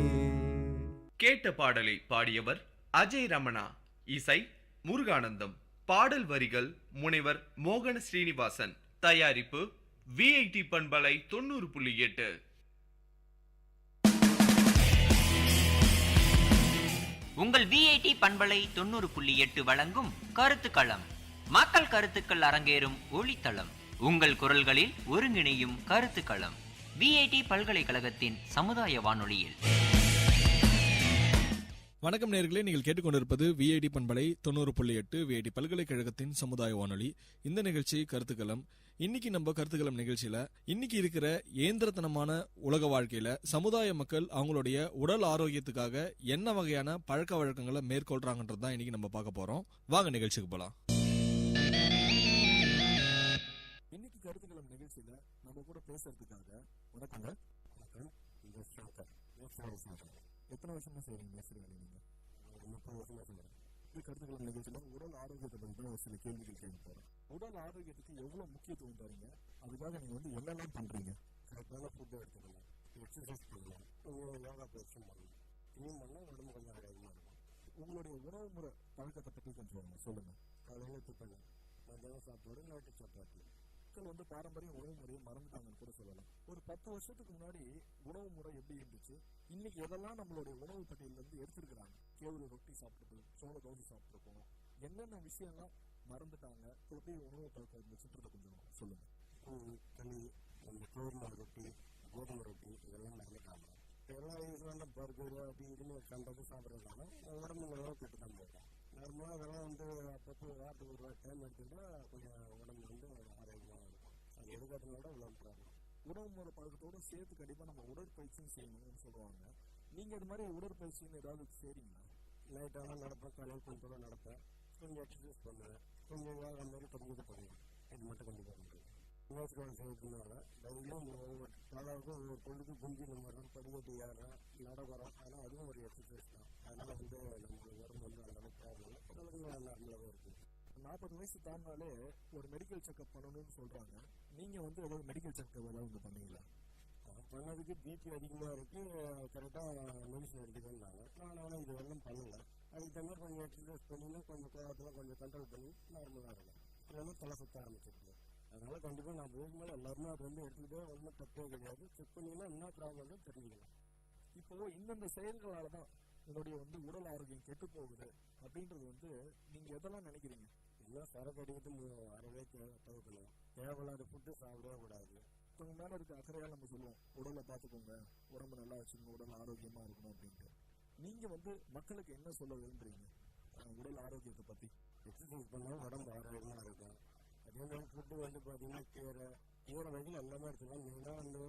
C: கேட்ட பாடலை பாடியவர் அஜய் ரமணா, இசை முருகானந்தம். பாடல் வரிகள் முனைவர் மோகன ஸ்ரீனிவாசன். தயாரிப்பு விஐடி பண்பலை 90.8.
U: உங்கள் விஐடி பண்பலை 90.8 வழங்கும் கருத்துக்களம். மக்கள் கருத்துக்கள் அரங்கேறும் ஒளித்தளம். உங்கள் குரல்களில் ஒருங்கிணையும் கருத்துக்களம். விஐடி பல்கலைக்கழகத்தின் சமுதாய வானொலியில்.
J: வணக்கம் நேயர்களே, நீங்கள் கேட்டுக்கொண்டிருப்பது விஐடி பண்பலை 90.8 விஐடி பல்கலைக்கழகத்தின் சமுதாய வானொலி. இந்த நிகழ்ச்சி கருத்துக்களம். இன்னைக்கு நம்ம கருத்துக்களம் நிகழ்ச்சியில இன்னைக்கு இருக்கிற இயந்திரத்தனமான உலக வாழ்க்கையில சமுதாய மக்கள் அவங்களுடைய உடல் ஆரோக்கியத்துக்காக என்ன வகையான பழக்க வழக்கங்களை மேற்கொள்றாங்கன்றது தான் இன்னைக்கு நம்ம பார்க்க போறோம். வாங்க நிகழ்ச்சிக்கு போலாம். இன்னைக்கு கருத்துக்களம் நிகழ்ச்சியில நம்ம கூட பேசுறதுக்காக வணக்கங்க. வணக்கம். எத்தனை வருஷமா செய்றீங்க மேஸ்திரி வேலை? நீங்க 30 வருஷமா செய்றேன். இந்த கருத்துக்களம் நிகழ்ச்சியில உடல் ஆரோக்கியத்தை பத்தி தான் ஒரு சில கேள்விகள் கேட்க போறோம். உடல் ஆரோக்கியத்துக்கு எவ்வளவு முக்கியத்துவம் தரீங்க? அதுக்காக நீங்க வந்து என்னெல்லாம் பண்றீங்க? கரெக்டான ஃபுட் எடுத்துக்கலாம், எக்ஸசைஸ் பண்ணலாம், யோகா பயிற்சி பண்ணலாம், இன்னும் பண்ணால் உடம்பு கொஞ்சம் ஆரோக்கியமா இருக்கும். உங்களுடைய உணவு முறை பழக்கத்தை பற்றி கொஞ்சம் சொல்லுங்க. காலையில் டிஃபன், மத்தியானம் சாப்பாடு, நைட்டு சப்பாத்தி. மக்கள் வந்து பாரம்பரிய உணவு முறையை மறந்துட்டாங்கன்னு கூட சொல்லலாம். ஒரு 10 வருஷத்துக்கு முன்னாடி உணவு முறை எப்படி இருந்துச்சு, இன்னைக்கு எதெல்லாம் நம்மளுடைய உணவு பட்டியல இருந்து எடுத்திருக்கிறாங்க? கேவரு ரொட்டி சாப்பிட்டுருக்கோம், சோள தோசை சாப்பிட்டுருக்கோம், என்னென்ன விஷயம்லாம் மறந்துட்டாங்க, எப்படி உணவு பழக்கம் இருந்துச்சுன்றத கொஞ்சம் சொல்லுங்க. களி, அந்த கோதுமை ரொட்டி, கோதுமை ரொட்டி இதெல்லாம் மறந்துட்டாங்க. எல்லாம் யூஸ்வலாக பர்கர் அப்படி இதுன்னு கண்டது சாப்பிட்றதுனால உடம்பு நல்லா கெட்டு தான் போயிடும். நார்மலாக அதெல்லாம் வந்து அப்பப்போ வாரத்துக்கு ஒரு டைம் எடுத்துக்கிட்டா கொஞ்சம் உடம்பு வந்து ஆரோக்கியமாக இருக்கும். அது எடுக்கிறதுனால உடம்பு ப்ராப்ளம். உணவு முறை பழக்கத்தோடு சேர்த்து கண்டிப்பாக நம்ம உடற்பயிற்சியும் செய்யணும்னு சொல்லுவாங்க. நீங்கள் இது மாதிரி உடற்பயிற்சின்னு ஏதாவது செய்கிறீங்களா? நைட்டாலாம் நடப்பேன், காலையில் கொஞ்சம் நடப்பேன், கொஞ்சம் எக்ஸசைஸ் பண்ணுவேன், கொஞ்சம் யோகா மாதிரி கொஞ்சம் பண்ணுவேன். இது மட்டும் கண்டிப்பாக பண்ணுவேன். நேச்சுரல் செய்யறதுனால டெய்லியும் ஒவ்வொரு நாளாவுக்கும் ஒவ்வொரு பொழுது குஞ்சு நம்ம படிக்கட்டு ஏறோம், நடக்கிறோம். ஆனால் அதுவும் ஒரு எக்ஸசைஸ் தான். அதனால் வந்து நம்ம உடம்பு வந்து அந்த அளவுக்கு ப்ராப்ளம் நார்மலாகவே இருக்குது. 40 வயசு தாண்டினாலே ஒரு மெடிக்கல் செக்அப் பண்ணணும்னு சொல்கிறாங்க. நீங்கள் வந்து ஏதாவது மெடிக்கல் செக்அப் ஏதாவது பண்ணீங்களா? பண்ணதுக்கு பிபி அதிகமாக இருக்குது, கரெக்டாக மெடிசன் எடுத்துக்கணுன்னாங்க. ஆனால் இது வரலும் பண்ணலை. அதுக்கு தகுந்த கொஞ்சம் எக்ஸசைஸ் பண்ணினா கொஞ்சம் கோவத்தில் கொஞ்சம் கண்ட்ரோல் பண்ணி நார்மலாக இருக்கும். இல்லைன்னா தலை சுற்ற ஆரம்பிச்சிருக்கு. அதனால் கண்டிப்பாக நான் போகும்போது எல்லாருமே அது வந்து எடுத்துக்கிட்டே ஒன்றும் தப்பே கிடையாது. செக் பண்ணிங்கன்னா என்ன ப்ராப்ளம் தெரிஞ்சுக்கலாம். இப்போது இந்தந்த செயல்களால் தான் என்னுடைய வந்து உடல் ஆரோக்கியம் கெட்டு போகுது அப்படின்றது வந்து நீங்கள் எதெல்லாம் நினைக்கிறீங்க? எல்லாம் சரக்கு அடிக்கிறது அறவே தவிர்க்கணும். தேவையில்லாத ஃபுட்டு சாப்பிடவே கூடாது. உங்க மேலே இருக்க அக்கறையால் நம்ம சொல்லுவோம், உடலை பார்த்துக்கோங்க, உடம்பு நல்லா வச்சுக்கோங்க, உடல் ஆரோக்கியமாக இருக்கணும் அப்படின்ட்டு. நீங்கள் வந்து மக்களுக்கு என்ன சொல்ல விரும்புறீங்க உடல் ஆரோக்கியத்தை பற்றி? எக்ஸசைஸ் பண்ணால் உடம்பு ஆரோக்கியமாக இருக்கும். அதே மாதிரி ஃபுட்டு வந்து பார்த்தீங்கன்னா கீரை வகையில் எல்லாமே எடுத்துக்கலாம். மெயினாக வந்து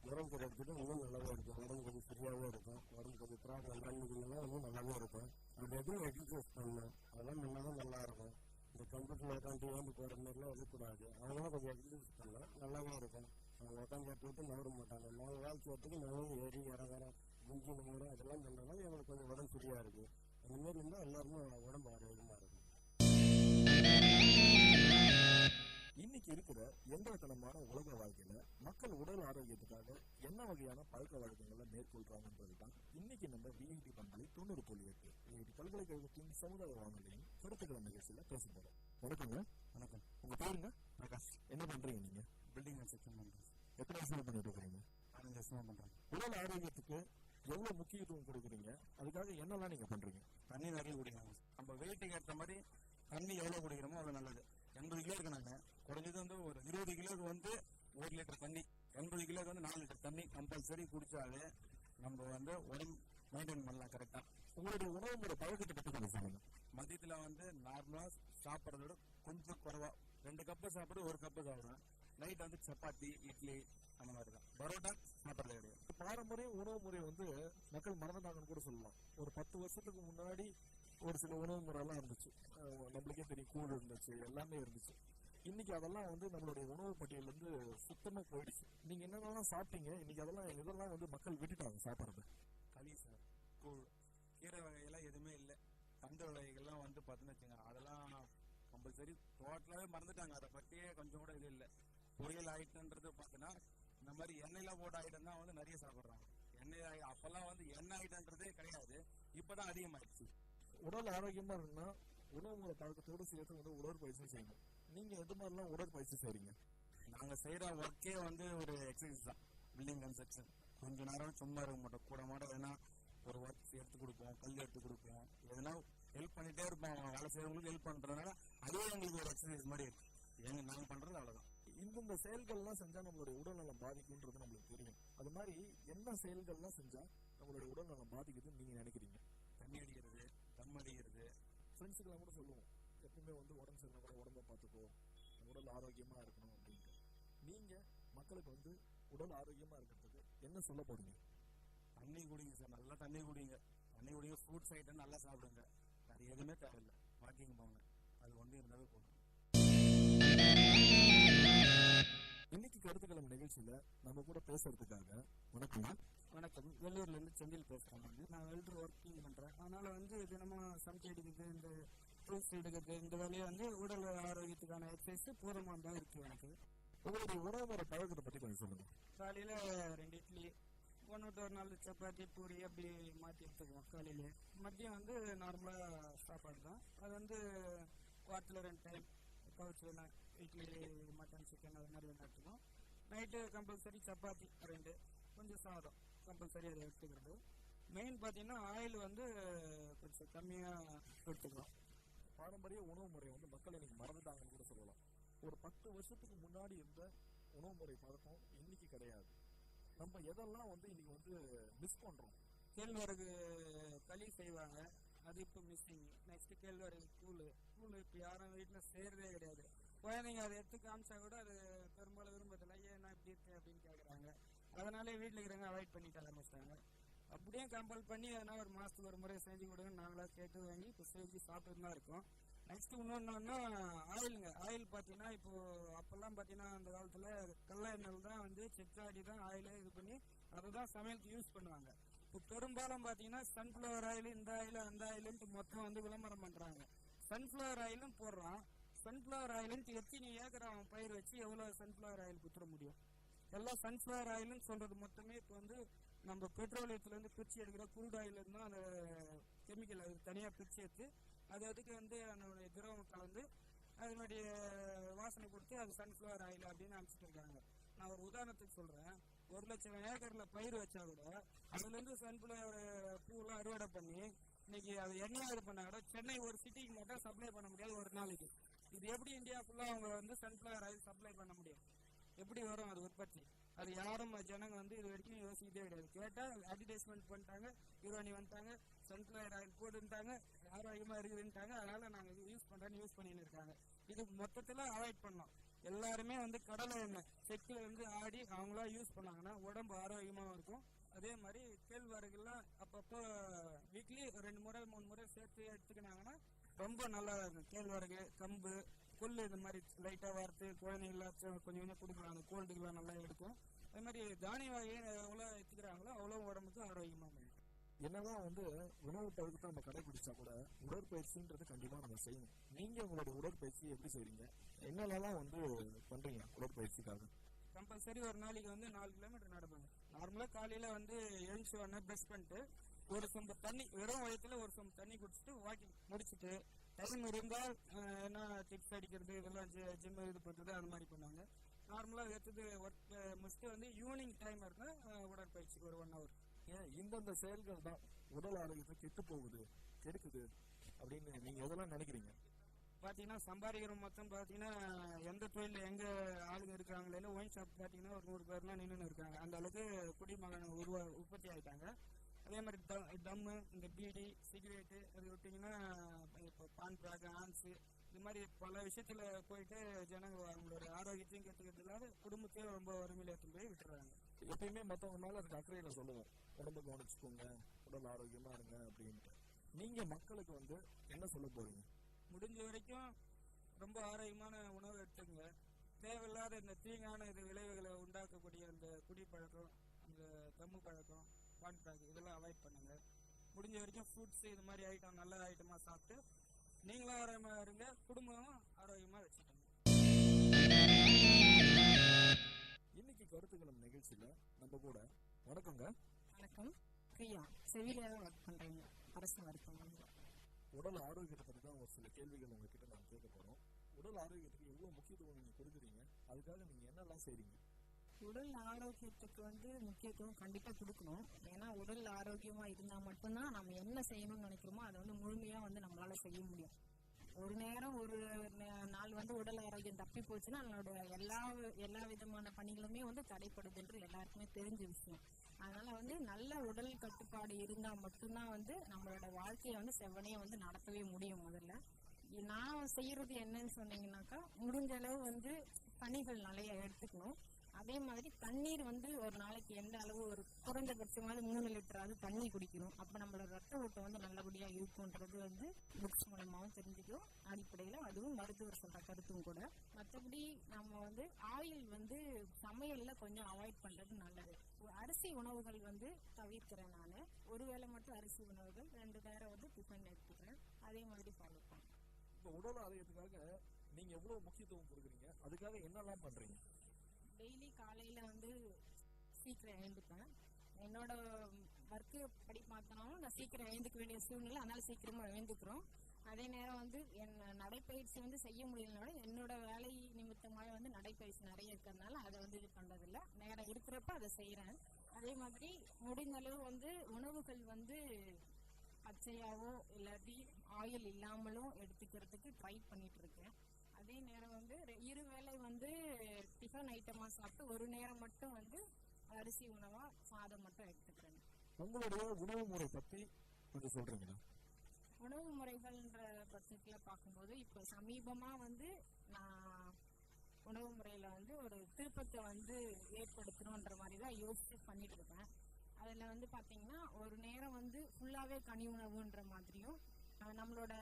J: முருங்கீரை எடுத்துகிட்டு இன்னும் நல்லாவே இருக்கும். உடம்பு கொஞ்சம் ஃப்ரீயாகவே இருக்கும். உடம்பு கொஞ்சம் ப்ராப்ளம் பண்ணிக்கலாம், இன்னும் நல்லாவே இருக்கும். அது எதுவும் எக்ஸசைஸ் பண்ணணும், அதெல்லாம் முன்னாலும் நல்லா இருக்கும். இந்த கம்ப்யூட்டரில் உட்காந்து ஏந்து போகிற மாதிரிலாம் இருக்கக்கூடாது. அவங்களும் கொஞ்சம் எக்ஸசைஸ் பண்ணலாம், நல்லாவே இருக்கும். அவங்க உட்காந்து எடுத்துக்கிட்டு நவர மாட்டாங்க. நாங்கள் வேலை செய்யறதுக்கு நாங்களும் ஏறி இறங்குறோம், குஞ்சு நம்புறோம், அதெல்லாம் பண்ணுறதுனால எங்களுக்கு கொஞ்சம் உடம்பு ஃப்ரீயாக இருக்குது. அந்த மாதிரி இருந்தால் எல்லாருமே உடம்பு ஆரோக்கியமாக இருக்கும். இன்னைக்கு இருக்கிற எந்திரத்தனமான உலக வாழ்க்கையில மக்கள் உடல் ஆரோக்கியத்துக்காக என்ன வகையான பழக்க வழக்கங்களை மேற்கொள்றாங்கன்றது தான் இன்னைக்கு நம்ம விஐடி பண்பலை 90.8 விஐடி பல்கலைக்கழகத்தின் சமுதாய வானொலியின் கருத்துக்கள் நிகழ்ச்சியில பேச போறோம். வணக்கங்க. வணக்கம். உங்க பேருங்க? பிரகாஷ். என்ன பண்றீங்க நீங்க? பில்டிங் செக்ஷன் பண்றேன். எத்தனை வருஷமா பண்ணிட்டு இருக்கீங்க? 15 வருஷமா பண்றேன். உடல் ஆரோக்கியத்துக்கு எவ்வளவு முக்கியத்துவம் கொடுக்குறீங்க? அதுக்காக என்னெல்லாம் நீங்க பண்றீங்க? தண்ணி நிறைய குடிக்கணும். நம்ம வெயிட்டுக்கு ஏற்ற மாதிரி தண்ணி எவ்வளவு குடிக்கிறோமோ அவ்வளவு நல்லது. 80 கிலோ இருக்கனாங்க, குறைஞ்சது வந்து ஒரு 20 கிலோக்கு வந்து 1 லிட்டர் தண்ணி, 80 கிலோக்கு வந்து 4 லிட்டர் தண்ணி கம்பல்சரி குடிச்சாலே நம்ம வந்து உடம்பு மெயின்டைன் பண்ணலாம் கரெக்டா. உங்களுடைய உணவு முறை பழக்கத்தை பற்றி கொஞ்சம் சொல்லுங்க. மதியத்தில் வந்து நார்மலாக சாப்பிட்றத விட கொஞ்சம் குறைவா 2 கப்பு சாப்பிட்டு 1 கப்பு சாப்பிடுவேன். நைட் வந்து சப்பாத்தி, இட்லி அந்த மாதிரி தான். பரோட்டா சாப்பிட்றது கிடையாது. பாரம்பரிய உணவு முறை வந்து மக்கள் மறந்துட்டாங்கன்னு கூட சொல்லலாம். ஒரு 10 வருஷத்துக்கு முன்னாடி ஒரு சில உணவு முறையெல்லாம் இருந்துச்சு. நம்மளுக்கே தெரியும், கூழ் இருந்துச்சு, எல்லாமே இருந்துச்சு. இன்னைக்கு அதெல்லாம் வந்து நம்மளுடைய உணவு பட்டியலிருந்து சுத்தமாக போயிடுச்சு. நீங்கள் என்னென்னலாம் சாப்பிட்டீங்க? இன்னைக்கு இதெல்லாம் வந்து மக்கள் விட்டுட்டாங்க சாப்பிட்றது. களி சார், கூழ், கீரை வகைகள்லாம் எதுவுமே இல்லை. தண்டு வகைகள்லாம் வந்து பார்த்தீங்கன்னு வச்சுங்க, அதெல்லாம் கம்பல்சரி டோட்டலாகவே மறந்துட்டாங்க. அதை பற்றியே கொஞ்சம் கூட இது இல்லை. பொரியல் ஐட்டம்ன்றது பார்த்தீங்கன்னா இந்த மாதிரி எண்ணெயெல்லாம் போட்ட ஐட்டம் தான் வந்து நிறைய சாப்பிட்றாங்க. எண்ணெய் அப்போல்லாம் வந்து எண்ணெய் ஐட்டம்ன்றதே கிடையாது, இப்போ தான் அதிகமாகிடுச்சு. உடல் ஆரோக்கியமாக இருக்குன்னா உணவு முறை பழக்கத்தோடு சேர்த்து வந்து உடற்பயிற்சி செய்யணும். நீங்கள் எது மாதிரிலாம் உடற்பயிற்சி செய்கிறீங்க? நாங்கள் செய்கிற ஒர்க்கே வந்து ஒரு எக்ஸசைஸ் தான். பில்டிங் கன்ஸ்ட்ரக்ஷன் கொஞ்சம் நேரம் சும்மா இருக்க மாட்டோம். கூட மாட்டோம், எதனா ஒரு ஒர்க் எடுத்து கொடுப்போம், கல் எடுத்து கொடுப்போம், எதனா ஹெல்ப் பண்ணிகிட்டே இருப்போம். அவங்க வேலை செய்கிறவங்களுக்கு ஹெல்ப் பண்ணுறதுனால அதுவே எங்களுக்கு ஒரு எக்ஸசைஸ் மாதிரி இருக்குது. நாங்கள் பண்ணுறது அவ்வளோதான். இந்தந்த செயல்கள்லாம் செஞ்சால் நம்மளுடைய உடல்நலம் பாதிக்குன்றது நம்மளுக்கு தெரியும். அது மாதிரி என்ன செயல்கள்லாம் செஞ்சால் நம்மளுடைய உடல்நலம் பாதிக்குதுன்னு நீங்கள் நினைக்கிறீங்க? தண்ணி அடிக்கிறது, தம் அடிக்கிறது, ஃப்ரெண்ட்ஸுக்கெல்லாம் கூட சொல்லுவோம், எப்பவுமே வந்து உடம்பு சரியில்லை கூட உடம்பை பார்த்துக்கோ, உடல் ஆரோக்கியமாக இருக்கணும் அப்படின்ட்டு. நீங்கள் மக்களுக்கு வந்து உடல் ஆரோக்கியமாக இருக்கிறதுக்கு என்ன சொல்ல போறீங்க? தண்ணி குடிங்க சார், நல்லா தண்ணி குடிங்க. தண்ணி குடிங்க, ஃப்ரூட்ஸ் ஐட்டம் நல்லா சாப்பிடுங்க. அது எதுவுமே தேவையில்லை. வாக்கிங் போங்க, அது ஒன்று இருந்தாவே போதும். நிகழ்ச்சியில நம்ம கூட பேசுறதுக்காக வணக்கம்.
E: வணக்கம். வெள்ளூர்ல இருந்து செந்தில் பேசுறேன். நான் வெல்டர் ஒர்க்கிங் பண்றேன். அதனால தினமும் சமைச்சு எடுக்கிறது, இந்த ஃப்ரூட்ஸ் எடுக்கிறது, இந்த வேலையை உடல் ஆரோக்கியத்துக்கான எக்ஸசைஸ் போதுமானதான் இருக்கு எனக்கு.
J: உங்களுடைய உணவு பழக்கத்தை பத்தி கொஞ்சம் சொல்லுங்க.
E: காலையில 2 இட்லி, ஒரு நாள் சப்பாத்தி, பூரி அப்படி மாற்றி எடுத்துக்குவோம் காலையில. மதியம் நார்மலா சாப்பாடு தான். அது வாரத்தில் 2 டைம் கவுச்சு வேணாம், இட்லி, மட்டன், சிக்கன் அது மாதிரி வேணா எடுத்துக்கோம். நைட்டு கம்பல்சரி சப்பாத்தி 2, கொஞ்சம் சாதம் கம்பல்சரி அதை எடுத்துக்கிறது. மெயின் பார்த்தீங்கன்னா ஆயில் கொஞ்சம் கம்மியாக எடுத்துக்கிறோம்.
J: பாரம்பரிய உணவு முறை மக்கள் இன்னைக்கு மறந்துட்டாங்கன்னு கூட சொல்லலாம். ஒரு 10 வருஷத்துக்கு முன்னாடி இருந்த உணவு முறை பழக்கம் இன்னைக்கு கிடையாது. நம்ம எதெல்லாம் இன்னைக்கு மிஸ் பண்றோம்.
E: கேழ்வரகு களி செய்வாங்க, அது இப்போ மிஸ்ஸிங். நெக்ஸ்ட் கேழ்வரகு கூழ் இப்போ யாரும் வீட்டில் செய்யறதே கிடையாது. குழந்தைங்க அதை எடுத்து காமிச்சா கூட அது பெரும்பாலும் விரும்பதில்லை. ஏன்னா இப்படி இருக்கு அப்படின்னு கேட்குறாங்க. அதனாலே வீட்டில் இருக்கிறவங்க அவாய்ட் பண்ணிட்டு ஆரம்பிச்சிட்டாங்க. அப்படியே கம்பல் பண்ணி எதனா ஒரு மாதத்துக்கு ஒரு முறை செஞ்சு கொடுங்க நாங்களாக கேட்டு வாங்கி இப்போ செஞ்சு சாப்பிட்டு தான் இருக்கோம். நெக்ஸ்ட் இன்னொன்னா ஆயிலுங்க. ஆயில் பார்த்தீங்கன்னா இப்போ அப்பெல்லாம் பார்த்தீங்கன்னா அந்த காலத்தில் கடலை எண்ணெய் தான் செக்காடி தான் ஆயிலை இது பண்ணி அதை தான் சமையலுக்கு யூஸ் பண்ணுவாங்க. இப்போ பெரும்பாலும் பார்த்தீங்கன்னா சன்ஃப்ளவர் ஆயில், இந்த ஆயில், அந்த ஆயிலுன்ட்டு மொத்தம் விளம்பரம் பண்ணுறாங்க. சன்ஃப்ளவர் ஆயிலும் போடுறான். சன்ஃப்ளவர் ஆயிலுன்ட்டு எத்தனை ஏக்கர் அவன் பயிர் வச்சு எவ்வளோ சன்ஃப்ளவர் ஆயில் குத்துற முடியும்? எல்லாம் சன்ஃப்ளவர் ஆயில்னு சொல்றது மொத்தமே இப்போ நம்ம பெட்ரோலியத்துலேருந்து பிரித்து எடுக்கிற குரூட் ஆயிலேருந்து தான் அந்த கெமிக்கல் அது தனியாக பிரித்து எடுத்து அதுக்கு அதனுடைய திரவம் கலந்து அதனுடைய வாசனை கொடுத்து அது சன்ஃப்ளவர் ஆயில் அப்படின்னு அனுப்பிச்சிட்டு இருக்காங்க. நான் ஒரு உதாரணத்துக்கு சொல்கிறேன். 1,00,000 ஏக்கரில் பயிர் வச்சா கூட அதுலேருந்து சன்ஃப்ளவர் பூவெல்லாம் அறுவடை பண்ணி இன்னைக்கு அது எண்ணெய் இது பண்ணா கூட சென்னை ஒரு சிட்டிக்கு மட்டும் சப்ளை பண்ண முடியாது ஒரு நாளைக்கு. இது எப்படி இந்தியா ஃபுல்லாக அவங்க சன்ஃப்ளவர் ஆயில் சப்ளை பண்ண முடியும்? எப்படி வரும் அது உற்பத்தி? அது யாரும் ஜனங்க இது வரைக்கும் யோசிக்கிட்டே கிடையாது. கேட்டால் அட்வர்டைஸ்மெண்ட் பண்ணிட்டாங்க, ஹீரோனி வந்துட்டாங்க, சன்ஃப்ளவர் ஆயில் போட்டுட்டாங்க, ஆரோக்கியமாக இருக்குதுன்ட்டாங்க, அதனால நாங்கள் யூஸ் பண்ணின்னு இருக்காங்க. இது மொத்தத்தில் அவாய்ட் பண்ணோம். எல்லாருமே கடலை எண்ணெய் செக்கில் ஆடி அவங்களா யூஸ் பண்ணாங்கன்னா உடம்பு ஆரோக்கியமாக இருக்கும். அதே மாதிரி கேழ்வரகுலாம் அப்பப்போ வீக்லி 2 முறை 3 முறை சேர்த்து எடுத்துக்கினாங்கன்னா ரொம்ப நல்லா இருக்கும். கேழ்வரகு, கம்பு, கொள்ளு இந்த மாதிரி லைட்டாக வறுத்து குழந்தைங்களாச்சும் கொஞ்சம் கொஞ்சம் கொடுக்கலாம். அந்த கோல்டுக்கெல்லாம் நல்லா எடுக்கும். அதே மாதிரி தானிய வகையை எவ்வளோ எடுத்துக்கிறாங்களோ அவ்வளோ உடம்புக்கு ஆரோக்கியமாக இருக்கும்.
J: என்னதான் உணவு பழக்கத்தை நம்ம கடைபிடிச்சா கூட உடற்பயிற்சின்றது கண்டிப்பா நம்ம செய்யணும். நீங்க உங்களோட உடற்பயிற்சி எப்படி செய்றீங்க? என்னெல்லாம் பண்றீங்க உடற்பயிற்சிக்காக?
E: கம்பல்சரி ஒரு நாளைக்கு 4 கிலோமீட்டர் நடப்பாங்க. நார்மலா காலையில எழுந்து உடனே ப்ரஷ் பண்ணிட்டு ஒரு சொம்பு தண்ணி, வெறும் வயத்துல ஒரு சொம்பு தண்ணி குடிச்சிட்டு வாக்கிங் முடிச்சுட்டு டைம் இருந்தால் என்ன டிப்ஸ் அடிக்கிறது, இதெல்லாம் ஜிம் இது பண்றது அந்த மாதிரி பண்ணுவாங்க. நார்மலா எடுத்தது ஒர்க் முடிச்சுட்டு ஈவினிங் டைம் இருந்தா உடற்பயிற்சி ஒரு 1 hour.
J: ஏன் இந்தந்த செயல்கள் தான் உடல் ஆரோக்கியத்தை கெட்டு போகுது, கெடுக்குது அப்படின்னு நீங்க எதெல்லாம் நினைக்கிறீங்க?
E: பாத்தீங்கன்னா சம்பாதிக்கிற மொத்தம் பாத்தீங்கன்னா எந்த தொழில எங்க ஆளுங்க இருக்காங்களே, ஒயின் ஷாப் பாத்தீங்கன்னா ஒரு 100 பேர்லாம் நின்று இருக்காங்க. அந்த அளவுக்கு குடிமகன் உற்பத்தி ஆயிட்டாங்க. அதே மாதிரி தம்மு, இந்த பீடி, சிகரெட்டு அது விட்டீங்கன்னா இப்போ பான் பிராக், ஆன்ஸு இது மாதிரி பல விஷயத்துல போயிட்டு ஜனங்க அவங்களோட ஆரோக்கியத்தையும் கற்றுக்கிறது இல்லாத குடும்பத்தையும் ரொம்ப வறுமையில எடுத்து போய் விட்டுறாங்க.
J: எப்பயுமே மற்றவங்க மேல அதுக்கு அக்கறையில சொல்லுவோம், உடம்பு கவனிச்சுக்கோங்க, உடல் ஆரோக்கியமா இருங்க அப்படின்ட்டு. நீங்க மக்களுக்கு என்ன சொல்ல போறீங்க?
E: முடிஞ்ச வரைக்கும் ரொம்ப ஆரோக்கியமான உணவு எடுத்துங்க. தேவையில்லாத இந்த தீங்கான இது விளைவுகளை உண்டாக்கக்கூடிய அந்த குடிப்பழக்கம், அந்த தம்மு பழக்கம், பான் பிராக் இதெல்லாம் அவாய்ட் பண்ணுங்க. முடிஞ்ச வரைக்கும் ஃப்ரூட்ஸ் இது மாதிரி ஐட்டம் நல்ல ஐட்டமா சாப்பிட்டு நீங்களும் ஆரோக்கியமா இருங்க, குடும்பமும் ஆரோக்கியமா வச்சுக்கோங்க.
J: இன்னைக்கு கருத்துக்களம் நிகழ்ச்சியில நம்ம கூட வணக்கங்க.
I: வணக்கம். பிரியா, செவிலியா ஒர்க் பண்றீங்க, அரசு மருத்துவமனை.
J: உடல் ஆரோக்கியத்தை பற்றி தான் ஒரு சில கேள்விகள் உங்ககிட்ட நான் கேட்க போறோம். உடல் ஆரோக்கியத்துக்கு எவ்வளவு முக்கியத்துவம் நீங்க கொடுக்குறீங்க? அதுக்காக நீங்க என்னெல்லாம் செய்றீங்க?
I: உடல் ஆரோக்கியத்துக்கு முக்கியத்துவம் கண்டிப்பா கொடுக்கணும். ஏன்னா உடல் ஆரோக்கியமா இருந்தா மட்டும்தான் நம்ம என்ன செய்யணும்னு நினைக்கிறோமோ அதை முழுமையா நம்மளால செய்ய முடியும். ஒரு நேரம் ஒரு நாள் உடல் ஆரோக்கியம் தப்பி போச்சுன்னா நம்மளோட எல்லா விதமான பணிகளுமே தடைப்படுதுன்றது எல்லாருக்குமே தெரிஞ்ச விஷயம். அதனால நல்ல உடல் கட்டுப்பாடு இருந்தா மட்டும்தான் நம்மளோட வாழ்க்கையை செவ்வனையா நடத்தவே முடியும். முதல்ல நான் செய்யறது என்னன்னு சொன்னீங்கன்னாக்கா, முடிஞ்ச அளவு பணிகள் நிறைய எடுத்துக்கணும். அதே மாதிரி தண்ணீர் வந்து ஒரு நாளைக்கு எந்த அளவு ஒரு குறைந்தபட்சமாவது 3 லிட்டராவது தண்ணி குடிக்கணும். அப்ப நம்மளோட ரத்த ஓட்டம் வந்து நல்லபடியா இருக்கும்ன்றது வந்து புக்ஸ் மூலமாவும் தெரிஞ்சுக்கும். அடிப்படையில அதுவும் மருத்துவர் சொல்ற கருத்தும் கூட. மற்றபடி நம்ம வந்து ஆயில் வந்து சமையல்ல கொஞ்சம் அவாய்ட் பண்றது நல்லது. அரிசி உணவுகள் வந்து தவிர்க்கிறேன் நான். ஒருவேளை மட்டும் அரிசி உணவுகள், 2 நேரம் வந்து டிஃபன் எடுத்துக்கிறேன். அதே மாதிரி ஃபாலோ பண்ணுறேன்.
J: இந்த உடல் ஆரோக்கியத்துக்காக நீங்க எவ்வளவு முக்கியத்துவம் கொடுக்குறீங்க? அதுக்காக என்னெல்லாம் பண்றீங்க?
I: டெய்லி காலையில வந்து சீக்கிரம் எழுந்துப்பேன். என்னோட ஒர்க்கு படி பார்த்தனாலும் நான் சீக்கிரம் எழுந்துக்க வேண்டிய சூழ்நிலை, அதனால சீக்கிரமா எழுந்துக்கிறோம். அதே நேரம் வந்து நடைப்பயிற்சி வந்து செய்ய முடியலனாலும் என்னோட வேலை நிமித்தமாக வந்து நடைப்பயிற்சி நிறைய இருக்கிறதுனால அதை வந்து இது பண்றதில்ல. நேரம் இருக்கிறப்ப அதை செய்யறேன். அதே மாதிரி முடிந்த அளவு வந்து உணவுகள் வந்து பச்சையாவோ இல்லாட்டி ஆயில் இல்லாமலும் எடுத்துக்கிறதுக்கு ட்ரை பண்ணிட்டு இருக்கேன். அதே நேரம் வந்து 2 வேளை வந்து டிஃபன் ஐட்டமா சாப்பிட்டு 1 நேரம் மட்டும் வந்து அரிசி உணவா சாதம் மட்டும் எடுத்துக்கிறேன்.
J: உங்களுடைய உணவு முறை பத்தி கொஞ்சம் சொல்றீங்களா?
I: உணவு முறைகள்ன்ற பட்சத்துல பார்க்கும்போது இப்போ சமீபமா வந்து நான் உணவு முறையில வந்து ஒரு திருப்பத்தை வந்து ஏற்படுத்தணுன்ற மாதிரி தான் யோசிச்சு பண்ணிட்டு இருக்கேன். அதுல வந்து பாத்தீங்கன்னா ஒரு நேரம் வந்து ஃபுல்லாவே கனி உணவுன்ற மாதிரியும், நம்மளோட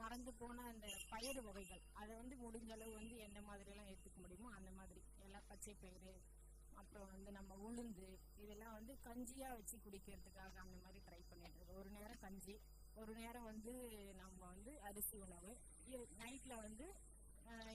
I: மறந்து போன அந்த பயிறு வகைகள் அதை வந்து முடிஞ்ச அளவு வந்து எந்த மாதிரி எல்லாம் எடுத்துக்க முடியுமோ அந்த மாதிரி எல்லாம் பச்சை பயிறு, அப்புறம் வந்து நம்ம உளுந்து இதெல்லாம் வந்து கஞ்சியா வச்சு குடிக்கிறதுக்காக அந்த மாதிரி ட்ரை பண்ணிட்டு இருக்கோம். ஒரு நேரம் கஞ்சி, ஒரு நேரம் வந்து நம்ம வந்து அரிசி உணவு, நைட்ல வந்து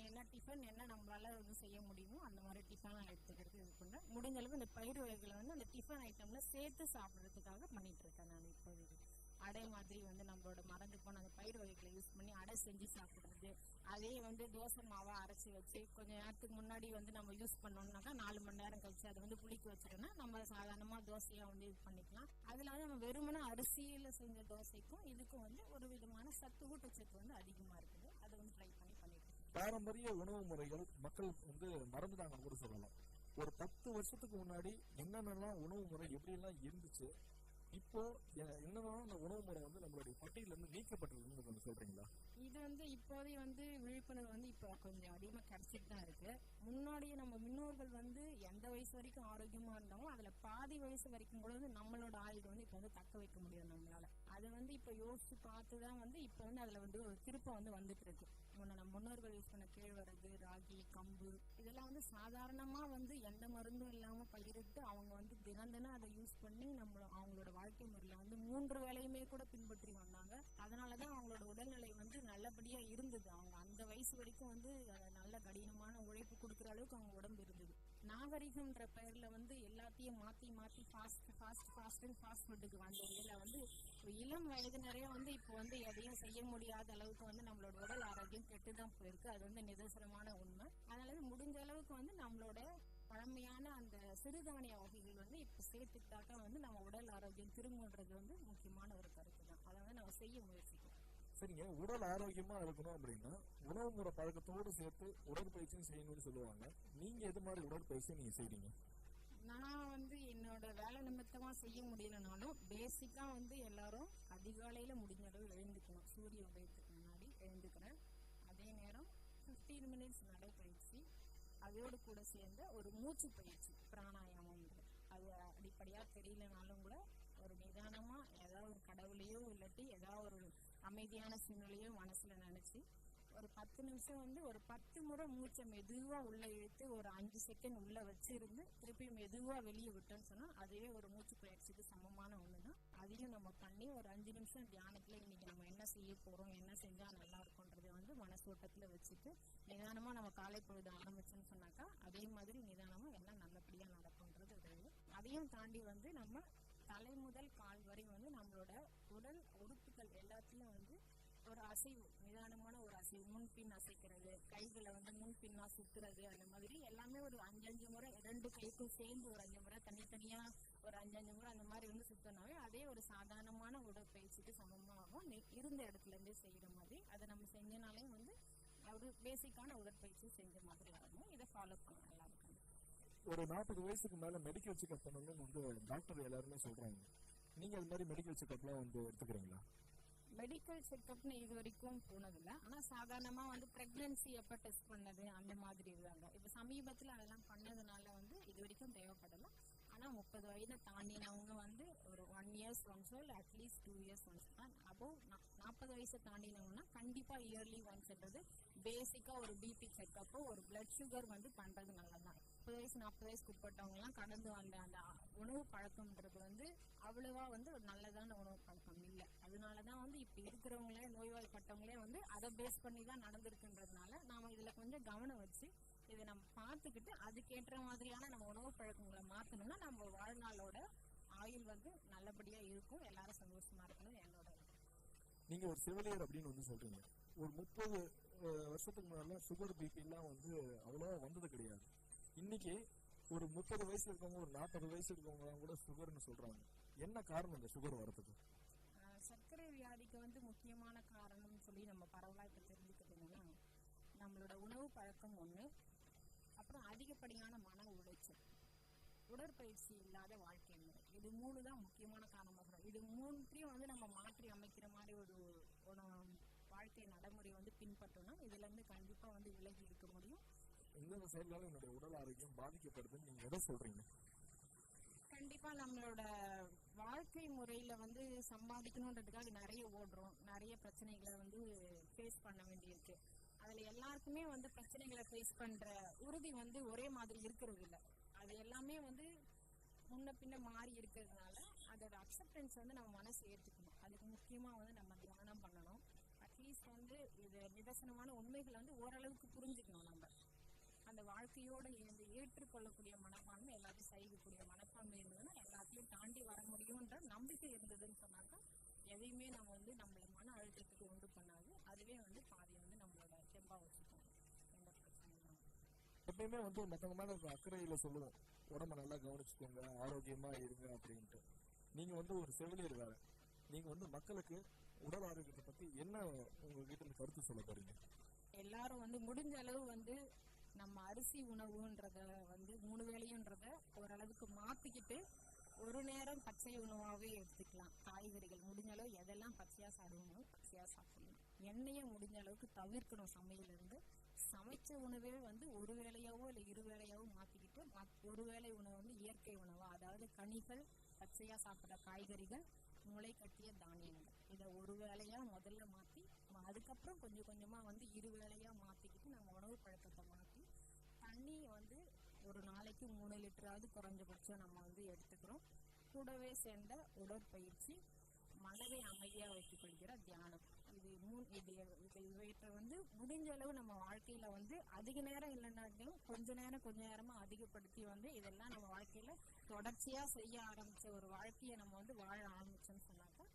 I: என்ன டிஃபன் என்ன நம்மளால வந்து செய்ய முடியுமோ அந்த மாதிரி டிஃபன் எடுத்துக்கிறது இது பண்ண முடிஞ்ச அளவு இந்த பயிர் வகைகளை வந்து அந்த டிஃபன் ஐட்டம்ல சேர்த்து சாப்பிட்றதுக்காக பண்ணிட்டு இருக்கேன் நான். இப்போதைக்கு அடை மாதிரி வந்து நம்மளோட மறந்து போன அந்த பயிர் வகைகளை யூஸ் பண்ணி அடை செஞ்சு சாப்பிட்றது, அதே வந்து தோசை மாவை அரைச்சி வச்சு கொஞ்சம் நேரத்துக்கு முன்னாடி வந்து நம்ம யூஸ் பண்ணோம்னாக்கா 4 மணி நேரம் கழிச்சு அதை வந்து புளிக்க வச்சிட்டோம்னா நம்ம சாதாரணமா தோசையா வந்து இது பண்ணிக்கலாம். அதுல வந்து நம்ம வெறுமனே அரிசியில செஞ்ச தோசைக்கும் இதுக்கும் வந்து ஒரு விதமான சத்து ஊட்டச்சத்து வந்து அதிகமா இருக்குது. அதை வந்து ட்ரை பண்ணிட்டு
J: பாரம்பரிய உணவு முறைகள் மக்கள் வந்து மறந்துட்டாங்கன்னு கூட சொல்லலாம். ஒரு 10 வருஷத்துக்கு முன்னாடி என்னென்னலாம் உணவு முறை எப்படி எல்லாம் இருந்துச்சு, இப்போ என்னன்னா அந்த உணவு முறை வந்து நம்மளுடைய பட்டியல இருந்து நீக்கப்பட்டிருக்குன்னு கொஞ்சம் சொல்றீங்களா?
I: இது வந்து இப்போதைய வந்து விழிப்புணர்வு வந்து இப்போ கொஞ்சம் அதிகமா கிடைச்சிட்டு தான் இருக்கு. முன்னாடியே நம்ம முன்னோர்கள் வந்து எந்த வயசு வரைக்கும் ஆரோக்கியமா இருந்தாலும் அதுல பாதி வயசு வரைக்கும் கூட வந்து நம்மளோட ஆயுள் வந்து இப்போ வந்து தக்க வைக்க முடியும் நம்மளால. அதை வந்து இப்போ யோசிச்சு பார்த்துதான் வந்து இப்போ வந்து அதுல வந்து ஒரு திருப்பம் வந்து வந்துட்டு இருக்கு. நம்ம முன்னோர்கள் யூஸ் பண்ண கேழ்வரகு, ராகி, கம்பு இதெல்லாம் வந்து சாதாரணமா வந்து எந்த மருந்தும் இல்லாம பயிரிட்டு அவங்க வந்து தினம் அதை யூஸ் பண்ணி அவங்களோட வாழ்க்கை முறையில வந்து 3 வேளையுமே கூட பின்பற்றி வந்தாங்க. அதனாலதான் அவங்களோட உடல்நிலை வந்து நல்லபடியா இருந்தது. அவங்க அந்த வயசு வரைக்கும் வந்து நல்ல கடினமான உழைப்பு கொடுக்குற அளவுக்கு அவங்க உடம்பு இருந்தது. நாகரிகம்ன்ற பெயர்ல வந்து எல்லாத்தையும் மாத்தி ஃபாஸ்ட் ஃபுட்டுக்கு வந்ததுல வந்து இளம் வயது நிறைய வந்து இப்போ வந்து எதையும் செய்ய முடியாத அளவுக்கு வந்து நம்மளோட உடல் ஆரோக்கியம் கெட்டுதான் போயிருக்கு. அது வந்து நிதர்சனமான உண்மை. அதனால முடிஞ்ச அளவுக்கு வந்து நம்மளோட பழமையான அந்த சிறுதானிய வகைகள் வந்து இப்போ சேர்த்துக்கிட்டாக்கா வந்து நம்ம உடல் ஆரோக்கியம் திரும்புன்றது வந்து முக்கியமான ஒரு கருத்து தான். அதை வந்து நம்ம செய்ய முயற்சிக்கணும்.
J: சரிங்க, உடல் ஆரோக்கியமா இருக்கணும் அப்படின்னா உணவு முறை பழக்கத்தோடு சேர்த்து உடற்பயிற்சியும் செய்யணும்னு சொல்லுவாங்க. நீங்க எது மாதிரி உடற்பயிற்சி நீங்க செய்றீங்க?
I: நான் வந்து என்னோட வேலை நிமித்தமா செய்ய முடியலனாலும் பேசிக்கா வந்து எல்லாரும் அதிகாலையில முடிஞ்ச அளவு எழுந்துக்கணும். சூரிய உதயத்துக்கு முன்னாடி எழுந்துக்கிறேன். அதே நேரம் 15 மினிட்ஸ் நடைப்பயிற்சி, அதோடு கூட சேர்ந்த ஒரு மூச்சு பயிற்சி பிராணாயாமம். அது அடிப்படையா தெரியலனாலும் கூட ஒரு நிதானமா ஏதாவது ஒரு கடவுளையோ இல்லாட்டி ஏதாவது ஒரு அமைதியான சூழ்நிலையோ மனசுல நினைச்சு ஒரு 10 நிமிஷம் வந்து ஒரு 10 முறை மூச்சை மெதுவா உள்ள இழுத்து ஒரு 5 செகண்ட் உள்ள வச்சிருந்து திருப்பி மெதுவா வெளியே விட்டோன்னு சொன்னா அதுவே ஒரு மூச்சு பயிற்சிக்கு சமமான ஒண்ணுதான். அதையும் நம்ம பண்ணி ஒரு 5 நிமிஷம் தியானத்துல இன்னைக்கு நம்ம என்ன செய்ய போறோம், என்ன செஞ்சா நல்லா இருக்கும்ன்றத வந்து மனசோட்டத்துல வச்சுட்டு நிதானமா நம்ம காலை பொழுது ஆரம்பிச்சோன்னு சொன்னாக்கா அதே மாதிரி நிதானமா எல்லாம் நல்லபடியா நடக்கும்ன்றது உதவி. அதையும் தாண்டி வந்து நம்ம தலை முதல் கால் வரை வந்து நம்மளோட உடல் உறுப்புகள் எல்லாத்தையும் வந்து ஒரு அசைவு, நிதானமான ஒரு அசைவு, முன்பின் அசைக்கிறது, கைகளை வந்து முன்பின்னா சுத்துறது, அந்த மாதிரி எல்லாமே ஒரு 5 முறை 2 கைக்கும் சேர்ந்து ஒரு 5 முறை, தனித்தனியா ஒரு 5 முறை அந்த மாதிரி வந்து சுத்தினாவே அதே ஒரு சாதாரணமான உடற்பயிற்சிக்கு சமமாகும். இருந்த இடத்துல இருந்தே செய்யற மாதிரி அதை நம்ம செஞ்சனாலே வந்து ஒரு பேசிக்கான உடற்பயிற்சி செஞ்ச மாதிரி ஆகும். இதை ஃபாலோ பண்ண நல்லா இருக்கும்.
J: ஒரு 40 வயசுக்கு மேல மெடிக்கல் செக்அப் பண்ணணும்னு வந்து டாக்டர் எல்லாருமே சொல்றாங்க. நீங்க அது மாதிரி மெடிக்கல் செக்அப்லாம் வந்து எடுத்துக்கிறீங்களா?
I: மெடிக்கல் செக்அப்னு இது வரைக்கும் போனதில்ல. ஆனா சாதாரணமா வந்து பிரெக்னன்சி எப்ப டெஸ்ட் பண்ணது அந்த மாதிரி இருக்காங்க. இப்ப சமீபத்துல அதெல்லாம் பண்ணதுனால வந்து என்னன்னா 30 வயதை தாண்டினவங்க வந்து ஒரு 1 இயர்ஸ் ஒன்ஸோ இல்லை அட்லீஸ்ட் 2 இயர்ஸ் ஒன்ஸ் தான். அபோவ் 40 வயசை தாண்டினவங்கன்னா கண்டிப்பா இயர்லி ஒன்ஸ்ன்றது பேசிக்கா ஒரு பிபி செக்கப்போ ஒரு பிளட் சுகர் வந்து பண்றது நல்லதுதான். 30 வயசு 40 வயசுக்கு உட்பட்டவங்க எல்லாம் கடந்து வந்த அந்த உணவு பழக்கம்ன்றது வந்து அவ்வளவா வந்து ஒரு நல்லதான உணவு பழக்கம் இல்லை. அதனாலதான் வந்து இப்ப இருக்கிறவங்களே நோய்வாய்ப்பட்டவங்களே வந்து அதை பேஸ் பண்ணி தான் நடந்திருக்குன்றதுனால நாம இதுல கொஞ்சம் கவனம் வச்சு இதை நம்ம பார்த்துக்கிட்டு அதுக்கேற்ற மாதிரியான நம்ம உணவு பழக்கங்களை மாத்தணும்னா நம்ம வாழ்நாளோட ஆயுள் வந்து நல்லபடியா இருக்கும், எல்லாரும் சந்தோஷமா இருக்கணும் என்னோட.
J: நீங்க ஒரு செவிலியர் அப்படின்னு வந்து சொல்றீங்க. ஒரு 30 வருஷத்துக்கு முன்னால சுகர் பிபி எல்லாம் வந்து அவ்வளவா வந்தது கிடையாது. இன்னைக்கு ஒரு 30 வயசு இருக்கவங்க ஒரு 40 வயசு இருக்கவங்க கூட சுகர்னு சொல்றாங்க. என்ன காரணம் இந்த சுகர் வரதுக்கு?
I: சர்க்கரை வியாதிக்கு வந்து முக்கியமான காரணம்னு சொல்லி நம்ம பரவலா இப்ப தெரிஞ்சுக்கிட்டோம்னா நம்மளோட உணவு பழக்கம் ஒண்ணு, அப்புறம் அதிகப்படியான மன உளைச்சல், உடற்பயிற்சி இல்லாத வாழ்க்கை முறை, இது 3 தான் முக்கியமான காரணமாக. இது 3த்தையும் வந்து நம்ம மாற்றி அமைக்கிற மாதிரி ஒரு வாழ்க்கை நடைமுறை வந்து பின்பற்றணும். இதுல இருந்து கண்டிப்பா வந்து விலகி இருக்க முடியும்.
J: இந்த செயல்களால என்னுடைய உடல் ஆரோக்கியம் பாதிக்கப்படுதுன்னு நீங்க எதை சொல்றீங்க?
I: கண்டிப்பா நம்மளோட வாழ்க்கை முறையில வந்து சம்பாதிக்கணும்ன்றதுக்காக நிறைய ஓடுறோம், நிறைய பிரச்சனைகளை வந்து ஃபேஸ் பண்ண வேண்டியிருக்கு. அதுல எல்லாருக்குமே வந்து பிரச்சனைகளை ஃபேஸ் பண்ற உறுதி வந்து ஒரே மாதிரி இருக்கிறது இல்லை. அது எல்லாமே வந்து முன்ன பின்ன மாறி இருக்கிறதுனால அதோட அக்செப்டன்ஸ் வந்து நம்ம மனசு ஏற்றுக்கணும். அதுக்கு முக்கியமா வந்து நம்ம தியானம் பண்ணணும். அட்லீஸ்ட் வந்து இது நிதர்சனமான உண்மைகளை வந்து ஓரளவுக்கு புரிஞ்சுக்கணும். நம்ம அந்த வாழ்க்கையோட இருந்து ஏற்றுக்கொள்ளக்கூடிய மனப்பான்மை, எல்லாத்தையும் சகிக்கக்கூடிய மனப்பான்மை இருந்ததுன்னா எல்லாத்தையும் தாண்டி வர முடியும்ன்ற நம்பிக்கை இருந்ததுன்னு சொன்னாக்கா எதையுமே நம்ம வந்து நம்மள மன அழுத்தத்துக்கு உண்டு பண்ணாது. அதுவே வந்து பாதி வந்து நம்மளோட செம்பா வச்சுக்கணும். எந்த பிரச்சனையும்
J: எப்பயுமே வந்து மற்றவங்க மேல இருக்க அக்கறையில சொல்லுவோம், உடம்ப நல்லா கவனிச்சுக்கோங்க, ஆரோக்கியமா இருங்க அப்படின்ட்டு. நீங்க வந்து ஒரு செவிலியர் வேற, நீங்க வந்து மக்களுக்கு உடல் ஆரோக்கியத்தை பத்தி என்ன உங்ககிட்ட இருந்து கருத்து சொல்ல போறீங்க?
I: எல்லாரும் வந்து முடிஞ்ச அளவு வந்து நம்ம அரிசி உணவுன்றத வந்து 3 வேளையும்ன்றத ஓரளவுக்கு மாத்திக்கிட்டு ஒரு நேரம் பச்சை உணவாவே எடுத்துக்கலாம். காய்கறிகள் முடிஞ்ச அளவு எதெல்லாம் பச்சையா சாப்பிடணுமோ பச்சையா சாப்பிடணும். எண்ணெயை முடிஞ்ச அளவுக்கு தவிர்க்கணும். சமையல இருந்து சமைச்ச உணவே வந்து ஒரு வேளையாவோ இல்லை 2 வேளையாவோ மாத்திக்கிட்டு ஒரு வேளை உணவு வந்து இயற்கை உணவா, அதாவது கனிகள், பச்சையா சாப்பிட்ற காய்கறிகள், முளை கட்டிய தானியங்கள், இதை ஒரு வேளையா முதல்ல மாத்தி அதுக்கப்புறம் கொஞ்சம் கொஞ்சமா வந்து 2 வேளையா மாத்திக்கிட்டு நம்ம உணவு பழக்கத்தை மாத்தி தண்ணி வந்து ஒரு நாளைக்கு 3 லிட்டராவது குறைஞ்சபட்சம் நம்ம வந்து எடுத்துக்கிறோம். கூடவே சேர்ந்த உடற்பயிற்சி, மனதை அமைதியா வைத்துக் கொள்கிற தியானம், இவற்றை வந்து முடிஞ்ச அளவு நம்ம வாழ்க்கையில வந்து அதிக நேரம் இல்லைன்னாலும் கொஞ்ச நேரமா அதிகப்படுத்தி வந்து இதெல்லாம் நம்ம வாழ்க்கையில தொடர்ச்சியா செய்ய ஆரம்பிச்ச ஒரு வாழ்க்கையை நம்ம வந்து வாழ ஆரம்பிச்சோம்னு சொன்னாக்கா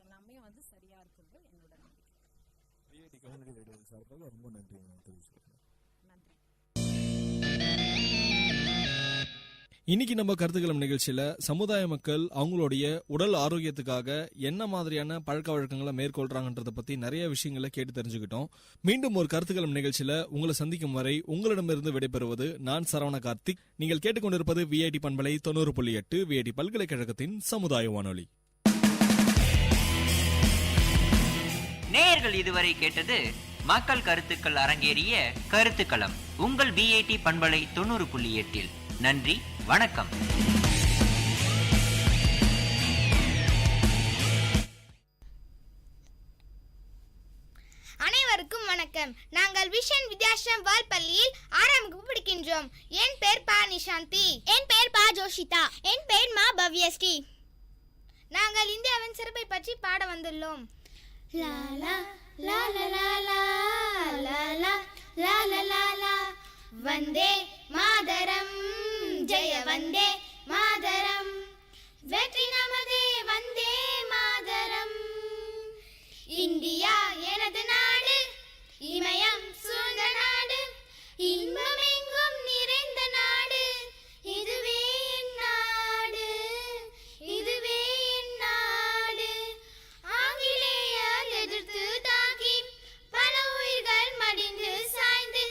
I: எல்லாமே வந்து சரியா இருக்கிறது என்னோட நம்பிக்கை.
J: விட் கம்யூனிட்டி ரேடியோ சார்பாக ரொம்ப நன்றி.
I: நன்றி.
J: இன்னைக்கு நம்ம கருத்துக்களம் நிகழ்ச்சியில சமுதாய மக்கள் அவங்களுடைய உடல் ஆரோக்கியத்துக்காக என்ன மாதிரியான பழக்க வழக்கங்களை மேற்கொள்றாங்கன்றத பத்தி நிறைய விஷயங்களை கேட்டு தெரிஞ்சுக்கிட்டோம். மீண்டும் ஒரு கருத்துக்களம் நிகழ்ச்சியில உங்களை சந்திக்கும் வரை உங்களிடமிருந்து விடைபெறுவது நான் சரவண கார்த்திக். நீங்கள் கேட்டுக்கொண்டிருப்பது விஐடி பண்பலை 90.8 விஐடி பல்கலைக்கழகத்தின் சமுதாய வானொலி.
U: நேயர்கள் இதுவரை கேட்டது மக்கள் கருத்துக்கள் அரங்கேறிய கருத்துக்களம் உங்கள் விஐடி பண்பலை 90.8. நன்றி, வணக்கம்.
K: அனைவருக்கும் வணக்கம். நாங்கள் விஷன் வித்யாஸ்ரம் வால் பள்ளியில் 6ஆம் வகுப்பு படிக்கின்றோம். என் பேர் பா நிஷாந்தி. என் பேர் பா ஜோஷிதா. என் பேர் மா பவ்யஸ்ரீ. நாங்கள் இந்தியாவின் சிறப்பை பற்றி பாட வந்துள்ளோம். லா லா லா லா லா லா லா லா லா லா லா வந்தே மாதரம், ஜெய வந்தே மாதரம், வெற்றி நமதே வந்தே மாதரம். இந்தியா எனது நாடு, இமயம் சூழ்ந்த நாடு, இன்பமெங்கும் நிறைந்த நாடு, இதுவே என் நாடு, இதுவே என் நாடு. ஆங்கிலேயர் எதிர்த்து தாக்கி பல உயிர்கள் மடிந்து சாய்ந்து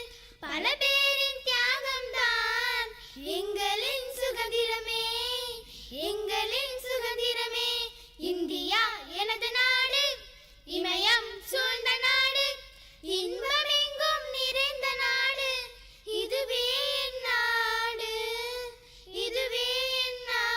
K: பல பேரின் தியாகம்தான் எங்களின் சுதந்திரமே, எங்களின் சுதந்திரமே. இந்தியா எனது நாடு, இமயம் சூழ்ந்த நாடு, இன்பமெங்கும் நிறைந்த நாடு, இதுவே என் நாடு, இதுவே என் நாடு.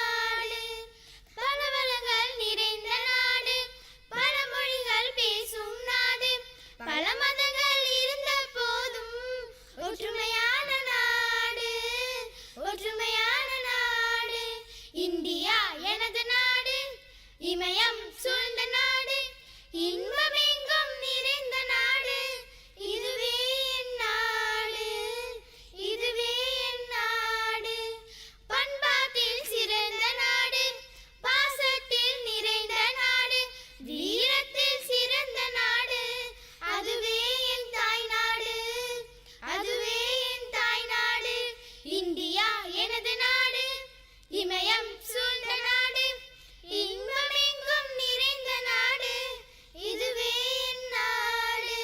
K: இமயம் சூழ்ந்த நாடு, இன்பமெங்கும் நிறைந்த நாடு, இதுவே என் நாடு,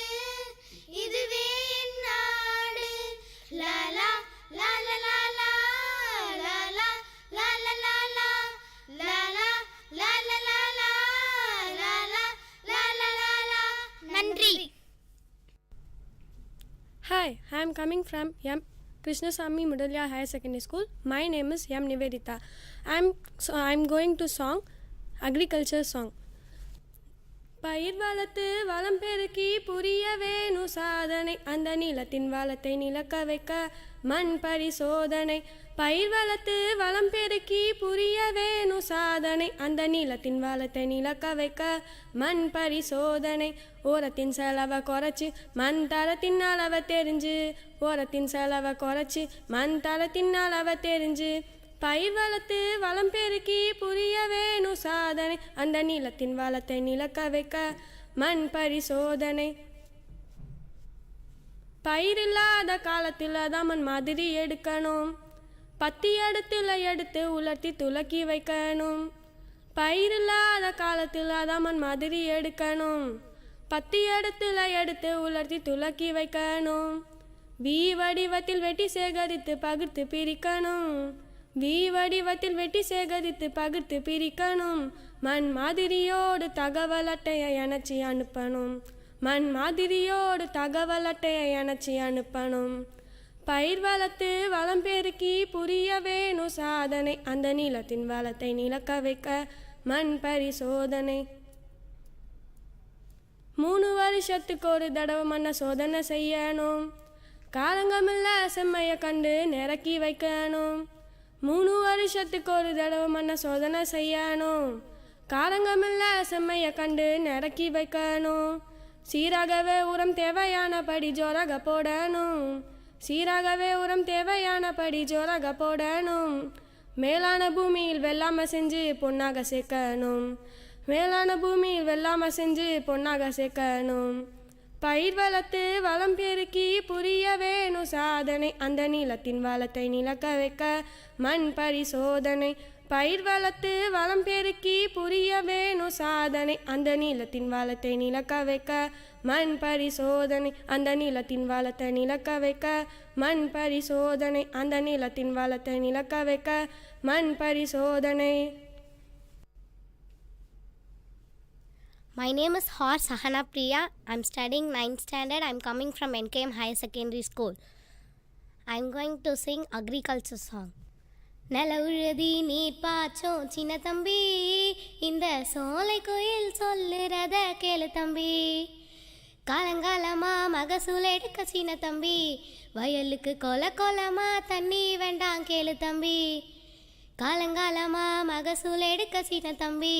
K: இதுவே என் நாடு. லாலா லாலா லாலா லாலா லாலா லாலா லாலா லாலா லாலா லாலா லாலா லாலா. நன்றி.
G: Hi, I am coming from M. Krishnasamy Mudalya Higher Secondary School. My name is M. Nivedita. I am going to song agriculture song. பயிர் வளர்த்து வளம் பெருக்கி புரிய வேணும் சாதனை, அந்த நிலத்தின் வளத்தை நிலக்க வைக்க மண் பரிசோதனை. பயிர் வளர்த்து வளம் பெருக்கி புரிய வேணும் சாதனை, அந்த நிலத்தின் வளத்தை நிலக்க வைக்க மண் பரிசோதனை. ஓரத்தின் செலவை குறைச்சி மண் தரத்தின் அளவை தெரிஞ்சு, ஓரத்தின் செலவை குறைச்சி மண் தரத்தின் அளவை தெரிஞ்சு. பயிர் வளர்த்து வளம் பெருக்கி புரிய வேணும் சாதனை, அந்த நிலத்தின் வளத்தை நிலக்க வைக்க மண் பரிசோதனை. பயிர் இல்லாத காலத்தில் தான் மண் மாதிரி எடுக்கணும், பத்தி எடுத்து உலர்த்தி துலக்கி வைக்கணும். பயிர் இல்லாத காலத்தில் தான் மண் மாதிரி எடுக்கணும், பத்தி எடுத்து உலர்த்தி துலக்கி வைக்கணும். வி வடிவத்தில் வெட்டி சேகரித்து பகிர்ந்து பிரிக்கணும், வி வடிவத்தில் வெட்டி சேகரித்து பகிர்ந்து பிரிக்கணும். மண் மாதிரியோடு தகவல் அட்டையை இணைச்சி அனுப்பணும், மண் மாதிரியோடு தகவல் அட்டையை இணைச்சி அனுப்பணும். பயிர் வளர்த்து வளம் பெருக்கி புரிய வேணும் சாதனை, அந்த நிலத்தின் வளத்தை நிலக்க வைக்க மண் பரிசோதனை. 3 வருஷத்துக்கு ஒரு தடவை மண்ணை சோதனை செய்யணும், காலங்கமில்ல செம்மையை கண்டு நிறக்கி வைக்கணும். 3 வருஷத்துக்கு ஒரு தடவை மண்ணை சோதனை செய்யணும், காலங்கமில்ல செம்மையை கண்டு நிறக்கி வைக்கணும். சீராகவே உரம் தேவையானபடி ஜோராக போடணும், சீராகவே உரம் தேவையானபடி ஜோராக போடணும். மேலான பூமியில் வெள்ளாமை செஞ்சு பொன்னாக சேர்க்கணும், மேலான பூமியில் வெள்ளாமை செஞ்சு பொன்னாக சேர்க்கணும். பயிர் வளர்த்து வளம் பெருக்கி புரிய வேணும் சாதனை, அந்த நிலத்தின் வளத்தை நிலக்க வைக்க மண் பரிசோதனை. பயிர் வளர்த்து வளம் பெருக்கி புரிய வேணும் சாதனை, அந்த நிலத்தின் வளத்தை நிலக்க வைக்க மண் பரிசோதனை, அந்த நிலத்தின் வளத்தை நிலக்க வைக்க மண் பரிசோதனை, அந்த நிலத்தின் வளத்தை நிலக்க வைக்க மண் பரிசோதனை.
L: My name is Hor Sahana Priya. I'm studying 9th standard. I'm coming from NKM Higher Secondary School. I'm going to sing agriculture song. நல உழுதி நீர் பாய்ச்சோம் சின்ன தம்பி, இந்த சோலை கோயில் சொல்லுறத கேளு தம்பி. காலங்காலமா மகசூல் எடுக்க சின்ன தம்பி, வயலுக்கு கொலமா தண்ணி வேண்டாம் கேளு தம்பி. காலங்காலமா மகசூல் எடுக்க சின்ன தம்பி,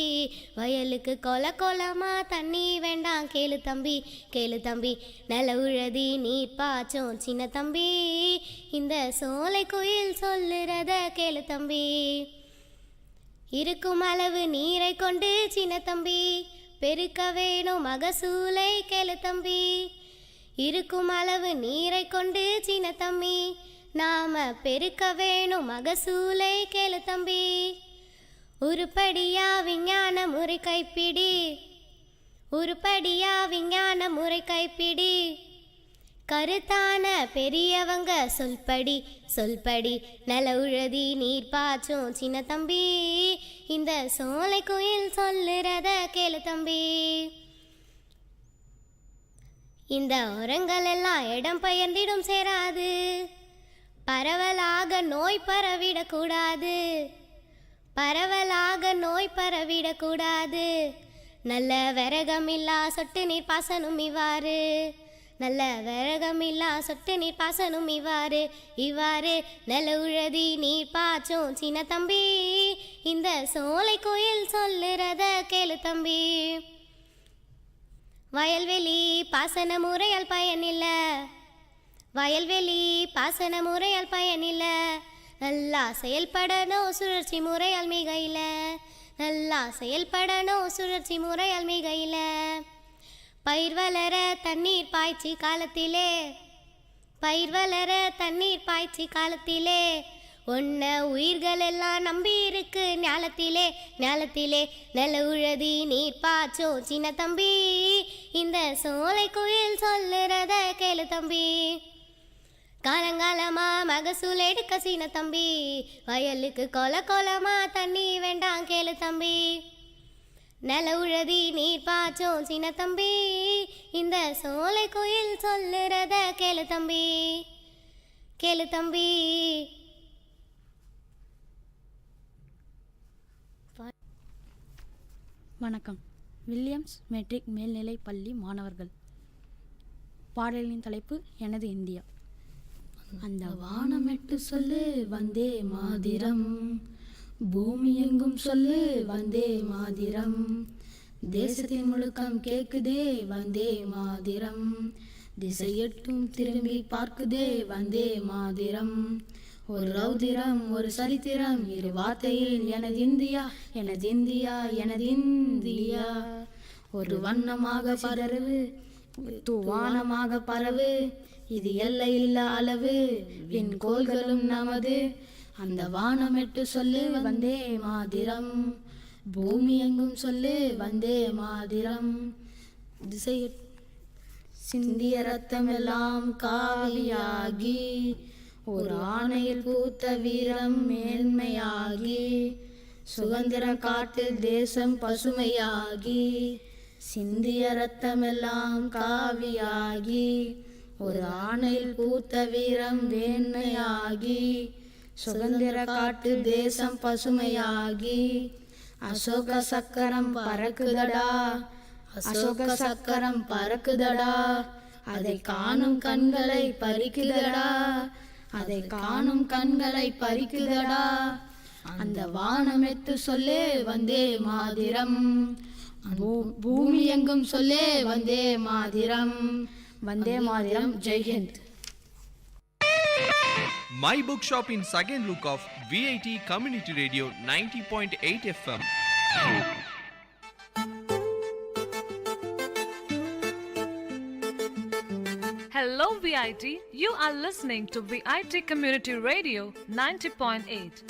L: வயலுக்கு கொலமா தண்ணி வேண்டாம் கேளு தம்பி, கேளு தம்பி. நல உழுதி நீர் பாய்ச்சோம் சின்ன தம்பி, இந்த சோலை கோயில் சொல்லுறத கேளு தம்பி. இருக்கும் அளவு நீரை கொண்டு சின்ன தம்பி, பெருக்க வேணும் மகசூலை கேளு தம்பி. இருக்கும் அளவு நீரை கொண்டு சின்ன தம்பி, நாம பெருக்க வேணும் மகசூலை கேளு தம்பி. உருப்படியா விஞ்ஞான முறை கைப்பிடி, உருப்படியா விஞ்ஞான முறை கைப்பிடி. கருத்தான பெரியவங்க சொல்படி சொல்படி, நல உழுதி நீர் பாய்ச்சோம் சின்ன தம்பி, இந்த சோலை கோயில் சொல்லுறத கேளு தம்பி. இந்த உரங்கள் எல்லாம் இடம் பெயர்ந்திடும் சேராது, பரவலாக நோய் பரவிடக்கூடாது, பரவலாக நோய் பரவிடக்கூடாது. நல்ல விரகமில்லா சொட்டு நீர் பாசனும் இவ்வாறு, நல்ல விரகமில்லா சொட்டு நீர் பாசனும் இவ்வாறு, இவ்வாறு. நல உழுதி நீர் பாய்ச்சோம் சின்ன தம்பி, இந்த சோலை கோயில் சொல்லுறத கேளு தம்பி. வயல்வெளி பாசன முறையால் பயனில்ல, வயல்வெளி பாசன முறையால் பயனில்ல. நல்லா செயல்படணும் சுழற்சி முறையால் மிகையில, நல்லா செயல்படணும் சுழற்சி முறையால் மிகையில. பயிர் வளர தண்ணீர் பாய்ச்சி காலத்திலே, பயிர் வளர தண்ணீர் பாய்ச்சி காலத்திலே. உன்ன உயிர்கள் எல்லாம் நம்பி இருக்கு ஞாலத்திலே ஞாலத்திலே நல்ல உழுதி நீர் பாய்ச்சும் சின்ன தம்பி இந்த சோலை குயில் சொல்லுறத கேளு தம்பி காலங்காலமா மகசூல் எடுக்க சீன தம்பி வயலுக்கு கொல கொலமா தண்ணி வேண்டாம் கேளு தம்பி நல்ல உழுதி நீர் பாய்ச்சும் சின்ன தம்பி இந்த சோலை குயில் சொல்லுறத கேளு தம்பி கேளு தம்பி.
M: வணக்கம். வில்லியம்ஸ் மெட்ரிக் மேல்நிலை பள்ளி மாணவர்கள். பாடலின் தலைப்பு எனது இந்தியா. அந்த வானமெட்டு சொல்லு வந்தே மாதிரம், பூமி எங்கும் சொல்லு வந்தே மாதிரம், தேசத்தின் முழுக்கம் கேக்குதே வந்தே மாதிரம், திசையெட்டும் திரும்பி பார்க்குதே வந்தே மாதிரம், ஒரு ரௌதிரம் ஒரு சரித்திரம் இரு வார்த்தையில் எனது இந்தியா எனது இந்தியா எனது இந்தியா, ஒரு வண்ணமாக பரவு தூவானமாக பரவு, இது எல்லையில்லா அளவு விண்கோள்களும் நமது, அந்த வானமெட்டு சொல்லு வந்தே மாதிரம், பூமி எங்கும் சொல்லு வந்தே மாதிரம், திசை சிந்திய ரத்தம் எல்லாம் காவியாகி, ஒரு ஆணையில் பூத்த வீரம் மேன்மையாகி, சுதந்திரம் காட்டு தேசம் பசுமையாகி, சிந்திய ரத்தமெல்லாம் காவியாகி, ஒரு ஆணையில் பூத்த வீரம் மேன்மையாகி, சுதந்திர காட்டு தேசம் பசுமையாகி, அசோக சக்கரம் பறக்குதடா அசோக சக்கரம் பறக்குதடா, அதை காணும் கண்களை பறிக்குதடா அதை காணும் கண்களை பறிக்குதடா, அந்த வானமெட்டு சொல்லே வந்தே மாதிரம், பூமி எங்கும் சொல்லே வந்தே மாதிரம், வந்தே மாதிரம். ஜெய்ஹிந்த்.
C: My Bookshop in second look of VIT Community Radio 90.8 FM.
V: Hello VIT, you are listening to VIT Community Radio 90.8.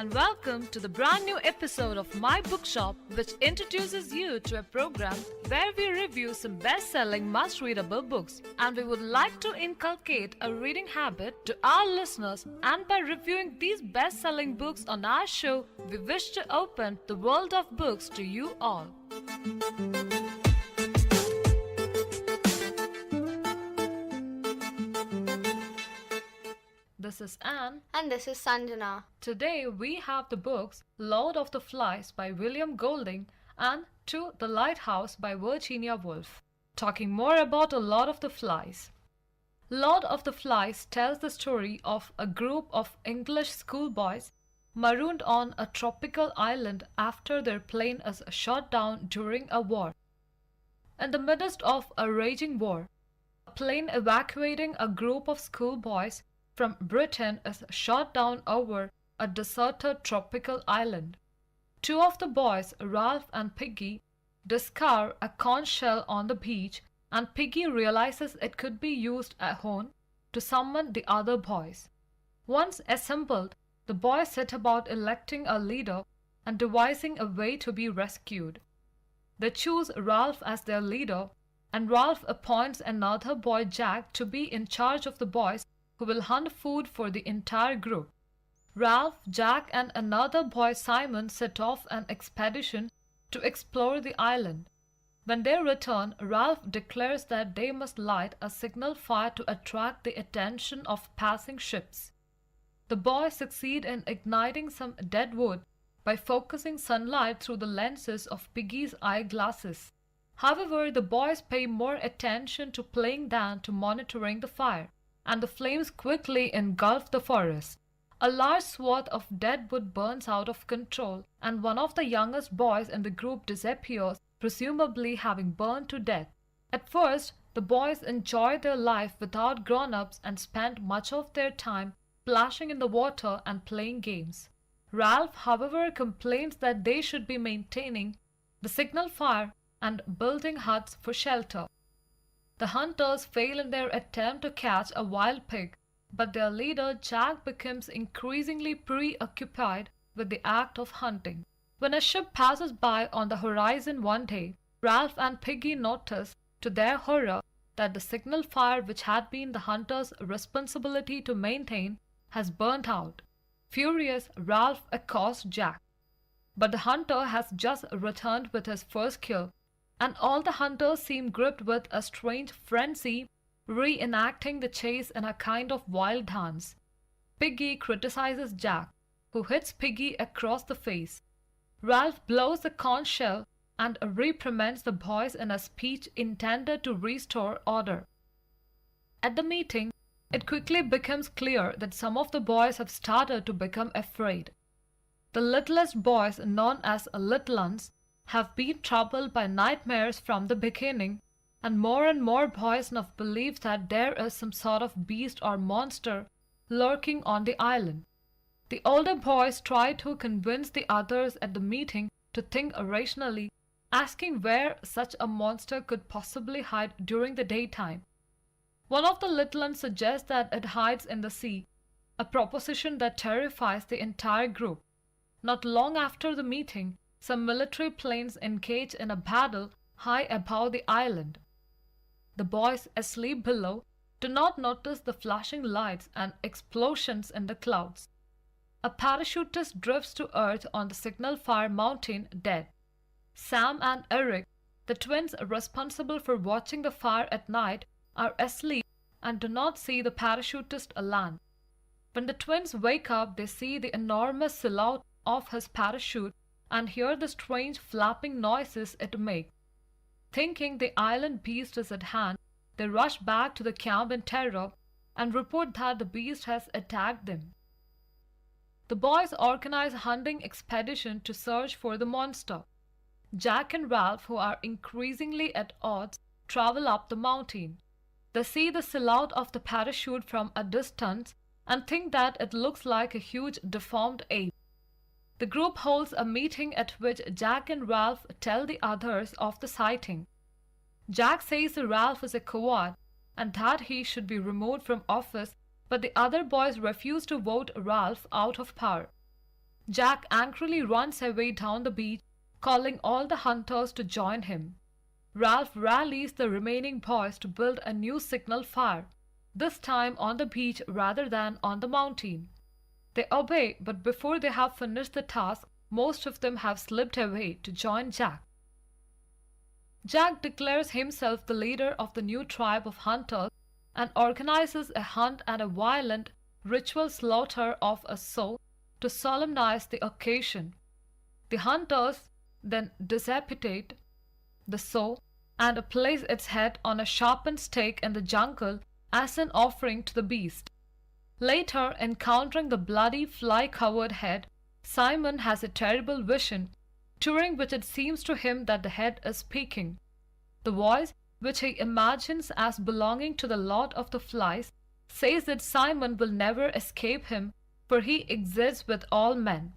V: And welcome to the brand new episode of My Bookshop, which introduces you to a program where we review some best-selling must-readable books. And we would like to inculcate a reading habit to our listeners, and by reviewing these best-selling books on our show, we wish to open the world of books to you all. This is Anne.
W: And this is Sanjana.
V: Today we have the books Lord of the Flies by William Golding and To the Lighthouse by Virginia Woolf. Talking more about A Lord of the Flies. Lord of the Flies tells the story of a group of English schoolboys marooned on a tropical island after their plane is shot down during a war. In the midst of a raging war, a plane evacuating a group of schoolboys from Britain is shot down over a deserted tropical island. Two of the boys, Ralph and Piggy, discover a conch shell on the beach, and Piggy realizes it could be used at home to summon the other boys. Once assembled, the boys set about electing a leader and devising a way to be rescued. They choose Ralph as their leader, and Ralph appoints another boy, Jack, to be in charge of the boys who will hunt food for the entire group. Ralph, Jack, and another boy, Simon, set off an expedition to explore the island. When they return, Ralph declares that they must light a signal fire to attract the attention of passing ships. The boys succeed in igniting some dead wood by focusing sunlight through the lenses of Piggy's eyeglasses. However, the boys pay more attention to playing than to monitoring the fire, and the flames quickly engulf the forest. A large swath of dead wood burns out of control, and one of the youngest boys in the group disappears, presumably having burned to death. At first, the boys enjoy their life without grown-ups and spend much of their time splashing in the water and playing games. Ralph, however, complains that they should be maintaining the signal fire and building huts for shelter. The hunters fail in their attempt to catch a wild pig, but their leader Jack becomes increasingly preoccupied with the act of hunting. When a ship passes by on the horizon one day, Ralph and Piggy notice, to their horror, that the signal fire which had been the hunters' responsibility to maintain has burnt out. Furious, Ralph accosts Jack. But the hunter has just returned with his first kill, and all the hunters seem gripped with a strange frenzy, reenacting the chase in a kind of wild dance. Piggy criticizes Jack, who hits Piggy across the face. Ralph blows the conch shell and reprimands the boys in a speech intended to restore order. At the meeting, it quickly becomes clear that some of the boys have started to become afraid. The littlest boys, known as little uns, have been troubled by nightmares from the beginning, and more boys now believe that there is some sort of beast or monster lurking on the island. The older boys try to convince the others at the meeting to think rationally, asking where such a monster could possibly hide during the daytime. One of the little uns suggests that it hides in the sea, a proposition that terrifies the entire group. Not long after the meeting, some military planes engage in a battle high above the island. The boys asleep below do not notice the flashing lights and explosions in the clouds. A parachutist drifts to earth on the signal fire mountain dead. Sam and Eric, the twins responsible for watching the fire at night, are asleep and do not see the parachutist land. When the twins wake up, they see the enormous silhouette of his parachute and hear the strange flapping noises it makes. Thinking the island beast is at hand, they rush back to the camp in terror and report that the beast has attacked them. The boys organize a hunting expedition to search for the monster. Jack and Ralph, who are increasingly at odds, travel up the mountain. They see the silhouette of the parachute from a distance and think that it looks like a huge deformed ape. The group holds a meeting at which Jack and Ralph tell the others of the sighting. Jack says that Ralph is a coward and that he should be removed from office, but the other boys refuse to vote Ralph out of power. Jack angrily runs away down the beach, calling all the hunters to join him. Ralph rallies the remaining boys to build a new signal fire, this time on the beach rather than on the mountain. They obey, but before they have finished the task, most of them have slipped away to join Jack. Jack declares himself the leader of the new tribe of hunters and organizes a hunt and a violent ritual slaughter of a sow to solemnize the occasion. The hunters then decapitate the sow and place its head on a sharpened stake in the jungle as an offering to the beast. Later, encountering the bloody fly-covered head, Simon has a terrible vision, during which it seems to him that the head is speaking. The voice, which he imagines as belonging to the Lord of the Flies, says that Simon will never escape him, for he exists with all men.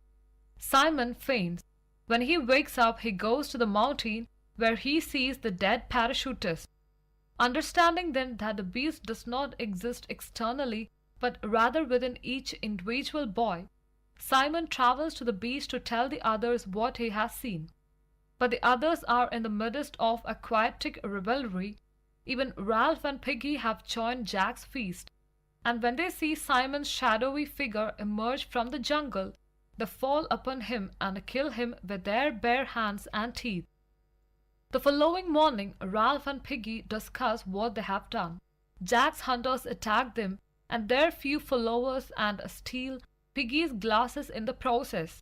V: Simon faints. When he wakes up, he goes to the mountain, where he sees the dead parachutist. Understanding then that the beast does not exist externally, but rather within each individual boy, Simon travels to the beach to tell the others what he has seen. But the others are in the midst of aquatic revelry. Even Ralph and Piggy have joined Jack's feast, and when they see Simon's shadowy figure emerge from the jungle, they fall upon him and kill him with their bare hands and teeth. The following morning, Ralph and Piggy discuss what they have done. Jack's hunters attack them and their few followers and steal Piggy's glasses in the process.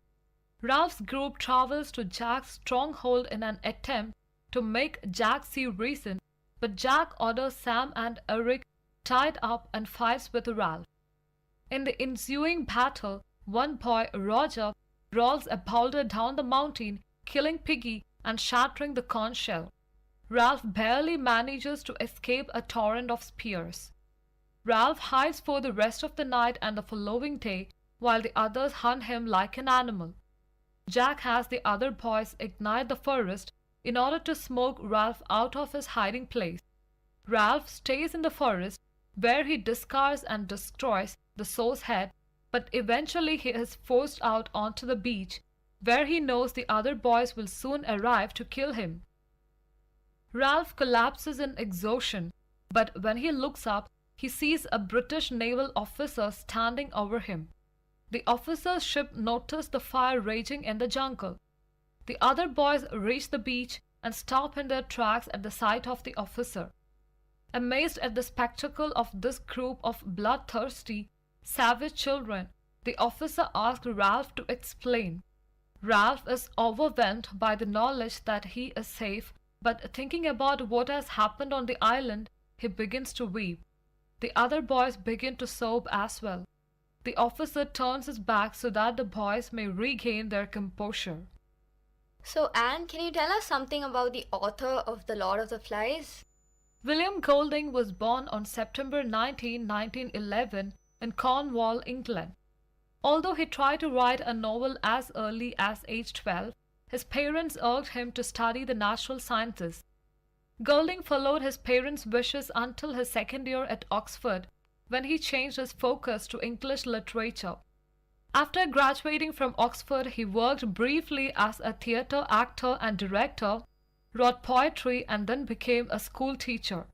V: Ralph's group travels to Jack's stronghold in an attempt to make Jack see reason, but Jack orders Sam and Eric tied up and fights with Ralph. In the ensuing battle, one boy, Roger, rolls a boulder down the mountain, killing Piggy and shattering the conch shell. Ralph barely manages to escape a torrent of spears. Ralph hides for the rest of the night and the following day, while the others hunt him like an animal. Jack has the other boys ignite the forest in order to smoke Ralph out of his hiding place. Ralph stays in the forest where he discards and destroys the soul's head, but eventually he is forced out onto the beach where he knows the other boys will soon arrive to kill him. Ralph collapses in exhaustion, but when he looks up, he sees a British naval officer standing over him. The officer's ship noticed the fire raging in the jungle. The other boys reach the beach and stop in their tracks at the sight of the officer. Amazed at the spectacle of this group of bloodthirsty, savage children, the officer asks Ralph to explain. Ralph is overwhelmed by the knowledge that he is safe, but thinking about what has happened on the island, he begins to weep. The other boys begin to sob as well. The officer turns his back so that the boys may regain their composure.
A: So, Anne, can you tell us something about the author of The Lord of the Flies?
V: William Golding was born on September 19, 1911 in Cornwall, England. Although he tried to write a novel as early as age 12, his parents urged him to study the natural sciences. Golding followed his parents' wishes until his second year at Oxford, when he changed his focus to English literature. After graduating from Oxford, he worked briefly as a theatre actor and director, wrote poetry, and then became a school teacher.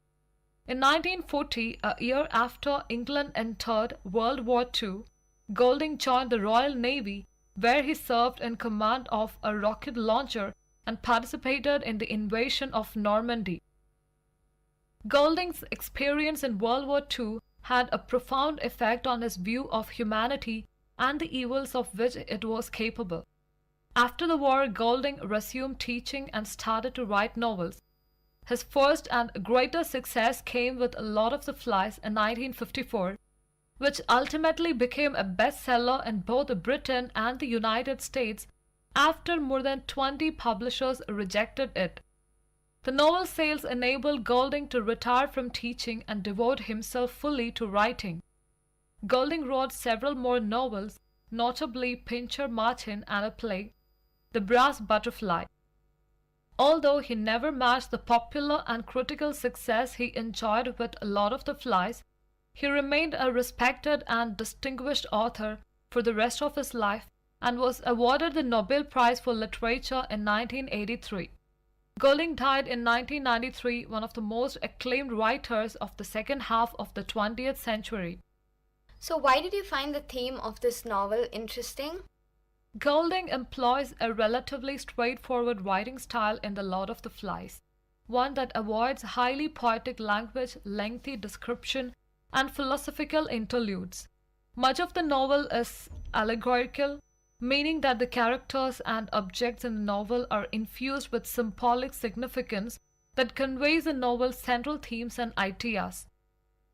V: In 1940, a year after England entered World War II, Golding joined the Royal Navy, where he served in command of a rocket launcher and participated in the invasion of Normandy. Golding's experience in World War II had a profound effect on his view of humanity and the evils of which it was capable. After the war, Golding resumed teaching and started to write novels. His first and greatest success came with A Lord of the Flies in 1954, which ultimately became a bestseller in both Britain and the United States after more than 20 publishers rejected it. The novel sales enabled Golding to retire from teaching and devote himself fully to writing. Golding wrote several more novels, notably Pincher Martin and a play, The Brass Butterfly. Although he never matched the popular and critical success he enjoyed with A Lord of the Flies, he remained a respected and distinguished author for the rest of his life and was awarded the Nobel Prize for Literature in 1983. Golding died in 1993, one of the most acclaimed writers of the second half of the 20th century.
A: So, why did you find the theme of this novel interesting?
V: Golding employs a relatively straightforward writing style in The Lord of the Flies, one that avoids highly poetic language, lengthy description, and philosophical interludes. Much of the novel is allegorical, meaning that the characters and objects in the novel are infused with symbolic significance that conveys the novel's central themes and ideas.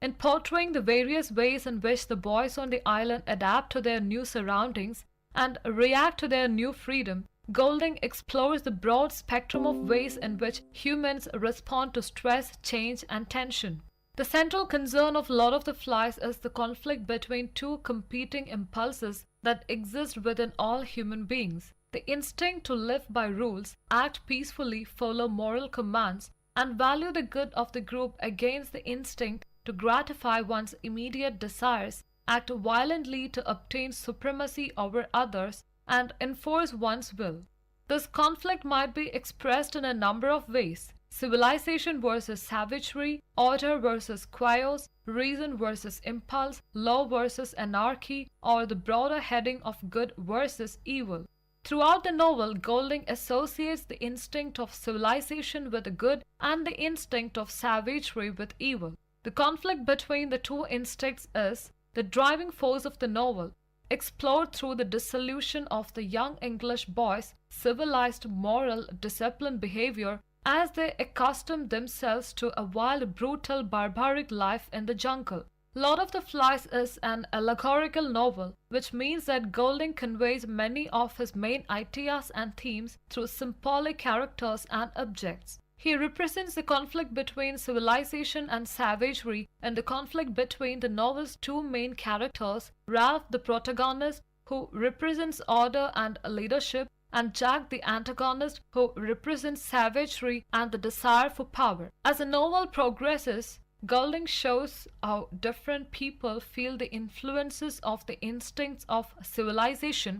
V: In portraying the various ways in which the boys on the island adapt to their new surroundings and react to their new freedom, Golding explores the broad spectrum of ways in which humans respond to stress, change, and tension. The central concern of Lord of the Flies is the conflict between two competing impulses that exist within all human beings: the instinct to live by rules, act peacefully, follow moral commands, and value the good of the group against the instinct to gratify one's immediate desires, act violently to obtain supremacy over others, and enforce one's will. This conflict might be expressed in a number of ways: civilization versus savagery, order versus chaos, reason versus impulse, law versus anarchy, or the broader heading of good versus evil. Throughout the novel, Golding associates the instinct of civilization with the good and the instinct of savagery with evil. The conflict between the two instincts is the driving force of the novel, explored through the dissolution of the young English boys' civilized, moral, disciplined behavior as they accustom themselves to a wild, brutal, barbaric life in the jungle. Lord of the Flies is an allegorical novel, which means that Golding conveys many of his main ideas and themes through symbolic characters and objects. He represents the conflict between civilization and savagery and the conflict between the novel's two main characters, Ralph the protagonist, who represents order and leadership, and Jack the antagonist, who represents savagery and the desire for power. As the novel progresses, Golding shows how different people feel the influences of the instincts of civilization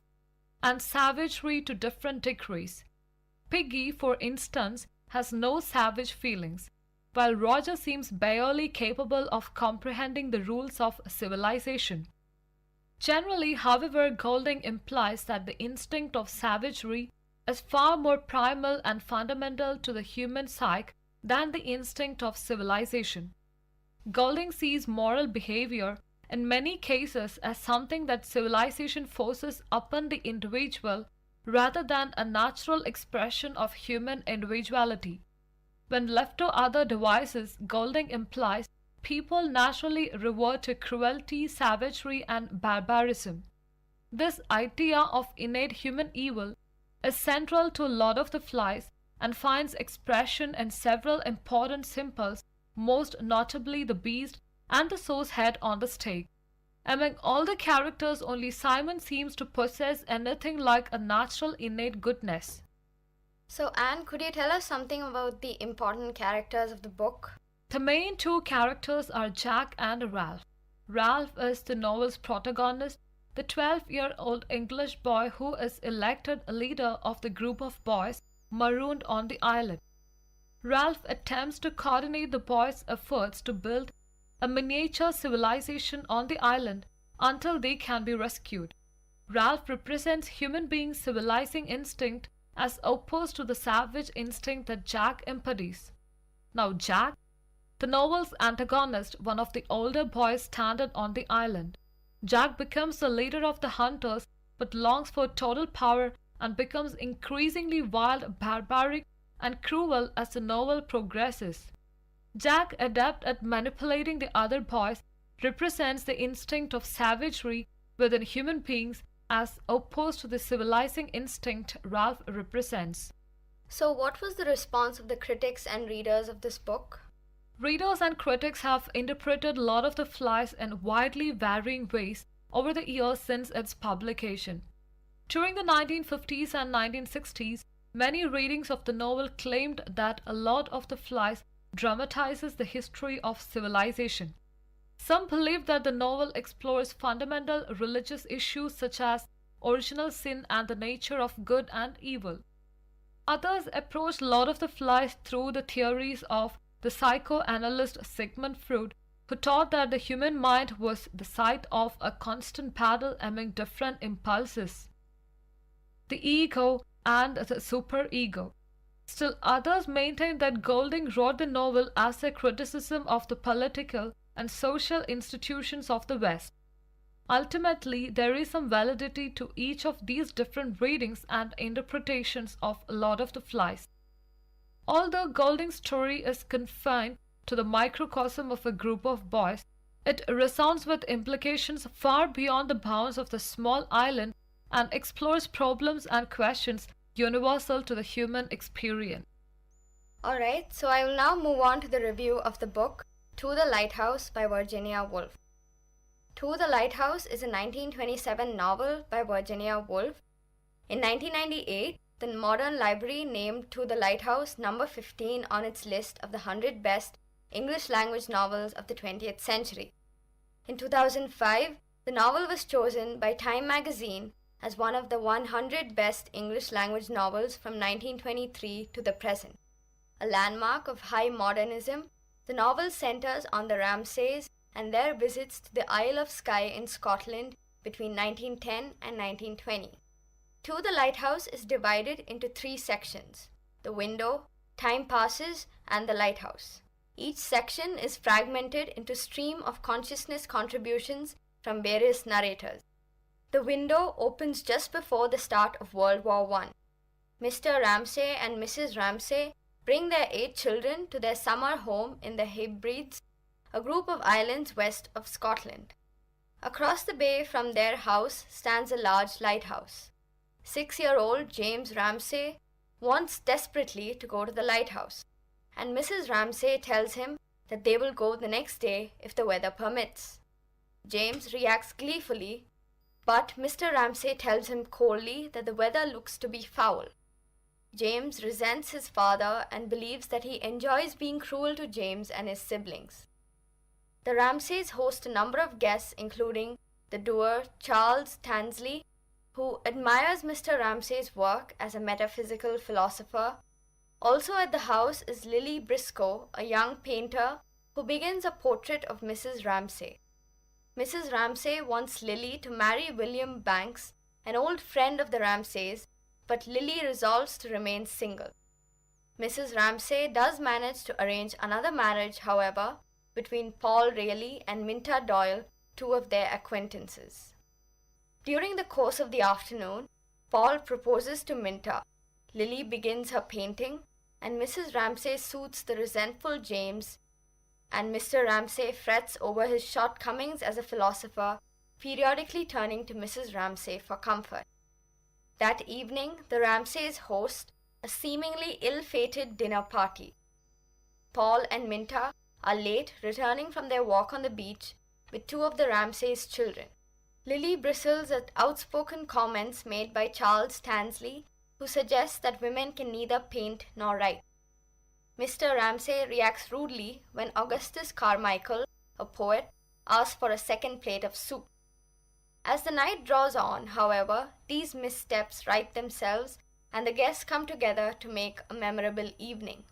V: and savagery to different degrees. Piggy, for instance, has no savage feelings, while Roger seems barely capable of comprehending the rules of civilization. Generally, however, Golding implies that the instinct of savagery is far more primal and fundamental to the human psyche than the instinct of civilization. Golding sees moral behavior in many cases as something that civilization forces upon the individual rather than a natural expression of human individuality. When left to other devices, Golding implies people naturally revert to cruelty, savagery, and barbarism. This idea of innate human evil is central to Lord of the Flies and finds expression in several important symbols, most notably the beast and the source head on the stake. Among all the characters, only Simon seems to possess anything like a natural innate goodness.
A: So, Anne, could you tell us something about the important characters of the book?
V: The main two characters are Jack and Ralph. Ralph is the novel's protagonist, the 12-year-old English boy who is elected leader of the group of boys marooned on the island. Ralph attempts to coordinate the boys' efforts to build a miniature civilization on the island until they can be rescued. Ralph represents human beings' civilizing instinct as opposed to the savage instinct that Jack embodies. Now Jack, the novel's antagonist, one of the older boys stranded on the island. Jack becomes the leader of the hunters but longs for total power and becomes increasingly wild, barbaric, and cruel as the novel progresses. Jack, adept at manipulating the other boys, represents the instinct of savagery within human beings as opposed to the civilizing instinct Ralph represents.
A: So, what was the response of the critics and readers of this book?
V: Readers and critics have interpreted Lord of the Flies in widely varying ways over the years since its publication. During the 1950s and 1960s, many readings of the novel claimed that A Lord of the Flies dramatizes the history of civilization. Some believe that the novel explores fundamental religious issues such as original sin and the nature of good and evil. Others approach Lord of the Flies through the theories of the psychoanalyst Sigmund Freud, who taught that the human mind was the site of a constant battle among different impulses, the ego and the superego. Still others maintain that Golding wrote the novel as a criticism of the political and social institutions of the West. Ultimately, there is some validity to each of these different readings and interpretations of Lord of the Flies. Although Golding's story is confined to the microcosm of a group of boys, it resounds with implications far beyond the bounds of the small island and explores problems and questions universal to the human experience.
A: Alright, so I will now move on to the review of the book To the Lighthouse by Virginia Woolf. To the Lighthouse is a 1927 novel by Virginia Woolf. In 1998, the Modern Library named To the Lighthouse number 15 on its list of the 100 best English language novels of the 20th century. In 2005, the novel was chosen by Time magazine as one of the 100 best English language novels from 1923 to the present. A landmark of high modernism, the novel centers on the Ramsays and their visits to the Isle of Skye in Scotland between 1910 and 1920. To the Lighthouse is divided into 3 sections: the window, time passes, and the lighthouse. Each section is fragmented into stream of consciousness contributions from various narrators. The window opens just before the start of World War I. Mr. Ramsay and Mrs. Ramsay bring their 8 children to their summer home in the Hebrides, a group of islands west of Scotland. Across the bay from their house stands a large lighthouse. 6-year-old James Ramsay wants desperately to go to the lighthouse, and Mrs. Ramsay tells him that they will go the next day if the weather permits. James reacts gleefully But Mr. Ramsay tells him coldly that the weather looks to be foul. James resents his father and believes that he enjoys being cruel to James and his siblings. The Ramsays host a number of guests, including the doer Charles Tansley, who admires Mr. Ramsay's work as a metaphysical philosopher. Also at the house is Lily Briscoe, a young painter who begins a portrait of Mrs. Ramsay. Mrs. Ramsay wants Lily to marry William Banks, an old friend of the Ramsays, but Lily resolves to remain single. Mrs. Ramsay does manage to arrange another marriage, however, between Paul Rayleigh and Minta Doyle, two of their acquaintances. During the course of the afternoon, Paul proposes to Minta. Lily begins her painting, and Mrs. Ramsay soothes the resentful James, and Mr. Ramsay frets over his shortcomings as a philosopher, periodically turning to Mrs. Ramsay for comfort. That evening, the Ramsays host a seemingly ill-fated dinner party. Paul and Minta are late, returning from their walk on the beach with two of the Ramsays' children. Lily bristles at outspoken comments made by Charles Tansley, who suggests that women can neither paint nor write. Mr. Ramsay reacts rudely when Augustus Carmichael, a poet, asks for a second plate of soup. As the night draws on, however, these missteps right themselves and the guests come together to make a memorable evening.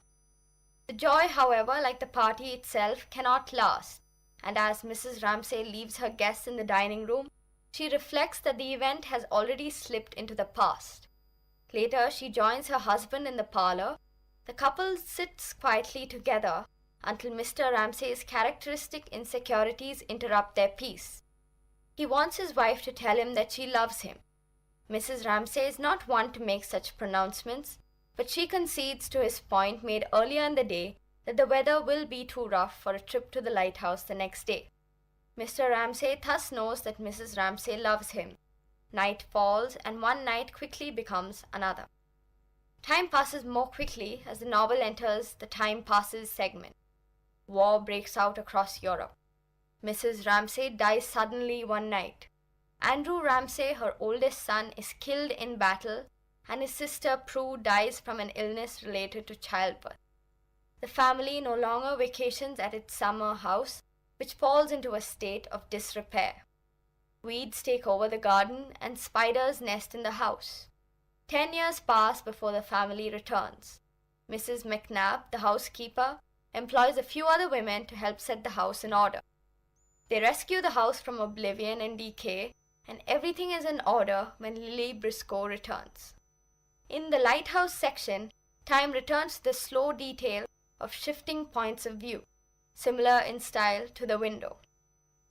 A: The joy, however, like the party itself, cannot last, and as Mrs. Ramsay leaves her guests in the dining room, she reflects that the event has already slipped into the past. Later, she joins her husband in the parlor. The couple sits quietly together until Mr. Ramsay's characteristic insecurities interrupt their peace. He wants his wife to tell him that she loves him. Mrs. Ramsay is not one to make such pronouncements, but she concedes to his point made earlier in the day that the weather will be too rough for a trip to the lighthouse the next day. Mr. Ramsay thus knows that Mrs. Ramsay loves him. Night falls, and one night quickly becomes another. Time passes more quickly as the novel enters the Time Passes segment. War breaks out across Europe. Mrs. Ramsay dies suddenly one night. Andrew Ramsay, her oldest son, is killed in battle, and his sister Prue dies from an illness related to childbirth. The family no longer vacations at its summer house, which falls into a state of disrepair. Weeds take over the garden, and spiders nest in the house. 10 years pass before the family returns. Mrs. McNabb, the housekeeper, employs a few other women to help set the house in order. They rescue the house from oblivion and decay, and everything is in order when Lily Briscoe returns. In the lighthouse section, time returns to the slow detail of shifting points of view, similar in style to the window.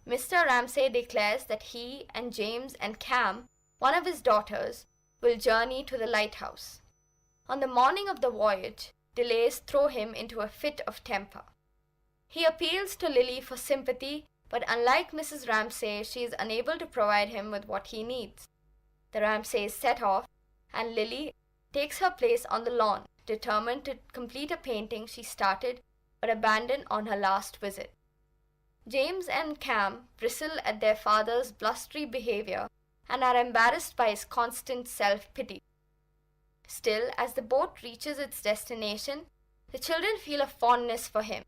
A: Mr. Ramsay declares that he and James and Cam, one of his daughters, will journey to the lighthouse. On the morning of the voyage, delays throw him into a fit of temper. He appeals to Lily for sympathy, but unlike Mrs. Ramsay, she is unable to provide him with what he needs. The Ramsays set off, and Lily takes her place on the lawn, determined to complete a painting she started but abandoned on her last visit. James and Cam bristle at their father's blustery behavior and are embarrassed by his constant self-pity. Still, as the boat reaches its destination, the children feel a fondness for him.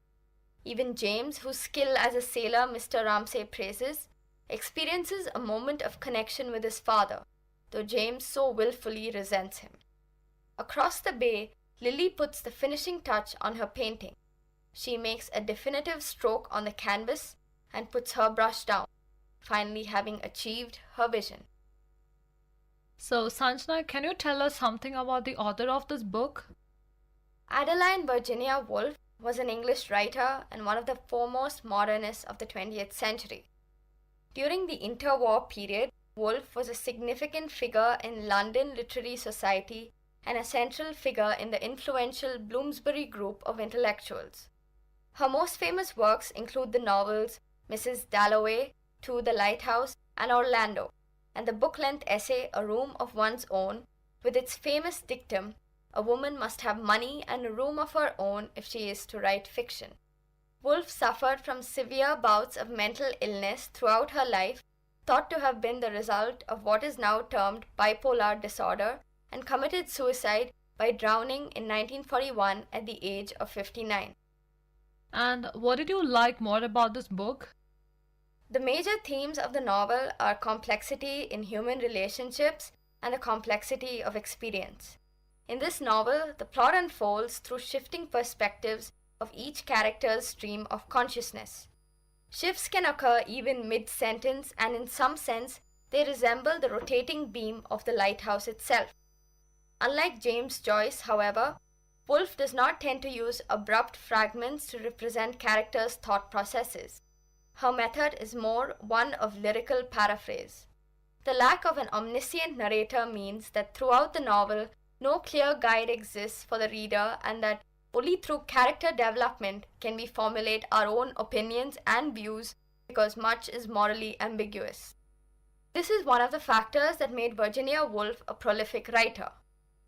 A: Even James, whose skill as a sailor Mr. Ramsay praises, experiences a moment of connection with his father, though James so willfully resents him. Across the bay, Lily puts the finishing touch on her painting. She makes a definitive stroke on the canvas and puts her brush down, finally having achieved her vision.
V: So, Sanjana, can you tell us something about the author of this book?
A: Adeline Virginia Woolf was an English writer and one of the foremost modernists of the 20th century. During the interwar period, Woolf was a significant figure in London literary society and a central figure in the influential Bloomsbury group of intellectuals. Her most famous works include the novels Mrs. Dalloway, To the Lighthouse, and Orlando, and the book-length essay A Room of One's Own, with its famous dictum, "A woman must have money and a room of her own if she is to write fiction." Woolf suffered from severe bouts of mental illness throughout her life thought to have been the result of what is now termed bipolar disorder, and committed suicide by drowning in 1941 at the age of 59.
V: And what did you like more about this book?
A: The major themes of the novel are complexity in human relationships and the complexity of experience. In this novel, the plot unfolds through shifting perspectives of each character's stream of consciousness. Shifts can occur even mid-sentence, and in some sense, they resemble the rotating beam of the lighthouse itself. Unlike James Joyce, however, Woolf does not tend to use abrupt fragments to represent characters' thought processes. Her method is more one of lyrical paraphrase. The lack of an omniscient narrator means that throughout the novel, no clear guide exists for the reader, and that only through character development can we formulate our own opinions and views, because much is morally ambiguous. This is one of the factors that made Virginia Woolf a prolific writer: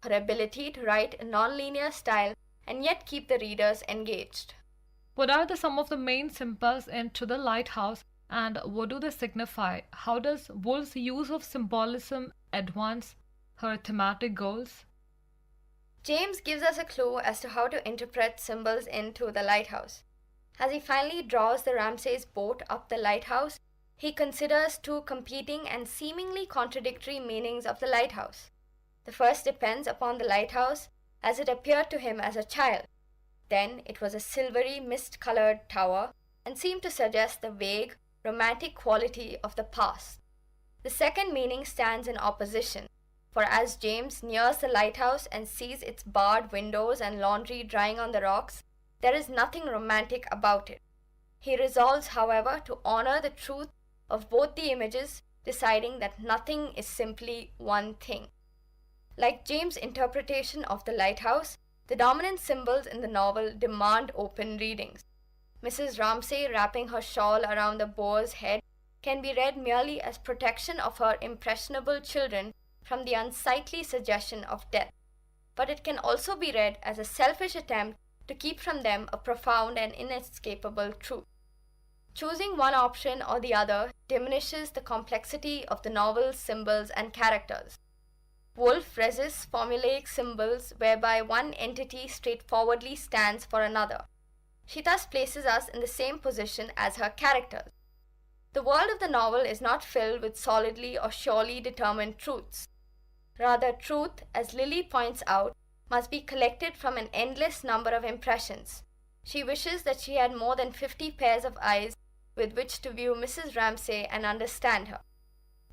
A: her ability to write a non-linear style and yet keep the readers engaged.
V: What are some of the main symbols in To the Lighthouse, and what do they signify? How does Woolf's use of symbolism advance her thematic goals?
A: James gives us a clue as to how to interpret symbols in To the Lighthouse. As he finally draws the Ramsay's boat up the lighthouse, he considers two competing and seemingly contradictory meanings of the lighthouse. The first depends upon the lighthouse as it appeared to him as a child. Then it was a silvery, mist-colored tower and seemed to suggest the vague, romantic quality of the past. The second meaning stands in opposition, for as James nears the lighthouse and sees its barred windows and laundry drying on the rocks, there is nothing romantic about it. He resolves, however, to honor the truth of both the images, deciding that nothing is simply one thing. Like James' interpretation of the lighthouse, the dominant symbols in the novel demand open readings. Mrs. Ramsay wrapping her shawl around the boar's head can be read merely as protection of her impressionable children from the unsightly suggestion of death, but it can also be read as a selfish attempt to keep from them a profound and inescapable truth. Choosing one option or the other diminishes the complexity of the novel's symbols and characters. Woolf resists formulaic symbols whereby one entity straightforwardly stands for another. She thus places us in the same position as her characters. The world of the novel is not filled with solidly or surely determined truths. Rather, truth, as Lily points out, must be collected from an endless number of impressions. She wishes that she had more than 50 pairs of eyes with which to view Mrs. Ramsay and understand her.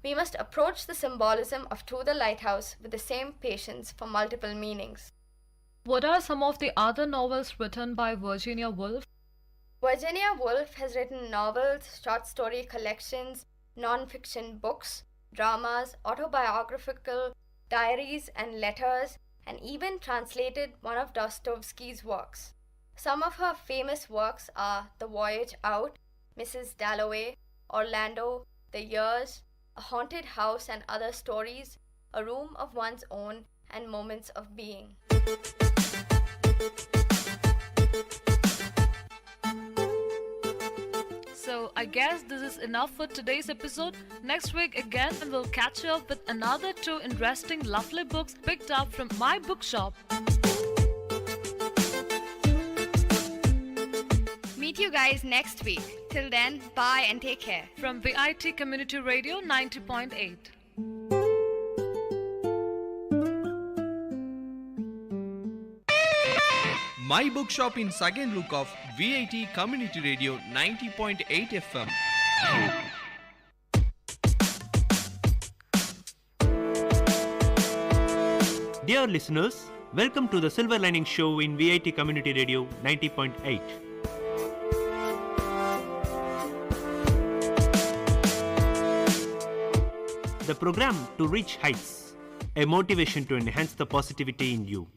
A: We must approach the symbolism of To the Lighthouse with the same patience for multiple meanings.
V: What are some of the other novels written by Virginia Woolf?
A: Virginia Woolf has written novels, short story collections, non-fiction books, dramas, autobiographical diaries and letters, and even translated one of Dostoevsky's works. Some of her famous works are The Voyage Out, Mrs. Dalloway, Orlando, The Years, A Haunted House and Other Stories, A Room of One's Own, and Moments of Being.
V: So I guess this is enough for today's episode. Next week again, and we'll catch you up with another 2 interesting, lovely books picked up from my bookshop.
A: Meet you guys next week. Till then, bye and take care.
V: From Vit Community Radio 90.8.
C: My Bookshop in second look of VIT Community Radio 90.8 FM.
B: Dear listeners, welcome to the Silver Lining Show in VIT Community Radio 90.8. The program to reach heights, a motivation to enhance the positivity in you.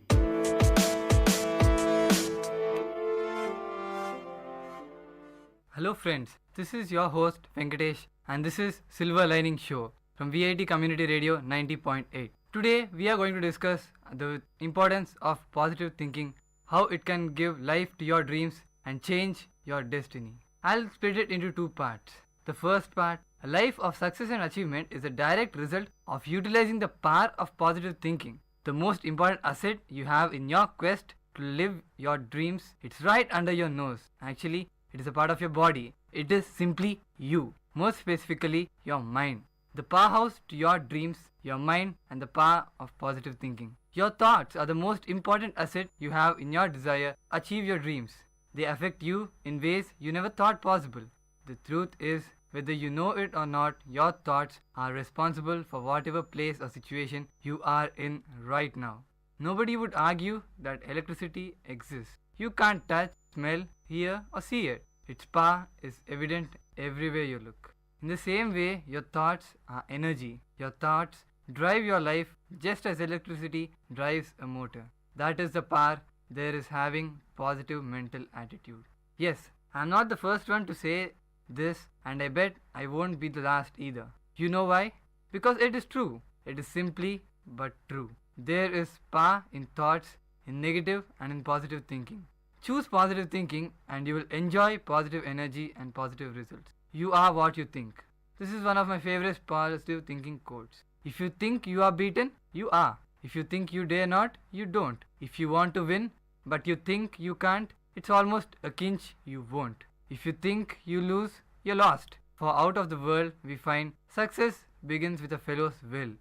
N: Hello friends, this is your host Venkatesh and this is Silver Lining Show from VIT Community Radio 90.8. Today we are going to discuss the importance of positive thinking, how it can give life to your dreams and change your destiny. I'll split it into 2 parts. The first part, a life of success and achievement is a direct result of utilizing the power of positive thinking. The most important asset you have in your quest to live your dreams, it's right under your nose. Actually, it is a part of your body. It is simply you, more specifically your mind. The powerhouse to your dreams, your mind, and the power of positive thinking. Your thoughts are the most important asset you have in your desire to achieve your dreams. They affect you in ways you never thought possible. The truth is, whether you know it or not, your thoughts are responsible for whatever place or situation you are in right now. Nobody would argue that electricity exists. You can't touch, smell, hear, or see it. Its power is evident everywhere you look. In the same way, your thoughts are energy. Your thoughts drive your life just as electricity drives a motor. That is the power there is having positive mental attitude. Yes, I am not the first one to say this, and I bet I won't be the last either. You know why? Because it is true. It is simply but true. There is power in thoughts, in negative and in positive thinking. Choose positive thinking and you will enjoy positive energy and positive results. You are what you think. This is one of my favorite positive thinking quotes. If you think you are beaten, you are. If you think you dare not, you don't. If you want to win, but you think you can't, it's almost a cinch you won't. If you think you lose, you're lost. For out of the world we find success begins with a fellow's will.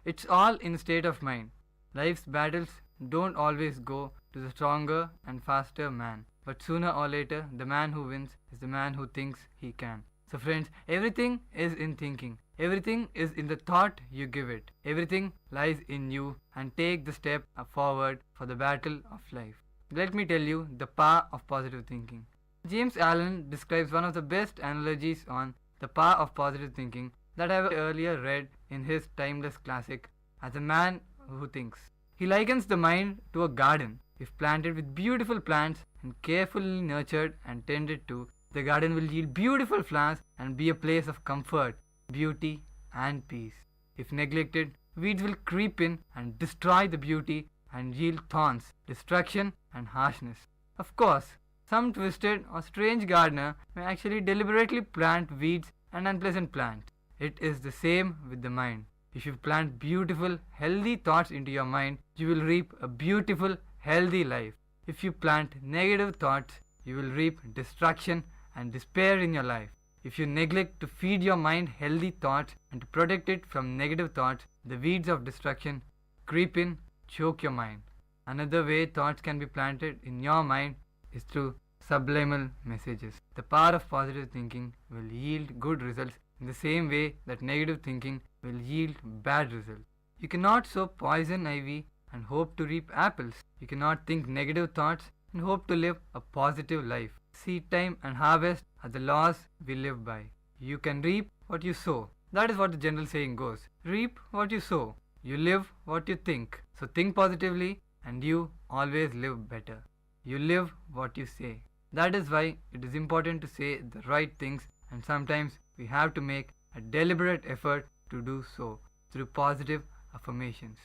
N: It's all in a state of mind. Life's battles don't always go to the stronger and faster man. But sooner or later, the man who wins is the man who thinks he can. So friends, everything is in thinking. Everything is in the thought you give it. Everything lies in you, and take the step forward for the battle of life. Let me tell you the power of positive thinking. James Allen describes one of the best analogies on the power of positive thinking that I have earlier read in his timeless classic, as a man who thinks. He likens the mind to a garden. If planted with beautiful plants and carefully nurtured and tended to, the garden will yield beautiful flowers and be a place of comfort, beauty, and peace. If neglected, weeds will creep in and destroy the beauty and yield thorns, destruction, and harshness. Of course, some twisted or strange gardener may actually deliberately plant weeds and unpleasant plants. It is the same with the mind. If you plant beautiful, healthy thoughts into your mind, you will reap a beautiful, healthy life. If you plant negative thoughts, you will reap destruction and despair in your life. If you neglect to feed your mind healthy thoughts and to protect it from negative thoughts, the weeds of destruction creep in, choke your mind. Another way thoughts can be planted in your mind is through subliminal messages. The power of positive thinking will yield good results in the same way that negative thinking will yield bad results. You cannot sow poison ivy and hope to reap apples. You cannot think negative thoughts and hope to live a positive life. Seed time and harvest are the laws we live by. You can reap what you sow. That is what the general saying goes. Reap what you sow. You live what you think. So think positively and you always live better. You live what you say. That is why it is important to say the right things, and sometimes we have to make a deliberate effort to do so through positive affirmations.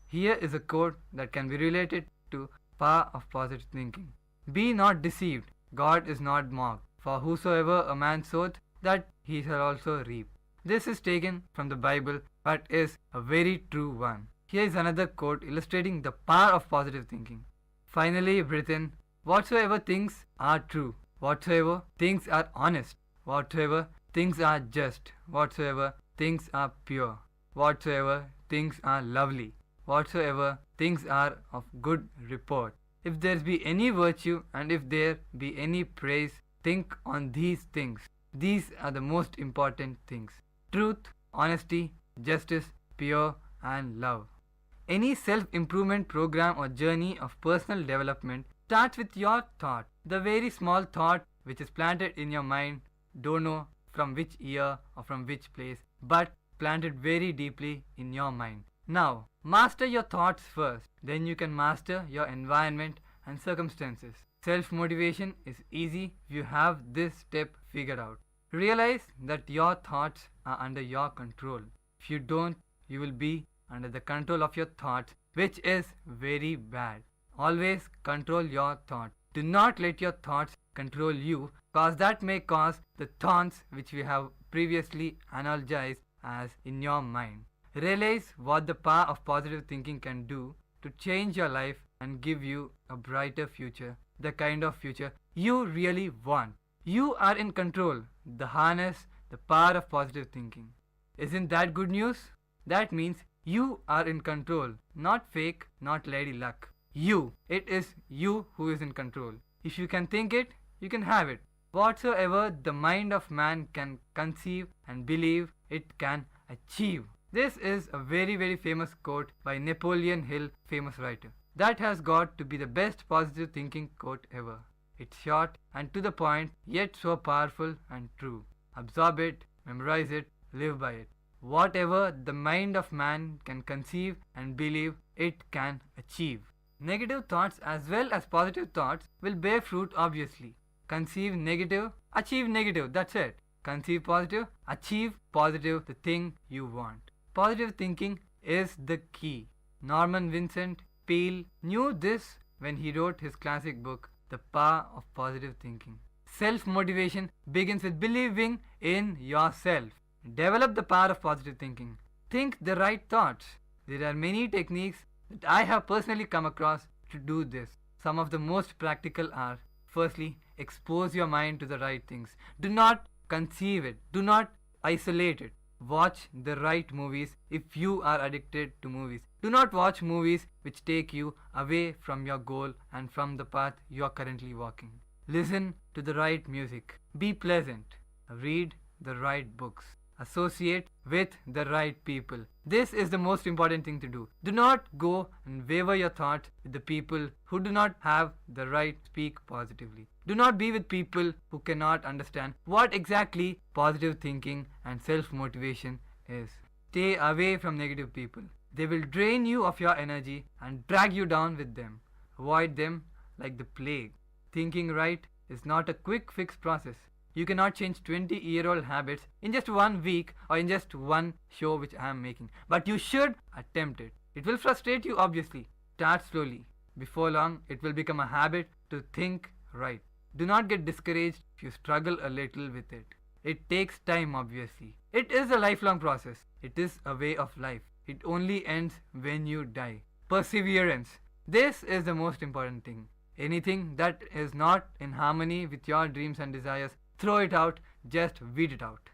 N: Here is a quote that can be related to power of positive thinking. Be not deceived. God is not mocked. For whosoever a man soweth, that he shall also reap. This is taken from the Bible, but is a very true one. Here is another quote illustrating the power of positive thinking. Finally, brethren, whatsoever things are true, whatsoever things are honest, whatsoever things are just, whatsoever things are pure, whatsoever things are lovely, whatsoever things are of good report, if there be any virtue and if there be any praise, think on these things. These are the most important things: truth, honesty, justice, pure, and love. Any self-improvement program or journey of personal development starts with your thought. The very small thought which is planted in your mind, don't know from which year or from which place, but planted very deeply in your mind. Now, master your thoughts first, then you can master your environment and circumstances. Self-motivation is easy if you have this step figured out. Realize that your thoughts are under your control. If you don't, you will be under the control of your thoughts, which is very bad. Always control your thoughts. Do not let your thoughts control you, cause that may cause the thorns which we have previously analogized as in your mind. Realize what the power of positive thinking can do to change your life and give you a brighter future, the kind of future you really want. You are in control. Harness the power of positive thinking. Isn't that good news? That means you are in control, not fake, not lady luck. You. It is you who is in control. If you can think it, you can have it. Whatsoever the mind of man can conceive and believe, it can achieve. This is a very, very famous quote by Napoleon Hill, famous writer. That has got to be the best positive thinking quote ever. It's short and to the point, yet so powerful and true. Absorb it, memorize it, live by it. Whatever the mind of man can conceive and believe, it can achieve. Negative thoughts as well as positive thoughts will bear fruit obviously. Conceive negative, achieve negative, that's it. Conceive positive, achieve positive, the thing you want. Positive thinking is the key. Norman Vincent Peale knew this when he wrote his classic book, The Power of Positive Thinking. Self-motivation begins with believing in yourself. Develop the power of positive thinking. Think the right thoughts. There are many techniques that I have personally come across to do this. Some of the most practical are, firstly, expose your mind to the right things. Do not conceive it. Do not isolate it. Watch the right movies if you are addicted to movies. Do not watch movies which take you away from your goal and from the path you are currently walking. Listen to the right music. Be pleasant. Read the right books. Associate with the right people. This is the most important thing to do. Do not go and waver your thoughts with the people who do not have the right to speak positively. Do not be with people who cannot understand what exactly positive thinking and self-motivation is. Stay away from negative people. They will drain you of your energy and drag you down with them. Avoid them like the plague. Thinking right is not a quick fix process. You cannot change 20-year-old habits in just 1 week or in just one show which I am making. But you should attempt it. It will frustrate you obviously. Start slowly. Before long, it will become a habit to think right. Do not get discouraged if you struggle a little with it. It takes time obviously. It is a lifelong process. It is a way of life. It only ends when you die. Perseverance. This is the most important thing. Anything that is not in harmony with your dreams and desires, throw it out, just weed it out.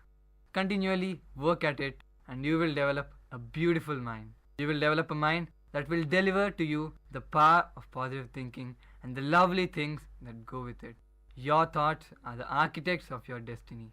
N: Continually work at it and you will develop a beautiful mind. You will develop a mind that will deliver to you the power of positive thinking and the lovely things that go with it. Your thoughts are the architects of your destiny.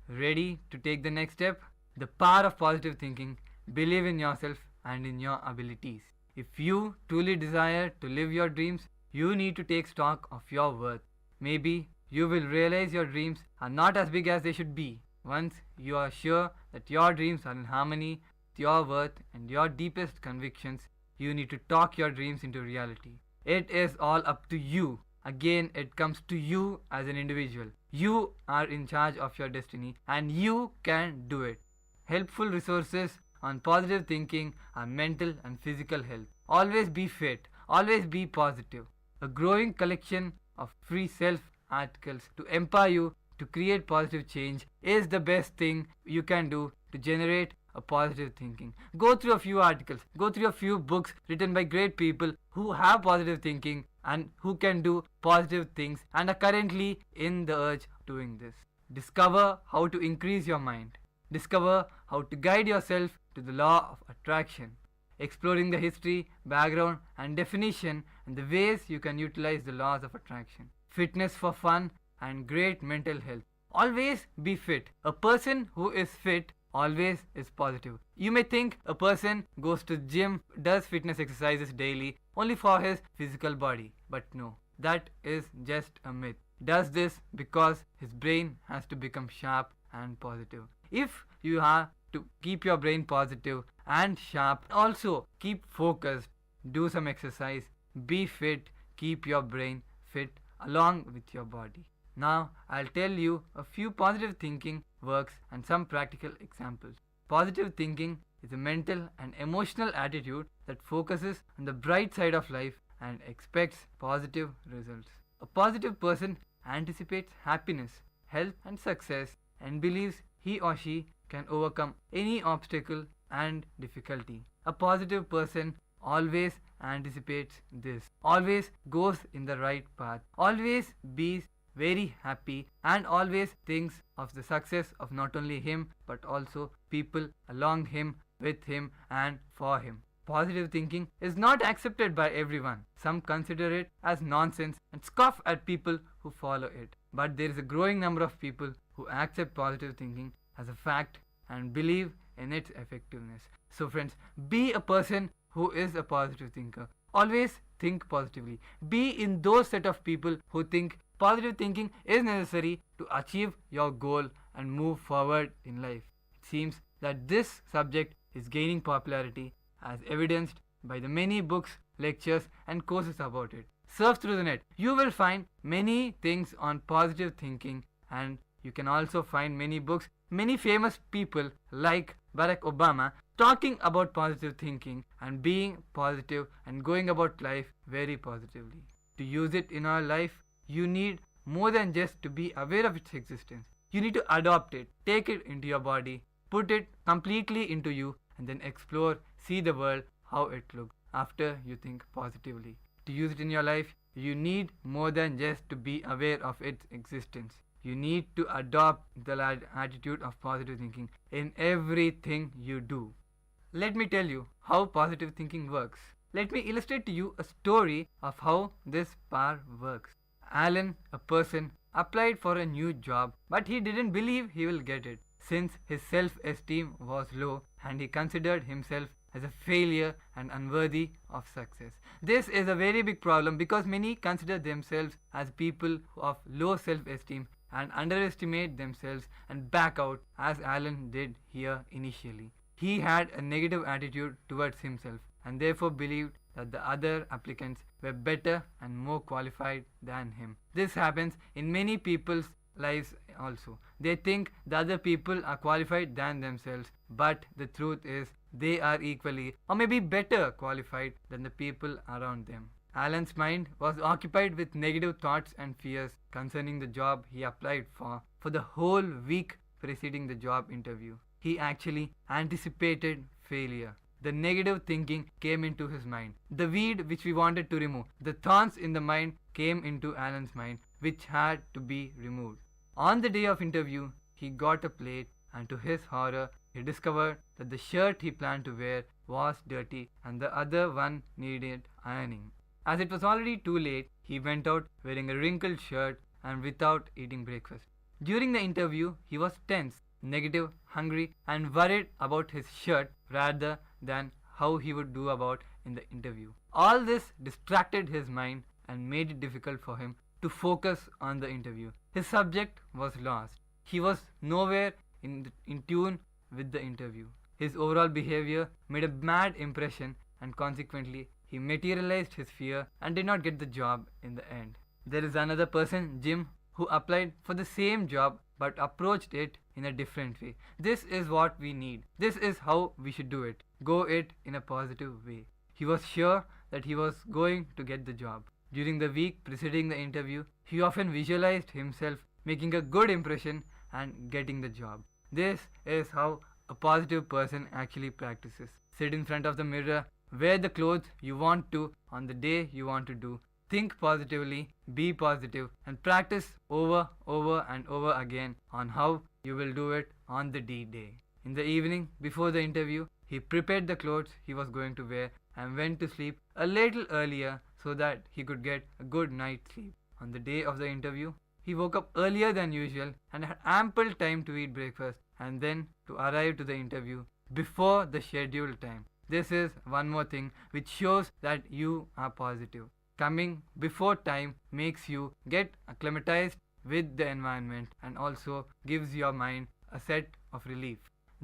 N: Ready to take the next step? The power of positive thinking. Believe in yourself and in your abilities. If you truly desire to live your dreams, you need to take stock of your worth. Maybe you will realize your dreams are not as big as they should be. Once you are sure that your dreams are in harmony with your worth and your deepest convictions, you need to talk your dreams into reality. It is all up to you. Again, it comes to you as an individual. You are in charge of your destiny and you can do it. Helpful resources on positive thinking are mental and physical health. Always be fit. Always be positive. A growing collection of free self-articles to empower you to create positive change is the best thing you can do to generate a positive thinking. Go through a few articles, go through a few books written by great people who have positive thinking and who can do positive things and are currently in the urge of doing this. Discover how to increase your mind. Discover how to guide yourself to the law of attraction. Exploring the history, background and definition and the ways you can utilize the laws of attraction. Fitness for fun and great mental health. Always be fit. A person who is fit always is positive. You may think a person goes to gym, does fitness exercises daily only for his physical body. But no, that is just a myth. Does this because his brain has to become sharp and positive. If you have to keep your brain positive and sharp, also keep focused, do some exercise, be fit, keep your brain fit along with your body. Now I'll tell you a few positive thinking works and some practical examples. Positive thinking is a mental and emotional attitude that focuses on the bright side of life and expects positive results. A positive person anticipates happiness, health and success and believes he or she can overcome any obstacle and difficulty. A positive person always anticipates this, always goes in the right path, always be very happy, and always thinks of the success of not only him but also people along him, with him, and for him. Positive thinking is not accepted by everyone. Some consider it as nonsense and scoff at people who follow it. But there is a growing number of people who accept positive thinking as a fact and believe in its effectiveness. So friends, be a person who is a positive thinker. Always think positively. Be in those set of people who think positive thinking is necessary to achieve your goal and move forward in life. It seems that this subject is gaining popularity as evidenced by the many books, lectures and courses about it. Surf through the net. You will find many things on positive thinking, and you can also find many books, many famous people like Barack Obama talking about positive thinking and being positive and going about life very positively. To use it in our life, you need more than just to be aware of its existence. You need to adopt it, take it into your body, put it completely into you, and then explore, see the world how it looks after you think positively. To use it in your life, you need more than just to be aware of its existence. You need to adopt the attitude of positive thinking in everything you do. Let me tell you how positive thinking works. Let me illustrate to you a story of how this power works. Alan, a person, applied for a new job, but he didn't believe he will get it, since his self-esteem was low and he considered himself as a failure and unworthy of success. This is a very big problem because many consider themselves as people of low self-esteem and underestimate themselves and back out, as Alan did here initially. He had a negative attitude towards himself and therefore believed that the other applicants were better and more qualified than him. This happens in many people's lives also. They think the other people are qualified than themselves, but the truth is they are equally or maybe better qualified than the people around them. Alan's mind was occupied with negative thoughts and fears concerning the job he applied for the whole week preceding the job interview. He actually anticipated failure. The negative thinking came into his mind. The weed which we wanted to remove, the thorns in the mind came into Alan's mind, which had to be removed. On the day of interview, he got a plate, and to his horror, he discovered that the shirt he planned to wear was dirty and the other one needed ironing. As it was already too late, he went out wearing a wrinkled shirt and without eating breakfast. During the interview, he was tense, negative, hungry, and worried about his shirt rather than how he would do about in the interview. All this distracted his mind and made it difficult for him to focus on the interview. His subject was lost. He was nowhere in tune with the interview. His overall behavior made a bad impression, and consequently he materialized his fear and did not get the job in the end. There is another person, Jim, who applied for the same job but approached it in a different way. This is what we need. This is how we should do it. Go it in a positive way. He was sure that he was going to get the job. During the week preceding the interview, he often visualized himself making a good impression and getting the job. This is how a positive person actually practices. Sit in front of the mirror, wear the clothes you want to on the day you want to do. Think positively, be positive, and practice over and over again on how you will do it on the D-Day. In the evening, before the interview, he prepared the clothes he was going to wear and went to sleep a little earlier so that he could get a good night's sleep. On the day of the interview, he woke up earlier than usual and had ample time to eat breakfast and then to arrive to the interview before the scheduled time. This is one more thing which shows that you are positive. Coming before time makes you get acclimatized with the environment and also gives your mind a set of relief.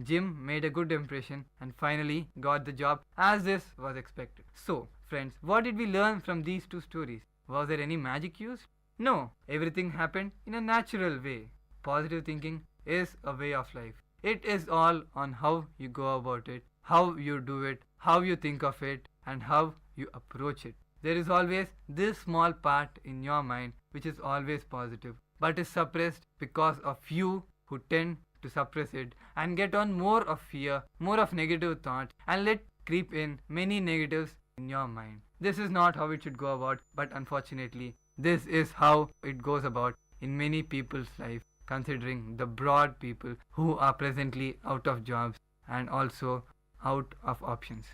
N: Jim made a good impression and finally got the job as this was expected. So, friends, what did we learn from these two stories? Was there any magic used? No, everything happened in a natural way. Positive thinking is a way of life. It is all on how you go about it, how you do it, how you think of it, and how you approach it. There is always this small part in your mind which is always positive, but is suppressed because of you who tend to suppress it and get on more of fear, more of negative thoughts, and let creep in many negatives in your mind. This is not how it should go about, but unfortunately, this is how it goes about in many people's life, considering the broad people who are presently out of jobs and also out of options.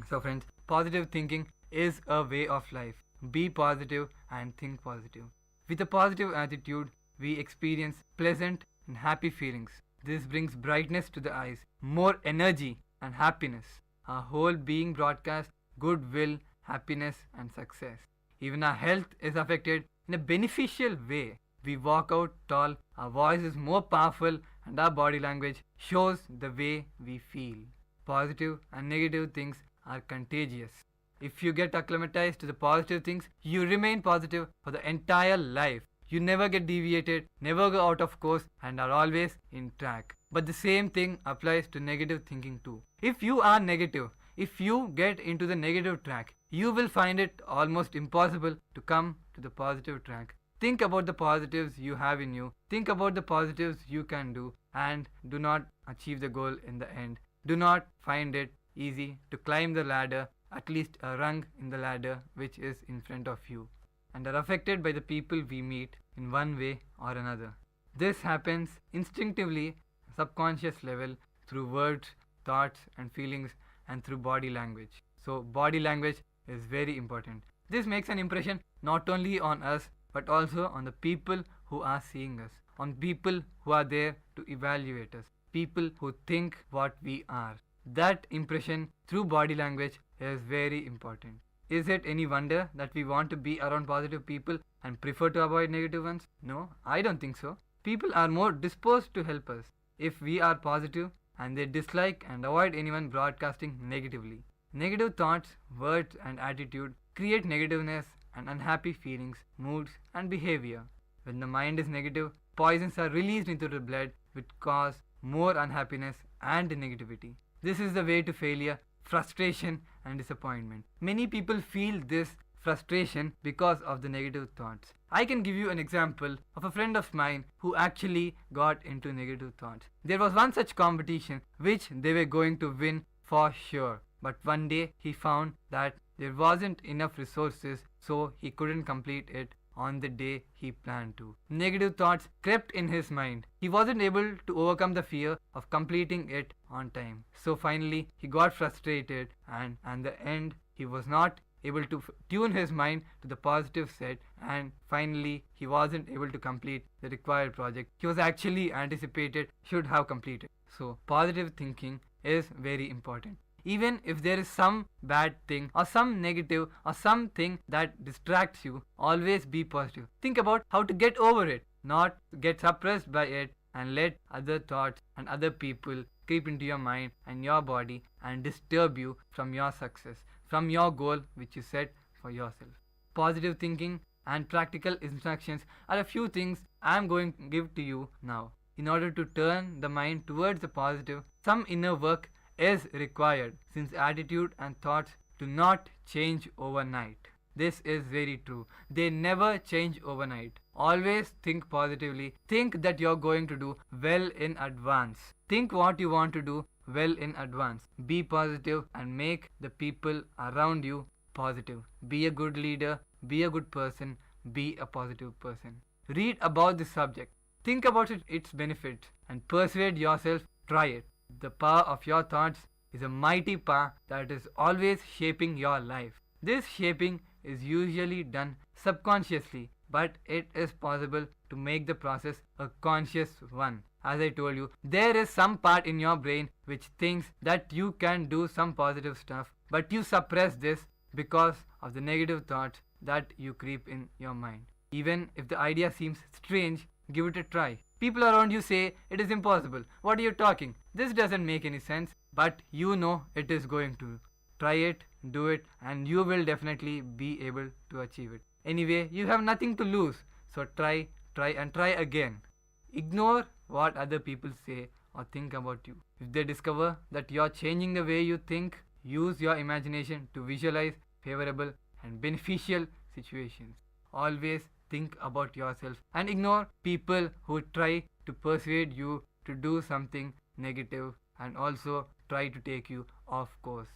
N: So friends, positive thinking is a way of life. Be positive and think positive. With a positive attitude, we experience pleasant and happy feelings. This brings brightness to the eyes, more energy and happiness. Our whole being broadcasts goodwill, happiness and success. Even our health is affected in a beneficial way. We walk out tall, our voice is more powerful, and our body language shows the way we feel. Positive and negative things are contagious. If you get acclimatized to the positive things, you remain positive for the entire life. You never get deviated, never go out of course, and are always in track. But the same thing applies to negative thinking too. If you are negative, if you get into the negative track, you will find it almost impossible to come to the positive track. Think about the positives you have in you. Think about the positives you can do, and do not achieve the goal in the end. Do not find it easy to climb the ladder, at least a rung in the ladder which is in front of you, and are affected by the people we meet in one way or another. This happens instinctively, subconscious level, through words, thoughts and feelings, and through body language. So body language is very important. This makes an impression not only on us but also on the people who are seeing us, on people who are there to evaluate us, people who think what we are. That impression through body language is very important. Is it any wonder that we want to be around positive people and prefer to avoid negative ones? No, I don't think so. People are more disposed to help us if we are positive, and they dislike and avoid anyone broadcasting negatively. Negative thoughts, words and attitude create negativeness and unhappy feelings, moods and behavior. When the mind is negative, poisons are released into the blood which cause more unhappiness and negativity. This is the way to failure, frustration and disappointment. Many people feel this frustration because of the negative thoughts. I can give you an example of a friend of mine who actually got into negative thoughts. There was one such competition which they were going to win for sure. But one day he found that there wasn't enough resources, so he couldn't complete it on the day he planned to. Negative thoughts crept in his mind. He wasn't able to overcome the fear of completing it on time. So finally he got frustrated, and at the end he was not able to tune his mind to the positive set, and finally he wasn't able to complete the required project he was actually anticipated should have completed. So positive thinking is very important. Even if there is some bad thing or some negative or something that distracts you, always be positive. Think about how to get over it, not get suppressed by it and let other thoughts and other people creep into your mind and your body and disturb you from your success, from your goal which you set for yourself. Positive thinking and practical instructions are a few things I am going to give to you now. In order to turn the mind towards the positive, some inner work is required, since attitude and thoughts do not change overnight. This is very true. They never change overnight. Always think positively. Think that you're going to do well in advance. Think what you want to do well in advance. Be positive and make the people around you positive. Be a good leader. Be a good person. Be a positive person. Read about the subject. Think about its benefits and persuade yourself. Try it. The power of your thoughts is a mighty power that is always shaping your life. This shaping is usually done subconsciously, but it is possible to make the process a conscious one. As I told you, there is some part in your brain which thinks that you can do some positive stuff, but you suppress this because of the negative thoughts that you creep in your mind. Even if the idea seems strange, give it a try. People around you say it is impossible. What are you talking? This doesn't make any sense, but you know it is going to. Try it, do it, and you will definitely be able to achieve it. Anyway, you have nothing to lose, so try again. Ignore what other people say or think about you. If they discover that you are changing the way you think, use your imagination to visualize favorable and beneficial situations. Always think about yourself and ignore people who try to persuade you to do something negative and also try to take you off course.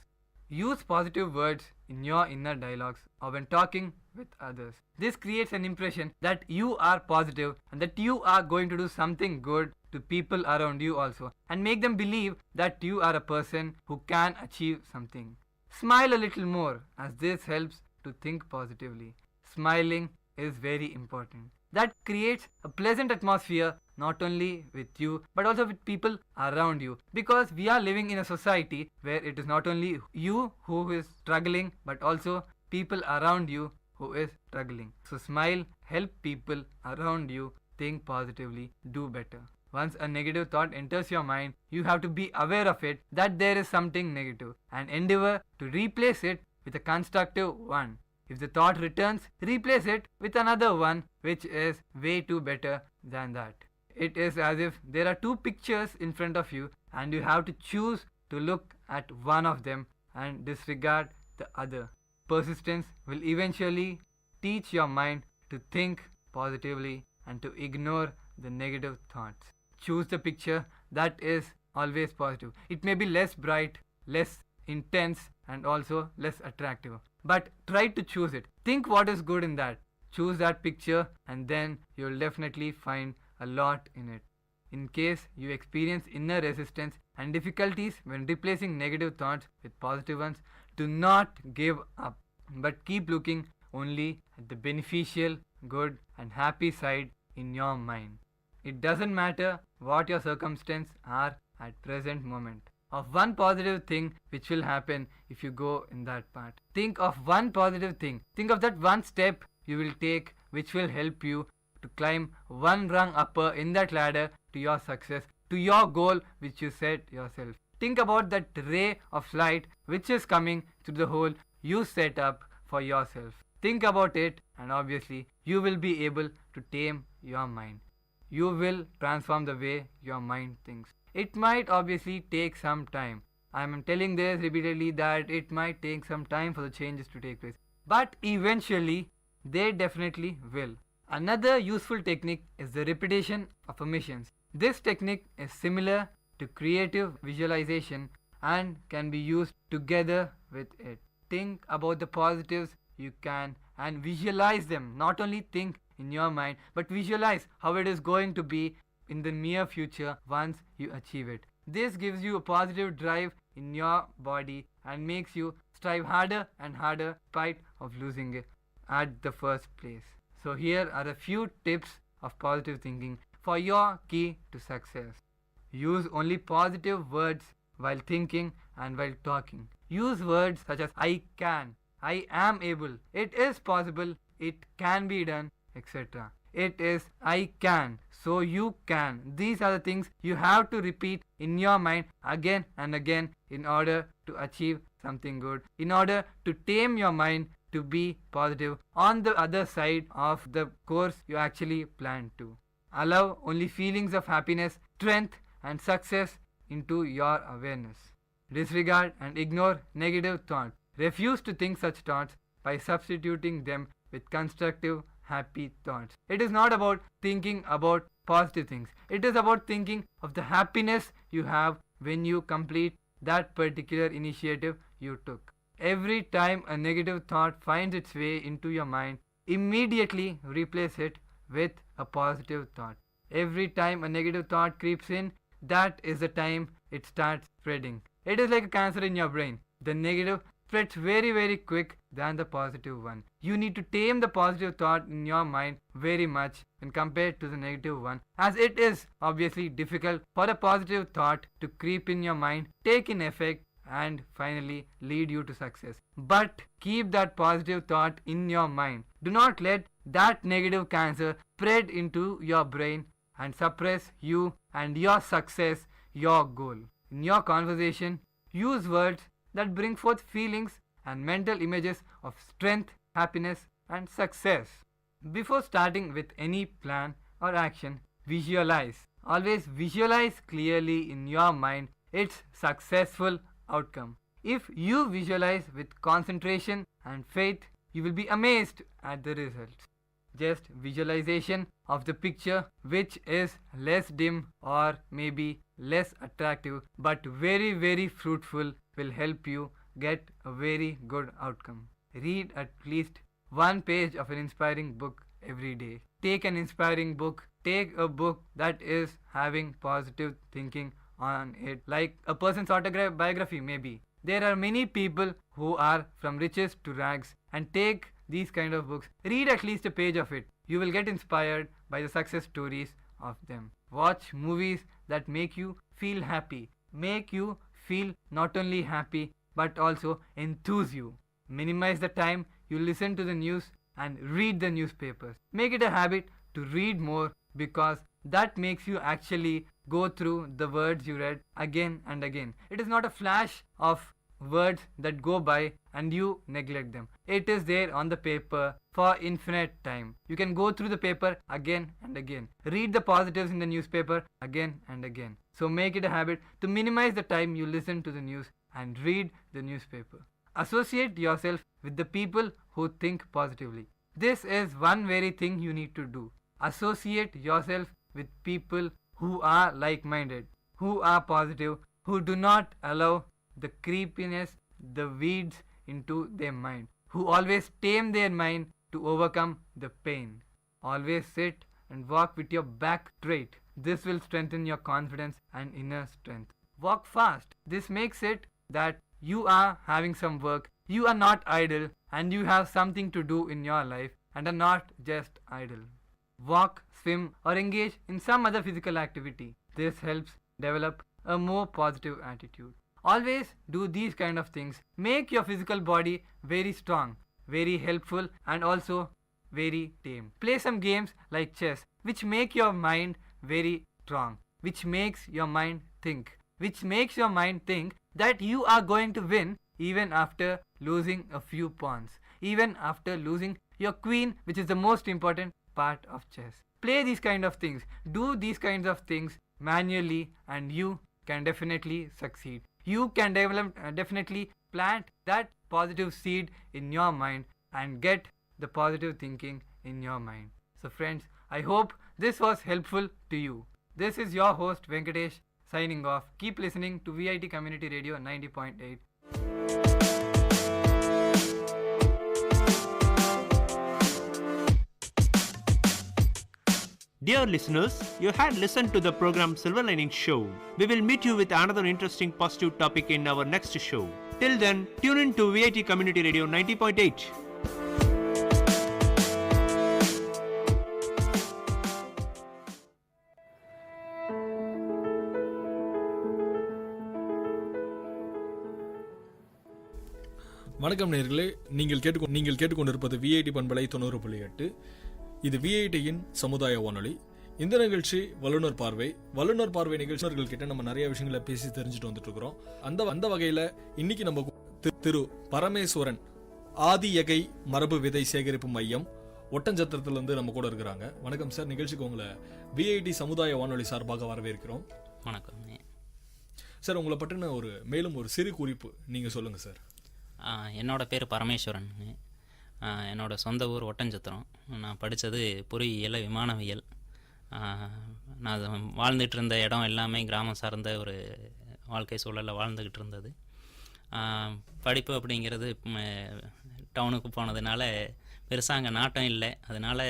N: Use positive words in your inner dialogues or when talking with others. This creates an impression that you are positive and that you are going to do something good to people around you also, and make them believe that you are a person who can achieve something. Smile a little more, as this helps to think positively. Smiling is very important. That creates a pleasant atmosphere not only with you but also with people around you, because we are living in a society where it is not only you who is struggling but also people around you who is struggling. So smile, help people around you think positively, do better. Once a negative thought enters your mind, you have to be aware of it, that there is something negative, and endeavor to replace it with a constructive one. If the thought returns, replace it with another one which is way too better than that. It is as if there are two pictures in front of you and you have to choose to look at one of them and disregard the other. Persistence will eventually teach your mind to think positively and to ignore the negative thoughts. Choose the picture that is always positive. It may be less bright, less intense and also less attractive, but try to choose it. Think what is good in that. Choose that picture and then you'll definitely find a lot in it. In case you experience inner resistance and difficulties when replacing negative thoughts with positive ones, do not give up, but keep looking only at the beneficial, good and happy side in your mind. It doesn't matter what your circumstances are at present moment. Of one positive thing which will happen if you go in that path. Think of one positive thing. Think of that one step you will take which will help you to climb one rung upper in that ladder to your success, to your goal which you set yourself. Think about that ray of light which is coming through the hole you set up for yourself. Think about it and obviously you will be able to tame your mind. You will transform the way your mind thinks. It might obviously take some time. I am telling this repeatedly that it might take some time for the changes to take place. But eventually, they definitely will. Another useful technique is the repetition of affirmations. This technique is similar to creative visualization and can be used together with it. Think about the positives you can and visualize them. Not only think in your mind, but visualize how it is going to be in the near future once you achieve it. This gives you a positive drive in your body and makes you strive harder and harder in spite of losing it at the first place. So here are a few tips of positive thinking for your key to success. Use only positive words while thinking and while talking. Use words such as I can, I am able, it is possible, it can be done, etc. It is I can, so you can. These are the things you have to repeat in your mind again and again in order to achieve something good, in order to tame your mind to be positive on the other side of the course you actually plan to. Allow only feelings of happiness, strength and success into your awareness. Disregard and ignore negative thoughts. Refuse to think such thoughts by substituting them with constructive, happy thoughts. It is not about thinking about positive things. It is about thinking of the happiness you have when you complete that particular initiative you took. Every time a negative thought finds its way into your mind, immediately replace it with a positive thought. Every time a negative thought creeps in, that is the time it starts spreading. It is like a cancer in your brain. The negative spreads very quick than the positive one. You need to tame the positive thought in your mind very much when compared to the negative one, as it is obviously difficult for a positive thought to creep in your mind, take in effect and finally lead you to success. But keep that positive thought in your mind. Do not let that negative cancer spread into your brain and suppress you and your success, your goal. In your conversation, use words that bring forth feelings and mental images of strength, happiness and success. Before starting with any plan or action, visualize. Always visualize clearly in your mind its successful outcome. If you visualize with concentration and faith, you will be amazed at the results. just visualization of the picture which is less dim or maybe less attractive but very very fruitful will help you get a very good outcome. Read at least one page of an inspiring book every day. Take an inspiring book. Take a book that is having positive thinking on it, like a person's autobiography maybe. There are many people who are from riches to rags, and take these kind of books. Read at least a page of it. You will get inspired by the success stories of them. Watch movies that make you feel happy, make you feel not only happy but also enthuse you. Minimize the time you listen to the news and read the newspapers. Make it a habit to read more, because that makes you actually go through the words you read again and again. It is not a flash of words that go by and you neglect them. It is there on the paper for infinite time. You can go through the paper again and again. Read the positives in the newspaper again and again. So make it a habit to minimize the time you listen to the news and read the newspaper. Associate yourself with the people who think positively. This is one very thing you need to do. Associate yourself with people who are like-minded, who are positive, who do not allow the creepiness, the weeds into their mind, who always tame their mind to overcome the pain. Always sit and walk with your back straight. This will strengthen your confidence and inner strength. Walk fast. This makes it that you are having some work, you are not idle, and you have something to do in your life and are not just idle. Walk, swim, or engage in some other physical activity. This helps develop a more positive attitude. Always do these kind of things. Make your physical body very strong, very helpful, and also very tame. Play some games like chess, which make your mind very strong, which makes your mind think, that you are going to win even after losing a few pawns, even after losing your queen, which is the most important part of chess. Play these kind of things. Do these kinds of things manually and you can definitely succeed. You can definitely plant that positive seed in your mind and get the positive thinking in your mind. So friends, I hope this was helpful to you. This is your host Venkatesh signing off. Keep listening to VIT Community Radio 90.8.
B: Dear listeners, you had listened to the program Silver Lining Show. We will meet you with another interesting positive topic in our next show. Till then, tune in to VIT Community Radio 90.8.
J: வணக்கம் நேயர்களே, நீங்கள் கேட்டுக்கொண்டிருப்பது VIT பண்பலை 90.8. இது விஐடியின் சமுதாய வானொலி. இந்த நிகழ்ச்சி வல்லுநர் பார்வை நிகழ்ச்சிகள் கிட்ட நம்ம நிறைய விஷயங்களை பேசி தெரிஞ்சுட்டு வந்துட்டு இருக்கிறோம். அந்த வகையில இன்னைக்கு நம்ம திரு பரமேஸ்வரன் ஆதியகை மரபு விதை சேகரிப்பு மையம் ஒட்டஞ்சத்திரத்திலிருந்து நம்ம கூட இருக்கிறாங்க. வணக்கம் சார், நிகழ்ச்சிக்கு உங்களை விஐடி சமுதாய வானொலி சார்பாக வரவேற்கிறோம்.
O: வணக்கம்
J: சார். உங்களை பற்றின மேலும் ஒரு சிறு குறிப்பு நீங்க சொல்லுங்க சார்.
O: என்னோட பேர் பரமேஸ்வரன். என்னோடய சொந்த ஊர் ஒட்டஞ்சத்திரம். நான் படித்தது பொறியியல் விமானவியல். நான் வாழ்ந்துட்டு இருந்த இடம் எல்லாமே கிராமம் சார்ந்த ஒரு வாழ்க்கை சூழலில் வாழ்ந்துக்கிட்டு இருந்தது. படிப்பு அப்படிங்கிறது டவுனுக்கு போனதுனால பெருசாக அங்கே நாட்டம் இல்லை. அதனால்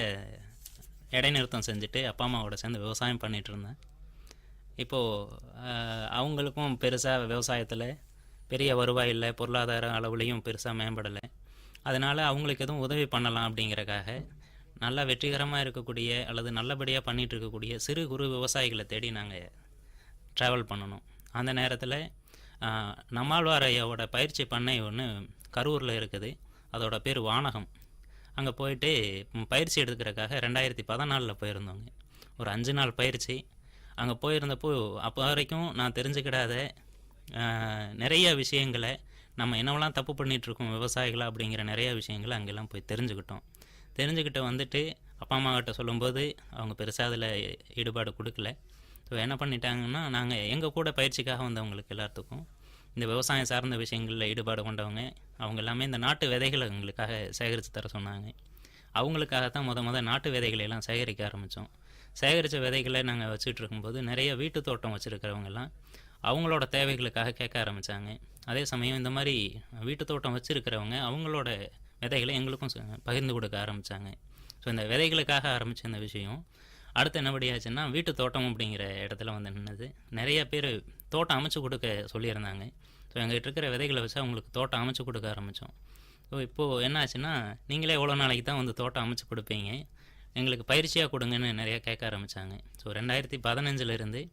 O: இடைநிறுத்தம் செஞ்சுட்டு அப்பா அம்மாவோட சேர்ந்து விவசாயம் பண்ணிகிட்டு இருந்தேன். இப்போது அவங்களுக்கும் பெருசாக விவசாயத்தில் பெரிய வருவாய் இல்லை, பொருளாதார அளவுலேயும் பெருசாக மேம்படலை. அதனால் அவங்களுக்கு எதுவும் உதவி பண்ணலாம் அப்படிங்கிறக்காக நல்லா வெற்றிகரமாக இருக்கக்கூடிய அல்லது நல்லபடியாக பண்ணிகிட்டு இருக்கக்கூடிய சிறு குறு விவசாயிகளை தேடி நாங்கள் ட்ராவல் பண்ணணும். அந்த நேரத்தில் நம்மாழ்வார் ஐயாவோட பயிற்சி பண்ணை ஒன்று கரூரில் இருக்குது. அதோட பேர் வானகம். அங்கே போயிட்டு பயிற்சி எடுத்துக்கிறக்காக 2014 போயிருந்தோங்க. ஒரு 5 நாள் பயிற்சி. அங்கே போயிருந்தப்போ அப்போ வரைக்கும் நான் தெரிஞ்சுக்கிடாத நிறைய விஷயங்களை, நம்ம என்னவெல்லாம் தப்பு பண்ணிகிட்ருக்கோம் விவசாயிகளாக அப்படிங்கிற நிறைய விஷயங்களை அங்கெல்லாம் போய் தெரிஞ்சுக்கிட்டு வந்துட்டு அப்பா அம்மாக்கிட்ட சொல்லும்போது அவங்க பெருசாக அதில் ஈடுபாடு கொடுக்கல. ஸோ என்ன பண்ணிட்டாங்கன்னா, நாங்கள் எங்கள் கூட பயிற்சிக்காக வந்தவங்களுக்கு எல்லாத்துக்கும் இந்த விவசாயம் சார்ந்த விஷயங்களில் ஈடுபாடு கொண்டவங்க அவங்க எல்லாமே இந்த நாட்டு விதைகளை எங்களுக்காக சேகரித்து தர சொன்னாங்க. அவங்களுக்காகத்தான் நாட்டு விதைகளை எல்லாம் சேகரிக்க ஆரம்பித்தோம். சேகரித்த விதைகளை நாங்கள் வச்சுட்டு இருக்கும்போது நிறைய வீட்டு தோட்டம் வச்சுருக்கிறவங்கெல்லாம் அவங்களோட தேவைகளுக்காக கேட்க ஆரம்பித்தாங்க. அதே சமயம் இந்த மாதிரி வீட்டு தோட்டம் வச்சுருக்கிறவங்க அவங்களோட விதைகளை எங்களுக்கும் பகிர்ந்து கொடுக்க ஆரம்பித்தாங்க. ஸோ இந்த விதைகளுக்காக ஆரம்பித்த இந்த விஷயம் அடுத்து என்னபடியாச்சுன்னா வீட்டு தோட்டம் அப்படிங்கிற இடத்துல நின்னது. நிறைய பேர் தோட்டம் அமைச்சு கொடுக்க சொல்லியிருந்தாங்க. ஸோ எங்கள்கிட்ட இருக்கிற விதைகளை வச்சு அவங்களுக்கு தோட்டம் அமைச்சு கொடுக்க ஆரம்பித்தோம். ஸோ இப்போது என்ன ஆச்சுன்னா, நீங்களே எவ்வளோ நாளைக்கு தான் தோட்டம் அமைச்சு கொடுப்பீங்க, எங்களுக்கு பயிற்சியாக கொடுங்கன்னு நிறையா கேட்க ஆரம்பித்தாங்க. ஸோ 2015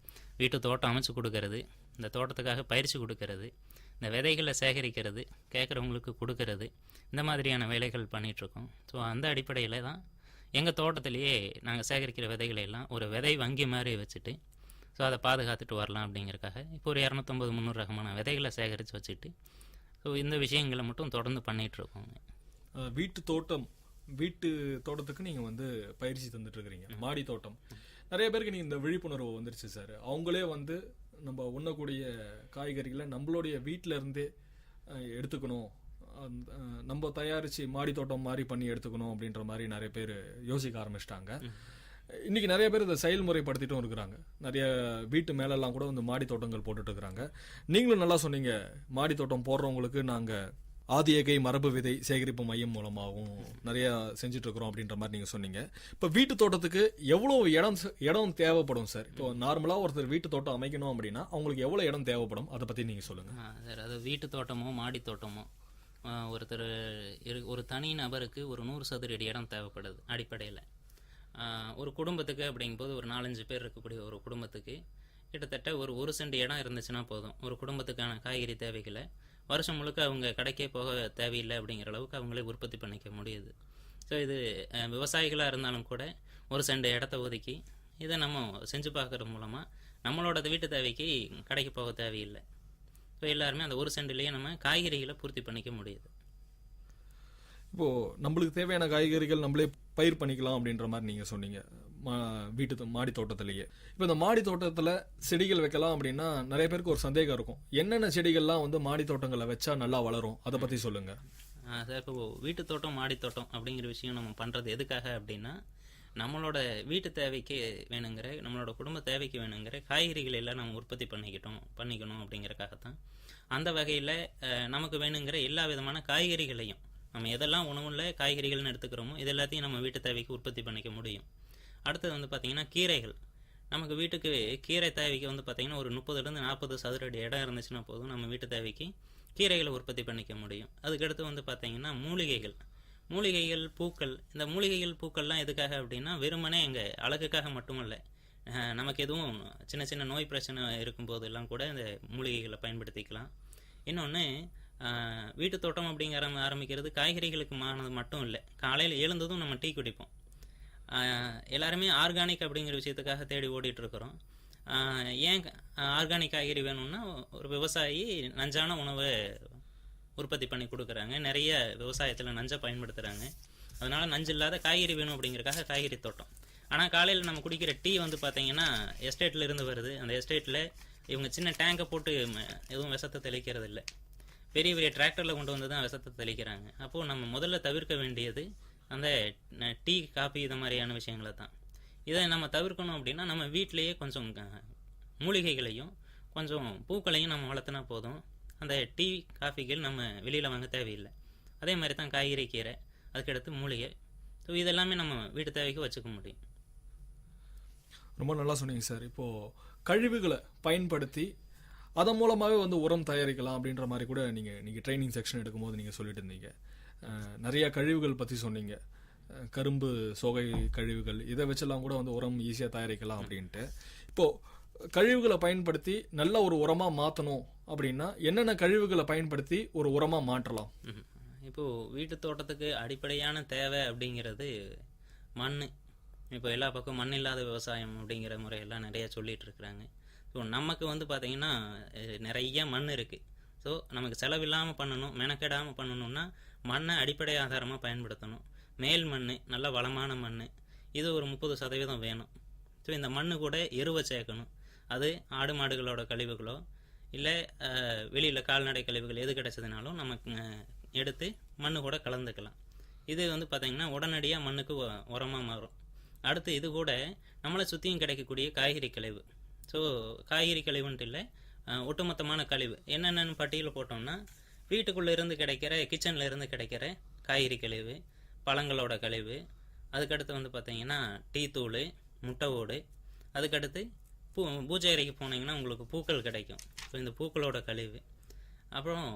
O: வீட்டு தோட்டம் அமைச்சு கொடுக்கறது, இந்த தோட்டத்துக்காக பயிற்சி கொடுக்கறது, இந்த விதைகளை சேகரிக்கிறது, கேட்குறவங்களுக்கு கொடுக்கறது, இந்த மாதிரியான வேலைகள் பண்ணிகிட்ருக்கோம். ஸோ அந்த அடிப்படையில் தான் எங்கள் தோட்டத்திலேயே நாங்கள் சேகரிக்கிற விதைகளை எல்லாம் ஒரு விதை வங்கி மாதிரி வச்சுட்டு ஸோ அதை பாதுகாத்துட்டு வரலாம் அப்படிங்கிறக்காக இப்போ ஒரு 250-300 ரகமான விதைகளை சேகரித்து வச்சுட்டு ஸோ இந்த விஷயங்களை மட்டும் தொடர்ந்து பண்ணிகிட்ருக்கோங்க.
J: வீட்டு தோட்டத்துக்கு நீங்கள் பயிற்சி தந்துட்டுருக்கிறீங்க. மாடி தோட்டம் நிறைய பேருக்கு நீங்கள் இந்த விழிப்புணர்வு வந்துருச்சு சார். அவங்களே நம்ம உண்ணக்கூடிய காய்கறிகளை நம்மளுடைய வீட்டில் இருந்தே எடுத்துக்கணும், நம்ம தயாரித்து மாடி தோட்டம் மாதிரி பண்ணி எடுத்துக்கணும் அப்படின்ற மாதிரி நிறைய பேர் யோசிக்க ஆரம்பிச்சிட்டாங்க. இன்றைக்கி நிறைய பேர் இதை செயல்முறைப்படுத்திட்டும் இருக்கிறாங்க. நிறைய வீட்டு மேலெல்லாம் கூட மாடி தோட்டங்கள் போட்டுட்டு இருக்கிறாங்க. நீங்களும் நல்லா சொன்னீங்க, மாடி தோட்டம் போடுறவங்களுக்கு நாங்கள் ஆதியகை மரபு விதை சேகரிப்பு மையம் மூலமாகவும் நிறையா செஞ்சுட்ருக்குறோம் அப்படின்ற மாதிரி நீங்கள் சொன்னீங்க. இப்போ வீட்டு தோட்டத்துக்கு எவ்வளோ இடம் தேவைப்படும் சார்? இப்போ நார்மலாக ஒருத்தர் வீட்டு தோட்டம் அமைக்கணும் அப்படின்னா அவங்களுக்கு எவ்வளோ இடம் தேவைப்படும், அதை பற்றி நீங்கள் சொல்லுங்கள்
O: சார். அது வீட்டு தோட்டமோ மாடி தோட்டமோ ஒருத்தர் ஒரு தனி நபருக்கு ஒரு 100 சதுர அடி இடம் தேவைப்படுது அடிப்படையில். ஒரு குடும்பத்துக்கு அப்படிங்கும்போது ஒரு 4-5 பேர் இருக்கக்கூடிய ஒரு குடும்பத்துக்கு கிட்டத்தட்ட ஒரு சென்ட் இடம் இருந்துச்சுன்னா போதும். ஒரு குடும்பத்துக்கான காய்கறி தேவைகளை வருஷம் முழுக்க அவங்க கடைக்கே போக தேவையில்லை அப்படிங்கிற அளவுக்கு அவங்களே உற்பத்தி பண்ணிக்க முடியுது. ஸோ இது விவசாயிகளாக இருந்தாலும் கூட ஒரு சென்ட் இடத்த ஒதுக்கி இதை நம்ம செஞ்சு பார்க்குறது மூலமாக நம்மளோட வீட்டு தேவைக்கு கடைக்கு போக தேவையில்லை. ஸோ எல்லாருமே அந்த ஒரு சென்ட்லேயே நம்ம காய்கறிகளை பூர்த்தி பண்ணிக்க முடியுது.
J: இப்போது நம்மளுக்கு தேவையான காய்கறிகள் நம்மளே பயிர் பண்ணிக்கலாம் அப்படின்ற மாதிரி நீங்கள் சொன்னீங்க வீட்டு மாடி தோட்டத்திலேயே. இப்போ இந்த மாடி தோட்டத்தில் செடிகள் வைக்கலாம் அப்படின்னா நிறைய பேருக்கு ஒரு சந்தேகம் இருக்கும், என்னென்ன செடிகள்லாம் மாடி தோட்டங்களை வச்சா நல்லா வளரும், அதை பற்றி சொல்லுங்கள்
O: சார். இப்போ வீட்டு தோட்டம் மாடி தோட்டம் அப்படிங்கிற விஷயம் நம்ம பண்ணுறது எதுக்காக அப்படின்னா, நம்மளோட வீட்டு தேவைக்கு வேணுங்கிற நம்மளோட குடும்ப தேவைக்கு வேணுங்கிற காய்கறிகள் எல்லாம் நம்ம உற்பத்தி பண்ணிக்கணும் அப்படிங்கிறக்காகத்தான். அந்த வகையில் நமக்கு வேணுங்கிற எல்லா விதமான காய்கறிகளையும் நம்ம எதெல்லாம் உணவுல காய்கறிகள்னு எடுத்துக்கிறோமோ இது எல்லாத்தையும் நம்ம வீட்டு தேவைக்கு உற்பத்தி பண்ணிக்க முடியும். அடுத்தது பார்த்திங்கன்னா கீரைகள். நமக்கு வீட்டுக்கு கீரை தேவைக்கு பார்த்திங்கன்னா ஒரு 30-40 சதுர அடி இடம் இருந்துச்சுன்னா போதும், நம்ம வீட்டு தேவைக்கு கீரைகளை உற்பத்தி பண்ணிக்க முடியும். அதுக்கடுத்து பார்த்திங்கன்னா மூலிகைகள் பூக்கள். இந்த மூலிகைகள் பூக்கள்லாம் எதுக்காக அப்படின்னா வெறுமனே எங்கள் அழகுக்காக மட்டுமல்ல, நமக்கு எதுவும் சின்ன சின்ன நோய் பிரச்சனை இருக்கும்போதெல்லாம் கூட இந்த மூலிகைகளை பயன்படுத்திக்கலாம். இன்னொன்று, வீட்டு தோட்டம் அப்படிங்கிற ஆரம்பிக்கிறது காய்கறிகளுக்கு மானது மட்டும் இல்லை. காலையில் எழுந்ததும் நம்ம டீ குடிப்போம். எல்லாருமே ஆர்கானிக் அப்படிங்கிற விஷயத்துக்காக தேடி ஓடிட்டுருக்குறோம். ஏன் ஆர்கானிக் காய்கறி வேணும்னா, ஒரு விவசாயி நஞ்சான உணவை உற்பத்தி பண்ணி கொடுக்குறாங்க. நிறைய விவசாயத்தில் நஞ்சை பயன்படுத்துகிறாங்க. அதனால் நஞ்சு இல்லாத காய்கறி வேணும் அப்படிங்கிறக்காக காய்கறி தோட்டம். ஆனால் காலையில் நம்ம குடிக்கிற டீ பார்த்திங்கன்னா எஸ்டேட்டில் இருந்து வருது. அந்த எஸ்டேட்டில் இவங்க சின்ன டேங்கை போட்டு எதுவும் விஷத்தை தெளிக்கிறது இல்லை, பெரிய பெரிய டிராக்டரில் கொண்டு வந்து தான் விஷத்தை தெளிக்கிறாங்க. அப்போது நம்ம முதல்ல தவிர்க்க வேண்டியது அந்த டீ காஃபி இது மாதிரியான விஷயங்களை தான். இதை நம்ம தவிர்க்கணும் அப்படின்னா நம்ம வீட்டிலையே கொஞ்சம் மூலிகைகளையும் கொஞ்சம் பூக்களையும் நம்ம வளர்த்துனா போதும். அந்த டீ காஃபிகள் நம்ம வெளியில் வாங்க தேவையில்லை. அதே மாதிரி தான் காய்கறி, கீரை, அதுக்கடுத்து மூலிகை. ஸோ இதெல்லாமே நம்ம வீட்டு தேவைக்கு வச்சுக்க முடியும்.
J: ரொம்ப நல்லா சொன்னீங்க சார். இப்போது கழிவுகளை பயன்படுத்தி அதன் மூலமாகவே உரம் தயாரிக்கலாம் அப்படின்ற மாதிரி கூட நீங்கள் ட்ரைனிங் செக்ஷன் எடுக்கும்போது நீங்கள் சொல்லிட்டு இருந்தீங்க. நிறையா கழிவுகள் பற்றி சொன்னீங்க, கரும்பு சோகை கழிவுகள், இதை வச்செல்லாம் கூட உரம் ஈஸியாக தயாரிக்கலாம் அப்படின்ட்டு. இப்போது கழிவுகளை பயன்படுத்தி நல்ல ஒரு உரமாக மாற்றணும் அப்படின்னா என்னென்ன கழிவுகளை பயன்படுத்தி ஒரு உரமாக மாற்றலாம்?
O: இப்போது வீட்டு தோட்டத்துக்கு அடிப்படையான தேவை அப்படிங்கிறது மண். இப்போ எல்லா பக்கம் மண் இல்லாத விவசாயம் அப்படிங்கிற முறையெல்லாம் நிறையா சொல்லிகிட்டு இருக்கிறாங்க. ஸோ நமக்கு பார்த்திங்கன்னா நிறைய மண் இருக்குது. ஸோ நமக்கு செலவில்லாமல் பண்ணணும், மெனக்கெடாமல் பண்ணணுன்னா மண்ணை அடிப்படை ஆதாரமாக பயன்படுத்தணும். மேல் மண் நல்ல வளமான மண், இது ஒரு 30% வேணும். ஸோ இந்த மண் கூட எருவை சேர்க்கணும். அது ஆடு மாடுகளோட கழிவுகளோ இல்லை வெளியில் கால்நடை கழிவுகள் எது கிடைச்சதுனாலும் நமக்கு எடுத்து மண் கூட கலந்துக்கலாம். இது வந்து பார்த்திங்கன்னா உடனடியாக மண்ணுக்கு உரமாக மாறும். அடுத்து இது கூட நம்மளை சுற்றியும் கிடைக்கக்கூடிய காய்கறி கழிவு. ஸோ காய்கறி கழிவுன்ட்டு இல்லை, ஒட்டுமொத்தமான கழிவு என்னென்னு பட்டியலில் போட்டோம்னா வீட்டுக்குள்ளே இருந்து கிடைக்கிற, கிச்சனில் இருந்து கிடைக்கிற காய்கறி கழிவு, பழங்களோட கழிவு, அதுக்கடுத்து வந்து பார்த்திங்கன்னா டீ தூள், முட்டை ஓடு, அதுக்கடுத்து பூஜை அறைக்கு போனீங்கன்னா உங்களுக்கு பூக்கள் கிடைக்கும். ஸோ இந்த பூக்களோட கழிவு. அப்புறம்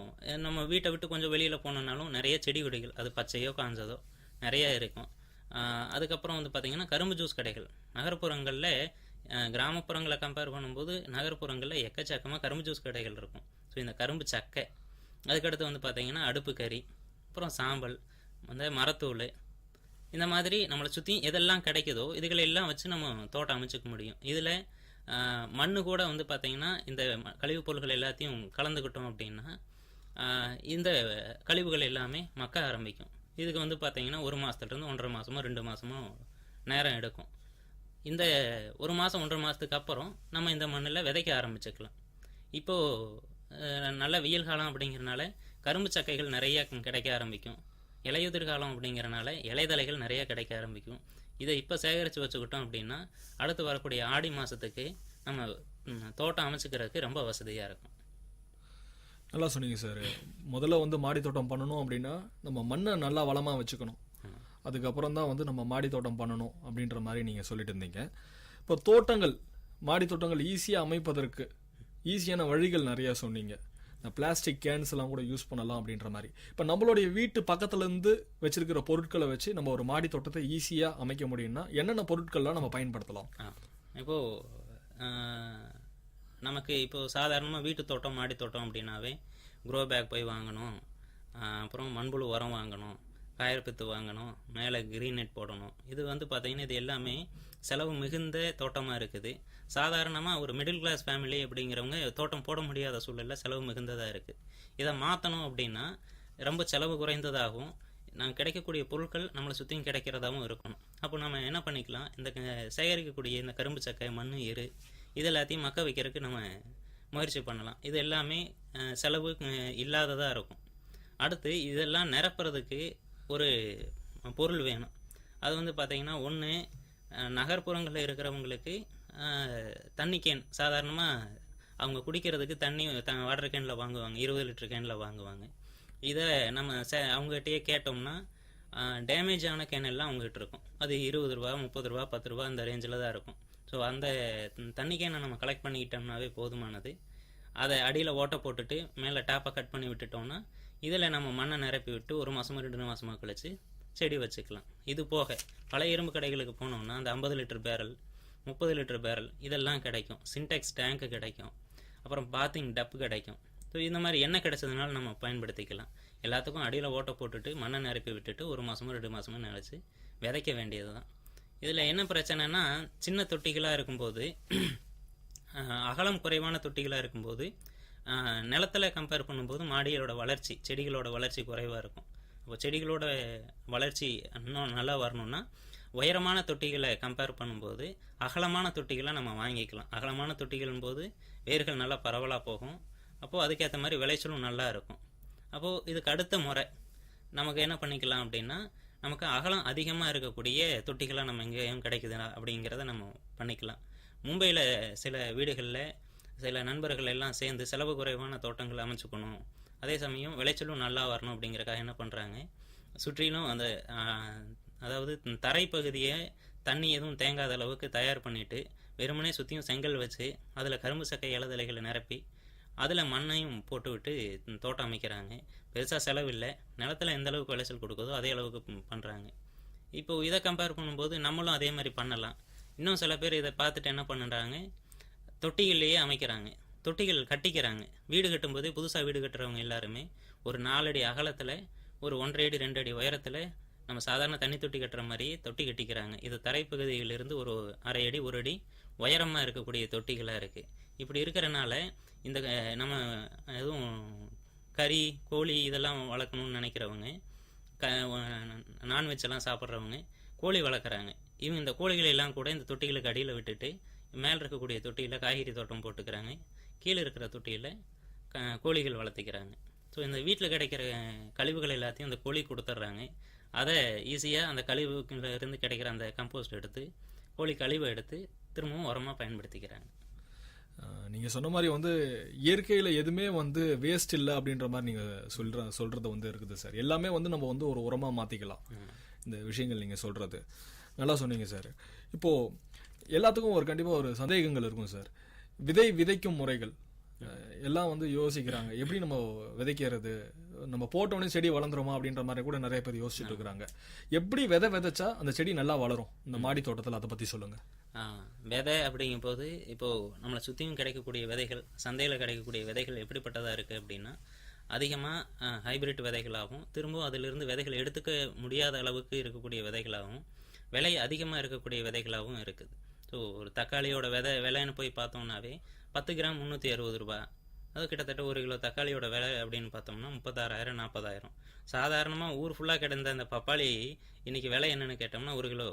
O: நம்ம வீட்டை விட்டு கொஞ்சம் வெளியில் போனோம்னாலும் நிறைய செடி கொடிகள், அது பச்சையோ காஞ்சதோ நிறைய இருக்கும். அதுக்கப்புறம் வந்து பார்த்திங்கன்னா கரும்பு ஜூஸ் கடைகள். நகர்ப்புறங்களில் கிராமப்புறங்களை கம்பேர் பண்ணும்போது நகர்ப்புறங்களில் எக்கச்சக்கமாக கரும்பு ஜூஸ் கடைகள் இருக்கும். ஸோ இந்த கரும்பு சக்கை, அதுக்கடுத்து வந்து பார்த்திங்கன்னா அடுப்பு கறி, அப்புறம் சாம்பல், அந்த மரத்தூள், இந்த மாதிரி நம்மளை சுற்றி எதெல்லாம் கிடைக்குதோ இதுகளெல்லாம் வச்சு நம்ம தோட்டம் அமைச்சிக்க முடியும். இதில் மண் கூட வந்து பார்த்திங்கன்னா இந்த கழிவுப் பொருட்கள் எல்லாத்தையும் கலந்துக்கிட்டோம் அப்படின்னா இந்த கழிவுகள் எல்லாமே மக்க ஆரம்பிக்கும். இதுக்கு வந்து பார்த்திங்கன்னா 1 மாதத்துலேருந்து 1.5 மாதமோ 2 மாதமோ நேரம் எடுக்கும். இந்த 1 மாதம் 1.5 மாதத்துக்கு அப்புறம் நம்ம இந்த மண்ணில் விதைக்க ஆரம்பிச்சுக்கலாம். இப்போது நல்ல வெயில் காலம் அப்படிங்கிறனால கரும்பு சக்கைகள் நிறைய கிடைக்க ஆரம்பிக்கும். இலையுதிர் காலம் அப்படிங்கிறனால இலைதலைகள் நிறைய கிடைக்க ஆரம்பிக்கும். இதை இப்போ சேகரித்து வச்சுக்கிட்டோம் அப்படின்னா அடுத்து வரக்கூடிய ஆடி மாதத்துக்கு நம்ம தோட்டம் அமைச்சிக்கிறதுக்கு ரொம்ப வசதியாக இருக்கும்.
J: நல்லா சொன்னீங்க சார். முதல்ல வந்து மாடி தோட்டம் பண்ணணும் அப்படின்னா நம்ம மண்ணை நல்லா வளமாக வச்சுக்கணும். அதுக்கப்புறம் தான் வந்து நம்ம மாடி தோட்டம் பண்ணணும் அப்படின்ற மாதிரி நீங்கள் சொல்லிட்டு இருந்தீங்க. இப்போ தோட்டங்கள், மாடி தோட்டங்கள் ஈஸியாக அமைப்பதற்கு ஈஸியான வழிகள் நிறையா சொன்னீங்க. பிளாஸ்டிக் கேன்ஸ் எல்லாம் கூட யூஸ் பண்ணலாம் அப்படின்ற மாதிரி. இப்போ நம்மளுடைய வீட்டு பக்கத்துலேருந்து வச்சிருக்கிற பொருட்களை வச்சு நம்ம ஒரு மாடி தோட்டத்தை ஈஸியாக அமைக்க முடியும்னா என்னென்ன பொருட்கள்லாம் நம்ம பயன்படுத்தலாம்?
O: இப்போது நமக்கு இப்போது சாதாரணமாக வீட்டு தோட்டம், மாடி தோட்டம் அப்படின்னாவே க்ரோ பேக் போய் வாங்கணும், அப்புறம் மண்புழு உரம் வாங்கணும், காயற்பித்து வாங்கணும், மேலே கிரீன் நெட் போடணும். இது வந்து பார்த்திங்கன்னா இது எல்லாமே செலவு மிகுந்த தோட்டமாக இருக்குது. சாதாரணமாக ஒரு மிடில் கிளாஸ் ஃபேமிலி அப்படிங்கிறவங்க தோட்டம் போட முடியாத சூழலில் செலவு மிகுந்ததாக இருக்குது. இதை மாற்றணும் அப்படின்னா ரொம்ப செலவு குறைந்ததாகவும் நாங்கள் கிடைக்கக்கூடிய பொருட்கள் நம்மளை சுற்றியும் கிடைக்கிறதாகவும் இருக்கணும். அப்போ நம்ம என்ன பண்ணிக்கலாம், இந்த சேகரிக்கக்கூடிய இந்த கரும்பு சக்கை, மண், எரு இது எல்லாத்தையும் மக்க வைக்கிறதுக்கு நம்ம முயற்சி பண்ணலாம். இது எல்லாமே செலவு இல்லாததாக இருக்கும். அடுத்து இதெல்லாம் நிரப்புறதுக்கு ஒரு பொருள் வேணும். அது வந்து பார்த்திங்கன்னா ஒன்று, நகர்ப்புறங்களில் இருக்கிறவங்களுக்கு தண்ணி கேன் சாதாரணமாக அவங்க குடிக்கிறதுக்கு தண்ணி வாட்டர் கேனில் வாங்குவாங்க, 20 லிட்டர் கேனில் வாங்குவாங்க. இதை நம்ம அவங்ககிட்டயே கேட்டோம்னா டேமேஜ் ஆன கேன் எல்லாம் அவங்ககிட்ட இருக்கும். அது 20 ரூபா, 30 ரூபா, 10 ரூபா அந்த ரேஞ்சில் தான் இருக்கும். ஸோ அந்த தண்ணி கேனை நம்ம கலெக்ட் பண்ணிக்கிட்டோம்னாவே போதுமானது. அதை அடியில் ஓட்டை போட்டுட்டு மேலே டேப்பை கட் பண்ணி விட்டுட்டோம்னா இதில் நம்ம மண்ணை நிரப்பி விட்டு 1 மாதமோ 2 மாதமோ கழிச்சு செடி வச்சுக்கலாம். இது போக பழைய இரும்பு கடைகளுக்கு போனோம்னா அந்த 50 லிட்டர் பேரல், 30 லிட்டர் பேரல் இதெல்லாம் கிடைக்கும். சின்டெக்ஸ் டேங்க்கு கிடைக்கும், அப்புறம் பாத்திங் டப்பு கிடைக்கும். ஸோ இந்த மாதிரி என்ன கிடைச்சதுனால நம்ம பயன்படுத்திக்கலாம். எல்லாத்துக்கும் அடியில் ஓட்டை போட்டுட்டு மண்ணை நிரப்பி விட்டுட்டு 1 மாதமோ 2 மாதமோ நினச்சி விதைக்க வேண்டியது தான். இதில் என்ன பிரச்சனைனா, சின்ன தொட்டிகளாக இருக்கும்போது, அகலம் குறைவான தொட்டிகளாக இருக்கும்போது நிலத்தில் கம்பேர் பண்ணும்போது மாடிகளோட வளர்ச்சி, செடிகளோட வளர்ச்சி குறைவாக இருக்கும். இப்போ செடிகளோட வளர்ச்சி இன்னும் நல்லா வரணும்னா உயரமான தொட்டிகளை கம்பேர் பண்ணும்போது அகலமான தொட்டிகளை நம்ம வாங்கிக்கலாம். அகலமான தொட்டிகளும் போது வேர்கள் நல்லா பரவலாக போகும். அப்போது அதுக்கேற்ற மாதிரி விளைச்சலும் நல்லா இருக்கும். அப்போது இதுக்கு அடுத்த முறை நமக்கு என்ன பண்ணிக்கலாம் அப்படின்னா, நமக்கு அகலம் அதிகமாக இருக்கக்கூடிய தொட்டிகளை நம்ம எங்கேயும் கிடைக்குதுனா அப்படிங்கிறத நம்ம பண்ணிக்கலாம். மும்பையில் சில வீடுகளில் சில நண்பர்கள் எல்லாம் சேர்ந்து செலவு குறைவான தோட்டங்கள் அமைச்சுக்கணும், அதே சமயம் விளைச்சலும் நல்லா வரணும் அப்படிங்கிறக்காக என்ன பண்ணுறாங்க, சுற்றிலும் அந்த அதாவது தரைப்பகுதியை தண்ணி எதுவும் தேங்காத அளவுக்கு தயார் பண்ணிவிட்டு வெறுமனே சுற்றியும் செங்கல் வச்சு அதில் கரும்பு சக்கை இலதலைகளை நிரப்பி அதில் மண்ணையும் போட்டு விட்டு தோட்டம் அமைக்கிறாங்க. பெருசாக செலவில்லை, நிலத்தில் எந்த அளவுக்கு விளைச்சல் கொடுக்குதோ அதே அளவுக்கு பண்ணுறாங்க. இப்போது இதை கம்பேர் பண்ணும்போது நம்மளும் அதே மாதிரி பண்ணலாம். இன்னும் சில பேர் இதை பார்த்துட்டு என்ன பண்ணுறாங்க, தொட்டிகள்லேயே அமைக்கிறாங்க, தொட்டிகள் கட்டிக்கிறாங்க. வீடு கட்டும்போதே புதுசாக வீடு கட்டுறவங்க எல்லாருமே ஒரு 4 அடி அகலத்தில், ஒரு 1.5 அடி 2 அடி உயரத்தில் நம்ம சாதாரண தண்ணி தொட்டி கட்டுற மாதிரியே தொட்டி கட்டிக்கிறாங்க. இது தரைப்பகுதியிலிருந்து ஒரு 1/2 அடி 1 அடி உயரமாக இருக்கக்கூடிய தொட்டிகளாக இருக்குது. இப்படி இருக்கிறனால இந்த நம்ம எதுவும் கறி, கோழி இதெல்லாம் வளர்க்கணும்னு நினைக்கிறவங்க, நான்வெஜ் எல்லாம் சாப்பிட்றவங்க கோழி வளர்க்குறாங்க. இவங்க இந்த கோழிகளை எல்லாம் கூட இந்த தொட்டிகளுக்கு அடியில் விட்டுட்டு மேலே இருக்கக்கூடிய தொட்டியில் காய்கறி தோட்டம் போட்டுக்கிறாங்க, கீழே இருக்கிற தொட்டியில் கோழிகள் வளர்த்திக்கிறாங்க. ஸோ இந்த வீட்டில் கிடைக்கிற கழிவுகள் எல்லாத்தையும் இந்த கோழி கொடுத்துட்றாங்க. அதை ஈஸியாக அந்த கழிவுல இருந்து கிடைக்கிற அந்த கம்போஸ்ட் எடுத்து கோழி கழிவை எடுத்து திரும்பவும் உரமாக பயன்படுத்திக்கிறாங்க.
J: நீங்கள் சொன்ன மாதிரி வந்து இயற்கையில் எதுவுமே வந்து வேஸ்ட் இல்லை அப்படின்ற மாதிரி நீங்கள் சொல்கிறது வந்து இருக்குது சார். எல்லாமே வந்து நம்ம வந்து ஒரு உரமாக மாற்றிக்கலாம். இந்த விஷயங்கள் நீங்கள் சொல்கிறது நல்லா சொன்னீங்க சார். இப்போது எல்லாத்துக்கும் ஒரு கண்டிப்பாக ஒரு சந்தேகங்கள் இருக்கும் சார். விதைக்கும் முறைகள் எல்லாம் வந்து யோசிக்கிறாங்க, எப்படி நம்ம விதைக்கிறது, நம்ம போட்டோடனே செடி வளர்ந்துருமா அப்படின்ற மாதிரி கூட நிறைய பேர் யோசிச்சுட்டு இருக்கிறாங்க. எப்படி விதைச்சா அந்த செடி நல்லா வளரும் இந்த மாடி தோட்டத்தில், அதை பற்றி சொல்லுங்கள்.
O: விதை அப்படிங்கும் போது இப்போது நம்மளை சுற்றியும் கிடைக்கக்கூடிய விதைகள், சந்தையில் கிடைக்கக்கூடிய விதைகள் எப்படிப்பட்டதாக இருக்குது அப்படின்னா அதிகமாக ஹைபிரிட் விதைகளாகவும் திரும்பவும் அதிலிருந்து விதைகள் எடுத்துக்க முடியாத அளவுக்கு இருக்கக்கூடிய விதைகளாகவும் விலை அதிகமாக இருக்கக்கூடிய விதைகளாகவும் இருக்குது. ஸோ ஒரு தக்காளியோட விலைன்னு போய் பார்த்தோம்னாவே 10 கிராம் 360 ரூபா. அது கிட்டத்தட்ட 1 கிலோ தக்காளியோட விலை அப்படின்னு பார்த்தோம்னா 36,000 40,000. சாதாரணமாக ஊர் ஃபுல்லாக கிடந்த அந்த பப்பாளி இன்றைக்கி விலை என்னென்னு கேட்டோம்னா 1 கிலோ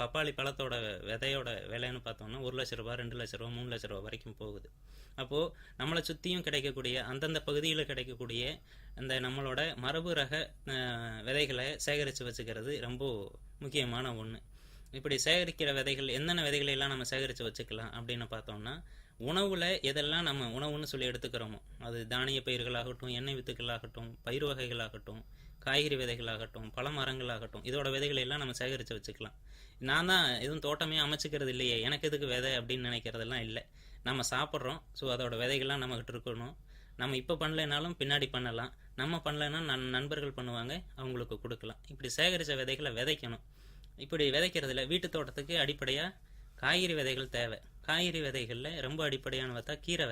O: பப்பாளி பழத்தோட விதையோட விலைன்னு பார்த்தோம்னா 1 லட்ச ரூபா 2 லட்ச ரூபா 3 லட்ச ரூபா வரைக்கும் போகுது. அப்போது நம்மளை சுற்றியும் கிடைக்கக்கூடிய அந்தந்த பகுதியில் கிடைக்கக்கூடிய அந்த நம்மளோட மரபு ரக விதைகளை சேகரித்து வச்சுக்கிறது ரொம்ப முக்கியமான ஒன்று. இப்படி சேகரிக்கிற விதைகள் என்னென்ன விதைகளை எல்லாம் நம்ம சேகரித்து வச்சுக்கலாம் அப்படின்னு பார்த்தோம்னா உணவில் எதெல்லாம் நம்ம உணவுன்னு சொல்லி எடுத்துக்கிறோமோ, அது தானிய பயிர்களாகட்டும், எண்ணெய் வித்துக்களாகட்டும், பயிர் வகைகளாகட்டும், காய்கறி விதைகளாகட்டும், பழ மரங்களாகட்டும், இதோட விதைகளை எல்லாம் நம்ம சேகரித்து வச்சுக்கலாம். நான் தான் எதுவும் தோட்டமே அமைச்சிக்கிறது இல்லையே, எனக்கு எதுக்கு விதை அப்படின்னு நினைக்கிறதெல்லாம் இல்லை. நம்ம சாப்பிட்றோம், ஸோ அதோட விதைகள்லாம் நம்மகிட்ட இருக்கணும். நம்ம இப்போ பண்ணலைனாலும் பின்னாடி பண்ணலாம், நம்ம பண்ணலைன்னா நண்பர்கள் பண்ணுவாங்க, அவங்களுக்கு கொடுக்கலாம். இப்படி சேகரித்த விதைகளை விதைக்கணும். இப்படி விதைக்கிறதுல வீட்டு தோட்டத்துக்கு அடிப்படையாக காய்கறி விதைகள் தேவை. காய்கறி விதைகளில் ரொம்ப அடிப்படையான பார்த்தா கீரை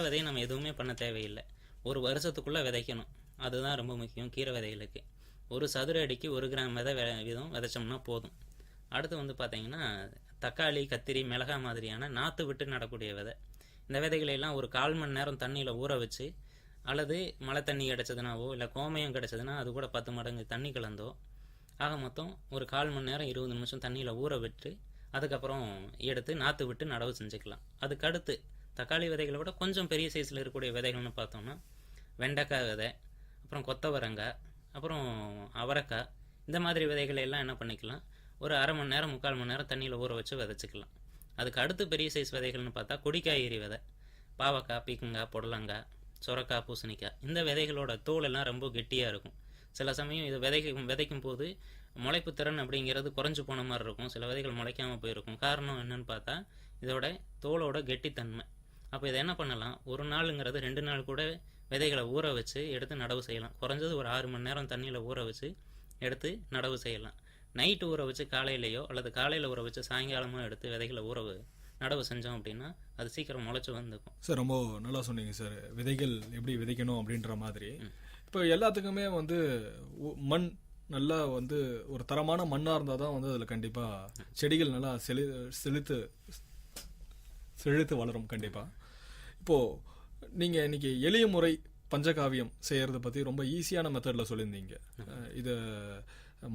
O: விதையை நம்ம எதுவுமே பண்ண தேவையில்லை. ஒரு வருஷத்துக்குள்ளே விதைக்கணும், அதுதான் ரொம்ப முக்கியம். கீரை விதைகளுக்கு ஒரு சதுர அடிக்கு 1 கிராம் விதை வீதம் விதைச்சோம்னா போதும். அடுத்து வந்து பார்த்திங்கன்னா தக்காளி, கத்திரி, மிளகாய் மாதிரியான நாற்று விட்டு நடக்கூடிய விதை. இந்த விதைகளையெல்லாம் ஒரு 1/4 மணி நேரம் தண்ணியில் ஊற வச்சு, அல்லது மழை தண்ணி கிடச்சதுனாவோ இல்லை கோமயம் கிடச்சதுன்னா அது கூட 10 மடங்கு தண்ணி கலந்தோ, ஆக மொத்தம் ஒரு 1/4 மணி நேரம் 20 நிமிஷம் தண்ணியில் ஊற விட்டு அதுக்கப்புறம் எடுத்து நாற்று விட்டு நடவு செஞ்சுக்கலாம். அதுக்கடுத்து தக்காளி விதைகளை விட கொஞ்சம் பெரிய சைஸில் இருக்கக்கூடிய விதைகள்னு பார்த்தோம்னா வெண்டைக்காய் விதை, அப்புறம் கொத்தவரங்காய், அப்புறம் அவரைக்காய், இந்த மாதிரி விதைகளை எல்லாம் என்ன பண்ணிக்கலாம், ஒரு 1/2 மணி நேரம் 3/4 மணி நேரம் தண்ணியில் ஊற வச்சு விதைச்சிக்கலாம். அதுக்கு அடுத்து பெரிய சைஸ் விதைகள்னு பார்த்தா கொடிக்காய்கறி விதை, பாவக்காய், பீக்கங்காய், புடலங்காய், சுரக்காய், பூசணிக்காய். இந்த விதைகளோட தோல் எல்லாம் ரொம்ப கெட்டியாக இருக்கும். சில சமயம் இது விதைக்கும் போது முளைப்பு திறன் அப்படிங்கிறது குறைஞ்சி போன மாதிரி இருக்கும். சில விதைகள் முளைக்காமல் போயிருக்கும். காரணம் என்னன்னு பார்த்தா இதோட தோலோட கெட்டித்தன்மை. அப்போ இதை என்ன பண்ணலாம், 1 நாளுங்கிறது 2 நாள் கூட விதைகளை ஊற வச்சு எடுத்து நடவு செய்யலாம். குறைஞ்சது ஒரு 6 மணி நேரம் தண்ணியில் ஊற வச்சு எடுத்து நடவு செய்யலாம். நைட்டு ஊற வச்சு காலையிலையோ அல்லது காலையில் ஊற வச்சு சாயங்காலமாக எடுத்து விதைகளை நடவு செஞ்சோம் அப்படின்னா அது சீக்கிரம் முளைச்சி வந்துக்கும்.
J: சார் ரொம்ப நல்லா சொன்னீங்க சார், விதைகள் எப்படி விதைக்கணும் அப்படின்ற மாதிரி. இப்போ எல்லாத்துக்குமே வந்து மண் நல்லா வந்து ஒரு தரமான மண்ணாக இருந்தால் தான் வந்து அதில் கண்டிப்பாக செடிகள் நல்லா செழித்து வளரும் கண்டிப்பாக. இப்போது நீங்கள் இன்றைக்கி எளிய முறை பஞ்சகாவியம் செய்கிறத பற்றி ரொம்ப ஈஸியான மெத்தடில் சொல்லியிருந்தீங்க. இதை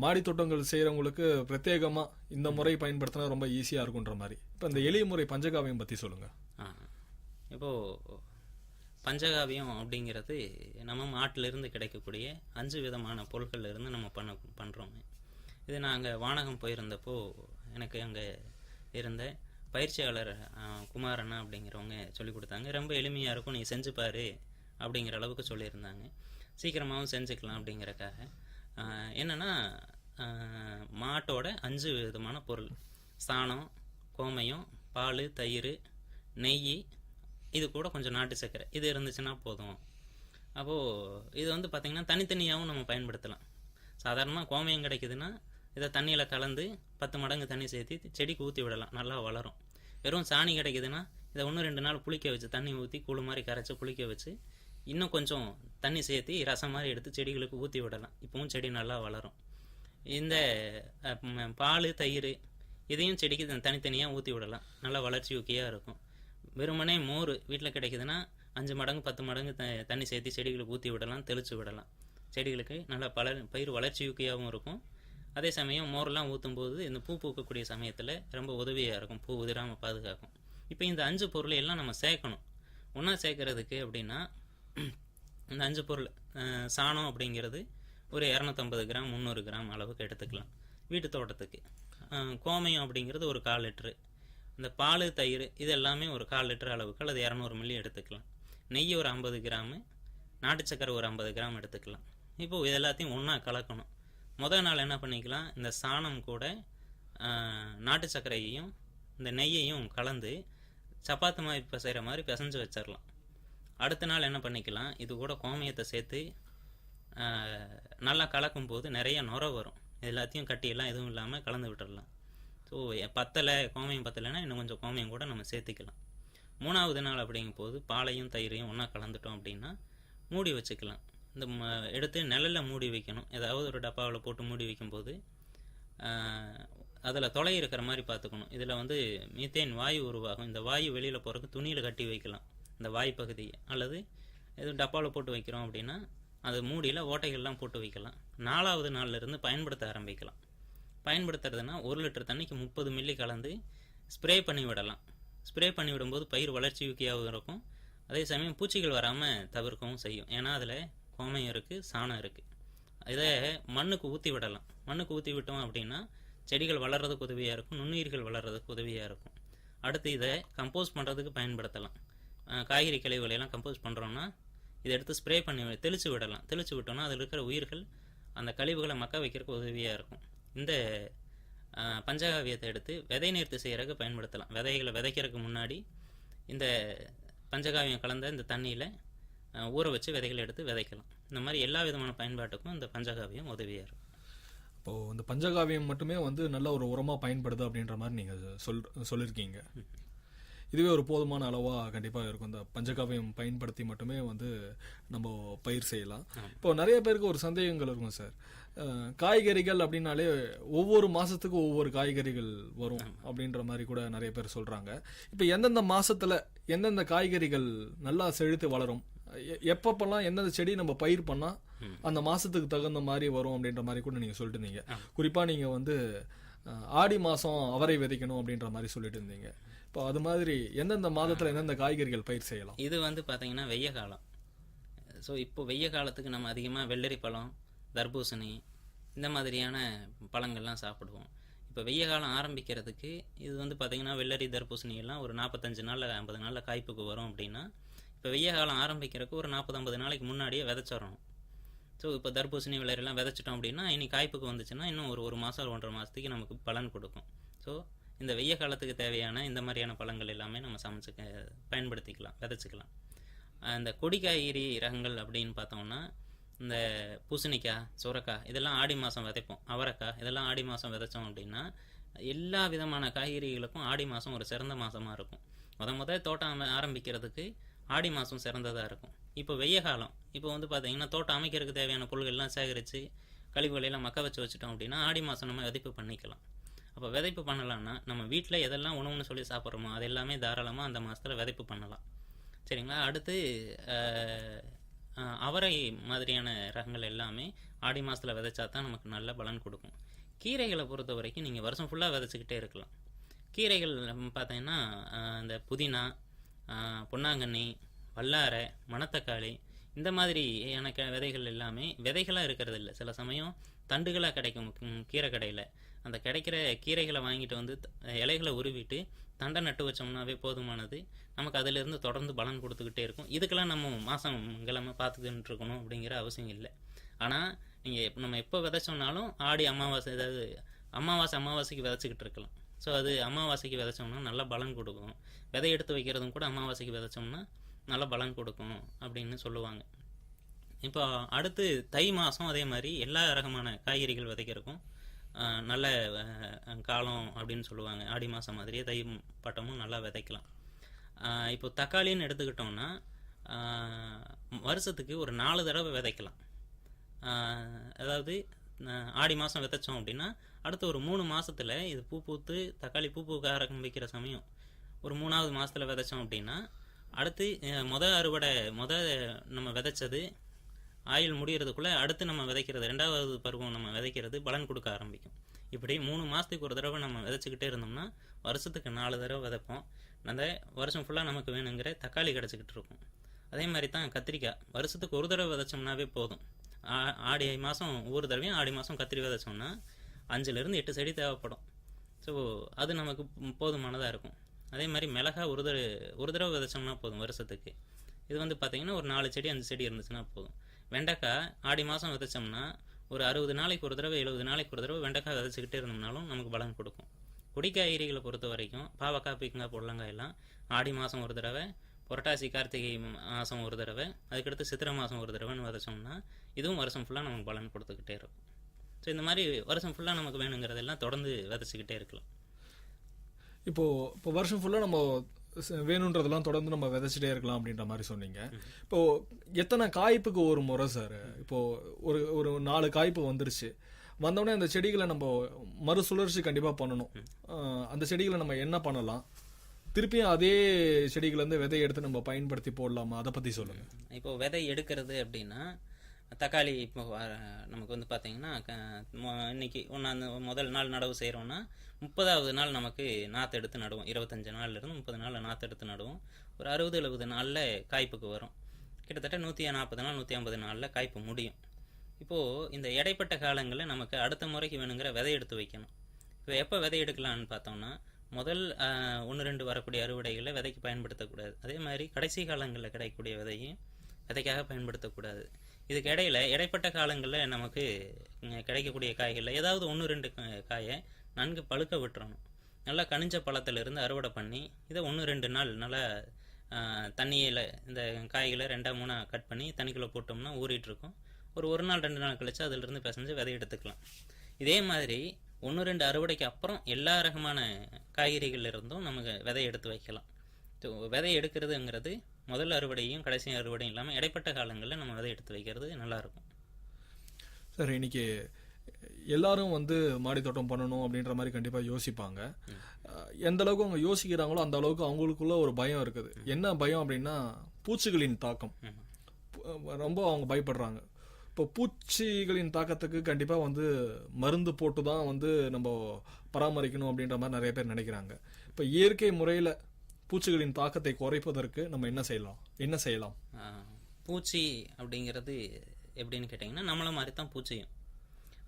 J: மாடி தோட்டங்கள் செய்கிறவங்களுக்கு பிரத்யேகமாக இந்த முறை பயன்படுத்தினா ரொம்ப ஈஸியாக இருக்குன்ற மாதிரி. இப்போ இந்த எளிய முறை பஞ்சகாவியம் பற்றி சொல்லுங்கள்.
O: இப்போது பஞ்சகாவியம் அப்படிங்கிறது நம்ம மாட்டிலிருந்து கிடைக்கக்கூடிய 5 விதமான பொருட்கள் இருந்து நம்ம பண்ணுறோங்க. இது நான் அங்கே வானகம் போயிருந்தப்போ எனக்கு அங்கே இருந்த பயிற்சியாளர் குமாரண்ணா அப்படிங்கிறவங்க சொல்லிக் கொடுத்தாங்க. ரொம்ப எளிமையாக இருக்கும், நீ செஞ்சுப்பாரு அப்படிங்கிற அளவுக்கு சொல்லியிருந்தாங்க. சீக்கிரமாகவும் செஞ்சுக்கலாம் அப்படிங்கிறக்காக என்னென்னா மாட்டோட 5 விதமான பொருள், சாணம், கோமயம், பால், தயிர், நெய், இது கூட கொஞ்சம் நாட்டு சர்க்கரை, இது இருந்துச்சுன்னா போதும். அப்போது இது வந்து பார்த்திங்கன்னா தனித்தனியாகவும் நம்ம பயன்படுத்தலாம். சாதாரணமாக கோமயம் கிடைக்குதுன்னா இதை தண்ணியில் கலந்து 10 மடங்கு தண்ணி சேர்த்து செடிக்கு ஊற்றி விடலாம், நல்லா வளரும். வெறும் சாணி கிடைக்குதுன்னா இதை 1-2 நாள் புளிக்க வச்சு தண்ணி ஊற்றி கூழு மாதிரி கரைச்சி புளிக்க வச்சு இன்னும் கொஞ்சம் தண்ணி சேர்த்து ரசம் மாதிரி எடுத்து செடிகளுக்கு ஊற்றி விடலாம், இப்போவும் செடி நல்லா வளரும். இந்த பால், தயிர் இதையும் செடிக்கு தனித்தனியாக ஊற்றி விடலாம், நல்லா வளர்ச்சி ஊக்கியாக இருக்கும். வெறுமனே மோர் வீட்டில் கிடைக்குதுன்னா 5 மடங்கு 10 மடங்கு தண்ணி சேர்த்து செடிகளுக்கு ஊற்றி விடலாம், தெளித்து விடலாம். செடிகளுக்கு நல்லா பயிர் வளர்ச்சி ஊக்கியாகவும் இருக்கும். அதே சமயம் மோரெலாம் ஊற்றும்போது இந்த பூ பூக்கக்கூடிய சமயத்தில் ரொம்ப உதவியாக இருக்கும், பூ உதிராமல் பாதுகாக்கும். இப்போ இந்த 5 பொருளை எல்லாம் நம்ம சேர்க்கணும். ஒன்றா சேர்க்கறதுக்கு அப்படின்னா இந்த 5 பொருள், சாணம் அப்படிங்கிறது ஒரு 250 கிராம் 300 கிராம் அளவுக்கு எடுத்துக்கலாம் வீட்டு தோட்டத்துக்கு. கோமியம் அப்படிங்கிறது ஒரு 1/4 லிட்டரு. இந்த பால் தயிர் இது எல்லாமே ஒரு 1/4 லிட்டர் அளவுக்கு அல்லது 200 மில்லி எடுத்துக்கலாம். நெய் ஒரு 50 கிராமு, நாட்டு சக்கரை ஒரு 50 கிராம் எடுத்துக்கலாம். இப்போது இது எல்லாத்தையும் ஒன்றா கலக்கணும். முதல் நாள் என்ன பண்ணிக்கலாம், இந்த சாணம் கூட நாட்டு சர்க்கரையையும் இந்த நெய்யையும் கலந்து சப்பாத்தி மாதிரி பிசைகிற மாதிரி பிசைஞ்சு வச்சிடலாம். அடுத்த நாள் என்ன பண்ணிக்கலாம், இது கூட கோமியத்தை சேர்த்து நல்லா கலக்கும் போது நிறைய நுரை வரும். எல்லாத்தையும் கட்டியெல்லாம் எதுவும் இல்லாமல் கலந்து விட்டுடலாம். ஸோ கோமியம் பத்தலைன்னா இன்னும் கொஞ்சம் கோமியம் கூட நம்ம சேர்த்துக்கலாம். 3வது நாள் அப்படிங்கும் போது பாலையும் தயிரையும் ஒன்றா கலந்துட்டோம் அப்படின்னா மூடி வச்சுக்கலாம். இந்த எடுத்து நிழலில் மூடி வைக்கணும். ஏதாவது ஒரு டப்பாவில் போட்டு மூடி வைக்கும்போது அதில் தொலை இருக்கிற மாதிரி பார்த்துக்கணும். இதில் வந்து மீத்தேன் வாயு உருவாகும். இந்த வாயு வெளியில் போகிறதுக்கு துணியில் கட்டி வைக்கலாம் இந்த வாயு பகுதியை. அல்லது எதுவும் டப்பாவில் போட்டு வைக்கிறோம் அப்படின்னா அது மூடியில் ஓட்டைகள்லாம் போட்டு வைக்கலாம். 4வது நாள்லேருந்து பயன்படுத்த ஆரம்பிக்கலாம். பயன்படுத்துறதுனா 1 லிட்டர் தண்ணிக்கு 30 மில்லி கலந்து ஸ்ப்ரே பண்ணி விடலாம். ஸ்ப்ரே பண்ணி விடும்போது பயிர் வளர்ச்சி ஊக்கியாகவும் இருக்கும். அதே சமயம் பூச்சிகள் வராமல் தவிர்க்கவும் செய்யும். ஏன்னா அதில் கோமையும் இருக்குது, சாணம் இருக்குது. இதை மண்ணுக்கு ஊற்றி விடலாம். மண்ணுக்கு ஊற்றி விட்டோம் அப்படின்னா செடிகள் வளர்கிறதுக்கு உதவியாக இருக்கும், நுண்ணுயிர்கள் வளர்கிறதுக்கு உதவியாக இருக்கும். அடுத்து இதை கம்போஸ் பண்ணுறதுக்கு பயன்படுத்தலாம். காய்கறி கழிவுகளெல்லாம் கம்போஸ் பண்ணுறோன்னா இதை எடுத்து ஸ்ப்ரே பண்ணி தெளித்து விடலாம். தெளித்து விட்டோம்னா அதில் இருக்கிற உயிர்கள் அந்த கழிவுகளை மக்க வைக்கிறதுக்கு உதவியாக இருக்கும். இந்த பஞ்சகாவியத்தை எடுத்து விதை நேர்த்தி செய்கிறதுக்கு பயன்படுத்தலாம். விதைகளை விதைக்கிறதுக்கு முன்னாடி இந்த பஞ்சகாவியம் கலந்த இந்த தண்ணியில் ஊற வச்சு விதைகளை எடுத்து விதைக்கலாம். இந்த மாதிரி எல்லா விதமான பயன்பாட்டுக்கும் இந்த பஞ்சகாவியம் உதவியாக இருக்கும்.
J: இப்போது இந்த பஞ்சகாவியம் மட்டுமே வந்து நல்ல ஒரு உரமாக பயன்படுது அப்படின்ற மாதிரி நீங்கள் சொல்லியிருக்கீங்க. இதுவே ஒரு போதுமான அளவாக கண்டிப்பாக இருக்கும். இந்த பஞ்சகாவியம் பயன்படுத்தி மட்டுமே வந்து நம்ம பயிர் செய்யலாம். இப்போ நிறைய பேருக்கு ஒரு சந்தேகங்கள் இருக்கும் சார். காய்கறிகள் அப்படின்னாலே ஒவ்வொரு மாதத்துக்கு ஒவ்வொரு காய்கறிகள் வரும் அப்படின்ற மாதிரி கூட நிறைய பேர் சொல்கிறாங்க. இப்போ எந்தெந்த மாதத்தில் எந்தெந்த காய்கறிகள் நல்லா செழித்து வளரும், எப்பப்பெல்லாம் எந்தெந்த செடி நம்ம பயிர் பண்ணால் அந்த மாதத்துக்கு தகுந்த மாதிரி வரும் அப்படின்ற மாதிரி கூட நீங்கள் சொல்லிட்டு இருந்தீங்க. குறிப்பாக நீங்கள் வந்து ஆடி மாதம் அவரை விதைக்கணும் அப்படின்ற மாதிரி சொல்லிட்டு இருந்தீங்க. இப்போ அது மாதிரி எந்தெந்த மாதத்தில் எந்தெந்த காய்கறிகள் பயிர் செய்யலாம்?
O: இது வந்து பார்த்தீங்கன்னா வெய்ய காலம். ஸோ இப்போ வெய்ய காலத்துக்கு நம்ம அதிகமாக வெள்ளரி பழம், தர்பூசணி இந்த மாதிரியான பழங்கள்லாம் சாப்பிடுவோம். இப்போ வெய்ய காலம் ஆரம்பிக்கிறதுக்கு இது வந்து பார்த்திங்கன்னா வெள்ளரி தர்பூசணி எல்லாம் ஒரு 45 நாளில் 50 நாளில் காய்ப்புக்கு வரும். அப்படின்னா இப்போ வெய்ய காலம் ஆரம்பிக்கிறதுக்கு ஒரு 40-50 நாளைக்கு முன்னாடியே விதைச்சிடணும். ஸோ இப்போ தர்பூசணி வெள்ளரிலாம் விதைச்சிட்டோம் அப்படின்னா இனி காய்ப்புக்கு வந்துச்சுன்னா இன்னும் ஒரு மாதம் 1.5 மாதத்துக்கு நமக்கு பலன் கொடுக்கும். ஸோ இந்த வெய்ய காலத்துக்கு தேவையான இந்த மாதிரியான பழங்கள் எல்லாமே நம்ம சமைச்சு பயன்படுத்திக்கலாம், விதைச்சிக்கலாம். இந்த கொடி காய்கறி ரகங்கள் அப்படின்னு பார்த்தோம்னா இந்த பூசணிக்காய், சுரக்காய் இதெல்லாம் ஆடி மாதம் விதைப்போம். அவரைக்காய் இதெல்லாம் ஆடி மாதம் விதைச்சோம் அப்படின்னா எல்லா விதமான காய்கறிகளுக்கும் ஆடி மாதம் ஒரு சிறந்த மாதமாக இருக்கும். முதல் தோட்டம் ஆரம்பிக்கிறதுக்கு ஆடி மாதம் சிறந்ததாக இருக்கும். இப்போ வெய்ய காலம், இப்போ வந்து பார்த்திங்கன்னா தோட்டம் அமைக்கிறதுக்கு தேவையான பொருள்கள்லாம் சேகரித்து கழிவுகளெல்லாம் மக்க வச்சு வச்சுட்டோம் அப்படின்னா ஆடி மாதம் நம்ம விதைப்பு பண்ணிக்கலாம். அப்போ விதைப்பு பண்ணலான்னா நம்ம வீட்டில் எதெல்லாம் உணவுன்னு சொல்லி சாப்பிட்றோமோ அது எல்லாமே தாராளமாக அந்த மாதத்தில் விதைப்பு பண்ணலாம். சரிங்களா? அடுத்து அவரை மாதிரியான ரகங்கள் எல்லாமே ஆடி மாதத்தில் விதைச்சா தான் நமக்கு நல்ல பலன் கொடுக்கும். கீரைகளை பொறுத்த வரைக்கும் நீங்கள் வருஷம் ஃபுல்லாக விதைச்சிக்கிட்டே இருக்கலாம். கீரைகள் பார்த்தீங்கன்னா இந்த புதினா, பொன்னாங்கண்ணி, வல்லாரை, மணத்தக்காளி இந்த மாதிரியான விதைகள் எல்லாமே விதைகளாக இருக்கிறது இல்லை. சில சமயம் தண்டுகளாக கிடைக்கும் கீரை கடையில். அந்த கிடைக்கிற கீரைகளை வாங்கிட்டு வந்து இலைகளை உருவிட்டு தண்டை நட்டு வச்சோம்னாவே போதுமானது. நமக்கு அதிலிருந்து தொடர்ந்து பலன் கொடுத்துக்கிட்டே இருக்கும். இதுக்கெல்லாம் நம்ம மாதம் கிழமை பார்த்துக்கிட்டு இருக்கணும் அப்படிங்கிற அவசியம் இல்லை. ஆனால் நீங்கள் நம்ம எப்போ விதைச்சோம்னாலும் ஆடி அமாவாசை, ஏதாவது அமாவாசைக்கு விதைச்சிக்கிட்டு இருக்கலாம். ஸோ அது அமாவாசைக்கு விதைச்சோம்னா நல்ல பலன் கொடுக்கும். விதை எடுத்து வைக்கிறதும் கூட அமாவாசைக்கு விதைச்சோம்னா நல்ல பலன் கொடுக்கும் அப்படின்னு சொல்லுவாங்க. இப்போ அடுத்து தை மாதம் அதே மாதிரி எல்லா ரகமான காய்கறிகள் விதைக்கிறதுக்கும் நல்ல காலம் அப்படின்னு சொல்லுவாங்க. ஆடி மாதம் மாதிரியே தை பட்டமும் நல்லா விதைக்கலாம். இப்போ தக்காளின்னு எடுத்துக்கிட்டோம்னா வருஷத்துக்கு ஒரு 4 தடவை விதைக்கலாம். அதாவது ஆடி மாதம் விதைச்சோம் அப்படின்னா அடுத்து ஒரு 3 மாதத்தில் இது பூ பூத்து தக்காளி பூ பூக்க ஆரம்பிக்கிற சமயம் ஒரு 3வது மாதத்தில் விதைச்சோம் அப்படின்னா அடுத்து அறுவடை நம்ம விதைச்சது ஆயில் முடிகிறதுக்குள்ளே அடுத்து நம்ம விதைக்கிறது 2வது பருவம் நம்ம விதைக்கிறது பலன் கொடுக்க ஆரம்பிக்கும். இப்படி 3 மாதத்துக்கு ஒரு தடவை நம்ம விதைச்சிக்கிட்டே இருந்தோம்னா வருஷத்துக்கு 4 தடவை விதைப்போம். அந்த வருஷம் ஃபுல்லாக நமக்கு வேணுங்கிற தக்காளி கிடச்சிக்கிட்டு இருக்கும். அதே மாதிரி தான் கத்திரிக்காய், வருஷத்துக்கு ஒரு தடவை விதைச்சோம்னாவே போதும். ஆடி மாதம் ஒவ்வொரு தடவையும் ஆடி மாதம் கத்திரி விதைச்சோம்னா 5லேருந்து 8 செடி தேவைப்படும். ஸோ அது நமக்கு போதுமானதாக இருக்கும். அதே மாதிரி மிளகா ஒரு தடவை விதைச்சோம்னா போதும் வருஷத்துக்கு. இது வந்து பார்த்திங்கன்னா ஒரு 4 செடி 5 செடி இருந்துச்சுன்னா போதும். வெண்டைக்காய் ஆடி மாதம் விதைச்சோம்னா ஒரு 60 நாளைக்கு ஒரு தடவை 70 நாளைக்கு ஒரு தடவை வெண்டைக்காய் விதைச்சிக்கிட்டே இருந்தோம்னாலும் நமக்கு பலன் கொடுக்கும். கொடிக்காய்கறிகளை பொறுத்த வரைக்கும் பாவக்காய், பீக்கங்காய், புடலங்காய் எல்லாம் ஆடி மாதம் ஒரு தடவை, புரட்டாசி கார்த்திகை மாதம் ஒரு தடவை, அதுக்கடுத்து சித்திரை மாதம் ஒரு தடவைன்னு விதைச்சோம்னா இதுவும் வருஷம் ஃபுல்லாக நமக்கு பலன் கொடுத்துக்கிட்டே இருக்கும். ஸோ இந்த மாதிரி வருஷம் ஃபுல்லாக நமக்கு வேணுங்கிறதெல்லாம் தொடர்ந்து விதைச்சிக்கிட்டே இருக்கலாம்.
J: இப்போ வருஷம் ஃபுல்லாக நம்ம வேணுன்றதெல்லாம் தொடர்ந்து நம்ம விதைச்சிட்டே இருக்கலாம் அப்படின்ற மாதிரி சொன்னீங்க. இப்போ எத்தனை காய்ப்புக்கு ஒரு முறை சார்? இப்போ ஒரு 4 காய்ப்பு வந்துருச்சு, வந்தோடனே அந்த செடிகளை நம்ம மறுசுழற்சி கண்டிப்பாக பண்ணணும். அந்த செடிகளை நம்ம என்ன பண்ணலாம்? திருப்பியும் அதே செடிகள்லேருந்து விதை எடுத்து நம்ம பயன்படுத்தி போடலாமா? அதை பற்றி சொல்லுங்கள்.
O: இப்போ விதை எடுக்கிறது அப்படின்னா தக்காளி இப்போ நமக்கு வந்து பார்த்திங்கன்னா இன்னைக்கு முதல் நாள் நடவு செய்கிறோன்னா 30வது நாள் நமக்கு நாற்று எடுத்து நடுவோம். 25 நாள்லேருந்து 30 நாளில் நாற்று எடுத்து நடுவோம். ஒரு 60-70 நாளில் காய்ப்புக்கு வரும். கிட்டத்தட்ட 140 நாள் 150 நாளில் காய்ப்பு முடியும். இப்போது இந்த இடைப்பட்ட காலங்களில் நமக்கு அடுத்த முறைக்கு வேணுங்கிற விதை எடுத்து வைக்கணும். இப்போ எப்போ விதை எடுக்கலான்னு பார்த்தோம்னா முதல் 1-2 வரக்கூடிய அறுவடைகளை விதைக்கு பயன்படுத்தக்கூடாது. அதே மாதிரி கடைசி காலங்களில் கிடைக்கக்கூடிய விதையும் விதைக்காக பயன்படுத்தக்கூடாது. இதுக்கு இடைப்பட்ட காலங்களில் நமக்கு கிடைக்கக்கூடிய காய்களில் ஏதாவது 1-2 காயை நன்கு பழுக்க விட்டுறணும். நல்லா கனிஞ்ச பழத்திலிருந்து அறுவடை பண்ணி இதை 1-2 நாள் நல்லா தண்ணியில் இந்த காய்களை 2-3 கட் பண்ணி தண்ணிக்குள்ளே போட்டோம்னா ஊறிட்டுருக்கும். ஒரு நாள் 2 நாள் கழிச்சு அதிலிருந்து பிசைஞ்சு விதை எடுத்துக்கலாம். இதே மாதிரி 1-2 அறுவடைக்கு அப்புறம் எல்லா ரகமான காய்கறிகள் இருந்தும் நமக்கு விதை எடுத்து வைக்கலாம். ஸோ விதை எடுக்கிறதுங்கிறது முதல் அறுவடையும் கடைசி அறுவடையும் இல்லாமல் இடைப்பட்ட காலங்களில் நம்ம விதை எடுத்து வைக்கிறது நல்லாயிருக்கும்.
J: சார், இன்னைக்கு எல்லாரும் வந்து மாடி தோட்டம் பண்ணணும் அப்படின்ற மாதிரி கண்டிப்பாக யோசிப்பாங்க. எந்த அளவுக்கு அவங்க யோசிக்கிறாங்களோ அந்த அளவுக்கு அவங்களுக்குள்ள ஒரு பயம் இருக்குது. என்ன பயம் அப்படின்னா பூச்சிகளின் தாக்கம். ரொம்ப அவங்க பயப்படுறாங்க. இப்போ பூச்சிகளின் தாக்கத்துக்கு கண்டிப்பாக வந்து மருந்து போட்டு தான் வந்து நம்ம பராமரிக்கணும் அப்படின்ற மாதிரி நிறைய பேர் நினைக்கிறாங்க. இப்போ இயற்கை முறையில் பூச்சிகளின் தாக்கத்தை குறைப்பதற்கு நம்ம என்ன செய்யலாம்?
O: பூச்சி அப்படிங்கிறது எப்படின்னு கேட்டிங்கன்னா நம்மளை மாதிரி தான் பூச்சியும்.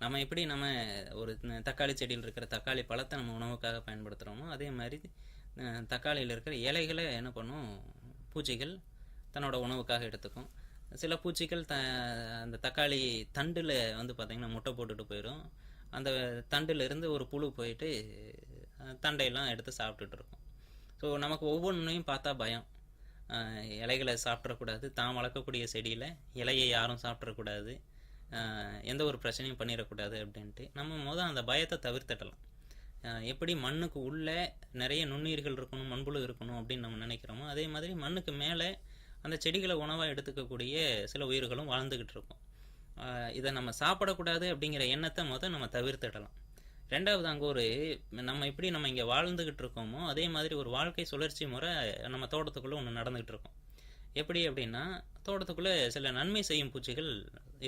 O: நம்ம எப்படி நம்ம ஒரு தக்காளி செடியில் இருக்கிற தக்காளி பழத்தை நம்ம உணவுக்காக பயன்படுத்துகிறோமோ அதே மாதிரி தக்காளியில் இருக்கிற இலைகளை என்ன பண்ணும், பூச்சிகள் தன்னோட உணவுக்காக எடுத்துக்கும். சில பூச்சிகள் அந்த தக்காளி தண்டில் வந்து பார்த்திங்கன்னா முட்டை போட்டுட்டு போயிடும். அந்த தண்டிலிருந்து ஒரு புழு போயிட்டு தண்டையெல்லாம் எடுத்து சாப்பிட்டுட்டு இருக்கும். ஸோ நமக்கு ஒவ்வொன்றையும் பார்த்தா பயம். இலைகளை சாப்பிட்றக்கூடாது, தான் வளர்க்கக்கூடிய செடியில் இலையை யாரும் சாப்பிட்றக்கூடாது, எந்த ஒரு பிரச்சனையும் பண்ணிடக்கூடாது அப்படின்ட்டு நம்ம அந்த பயத்தை தவிர்த்துடலாம். எப்படி மண்ணுக்கு உள்ளே நிறைய நுண்ணுயிர்கள் இருக்கணும், மண்புழு இருக்கணும் அப்படின்னு நம்ம நினைக்கிறோமோ அதே மாதிரி மண்ணுக்கு மேலே அந்த செடிகளை உணவாக எடுத்துக்கக்கூடிய சில உயிர்களும் வாழ்ந்துக்கிட்டு இருக்கும். இதை நம்ம சாப்பிடக்கூடாது அப்படிங்கிற எண்ணத்தை நம்ம தவிர்த்துடலாம். ரெண்டாவது, அங்கே நம்ம எப்படி நம்ம இங்கே வாழ்ந்துக்கிட்டு இருக்கோமோ அதே மாதிரி ஒரு வாழ்க்கை சுழற்சி முறை நம்ம தோட்டத்துக்குள்ளே ஒன்று நடந்துக்கிட்டு இருக்கோம். எப்படி அப்படின்னா தோட்டத்துக்குள்ளே சில நன்மை செய்யும் பூச்சிகள்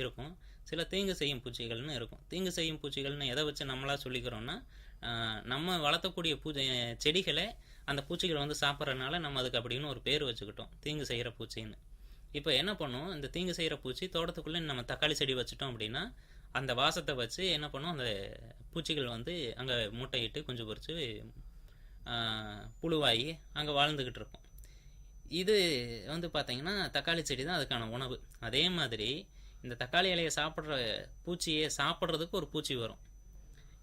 O: இருக்கும், சில தீங்கு செய்யும் பூச்சிகள்னு இருக்கும். தீங்கு செய்யும் பூச்சிகள்னு எதை வச்சு நம்மளா சொல்லிக்கிறோன்னா நம்ம வளர்த்தக்கூடிய செடிகளை அந்த பூச்சிகளை வந்து சாப்பிட்றதுனால நம்ம அதுக்கு அப்படின்னு ஒரு பேர் வச்சுக்கிட்டோம், தீங்கு செய்கிற பூச்சின்னு. இப்போ என்ன பண்ணும், இந்த தீங்கு செய்கிற பூச்சி தோட்டத்துக்குள்ளே நம்ம தக்காளி செடி வச்சுட்டோம் அப்படின்னா அந்த வாசத்தை வச்சு என்ன பண்ணும், அந்த பூச்சிகள் வந்து அங்கே மூட்டையிட்டு கொஞ்சம் பொறிச்சு புழுவாகி அங்கே வாழ்ந்துக்கிட்டு இருக்கும். இது வந்து பார்த்திங்கன்னா தக்காளி செடி தான் அதுக்கான உணவு. அதே மாதிரி இந்த தக்காளி இலையை சாப்பிட்ற பூச்சியை சாப்பிட்றதுக்கு ஒரு பூச்சி வரும்.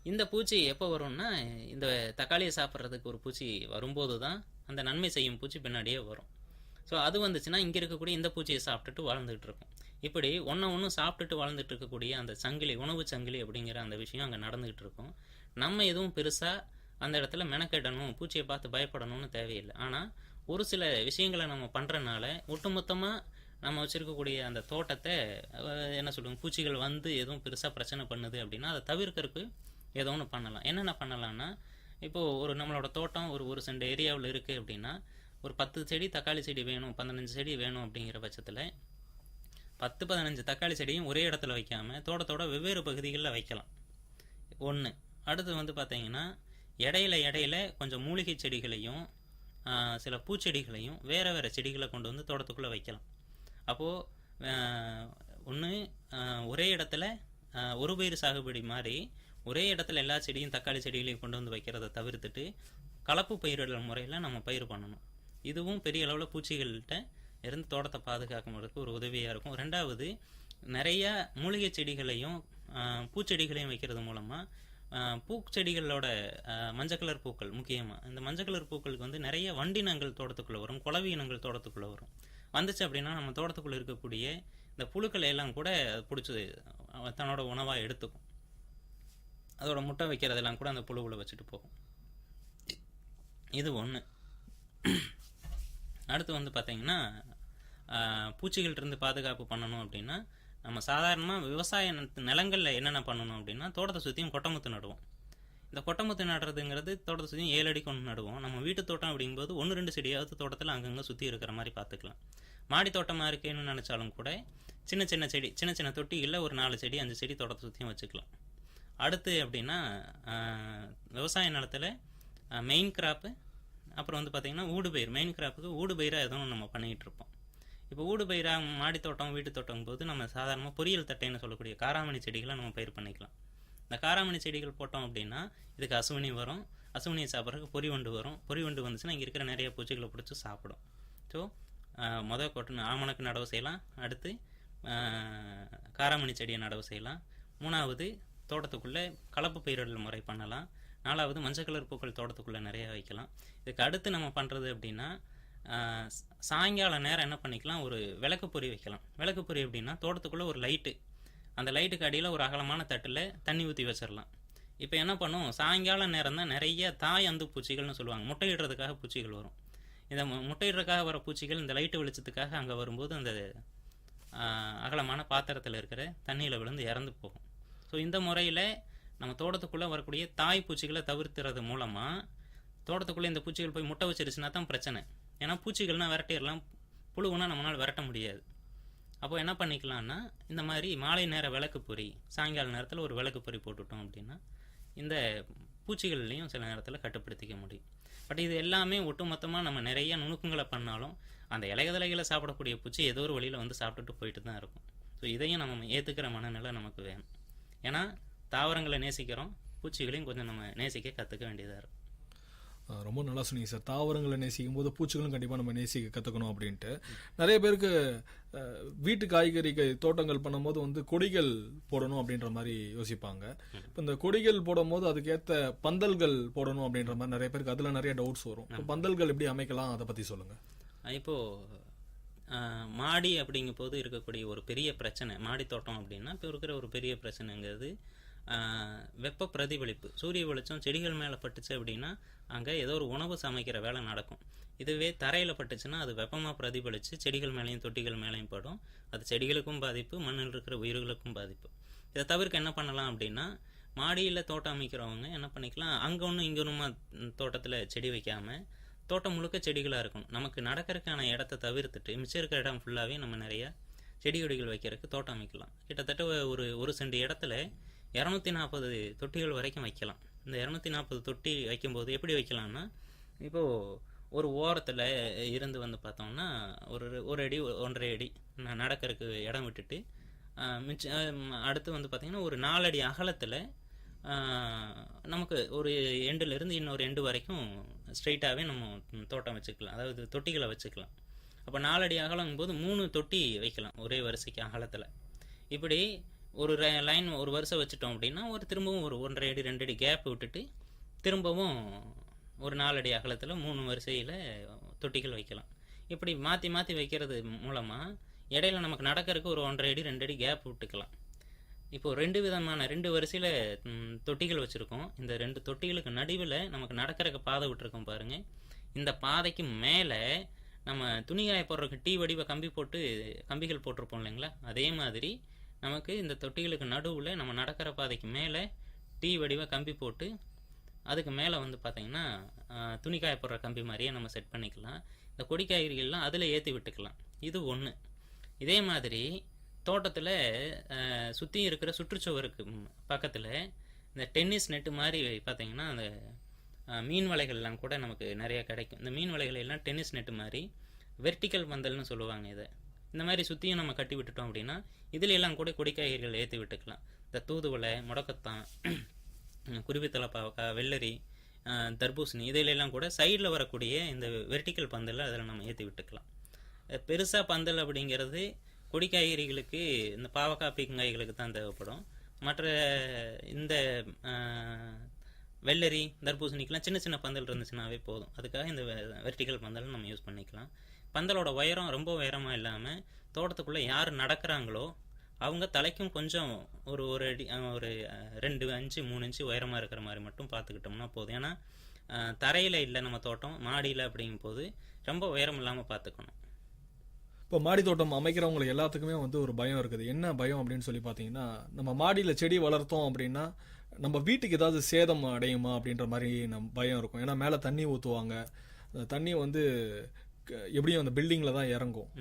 O: இந்த பூச்சி எப்போ வரும்னா இந்த தக்காளியை சாப்பிட்றதுக்கு ஒரு பூச்சி வரும்போது தான் அந்த நன்மை செய்யும் பூச்சி பின்னாடியே வரும். ஸோ அது வந்துச்சுன்னா இங்கே இருக்கக்கூடிய இந்த பூச்சியை சாப்பிட்டுட்டு வாழ்ந்துகிட்டு இருக்கும். இப்படி ஒன்று சாப்பிட்டுட்டு வாழ்ந்துட்டு இருக்கக்கூடிய அந்த சங்கிலி, உணவு சங்கிலி அப்படிங்கிற அந்த விஷயம் அங்கே நடந்துகிட்டு இருக்கும். நம்ம எதுவும் பெருசாக அந்த இடத்துல மெனக்கெடணும், பூச்சியை பார்த்து பயப்படணும்னு தேவையில்லை. ஆனால் ஒரு சில விஷயங்களை நம்ம பண்ணுறனால ஒட்டுமொத்தமாக நம்ம வச்சுருக்கக்கூடிய அந்த தோட்டத்தை என்ன சொல்லுவோம், பூச்சிகள் வந்து எதுவும் பெருசாக பிரச்சனை பண்ணுது அப்படின்னா அதை தவிர்க்கறதுக்கு ஏதோ ஒன்று பண்ணலாம். என்னென்ன பண்ணலான்னா, இப்போது நம்மளோட தோட்டம் ஒரு சென்ட் ஏரியாவில் இருக்குது அப்படின்னா ஒரு 10 செடி தக்காளி செடி வேணும், 15 செடி வேணும் அப்படிங்கிற பட்சத்தில் 10-15 தக்காளி செடியும் ஒரே இடத்துல வைக்காமல் தோட்டத்தோட வெவ்வேறு பகுதிகளில் வைக்கலாம். ஒன்று. அடுத்து வந்து பார்த்திங்கன்னா இடையில கொஞ்சம் மூலிகை செடிகளையும் சில பூச்செடிகளையும் வேறு செடிகளை கொண்டு வந்து தோட்டத்துக்குள்ளே வைக்கலாம். அப்போது ஒன்று ஒரே இடத்துல ஒரு பயிர் சாகுபடி மாதிரி ஒரே இடத்துல எல்லா செடியும் தக்காளி செடிகளையும் கொண்டு வந்து வைக்கிறத தவிர்த்துட்டு கலப்பு பயிரிடல் முறையில் நம்ம பயிர் பண்ணணும். இதுவும் பெரிய அளவில் பூச்சிகள்கிட்ட இருந்து தோட்டத்தை பாதுகாக்கிறதுக்கு ஒரு உதவியாக இருக்கும். ரெண்டாவது, நிறைய மூலிகை செடிகளையும் பூச்செடிகளையும் வைக்கிறது மூலமாக பூச்செடிகளோட மஞ்சள் கலர் பூக்கள், முக்கியமாக இந்த மஞ்சள் கலர் பூக்களுக்கு வந்து நிறைய வண்டினங்கள் தோட்டத்துக்குள்ளே வரும், குளவி இனங்கள் தோட்டத்துக்குள்ளே வரும். வந்துச்சு அப்படின்னா நம்ம தோட்டத்துக்குள்ளே இருக்கக்கூடிய இந்த புழுக்களை எல்லாம் கூட பிடிச்சி தன்னோட உணவாக எடுத்துக்கும். அதோட முட்டை வைக்கிறதெல்லாம் கூட அந்த புழுவில் வச்சுட்டு போகும். இது ஒன்று. அடுத்து வந்து பார்த்திங்கன்னா பூச்சிகள்கிட்டருந்து பாதுகாப்பு பண்ணணும் அப்படின்னா நம்ம சாதாரணமாக விவசாய நிலங்களில் என்னென்ன பண்ணணும் அப்படின்னா தோட்டத்தை சுற்றியும் கொட்டமுத்து நடுவோம். இந்த கொட்டமுத்து நடுறதுங்கிறது தோட்டத்தை சுற்றியும் 7 அடிக்கு ஒன்று நடுவோம். நம்ம வீட்டு தோட்டம் அப்படிங்கும்போது 1-2 செடியாவது தோட்டத்தில் அங்கங்கே சுற்றி இருக்கிற மாதிரி பார்த்துக்கலாம். மாடி தோட்டமாக இருக்குன்னு நினச்சாலும் கூட சின்ன சின்ன செடி, சின்ன சின்ன தொட்டிகளில் ஒரு 4 செடி 5 செடி தோட்டத்தை சுற்றியும் வச்சுக்கலாம். அடுத்து அப்படின்னா விவசாய நிலத்தில் மெயின் கிராப்பு, அப்புறம் வந்து பார்த்திங்கன்னா ஊடுபயிர். மெயின் கிராப்புக்கு ஊடுபயிராக எதுவும் நம்ம பண்ணிகிட்டு இருப்போம். இப்போ ஊடுபயிராக மாடி தோட்டம் வீட்டு தோட்டம் போது நம்ம சாதாரணமாக பொரியல் தட்டைன்னு சொல்லக்கூடிய காராமணி செடிகளை நம்ம பயிர் பண்ணிக்கலாம். இந்த காராமணி செடிகள் போட்டோம் அப்படின்னா இதுக்கு அசுவினி வரும். அசுவினியை சாப்பிட்றதுக்கு பொறிவண்டு வரும். பொறிவண்டு வந்துச்சுன்னா இங்கே இருக்கிற நிறைய பூச்சிகளை பிடிச்சி சாப்பிடும். ஸோ மொதல் கொட்டு ஆமணக்கு நடவு செய்யலாம். அடுத்து காராமணி செடியை நடவு செய்யலாம். 3வது, தோட்டத்துக்குள்ளே கலப்பு பயிரிடல் முறை பண்ணலாம். 4வது, மஞ்சள் கலர் பூக்கள் தோட்டத்துக்குள்ளே நிறைய வைக்கலாம். இதுக்கு அடுத்து நம்ம பண்ணுறது அப்படின்னா சாயங்கால நேரம் என்ன பண்ணிக்கலாம், ஒரு விளக்கு பொறி வைக்கலாம். விளக்கு பொறி அப்படின்னா தோட்டத்துக்குள்ளே ஒரு லைட்டு, அந்த லைட்டுக்கு அடியில் ஒரு அகலமான தட்டில் தண்ணி ஊற்றி வச்சிடலாம். இப்போ என்ன பண்ணும், சாயங்கால நேரம் தான் நிறைய தாய் அந்து பூச்சிகள்னு சொல்லுவாங்க. முட்டையிடுறதுக்காக பூச்சிகள் வரும். இந்த முட்டையிடுறதுக்காக வர பூச்சிகள் இந்த லைட்டு வெளிச்சத்துக்காக அங்கே வரும்போது அந்த அகலமான பாத்திரத்தில் இருக்கிற தண்ணியில் விழுந்து இறந்து போகும். ஸோ இந்த முறையில் நம்ம தோட்டத்துக்குள்ளே வரக்கூடிய தாய் பூச்சிகளை தவிர்த்துறது மூலமாக தோட்டத்துக்குள்ளே இந்த பூச்சிகள் போய் முட்டை வச்சிருச்சுன்னா தான் பிரச்சனை. ஏன்னா பூச்சிகள்னால் விரட்டிடலாம், புழுவுனா நம்மளால் விரட்ட முடியாது. அப்போ என்ன பண்ணிக்கலாம்னா இந்த மாதிரி மாலை நேர விளக்கு பொறி, சாயங்கால நேரத்தில் ஒரு விளக்கு பொறி போட்டுவிட்டோம் அப்படின்னா இந்த பூச்சிகள்லையும் சில நேரத்தில் கட்டுப்படுத்திக்க முடியும். பட் இது எல்லாமே ஒட்டுமொத்தமாக நம்ம நிறைய நுணுக்கங்களை பண்ணாலும் அந்த இலைகளை சாப்பிடக்கூடிய பூச்சி ஏதோ ஒரு வழியில் வந்து சாப்பிட்டுட்டு போயிட்டு தான் இருக்கும். ஸோ இதையும் நம்ம ஏற்றுக்கிற மனநிலை நமக்கு வேணும். ஏன்னா தாவரங்களை நேசிக்கிறோம், பூச்சிகளையும் கொஞ்சம் நம்ம நேசிக்க கற்றுக்க வேண்டியதாக இருக்கும்.
J: ரொம்ப நல்லா சொன்னீங்க சார். தாவரங்களை நேசிக்கும் போது பூச்சிகளும் கண்டிப்பாக நம்ம நேசிக்க கற்றுக்கணும் அப்படின்ட்டு. நிறைய பேருக்கு வீட்டு காய்கறி தோட்டங்கள் பண்ணும்போது வந்து கொடிகள் போடணும் அப்படின்ற மாதிரி யோசிப்பாங்க. இப்போ இந்த கொடிகள் போடும் போது அதுக்கேற்ற பந்தல்கள் போடணும் அப்படின்ற மாதிரி நிறைய பேருக்கு அதில் நிறைய டவுட்ஸ் வரும். இப்போ பந்தல்கள் எப்படி அமைக்கலாம், அதை பற்றி சொல்லுங்கள்.
O: இப்போது மாடி அப்படிங்கும் போது இருக்கக்கூடிய ஒரு பெரிய பிரச்சனை, மாடி தோட்டம் அப்படின்னா இப்போ இருக்கிற ஒரு பெரிய பிரச்சனைங்கிறது வெப்ப பிரதிபலிப்பு. சூரிய வெளிச்சம் செடிகள் மேலே பட்டுச்சு அப்படின்னா அங்கே ஏதோ ஒரு உணவு சமைக்கிற வேலை நடக்கும். இதுவே தரையில் பட்டுச்சுன்னா அது வெப்பமாக பிரதிபலித்து செடிகள் மேலேயும் தொட்டிகள் மேலேயும் படும். அது செடிகளுக்கும் பாதிப்பு, மண்ணில் இருக்கிற உயிர்களுக்கும் பாதிப்பு. இதை தவிர்க்க என்ன பண்ணலாம் அப்படின்னா மாடியில் தோட்டம் அமைக்கிறவங்க என்ன பண்ணிக்கலாம், அங்கே ஒன்றும் இங்கே ஒன்றுமா தோட்டத்தில் செடி வைக்காமல் தோட்டம் முழுக்க செடிகளாக இருக்கும். நமக்கு நடக்கிறதுக்கான இடத்த தவிர்த்துட்டு மிச்சம் இருக்கிற இடம் ஃபுல்லாகவே நம்ம நிறையா செடி கொடிகள் வைக்கிறதுக்கு தோட்டம் அமைக்கலாம். கிட்டத்தட்ட ஒரு சென்ட் இடத்துல 240 தொட்டிகள் வரைக்கும் வைக்கலாம். இந்த 240 தொட்டி வைக்கும்போது எப்படி வைக்கலாம்னா, இப்போது ஒரு ஓரத்தில் இருந்து வந்து பார்த்தோம்னா ஒரு அடி 1.5 அடி நடக்கிறதுக்கு இடம் விட்டுட்டு அடுத்து வந்து பார்த்திங்கன்னா ஒரு 4 அடி அகலத்தில் நமக்கு ஒரு எண்டுலேருந்து இன்னொரு எண்டு வரைக்கும் ஸ்ட்ரைட்டாகவே நம்ம தோட்டம் வச்சுக்கலாம், அதாவது தொட்டிகளை வச்சுக்கலாம். அப்போ 4 அடி அகலங்கும் போது 3 தொட்டி வைக்கலாம் ஒரே வரிசைக்கு அகலத்தில். இப்படி ஒரு லைன் ஒரு வருஷம் வச்சுட்டோம் அப்படின்னா திரும்பவும் ஒரு 1.5 அடி 2 அடி கேப் விட்டுட்டு திரும்பவும் ஒரு 4 அடி அகலத்தில் 3 வரிசையில் தொட்டிகள் வைக்கலாம். இப்படி மாற்றி மாற்றி வைக்கிறது மூலமாக இடையில நமக்கு நடக்கிறதுக்கு ஒரு 1.5 அடி 2 அடி கேப் விட்டுக்கலாம். இப்போது 2 வரிசையில் தொட்டிகள் வச்சுருக்கோம். இந்த 2 தொட்டிகளுக்கு நடுவில் நமக்கு நடக்கிறதுக்கு பாதை விட்டுருக்கோம் பாருங்கள். இந்த பாதைக்கு மேலே நம்ம துணிகாய போடுறதுக்கு டீ வடிவ கம்பிகள் போட்டிருப்போம் இல்லைங்களா, அதே மாதிரி நமக்கு இந்த தொட்டிகளுக்கு நடுவில் நம்ம நடக்கிற பாதைக்கு மேலே டீ வடிவ கம்பி போட்டு அதுக்கு மேலே வந்து பார்த்திங்கன்னா துணி காயப்படுற கம்பி மாதிரியே நம்ம செட் பண்ணிக்கலாம். இந்த கொடி காய்கறிகள்லாம் அதில் ஏற்றி விட்டுக்கலாம். இது ஒன்று. இதே மாதிரி தோட்டத்தில் சுற்றி இருக்கிற சுற்றுச்சுவருக்கு பக்கத்தில் இந்த டென்னிஸ் நெட்டு மாதிரி பார்த்திங்கன்னா அந்த மீன் வலைகள்லாம் கூட நமக்கு நிறையா கிடைக்கும். இந்த மீன் வலைகள் எல்லாம் டென்னிஸ் நெட்டு மாதிரி வெர்டிக்கல் பந்தல்னு சொல்லுவாங்க. இதை இந்த மாதிரி சுற்றியும் நம்ம கட்டி விட்டுட்டோம் அப்படின்னா இதில் எல்லாம் கூட கொடிக்காய்கறிகள் ஏற்றி விட்டுக்கலாம். இந்த தூதுவளை, முடக்கத்தான், குருவித்தலை பாவக்காய், வெள்ளரி, தர்பூசணி இதிலெல்லாம் கூட சைடில் வரக்கூடிய இந்த வெர்டிக்கல் பந்தல் அதில் நம்ம ஏற்றி விட்டுக்கலாம். பெருசாக பந்தல் அப்படிங்கிறது கொடிக்காய்கறிகளுக்கு இந்த பாவக்காய், பீக்கங்காய்களுக்கு தான் தேவைப்படும். மற்ற இந்த வெள்ளரி, தர்பூசணிக்கெலாம் சின்ன சின்ன பந்தல் இருந்துச்சுனாவே போதும். அதுக்காக இந்த வெர்டிக்கல் பந்தல் நம்ம யூஸ் பண்ணிக்கலாம். பந்தலோட உயரம் ரொம்ப உயரமாக இல்லாமல் தோட்டத்துக்குள்ளே யார் நடக்கிறாங்களோ அவங்க தலைக்கும் கொஞ்சம் ஒரு அடி, ஒரு 2 இன்ச்சு 3 இன்ச்சு உயரமாக இருக்கிற மாதிரி மட்டும் பார்த்துக்கிட்டோம்னா போதும். ஏன்னா தரையில் இல்லை நம்ம தோட்டம், மாடியில் அப்படிங்கும் போது ரொம்ப உயரம் இல்லாமல் பார்த்துக்கணும்.
J: இப்போ மாடி தோட்டம் அமைக்கிறவங்களுக்கு எல்லாத்துக்குமே வந்து ஒரு பயம் இருக்குது. என்ன பயம் அப்படின்னு சொல்லி பார்த்தீங்கன்னா, நம்ம மாடியில் செடி வளர்த்தோம் அப்படின்னா நம்ம வீட்டுக்கு ஏதாவது சேதம் அடையுமா அப்படின்ற மாதிரி பயம் இருக்கும். ஏன்னா மேலே தண்ணி ஊற்றுவாங்க, தண்ணி வந்து எப்படியும் அந்த பில்டிங்கில் தான் இறங்கும்.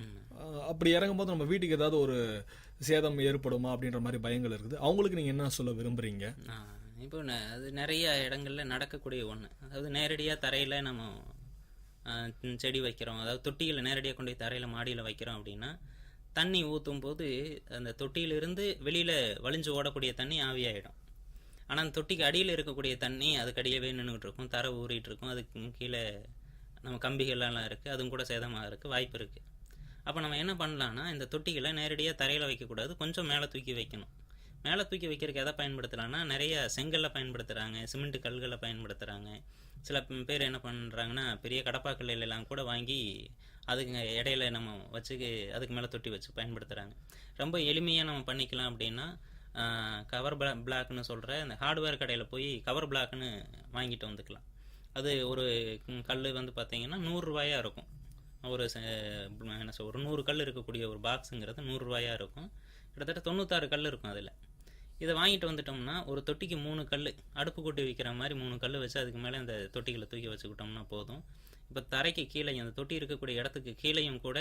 J: அப்படி இறங்கும்போது நம்ம வீட்டுக்கு ஏதாவது ஒரு சேதம் ஏற்படுமா அப்படின்ற மாதிரி பயங்கள் இருக்குது. அவங்களுக்கு நீங்கள் என்ன சொல்ல விரும்புகிறீங்க?
O: இப்போ அது நிறைய இடங்களில் நடக்கக்கூடிய ஒன்று. அதாவது நேரடியாக தரையில் நம்ம செடி வைக்கிறோம், அதாவது தொட்டிகளை நேரடியாக கொண்டு போய் தரையில் மாடியில் வைக்கிறோம் அப்படின்னா தண்ணி ஊற்றும் போது அந்த தொட்டியிலிருந்து வெளியில் வலிஞ்சு ஓடக்கூடிய தண்ணி ஆவியாயிடும். ஆனால் அந்த தொட்டிக்கு அடியில் இருக்கக்கூடிய தண்ணி அதுக்கு அடியவே நின்றுக்கிட்டு இருக்கும், தரை ஊறிட்டு இருக்கும், அதுக்கு கீழே நம்ம கம்பிகள்லாம் இருக்குது, அதுவும் கூட சேதமாக இருக்குது, வாய்ப்பு இருக்குது. அப்போ நம்ம என்ன பண்ணலான்னா இந்த தொட்டிகளை நேரடியாக தரையில் வைக்கக்கூடாது, கொஞ்சம் மேலே தூக்கி வைக்கணும். மேலே தூக்கி வைக்கிறதுக்கு எதை பயன்படுத்தலான்னா நிறைய செங்கல்லை பயன்படுத்துகிறாங்க, சிமெண்ட் கல்களை பயன்படுத்துகிறாங்க. சில பேர் என்ன பண்ணுறாங்கன்னா பெரிய கடப்பாக்கல்லையெல்லாம் கூட வாங்கி அதுக்கு இடையில நம்ம வச்சு அதுக்கு மேலே தொட்டி வச்சு பயன்படுத்துகிறாங்க. ரொம்ப எளிமையாக நம்ம பண்ணிக்கலாம் அப்படின்னா கவர் பிளாக்னு சொல்கிற அந்த ஹார்ட்வேர் கடையில் போய் கவர் பிளாக்னு வாங்கிட்டு வந்துக்கலாம். அது ஒரு கல் வந்து பார்த்திங்கன்னா 100 ரூபாயாக இருக்கும். ஒரு என்ன சொல், ஒரு 100 கல் இருக்கக்கூடிய ஒரு பாக்ஸுங்கிறது 100 ரூபாயாக இருக்கும். கிட்டத்தட்ட 96 கல் இருக்கும் அதில். இதை வாங்கிட்டு வந்துட்டோம்னா ஒரு தொட்டிக்கு 3 கல், அடுப்பு கூட்டி வைக்கிற மாதிரி 3 கல் வச்சு அதுக்கு மேலே அந்த தொட்டிகளை தூக்கி வச்சுக்கிட்டோம்னா போதும். இப்போ தரைக்கு கீழே அந்த தொட்டி இருக்கக்கூடிய இடத்துக்கு கீழேயும் கூட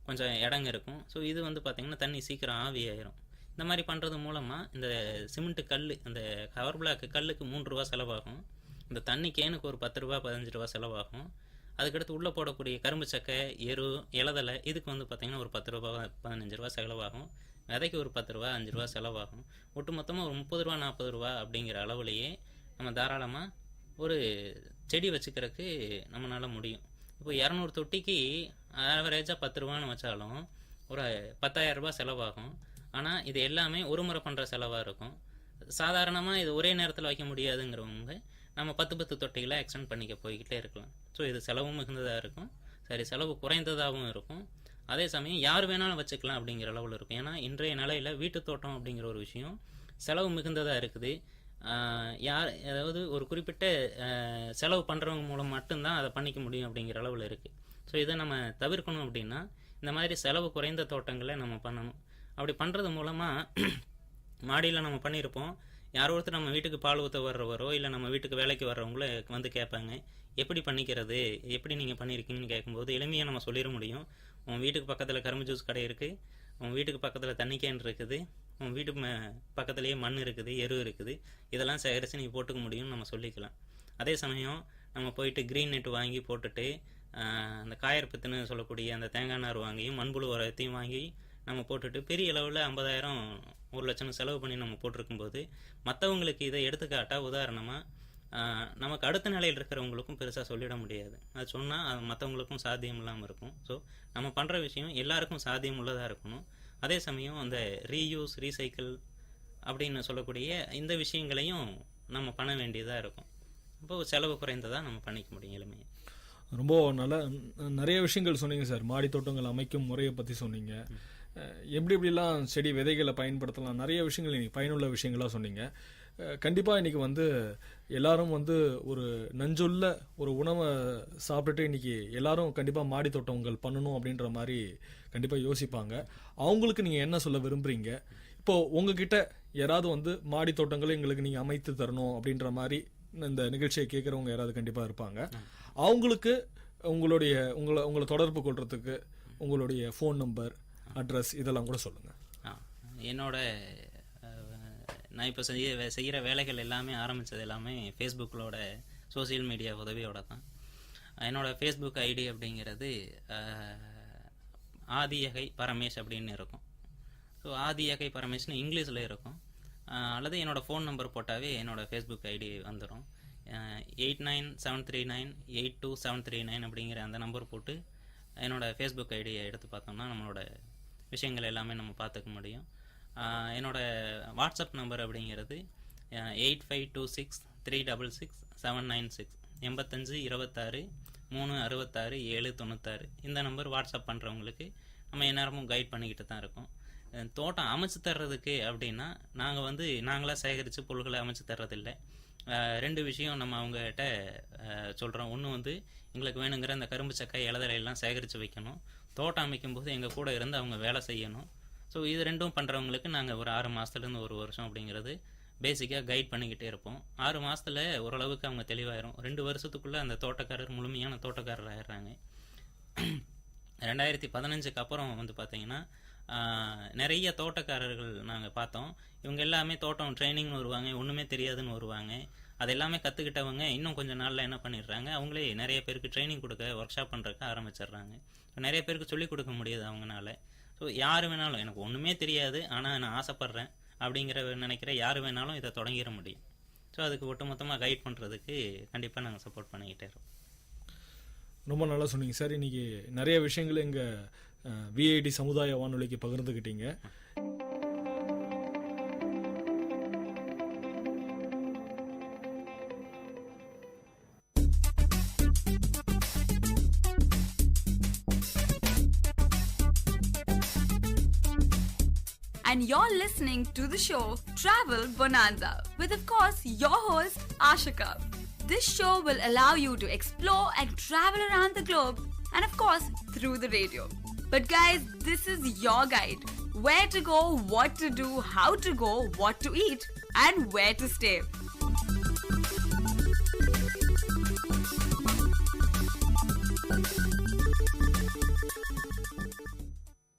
O: கொஞ்சம் இடங்க இருக்கும். ஸோ இது வந்து பார்த்திங்கன்னா தண்ணி சீக்கிரம் ஆவியாயிரும். இந்த மாதிரி பண்ணுறது மூலமாக இந்த சிமெண்ட்டு கல், அந்த கவர் பிளாக் கல்லுக்கு 3 ரூபா செலவாகும். இந்த தண்ணி கேனுக்கு ஒரு 10 ரூபா 15 ரூபா செலவாகும். அதுக்கடுத்து உள்ளே போடக்கூடிய கரும்பு சக்கை, எரு, இலதலை இதுக்கு வந்து பார்த்திங்கன்னா ஒரு 10 ரூபா 15 ரூபா செலவாகும். விதைக்கு ஒரு 10 ரூபா 5 ரூபா செலவாகும். ஒட்டு மொத்தமாக ஒரு 30 ரூபா 40 ரூபா அப்படிங்கிற அளவுலேயே நம்ம தாராளமாக ஒரு செடி வச்சுக்கிறதுக்கு நம்மளால் முடியும். இப்போ 200 தொட்டிக்கு ஆவரேஜாக 10 ரூபான்னு வச்சாலும் ஒரு 10,000 ரூபா செலவாகும். ஆனால் இது எல்லாமே ஒரு முறை பண்ணுற செலவாக இருக்கும். சாதாரணமாக இது ஒரே நேரத்தில் வைக்க முடியாதுங்கிறவங்க நம்ம 10 தொட்டிகளை எக்ஸ்டெண்ட் பண்ணிக்க போய்கிட்டே இருக்கலாம். ஸோ இது செலவும் மிகுந்ததாக இருக்கும், சரி செலவு குறைந்ததாகவும் இருக்கும். அதே சமயம் யார் வேணாலும் வச்சுக்கலாம் அப்படிங்கிற அளவில் இருக்கும். ஏன்னா இன்றைய நிலையில் வீட்டு தோட்டம் அப்படிங்கிற ஒரு விஷயம் செலவு மிகுந்ததாக இருக்குது. அதாவது ஒரு குறிப்பிட்ட செலவு பண்ணுறவங்க மூலம் மட்டும்தான் அதை பண்ணிக்க முடியும் அப்படிங்கிற அளவில் இருக்குது. ஸோ இதை நம்ம தவிர்க்கணும் அப்படின்னா இந்த மாதிரி செலவு குறைந்த தோட்டங்களை நம்ம பண்ணணும். அப்படி பண்ணுறது மூலமாக மாடியில் நம்ம பண்ணியிருப்போம், யாரோ ஒருத்தர் நம்ம வீட்டுக்கு பால் ஊற்ற வர்றவரோ இல்லை நம்ம வீட்டுக்கு வேலைக்கு வர்றவங்கள வந்து கேட்பாங்க, எப்படி பண்ணிக்கிறது, எப்படி நீங்கள் பண்ணியிருக்கீங்கன்னு கேட்கும்போது எளிமையாக நம்ம சொல்லிட முடியும். உன் வீட்டுக்கு பக்கத்தில் கரும்பு ஜூஸ் கடை இருக்குது, உன் வீட்டுக்கு பக்கத்தில் தண்ணி கேன் இருக்குது, உன் வீட்டுக்கு பக்கத்துலேயே மண் இருக்குது, எரு இருக்குது, இதெல்லாம் சேகரித்து நீங்கள் போட்டுக்க முடியும்னு நம்ம சொல்லிக்கலாம். அதே சமயம் நம்ம போயிட்டு க்ரீன் நெட் வாங்கி போட்டுட்டு அந்த காயற்பத்துன்னு சொல்லக்கூடிய அந்த தேங்காய் நார் வாங்கியும் மண்புழு உரத்தையும் வாங்கி நம்ம போட்டுட்டு பெரிய அளவில் 50,000 1 லட்சம் செலவு பண்ணி நம்ம போட்டிருக்கும்போது மற்றவங்களுக்கு இதை எடுத்துக்காட்டால் உதாரணமாக நமக்கு அடுத்த நிலையில் இருக்கிறவங்களுக்கும் பெருசாக சொல்லிட முடியாது. அது சொன்னால் அது மற்றவங்களுக்கும் சாத்தியம் இல்லாமல் இருக்கும். ஸோ நம்ம பண்ணுற விஷயம் எல்லாருக்கும் சாத்தியம் உள்ளதாக இருக்கணும். அதே சமயம் அந்த ரீயூஸ், ரீசைக்கிள் அப்படின்னு சொல்லக்கூடிய இந்த விஷயங்களையும் நம்ம பண்ண வேண்டியதாக இருக்கும். இப்போது செலவு குறைந்ததாக நம்ம பண்ணிக்க முடியும் எளிமையாக.
J: ரொம்ப நிறைய விஷயங்கள் சொன்னீங்க சார். மாடி தோட்டங்கள் அமைக்கும் முறையை பற்றி சொன்னீங்க, எப்படி எப்படிலாம் செடி விதைகளை பயன்படுத்தலாம், நிறைய விஷயங்கள் இன்றைக்கி பயனுள்ள விஷயங்களாக சொன்னீங்க. கண்டிப்பாக இன்றைக்கி வந்து எல்லாரும் வந்து ஒரு நஞ்சுள்ள ஒரு உணவை சாப்பிட்டுட்டு இன்றைக்கி எல்லாரும் கண்டிப்பாக மாடி தோட்டங்கள் பண்ணணும் அப்படின்ற மாதிரி கண்டிப்பாக யோசிப்பாங்க. அவங்களுக்கு நீங்கள் என்ன சொல்ல விரும்புகிறீங்க? இப்போது உங்ககிட்ட யாராவது வந்து மாடி தோட்டங்களை எங்களுக்கு நீங்கள் அமைத்து தரணும் அப்படின்ற மாதிரி இந்த நிகழ்ச்சியை கேட்குறவங்க யாராவது கண்டிப்பாக இருப்பாங்க. அவங்களுக்கு உங்களை தொடர்பு கொள்றதுக்கு உங்களுடைய ஃபோன் நம்பர், அட்ரஸ் இதெல்லாம் கூட சொல்லுங்கள்.
O: என்னோட நான் இப்போ செய்கிற வேலைகள் எல்லாமே ஆரம்பித்தது எல்லாமே ஃபேஸ்புக்கிலோட சோசியல் மீடியா உதவியோட தான். என்னோடய ஃபேஸ்புக் ஐடி அப்படிங்கிறது ஆதியகை பரமேஷ் அப்படின்னு இருக்கும். ஸோ ஆதியகை பரமேஷ்னு இங்கிலீஷில் இருக்கும். அல்லது என்னோடய ஃபோன் நம்பர் போட்டாவே என்னோடய ஃபேஸ்புக் ஐடி வந்துடும். 8973982739 அப்படிங்கிற அந்த நம்பர் போட்டு என்னோடய ஃபேஸ்புக் ஐடியை எடுத்து பார்த்தோம்னா நம்மளோட விஷயங்கள் எல்லாமே நம்ம பார்த்துக்க முடியும். என்னோடய வாட்ஸ்அப் நம்பர் அப்படிங்கிறது 8526366796 8526366796 இந்த நம்பர் வாட்ஸ்அப் பண்ணுறவங்களுக்கு நம்ம எந்நேரமும் கைட் பண்ணிக்கிட்டு தான் இருக்கோம். தோட்டம் அமைச்சு தர்றதுக்கு அப்படின்னா நாங்களாக சேகரித்து பொருட்களை அமைச்சு தர்றதில்லை. 2 விஷயம் நம்ம அவங்ககிட்ட சொல்கிறோம். ஒன்று எங்களுக்கு வேணுங்கிற அந்த கரும்பு சக்கை இலதலையெல்லாம் சேகரித்து வைக்கணும். தோட்டம் அமைக்கும்போது எங்கள் கூட இருந்து அவங்க வேலை செய்யணும். ஸோ இது 2ம் பண்ணுறவங்களுக்கு நாங்கள் ஒரு 6 மாதத்துலேருந்து 1 வருஷம் அப்படிங்கிறது பேசிக்காக கைட் பண்ணிக்கிட்டே இருப்போம். 6 மாதத்தில் ஓரளவுக்கு அவங்க தெளிவாயிரும். 2 வருஷத்துக்குள்ளே அந்த தோட்டக்காரர் முழுமையான தோட்டக்காரர் ஆயிடுறாங்க. 2015க்கு அப்புறம் பார்த்திங்கன்னா நிறைய தோட்டக்காரர்கள் நாங்கள் பார்த்தோம். இவங்க எல்லாமே தோட்டம் ட்ரைனிங்னு வருவாங்க, ஒன்றுமே தெரியாதுன்னு வருவாங்க. அது எல்லாமே கற்றுக்கிட்டவங்க இன்னும் கொஞ்சம் நாளில் என்ன பண்ணிடுறாங்க, அவங்களே நிறைய பேருக்கு ட்ரைனிங் கொடுக்க ஒர்க் ஷாப் பண்ணுறதுக்கு ஆரம்பிச்சிடுறாங்க. நிறைய பேருக்கு சொல்லிக் கொடுக்க முடியாது அவங்களால. ஸோ யார் வேணாலும் எனக்கு ஒன்றுமே தெரியாது ஆனால் நான் ஆசைப்பட்றேன் அப்படிங்கிற நினைக்கிற யார் வேணாலும் இதை தொடங்கிட முடியும். ஸோ அதுக்கு ஒட்டுமொத்தமாக கைட் பண்ணுறதுக்கு கண்டிப்பாக நாங்கள் சப்போர்ட் பண்ணிக்கிட்டே இருக்கோம்.
J: ரொம்ப நல்லா சொன்னீங்க சார். இன்றைக்கி நிறைய விஷயங்கள் எங்கள் விஐடி சமுதாய வானொலிக்கு பகிர்ந்துக்கிட்டீங்க.
Q: And you're listening to the show Travel Bonanza with, of course, your host Ashika. This show will allow you to explore and travel around the globe and, of course, through the radio. But guys, this is your guide. Where to go, what to do, how to go, what to eat, and where to stay.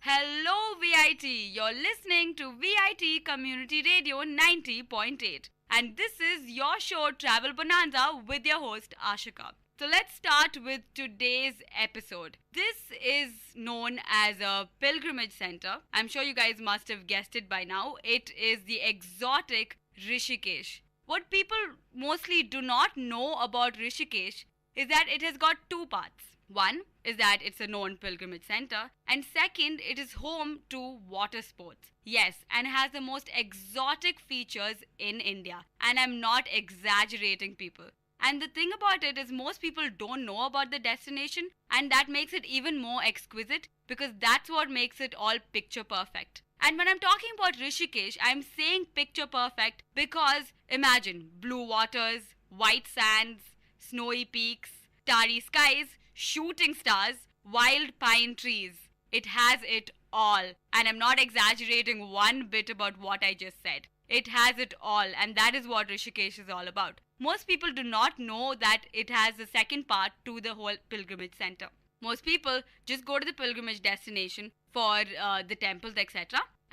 Q: Hello VIT, you're listening to VIT Community Radio 90.8 and this is your show Travel Bonanza with your host Ashika. So let's start with today's episode. This is known as a pilgrimage center. I'm sure you guys must have guessed it by now. It is the exotic Rishikesh. What people mostly do not know about Rishikesh is that it has got 2 parts. One is that it's a known pilgrimage center, and second, it is home to water sports. Yes, and has the most exotic features in India. And I'm not exaggerating, people. And the thing about it is most people don't know about the destination, and that makes it even more exquisite because that's what makes it all picture perfect. And when I'm talking about Rishikesh, I'm saying picture perfect because imagine blue waters, white sands, snowy peaks, starry skies, shooting stars, wild pine trees. It has it all. And I'm not exaggerating one bit about what I just said. It has it all, and that is what Rishikesh is all about. Most people do not know that it has a second part to the whole pilgrimage center. Most people just go to the pilgrimage destination for the temples, etc.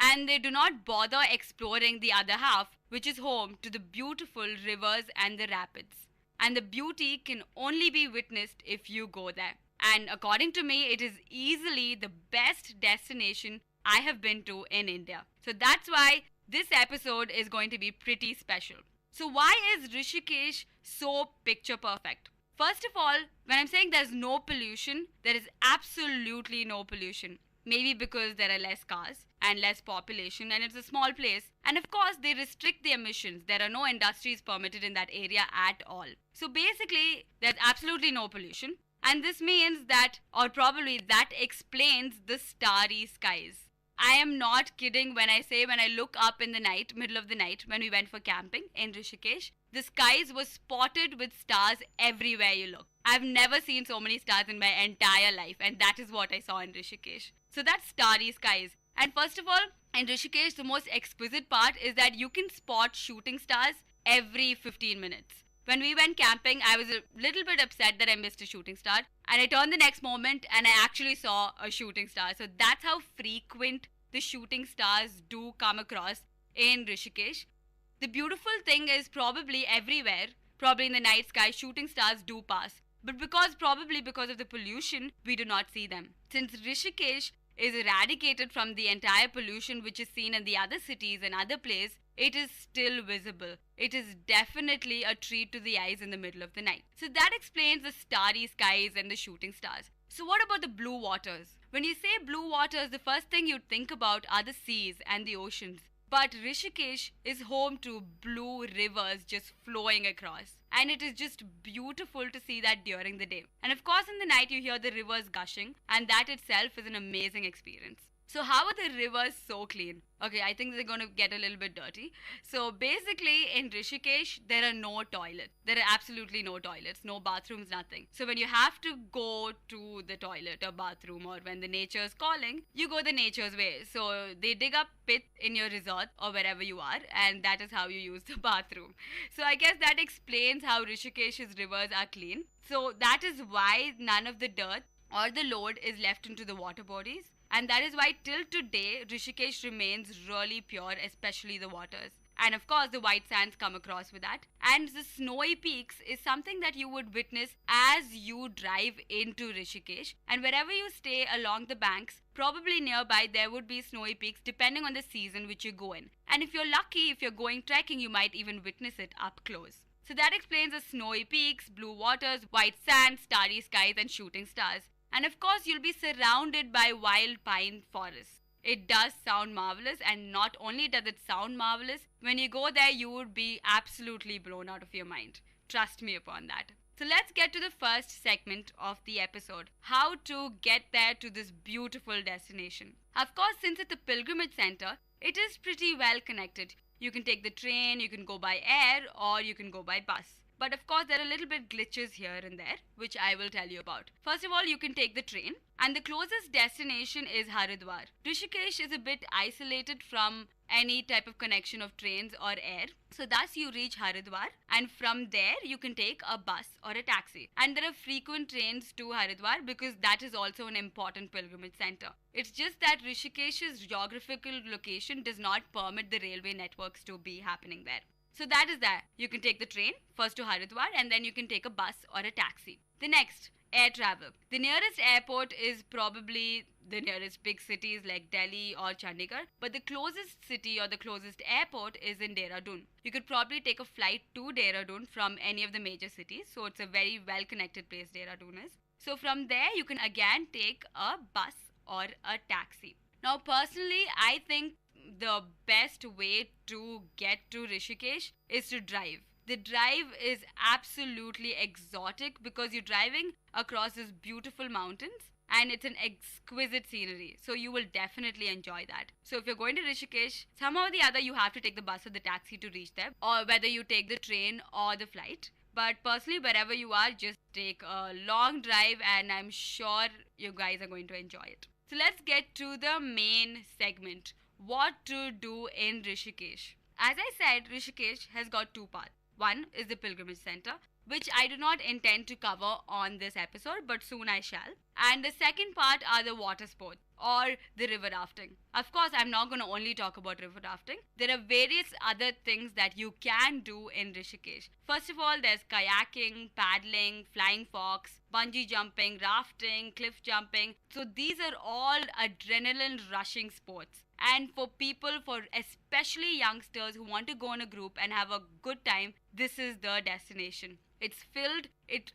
Q: And they do not bother exploring the other half, which is home to the beautiful rivers and the rapids. And the beauty can only be witnessed if you go there. And according to me, it is easily the best destination I have been to in India. So that's why this episode is going to be pretty special. So why is Rishikesh so picture perfect? First of all, when I'm saying there's no pollution, there is absolutely no pollution. Maybe because there are less cars and less population and it's a small place. And of course, they restrict the emissions. There are no industries permitted in that area at all. So basically, there's absolutely no pollution. And this means that, or probably that explains the starry skies. I am not kidding when I say when I look up in the night, middle of the night, when we went for camping in Rishikesh, the skies were spotted with stars everywhere you look. I've never seen so many stars in my entire life, and that is what I saw in Rishikesh. So that's starry skies. And first of all, in Rishikesh, the most exquisite part is that you can spot shooting stars every 15 minutes. When we went camping, I was a little bit upset that I missed a shooting star. And I turned the next moment and I actually saw a shooting star. So that's how frequent the shooting stars do come across in Rishikesh. The beautiful thing is probably everywhere, probably in the night sky, shooting stars do pass. But probably because of the pollution, we do not see them. Since Rishikesh
R: is eradicated from the entire pollution which is seen in the other cities and other places, it is still visible. It is definitely a treat to the eyes in the middle of the night. So that explains the starry skies and the shooting stars. So what about the blue waters? When you say blue waters, the first thing you'd think about are the seas and the oceans. But Rishikesh is home to blue rivers just flowing across. And it is just beautiful to see that during the day. And of course, in the night, you hear the rivers gushing, and that itself is an amazing experience. So how are the rivers so clean? Okay, I think they're going to get a little bit dirty. So basically in Rishikesh, there are no toilets. There are absolutely no toilets, no bathrooms, nothing. So when you have to go to the toilet or bathroom, or when the nature is calling, you go the nature's way. So they dig up pit in your resort or wherever you are, and that is how you use the bathroom. So I guess that explains how Rishikesh's rivers are clean. So that is why none of the dirt or the load is left into the water bodies. And that is why till today, Rishikesh remains really pure, especially the waters. And of course, the white sands come across with that. And the snowy peaks is something that you would witness as you drive into Rishikesh. And wherever you stay along the banks, probably nearby, there would be snowy peaks depending on the season which you go in. And if you're lucky, if you're going trekking, you might even witness it up close. So that explains the snowy peaks, blue waters, white sands, starry skies, and shooting stars. And of course, you'll be surrounded by wild pine forests. It does sound marvelous, and not only does it sound marvelous, when you go there, you would be absolutely blown out of your mind. Trust me upon that. So let's get to the first segment of the episode, how to get there to this beautiful destination. Of course, since it's a pilgrimage center, it is pretty well connected. You can take the train, you can go by air, or you can go by bus. But of course, there are a little bit glitches here and there, which I will tell you about. First of all, you can take the train, and the closest destination is Haridwar. Rishikesh is a bit isolated from any type of connection of trains or air. So thus you reach Haridwar, and from there you can take a bus or a taxi. And there are frequent trains to Haridwar because that is also an important pilgrimage center. It's just that Rishikesh's geographical location does not permit the railway networks to be happening there. So that is that. You can take the train first to Haridwar, and then you can take a bus or a taxi. The next, air travel. The nearest airport is probably the nearest big cities like Delhi or Chandigarh, but the closest city or the closest airport is in Dehradun. You could probably take a flight to Dehradun from any of the major cities, so it's a very well connected place Dehradun is. So from there you can again take a bus or a taxi. Now personally, I think the best way to get to Rishikesh is to drive. The drive is absolutely exotic because you're driving across these beautiful mountains and it's an exquisite scenery. So you will definitely enjoy that. So if you're going to Rishikesh, somehow or the other you have to take the bus or the taxi to reach there, or whether you take the train or the flight. But personally, wherever you are, just take a long drive and I'm sure you guys are going to enjoy it. So let's get to the main segment. What to do in Rishikesh. As I said, Rishikesh has got two parts. One is the pilgrimage center, which I do not intend to cover on this episode, but soon I shall. And the second part are the water sports or the river rafting. Of course, I'm not going to only talk about river rafting. There are various other things that you can do in Rishikesh. First of all, there's kayaking, paddling, flying fox, bungee jumping, rafting, cliff jumping. So these are all adrenaline rushing sports. And for people, for especially youngsters who want to go in a group and have a good time, this is the destination. It's filled,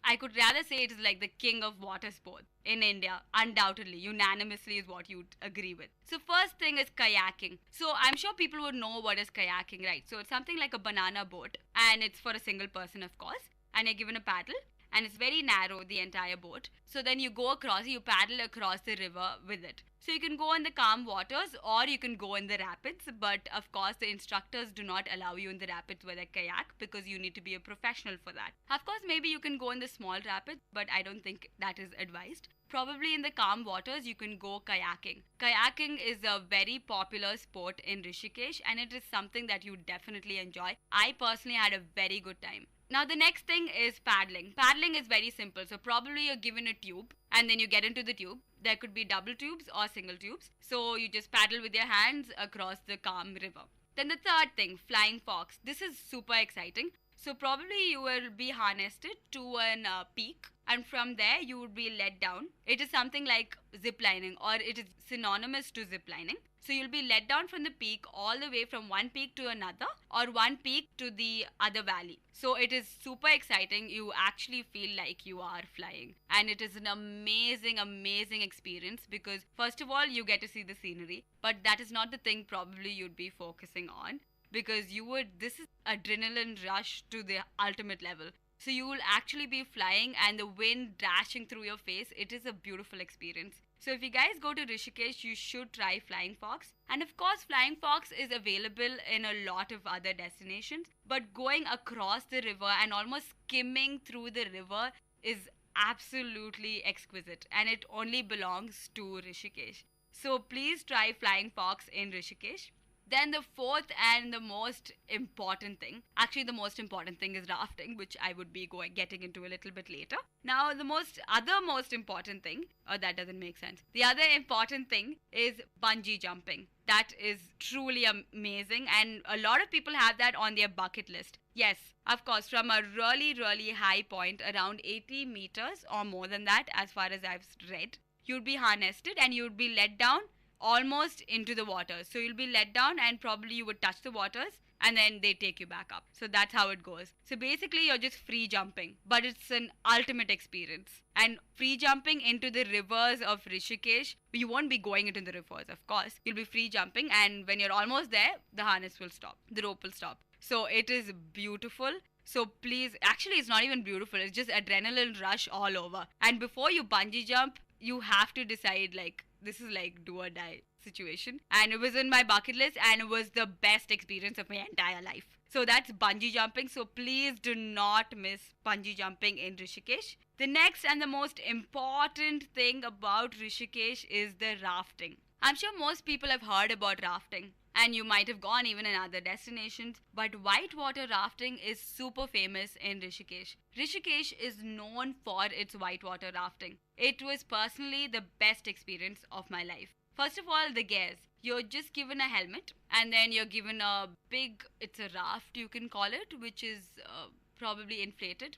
R: I could rather say it is like the king of water sports in India, undoubtedly, unanimously is what you'd agree with. So first thing is kayaking. So I'm sure people would know what is kayaking, right? So it's something like a banana boat, and it's for a single person, of course, and you're given a paddle. And it's very narrow, the entire boat. So then you go across, you paddle across the river with it. So you can go in the calm waters or you can go in the rapids. But of course, the instructors do not allow you in the rapids with a kayak because you need to be a professional for that. Of course, maybe you can go in the small rapids, but I don't think that is advised. Probably in the calm waters, you can go kayaking. Kayaking is a very popular sport in Rishikesh and it is something that you definitely enjoy. I personally had a very good time. Now the next thing is paddling. Paddling is very simple. So probably you're given a tube and then you get into the tube. There could be double tubes or single tubes. So you just paddle with your hands across the calm river. Then the third thing, flying fox. This is super exciting. So probably you will be harnessed to an peak, and from there you would be let down. It is something like zip lining, or it is synonymous to zip lining. So you'll be let down from the peak all the way from one peak to another, or one peak to the other valley. So it is super exciting. You actually feel like you are flying, and it is an amazing experience, because first of all you get to see the scenery, but that is not the thing probably you'd be focusing on, because this is adrenaline rush to the ultimate level. So you will actually be flying and the wind dashing through your face. It is a beautiful experience. So if you guys go to Rishikesh, you should try Flying Fox. And of course, Flying Fox is available in a lot of other destinations. But going across the river and almost skimming through the river is absolutely exquisite. And it only belongs to Rishikesh. So please try Flying Fox in Rishikesh. Then the fourth and the most important thing, actually the most important thing is rafting, which I would be getting into a little bit later. Now the most important thing, that doesn't make sense. The other important thing is bungee jumping. That is truly amazing, and a lot of people have that on their bucket list. Yes, of course, from a really high point, around 80 meters or more than that, as far as I've read, you'd be harnessed and you'd be let down almost into the water. So you'll be let down and probably you would touch the waters and then they take you back up. So that's how it goes. So basically you're just free jumping, but it's an ultimate experience. And free jumping into the rivers of Rishikesh, you won't be going into the rivers, of course. You'll be free jumping, and when you're almost there, the harness will stop, the rope will stop. So it is beautiful. So please, actually it's not even beautiful, it's just adrenaline rush all over. And before you bungee jump, you have to decide, like, this is like do or die situation. And it was in my bucket list and it was the best experience of my entire life. So that's bungee jumping. So please do not miss bungee jumping in Rishikesh. The next and the most important thing about Rishikesh is the rafting. I'm sure most people have heard about rafting, and you might have gone even in other destinations, but whitewater rafting is super famous in Rishikesh. Rishikesh is known for its whitewater rafting. It was personally the best experience of my life. First of all, the gears. You're just given a helmet, and then you're given a big, it's a raft you can call it, which is probably inflated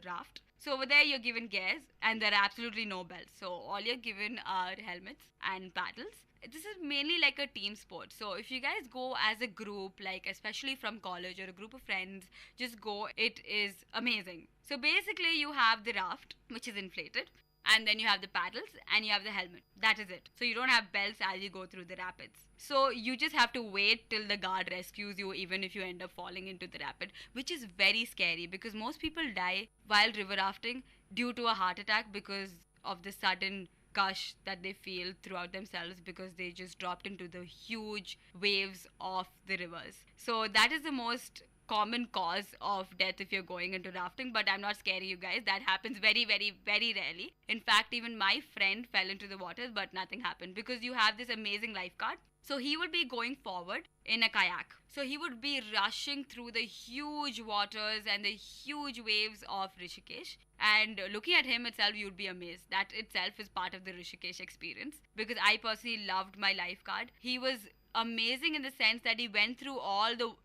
R: raft. So over there you're given gears and there are absolutely no belts. So all you're given are helmets and paddles. This is mainly like a team sport. So if you guys go as a group, like especially from college or a group of friends, just go. It is amazing. So basically you have the raft, which is inflated, and then you have the paddles and you have the helmet. That is it. So you don't have belts as you go through the rapids. So you just have to wait till the guard rescues you, even if you end up falling into the rapid, which is very scary because most people die while river rafting due to a heart attack because of the sudden gush that they feel throughout themselves because they just dropped into the huge waves of the rivers. So that is the most common cause of death if you're going into rafting, but I'm not scaring you guys. That happens very, very, very rarely. In fact, even my friend fell into the waters, but nothing happened because you have this amazing lifeguard. So he would be going forward in a kayak. So he would be rushing through the huge waters and the huge waves of Rishikesh. And looking at him itself, you'd be amazed. That itself is part of the Rishikesh experience because I personally loved my lifeguard. He was amazing in the sense that he went through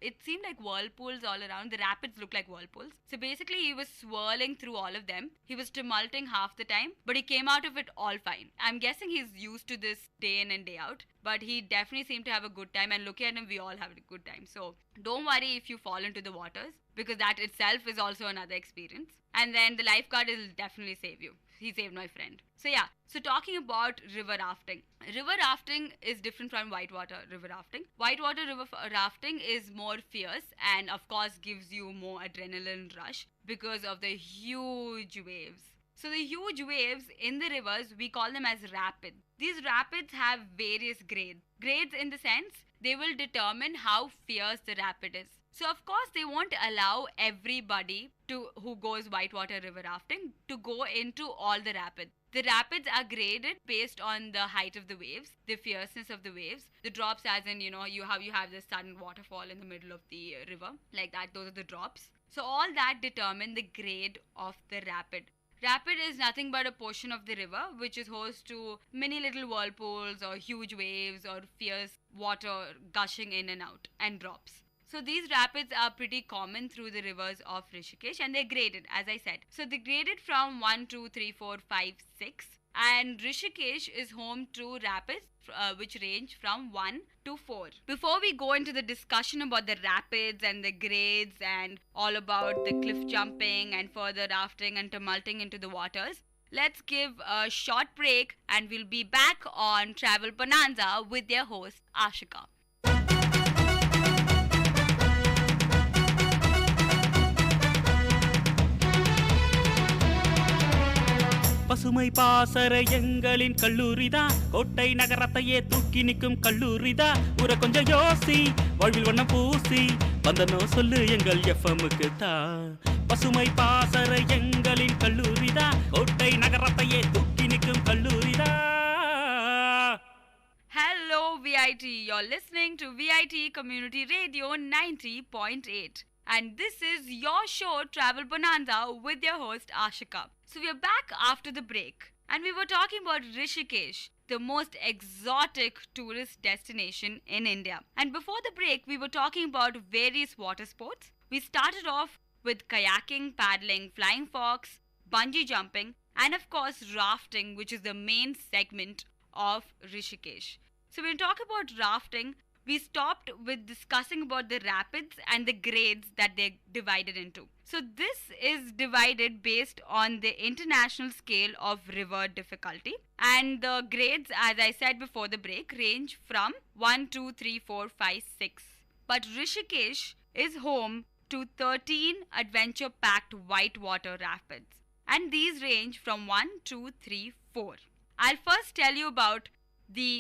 R: it seemed like whirlpools all around. The rapids looked like whirlpools. So basically he was swirling through all of them. He was tumulting half the time, but he came out of it all fine. I'm guessing he's used to this day in and day out, but he definitely seemed to have a good time, and looking at him, we all have a good time. So don't worry if you fall into the waters because that itself is also another experience. And then the lifeguard will definitely save you. He saved my friend. So yeah, so talking about river rafting. River rafting is different from whitewater river rafting. Whitewater river rafting is more fierce and of course gives you more adrenaline rush because of the huge waves. So the huge waves in the rivers, we call them as rapids. These rapids have various grades. Grades in the sense, they will determine how fierce the rapid is. So of course they won't allow everybody who goes whitewater river rafting to go into all the rapids. The rapids are graded based on the height of the waves, the fierceness of the waves, the drops as in, you have this sudden waterfall in the middle of the river, like that, those are the drops. So all that determine the grade of the rapid. Rapid is nothing but a portion of the river which is host to many little whirlpools or huge waves or fierce water gushing in and out and drops. So these rapids are pretty common through the rivers of Rishikesh, and they're graded, as I said. So they're graded from 1, 2, 3, 4, 5, 6. And Rishikesh is home to rapids which range from 1 to 4. Before we go into the discussion about the rapids and the grades and all about the cliff jumping and further rafting and tumulting into the waters, let's give a short break and we'll be back on Travel Bonanza with their host Ashika.
D: பசுமை பாசற எங்களின் கல்லூரிதான், கோட்டை நகரத்தையே தூக்கி நிற்கும் கல்லூரிதான். ஊரை கொஞ்சம் யோசி, வாழ்வில் வண்ணம் பூசி, வந்தனோ சொல்லு எங்கள் எஃப்எம்முக்கு தான். பசுமை பாசற எங்களின் கல்லூரிதான், கோட்டை நகரத்தையே தூக்கி நிற்கும் கல்லூரிதான்.
R: Hello VIT, you're listening to VIT Community Radio 90.8. And this is your show Travel Bonanza with your host Ashika. So we are back after the break and we were talking about Rishikesh, the most exotic tourist destination in India. And before the break we were talking about various water sports. We started off with kayaking, paddling, flying fox, bungee jumping and of course rafting, which is the main segment of Rishikesh. So when we talk about rafting, we stopped with discussing about the rapids and the grades that they're divided into. So this is divided based on the international scale of river difficulty. And the grades, as I said before the break, range from 1, 2, 3, 4, 5, 6. But Rishikesh is home to 13 adventure-packed whitewater rapids. And these range from 1, 2, 3, 4. I'll first tell you about the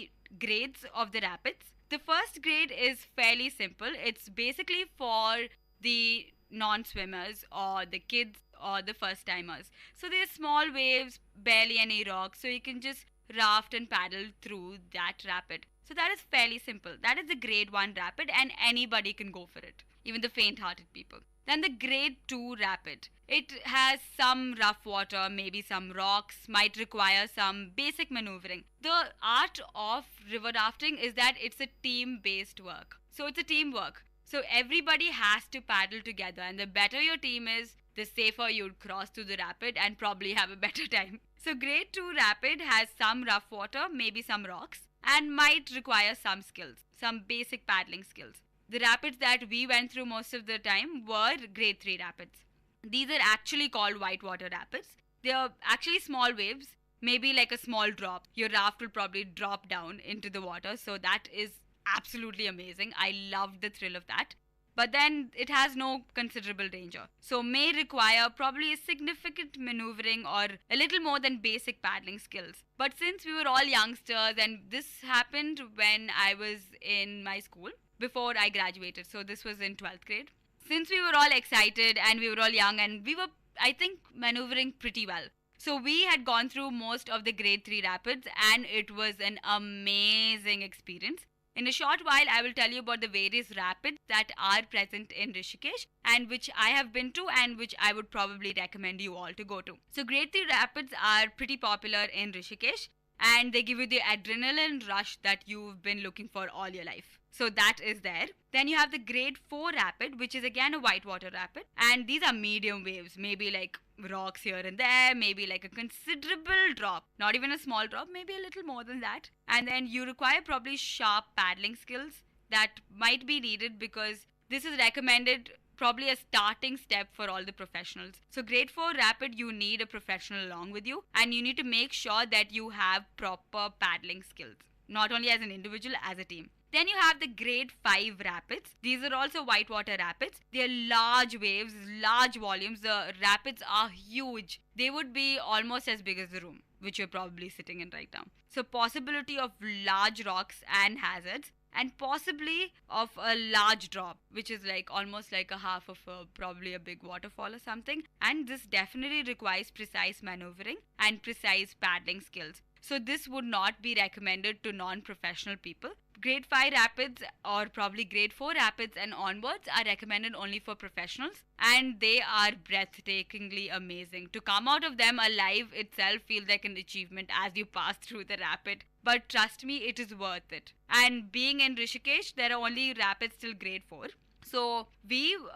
R: grades of the rapids. The first grade is fairly simple. It's basically for the non-swimmers or the kids or the first-timers. So there's small waves, barely any rocks, so you can just raft and paddle through that rapid. So that is fairly simple. That is the grade 1 rapid and anybody can go for it, even the faint-hearted people. Then the grade 2 rapid. It has some rough water, maybe some rocks, might require some basic maneuvering. The art of river rafting is that it's a team-based work. So it's a teamwork. So everybody has to paddle together, and the better your team is, the safer you'd cross through the rapid and probably have a better time. So grade 2 rapid has some rough water, maybe some rocks, and might require some skills, some basic paddling skills. The rapids that we went through most of the time were grade 3 rapids. These are actually called whitewater rapids. They are actually small waves, maybe like a small drop. Your raft will probably drop down into the water, so that is absolutely amazing. I loved the thrill of that. But then it has no considerable danger. So may require probably a significant maneuvering or a little more than basic paddling skills. But since we were all youngsters, and this happened when I was in my school, before I graduated. So this was in 12th grade. Since we were all excited and we were all young and we were, I think, maneuvering pretty well. So we had gone through most of the grade 3 rapids and it was an amazing experience. In a short while, I will tell you about the various rapids that are present in Rishikesh and which I have been to and which I would probably recommend you all to go to. So grade 3 rapids are pretty popular in Rishikesh and they give you the adrenaline rush that you've been looking for all your life. So that is there. Then you have the grade 4 rapid, which is again a whitewater rapid. And these are medium waves, maybe like rocks here and there, maybe like a considerable drop, not even a small drop, maybe a little more than that. And then you require probably sharp paddling skills that might be needed because this is recommended probably a starting step for all the professionals. So grade 4 rapid, you need a professional along with you and you need to make sure that you have proper paddling skills, not only as an individual, as a team. Then you have the grade 5 rapids. These are also whitewater rapids. They are large waves, large volumes. The rapids are huge. They would be almost as big as the room, which you're probably sitting in right now. So possibility of large rocks and hazards, and possibly of a large drop, which is like almost like a half of probably a big waterfall or something. And this definitely requires precise maneuvering and precise paddling skills. So this would not be recommended to non-professional people. Grade 5 rapids or probably grade 4 rapids and onwards are recommended only for professionals, and they are breathtakingly amazing. To come out of them alive itself feels like an achievement as you pass through the rapid. But trust me, it is worth it. And being in Rishikesh, there are only rapids till grade 4. So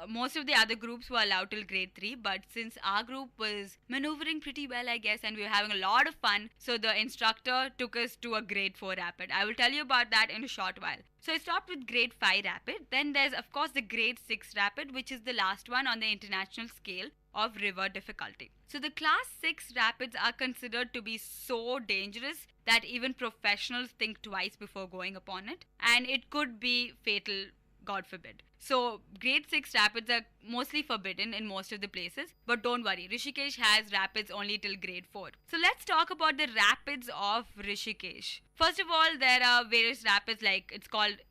R: most of the other groups were allowed till grade 3, but since our group was maneuvering pretty well, I guess, and we were having a lot of fun, so the instructor took us to a grade 4 rapid. I will tell you about that in a short while. So I stopped with grade 5 rapid. Then there's of course the grade 6 rapid, which is the last one on the international scale of river difficulty. So the class 6 rapids are considered to be so dangerous that even professionals think twice before going upon it, and it could be fatal, God forbid. So grade 6 rapids are mostly forbidden in most of the places, but don't worry, Rishikesh has rapids only till grade 4. So let's talk about the rapids of Rishikesh. First of all, there are various rapids,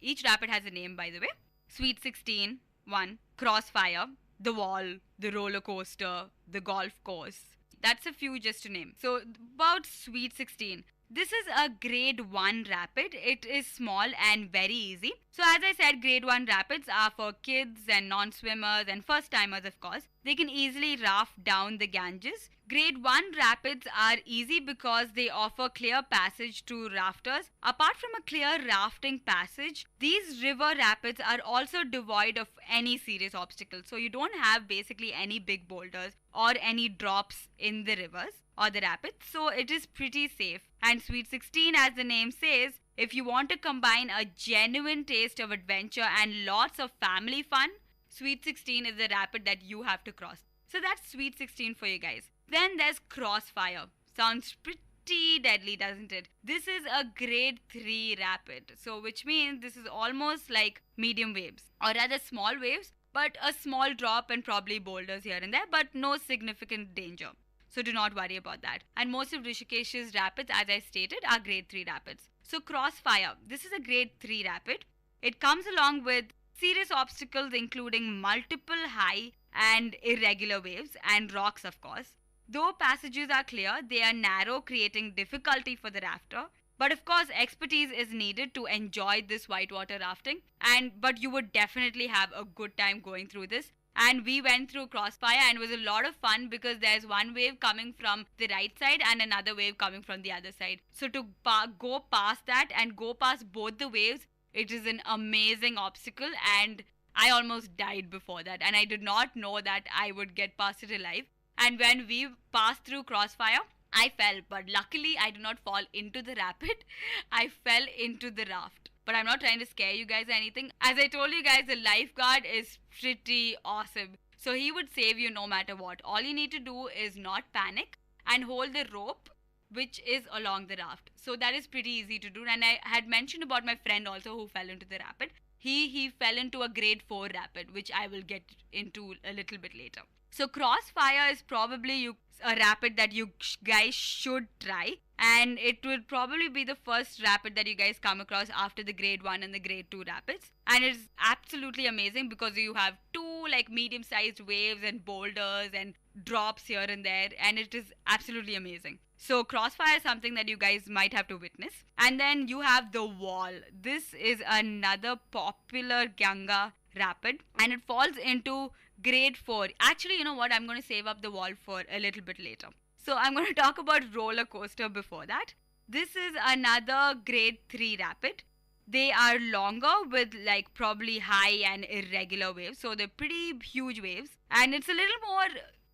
R: each rapid has a name, by the way. Sweet 16, 1, Crossfire, the Wall, the Roller Coaster, the Golf Course. That's a few just to name. So about Sweet 16. This is a grade 1 rapid. It is small and very easy. So as I said, grade 1 rapids are for kids and non-swimmers and first-timers, of course. They can easily raft down the Ganges. Grade 1 rapids are easy because they offer clear passage to rafters. Apart from a clear rafting passage, these river rapids are also devoid of any serious obstacles. So you don't have basically any big boulders or any drops in the rivers or the rapids. So it is pretty safe. And Sweet 16, as the name says, if you want to combine a genuine taste of adventure and lots of family fun, Sweet 16 is the rapid that you have to cross. So that's Sweet 16 for you guys. Then there's Crossfire. Sounds pretty deadly, doesn't it? This is a grade 3 rapid. So which means this is almost like medium waves, or rather small waves, but a small drop and probably boulders here and there, but no significant danger. So do not worry about that. And most of Rishikesh's rapids, as I stated, are grade 3 rapids. So Crossfire, this is a grade 3 rapid. It comes along with serious obstacles including multiple high and irregular waves and rocks, of course. Though passages are clear, they are narrow, creating difficulty for the rafter. But of course, expertise is needed to enjoy this whitewater rafting. But you would definitely have a good time going through this. And we went through Crossfire and it was a lot of fun because there's one wave coming from the right side and another wave coming from the other side. So to go past that and go past both the waves, it is an amazing obstacle, and I almost died before that, and I did not know that I would get past it alive. And when we passed through Crossfire, I fell, but luckily I did not fall into the rapid. I fell into the raft. But I'm not trying to scare you guys or anything. As I told you guys, the lifeguard is pretty awesome. So he would save you no matter what. All you need to do is not panic and hold the rope which is along the raft. So that is pretty easy to do. And I had mentioned about my friend also who fell into the rapid. He fell into a grade 4 rapid, which I will get into a little bit later. So Crossfire is probably a rapid that you guys should try. And it would probably be the first rapid that you guys come across after the grade 1 and the grade 2 rapids. And it's absolutely amazing because you have two medium-sized waves and boulders and drops here and there. And it is absolutely amazing. So Crossfire is something that you guys might have to witness. And then you have the Wall. This is another popular Ganga rapid. And it falls into grade 4. Actually, you know what? I'm going to save up the Wall for a little bit later. So I'm going to talk about Roller Coaster before that. This is another grade 3 rapid. They are longer with probably high and irregular waves. So they're pretty huge waves. And it's a little more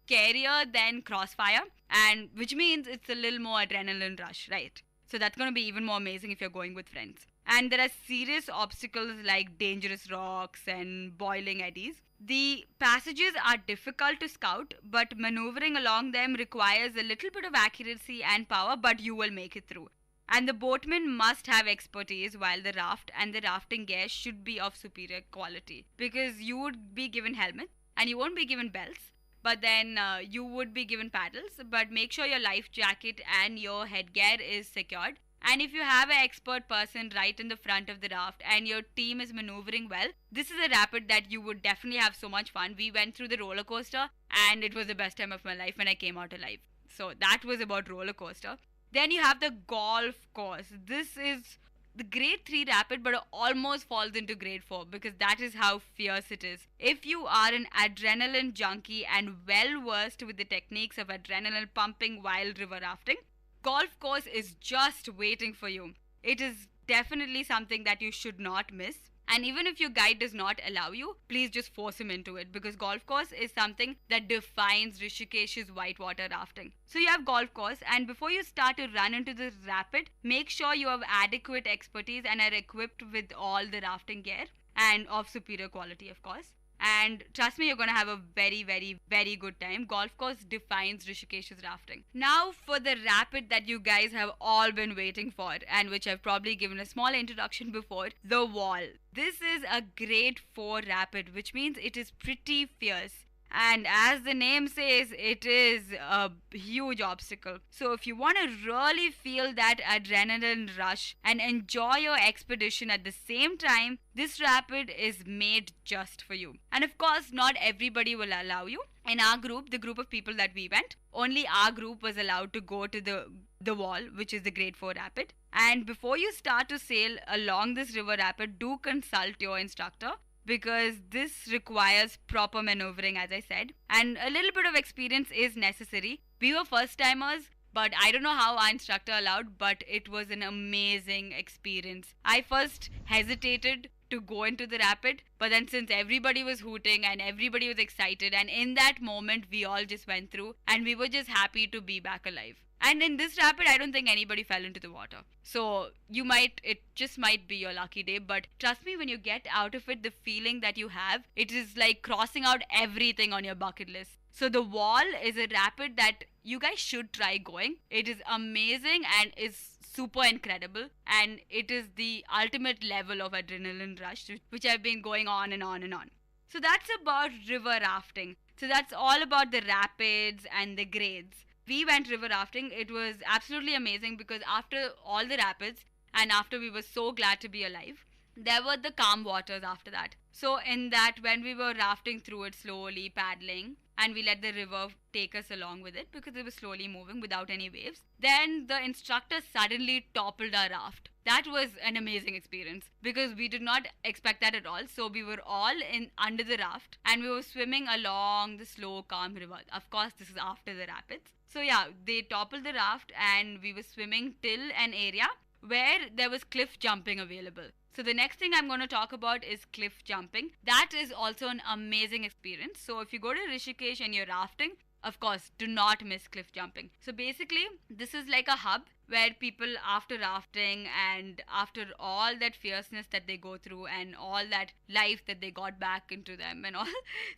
R: scarier than Crossfire. And which means it's a little more adrenaline rush, right? So that's going to be even more amazing if you're going with friends. And there are serious obstacles like dangerous rocks and boiling eddies. The passages are difficult to scout, but maneuvering along them requires a little bit of accuracy and power, but you will make it through. And the boatman must have expertise, while the raft and the rafting gear should be of superior quality, because you would be given helmets and you won't be given belts, but then you would be given paddles. But make sure your life jacket and your headgear is secured. And if you have an expert person right in the front of the raft and your team is maneuvering well, this is a rapid that you would definitely have so much fun. We went through the roller coaster and it was the best time of my life when I came out alive. So that was about roller coaster. Then you have the golf course. This is the grade 3 rapid, but it almost falls into grade 4 because that is how fierce it is. If you are an adrenaline junkie and well versed with the techniques of adrenaline pumping while river rafting, golf course is just waiting for you. It is definitely something that you should not miss. And even if your guide does not allow you, please just force him into it, because golf course is something that defines Rishikesh's whitewater rafting. So you have golf course, and before you start to run into the rapid, make sure you have adequate expertise and are equipped with all the rafting gear, and of superior quality, of course. And trust me, you're going to have a very, very, very good time. Golf course defines Rishikesh's rafting. Now for the rapid that you guys have all been waiting for, and which I've probably given a small introduction before, the wall. This is a grade 4 rapid, which means it is pretty fierce. And as the name says, it is a huge obstacle. So if you want to really feel that adrenaline rush and enjoy your expedition at the same time, this rapid is made just for you. And of course, not everybody will allow you. In our group, the group of people that we went, only our group was allowed to go to the wall, which is the grade 4 rapid. And before you start to sail along this river rapid, do consult your instructor, because this requires proper maneuvering, as I said, and a little bit of experience is necessary. We were first timers, but I don't know how our instructor allowed, but it was an amazing experience. I first hesitated to go into the rapid, but then since everybody was hooting and everybody was excited, and in that moment we all just went through, and we were just happy to be back alive. And in this rapid, I don't think anybody fell into the water. So it just might be your lucky day. But trust me, when you get out of it, the feeling that you have, it is like crossing out everything on your bucket list. So the wall is a rapid that you guys should try going. It is amazing and is super incredible. And it is the ultimate level of adrenaline rush, which I've been going on and on and on. So that's about river rafting. So that's all about the rapids and the grades. We went river rafting. It was absolutely amazing, because after all the rapids and after we were so glad to be alive, there were the calm waters after that. So in that, when we were rafting through it slowly, paddling, and we let the river take us along with it because it was slowly moving without any waves, then the instructor suddenly toppled our raft. That was an amazing experience, because we did not expect that at all. So we were all under the raft and we were swimming along the slow, calm river. Of course, this is after the rapids. So yeah, they toppled the raft and we were swimming till an area where there was cliff jumping available. So the next thing I'm going to talk about is cliff jumping. That is also an amazing experience. So if you go to Rishikesh and you're rafting, of course, do not miss cliff jumping. So basically, this is like a hub where people, after rafting and after all that fierceness that they go through and all that life that they got back into them and all,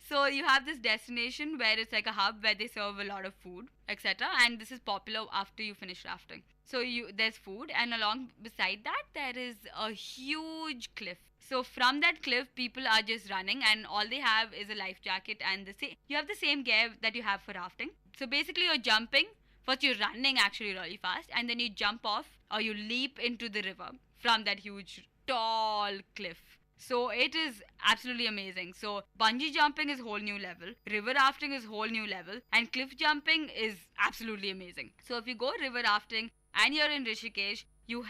R: so you have this destination where it's like a hub where they serve a lot of food, etc. And this is popular after you finish rafting. So there's food, and along beside that there is a huge cliff. So from that cliff, people are just running, and all they have is a life jacket, and you have the same gear that you have for rafting. So basically, you're jumping. First, you're running actually really fast, and then you jump off or you leap into the river from that huge, tall cliff. So it is absolutely amazing. So bungee jumping is a whole new level, river rafting is a whole new level, and cliff jumping is absolutely amazing. So if you go river rafting and you're in Rishikesh, you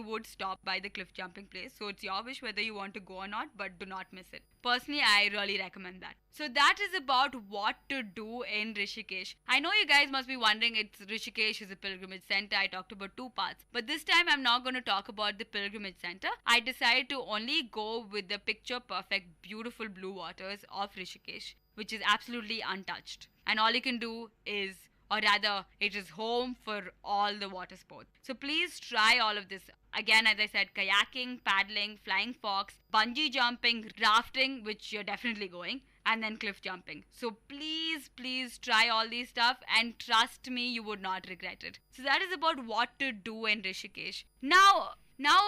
R: would stop by the cliff jumping place. So it's your wish whether you want to go or not, but do not miss it. Personally, I really recommend that. So that is about what to do in Rishikesh. I know you guys must be wondering, Rishikesh is a pilgrimage center. I talked about 2 parts, but this time I'm not going to talk about the pilgrimage center. I decided to only go with the picture perfect, beautiful blue waters of Rishikesh, which is absolutely untouched. And all you can do is, or rather, it is home for all the water sports. So please try all of this. Again, as I said, kayaking, paddling, flying fox, bungee jumping, rafting, which you're definitely going, and then cliff jumping. So please try all these stuff, and trust me, you would not regret it. So that is about what to do in Rishikesh. Now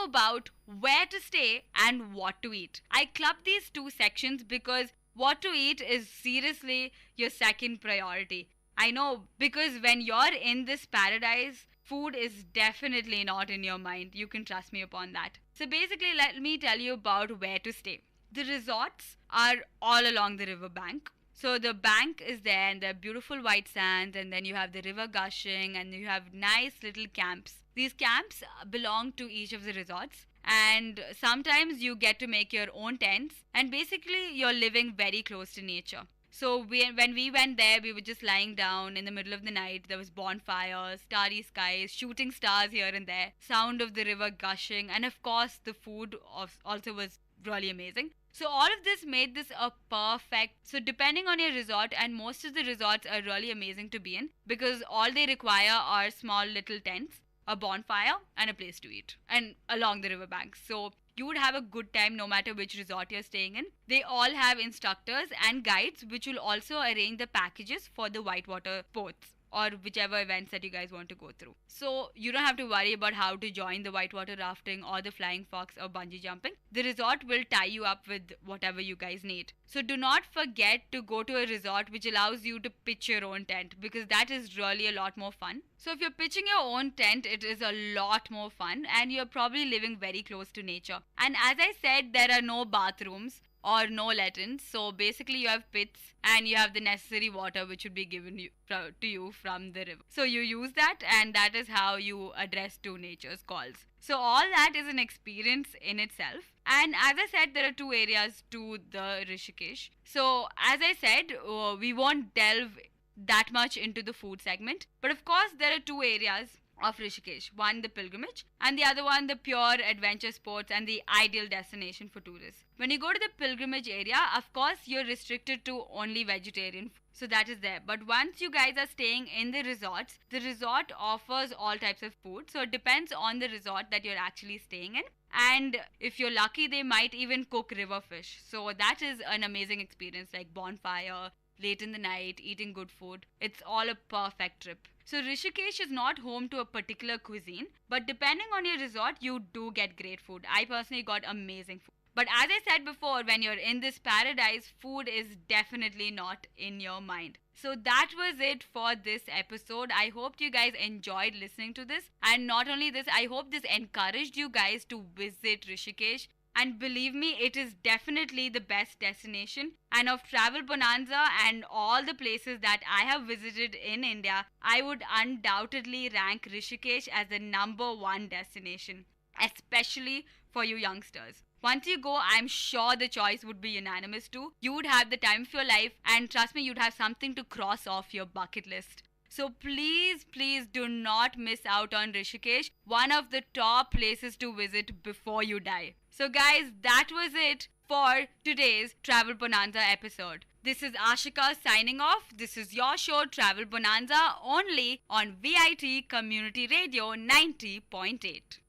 R: about where to stay and what to eat. I clubbed these 2 sections because what to eat is seriously your second priority. I know, because when you're in this paradise, food is definitely not in your mind. You can trust me upon that. So basically, let me tell you about where to stay. The resorts are all along the river bank. So the bank is there, and there are beautiful white sands, and then you have the river gushing, and you have nice little camps. These camps belong to each of the resorts, and sometimes you get to make your own tents, and basically you're living very close to nature. So when we went there, we were just lying down in the middle of the night. There was bonfires, starry skies, shooting stars here and there, sound of the river gushing, and of course the food also was really amazing. So all of this made this a perfect. So depending on your resort, and most of the resorts are really amazing to be in because all they require are small little tents, a bonfire, and a place to eat, and along the riverbanks. So you would have a good time no matter which resort you're staying in. They all have instructors and guides which will also arrange the packages for the whitewater sports or whichever events that you guys want to go through. So you don't have to worry about how to join the whitewater rafting or the flying fox or bungee jumping. The resort will tie you up with whatever you guys need. So do not forget to go to a resort which allows you to pitch your own tent because that is really a lot more fun. So if you're pitching your own tent, it is a lot more fun and you're probably living very close to nature. And as I said, there are no bathrooms or no latrines. So basically you have pits and you have the necessary water which would be given to you from the river. So you use that and that is how you address to nature's calls. So all that is an experience in itself. And as I said, there are two areas to the Rishikesh. So as I said, we won't delve that much into the food segment. But of course, there are two areas of Rishikesh. One, the pilgrimage, and the other one, the pure adventure sports and the ideal destination for tourists. When you go to the pilgrimage area, of course, you're restricted to only vegetarian food. So that is there. But once you guys are staying in the resorts, the resort offers all types of food. So it depends on the resort that you're actually staying in. And if you're lucky, they might even cook river fish. So that is an amazing experience, like bonfire, late in the night, eating good food. It's all a perfect trip. So Rishikesh is not home to a particular cuisine, but depending on your resort, you do get great food. I personally got amazing food. But as I said before, when you're in this paradise, food is definitely not in your mind. So that was it for this episode. I hope you guys enjoyed listening to this. And not only this, I hope this encouraged you guys to visit Rishikesh. And believe me, it is definitely the best destination. And of Travel Bonanza and all the places that I have visited in India, I would undoubtedly rank Rishikesh as the #1 destination, especially for you youngsters. Once you go, I'm sure the choice would be unanimous too. You would have the time of your life, and trust me, you'd have something to cross off your bucket list. So please, please do not miss out on Rishikesh, one of the top places to visit before you die. So guys, that was it for today's Travel Bonanza episode. This is Ashika signing off. This is your show Travel Bonanza only on VIT Community Radio 90.8.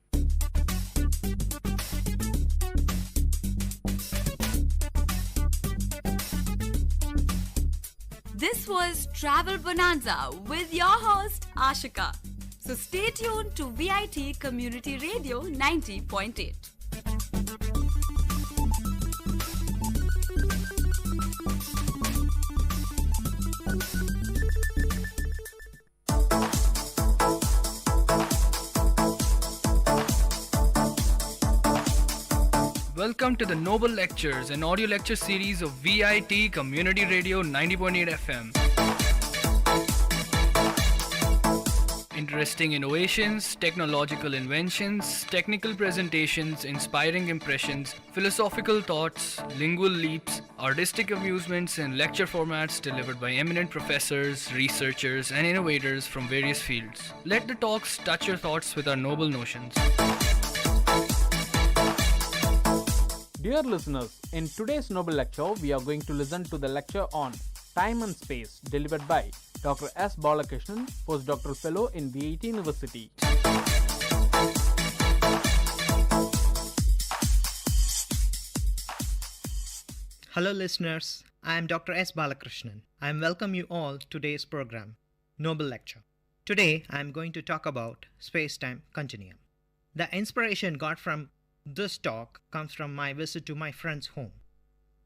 R: This was Travel Bonanza with your host Ashika. So stay tuned to VIT Community Radio 90.8.
F: Welcome to the Noble Lectures, an audio lecture series of VIT Community Radio 90.8 FM. Interesting innovations, technological inventions, technical presentations, inspiring impressions, philosophical thoughts, lingual leaps, artistic amusements, and lecture formats delivered by eminent professors, researchers, and innovators from various fields. Let the talks touch your thoughts with our noble notions.
S: Dear listeners, in today's Noble Lecture, we are going to listen to the lecture on Time and Space delivered by Dr. S. Balakrishnan, Postdoctoral Fellow in VIT University.
W: Hello listeners, I am Dr. S. Balakrishnan. I welcome you all to today's program, Noble Lecture. Today I am going to talk about space-time continuum. The inspiration got from this talk comes from my visit to my friend's home.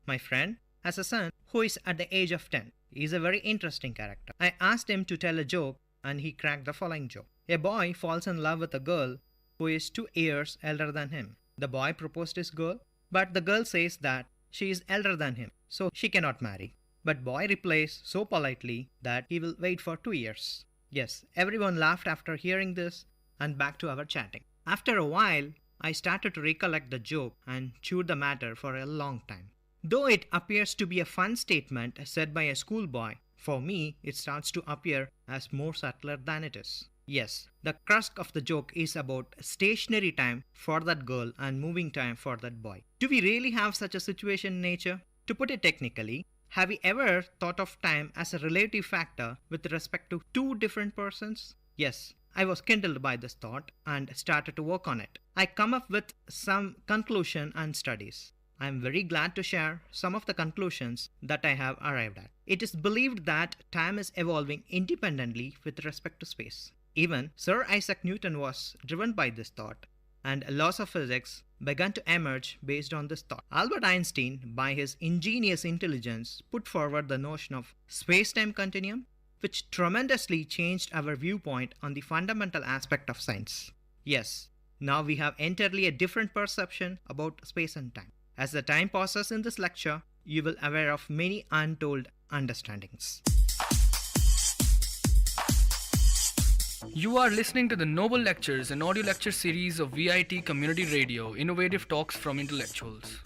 W: My friend has a son who is at the age of 10. He is a very interesting character. I asked him to tell a joke and he cracked the following joke. A boy falls in love with a girl who is 2 years elder than him. The boy proposed his girl, but the girl says that she is elder than him, so she cannot marry. But boy replies so politely that he will wait for 2 years. Yes, everyone laughed after hearing this and back to our chatting. After a while, I started to recollect the joke and chewed the matter for a long time. Though it appears to be a fun statement said by a schoolboy, for me it starts to appear as more subtler than it is. Yes, the crux of the joke is about stationary time for that girl and moving time for that boy. Do we really have such a situation in nature? To put it technically, have you ever thought of time as a relative factor with respect to two different persons? Yes, I was kindled by this thought and started to work on it. I come up with some conclusion and studies. I am very glad to share some of the conclusions that I have arrived at. It is believed that time is evolving independently with respect to space. Even Sir Isaac Newton was driven by this thought, and laws of physics began to emerge based on this thought. Albert Einstein, by his ingenious intelligence, put forward the notion of space-time continuum, which tremendously changed our viewpoint on the fundamental aspect of science. Yes, now we have entirely a different perception about space and time. As the time passes in this lecture, you will be aware of many untold understandings.
F: You are listening to the Noble Lectures, an audio lecture series of VIT Community Radio, innovative talks from intellectuals.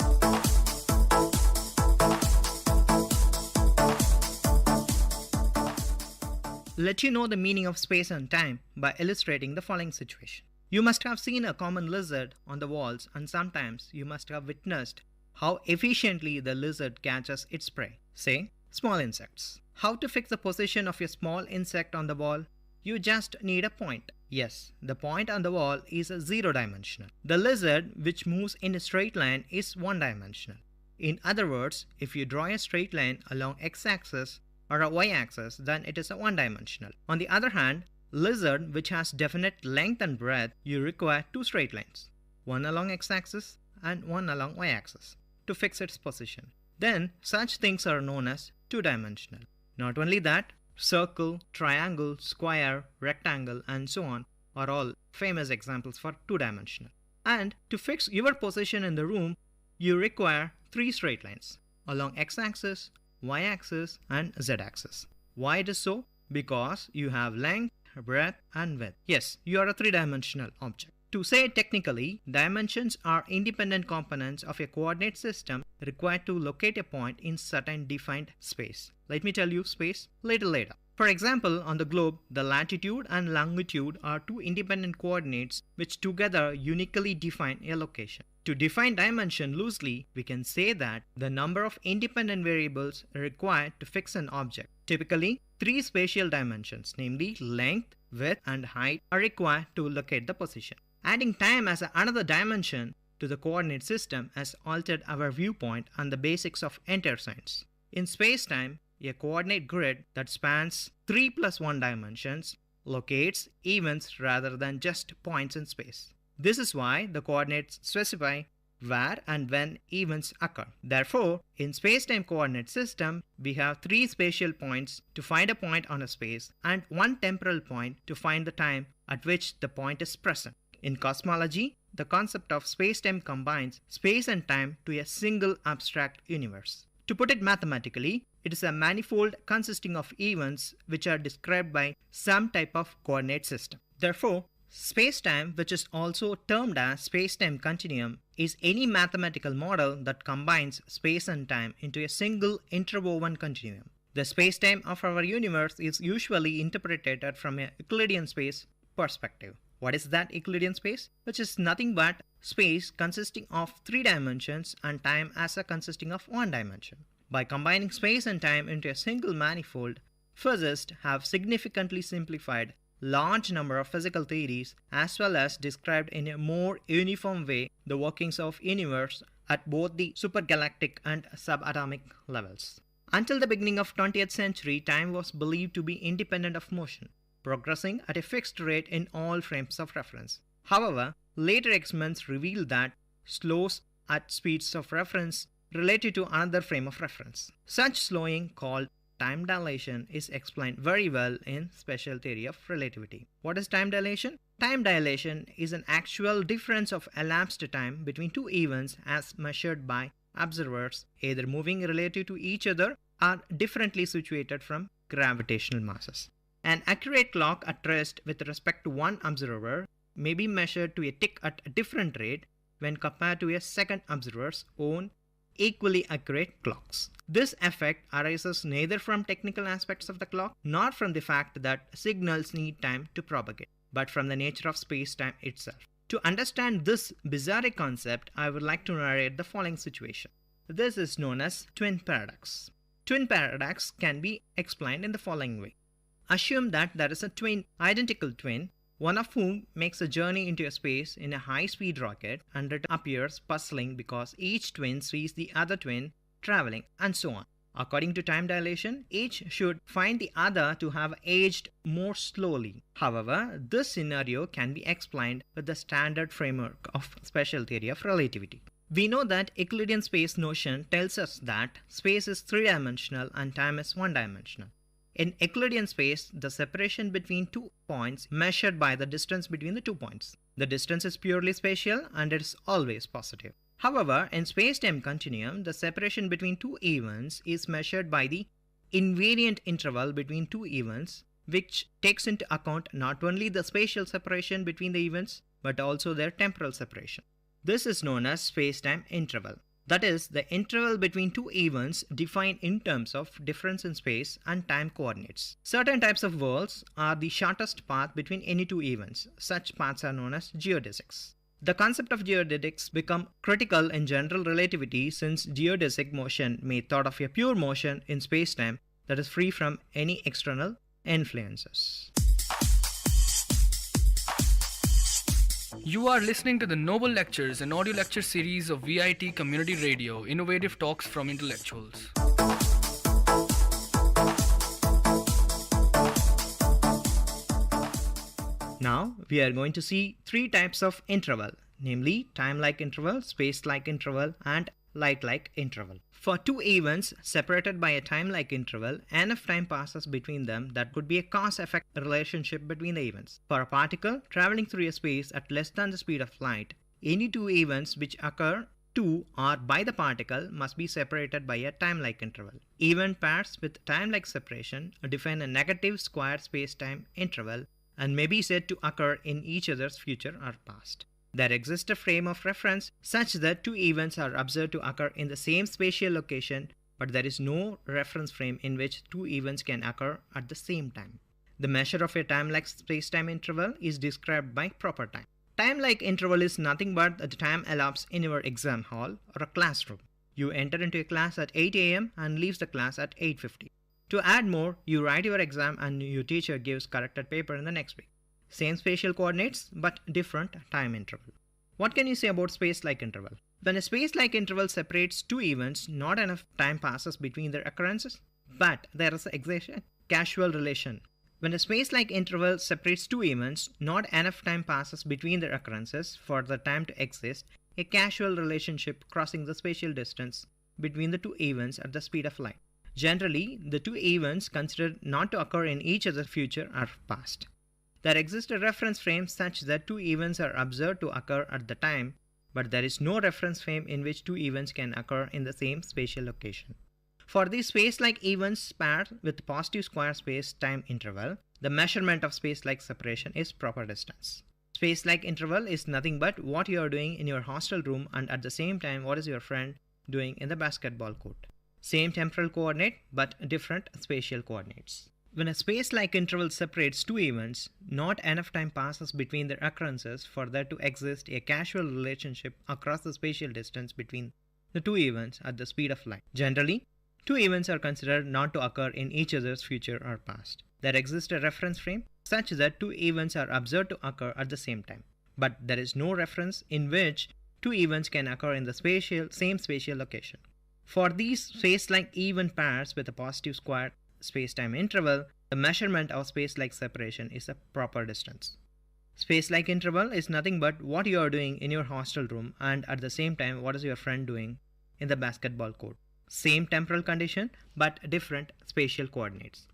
W: Let you know the meaning of space and time by illustrating the following situation. You must have seen a common lizard on the walls, and sometimes you must have witnessed how efficiently the lizard catches its prey, say, small insects. How to fix the position of your small insect on the wall? You just need a point. Yes, the point on the wall is zero-dimensional. The lizard, which moves in a straight line, is one-dimensional. In other words, if you draw a straight line along x-axis or a y-axis, then it is a one-dimensional. On the other hand, lizard, which has definite length and breadth, you require two straight lines, one along x-axis and one along y-axis, to fix its position. Then such things are known as two-dimensional. Not only that, circle, triangle, square, rectangle, and so on are all famous examples for two-dimensional. And to fix your position in the room, you require three straight lines along x-axis, y-axis, and z-axis. Why it is so? Because you have length, breadth, and width. Yes, you are a three-dimensional object. To say it technically, dimensions are independent components of a coordinate system required to locate a point in certain defined space. Let me tell you space later. For example, on the globe, the latitude and longitude are two independent coordinates which together uniquely define a location. To define dimension loosely, we can say that the number of independent variables required to fix an object. Typically, three spatial dimensions, namely length, width, and height, are required to locate the position. Adding time as another dimension to the coordinate system has altered our viewpoint on the basics of entire science. In space-time, a coordinate grid that spans 3 + 1 dimensions locates events rather than just points in space. This is why the coordinates specify where and when events occur. Therefore, in space-time coordinate system, we have three spatial points to find a point on a space and one temporal point to find the time at which the point is present. In cosmology, the concept of space-time combines space and time to a single abstract universe. To put it mathematically, it is a manifold consisting of events which are described by some type of coordinate system. Therefore, space-time, which is also termed as space-time continuum, is any mathematical model that combines space and time into a single interwoven continuum. The space-time of our universe is usually interpreted from a Euclidean space perspective. What is that Euclidean space? Which is nothing but space consisting of three dimensions and time as a consisting of one dimension. By combining space and time into a single manifold, physicists have significantly simplified large number of physical theories as well as described in a more uniform way the workings of universe at both the supergalactic and subatomic levels. Until the beginning of 20th century, time was believed to be independent of motion, progressing at a fixed rate in all frames of reference. However, later experiments revealed that slows at speeds of reference related to another frame of reference. Such slowing, called time dilation, is explained very well in special theory of relativity. What is time dilation? Time dilation is an actual difference of elapsed time between two events as measured by observers either moving relative to each other or differently situated from gravitational masses. An accurate clock at rest with respect to one observer may be measured to a tick at a different rate when compared to a second observer's own equally accurate clocks. This effect arises neither from technical aspects of the clock nor from the fact that signals need time to propagate, but from the nature of space-time itself. To understand this bizarre concept, I would like to narrate the following situation. This is known as twin paradox. Twin paradox can be explained in the following way. Assume that there is a identical twin, one of whom makes a journey into space in a high-speed rocket, and it appears puzzling because each twin sees the other twin traveling, and so on. According to time dilation, each should find the other to have aged more slowly. However, this scenario can be explained with the standard framework of special theory of relativity. We know that Euclidean space notion tells us that space is three-dimensional and time is one-dimensional. In Euclidean space, the separation between 2 points measured by the distance between the 2 points. The distance is purely spatial and it is always positive. However, in space-time continuum, the separation between 2 events is measured by the invariant interval between 2 events, which takes into account not only the spatial separation between the events, but also their temporal separation. This is known as space-time interval. That is, the interval between 2 events defined in terms of difference in space and time coordinates. Certain types of worlds are the shortest path between any 2 events. Such paths are known as geodesics. The concept of geodesics become critical in general relativity since geodesic motion may thought of a pure motion in space-time that is free from any external influences.
F: You are listening to the Noble Lectures, an audio lecture series of VIT Community Radio, innovative talks from intellectuals.
W: Now, we are going to see 3 types of interval, namely time-like interval, space-like interval, and light-like interval. For 2 events separated by a time-like interval, enough time passes between them that could be a cause-effect relationship between the events. For a particle traveling through a space at less than the speed of light, any 2 events which occur to or by the particle must be separated by a time-like interval. Event pairs with time-like separation define a negative square space-time interval and may be said to occur in each other's future or past. There exists a frame of reference such that 2 events are observed to occur in the same spatial location, but there is no reference frame in which 2 events can occur at the same time. The measure of a time-like space-time interval is described by proper time. Time-like interval is nothing but the time elapsed in your exam hall or a classroom. You enter into a class at 8 a.m. and leave the class at 8:50. To add more, you write your exam and your teacher gives corrected paper in the next week. Same spatial coordinates, but different time interval. What can you say about space-like interval? When a space-like interval separates 2 events, not enough time passes between their occurrences, but there is a casual relation. When a space-like interval separates 2 events, not enough time passes between their occurrences for the time to exist, a casual relationship crossing the spatial distance between the 2 events at the speed of light. Generally, the 2 events considered not to occur in each other's future are past. There exists a reference frame such that 2 events are observed to occur at the time, but there is no reference frame in which 2 events can occur in the same spatial location. For these space-like events paired with positive square space-time interval, the measurement of space-like separation is proper distance. Space-like interval is nothing but what you are doing in your hostel room and at the same time what is your friend doing in the basketball court. Same temporal coordinate but different spatial coordinates. When a space-like interval separates 2 events, not enough time passes between their occurrences for there to exist a casual relationship across the spatial distance between the 2 events at the speed of light. Generally, 2 events are considered not to occur in each other's future or past. There exists a reference frame such that 2 events are observed to occur at the same time, but there is no reference in which 2 events can occur in the same spatial location. For these space-like event pairs with a positive square space-time interval, the measurement of space-like separation is a proper distance. Space-like interval is nothing but what you are doing in your hostel room and at the same time what is your friend doing in the basketball court. Same temporal condition but different spatial coordinates.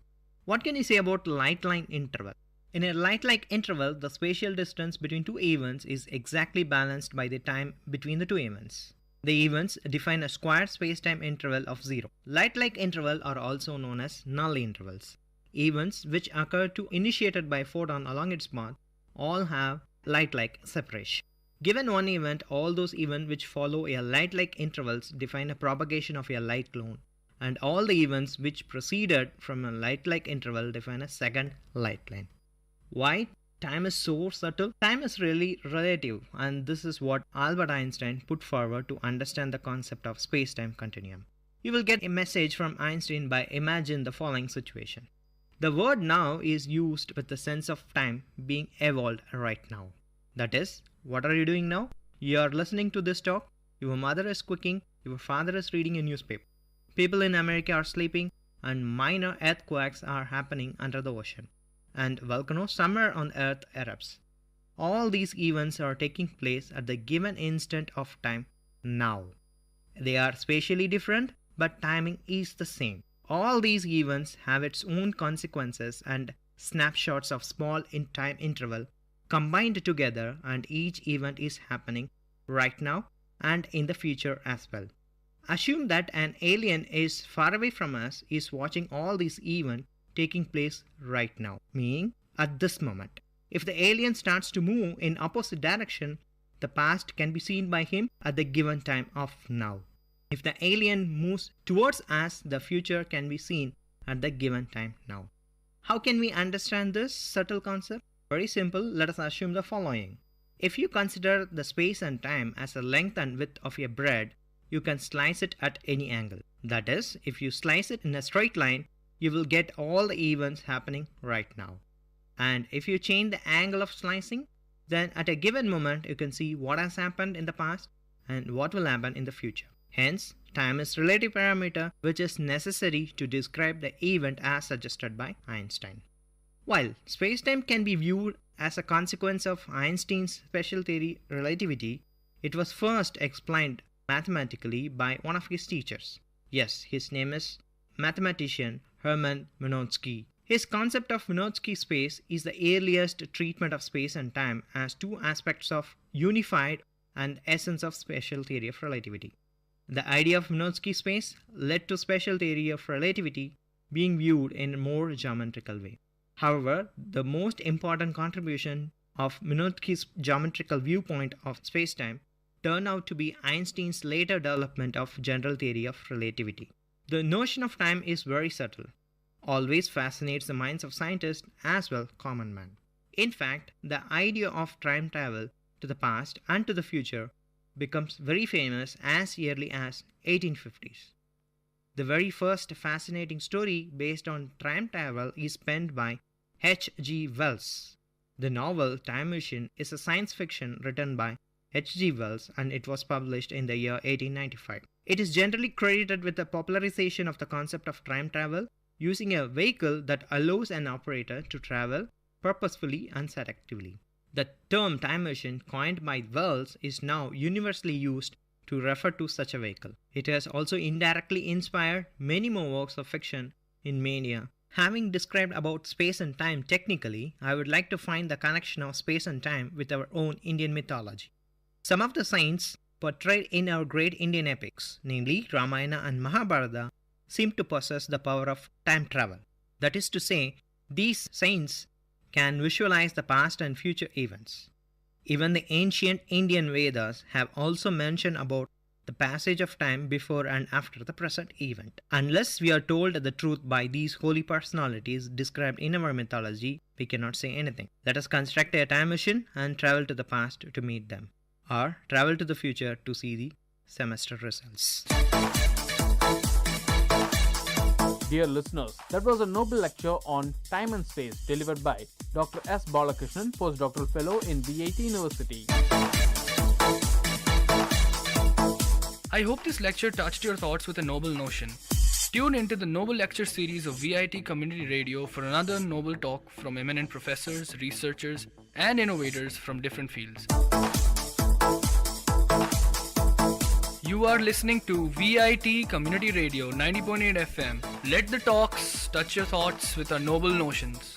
W: What can you say about light-line interval? In a light-like interval, the spatial distance between 2 events is exactly balanced by the time between the 2 events. The events define a square space-time interval of 0. Light-like interval are also known as null intervals. Events which occur to initiated by photon along its path all have light-like separation. Given one event, all those events which follow a light-like intervals define a propagation of a light clone, and all the events which proceeded from a light-like interval define a second light line. Why time is so subtle? Time is really relative, and this is what Albert Einstein put forward to understand the concept of space-time continuum. You will get a message from Einstein by imagine the following situation. The word now is used with the sense of time being evolved right now. That is, what are you doing now? You are listening to this talk, your mother is cooking, your father is reading a newspaper. People in America are sleeping, and minor earthquakes are happening under the ocean, and volcanoes somewhere on Earth erupts. All these events are taking place at the given instant of time now. They are spatially different, but timing is the same. All these events have its own consequences and snapshots of small in time interval combined together, and each event is happening right now and in the future as well. Assume that an alien is far away from us, is watching all these events taking place right now, meaning at this moment. If the alien starts to move in opposite direction, the past can be seen by him at the given time of now. If the alien moves towards us, the future can be seen at the given time now. How can we understand this subtle concept? Very simple. Let us assume the following. If you consider the space and time as the length and width of a bread, you can slice it at any angle. That is, if you slice it in a straight line, you will get all the events happening right now. And if you change the angle of slicing, then at a given moment you can see what has happened in the past and what will happen in the future. Hence, time is relative parameter which is necessary to describe the event as suggested by Einstein. While space-time can be viewed as a consequence of Einstein's special theory relativity, it was first explained mathematically by one of his teachers. Yes, his name is mathematician Hermann Minkowski. His concept of Minkowski space is the earliest treatment of space and time as two aspects of unified and essence of special theory of relativity. The idea of Minkowski space led to special theory of relativity being viewed in a more geometrical way. However, the most important contribution of Minkowski's geometrical viewpoint of spacetime turned out to be Einstein's later development of general theory of relativity. The notion of time is very subtle, always fascinates the minds of scientists as well common man. In fact, the idea of time travel to the past and to the future becomes very famous as early as 1850s. The very first fascinating story based on time travel is penned by H.G. Wells. The novel Time Machine is a science fiction written by H.G. Wells, and it was published in the year 1895. It is generally credited with the popularization of the concept of time travel using a vehicle that allows an operator to travel purposefully and selectively. The term time machine coined by Wells is now universally used to refer to such a vehicle. It has also indirectly inspired many more works of fiction in mania. Having described about space and time technically, I would like to find the connection of space and time with our own Indian mythology. Some of the saints portrayed in our great Indian epics, namely Ramayana and Mahabharata, seem to possess the power of time travel. That is to say, these saints can visualize the past and future events. Even the ancient Indian Vedas have also mentioned about the passage of time before and after the present event. Unless we are told the truth by these holy personalities described in our mythology, we cannot say anything. Let us construct a time machine and travel to the past to meet them, or travel to the future to see the semester results.
S: Dear listeners, that was a noble lecture on time and space delivered by Dr. S. Balakrishnan, postdoctoral fellow in VIT University.
F: I hope this lecture touched your thoughts with a noble notion. Tune into the Noble Lecture series of VIT Community Radio for another noble talk from eminent professors, researchers, and innovators from different fields. You are listening to VIT Community Radio 90.8 FM. Let the talks touch your thoughts with our noble notions.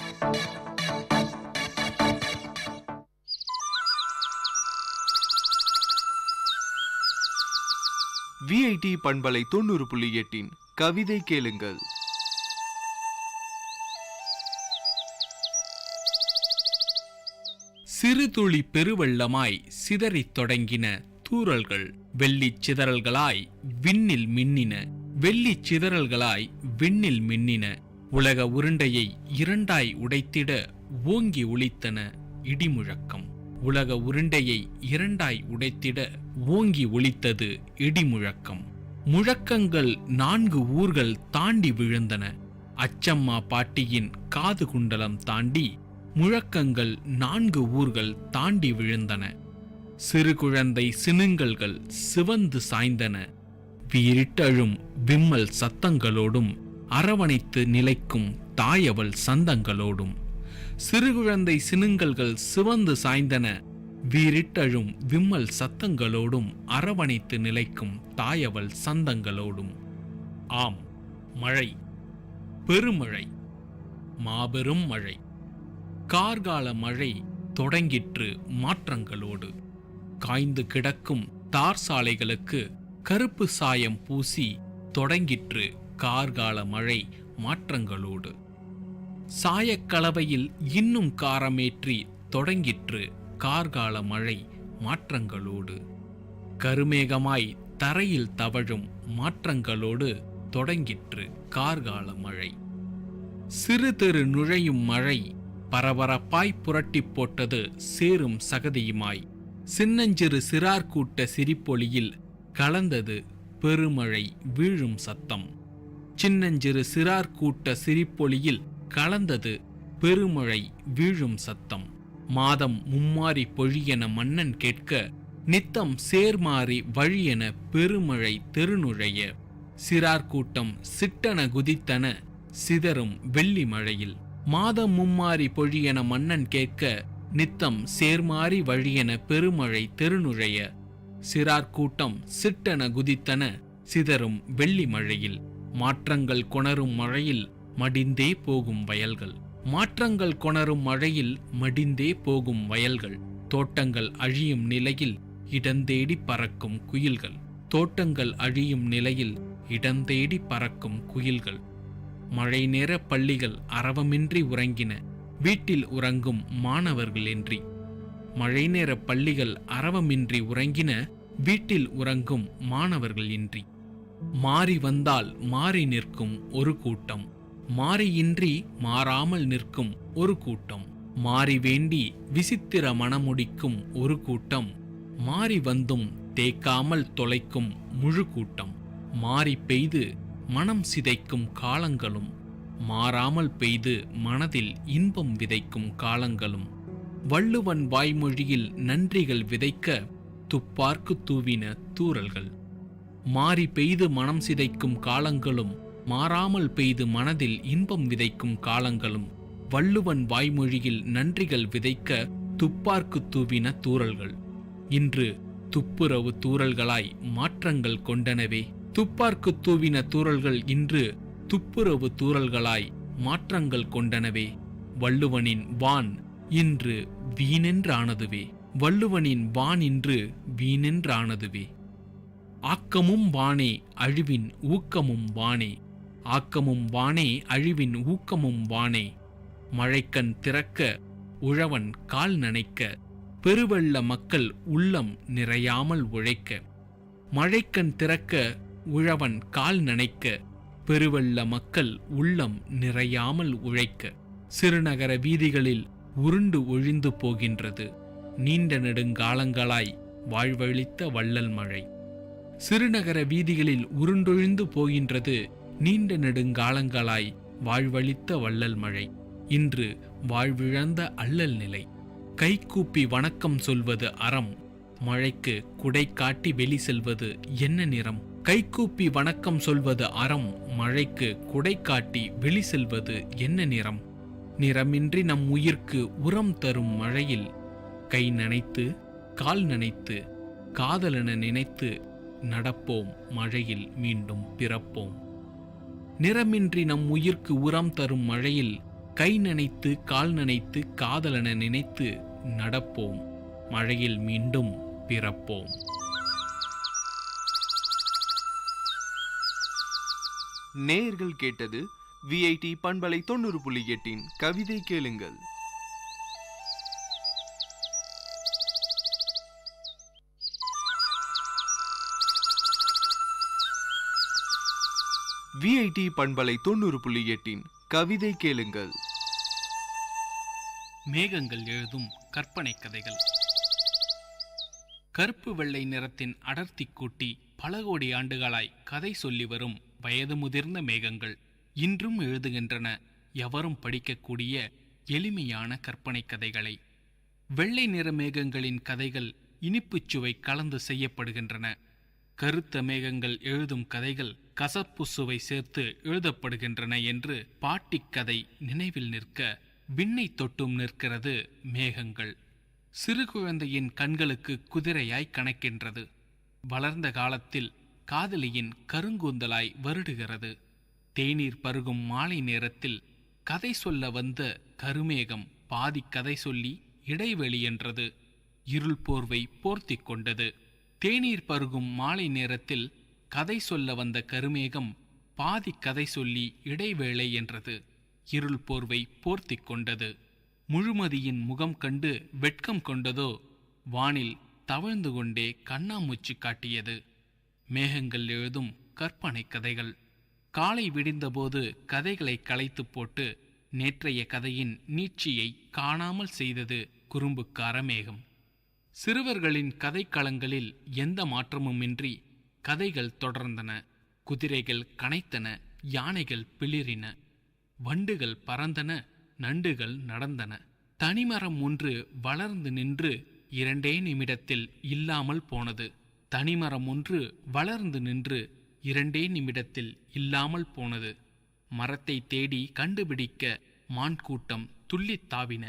C: VIT பண்பலை 90.8 கவிதை கேளுங்கள்.
H: சிறு துளி பெருவெள்ளமாய் சிதறித் தொடங்கின தூறல்கள் வெள்ளிச் சிதறல்களாய் விண்ணில் மின்னின. வெள்ளிச் சிதறல்களாய் விண்ணில் மின்னின. உலக உருண்டையை இரண்டாய் உடைத்திட ஓங்கி ஒலித்தன இடிமுழக்கம். உலக உருண்டையை இரண்டாய் உடைத்திட ஓங்கி ஒலித்தது இடிமுழக்கம். முழக்கங்கள் 4 ஊர்கள் தாண்டி விழுந்தன. அச்சம்மா பாட்டியின் காது குண்டலம் தாண்டி முழக்கங்கள் 4 ஊர்கள் தாண்டி விழுந்தன. சிறு குழந்தை சினுங்கல்கள் சிவந்து சாய்ந்தன. வீரிட்டழும் விம்மல் சத்தங்களோடும் அரவணைத்து நிலைக்கும் தாயவள் சந்தங்களோடும். சிறுகுழந்தை சினுங்கல்கள் சிவந்து சாய்ந்தன. வீரிட்டழும் விம்மல் சத்தங்களோடும் அரவணைத்து நிலைக்கும் தாயவள் சந்தங்களோடும். ஆம், மழை, பெருமழை, மாபெரும் மழை, கார்கால மழை தொடங்கிற்று மாற்றங்களோடு. காய்ந்து கிடக்கும் தார் சாலைகளுக்கு கருப்பு சாயம் பூசி தொடங்கிற்று கார்கால மழை மாற்றங்களோடு. சாயக்கலவையில் இன்னும் காரமேற்றி தொடங்கிற்று கார்கால மழை மாற்றங்களோடு. கருமேகமாய் தரையில் தவழும் மாற்றங்களோடு தொடங்கிற்று கார்கால மழை. சிறு தெரு நுழையும் மழை பரபரப்பாய் புரட்டி போட்டது சேரும் சகதியுமாய். சின்னஞ்சிறு சிறார்கூட்ட சிரிப்பொலியில் கலந்தது பெருமழை வீழும் சத்தம். சின்னஞ்சிறு சிறார்கூட்ட சிரிப்பொலியில் கலந்தது பெருமழை வீழும் சத்தம். மாதம் மும்மாறி பொழியென மன்னன் கேட்க நித்தம் சேர்மாறி வழியென பெருமழை தெருநுழைய. சிறார்கூட்டம் சிட்டன குதித்தன சிதறும் வெள்ளி மழையில். மாதம் மும்மாறி பொழியென மன்னன் கேட்க நித்தம் சேர்மாறி வழியென பெருமழை தெருநுழைய. சிறார்கூட்டம் சிட்டன குதித்தன சிதறும் வெள்ளி மழையில். மாற்றங்கள் கொணரும் மழையில் மடிந்தே போகும் வயல்கள். மாற்றங்கள் கொணரும் மழையில் மடிந்தே போகும் வயல்கள். தோட்டங்கள் அழியும் நிலையில் இடந்தேடி பறக்கும் குயில்கள். தோட்டங்கள் அழியும் நிலையில் இடந்தேடி பறக்கும் குயில்கள். மழை நேர பள்ளிகள் அரவமின்றி உறங்கின வீட்டில் உறங்கும் மாணவர்கள் இன்றி. மழை நேர பள்ளிகள் அரவமின்றி உறங்கின வீட்டில் உறங்கும் மாணவர்கள் இன்றி. மாறி வந்தால் மாறி நிற்கும் ஒரு கூட்டம். மாறியின்றி மாறாமல் நிற்கும் ஒரு கூட்டம். மாறி வேண்டி விசித்திர மனமுடிக்கும் ஒரு கூட்டம். மாறி வந்தும் தேக்காமல் தொலைக்கும் முழு கூட்டம். மாறி பெய்து மனம் சிதைக்கும் காலங்களும் மாறாமல் பெய்து மனதில் இன்பம் விதைக்கும் காலங்களும். வள்ளுவன் வாய்மொழியில் நன்றிகள் விதைக்க துப்பார்க்கு தூவின தூறல்கள். மாறி பெய்து மனம் சிதைக்கும் காலங்களும் மாறாமல் பெய்து மனதில் இன்பம் விதைக்கும் காலங்களும். வள்ளுவன் வாய்மொழியில் நன்றிகள் விதைக்க துப்பார்க்கு தூவின தூறல்கள். இன்று துப்புரவு தூறல்களாய் மாற்றங்கள் கொண்டனவே. துப்பார்க்கு தூவின தூறல்கள் இன்று துப்புரவு தூறல்களாய் மாற்றங்கள் கொண்டனவே. வள்ளுவனின் வான் இன்று வீணென்றானதுவே. வள்ளுவனின் வான் இன்று வீணென்றானதுவே. ஆக்கமும் வானே அழிவின் ஊக்கமும் வானே. ஆக்கமும் வானே அழிவின் ஊக்கமும் வானே. மழைக்கண் திறக்க உழவன் கால் நனைக்க பெருவெள்ள மக்கள் உள்ளம் நிறையாமல் உழைக்க. மழைக்கண் திறக்க உழவன் கால் நனைக்க பெருவெள்ள மக்கள் உள்ளம் நிறையாமல் உழைக்க. சிறுநகர வீதிகளில் உருண்டு ஒழிந்து போகின்றது நீண்ட நெடுங்காலங்களாய் வாழ்வழித்த வள்ளல் மழை. சிறுநகர வீதிகளில் உருண்டொழிந்து போகின்றது நீண்ட நெடுங்காலங்களாய் வாழ்வழித்த வள்ளல் மழை. இன்று வாழ்விழந்த அல்லல் நிலை. கைகூப்பி வணக்கம் சொல்வது அறம். மழைக்கு குடை காட்டி வெளி செல்வது என்ன நிறம்? கைகூப்பி வணக்கம் சொல்வது அறம். மழைக்கு குடை காட்டி வெளி செல்வது என்ன நிறம்? நிறமின்றி நம் உயிர்க்கு உரம் தரும் மழையில் கை நனைத்து கால் நனைத்து காதலென நினைத்து நடப்போம் மழையில் மீண்டும் பிறப்போம். நிறமின்றி நம் உயிர்க்கு உரம் தரும் மழையில் கை நனைத்து கால் நனைத்து காதலென நினைத்து நடப்போம் மழையில் மீண்டும் பிறப்போம்.
C: நேயர்கள் கேட்டது விஐடி பண்பலை 90.8 கவிதை கேளுங்கள். விஐடி பண்பலை 90.8 கவிதை கேளுங்கள்.
H: மேகங்கள் எழுதும் கற்பனை கதைகள். கருப்பு வெள்ளை நிறத்தின் அடர்த்தி கூட்டி பல கோடி ஆண்டுகளாய் கதை சொல்லி வரும் வயது முதிர்ந்த மேகங்கள் இன்றும் எழுதுகின்றன எவரும் படிக்கக்கூடிய எளிமையான கற்பனை கதைகளை. வெள்ளை நிற மேகங்களின் கதைகள் இனிப்புச் சுவை கலந்து செய்யப்படுகின்றன. கருத்த மேகங்கள் எழுதும் கதைகள் கசப்பு சுவை சேர்த்து எழுதப்படுகின்றன என்று பாட்டிக் கதை நினைவில் நிற்க விண்ணை தொட்டும் நிற்கிறது மேகங்கள். சிறு குழந்தையின் கண்களுக்கு குதிரையாய் கணக்கின்றது. வளர்ந்த காலத்தில் காதலியின் கருங்கூந்தலாய் வருடுகிறது. தேநீர் பருகும் மாலை நேரத்தில் கதை சொல்ல வந்த கருமேகம் பாதி கதை சொல்லி இடைவெளி என்றது. இருள் போர்வை போர்த்தி கொண்டது. தேநீர் பருகும் மாலை நேரத்தில் கதை சொல்ல வந்த கருமேகம் பாதி கதை சொல்லி இடைவேளை என்றது. இருள் போர்வை போர்த்தி கொண்டது. முழுமதியின் முகம் கண்டு வெட்கம் கொண்டதோ வானில் தவழ்ந்து கொண்டே கண்ணாமூச்சி காட்டியது. மேகங்கள் எழுதும் கற்பனை கதைகள். காலை விடிந்தபோது கதைகளை களைத்து போட்டு நேற்றைய கதையின் நீட்சியை காணாமல் செய்தது குறும்புக்கார மேகம். சிறுவர்களின் கதைக்களங்களில் எந்த மாற்றமுமின்றி கதைகள் தொடர்ந்தன. குதிரைகள் கனைத்தன, யானைகள் பிளிரின, வண்டுகள் பறந்தன, நண்டுகள் நடந்தன. தனிமரம் ஒன்று வளர்ந்து நின்று 2 நிமிடத்தில் இல்லாமல் போனது. தனிமரம் ஒன்று வளர்ந்து நின்று 2 நிமிடத்தில் இல்லாமல் போனது. மரத்தை தேடி கண்டுபிடிக்க மான் கூட்டம் துள்ளித் தாவின.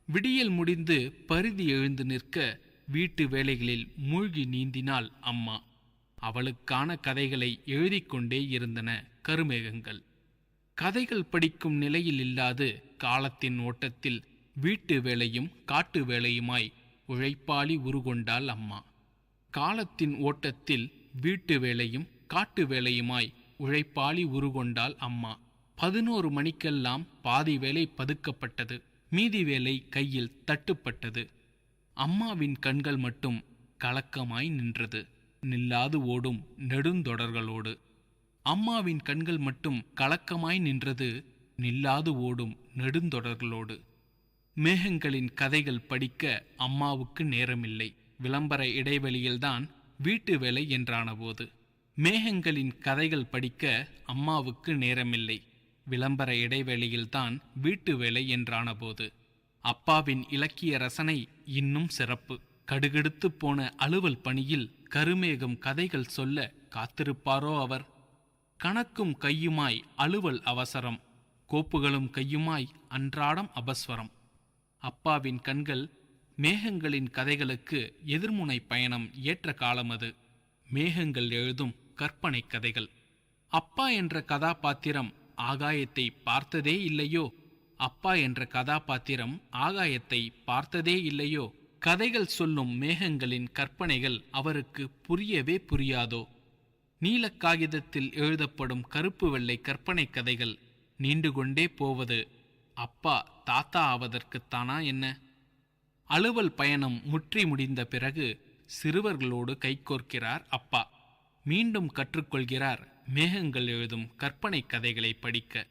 H: விடியல் முடிந்து பரிதி எழுந்து நிற்க வீட்டு வேலைகளில் மூழ்கி நீந்தினாள் அம்மா. அவளுக்கான கதைகளை எழுதிக்கொண்டே இருந்தன கருமேகங்கள். கதைகள் படிக்கும் நிலையில் இல்லாது காலத்தின் ஓட்டத்தில் வீட்டு வேலையும் காட்டு வேலையுமாய் உழைப்பாளி உருகொண்டாள் அம்மா. காலத்தின் ஓட்டத்தில் வீட்டு வேலையும் காட்டு வேலையுமாய் உழைப்பாளி உருகொண்டாள் அம்மா. 11 மணிக்கெல்லாம் பாதி வேலை பதுக்கப்பட்டது. மீதி வேலை கையில் தட்டுப்பட்டது. அம்மாவின் கண்கள் மட்டும் கலக்கமாய் நின்றது, நில்லாது ஓடும் நெடுந்தொடர்களோடு. அம்மாவின் கண்கள் மட்டும் கலக்கமாய் நின்றது, நில்லாது ஓடும் நெடுந்தொடர்களோடு. மேகங்களின் கதைகள் படிக்க அம்மாவுக்கு நேரமில்லை. விளம்பர இடைவெளியில்தான் வீட்டு வேலை என்றானபோது. மேகங்களின் கதைகள் படிக்க அம்மாவுக்கு நேரமில்லை. விளம்பர இடைவெளியில்தான் வீட்டு வேலை என்றானபோது. அப்பாவின் இலக்கிய ரசனை இன்னும் சிறப்பு. கடுகெடுத்து போன அலுவல் பணியில் கருமேகம் கதைகள் சொல்ல காத்திருப்பாரோ அவர்? கணக்கும் கையுமாய் அலுவல் அவசரம், கோப்புகளும் கையுமாய் அன்றாடம் அபஸ்வரம். அப்பாவின் கண்கள் மேகங்களின் கதைகளுக்கு எதிர்முனை பயணம் ஏற்ற காலம் அது. மேகங்கள் எழுதும் கற்பனை கதைகள். அப்பா என்ற கதாபாத்திரம் ஆகாயத்தை பார்த்ததே இல்லையோ? அப்பா என்ற கதாபாத்திரம் ஆகாயத்தை பார்த்ததே இல்லையோ? கதைகள் சொல்லும் மேகங்களின் கற்பனைகள் அவருக்கு புரியவே புரியாதோ? நீலக் காகிதத்தில் எழுதப்படும் கருப்பு வெள்ளை கற்பனை கதைகள் நீண்டு கொண்டே போவது அப்பா தாத்தா ஆவதற்குத்தானா என்ன? அலுவல் பயணம் முற்றி முடிந்த பிறகு சிறுவர்களோடு கைகோர்க்கிறார் அப்பா. மீண்டும் கற்றுக்கொள்கிறார் மேகங்கள் எழுதும் கற்பனை கதைகளை படிக்க.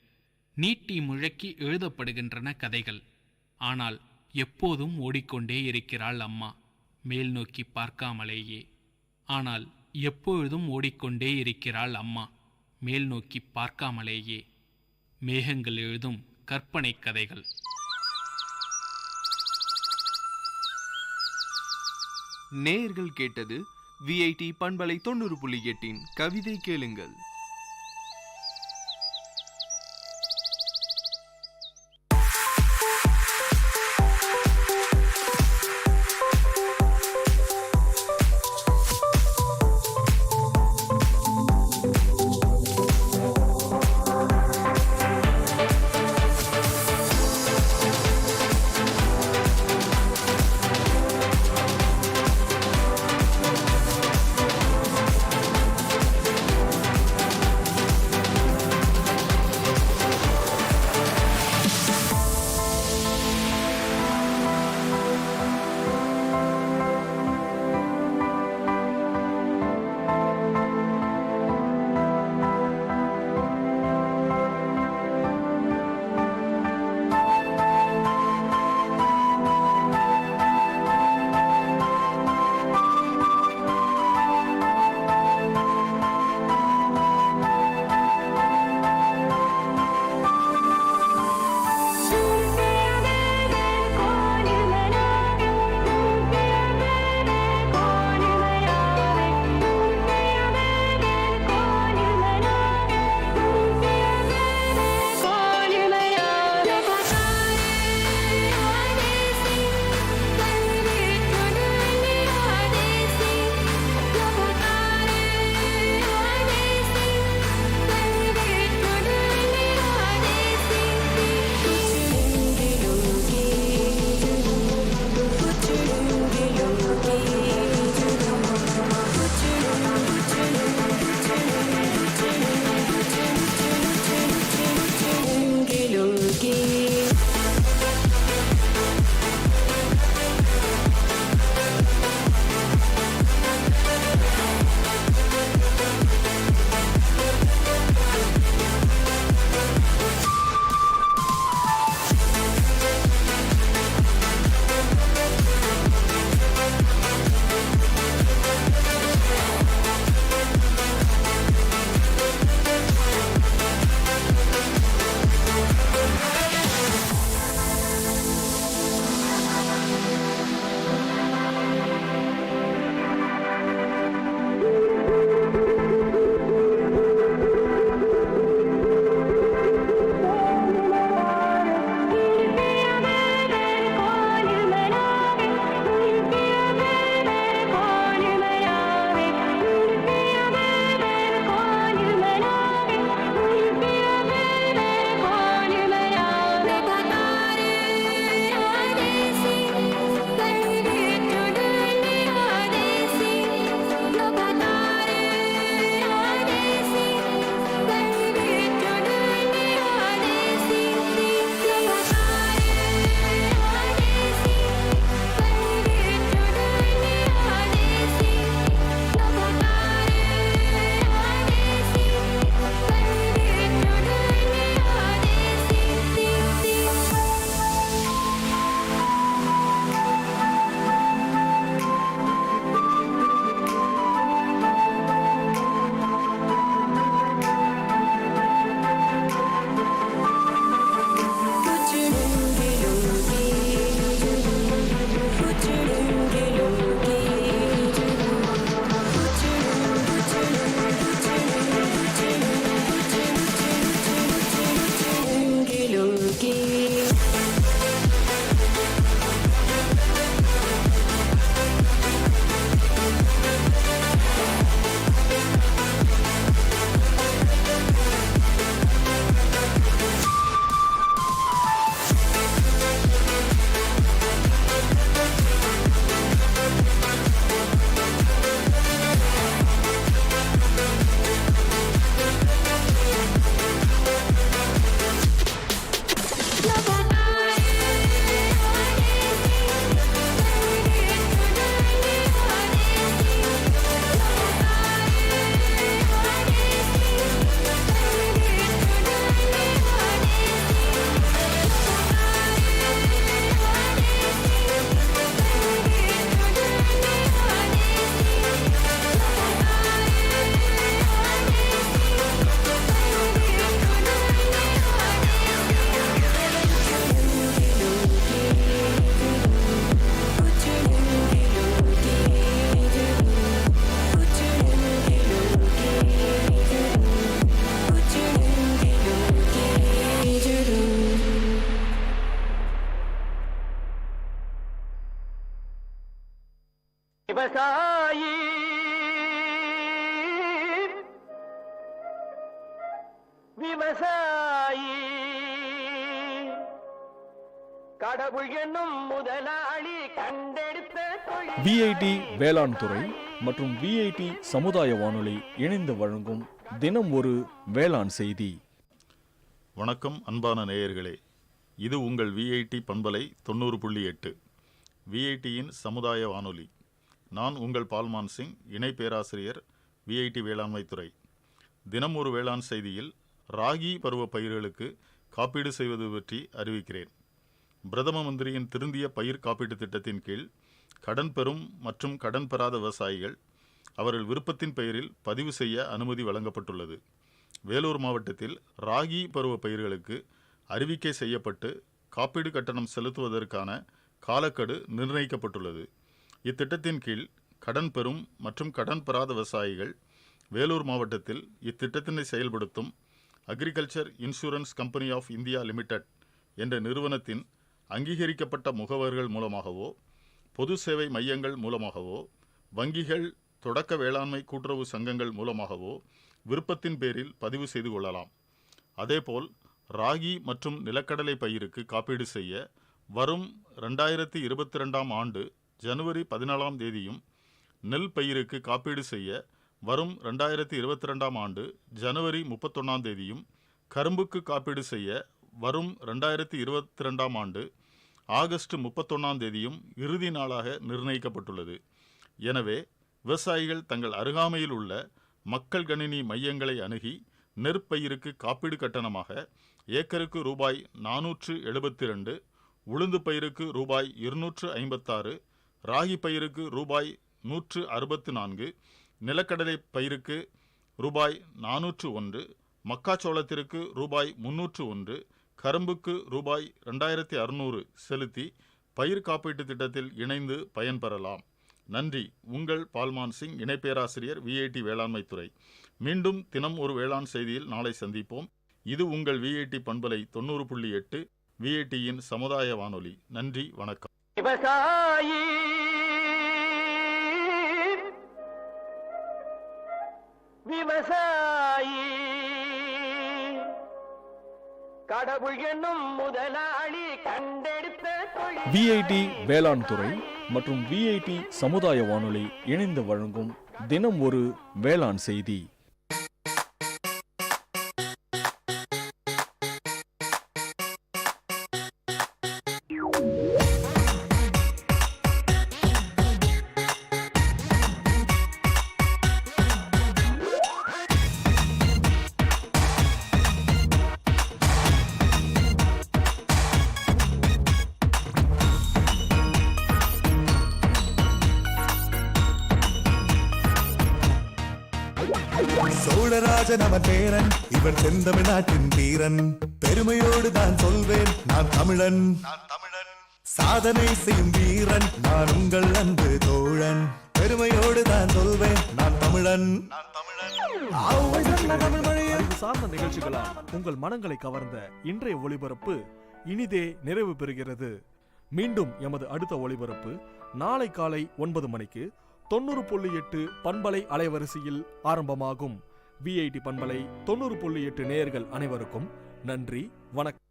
H: நீட்டி முழக்கி எழுதப்படுகின்றன கதைகள். ஆனால் எப்போதும் ஓடிக்கொண்டே இருக்கிறாள் அம்மா, மேல் நோக்கி பார்க்காமலேயே. ஆனால் எப்பொழுதும் ஓடிக்கொண்டே இருக்கிறாள் அம்மா, மேல் நோக்கி பார்க்காமலேயே. மேகங்கள் எழுதும் கற்பனை கதைகள்.
C: நேயர்கள் கேட்டது விஐடி பண்பலை 90.8 கவிதை கேளுங்கள்.
E: விவசாயி கடவுள் என்னும் முதலாளி கண்டெடுத்த
J: விஐடி வேளாண் துறை மற்றும் விஐடி சமுதாய வானொலி இணைந்து வழங்கும் தினம் ஒரு வேளாண் செய்தி.
P: வணக்கம் அன்பான நேயர்களே, இது உங்கள் விஐடி பண்பலை 90.8 விஐடியின் சமுதாய வானொலி. நான் உங்கள் பால்மான் சிங், இணை பேராசிரியர், விஐடி வேளாண்மை துறை. தினம் ஒரு வேளாண் செய்தியில் ராகி பருவ பயிர்களுக்கு காப்பீடு செய்வது பற்றி அறிவிக்கிறேன். பிரதம மந்திரியின் திருந்திய பயிர் காப்பீட்டு திட்டத்தின் கீழ் கடன் பெறும் மற்றும் கடன் பெறாத விவசாயிகள் அவர்கள் விருப்பத்தின் பெயரில் பதிவு செய்ய அனுமதி வழங்கப்பட்டுள்ளது. வேலூர் மாவட்டத்தில் ராகி பருவ பயிர்களுக்கு அறிவிக்கை செய்யப்பட்டு காப்பீடு கட்டணம் செலுத்துவதற்கான காலக்கெடு நிர்ணயிக்கப்பட்டுள்ளது. இத்திட்டத்தின் கீழ் கடன் பெறும் மற்றும் கடன் பெறாத விவசாயிகள் வேலூர் மாவட்டத்தில் இத்திட்டத்தினை செயல்படுத்தும் agriculture insurance company of India limited என்ற நிறுவனத்தின் அங்கீகரிக்கப்பட்ட முகவர்கள் மூலமாகவோ, பொது சேவை மையங்கள் மூலமாகவோ, வங்கிகள், தொடக்க வேளாண்மை கூட்டுறவு சங்கங்கள் மூலமாகவோ விருப்பத்தின் பேரில் பதிவு செய்து கொள்ளலாம். அதேபோல் ராகி மற்றும் நிலக்கடலை பயிருக்கு காப்பீடு செய்ய வரும் 2022 ஆண்டு ஜனவரி 14 தேதியும், நெல் பயிருக்கு காப்பீடு செய்ய வரும் 2022 ஆண்டு ஜனவரி 31 தேதியும், கரும்புக்கு காப்பீடு செய்ய வரும் 2022 ஆண்டு ஆகஸ்ட் 31 தேதியும் இறுதி நாளாக நிர்ணயிக்கப்பட்டுள்ளது. எனவே விவசாயிகள் தங்கள் அருகாமையில் உள்ள மக்கள் கணினி மையங்களை அணுகி நெற்பயிருக்கு காப்பீடு கட்டணமாக ஏக்கருக்கு ரூபாய் 472, உளுந்து பயிருக்கு ரூபாய் 256, ராகி பயிருக்கு ரூபாய் 164, நிலக்கடலை பயிருக்கு ரூபாய் 401, மக்காச்சோளத்திற்கு ரூபாய் 301, கரும்புக்கு ரூபாய் 2600 செலுத்தி பயிர் காப்பீட்டு திட்டத்தில் இணைந்து பயன்பெறலாம். நன்றி. உங்கள் பால்மான் சிங், இணை பேராசிரியர், விஐடி வேளாண்மை துறை. மீண்டும் தினம் ஒரு வேளாண் செய்தியில் நாளை சந்திப்போம். இது உங்கள் விஐடி பண்பலை 90.8 விஐடியின் சமுதாய வானொலி. நன்றி, வணக்கம்.
E: விவசாயி விவசாயி கடவுள் என்னும் முதலாளி கண்டெடுத்த
J: விஐடி வேளாண் துறை மற்றும் விஐடி சமுதாய வானொலி இணைந்து வழங்கும் தினம் ஒரு வேளாண் செய்தி.
T: சோழராஜன் அவன் பேரன், இவன் செந்தமிழ்நாட்டின் வீரன். பெருமையோடு தான் சொல்வேன், நான் தமிழன். சாதனை செய்யும் வீரன், நான் உங்கள் அன்பு தோழன். பெருமையோடு தான் சொல்வேன், நான் தமிழன்.
J: அறிவு சார்ந்த நிகழ்ச்சிகளால் உங்கள் மனங்களை கவர்ந்த இன்றைய ஒளிபரப்பு இனிதே நிறைவு பெறுகிறது. மீண்டும் எமது அடுத்த ஒளிபரப்பு நாளை காலை 9 மணிக்கு 90.8 பண்பலை அலைவரிசையில் ஆரம்பமாகும். விஐடி பண்பலை 90.8 நேயர்கள் அனைவருக்கும் நன்றி, வணக்கம்.